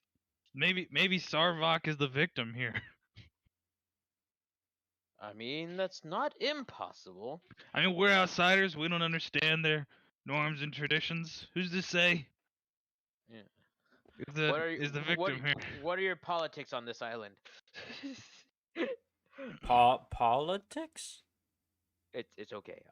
maybe Sarvok is the victim here. I mean, that's not impossible. I mean, we're outsiders. We don't understand their norms and traditions. Who's to say? Yeah. Is the victim here? What are your politics on this island? Politics? It's okay.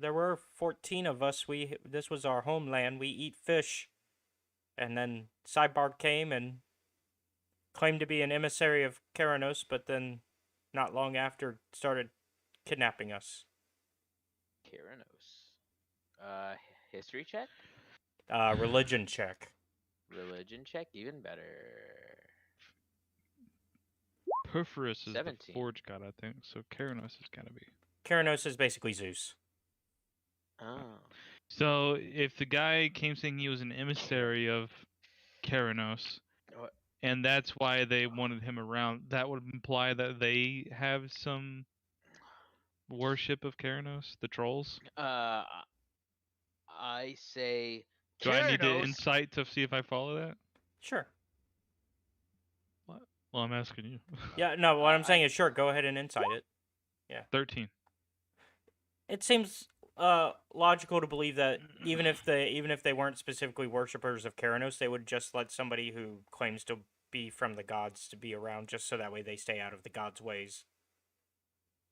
There were 14 of us. This was our homeland. We eat fish. And then Cyborg came and claimed to be an emissary of Keranos, but then not long after started kidnapping us. Keranos. History check? Religion check. Religion check, even better. Perforus is 17. the forge god, I think. So Keranos has got to be. Keranos is basically Zeus. Oh. So if the guy came saying he was an emissary of Keranos, and that's why they wanted him around, that would imply that they have some worship of Keranos, the trolls. I say. Do Keranos... I need to insight to see if I follow that? Sure. What? Well, I'm asking you. Yeah, no, what I'm saying is sure, go ahead and insight it. Yeah. 13. It seems logical to believe that even if they weren't specifically worshippers of Keranos, they would just let somebody who claims to be from the gods to be around, just so that way they stay out of the gods' ways.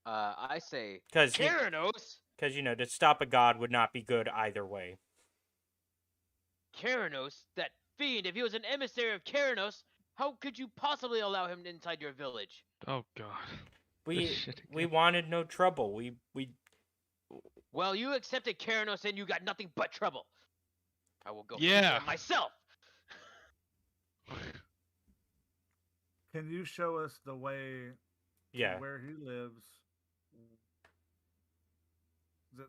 I say Keranos, because to stop a god would not be good either way. Keranos, that fiend! If he was an emissary of Keranos, how could you possibly allow him inside your village? Oh God. We wanted no trouble. We. Well, you accepted Keranos and you got nothing but trouble. I will go myself. Can you show us the way to where he lives?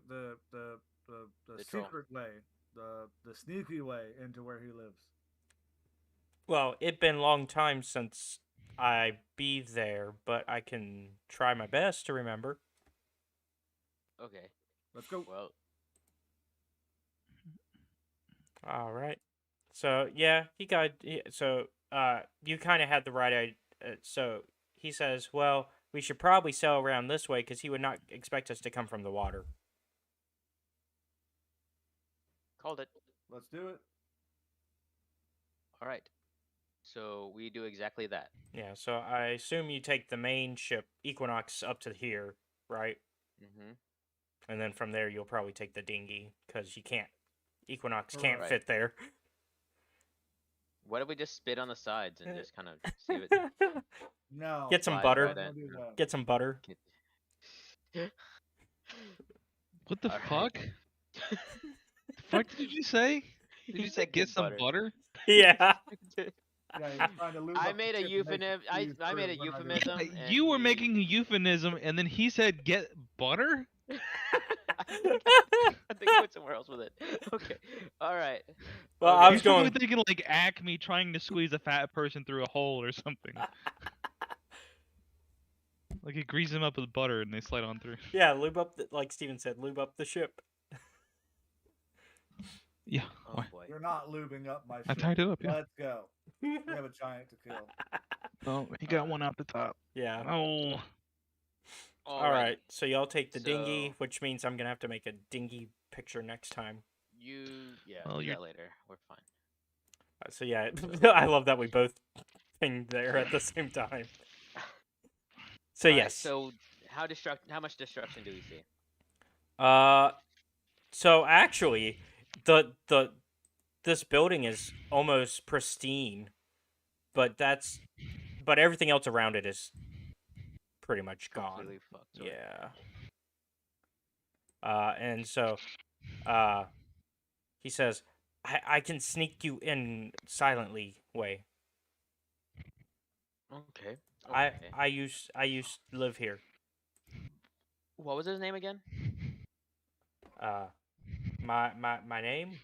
The secret way, the sneaky way into where he lives. Well, it been a long time since I be there, but I can try my best to remember. Okay. Let's go. Well. All right. So yeah, you kind of had the right idea. So he says, "Well, we should probably sail around this way because he would not expect us to come from the water." Called it. Let's do it. All right. So we do exactly that. Yeah. So I assume you take the main ship Equinox up to here, right? Mm-hmm. And then from there, you'll probably take the dinghy, because Equinox can't fit there. What if we just spit on the sides and just kind of see it? No. Get some butter. Get some butter. What the fuck? The fuck did you say? Did you say get some butter? Yeah. I made a euphemism. I made a euphemism. You were making a euphemism, and then he said, "Get butter." I think I went somewhere else with it. Okay. All right. Well, okay. I was going thinking like Acme trying to squeeze a fat person through a hole or something. Like you grease them up with butter and they slide on through. Yeah, lube up like Steven said, lube up the ship. Yeah. Oh boy. You're not lubing up my ship. I tied it up. Yeah. Let's go. We have a giant to kill. Oh, he got one out the top. Yeah. Oh. All right. So y'all take the dinghy, which means I'm gonna have to make a dinghy picture next time. Do well, that later. We're fine. So yeah, I love that we both pinged there at the same time. So yes. So how much destruction do we see? So actually, this building is almost pristine, but everything else around it is pretty much gone. Completely fucked. Right? Yeah. And so, he says, I can sneak you in silently way. Okay. I used to live here. What was his name again? My name?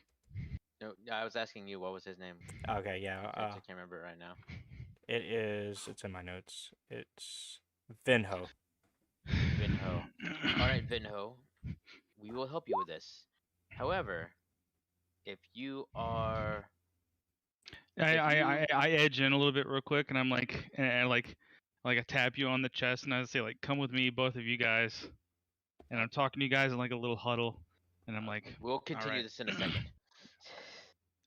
No, I was asking you what was his name. Okay, yeah. I can't remember it right now. It's in my notes. It's Vinho. Vinho. All right, Vinho. We will help you with this. However, if you are I edge in a little bit real quick, and I'm like, and I tap you on the chest, and I say like, "Come with me, both of you guys." And I'm talking to you guys in like a little huddle, and I'm like, we'll continue right. this in a second.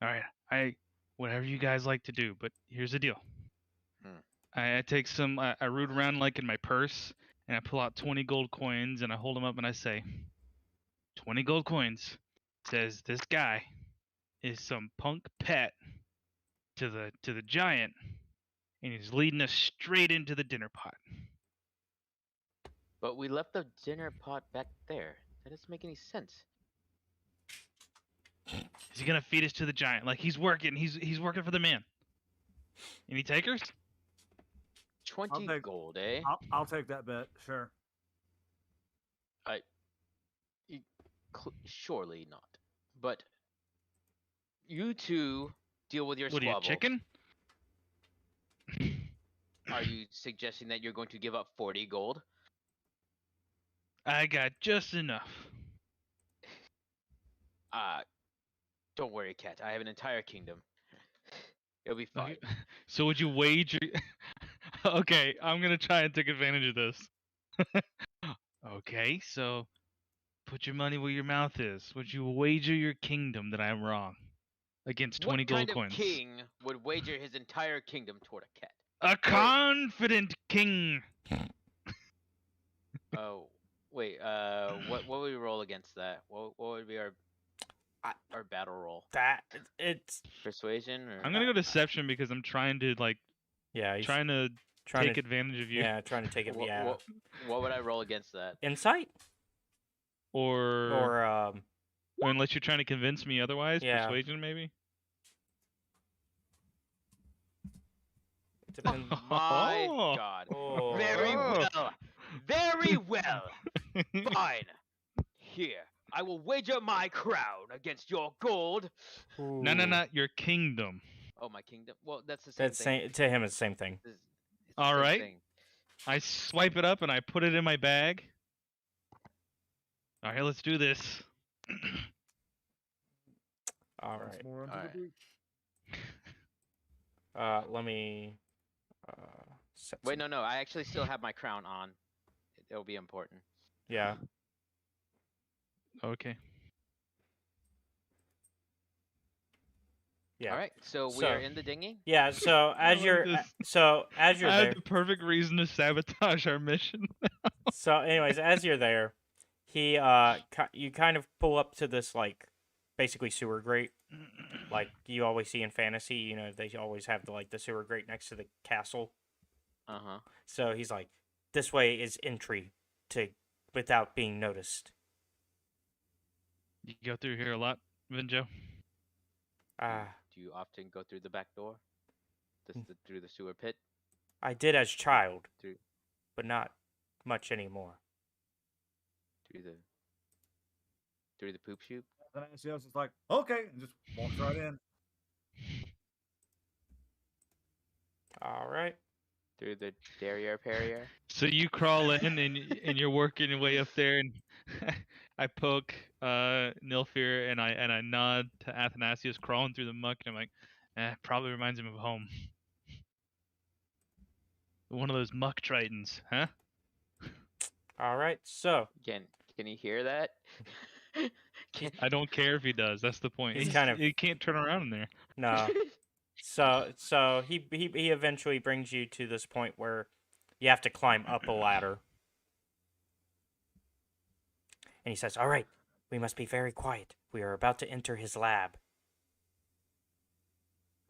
"All right, whatever you guys like to do, but here's the deal." I take some, I root around like in my purse, and I pull out 20 gold coins, and I hold them up, and I say, 20 gold coins. Says this guy is some punk pet to the giant, and he's leading us straight into the dinner pot. But we left the dinner pot back there. That doesn't make any sense. Is he gonna feed us to the giant? Like he's working working for the man. Any takers? 20 gold, eh? I'll take that bet. Sure. Surely not. But you two deal with your What squabbles. are you, chicken? Are you suggesting that you're going to give up 40 gold? I got just enough. Don't worry, Cat. I have an entire kingdom. It'll be fine. Okay. So would you wager? Okay, I'm gonna try and take advantage of this. Okay, so put your money where your mouth is. Would you wager your kingdom that I'm wrong against 20 gold coins? What kind of king would wager his entire kingdom toward a cat? A confident king. Oh, wait. What would we roll against that? What would be our battle roll? That it's persuasion. Or I'm gonna go deception because I'm trying to like. Yeah, he's trying to take advantage of you. Yeah, trying to take it. Yeah. What would I roll against that? Insight. Or unless you're trying to convince me otherwise, yeah. Persuasion maybe. My God. Oh. Very well. Very well. Fine. Here, I will wager my crown against your gold. Ooh. No, your kingdom. Oh, my kingdom. Well, that's the same thing. To him, it's the same thing. All right. I swipe it up and I put it in my bag. All right, let's do this. All right. More onto the beach. Let me. Wait, no. I actually still have my crown on. It'll be important. Yeah. Okay. Yeah. All right. So we are in the dinghy. Yeah. So as you're I there, had the perfect reason to sabotage our mission. So, anyways, as you're there, you kind of pull up to this like basically sewer grate, like you always see in fantasy. You know, they always have the sewer grate next to the castle. So he's like, this way is entry without being noticed. You go through here a lot, Vinjo? Do you often go through the back door? Through the sewer pit? I did as child, but not much anymore. Through the poop chute? Then she was just like, okay, and just walks right in. All right. Through the derriere perriere? So you crawl in and you're working your way up there, and I poke Nilfir and I nod to Athanasius crawling through the muck, and I'm like, probably reminds him of home. One of those muck tritons, huh? All right. So Can you hear that? I don't care if he does. That's the point. He can't turn around in there. No. So he eventually brings you to this point where you have to climb up a ladder. And he says, "All right, we must be very quiet. We are about to enter his lab."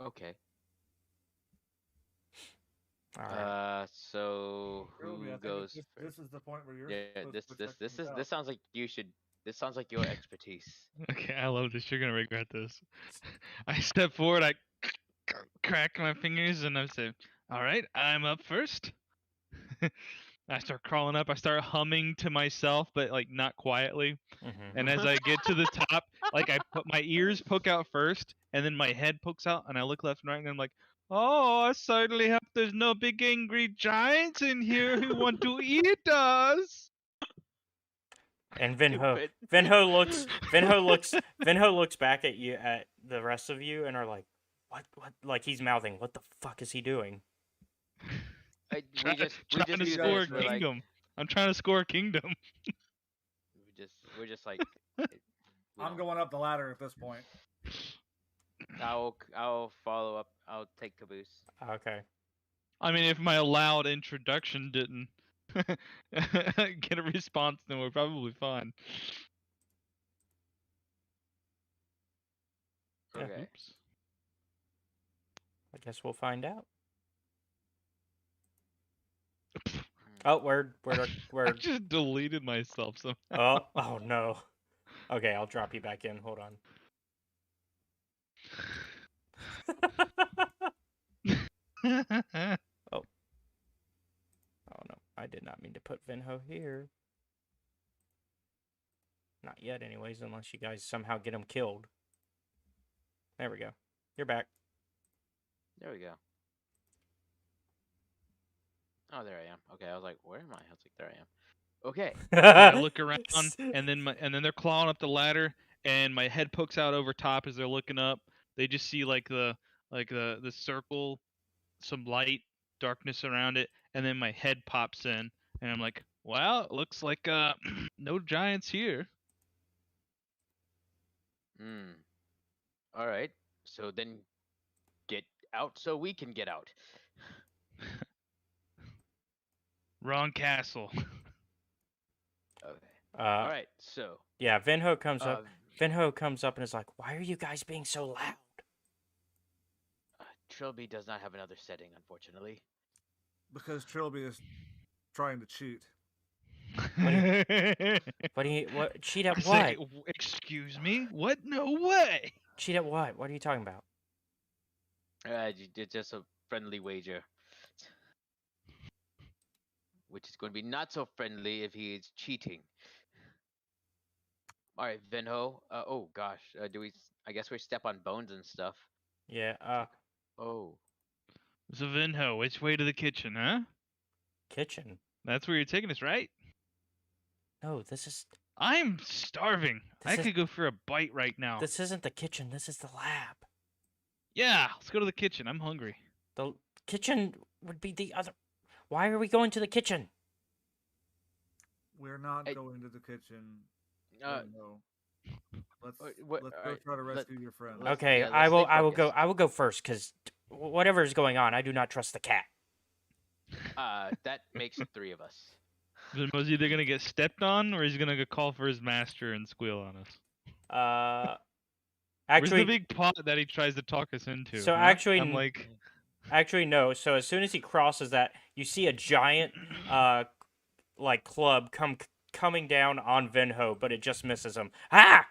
Okay. All right. So who goes? This is the point where you're. Yeah. This sounds like you should. This sounds like your expertise. Okay, I love this. You're gonna regret this. I step forward. I crack my fingers and I say, "All right, I'm up first." I start crawling up. I start humming to myself, but like not quietly. Mm-hmm. And as I get to the top, like I put my ears poke out first, and then my head pokes out, and I look left and right, and I'm like, "Oh, I certainly hope there's no big angry giants in here who want to eat us." And Stupid. Vinho looks back at you, at the rest of you, and are like, what, like he's mouthing, what the fuck is he doing? We Trying just to do score this. a We're like, kingdom. I'm trying to score a kingdom. we're just like. I'm going up the ladder at this point. I'll follow up. I'll take caboose. Okay. I mean, if my loud introduction didn't get a response, then we're probably fine. Yeah. Okay. Oops. I guess we'll find out. Oh, we're I just deleted myself oh no. Okay, I'll drop you back in. Hold on. Oh no, I did not mean to put Vinho here. Not yet, anyways, unless you guys somehow get him killed. There we go. You're back. There we go. Oh, there I am. Okay, I was like, where am I? I was like, there I am. Okay. I look around, and then they're clawing up the ladder, and my head pokes out over top as they're looking up. They just see like the circle, some light, darkness around it, and then my head pops in, and I'm like, well, it looks like no giants here. All right. So then get out so we can get out. Wrong castle. Okay. All right. So. Yeah, Vinho comes up. Vinho comes up and is like, "Why are you guys being so loud?" Trilby does not have another setting, unfortunately. Because Trilby is trying to cheat. What cheat at what? Excuse me? What? No way. Cheat at what? What are you talking about? Just a friendly wager. Which is going to be not so friendly if he is cheating. All right, Vinho. Oh gosh, do we? I guess we step on bones and stuff. Yeah. Oh. So Vinho, which way to the kitchen, huh? Kitchen. That's where you're taking us, right? No, this is. I'm starving. I could go for a bite right now. This isn't the kitchen. This is the lab. Yeah, let's go to the kitchen. I'm hungry. The kitchen would be the other. Why are we going to the kitchen? We're not going to the kitchen. No. Let's go try to rescue your friend. Okay, I will go first because whatever is going on, I do not trust the cat. That makes 3 of us. Vinho's either gonna get stepped on or he's gonna go call for his master and squeal on us. Actually, where's the big pot that he tries to talk us into? So huh? actually, I'm like, actually no. So as soon as he crosses that, you see a giant, like club coming down on Vinho, but it just misses him. Ah!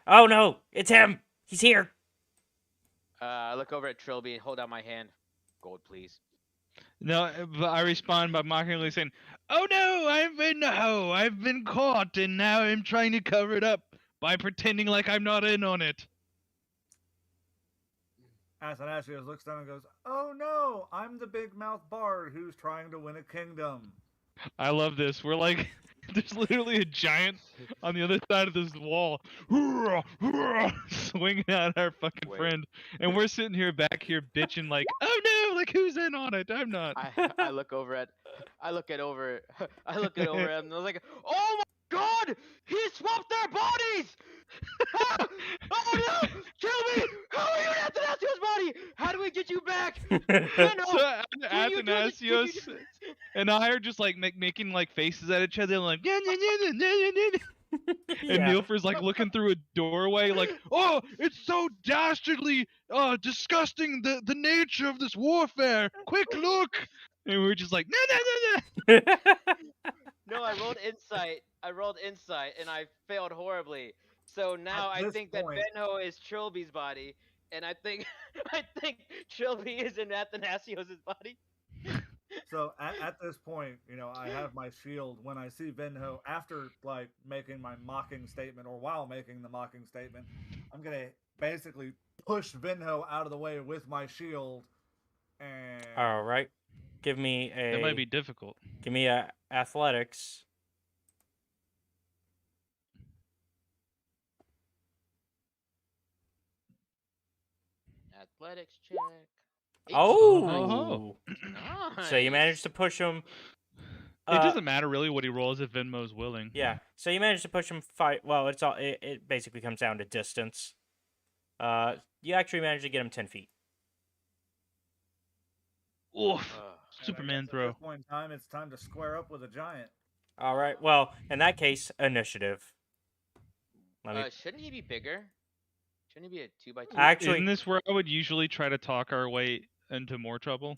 Oh no, it's him. He's here. I look over at Trilby and hold out my hand. Gold, please. no, but I respond by mockingly saying, "Oh no, I'm Vinho. I've been caught, and now I'm trying to cover it up by pretending like I'm not in on it." Athanasius looks down and goes, "Oh no, I'm the big mouth bard who's trying to win a kingdom." I love this. We're like, there's literally a giant on the other side of this wall, swinging at our fucking friend, and we're sitting here back here bitching like, "Oh no, like who's in on it? I'm not." I look over at and I was like, "Oh my God, he swapped their bodies!" Oh no, Trilby, how are you in Athanasios' body? How do we get you back? So Athanasios and I are just like making like faces at each other, like, and Nilfer's like looking through a doorway, like, "Oh, it's so dastardly, disgusting, the nature of this warfare. Quick look!" And we're just like, no. No, I rolled insight and I failed horribly. So now I think that Vinho is Trilby's body, and I think Trilby is in Athanasios' body. So at this point, I have my shield. When I see Venho, after like making my mocking statement, or while making the mocking statement, I'm gonna basically push Venho out of the way with my shield. And All right, give me That might be a difficult. athletics. Athletics check. 18. Oh, Nice. so you managed to push him. It doesn't matter really what he rolls if Venmo's willing. Yeah, so you managed to push him Well, it basically comes down to distance. You actually managed to get him 10 feet. Oof. Superman throw. At this point in time, it's time to square up with a giant. All right. Well, in that case, initiative. Shouldn't he be bigger? Shouldn't he be a 2x2? Actually, isn't this where I would usually try to talk our way into more trouble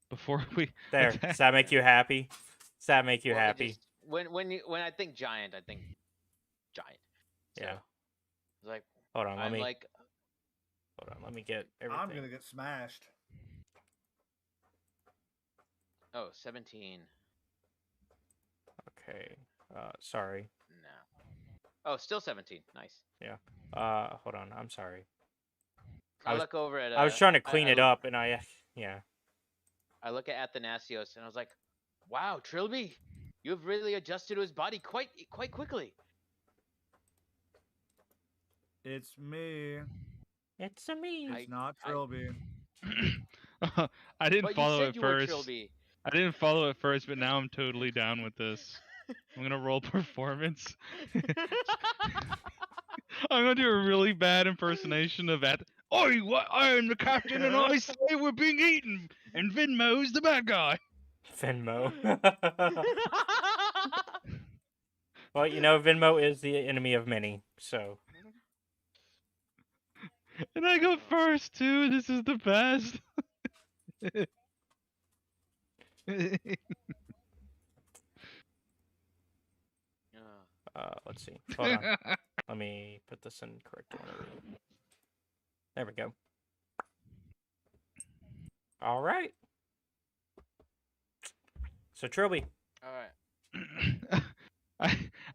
before we there. attack? Does that make you happy? Does that make you happy? Just, when I think giant, I think giant. So, Yeah. Like, hold on. Let me get everything. I'm gonna get smashed. Oh, 17. Okay. Sorry. No. Oh, still 17. Nice. Yeah. Hold on. I'm sorry. I look over at. I was trying to clean it up, and yeah. I look at Athanasios, and I was like, "Wow, Trilby, you've really adjusted to his body quite quickly." It's me. It's me. It's not Trilby. I didn't But follow you said it you first. Were Trilby. I didn't follow it first, but now I'm totally down with this. I'm gonna roll performance. I'm gonna do a really bad impersonation of that. I am the captain, and I say we're being eaten, and Venmo's the bad guy. Venmo. Well, Venmo is the enemy of many, so. And I go first too. This is the best. Let's see. Hold on. Let me put this in correct order. There we go. All right. So Trilby. All right.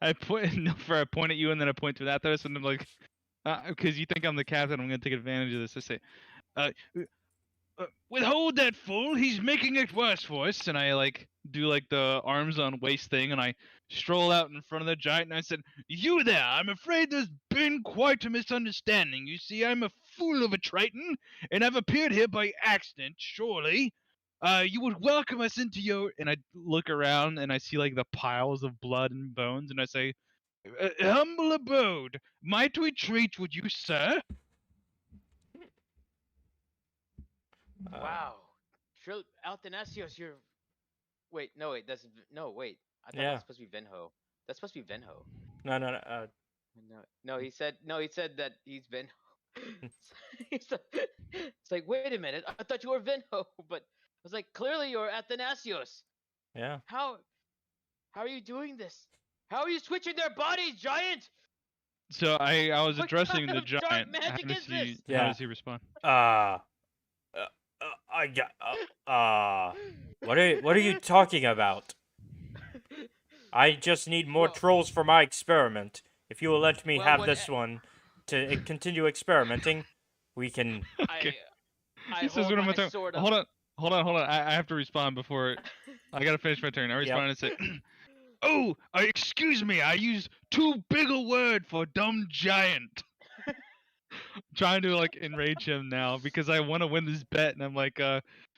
I point at you and then I point to that there, and I'm like, because you think I'm the captain, I'm gonna take advantage of this. I say, withhold that fool. He's making it worse for us. And I do the arms on waist thing, and I stroll out in front of the giant, and I said, "You there? I'm afraid there's been quite a misunderstanding. You see, I'm a fool of a Triton, and I've appeared here by accident. Surely, you would welcome us into your." And I look around, and I see the piles of blood and bones, and I say, "Humble abode, might we treat with you, sir?" Wow. Athanasios, you're. Wait, no, wait, that's no, wait. I thought Yeah. that's supposed to be Venho. That's supposed to be Venho. No. No, he said that he's Venho. It's like, wait a minute, I thought you were Venho, but I was like, clearly you're Athanasios. Yeah. How are you doing this? How are you switching their bodies, giant? So I was What addressing kind the of dark giant. magic is this? How does he respond? What are you talking about? I just need more trolls for my experiment. If you will let me have this one to continue experimenting, we can. Okay. I hold my sword up. Hold on. I have to respond before. I gotta finish my turn. I respond and say, "Oh, excuse me. I used too big a word for dumb giant." Trying to enrage him now because I want to win this bet, and I'm like,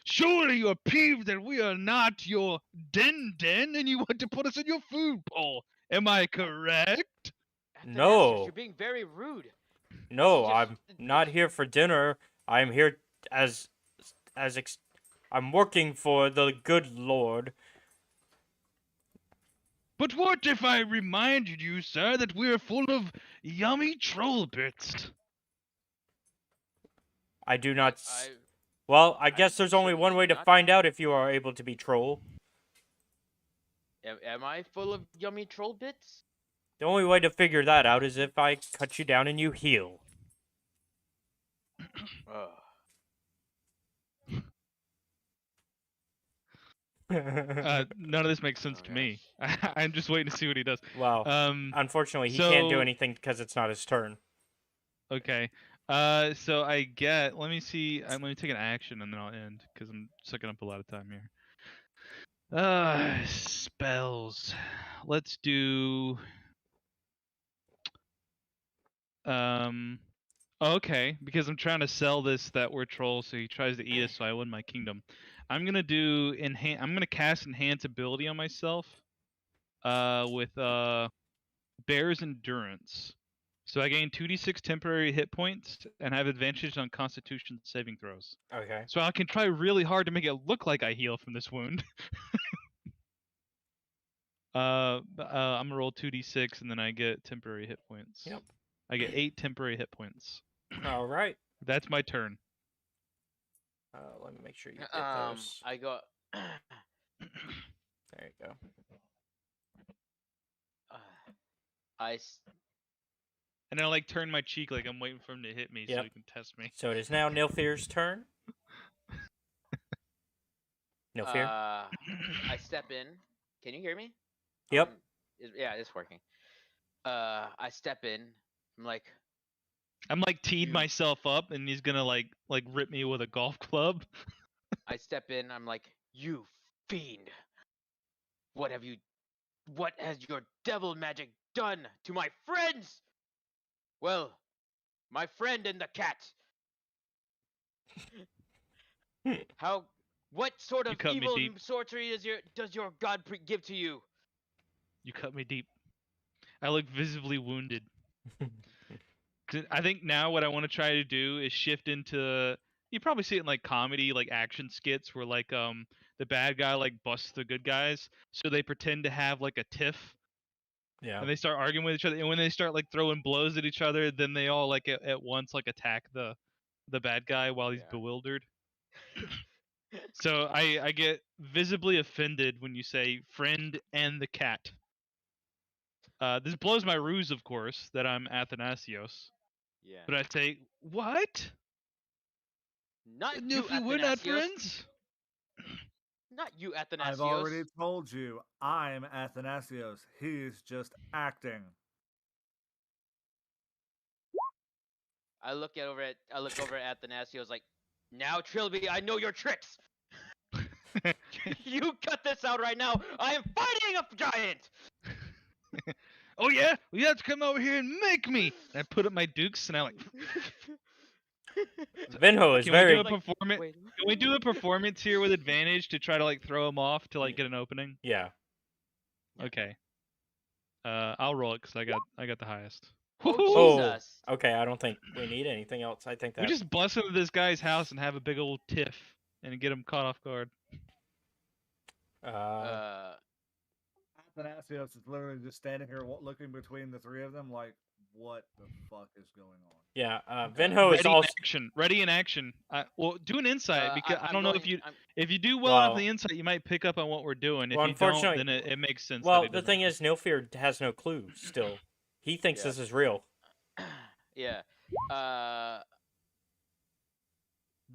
surely you're peeved that we are not your den, and you want to put us in your food bowl. Am I correct? No. You're being very rude. No, I'm not here for dinner. I'm here I'm working for the good Lord. But what if I reminded you, sir, that we're full of yummy troll bits? I do not. Well, I guess there's only one way to find out if you are able to be troll. Am I full of yummy troll bits? The only way to figure that out is if I cut you down and you heal. None of this makes sense to me. I'm just waiting to see what he does. Well, unfortunately, he can't do anything because it's not his turn. Okay. So I get. Let me see. I'm going to take an action and then I'll end because I'm sucking up a lot of time here. Spells. Let's do. Okay, because I'm trying to sell this that we're trolls, so he tries to eat us, so I win my kingdom. I'm gonna do I'm gonna cast enhance ability on myself. With Bear's Endurance. So I gain 2d6 temporary hit points and have advantage on Constitution saving throws. Okay. So I can try really hard to make it look like I heal from this wound. I'm gonna roll 2d6 and then I get temporary hit points. Yep. I get 8 temporary hit points. All right. That's my turn. Let me make sure you get those. I go. There you go. And I like turn my cheek like I'm waiting for him to hit me so he can test me. So it is now Nilfear's turn. Nilfear? I step in. Can you hear me? Yep. Yeah, it's working. I step in. I'm like teed myself up and he's gonna like rip me with a golf club. I step in, I'm like, you fiend. What has your devil magic done to my friends? Well, my friend and the cat. What sort of evil sorcery does your god give to you? You cut me deep. I look visibly wounded. I think now what I want to try to do is shift into. You probably see it in like comedy, like action skits, where like the bad guy like busts the good guys, so they pretend to have like a tiff. Yeah. And they start arguing with each other, and when they start like throwing blows at each other, then they all like at once like attack the bad guy while he's bewildered. So I get visibly offended when you say friend and the cat. This blows my ruse, of course, that I'm Athanasios. Yeah. But I say, what? Not you, Athanasios. We're not friends? Not you, Athanasios. I've already told you, I'm Athanasios. He's just acting. I look over at Athanasios like, now Trilby, I know your tricks. You cut this out right now. I am fighting a giant. Oh yeah, well, you have to come over here and make me. And I put up my dukes and I like. Venho is very. Can we do a performance here with advantage to try to like throw him off to like get an opening? Yeah. Okay. I'll roll it because I got the highest. Oh, Jesus. Okay, I don't think we need anything else. I think that we just bust into this guy's house and have a big old tiff and get him caught off guard. Athanasios is literally just standing here looking between the three of them like, what the fuck is going on? Yeah, Venho is also ready in action. Well, do an insight because I don't know if you do well on the insight, you might pick up on what we're doing. If you don't, then it makes sense. Well, the thing is, Nilfear has no clue still. He thinks this is real. Yeah. But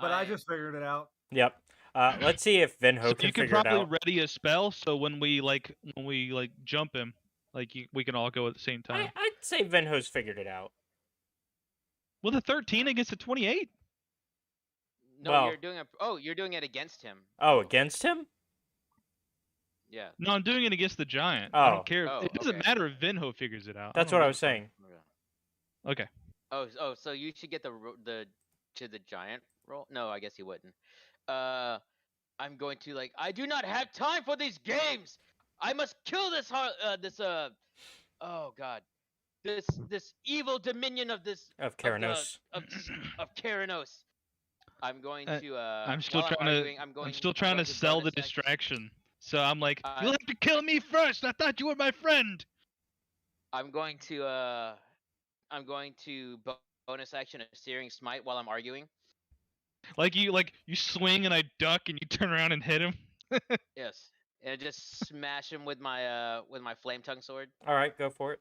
I just figured it out. Yep. Let's see if Venho can figure it out. You can probably ready a spell, so when we jump him, we can all go at the same time. I'd say Venho's figured it out. With a 13 against a 28. No, you're doing it against him. Oh, against him? Yeah. No, I'm doing it against the giant. Oh. I don't care. It doesn't matter if Venho figures it out. That's what I was saying. Okay. Oh, so you should get the giant roll? No, I guess you wouldn't. I'm going to I do not have time for these games. I must kill this oh god. This evil dominion of Keranos. Of Keranos. I'm going to I'm still trying to sell the distraction. So I'm like, you'll have to kill me first. I thought you were my friend. I'm going to bonus action a searing smite while I'm arguing. You swing and I duck and you turn around and hit him. Yes, and just smash him with my flame tongue sword. All right, go for it.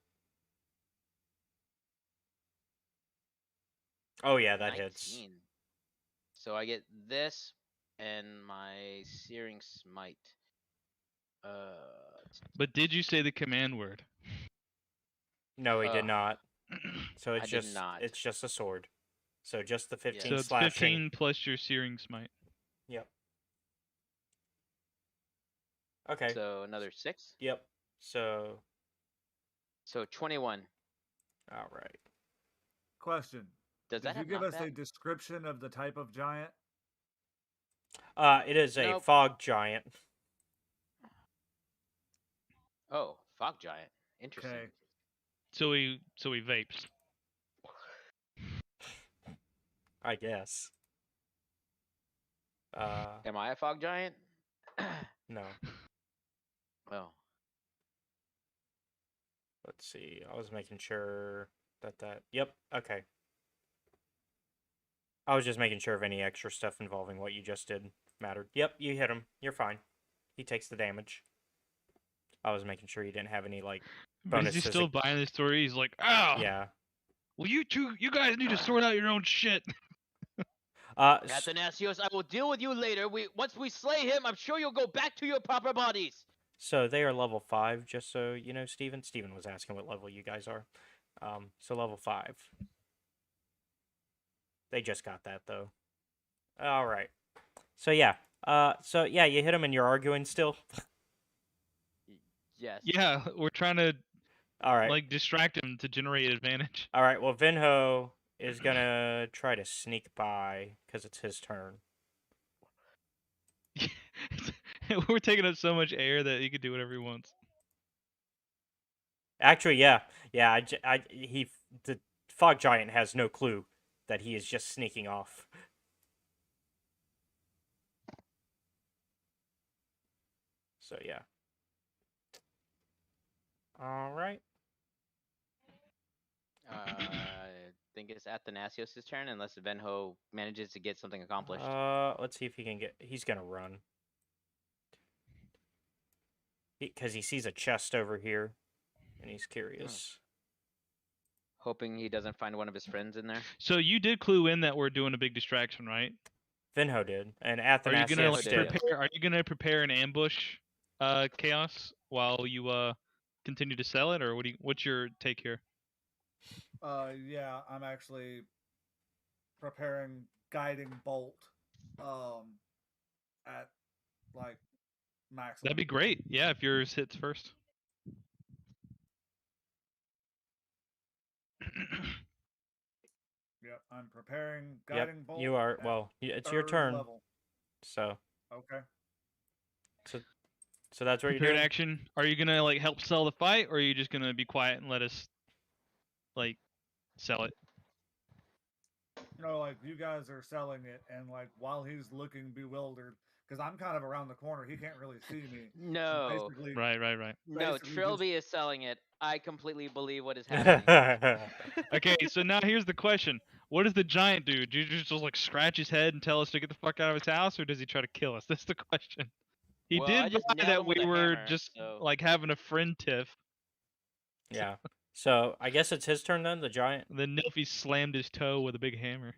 Oh yeah, that 19. hits. So I get this and my searing smite. But did you say the command word? No, he did not. So I did not. it's just a sword. So just the 15 So it's slashing. 15 plus your searing smite. Yep. Okay. So another 6. Yep. So 21. all right. Question. Does that Did you have give us a knockback? description of the type of giant? It is a Nope. fog giant. Oh, fog giant. Interesting. Okay. So he vapes. I guess. Am I a fog giant? No. Well, Let's see. I was making sure that. Yep. Okay. I was just making sure if any extra stuff involving what you just did mattered. Yep, you hit him. You're fine. He takes the damage. I was making sure you didn't have any like But is bonuses. he still buying the story? He's like, oh, Yeah. well, you guys need to sort out your own shit. Athanasios, I will deal with you later. Once we slay him, I'm sure you'll go back to your proper bodies. So they are level 5, just so you know, Steven. Steven was asking what level you guys are. So level 5. They just got that though. All right. So yeah. You hit him and you're arguing still. Yes. Yeah, we're trying to All right. like distract him to generate advantage. All right. Well, Vinho is gonna try to sneak by because it's his turn. We're taking up so much air that he could do whatever he wants. Actually, yeah. The fog giant has no clue that he is just sneaking off. So yeah. All right. I think it's Athanasios' turn, unless Venho manages to get something accomplished. Let's see if he can get. He's gonna run. Because he sees a chest over here, and he's curious. Hoping he doesn't find one of his friends in there. So you did clue in that we're doing a big distraction, right? Vinho did, and Are you gonna Athanasios did. prepare? Are you gonna prepare an ambush, chaos, while you continue to sell it, or what's your take here? Yeah, I'm actually preparing guiding bolt. At like maximum. That'd be great. Yeah, if yours hits first. Yep, I'm preparing guiding bolt. You are. Well, it's your turn. Level. So. Okay. So that's what you're Prepared doing. action. Are you gonna like help sell the fight, or are you just gonna be quiet and let us like sell it? You know, like you guys are selling it, and like while he's looking bewildered, because I'm kind of around the corner, he can't really see me. No. Right. No, Trilby is selling it. I completely believe what is happening. Okay, so now here's the question: what does the giant do? Do you just like scratch his head and tell us to get the fuck out of his house, or does he try to kill us? That's the question. He Well, I did just buy nailed that him with we a were hammer, just so- like having a friend tiff. Yeah. So I guess it's his turn then. The giant. Then Nilfy slammed his toe with a big hammer.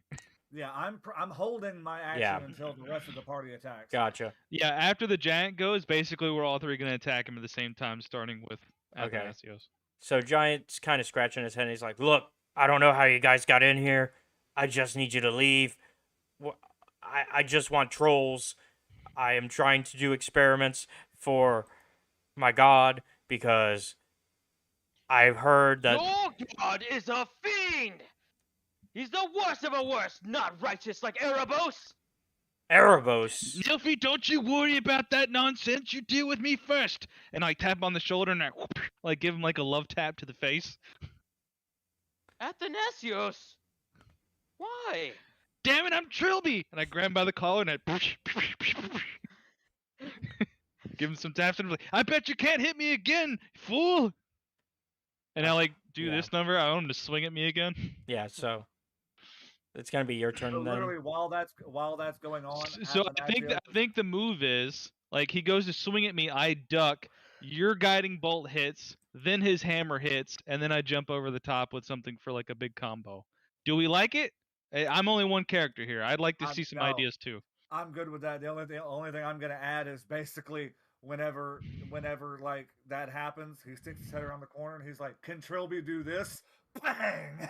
Yeah, I'm holding my action until the rest of the party attacks. Gotcha. Yeah, after the giant goes, basically we're all three gonna attack him at the same time, starting with Athanasios. So giant's kind of scratching his head. And he's like, "Look, I don't know how you guys got in here. I just need you to leave. I just want trolls. I am trying to do experiments for my god because I've heard that Your god is a fiend! He's the worst of a worst, not righteous like Erebos! Erebos. Nilfy, don't you worry about that nonsense. You deal with me first. And I tap on the shoulder and I like give him like a love tap to the face. Athanasios! Why? Damn it, I'm Trilby! And I grab him by the collar and I give him some taps and I'm like, I bet you can't hit me again, fool! And I like do this number. I want him to swing at me again. Yeah, so it's gonna be your turn So then. literally, while that's going on, So I think the move is like he goes to swing at me, I duck, your guiding bolt hits, then his hammer hits, and then I jump over the top with something for like a big combo. Do we like it? I'm only one character here. I'd like to see some ideas too. I'm good with that. The only thing I'm gonna add is basically whenever like that happens, he sticks his head around the corner and he's like, "Can Trilby do this?" Bang!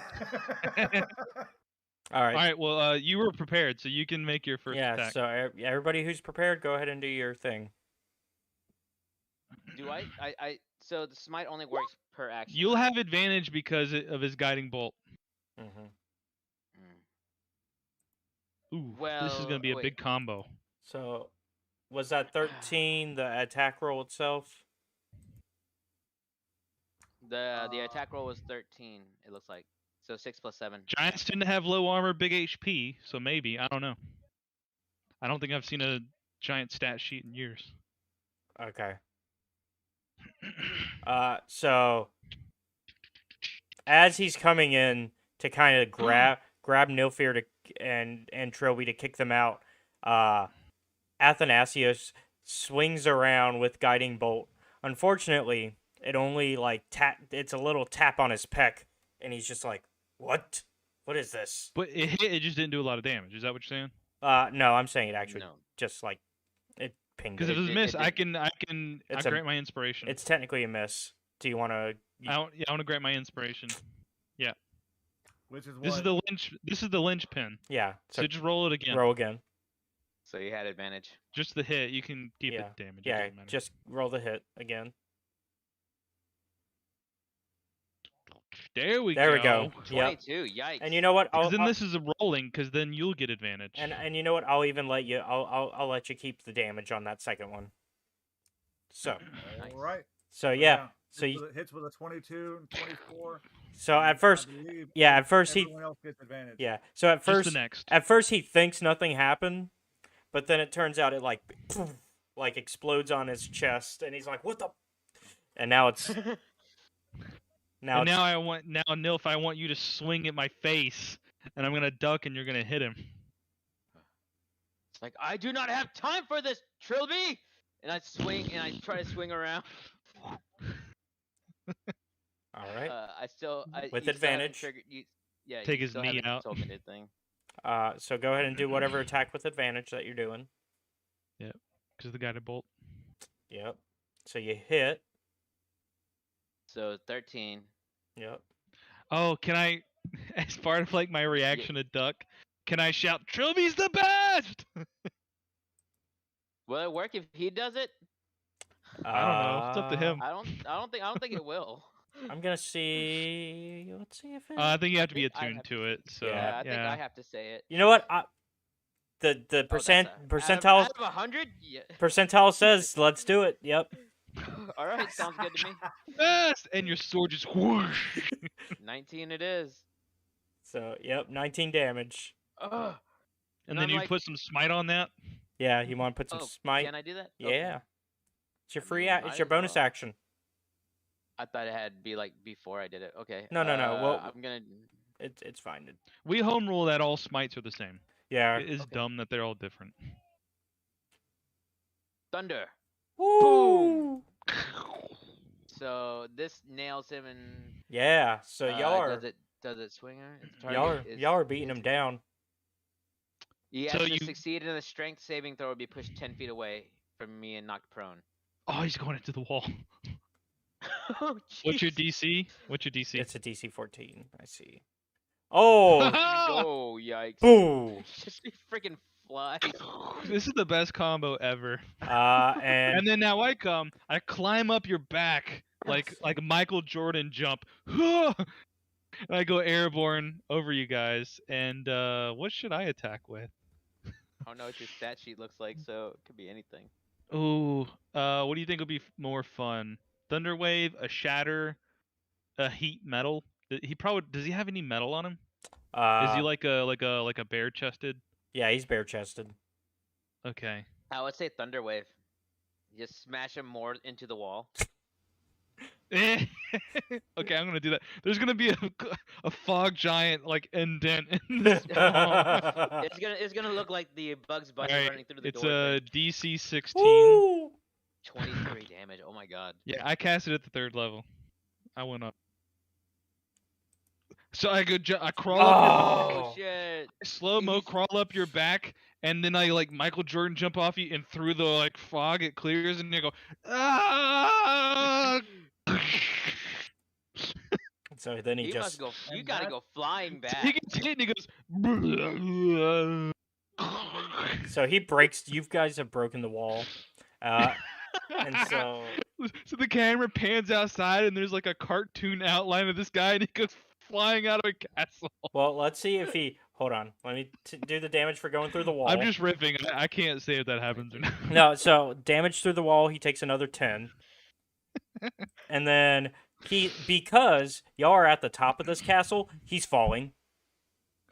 All right. All right. Well, you were prepared, so you can make your first Yeah. attack. So everybody who's prepared, go ahead and do your thing. Do I? So the smite only works per action. You'll right? have advantage because of his guiding bolt. Mm-hmm. Ooh, this is gonna be a big combo. So, was that 13 the attack roll itself? The attack roll was 13. It looks like so 6 + 7. Giants tend to have low armor, big HP, so maybe I don't know. I don't think I've seen a giant stat sheet in years. Okay. So as he's coming in to kind of grab Nilfear and Trilby to kick them out, Athanasius swings around with guiding bolt. Unfortunately, it only it's a little tap on his pec, and he's just like, "What? What is this?" But it hit. It just didn't do a lot of damage. Is that what you're saying? No, I'm saying it actually No. just like it pinged. Because if It. it was a miss, I grant my inspiration. It's technically a miss. Do you want to? I want to grant my inspiration. Yeah. Which is what? This is the linchpin. Yeah. So just roll it again. Roll again. So you had advantage. Just the hit. You can keep it damage. Yeah. Just roll the hit again. There we go. go. 22. Yikes. And you know what? This is a rolling, because then you'll get advantage. And you know what? I'll even let you. I'll let you keep the damage on that second one. So. All right. So yeah. So hits with a 22 and 24. So at first, at first everyone else gets advantage. Yeah. So at first, the next. At first he thinks nothing happened, but then it turns out it like explodes on his chest, and he's like, "What the?" And now it's. Now Nilf, I want you to swing at my face, and I'm gonna duck, and you're gonna hit him. It's like, I do not have time for this, Trilby! And I swing, and I try to swing around. All right. With advantage. Take his knee out. Thing. So go ahead and do whatever attack with advantage that you're doing. Yep. Because of the guided bolt. Yep. So you hit. So 13. Yep. Oh, can I, as part of like my reaction to duck, can I shout, "Trilby's the best"? Will it work if he does it? I don't know. It's up to him. I don't think it will. I'm gonna see. Let's see if it. I think you have to be attuned to it. So I think I have to say it. You know what? The percentile out of 100. Yeah. Percentile says let's do it. Yep. All right, sounds good to me. Best, and your sword just whoosh. 19 it is. So yep, 19 damage. And then you put some smite on that. Yeah, you want to put some smite? Can I do that? Yeah. Okay. It's your free. It's your bonus action. I thought it had to be like before I did it. Okay. No. Well, I'm gonna. It's fine. We home rule that all smites are the same. Yeah. It is dumb that they're all different. Thunder. Woo! So this nails him and. Yeah. So y'all are. Does it swing her? Y'all are beating him down. He has to succeed in a strength saving throw or be pushed 10 feet away from me and knocked prone. Oh, he's going into the wall. Oh, What's your DC? It's a DC 14. I see. Oh! Oh, yikes. Boom! Just freaking flies. This is the best combo ever. And then now I climb up your back like Michael Jordan jump. And I go airborne over you guys. And what should I attack with? I don't know what your stat sheet looks like, so it could be anything. Ooh, what do you think would be more fun? Thunder Wave, a Shatter, a Heat Metal. Does he have any metal on him? Is he like a bare chested? Yeah, he's bare chested. Okay. I would say Thunder Wave. Just smash him more into the wall. Okay, I'm gonna do that. There's gonna be a fog giant like indent in this wall. It's gonna look like the Bugs Bunny running through the door. It's a DC 16. Woo! 23 damage. Oh my god. Yeah, I cast it at the 3rd level. I went up. So I go, I crawl up your Oh shit! slow-mo crawl up your back, and then I like Michael Jordan jump off you, and through the like fog it clears, and you go, ah! So then he He just must go. You And gotta that- go flying So he back. gets hit, and he goes. so he breaks. You guys have broken the wall, and so So the camera pans outside, and there's like a cartoon outline of this guy, and he goes flying out of a castle. well, let's see if he. Hold on, let me do the damage for going through the wall. I'm just riffing. I can't say if that happens or not. No, so damage through the wall, he takes another 10. And then because y'all are at the top of this castle, he's falling.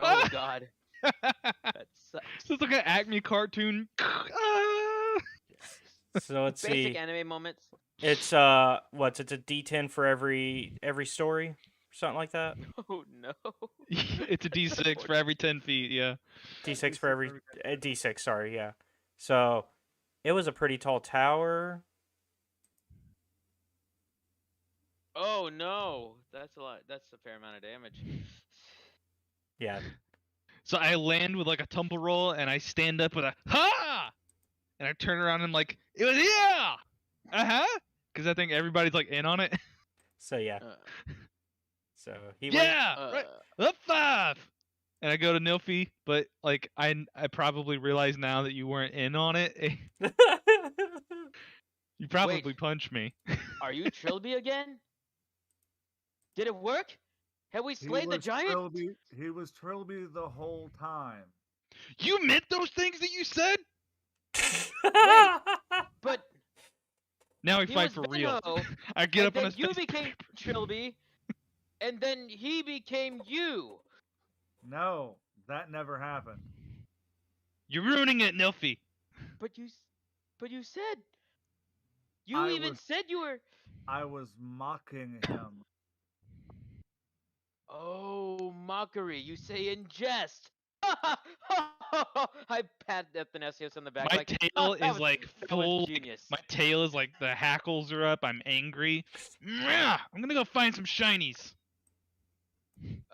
Oh god. That sucks. So it's like an Acme cartoon. So let's Basic see. anime moments. It's it's a D10 for every story, something like that. Oh no. It's a D6 for every 10 feet. Yeah. D6 for every D6. Sorry, yeah. So it was a pretty tall tower. Oh no. That's a lot. That's a fair amount of damage. Yeah. So I land with like a tumble roll, and I stand up with a ha, and I turn around and like it was because I think everybody's like in on it. So yeah. So he Right, up 5. And I go to Nilfi, but like I probably realize now that you weren't in on it. You probably Wait. punched me. Are you Trilby again? Did it work? Have we slayed the giant? He was Trilby the whole time. You meant those things that you said? But Now we he fight was for real. Venno, I get and up on then a you became Trilby, and then he became you. No, that never happened. You're ruining it, Nilfi. But you said you said you were. I was mocking him. Oh, mockery! You say in jest. I pat Athanasius on the back. My like, tail that is was- like that was full. genius. My tail is like the hackles are up. I'm angry. I'm gonna go find some shinies.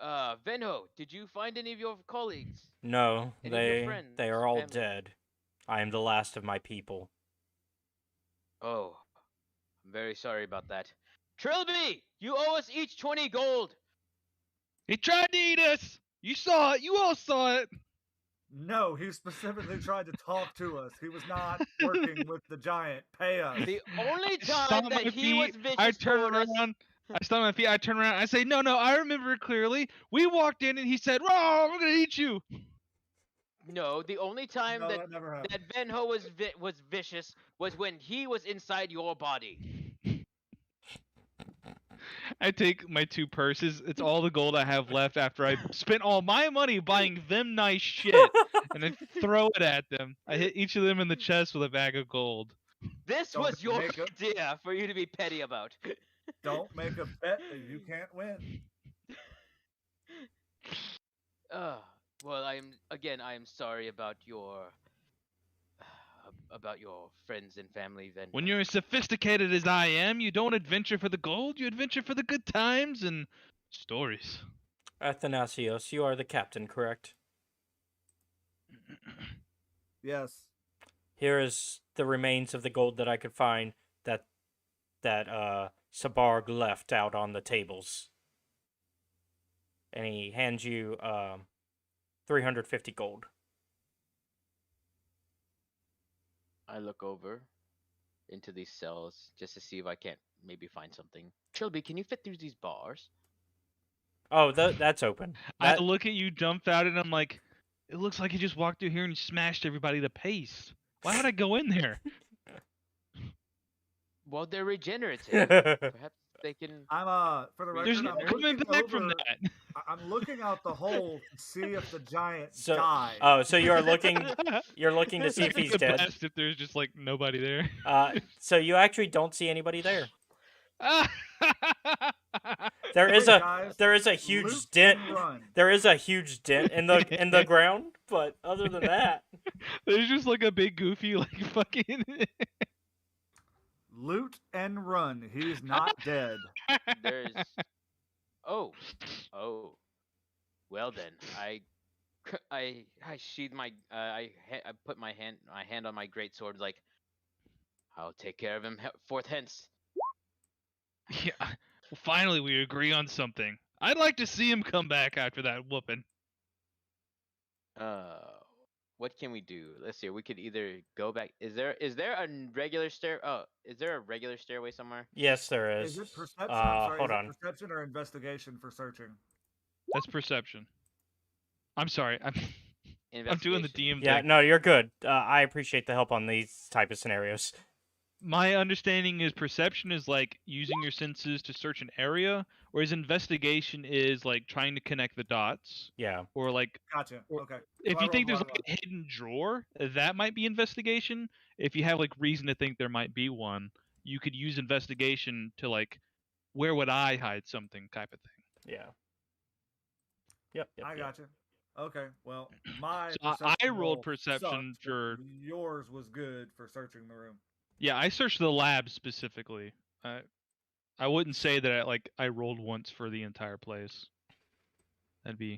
Venho, did you find any of your colleagues? No, Any of your friends, they are all family? dead. I am the last of my people. Oh, I'm very sorry about that. Trilby, you owe us each 20 gold. He tried to eat us. You saw it. You all saw it. No, he specifically tried to talk to us. He was not working with the giant. Pay us. The only time Stomp that my he was feet, vicious I turn toward us. around. I stomp my feet. I turn around. I say, no, I remember it clearly. We walked in and he said, "Oh, I'm gonna eat you." No, the only time No, that that never happened. Venho was vicious was when he was inside your body. I take my 2 purses. It's all the gold I have left after I spent all my money buying them nice shit, and I throw it at them. I hit each of them in the chest with a bag of gold. This Don't was your make a- idea for you to be petty about. Don't make a bet that you can't win. Well, I am sorry about your friends and family. Then When you're as sophisticated as I am, you don't adventure for the gold. You adventure for the good times and stories. Athanasios, you are the captain, correct? Yes. Here is the remains of the gold that I could find that Sabarg left out on the tables. And he hands you 350 gold. I look over into these cells just to see if I can't maybe find something. Trilby, can you fit through these bars? Oh, that's open. I look at you dumbfounded, and I'm like, it looks like you just walked through here and smashed everybody to paste. Why would I go in there? Well, they're regenerative. Perhaps they can. I'm for the There's record, no I'm coming looking back from over- that. I'm looking out the hole to see if the giant So- died. Oh, so you're looking to see if he's the dead. best if there's just like nobody there. So you actually don't see anybody there. There is Hey, a guys, there is a huge loot dent. and run. There is a huge dent in the ground, but other than that, There's just like a big goofy like fucking. Loot and run. He's not dead. There's. Oh. Well then, I sheathe my I put my hand on my great sword like I'll take care of him forth hence. Yeah. Well, finally, we agree on something. I'd like to see him come back after that whooping. Uh, what can we do? Let's see. We could either go back. Is there a regular stair? Oh, is there a regular stairway somewhere? Yes, there is. Is it perception? I'm sorry. Hold Is it on. perception or investigation for searching? That's perception. I'm sorry. I'm doing the DM Yeah, thing. no, you're good. I appreciate the help on these type of scenarios. My understanding is perception is like using your senses to search an area, whereas investigation is like trying to connect the dots. Yeah. Or like, Gotcha. or Okay. if So I you think rolled there's one like a hidden drawer, that might be investigation. If you have like reason to think there might be one, you could use investigation to like, where would I hide something type of thing. Yeah. Yep. I gotcha. Okay. Well, my So I perception rolled roll perception sucked, but for. yours was good for searching the room. Yeah, I searched the lab specifically. I wouldn't say that I rolled once for the entire place. That'd be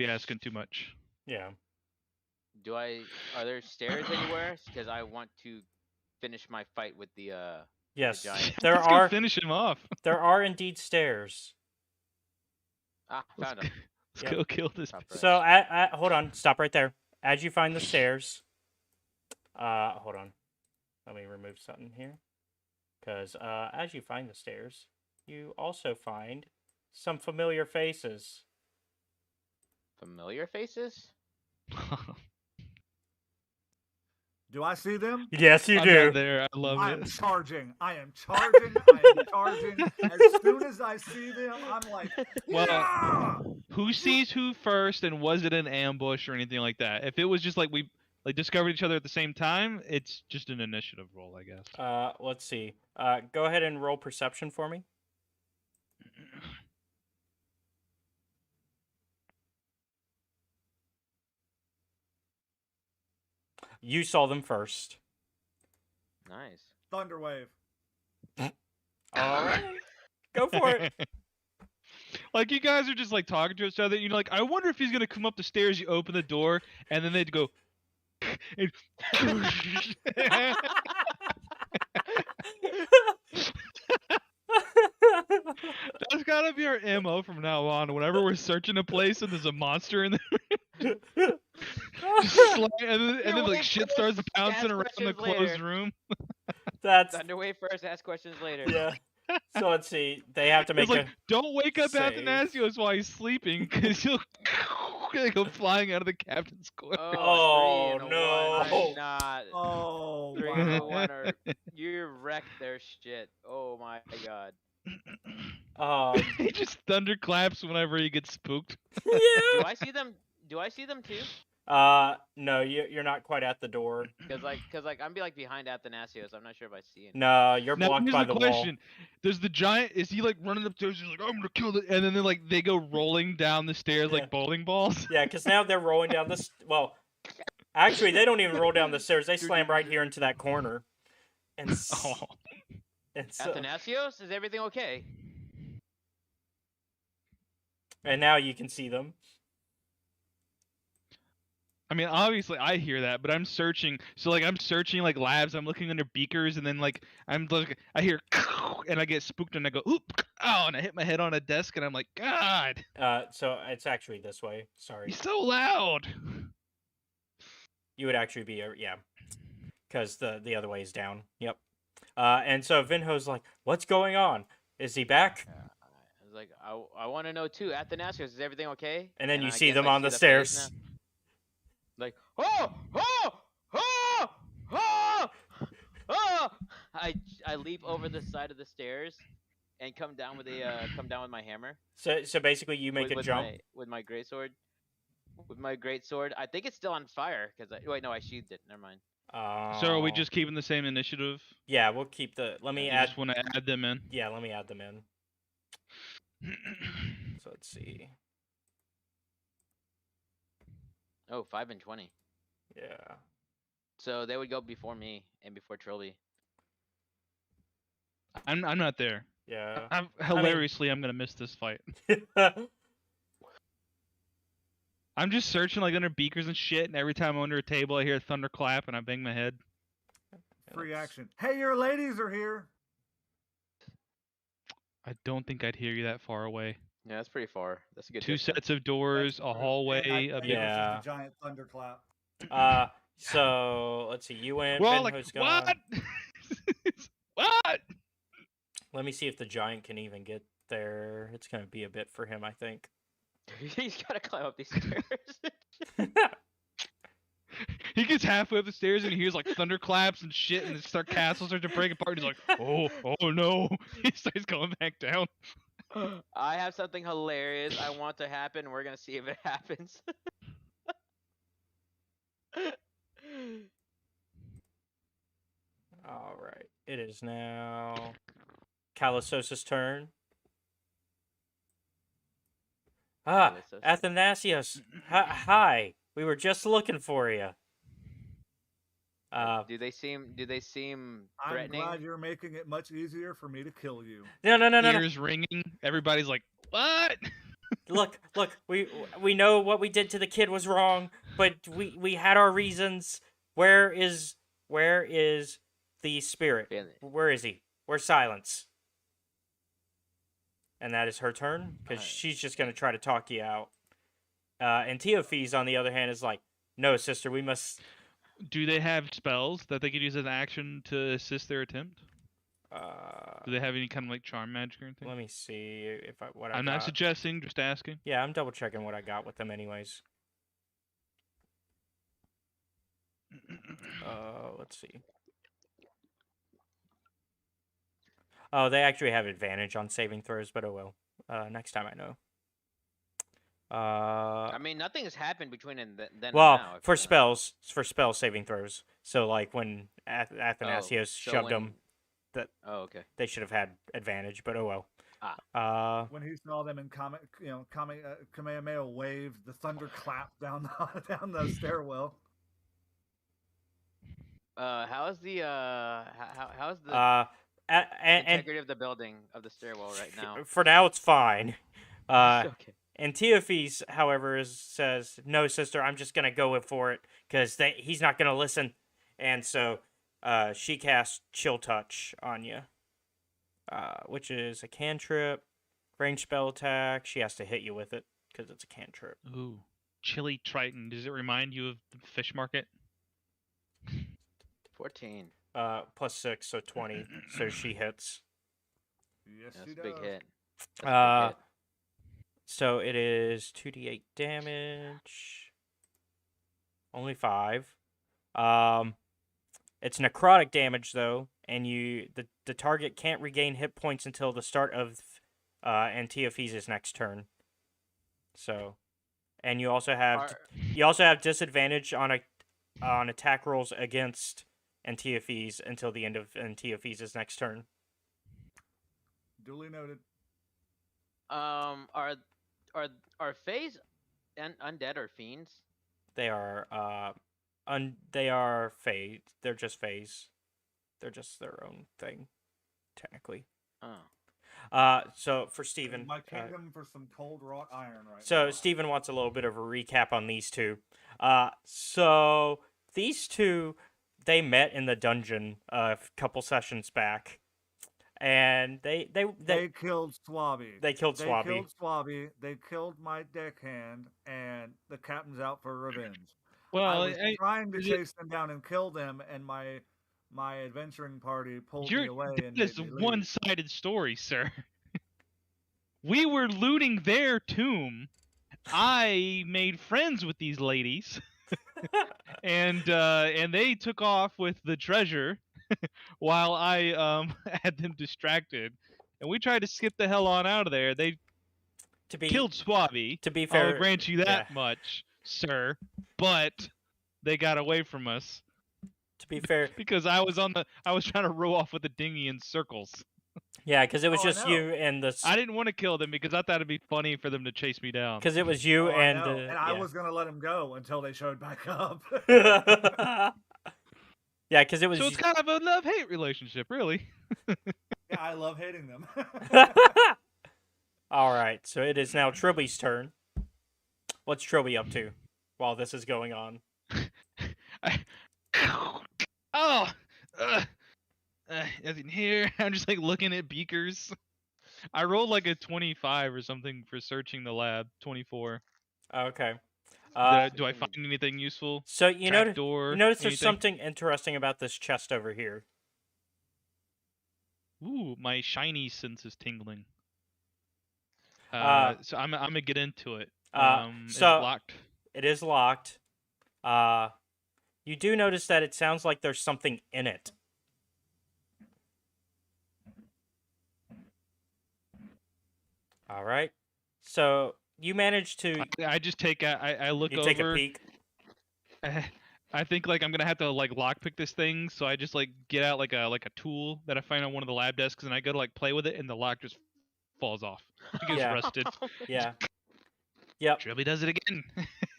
asking too much. Yeah. Are there stairs anywhere? Because I want to finish my fight with the Yes, the giant. there Let's are. Go finish him off. There are indeed stairs. Found him. Let's go kill this. So, hold on, stop right there. As you find the stairs, hold on, let me remove something here, because as you find the stairs, you also find some familiar faces. Familiar faces? Do I see them? Yes, you I'm do. not there. I love I it. am charging. I am charging. I am charging. As soon as I see them, I'm like, Well, yeah! who sees who first, and was it an ambush or anything like that? If it was just like we discovered each other at the same time, it's just an initiative roll, I guess. Let's see. Go ahead and roll perception for me. You saw them first. Nice. Thunderwave. All right. Go for it. Like you guys are just like talking to each other. You're like, I wonder if he's gonna come up the stairs. You open the door, and then they'd go. And... That's gotta be our MO from now on. Whenever we're searching a place and there's a monster in there, and then like shit starts bouncing around the closed room. That's Thunderwave first, ask questions later. Yeah. So let's see. They have to make It's like, don't wake up save. Athanasios while he's sleeping, because he'll go flying out of the captain's quarters. Oh, three and a no. one. I'm not. Oh, 3 and a 1 or you wrecked their shit. Oh my god. He just thunderclaps whenever he gets spooked. Yeah. Do I see them? Do I see them too? No, you're not quite at the door. Cause I'm like behind Athanasios. I'm not sure if I see him. No, you're Now, blocked here's by the the question: wall. Does the giant? Is he like running upstairs? He's like, I'm gonna kill it, and then they go rolling down the stairs like bowling balls. Yeah, because now they're rolling down this. Well, actually, they don't even roll down the stairs. They slam right here into that corner. And and so, Athanasios, is everything okay? and now you can see them. I mean, obviously I hear that, but I'm searching. So like I'm searching like labs. I'm looking under beakers, and then like I hear, and I get spooked, and I go oop, oh, and I hit my head on a desk, and I'm like, God. So it's actually this way. Sorry. He's so loud. You would actually be yeah, because the other way is down. Yep. And so Vinho's like, what's going on? Is he back? I was like, I want to know too. Athanasios, is everything okay? And then you I see guess them I on see the stairs. Like, oh! I leap over the side of the stairs and come down with my hammer. So basically, you make a jump with my greatsword. With my greatsword, I think it's still on fire because wait, no, I sheathed it. Never mind. So are we just keeping the same initiative? Yeah, we'll keep the. Let me You add. just want to add them in. Yeah, let me add them in. So let's see. Oh, 5 and 20. Yeah. So they would go before me and before Trilby. I'm not there. Yeah. I'm gonna miss this fight. I'm just searching like under beakers and shit, and every time I'm under a table, I hear a thunderclap, and I bang my head. Free action. Hey, your ladies are here. I don't think I'd hear you that far away. Yeah, that's pretty far. That's a good 2 distance. sets of doors, a hallway, a big... Yeah. Giant thunderclap. So let's see. You went. We're all Ben like, Ho's gone. what? What? Let me see if the giant can even get there. It's gonna be a bit for him, I think. He's gotta climb up these stairs. He gets halfway up the stairs and he hears like thunderclaps and shit, and the castle starts to break apart. And he's like, oh no! He starts going back down. I have something hilarious I want to happen. We're gonna see if it happens. All right. It is now Calisos's turn. Athanasius. Hi. We were just looking for you. Do they seem threatening? I'm glad you're making it much easier for me to kill you. No. Ears ringing. Everybody's like, what? Look. We know what we did to the kid was wrong, but we had our reasons. Where is the spirit? Where is he? Where's Silence? And that is her turn, because she's just going to try to talk you out. And Teophes, on the other hand, is like, no, sister, we must... Do they have spells that they could use as an action to assist their attempt? Do they have any kind of like charm magic or anything? Let me see if I got. I'm not suggesting, just asking. Yeah, I'm double checking what I got with them anyways. Let's see. Oh, they actually have advantage on saving throws, but oh well. Next time I know. I mean, nothing has happened between then and now. Well, for spell saving throws. So like when Athanasios shoved them, okay. They should have had advantage, but oh well. When he saw them in Kamehameha wave, the thunder clapped down the stairwell. How's the integrity of the building of the stairwell right now? For now, it's fine. Okay. And Teophes, however, says, "No, sister, I'm just gonna go for it because he's not gonna listen." And so, she casts Chill Touch on you, which is a cantrip, range spell attack. She has to hit you with it because it's a cantrip. Ooh, Chilly Triton. Does it remind you of the fish market? 14. +6, so 20. So she hits. Yes, That's she a big does. hit. That's a big hit. So it is 2d8 damage. Only 5. It's necrotic damage though, and the target can't regain hit points until the start of Antiophys' next turn. So, and you also have disadvantage on attack rolls against Antiophys until the end of Antiophys' next turn. Duly noted. Are Fays undead or fiends? They are they are Fays. They're just Fays. They're just their own thing, technically. Oh. So for Steven, My kingdom for some cold wrought iron right now. So Steven wants a little bit of a recap on these two. So these two, they met in the dungeon a couple sessions back. And they killed Swabby. They killed Swabby. They killed my deckhand, and the captain's out for revenge. Well, I was trying to chase them down and kill them, and my adventuring party pulled me away. This is a one-sided story, sir. We were looting their tomb. I made friends with these ladies, and they took off with the treasure. While I had them distracted, and we tried to skip the hell on out of there. They killed Swabby. To be fair, I'll grant you that much, sir. But they got away from us. To be fair, because I was trying to row off with the dinghy in circles. Yeah, because it was just you and the. I didn't want to kill them because I thought it'd be funny for them to chase me down. Because it was you and. I was gonna let them go until they showed back up. Yeah, because it was. So it's kind of a love-hate relationship, really. Yeah, I love hating them. All right, so it is now Trilby's turn. What's Trilby up to while this is going on? Nothing here. I'm just like looking at beakers. I rolled like a 25 or something for searching the lab. 24. Okay. Do I find anything useful? So you notice there's anything? something interesting about this chest over here. Ooh, my shiny sense is tingling. So I'm gonna get into it. Is it locked? It is locked. You do notice that it sounds like there's something in it. All right. So you manage to. I just take I look over. You take a peek. I think like I'm gonna have to like lockpick this thing, so I just like get out like a tool that I find on one of the lab desks, and I go to like play with it, and the lock just falls off. It gets rusted. Yeah. Yep. Trilby does it again.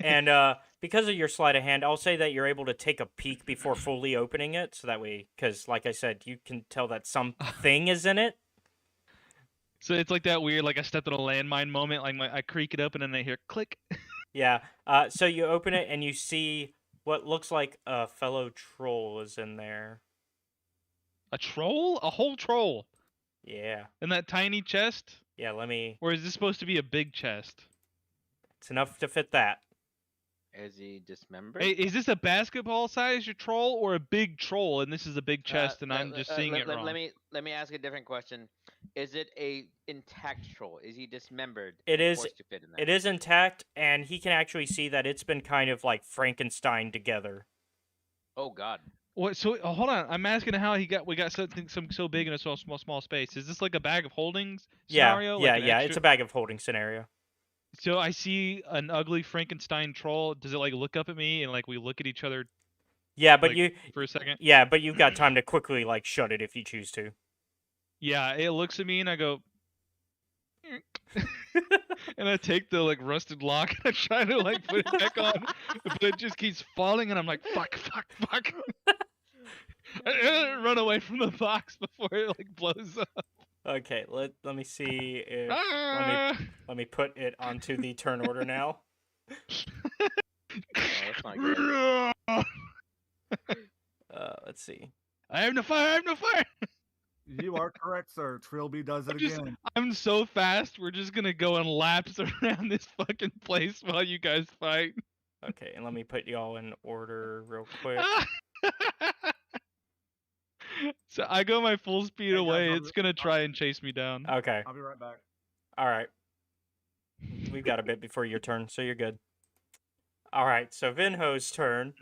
And because of your sleight of hand, I'll say that you're able to take a peek before fully opening it, so that way, because like I said, you can tell that something is in it. So it's like that weird, like I stepped on a landmine moment, like I creak it open and I hear click. Yeah. So you open it and you see what looks like a fellow troll is in there. A troll? A whole troll? Yeah. In that tiny chest? Yeah, let me... Or is this supposed to be a big chest? It's enough to fit that. Is he dismembered? Hey, is this a basketball-sized troll or a big troll, and this is a big chest, and I'm just seeing it wrong? Let me ask a different question. Is it a intact troll? Is he dismembered? It is. Forced to fit in there? It is intact, and he can actually see that it's been kind of like Frankenstein together. Oh God. What? So hold on. I'm asking how we got something so big in a small space. Is this like a bag of holdings scenario? Yeah, like yeah. It's a bag of holding scenario. So I see an ugly Frankenstein troll. Does it like look up at me and like we look at each other? Yeah, but like, for a second. Yeah, but you've got time to quickly like shut it if you choose to. Yeah, it looks at me and I go, and I take the like rusted lock and I try to like put it back on, but it just keeps falling and I'm like, fuck. I run away from the box before it like blows up. Okay, let me see if let me put it onto the turn order now. That's not good. Let's see. I have no fire. You are correct, sir. Trilby does it again. I'm so fast. We're just gonna go in laps around this fucking place while you guys fight. Okay, and let me put y'all in order real quick. So I go my full speed away. It's gonna try and chase me down. Okay. I'll be right back. All right. We've got a bit before your turn, so you're good. All right, so Vinho's turn,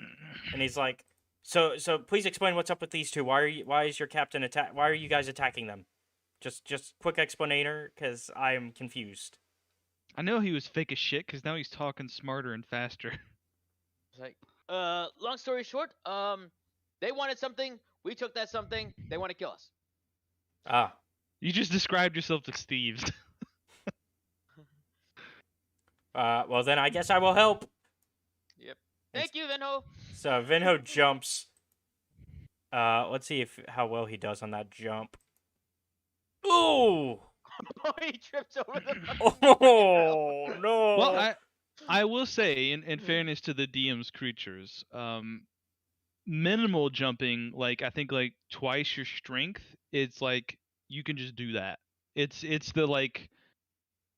and he's like, so please explain what's up with these two. Why is your captain why are you guys attacking them? Just quick explainer, because I am confused. I know he was fake as shit, because now he's talking smarter and faster. It's like, long story short, they wanted something, we took that something, they want to kill us. Ah. You just described yourself as thieves. Well then I guess I will help. Yep. Thank you, Vinho. So Vinho jumps. Let's see how well he does on that jump. Ooh! He trips over the Oh no! Well, I will say, in fairness to the DM's creatures, minimal jumping, like I think like twice your strength, it's like you can just do that. It's the like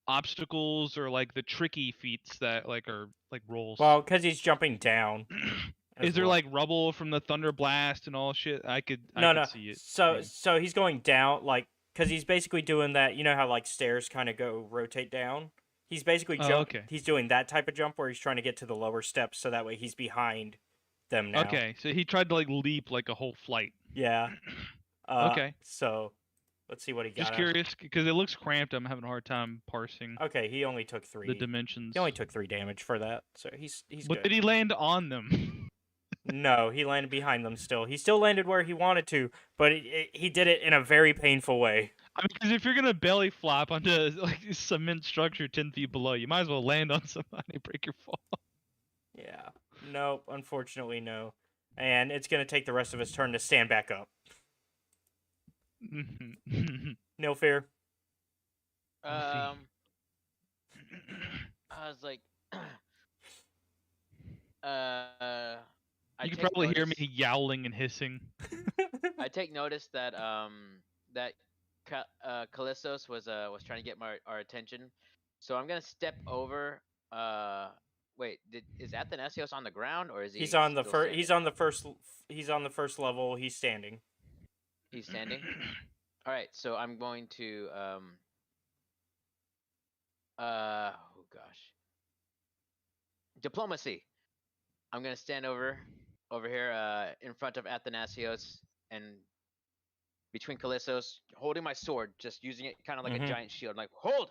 obstacles or like the tricky feats that like are like rolls. Well, because he's jumping down. Is there like rubble from the thunder blast and all shit? I could see it. So he's going down, like, because he's basically doing that. You know how like stairs kind of rotate down. He's basically He's doing that type of jump where he's trying to get to the lower steps, so that way he's behind them now. Okay, so he tried to like leap like a whole flight. Yeah. Okay. So let's see what he got. Just curious because it looks cramped. I'm having a hard time parsing. Okay, he only took 3. The dimensions. He only took 3 damage for that, so he's But good. Did he land on them? No, he landed behind them still. He still landed where he wanted to, but he did it in a very painful way. I mean, because if you're gonna belly flop onto like a cement structure 10 feet below, you might as well land on somebody, break your fall. Yeah. Nope. Unfortunately, no. And it's gonna take the rest of his turn to stand back up. No fear. I was like, I You can take probably hear notice- me yowling and hissing. I take notice that that Callistos was trying to get our attention, so I'm gonna step over. Wait, is Athanasios on the ground or is he? He's on the still first. standing? He's on the first. He's on the first level. He's standing. He's standing. All right, so I'm going to oh gosh, diplomacy. I'm gonna stand over here in front of Athanasios and between Callistos, holding my sword, just using it kind of like a giant shield. Like, hold,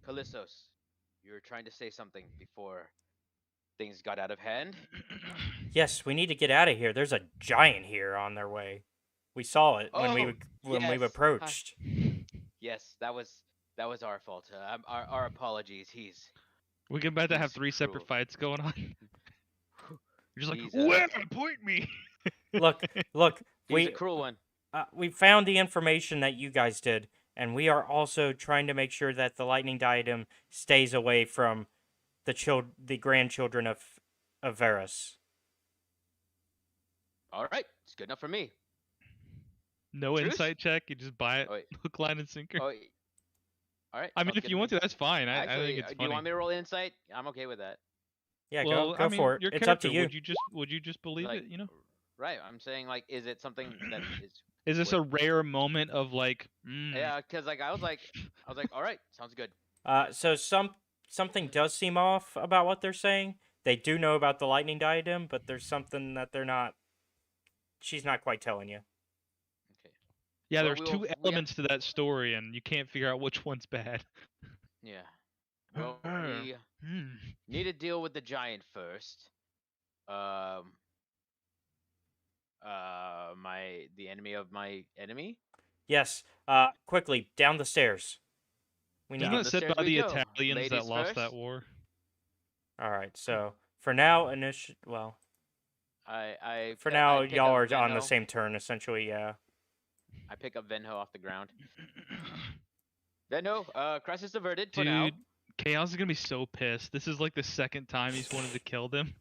Callistos, you were trying to say something before things got out of hand. Yes, we need to get out of here. There's a giant here on their way. We saw it when we yes. approached. Yes, that was our fault. Our apologies. We're about to have He's 3 separate cruel. fights going on. You're just like, He's, where? Point me. Look, he's a cruel one. we found the information that you guys did, and we are also trying to make sure that the lightning diadem stays away from the grandchildren of Varus. All right, it's good enough for me. No Truce? insight check. You just buy it, Oh, wait. hook, line, and sinker. Oh, all right. I mean, sounds if good you want me. to, that's fine. I Actually, think it's do funny. you want me to roll insight? I'm okay with that. Yeah, Well, go I mean, for it. your It's up to character, you. Would you just believe Like, it? You know. Right. I'm saying like, is it something that is? Is this a rare moment of like? Yeah, because like I was like, all right, sounds good. So something does seem off about what they're saying. They do know about the lightning diadem, but there's something that they're not. She's not quite telling you. Okay. Yeah, Well, there's 2 elements to that story, and you can't figure out which one's bad. Yeah. Well, we need to deal with the giant first. The enemy of my enemy. Yes. Quickly down the stairs. We need Isn't to. that said by the go. Italians Ladies that lost first. that war? All right. So for now, well, for now, I pick y'all up are on the Venho. same turn essentially. Yeah. I pick up Venho off the ground. Venho, crisis averted for Dude, now. Chaos is gonna be so pissed. This is like the second time he's wanted to kill them.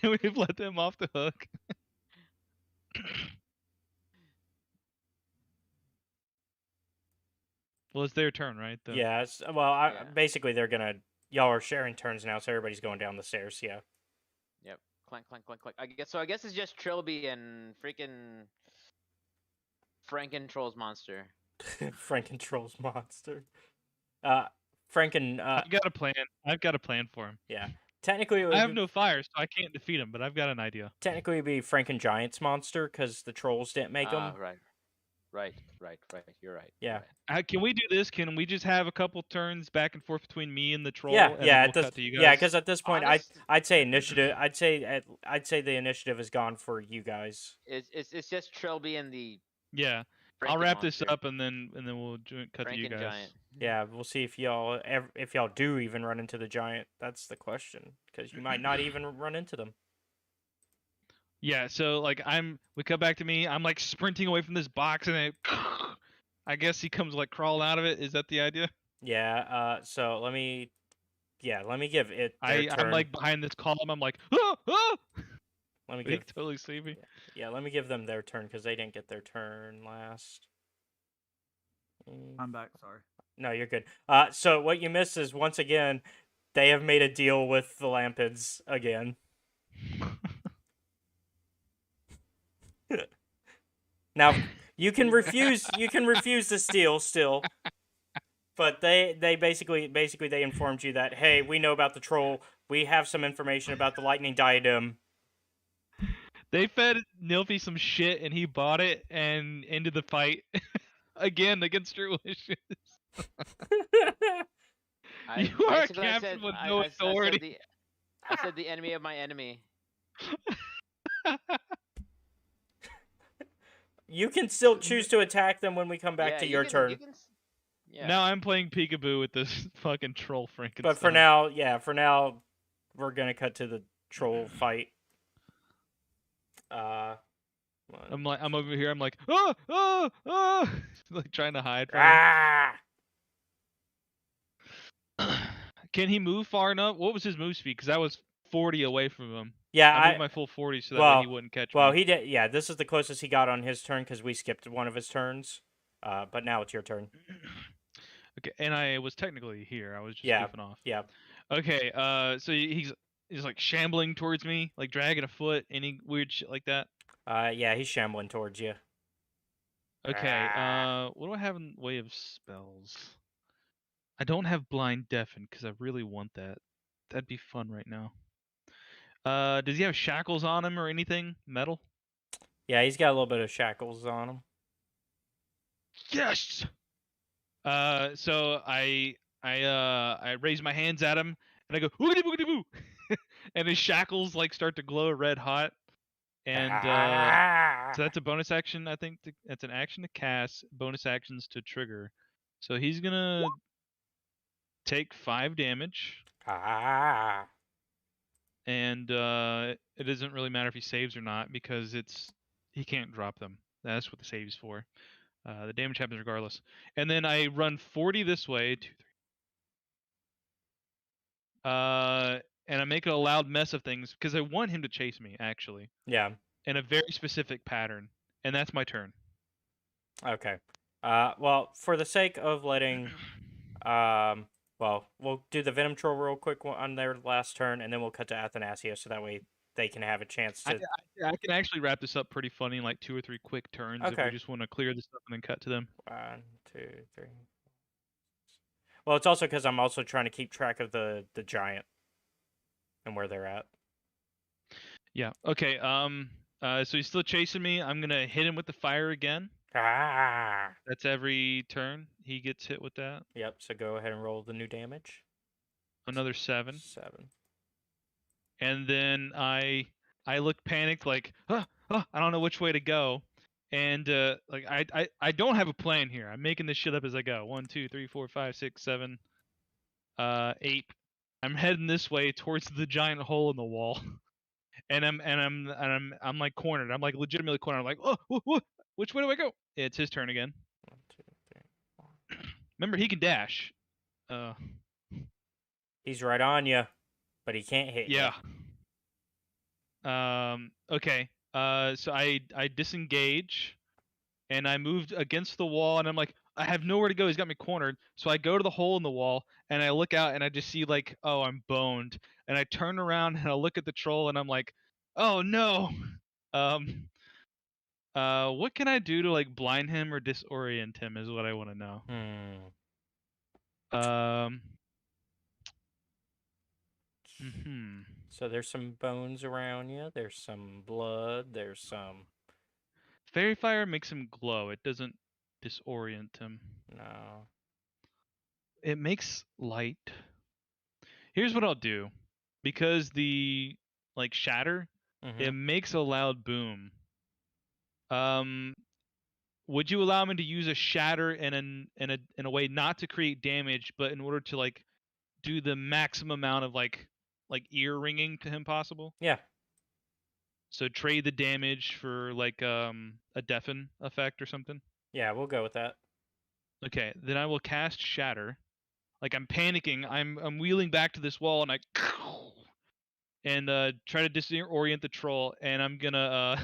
We've let them off the hook. Well, it's their turn, right? Though. Yeah. Basically, y'all are sharing turns now, so everybody's going down the stairs. Yeah. Yep. Clank, clank, clank, clank. I guess it's just Trilby and freaking Franken Trolls monster. Franken-Trolls monster. Franken. I've got a plan for him. Yeah. Technically, I have no fire, so I can't defeat him. But I've got an idea. Technically, it'd be Franken-Giants monster because the trolls didn't make them. Right. You're right. Yeah. Can we do this? Can we just have a couple turns back and forth between me and the troll? Yeah, and yeah. then we'll cut to you guys? Yeah, because at this point, Honest- I'd say initiative. I'd say the initiative is gone for you guys. It's just Trilby and the Yeah. Franken I'll wrap this monster. up and then we'll cut to you Franken guys. giant. Yeah, we'll see if y'all do even run into the giant. That's the question, because you might not even run into them. Yeah, so like we cut back to me. I'm like sprinting away from this box, and I guess he comes like crawling out of it. Is that the idea? Yeah. So let me give it their turn. I'm like behind this column. I'm like, ah, ah! Let me They give. can totally see me. Yeah, let me give them their turn because they didn't get their turn last. I'm back. Sorry. No, you're good. So what you missed is once again, they have made a deal with the Lampids again. Now you can refuse the steal still, but they basically they informed you that, hey, we know about the troll. We have some information about the lightning diadem. They fed Nilfy some shit, and he bought it and ended the fight again against your wishes. You are a captain with no authority. I said the enemy of my enemy. You can still choose to attack them when we come back to your turn. Yeah. Now I'm playing peekaboo with this fucking troll Frankenstein. But for now, we're gonna cut to the troll fight. I'm over here. I'm like, like trying to hide from him. Can he move far enough? What was his move speed? Because I was 40 away from him. Yeah, I moved my full 40 so that way he wouldn't catch me. he did. Yeah, this is the closest he got on his turn because we skipped one of his turns. But now it's your turn. Okay, and I was technically here. I was just goofing off. Yeah. Okay. So he's like shambling towards me, like dragging a foot, any weird shit like that. Yeah, he's shambling towards you. Okay. What do I have in the way of spells? I don't have blind deafen because I really want that. That'd be fun right now. Does he have shackles on him or anything? Metal? Yeah, he's got a little bit of shackles on him. Yes. So I raise my hands at him and I go woogity boogity boo, and his shackles like start to glow red hot, and so that's a bonus action. I think that's an action to cast, bonus actions to trigger. So he's gonna take 5 damage. And it doesn't really matter if he saves or not because he can't drop them. That's what the save is for. The damage happens regardless. And then I run 40 this way, 2, 3. And I make a loud mess of things because I want him to chase me, actually. Yeah. In a very specific pattern. And that's my turn. Okay. Well, for the sake of letting, well, we'll do the Venom Troll real quick on their last turn, and then we'll cut to Athanasios, so that way they can have a chance to... I can actually wrap this up pretty funny in like 2 or 3 quick turns if we just want to clear this up and then cut to them. 1, 2, 3. Well, it's also because I'm also trying to keep track of the giant and where they're at. Yeah. Okay. So he's still chasing me. I'm gonna hit him with the fire again. That's every turn he gets hit with that. Yep. So go ahead and roll the new damage. Another 7. 7. And then I look panicked, like, I don't know which way to go, and like I don't have a plan here. I'm making this shit up as I go. 1, 2, 3, 4, 5, 6, 7, 8. I'm heading this way towards the giant hole in the wall, and I'm like cornered. I'm like legitimately cornered. I'm like, which way do I go? It's his turn again. 1, 2, 3, 4. Remember, he can dash. He's right on you, but he can't hit you. Yeah. Okay. So I disengage, and I moved against the wall, and I'm like, I have nowhere to go. He's got me cornered. So I go to the hole in the wall, and I look out, and I just see like, oh, I'm boned. And I turn around, and I look at the troll, and I'm like, oh no. What can I do to like blind him or disorient him is what I want to know. So there's some bones around you. There's some blood. There's some... Fairy fire makes him glow. It doesn't disorient him. No. It makes light. Here's what I'll do. Because the like shatter, it makes a loud boom. Would you allow me to use a shatter in a way not to create damage, but in order to like do the maximum amount of like ear ringing to him possible? Yeah. So trade the damage for like a deafen effect or something? Yeah, we'll go with that. Okay, then I will cast Shatter. Like I'm panicking, I'm wheeling back to this wall, and I try to disorient the troll, and I'm gonna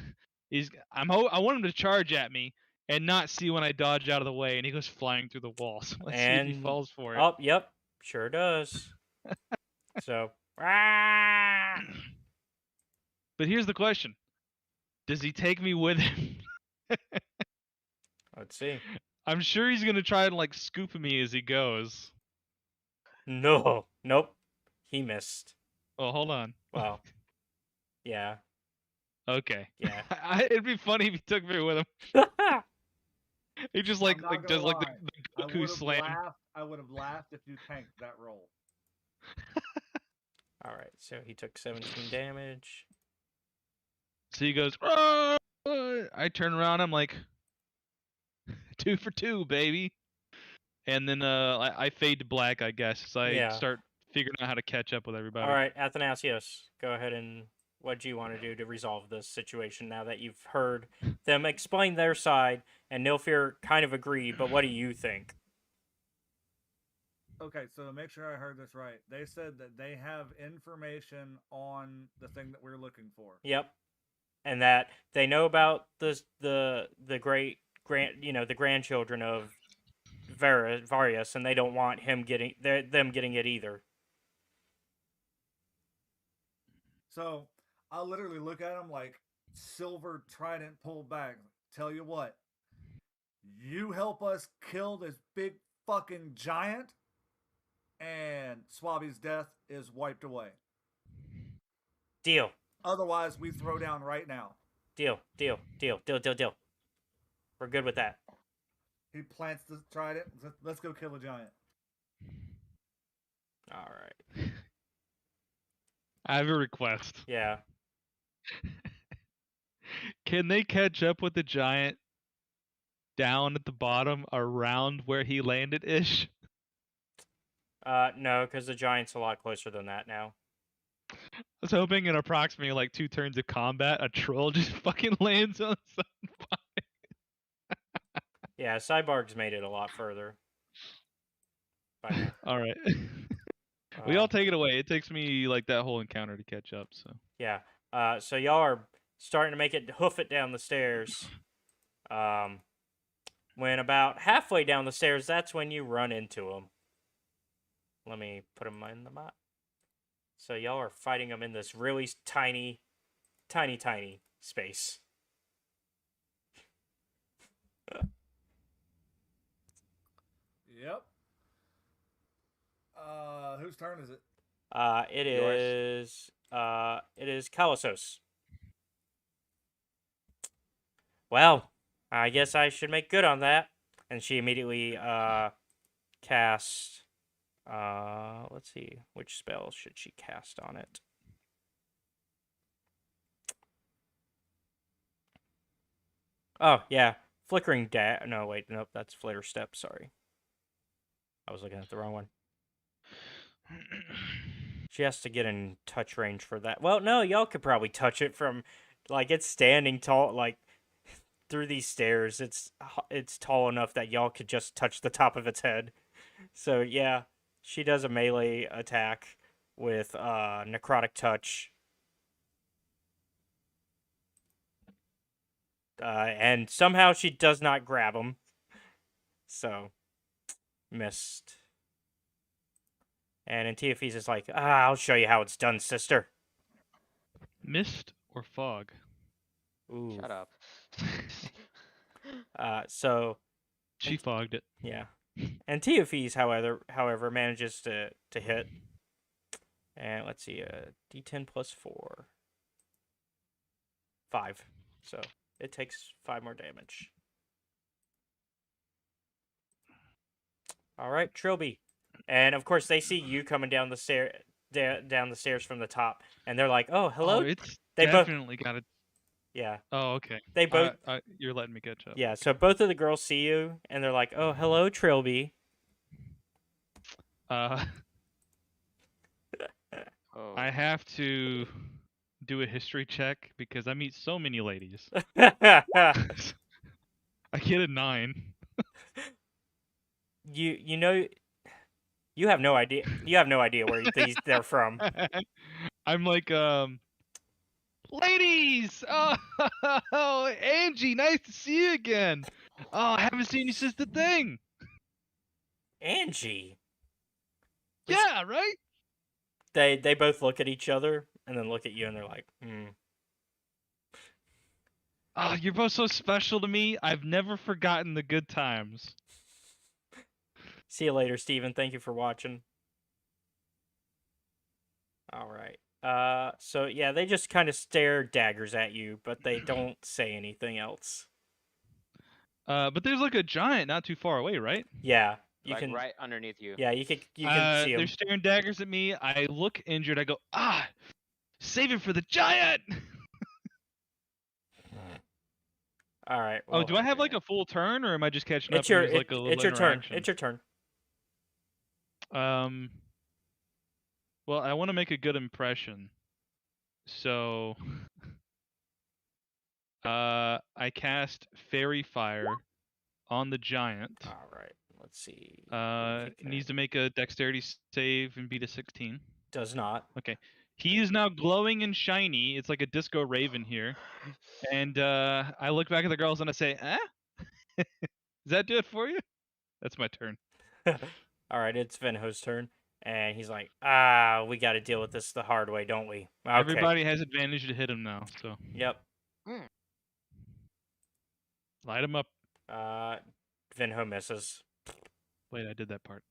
I want him to charge at me and not see when I dodge out of the way, and he goes flying through the wall. So let's see if he falls for it. Oh, yep, sure does. So. But here's the question: does he take me with him? Let's see. I'm sure he's gonna try and like scoop me as he goes. No. Nope. He missed. Oh, hold on. Wow. Yeah. Okay. Yeah. It'd be funny if he took me with him. He just like does like the Goku slam. I would have laughed if you tanked that roll. All right. So he took 17 damage. So he goes. "Ah!" I turn around. I'm like, 2 for 2, baby. And then I fade to black, I guess, as I start figuring out how to catch up with everybody. All right, Athanasios, go ahead and what do you want to do to resolve this situation now that you've heard them explain their side and Nilfir kind of agreed, but what do you think? Okay, so to make sure I heard this right, they said that they have information on the thing that we're looking for. Yep. And that they know about the great the grandchildren of Varius, and they don't want them getting it either. So I'll literally look at him like silver trident pulled back. Tell you what, you help us kill this big fucking giant, and Swabby's death is wiped away. Deal. Otherwise, we throw down right now. Deal. We're good with that. He plants the trident. Let's go kill a giant. All right. I have a request. Yeah. Can they catch up with the giant down at the bottom around where he landed ish? No, because the giant's a lot closer than that now. I was hoping in approximately like 2 turns of combat, a troll just fucking lands on something. Yeah, Cyborg's made it a lot further. All right. We all take it away. It takes me like that whole encounter to catch up. So yeah. So y'all are starting to hoof it down the stairs. When about halfway down the stairs, that's when you run into him. Let me put him in the map. So y'all are fighting him in this really tiny space. Yep. Whose turn is it? It is Kalasos. Well, I guess I should make good on that. And she immediately casts. Let's see, which spell should she cast on it? Oh yeah, flickering no wait, nope, that's flitter step. Sorry, I was looking at the wrong one. She has to get in touch range for that. Well, no, y'all could probably touch it from, like, it's standing tall, like, through these stairs. It's tall enough that y'all could just touch the top of its head. So yeah, she does a melee attack with necrotic touch. And somehow she does not grab him. So missed. And Antiophys is like, I'll show you how it's done, sister. Mist or fog? Ooh. Shut up. So she fogged it. Yeah. Antiophys, however, manages to hit. And let's see, D10 plus 4. 5. So it takes 5 more damage. All right, Trilby. And of course, they see you coming down the stairs from the top, and they're like, "Oh, hello." Oh, it's definitely got it. Yeah. Oh, okay. They both. You're letting me catch up. Yeah. So both of the girls see you, and they're like, "Oh, hello, Trilby." I have to do a history check because I meet so many ladies. I get a 9. You know. You have no idea. You have no idea where they're from. I'm like, ladies! Oh, Angie, nice to see you again. Oh, I haven't seen you since the thing. Angie. Yeah, right? They both look at each other and then look at you and they're like, Oh, you're both so special to me. I've never forgotten the good times. See you later, Steven. Thank you for watching. All right. So yeah, they just kind of stare daggers at you, but they don't say anything else. But there's like a giant not too far away, right? Yeah, you like can right underneath you. Yeah, you can see them. They're staring daggers at me. I look injured. I go, save it for the giant. All right. Well, do I have like a full turn, or am I just catching up? It's your like a it's your turn. It's your turn. Well, I want to make a good impression, so I cast Fairy Fire on the giant. All right. Let's see. Needs to make a dexterity save and beat a 16. Does not. Okay. He is now glowing and shiny. It's like a disco raven here. And I look back at the girls and I say, Does that do it for you? That's my turn. All right, it's Venho's turn. And he's like, we got to deal with this the hard way, don't we? Okay. Everybody has advantage to hit him now, so. Yep. Light him up. Venho misses. Wait, I did that part.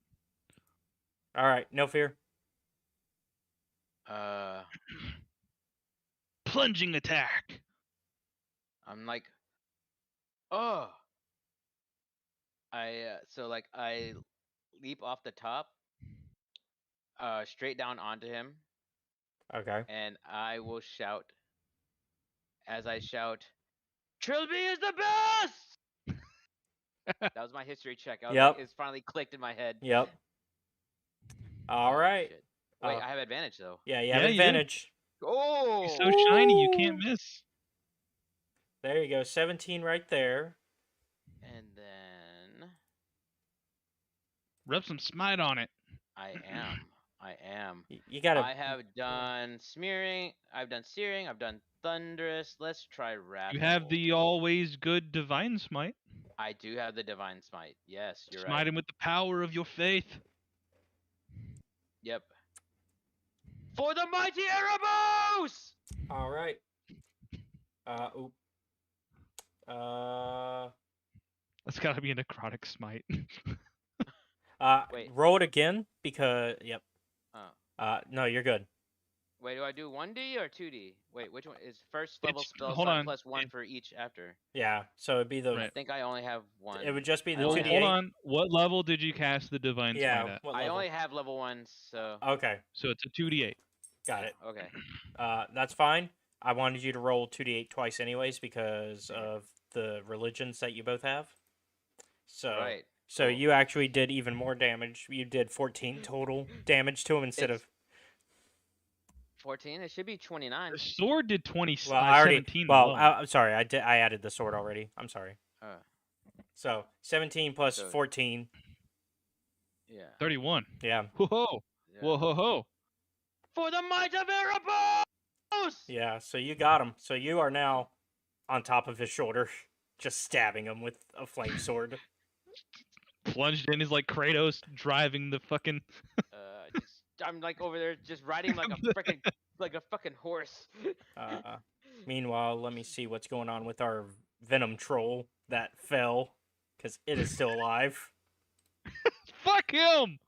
All right, no fear. Plunging attack. I'm like, oh. I leap off the top, straight down onto him. Okay. And I will shout. As I shout, Trilby is the best! That was my history check. I was like, it's finally clicked in my head. Yep. All right. Shit. Wait, I have advantage though. Yeah, you have advantage. Oh! He's so shiny, you can't miss. There you go, 17 right there. And then rub some smite on it. I am. You gotta. I have done smearing. I've done searing. I've done thunderous. Let's try rapid. You have the always good divine smite. I do have the divine smite. Yes, you're right. Smite him with the power of your faith. Yep. For the mighty Erebos! All right. That's gotta be a necrotic smite. Wait. Roll it again because yep. Oh. No, you're good. Wait, do I do 1D or 2D? Wait, which one is first level spell hold on. plus 1 for each after? Yeah, so it'd be the. I think I only have 1. It would just be the 2d8. Hold on. What level did you cast the divine smite at? I only have level 1, so. Okay. So it's a 2d8. Got it. Okay. That's fine. I wanted you to roll 2d8 twice anyways because of the religions that you both have. So. Right. So cool. You actually did even more damage. You did 14 total damage to him instead of 14. It should be 29. The sword did 20. Well, I already. 17. I'm sorry. I added the sword already. I'm sorry. So 17 plus 14. Yeah. 31. Yeah. Whoa. Yeah. Whoa ho ho. For the might of Erebos! Yeah. So you got him. So you are now on top of his shoulder, just stabbing him with a flame sword. Plunged in is like Kratos driving the fucking. I'm like over there just riding like a fucking horse. Meanwhile, let me see what's going on with our venom troll that fell because it is still alive. Fuck him!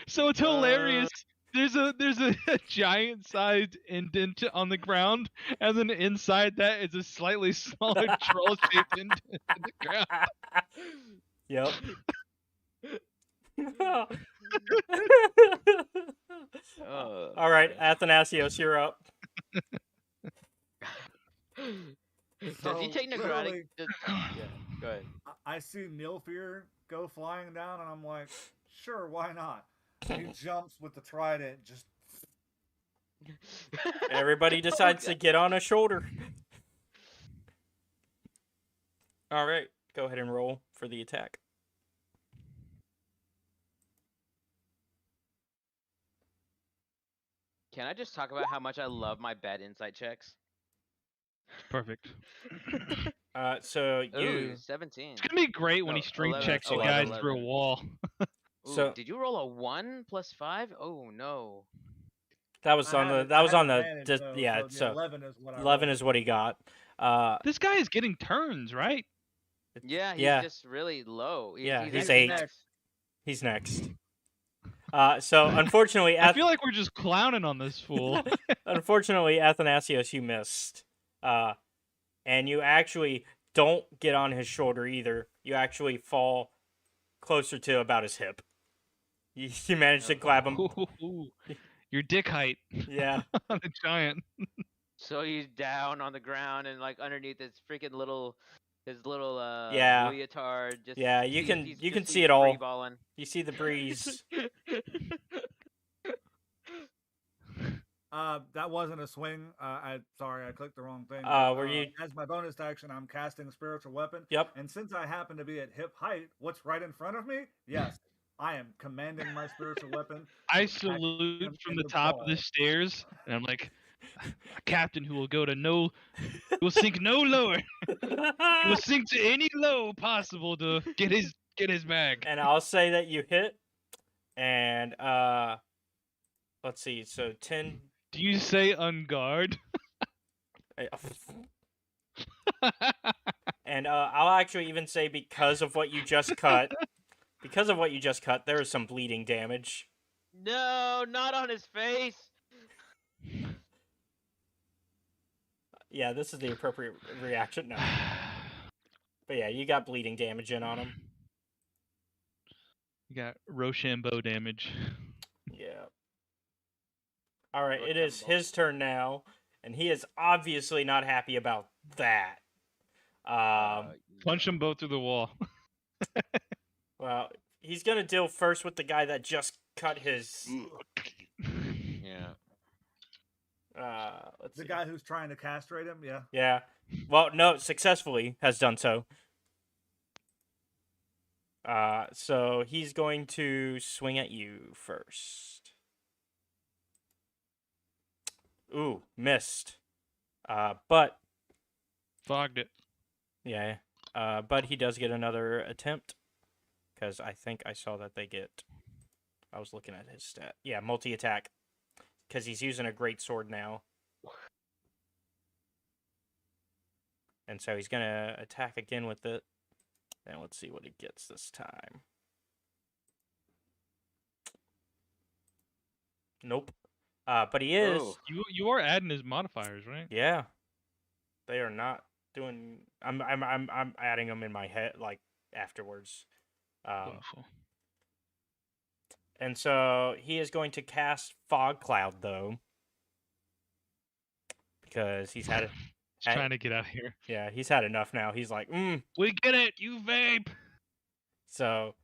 So it's hilarious. There's a giant sized indent on the ground, and then inside that is a slightly smaller troll shaped indent in the ground. Yep. All right, Athanasios, you're up. Does he take necrotic? Yeah, go ahead. I see Nilfear go flying down, and I'm like, sure, why not? He jumps with the trident, just. Everybody decides to get on a shoulder. All right, go ahead and roll for the attack. Can I just talk about how much I love my bad insight checks? Perfect. So you. Ooh, 17. It's gonna be great when he string 11, checks you 11, guys through a wall. Ooh, So did you roll a 1 plus 5? Oh no. That was on the. That was on the. Yeah. So 11 is what I 11 rolled. is what he got. This guy is getting turns, right? Yeah, he's Yeah. just really low. Yeah, he's actually 8. next. He's next. So unfortunately, I feel like we're just clowning on this fool. unfortunately, Athanasios, you missed. And you actually don't get on his shoulder either. You actually fall closer to about his hip. You managed to grab him. Ooh, your dick height. Yeah. On a giant. So he's down on the ground and like underneath his freaking little Yeah. leotard. Just Yeah, you can just see it all. free-balling. You see the breeze. That wasn't a swing. Sorry, I clicked the wrong thing. Were you? As my bonus action, I'm casting spiritual weapon. Yep. And since I happen to be at hip height, what's right in front of me? Yes, I am commanding my spiritual weapon. I salute from the top of the stairs, and I'm like, a captain who will will sink no lower. He will sink to any low possible to get his bag. And I'll say that you hit, and let's see. So 10. Do you say on guard? And I'll actually even say because of what you just cut, there is some bleeding damage. No, not on his face. Yeah, this is the appropriate reaction now. But yeah, you got bleeding damage in on him. You got Rochambeau damage. Yeah. All right, it is his turn now, and he is obviously not happy about that. Punch them both through the wall. Well, he's gonna deal first with the guy that just cut his. Yeah. Let's the see. guy who's trying to castrate him. Yeah. Yeah. Well, no, successfully has done so. So he's going to swing at you first. Ooh, missed. But Fogged it. yeah. But he does get another attempt, because I think I saw that they get. I was looking at his stat. Yeah, multi-attack, because he's using a great sword now. And so he's gonna attack again with it. And let's see what he gets this time. Nope. But he is. Oh. You are adding his modifiers, right? Yeah. They are not doing. I'm adding them in my head like afterwards. And so he is going to cast Fog Cloud though, because he's had it. He's trying to get out of here. Yeah, he's had enough now. He's like, We get it, you vape. So,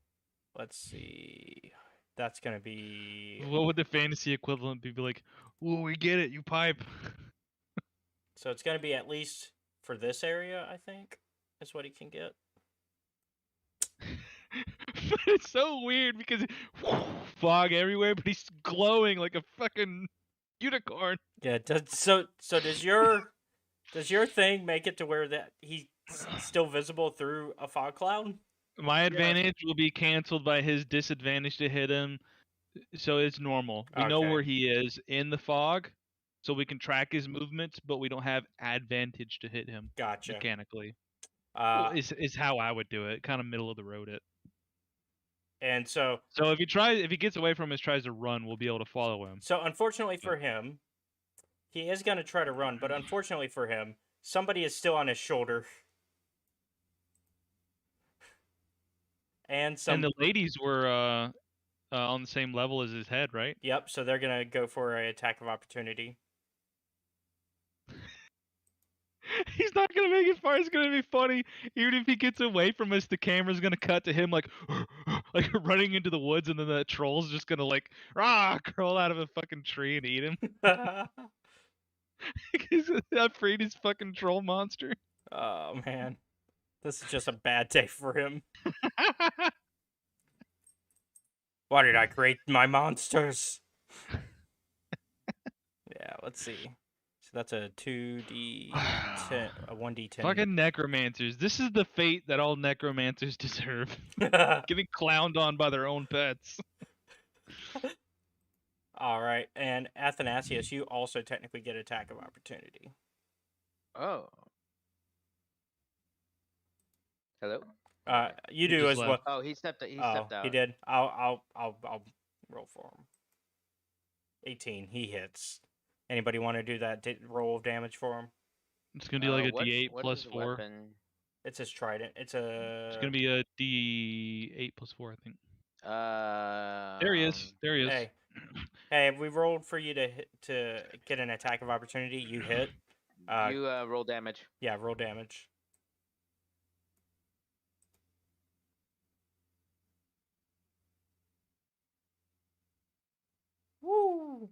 let's see. That's gonna be. What would the fantasy equivalent be? Like, oh, we get it, you pipe. So it's gonna be at least for this area, I think, is what he can get. But it's so weird because fog everywhere, but he's glowing like a fucking unicorn. Yeah. So does your thing make it to where that he's still visible through a fog cloud? My advantage will be canceled by his disadvantage to hit him, so it's normal. We know where he is in the fog, so we can track his movements, but we don't have advantage to hit him. Gotcha. Mechanically. Is how I would do it. Kind of middle of the road it. And so if he gets away from us, tries to run, we'll be able to follow him. So unfortunately for him, he is going to try to run, but unfortunately for him, somebody is still on his shoulder. And the ladies were on the same level as his head, right? Yep, so they're going to go for an attack of opportunity. He's not going to make it far. It's going to be funny. Even if he gets away from us, the camera's going to cut to him like running into the woods, and then the troll's just going to crawl out of a fucking tree and eat him. He's afraid his fucking troll monster. Oh, man. This is just a bad day for him. Why did I create my monsters? Yeah, let's see. So that's a 2d10, a 1d10. Fucking necromancers. This is the fate that all necromancers deserve. Getting clowned on by their own pets. All right, and Athanasius, you also technically get attack of opportunity. Oh. Hello. You do as well. Oh, he stepped out. He did. I'll roll for him. 18. He hits. Anybody want to do that roll of damage for him? It's gonna be like a D8 plus 4. Weapon? It's his trident. It's gonna be a D8 plus 4, I think. There he is. There he is. Hey, we rolled for you to get an attack of opportunity. You hit. You roll damage. Yeah, roll damage. Woo!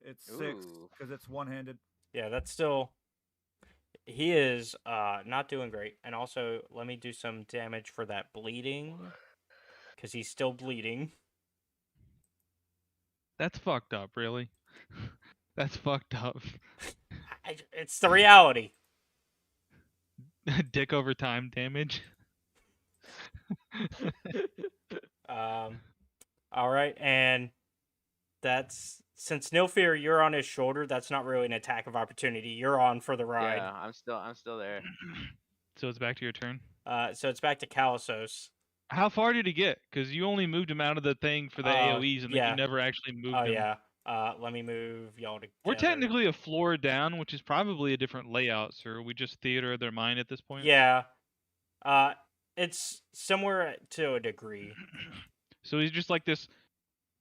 It's 6 Ooh. because it's one-handed. Yeah, that's still. He is not doing great. And also, let me do some damage for that bleeding. Because he's still bleeding. That's fucked up, really. That's fucked up. It's the reality. Dick over time damage. All right, and that's since Nilfear, you're on his shoulder. That's not really an attack of opportunity. You're on for the ride. Yeah, I'm still there. So it's back to your turn. So it's back to Calisos. How far did he get? Because you only moved him out of the thing for the AoEs, and then yeah. you never actually moved Oh him. yeah. Let me move y'all together. We're technically a floor down, which is probably a different layout, sir. Are we just theater of their mind at this point? Yeah. It's somewhere to a degree. So he's just like this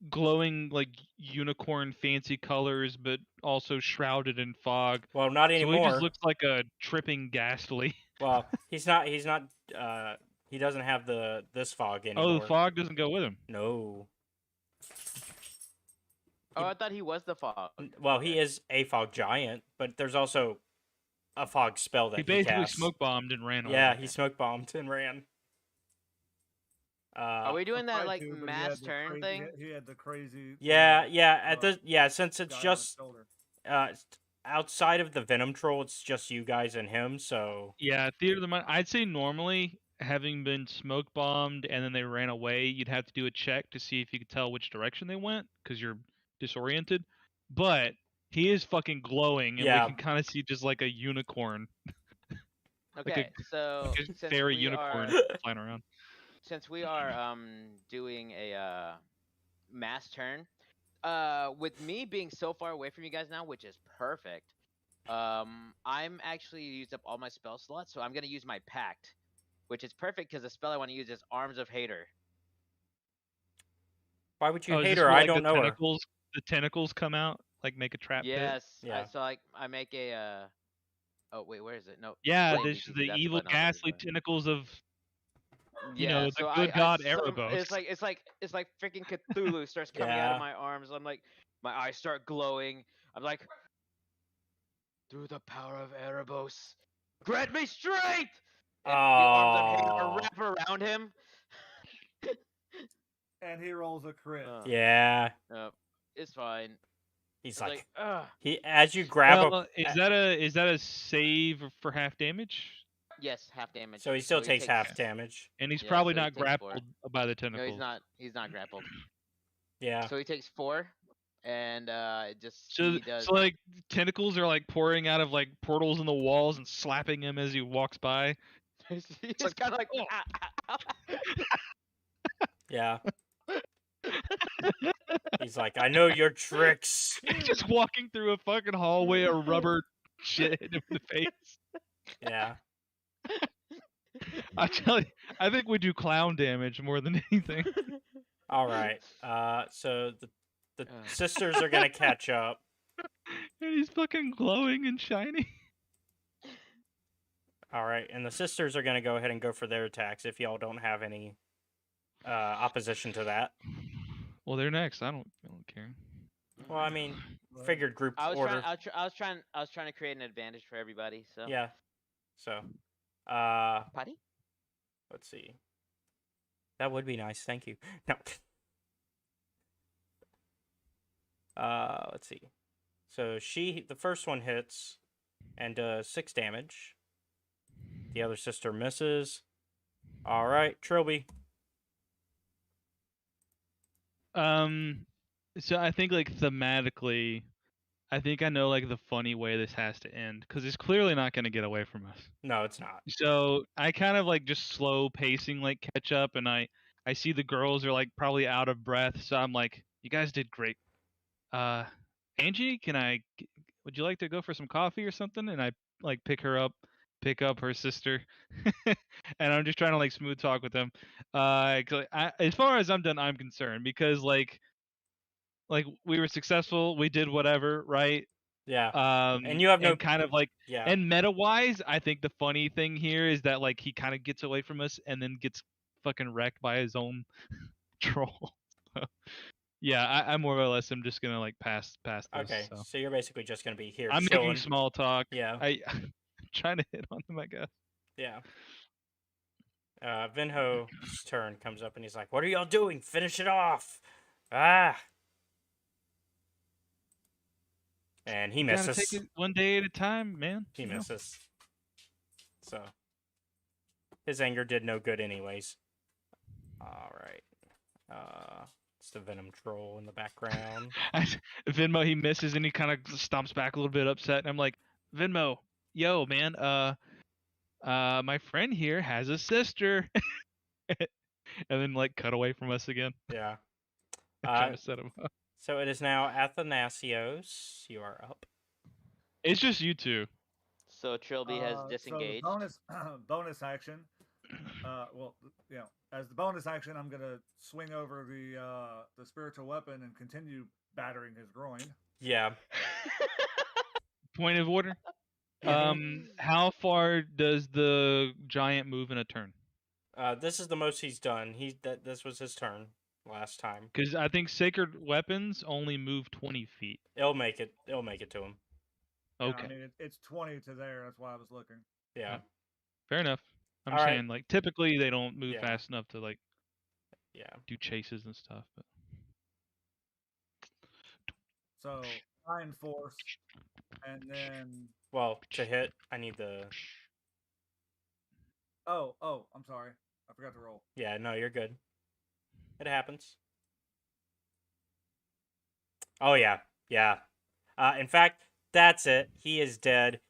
glowing, like unicorn fancy colors, but also shrouded in fog. Well, not anymore. So he just looks like a tripping ghastly. Well, he's not. He doesn't have this fog anymore. Oh, the fog doesn't go with him. No. Oh, I thought he was the fog. Well, he is a fog giant, but there's also a fog spell that he basically casts. smoke bombed and ran away. Yeah, he smoke bombed and ran. Are we doing that like to, but mass turn thing? He had the crazy. Since it's just outside of the Venom Troll, it's just you guys and him. So yeah, theater of the mind. I'd say normally, having been smoke bombed and then they ran away, you'd have to do a check to see if you could tell which direction they went because you're disoriented. But he is fucking glowing, and we can kind of see just like a unicorn. Okay, so like a fairy unicorn flying around. Since we are doing a mass turn, with me being so far away from you guys now, which is perfect, I'm actually used up all my spell slots, so I'm gonna use my pact, which is perfect because the spell I want to use is Arms of Hater. Why would you hate her? I don't know her. The tentacles come out, like make a trap pit. Yes. Yeah. So like I make a. Oh wait, where is it? No. Yeah, there's the evil, ghastly tentacles of. You know, the good god Erebos. It's like freaking Cthulhu starts coming out of my arms. I'm like, my eyes start glowing. I'm like, through the power of Erebos, grant me strength. And the arms of Hater wrap around him. And he rolls a crit. Yeah. It's fine. He's like he as you grab him. Is that a save for half damage? Yes, half damage. So he still takes half damage. And he's probably not grappled by the tentacles. No, he's not grappled. Yeah. So he takes 4, and he does. So like tentacles are like pouring out of like portals in the walls and slapping him as he walks by. He's like, kind of like. Yeah. He's like, I know your tricks. He's just walking through a fucking hallway of rubber shit in the face. Yeah. I tell you, I think we do clown damage more than anything. All right. So the sisters are gonna catch up. And he's fucking glowing and shiny. All right, and the sisters are gonna go ahead and go for their attacks if y'all don't have any opposition to that. Well, they're next. I don't care. Well, I mean, figured group order. I was trying to create an advantage for everybody. So yeah. So, Patty? Let's see. That would be nice. Thank you. No. Let's see. So the first one hits and does 6 damage. The other sister misses. All right, Trilby. So I think like thematically, I think I know like the funny way this has to end because it's clearly not going to get away from us. No, it's not. So I kind of like just slow pacing like catch up, and I see the girls are like probably out of breath, so I'm like, you guys did great. Angie, would you like to go for some coffee or something? And I like pick up her sister, and I'm just trying to like smooth talk with them. As far as I'm concerned, because like we were successful, we did whatever, right? Yeah. And you have no kind of like yeah. And meta wise, I think the funny thing here is that like he kind of gets away from us and then gets fucking wrecked by his own troll. Yeah, I more or less am just gonna like pass this. Okay, So. so you're basically just gonna be here I'm chilling. making small talk. Yeah. I'm trying to hit on them, I guess. Yeah. Vinho's turn comes up and he's like, "What are y'all doing? Finish it off!" Ah. And he misses. Gotta take it one day at a time, man. He misses. So his anger did no good, anyways. All right. It's the Venom troll in the background. Venmo, he misses and he kind of stomps back a little bit upset, and I'm like, Venmo, yo, man, my friend here has a sister, and then like cut away from us again. Yeah. Trying to set him up. So it is now Athanasios. You are up. It's just you two. So Trilby has disengaged. So bonus action. Well, you know, as the bonus action, I'm gonna swing over the spiritual weapon and continue battering his groin. Yeah. Point of order. How far does the giant move in a turn? This is the most he's done. This was his turn last time. Because I think sacred weapons only move 20 feet. It'll make it. It'll make it to him. Okay. Yeah, I mean, it's 20 to there. That's why I was looking. Yeah. Fair enough. I'm All saying like typically they don't move Yeah. fast enough to like Yeah. do chases and stuff. But So Iron Force, and then Well, to hit, I need the. oh, I'm sorry, I forgot to roll. Yeah, no, you're good. It happens. Oh yeah, yeah. In fact, that's it. He is dead.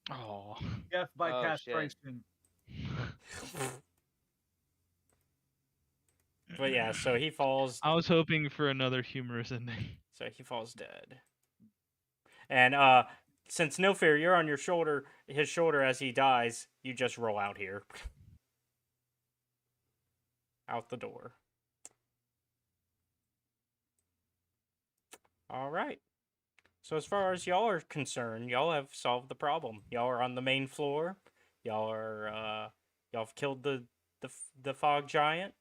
oh. Death by Oh, castration. But yeah, so he falls. I was hoping for another humorous ending. So he falls dead. And since No Fear, you're on his shoulder as he dies, you just roll out here. Out the door. All right. So as far as y'all are concerned, y'all have solved the problem. Y'all are on the main floor. Y'all have killed the fog giant.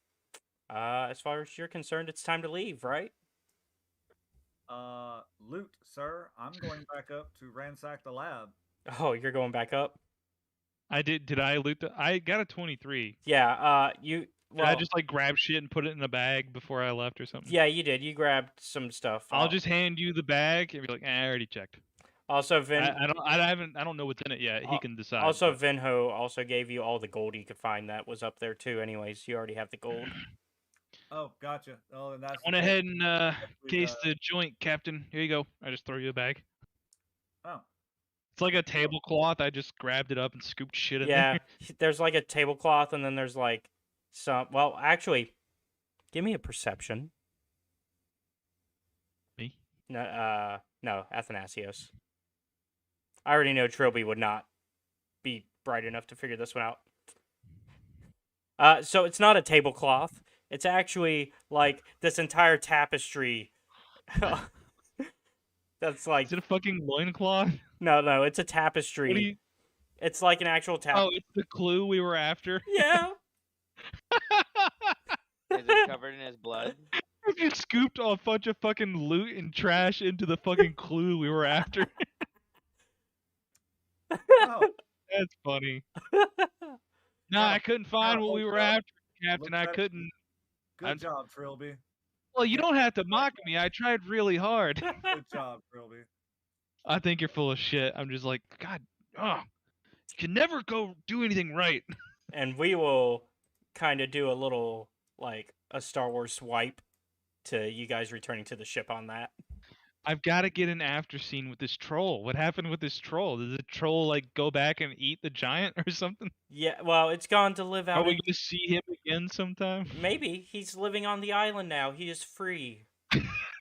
As far as you're concerned, it's time to leave, right? Loot, sir. I'm going back up to ransack the lab. Oh, you're going back up? I did. Did I loot the? I got a 23. Yeah. You. Well, did I just like grab shit and put it in a bag before I left or something? Yeah, you did. You grabbed some stuff. I'll just hand you the bag and be like, I already checked. Also, I don't know what's in it yet. He can decide. Also, Vinho also gave you all the gold you could find that was up there too. Anyways, you already have the gold. Oh, gotcha. Oh, and that's. Went ahead and case the joint, Captain. Here you go. I just throw you a bag. Oh. It's like a tablecloth. I just grabbed it up and scooped shit in Yeah, there. there's like a tablecloth, and then there's like some. Well, actually, give me a perception. Me? No, Athanasios. I already know Trilby would not be bright enough to figure this one out. So it's not a tablecloth. It's actually like this entire tapestry. That's like. Is it a fucking loincloth? No, it's a tapestry. It's like an actual tapestry. Oh, it's the clue we were after? Yeah. Is it covered in his blood? You scooped a bunch of fucking loot and trash into the fucking clue we were after. Oh. That's funny. No, I couldn't find what we were after, Captain. I couldn't. Good job, Trilby. Well, you don't have to mock me. I tried really hard. Good job, Trilby. I think you're full of shit. I'm just like, God, you can never go do anything right. And we will kind of do a little, like, a Star Wars swipe to you guys returning to the ship on that. I've got to get an after scene with this troll. What happened with this troll? Did the troll, like, go back and eat the giant or something? Yeah, well, it's gone to live out. Are we going to see him again sometime? Maybe. He's living on the island now. He is free.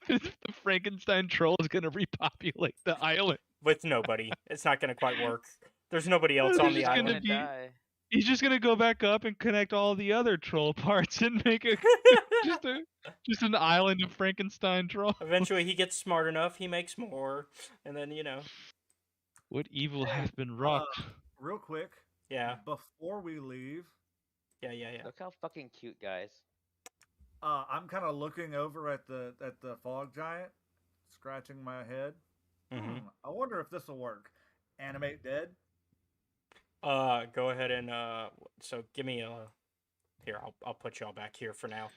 The Frankenstein troll is going to repopulate the island. With nobody. It's not going to quite work. There's nobody else on the island. He's just going to go back up and connect all the other troll parts and make just an island of Frankenstein troll. Eventually he gets smart enough, he makes more, and then, What evil hath been wrought? Real quick. Yeah. Before we leave. Yeah. Look how fucking cute, guys. I'm kind of looking over at the fog giant, scratching my head. I wonder if this will work. Animate dead. Go ahead and so give me a. Here, I'll put y'all back here for now,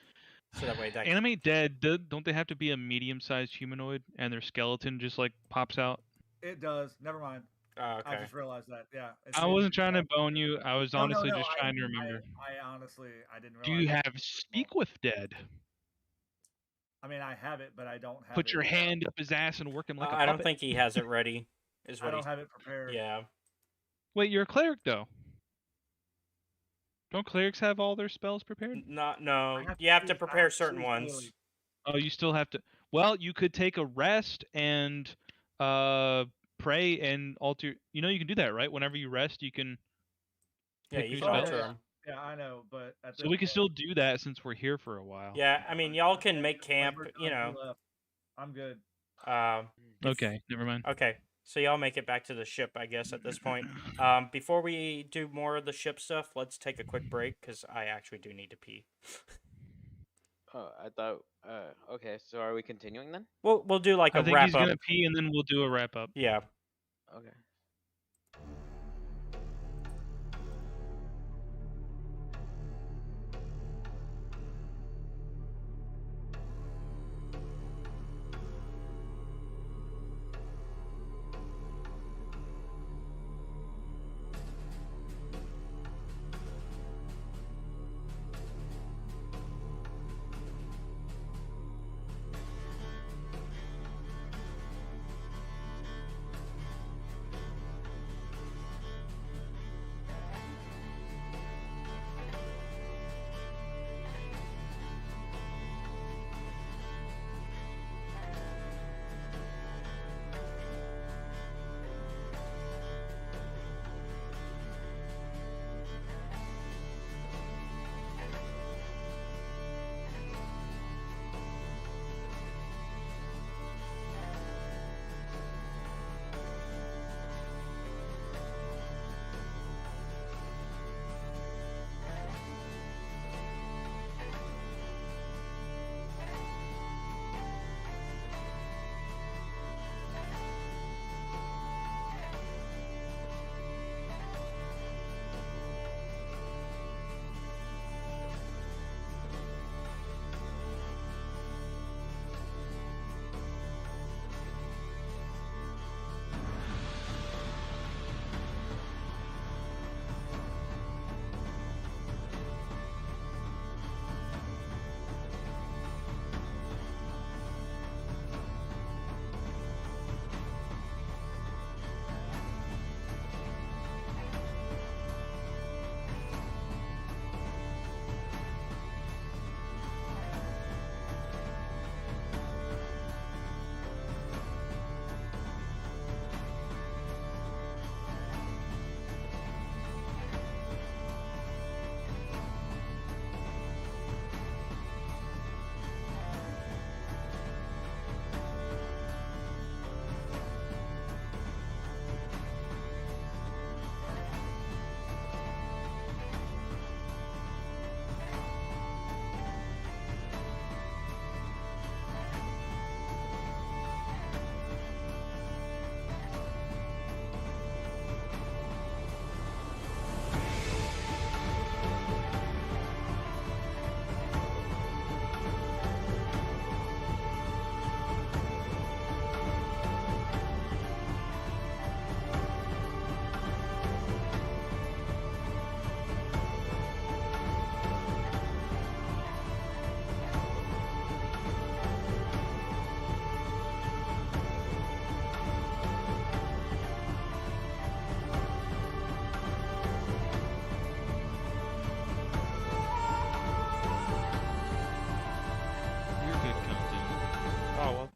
so that way that. Animate dead. Don't they have to be a medium-sized humanoid, and their skeleton just like pops out? It does. Never mind. Okay. I just realized that. Yeah. I wasn't trying to bone you. I was honestly just trying to remember. I honestly, I didn't realize. Do you have Speak with Dead? I mean, I have it, but I don't have. Put your hand up his ass and work him like a puppet. I don't think he has it ready. I don't have it prepared. Yeah. Wait, you're a cleric though. Don't clerics have all their spells prepared? No. You have to prepare certain ones. Daily. Oh, you still have to. Well, you could take a rest and pray and alter. You know, you can do that, right? Whenever you rest, you can. Yeah, pick you new can alter spells. them. Yeah, I know, but So we can still do that since we're here for a while. Yeah, I mean, y'all can make camp. You know. I'm good. Okay, never mind. Okay, so y'all make it back to the ship, I guess, at this point. Before we do more of the ship stuff, let's take a quick break because I actually do need to pee. Oh, I thought. Okay, so are we continuing then? We'll do like a wrap up. I think he's gonna pee and then we'll do a wrap up. Yeah. Okay.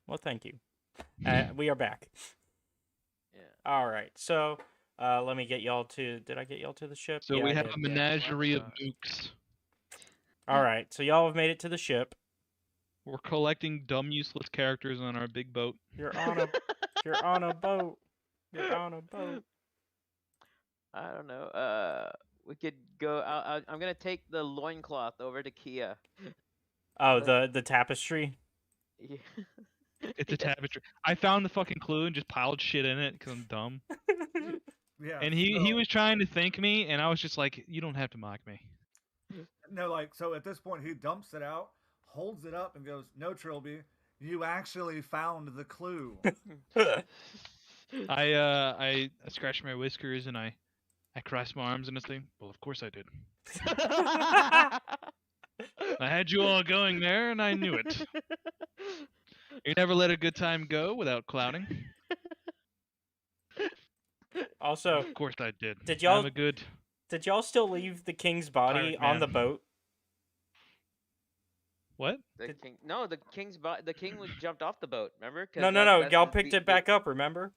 Well, thank you. We are back. Yeah. All right. So, let me get y'all to. Did I get y'all to the ship? So Yeah, we I have did. a menagerie of mooks. All right. So y'all have made it to the ship. We're collecting dumb, useless characters on our big boat. You're on a. You're on a boat. You're on a boat. I don't know. We could go. I'm gonna take the loincloth over to Kia. Oh, the tapestry. Yeah. It's a tapestry. I found the fucking clue and just piled shit in it because I'm dumb. Yeah. And he was trying to thank me, and I was just like, you don't have to mock me. No, like, so at this point, he dumps it out, holds it up, and goes, "No, Trilby, you actually found the clue." I scratched my whiskers and I crossed my arms and this thing. Well, of course I did. I had you all going there, and I knew it. You never let a good time go without clouding. Also, Of course I did. Did I'm y'all a good did y'all still leave the king's body pirate on the man. boat? What? The king, no, the king was jumped off the boat. Remember? 'Cause No. that's Y'all his picked it back up. Remember?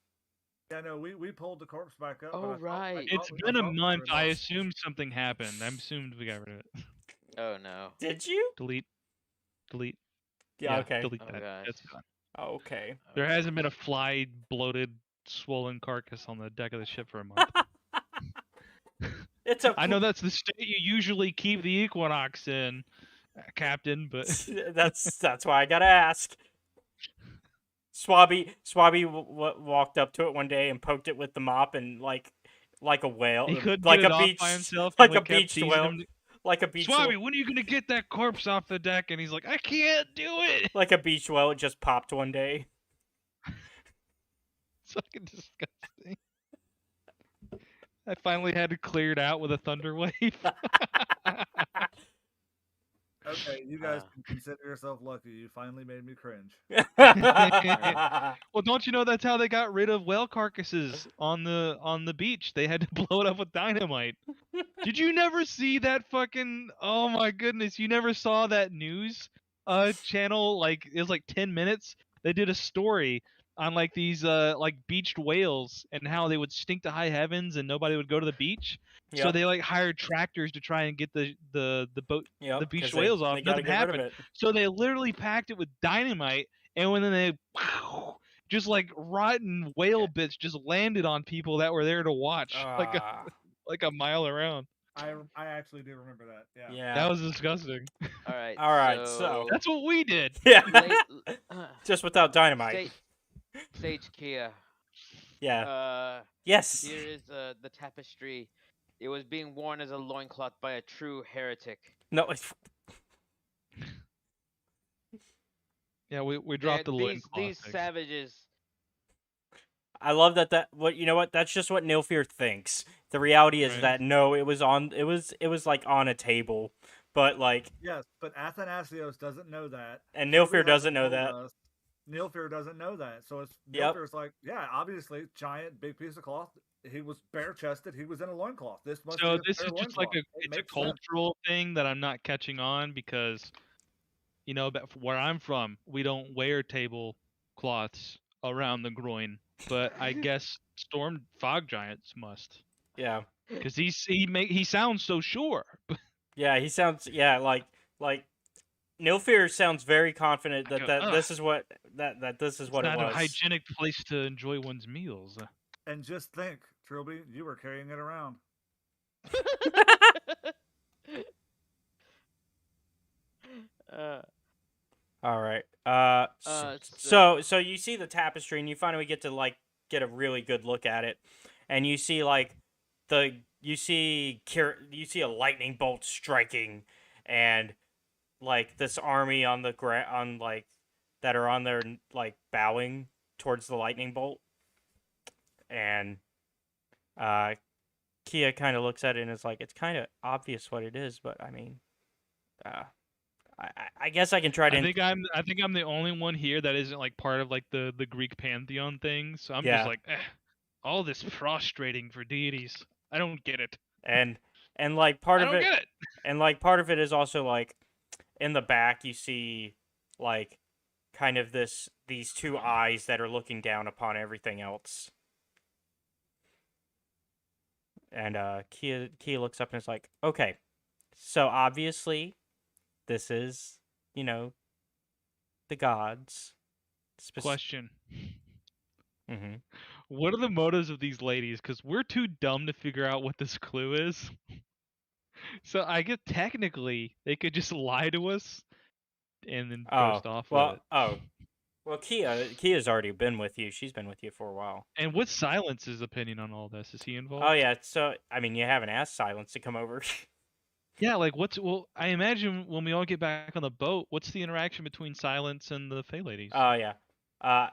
Yeah, no, we pulled the corpse back up. Oh, but I thought- right. It's I been a thought we month. were I done. assumed something happened. I assumed we got rid of it. Oh no. Did you? Delete. Yeah. Okay. Delete Oh that. gosh. That's fine. Oh, okay. There hasn't been a fly, bloated, swollen carcass on the deck of the ship for a month. It's a. I know that's the state you usually keep the Equinox in, Captain, but that's why I gotta ask. Swabby walked up to it one day and poked it with the mop and like a whale, he couldn't like get a it beach, off by himself. like and a we kept beached teasing whale, him. like a beach Swabby, whale, when are you gonna get that corpse off the deck? And he's like, I can't do it. like a beach whale. It just popped one day. It's fucking disgusting. I finally had it cleared out with a thunder wave. Okay, you guys can consider yourself lucky. You finally made me cringe. Well, don't you know that's how they got rid of whale carcasses on the beach? They had to blow it up with dynamite. Did you never see that fucking? Oh my goodness, you never saw that news channel? Like it was like 10 minutes. They did a story on like these like beached whales and how they would stink to high heavens and nobody would go to the beach. So Yep. they like hired tractors to try and get the boat Yep, the beached 'cause they- whales off. they gotta Nothing get rid of happened. it. So they literally packed it with dynamite, and when they just like rotten whale bits just landed on people that were there to watch, like a mile around. I actually do remember that. Yeah. Yeah. That was disgusting. All right. All right, so That's what we did. yeah, just without dynamite. Sage Kia. Yeah. Yes. Here is the tapestry. It was being worn as a loincloth by a true heretic. No. It's... Yeah, we dropped the loincloth. These savages. I love that. What you know? What that's just what Nilfear thinks. The reality is that no, it was like on a table, but like yes, but Athanasios doesn't know that, and Nilfear doesn't know that. Nilfear doesn't know that, so it's Nilfear's like, yeah, obviously, giant, big piece of cloth. He was bare chested. He was in a loincloth. This must. So be this is just like it's a cultural thing that I'm not catching on because, you know, where I'm from, we don't wear tablecloths around the groin, but I guess storm fog giants must. Yeah. Because he sounds so sure. Yeah, he sounds like Nilfear sounds very confident that this is what this is what it was. Not a hygienic place to enjoy one's meals. And just think, Trilby, you were carrying it around. All right. So you see the tapestry, and you finally get to like get a really good look at it, and you see like you see a lightning bolt striking, and like this army on the on like that are on there like bowing towards the lightning bolt, and Kia kind of looks at it and is like, it's kind of obvious what it is, but I mean, I guess I can try to. I think I'm the only one here that isn't like part of like the Greek pantheon thing. So I'm just like, all this prostrating for deities. I don't get it. And like part of it, and like part of it is also like in the back you see like kind of these two eyes that are looking down upon everything else. And Kia looks up and is like, okay, so obviously this is, you know, the gods. Question. Mm-hmm. What are the motives of these ladies? Because we're too dumb to figure out what this clue is. So I guess technically they could just lie to us and then Oh, ghost off well, with it. Well, Kia's already been with you. She's been with you for a while. And what's Silence's opinion on all this? Is he involved? Oh yeah, so I mean, you haven't asked Silence to come over. Yeah, like I imagine when we all get back on the boat, what's the interaction between Silence and the Fey ladies? Oh yeah.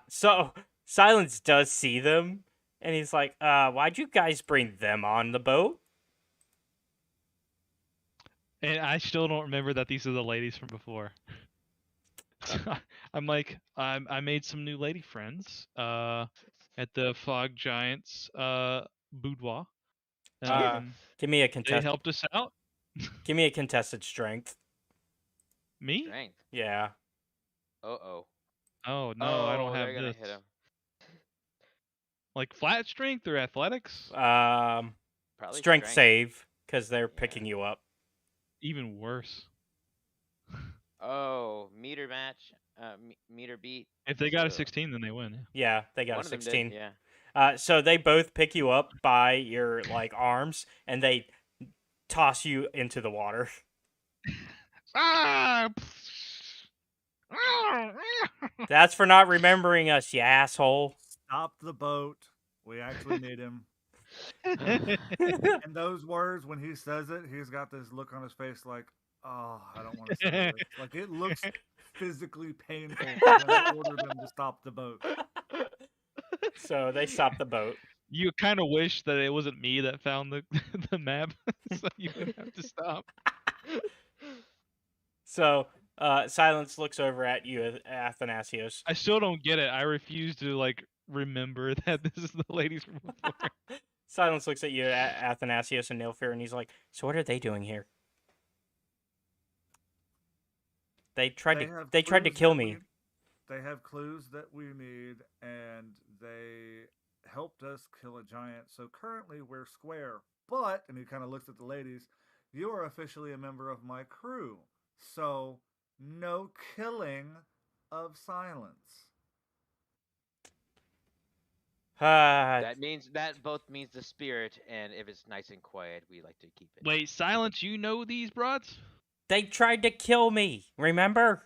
So Silence does see them, and he's like, why'd you guys bring them on the boat? And I still don't remember that these are the ladies from before. I'm like, I made some new lady friends at the Fog Giants boudoir. Give me a They contested. helped us out. Give me a contested strength. Me? Strength. Yeah. Oh no, I don't have they're gonna this. hit him. Like flat strength or athletics? Probably Strength save, because they're picking you up. Even worse. Oh, meter match, meter beat. If they got a 16, then they win. Yeah, they got One a of them 16. did, yeah. So they both pick you up by your like arms, and they toss you into the water. Ah! That's for not remembering us, you asshole. Stop the boat. We actually need him. And those words, when he says it, he's got this look on his face like, oh, I don't want to say this. Like, it looks physically painful for him to order them to stop the boat. So they stop the boat. You kind of wish that it wasn't me that found the map, so you wouldn't have to stop. So Silence looks over at you, Athanasios. I still don't get it. I refuse to like remember that this is the ladies from before. Silence looks at you, Athanasios and Nilfir, and he's like, "So what are they doing here?" They tried to kill me. They have clues that we need, and they helped us kill a giant. So currently we're square. But, and he kind of looks at the ladies, you are officially a member of my crew. So no killing of Silence. That both means the spirit, and if it's nice and quiet, we like to keep it. Wait, Silence, you know these broads? They tried to kill me, remember?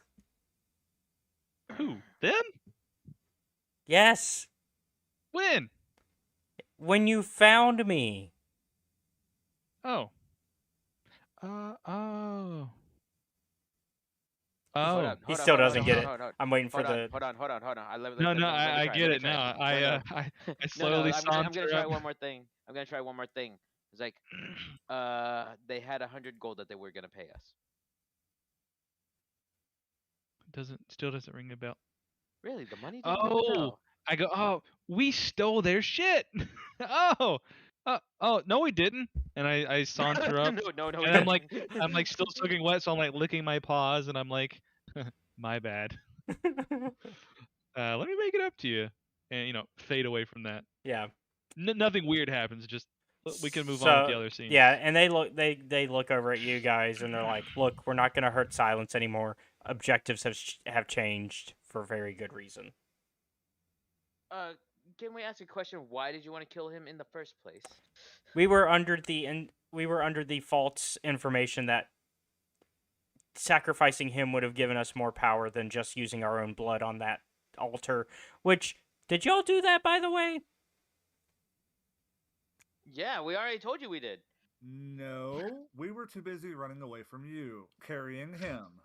Who? Them? Yes. When? When you found me. Oh. Oh. He still doesn't get it. I'm waiting for the. Hold on. No, I get it now. I slowly I'm gonna try one more thing. It's like, they had 100 gold that they were gonna pay us. Still doesn't ring a bell. Really, the money? I go. Oh, we stole their shit. Oh, no, we didn't. And I saunter up. No. And I'm like still soaking wet, so I'm like licking my paws, and I'm like, my bad. Let me make it up to you, and fade away from that. Yeah. Nothing weird happens. Just we can move on with the other scenes. Yeah, and they look over at you guys, and they're like, "Look, we're not gonna hurt Silence anymore. Objectives have changed for very good reason." Can we ask a question? Why did you want to kill him in the first place? We were under the false information that sacrificing him would have given us more power than just using our own blood on that altar. Which, did y'all do that, by the way? Yeah, we already told you we did. No, we were too busy running away from you, carrying him.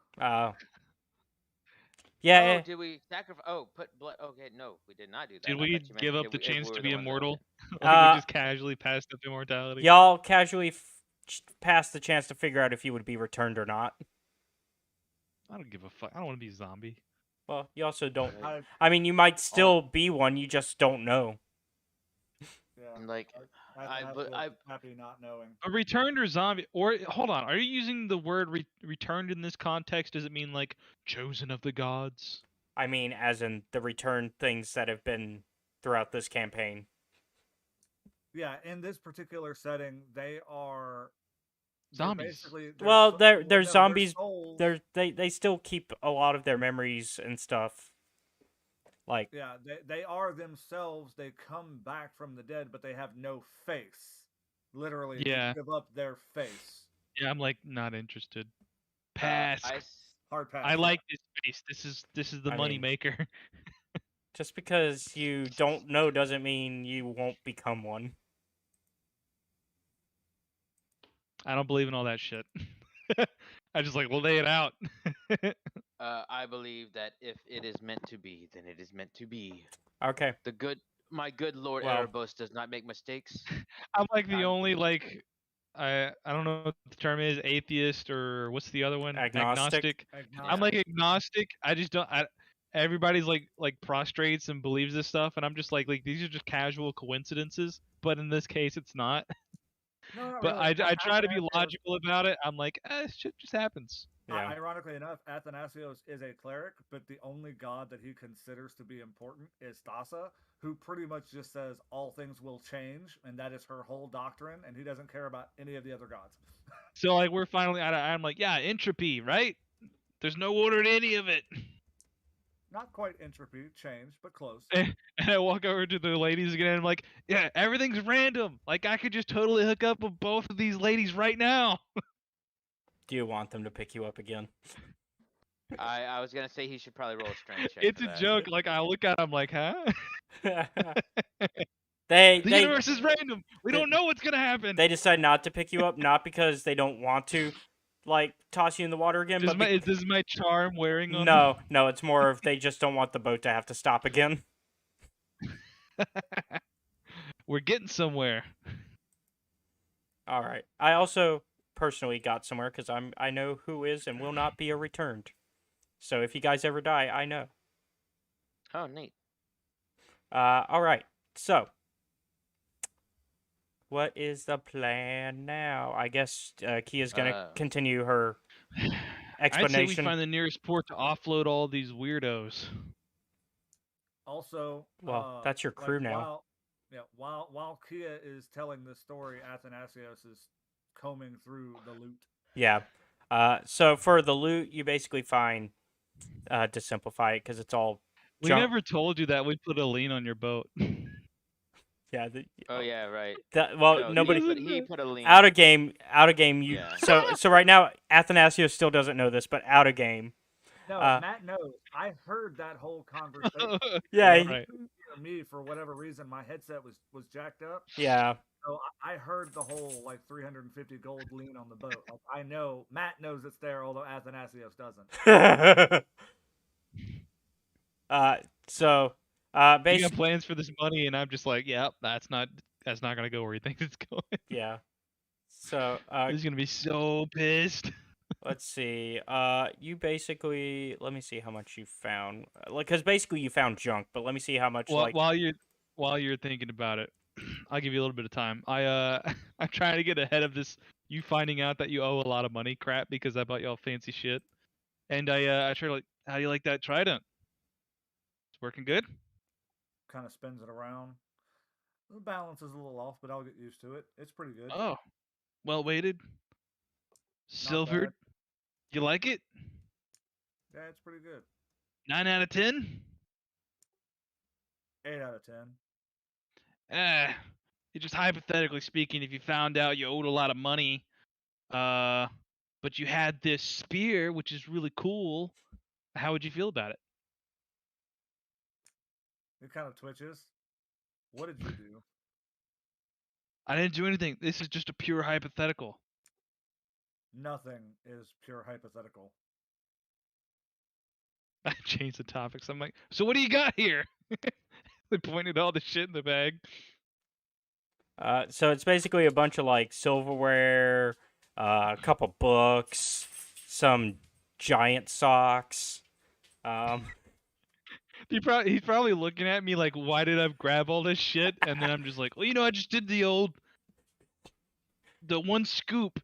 Yeah. Did we sacrifice? Put blood. Okay, no, we did not do that. Did we give up the chance to be immortal? We just casually passed up immortality. Y'all casually passed the chance to figure out if you would be returned or not. I don't give a fuck. I don't want to be a zombie. Well, you also don't. I mean, you might still be one. You just don't know. Yeah. Like, I'm happy not knowing. A returned or zombie? Or hold on, are you using the word returned in this context? Does it mean like chosen of the gods? I mean, as in the returned things that have been throughout this campaign. Yeah, in this particular setting, they are zombies. They're zombies. They still keep a lot of their memories and stuff. Like, yeah, they are themselves. They come back from the dead, but they have no face. Literally, yeah. They give up their face. Yeah, I'm like not interested. Pass. Hard pass. I like this space. This is the I money mean- maker. Just because you don't know doesn't mean you won't become one. I don't believe in all that shit. I just like lay it out. I believe that if it is meant to be, then it is meant to be. Okay. My good Lord Well- Erebos does not make mistakes. I'm like the I'm- only like I don't know what the term is, atheist or what's the other one? Agnostic. I'm like agnostic. I just don't. Everybody's like prostrates and believes this stuff, and I'm just like these are just casual coincidences. But in this case, it's not. No, not But really. I try to be Athanasios- logical about it. I'm like, shit just happens. Yeah. Ironically enough, Athanasios is a cleric, but the only god that he considers to be important is Thassa, who pretty much just says all things will change, and that is her whole doctrine, and he doesn't care about any of the other gods. So like we're finally I'm like, yeah, entropy, right? There's no order to any of it. Not quite entropy, change, but close. And I walk over to the ladies again and I'm like, yeah, everything's random. Like I could just totally hook up with both of these ladies right now. Do you want them to pick you up again? I was gonna say he should probably roll a strength check. It's for a that. joke. Like I look at him like, huh? The The universe is random. We they- don't know what's gonna happen. They decide not to pick you up, not because they don't want to, like, toss you in the water again. This But is my charm wearing on? no, it's more of they just don't want the boat to have to stop again. We're getting somewhere. All right. I also personally got somewhere because I know who is and will not be returned. So if you guys ever die, I know. Oh, neat. All right. So, what is the plan now? I guess Kia's gonna continue her I'd say we explanation. find the nearest port to offload all these weirdos. Also, Well, that's your crew now. While Kia is telling this story, Athanasios is combing through the loot. Yeah. So for the loot, you basically find, to simplify it, because it's all We junk. never told you that we put a lien on your boat. Yeah. Oh yeah, right. Well, No, nobody. He put a lien. Out of game. You. Yeah. So right now, Athanasios still doesn't know this, but out of game. No, Matt knows. I heard that whole conversation. Yeah. Right. Me, for whatever reason, my headset was jacked up. Yeah. So I heard the whole like 350 gold lien on the boat. Like, I know Matt knows it's there, although Athanasios doesn't. So You got basically, plans for this money, and I'm just like, yep, that's not gonna go where you think it's going. yeah. So He's gonna be so pissed. let's see. You basically, let me see how much you found. Like, because basically you found junk, but let me see how much. Well, like, while you're thinking about it, I'll give you a little bit of time. I'm trying to get ahead of this. You finding out that you owe a lot of money crap because I bought y'all fancy shit, and I try to like, how do you like that trident? It's working good. Kind of spins it around. The balance is a little off, but I'll get used to it. It's pretty good. Oh, well weighted, silvered. bad. You like it? Yeah, it's pretty good. 9 out of 10. 8 out of 10. It's just hypothetically speaking, if you found out you owed a lot of money, but you had this spear, which is really cool, how would you feel about it? It kind of twitches. What did you do? I didn't do anything. This is just a pure hypothetical. Nothing is pure hypothetical. I changed the topics. I'm like, so what do you got here? They pointed all the shit in the bag. so it's basically a bunch of like silverware, a couple books, some giant socks. He's probably looking at me like, why did I grab all this shit? And then I'm just like, well, I just did the one scoop,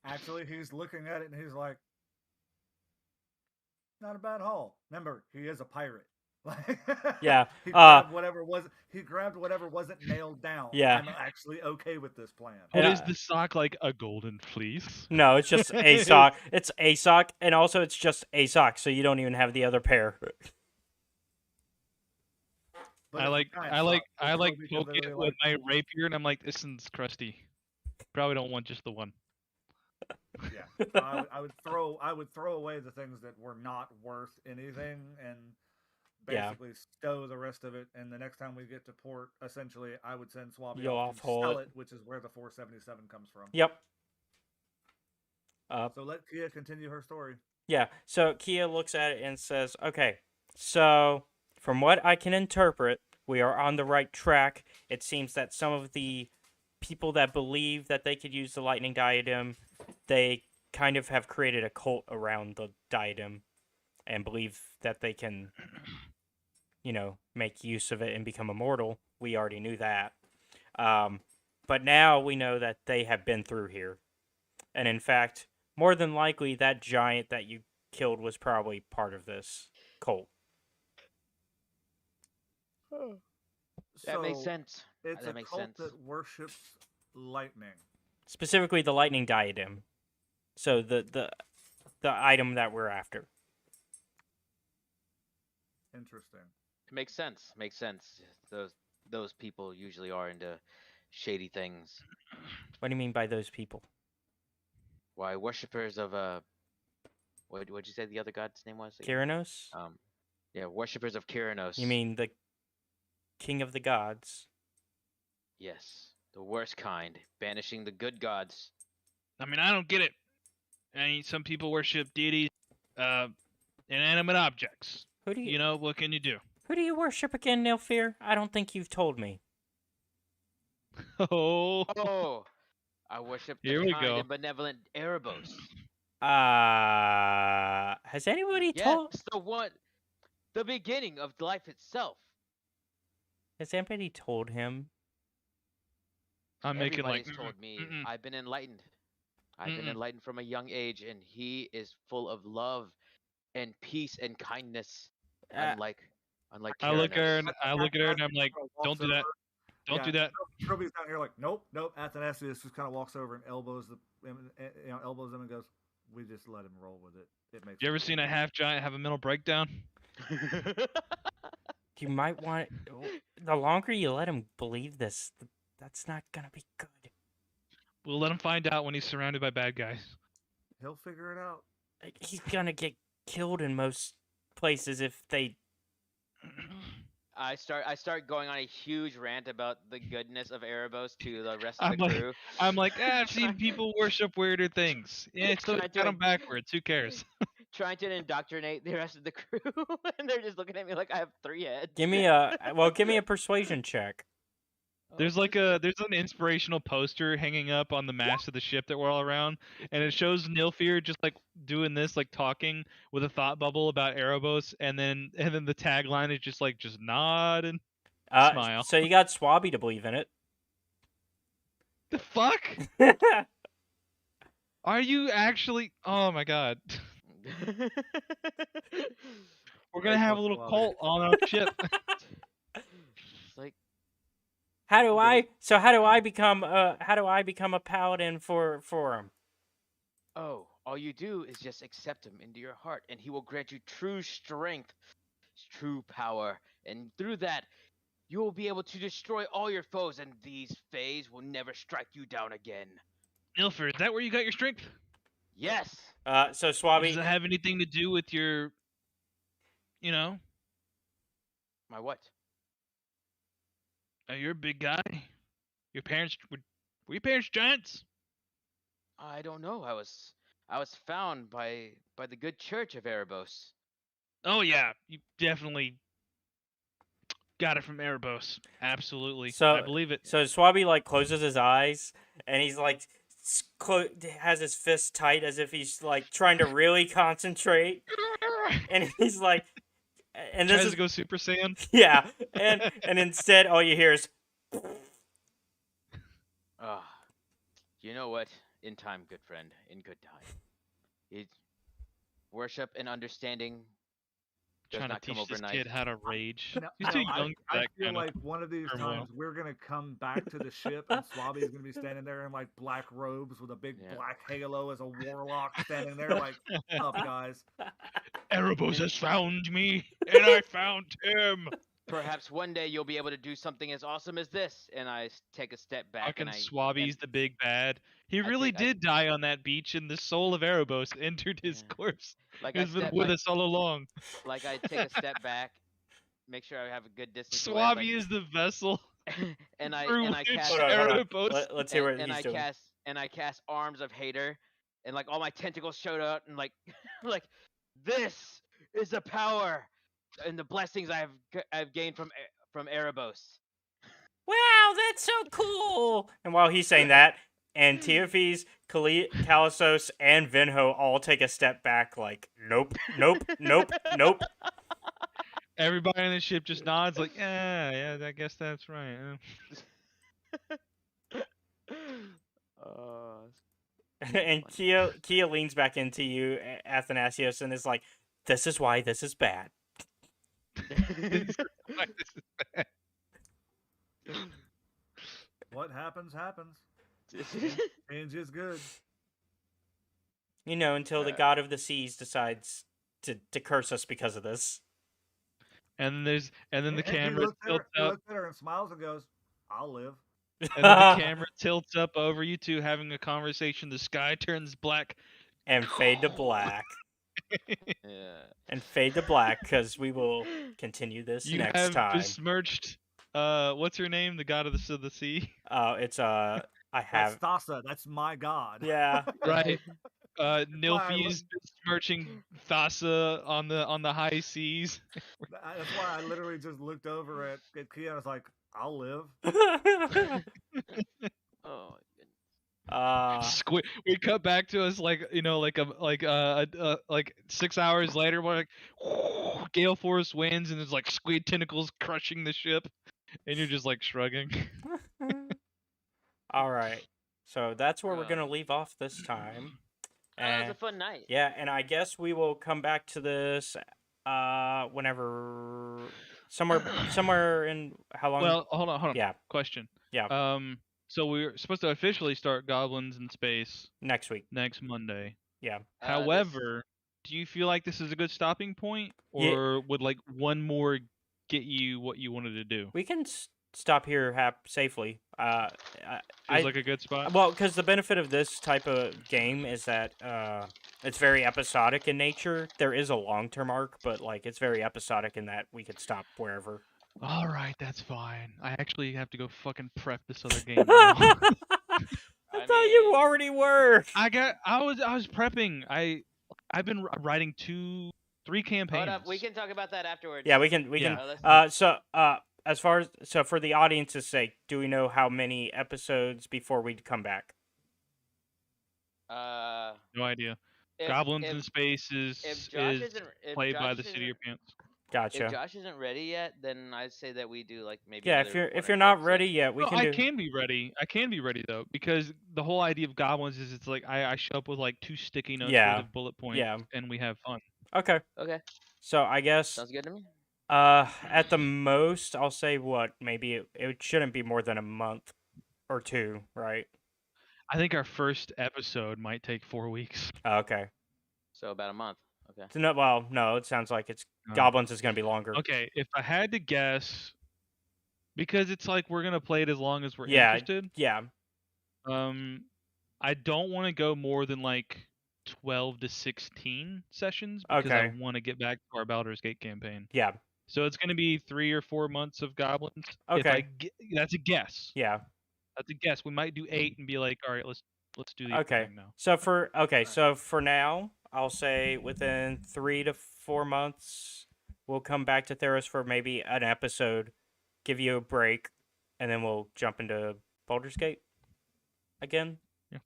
Actually, he's looking at it and he's like, not a bad haul. Remember, he is a pirate. Yeah. He grabbed whatever wasn't nailed down. Yeah. I'm actually okay with this plan. What Yeah. is the sock like? A golden fleece? No, it's just a sock. It's a sock, and also it's just a sock, so you don't even have the other pair. But I it's a giant like sock, poke because it they with my rapier, and I'm like, this one's crusty. Probably don't want just the one. Yeah, so I would throw away the things that were not worth anything and Yeah. basically stow the rest of it. And the next time we get to port, essentially, I would send Swabby You'll off to off-haul sell it. it, which is where the 477 comes from. Yep. So let Kia continue her story. Yeah. So Kia looks at it and says, "Okay, so from what I can interpret, we are on the right track. It seems that some of the people that believe that they could use the lightning diadem, they kind of have created a cult around the diadem and believe that they can, make use of it and become immortal. We already knew that. But now we know that they have been through here. And in fact, more than likely, that giant that you killed was probably part of this cult." That makes sense. It's That a makes cult sense. that worships lightning. Specifically, the lightning diadem. So the item that we're after. Interesting. Makes sense. Makes sense. Those people usually are into shady things. What do you mean by those people? Why worshippers of what'd you say the other god's name was? Kyranos? Yeah, worshippers of Kyranos. You mean the king of the gods? Yes, the worst kind, banishing the good gods. I mean, I don't get it. Some people worship deities, inanimate objects. Who do you? What can you do? Who do you worship again, Nilfir? I don't think you've told me. Oh, I worship Here the we kind go. and benevolent Erebos. Has anybody told? Yes, the beginning of life itself. Has anybody told him? I'm making Everybody's like. told me. Mm-mm. I've been enlightened. I've been enlightened from a young age, and he is full of love and peace and kindness. Unlike I look at her Kyranos. and I'm like, don't do that. Don't do that. Trilby's down here like, nope. Athanasius just kind of walks over and elbows him and goes, "We just let him roll with it. It makes." You ever seen a half giant have a mental breakdown? You might want. The longer you let him believe this, that's not gonna be good. We'll let him find out when he's surrounded by bad guys. He'll figure it out. He's gonna get killed in most places if they. I start going on a huge rant about the goodness of Erebos to the rest of the crew. I'm like, I've seen people worship weirder things. Yeah, it's got them backwards. Who cares? Trying to indoctrinate the rest of the crew, and they're just looking at me like I have 3 heads. Give me a persuasion check. There's an inspirational poster hanging up on the mast of the ship that we're all around, and it shows Nilfir just like doing this, like talking with a thought bubble about Erebos, and then the tagline is just nod and smile. So you got Swabby to believe in it. The fuck? Are you actually? Oh my god. We're gonna have a little cult on our ship. It's like, How do I become a paladin for him? oh, all you do is just accept him into your heart, and he will grant you true strength, true power, and through that, you will be able to destroy all your foes, and these fays will never strike you down again. Nilfir, is that where you got your strength? Yes. So Swabby. Does it have anything to do with your, My what? You're a big guy. Your parents were your parents giants? I don't know. I was found by the good church of Erebos. Oh yeah, you definitely got it from Erebos. Absolutely. So I believe it. So Swabby closes his eyes and he's has his fist tight as if he's trying to really concentrate, and he's and this tries is to go Super Saiyan. Yeah, and instead all you hear is. You know what? In time, good friend. In good time. Worship and understanding does Trying not to come teach this overnight. kid how to rage. No, He's too no, young for I that feel kind like of one of these turmoil. times we're gonna come back to the ship and Swabby's gonna be standing there in black robes with a big black halo as a warlock standing there like, "Up, guys." Erebos has found me, and I found him. perhaps one day you'll be able to do something as awesome as this. And I take a step back Fucking and Swabby's the big bad. He really take- I- did die on that beach, and the soul of Erebos entered his Yeah. corpse. like He's I been step with like, us all along. like I take a step back, make sure I have a good distance away, Swabby is the vessel and I through and I which cast Hold on. Erebos. Let's hear what and he's I doing. cast arms of hater, and like all my tentacles showed out, and like like this is the power and the blessings I've gained from Erebos. Wow, that's so cool! And while he's saying that, and Teofes, Calisos, and Vinho all take a step back, like, nope, nope, nope, nope. Everybody on the ship just nods, like, yeah, I guess that's right. And Kia leans back into you, Athanasios, and is like, this is why this is bad. What happens, happens. Change is good. You know, until the god of the seas decides to curse us because of this. And then the camera tilts He up. looks at her and smiles and goes, "I'll live." And then the camera tilts up over you two having a conversation. The sky turns black. And fade to black. Yeah. And fade to black, because we will continue this You next have time. besmirched, what's her name? The god of the sea? It's, I have... That's Thassa. That's my god. Yeah. Right. why I Nilfi is besmirching Thassa on the high seas. That's why I literally just looked over at Kia. I was like, "I'll live." Oh. We cut back to us like like 6 hours later. We're like gale force winds and there's like squid tentacles crushing the ship, and you're just like shrugging. All right, so that's where we're gonna leave off this time. That was a fun night. Yeah, and I guess we will come back to this whenever somewhere in how long? Well, hold on. Yeah. Question. Yeah. So we're supposed to officially start Goblins in Space next week. Next Monday. Yeah. However, do you feel like this is a good stopping point, or would like one more get you what you wanted to do? We can stop here safely. Feels like a good spot. Well, because the benefit of this type of game is that it's very episodic in nature. There is a long-term arc, but like it's very episodic in that we could stop wherever. All right, that's fine. I actually have to go fucking prep this other game now. I thought you already were. I was prepping. I've been writing 2-3 campaigns. Hold up, we can talk about that afterwards. Yeah, we can. As far as for the audience's sake, do we know how many episodes before we come back? No idea. Goblins in Space is played by the City of Pants. Gotcha. If Josh isn't ready yet, then I'd say that we do like maybe. Yeah, if you're not ready yet, we can. I can be ready. I can be ready though, because the whole idea of Goblins is it's like I show up with like 2 sticky notes worth of bullet points, and we have fun. Okay. Okay. So I guess sounds good to me. At the most, I'll say maybe it shouldn't be more than a month or 2, right? I think our first episode might take 4 weeks. Okay. So about a month. Okay. So no, it sounds like Goblins is going to be longer. Okay, if I had to guess, because it's like we're going to play it as long as we're interested. Yeah. I don't want to go more than like 12 to 16 sessions because I want to get back to our Baldur's Gate campaign. Yeah. So it's going to be 3 or 4 months of Goblins. Okay. That's a guess. Yeah. That's a guess. We might do 8 and be like, all right, let's do the thing now. So for now, I'll say within 3 to 4 months, we'll come back to Theros for maybe an episode, give you a break, and then we'll jump into Baldur's Gate again. Yeah.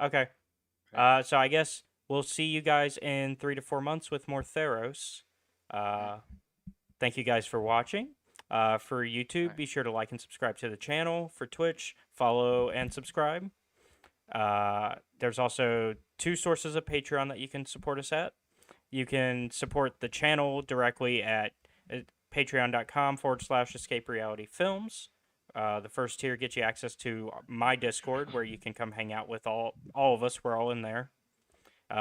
Okay. So I guess we'll see you guys in 3 to 4 months with more Theros. Thank you guys for watching. For YouTube, be sure to like and subscribe to the channel. For Twitch, follow and subscribe. There's also 2 sources of Patreon that you can support us at. You can support the channel directly at patreon.com/Escape Reality Films. The first tier gets you access to my Discord, where you can come hang out with all of us. We're all in there.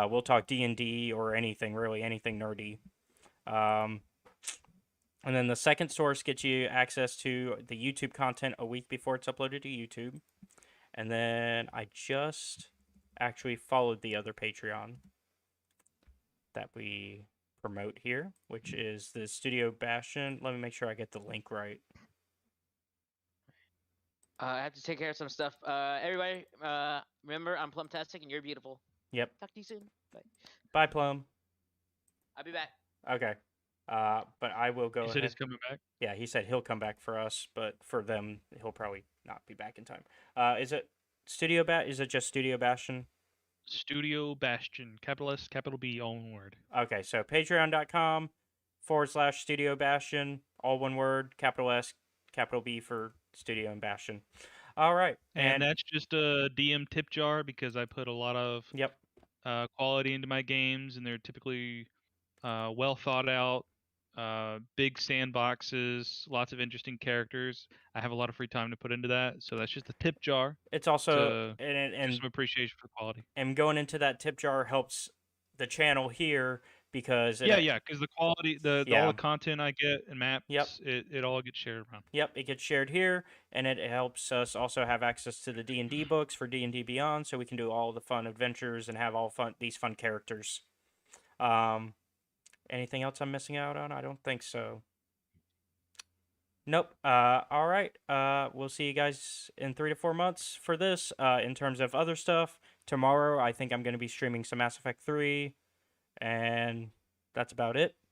We'll talk D&D or anything, really, anything nerdy. And then the second source gets you access to the YouTube content a week before it's uploaded to YouTube. And then I just actually followed the other Patreon that we promote here, which is the Studio Bastion. Let me make sure I get the link right. I have to take care of some stuff. Everybody, remember, I'm Plumtastic and you're beautiful. Yep. Talk to you soon. Bye. Bye, Plum. I'll be back. Okay. But I will go He said ahead. he's coming back. Yeah, he said he'll come back for us, but for them, he'll probably not be back in time. Is it Studio Is it just Studio Bastion? Studio Bastion, capital S, capital B, all one word. Okay, so patreon.com/Studio Bastion, all one word, capital S, capital B for Studio and Bastion. All right. And that's just a DM tip jar because I put a lot of quality into my games, and they're typically well thought out, big sandboxes, lots of interesting characters. I have a lot of free time to put into that, so that's just a tip jar. It's also and some appreciation for quality. And going into that tip jar helps the channel here because because the quality, all the content I get and maps, it all gets shared around. Yep, it gets shared here, and it helps us also have access to the D&D books for D&D Beyond, so we can do all the fun adventures and have these fun characters. Anything else I'm missing out on? I don't think so. Nope. All right. We'll see you guys in 3 to 4 months for this. In terms of other stuff, tomorrow I think I'm going to be streaming some Mass Effect 3, and that's about it.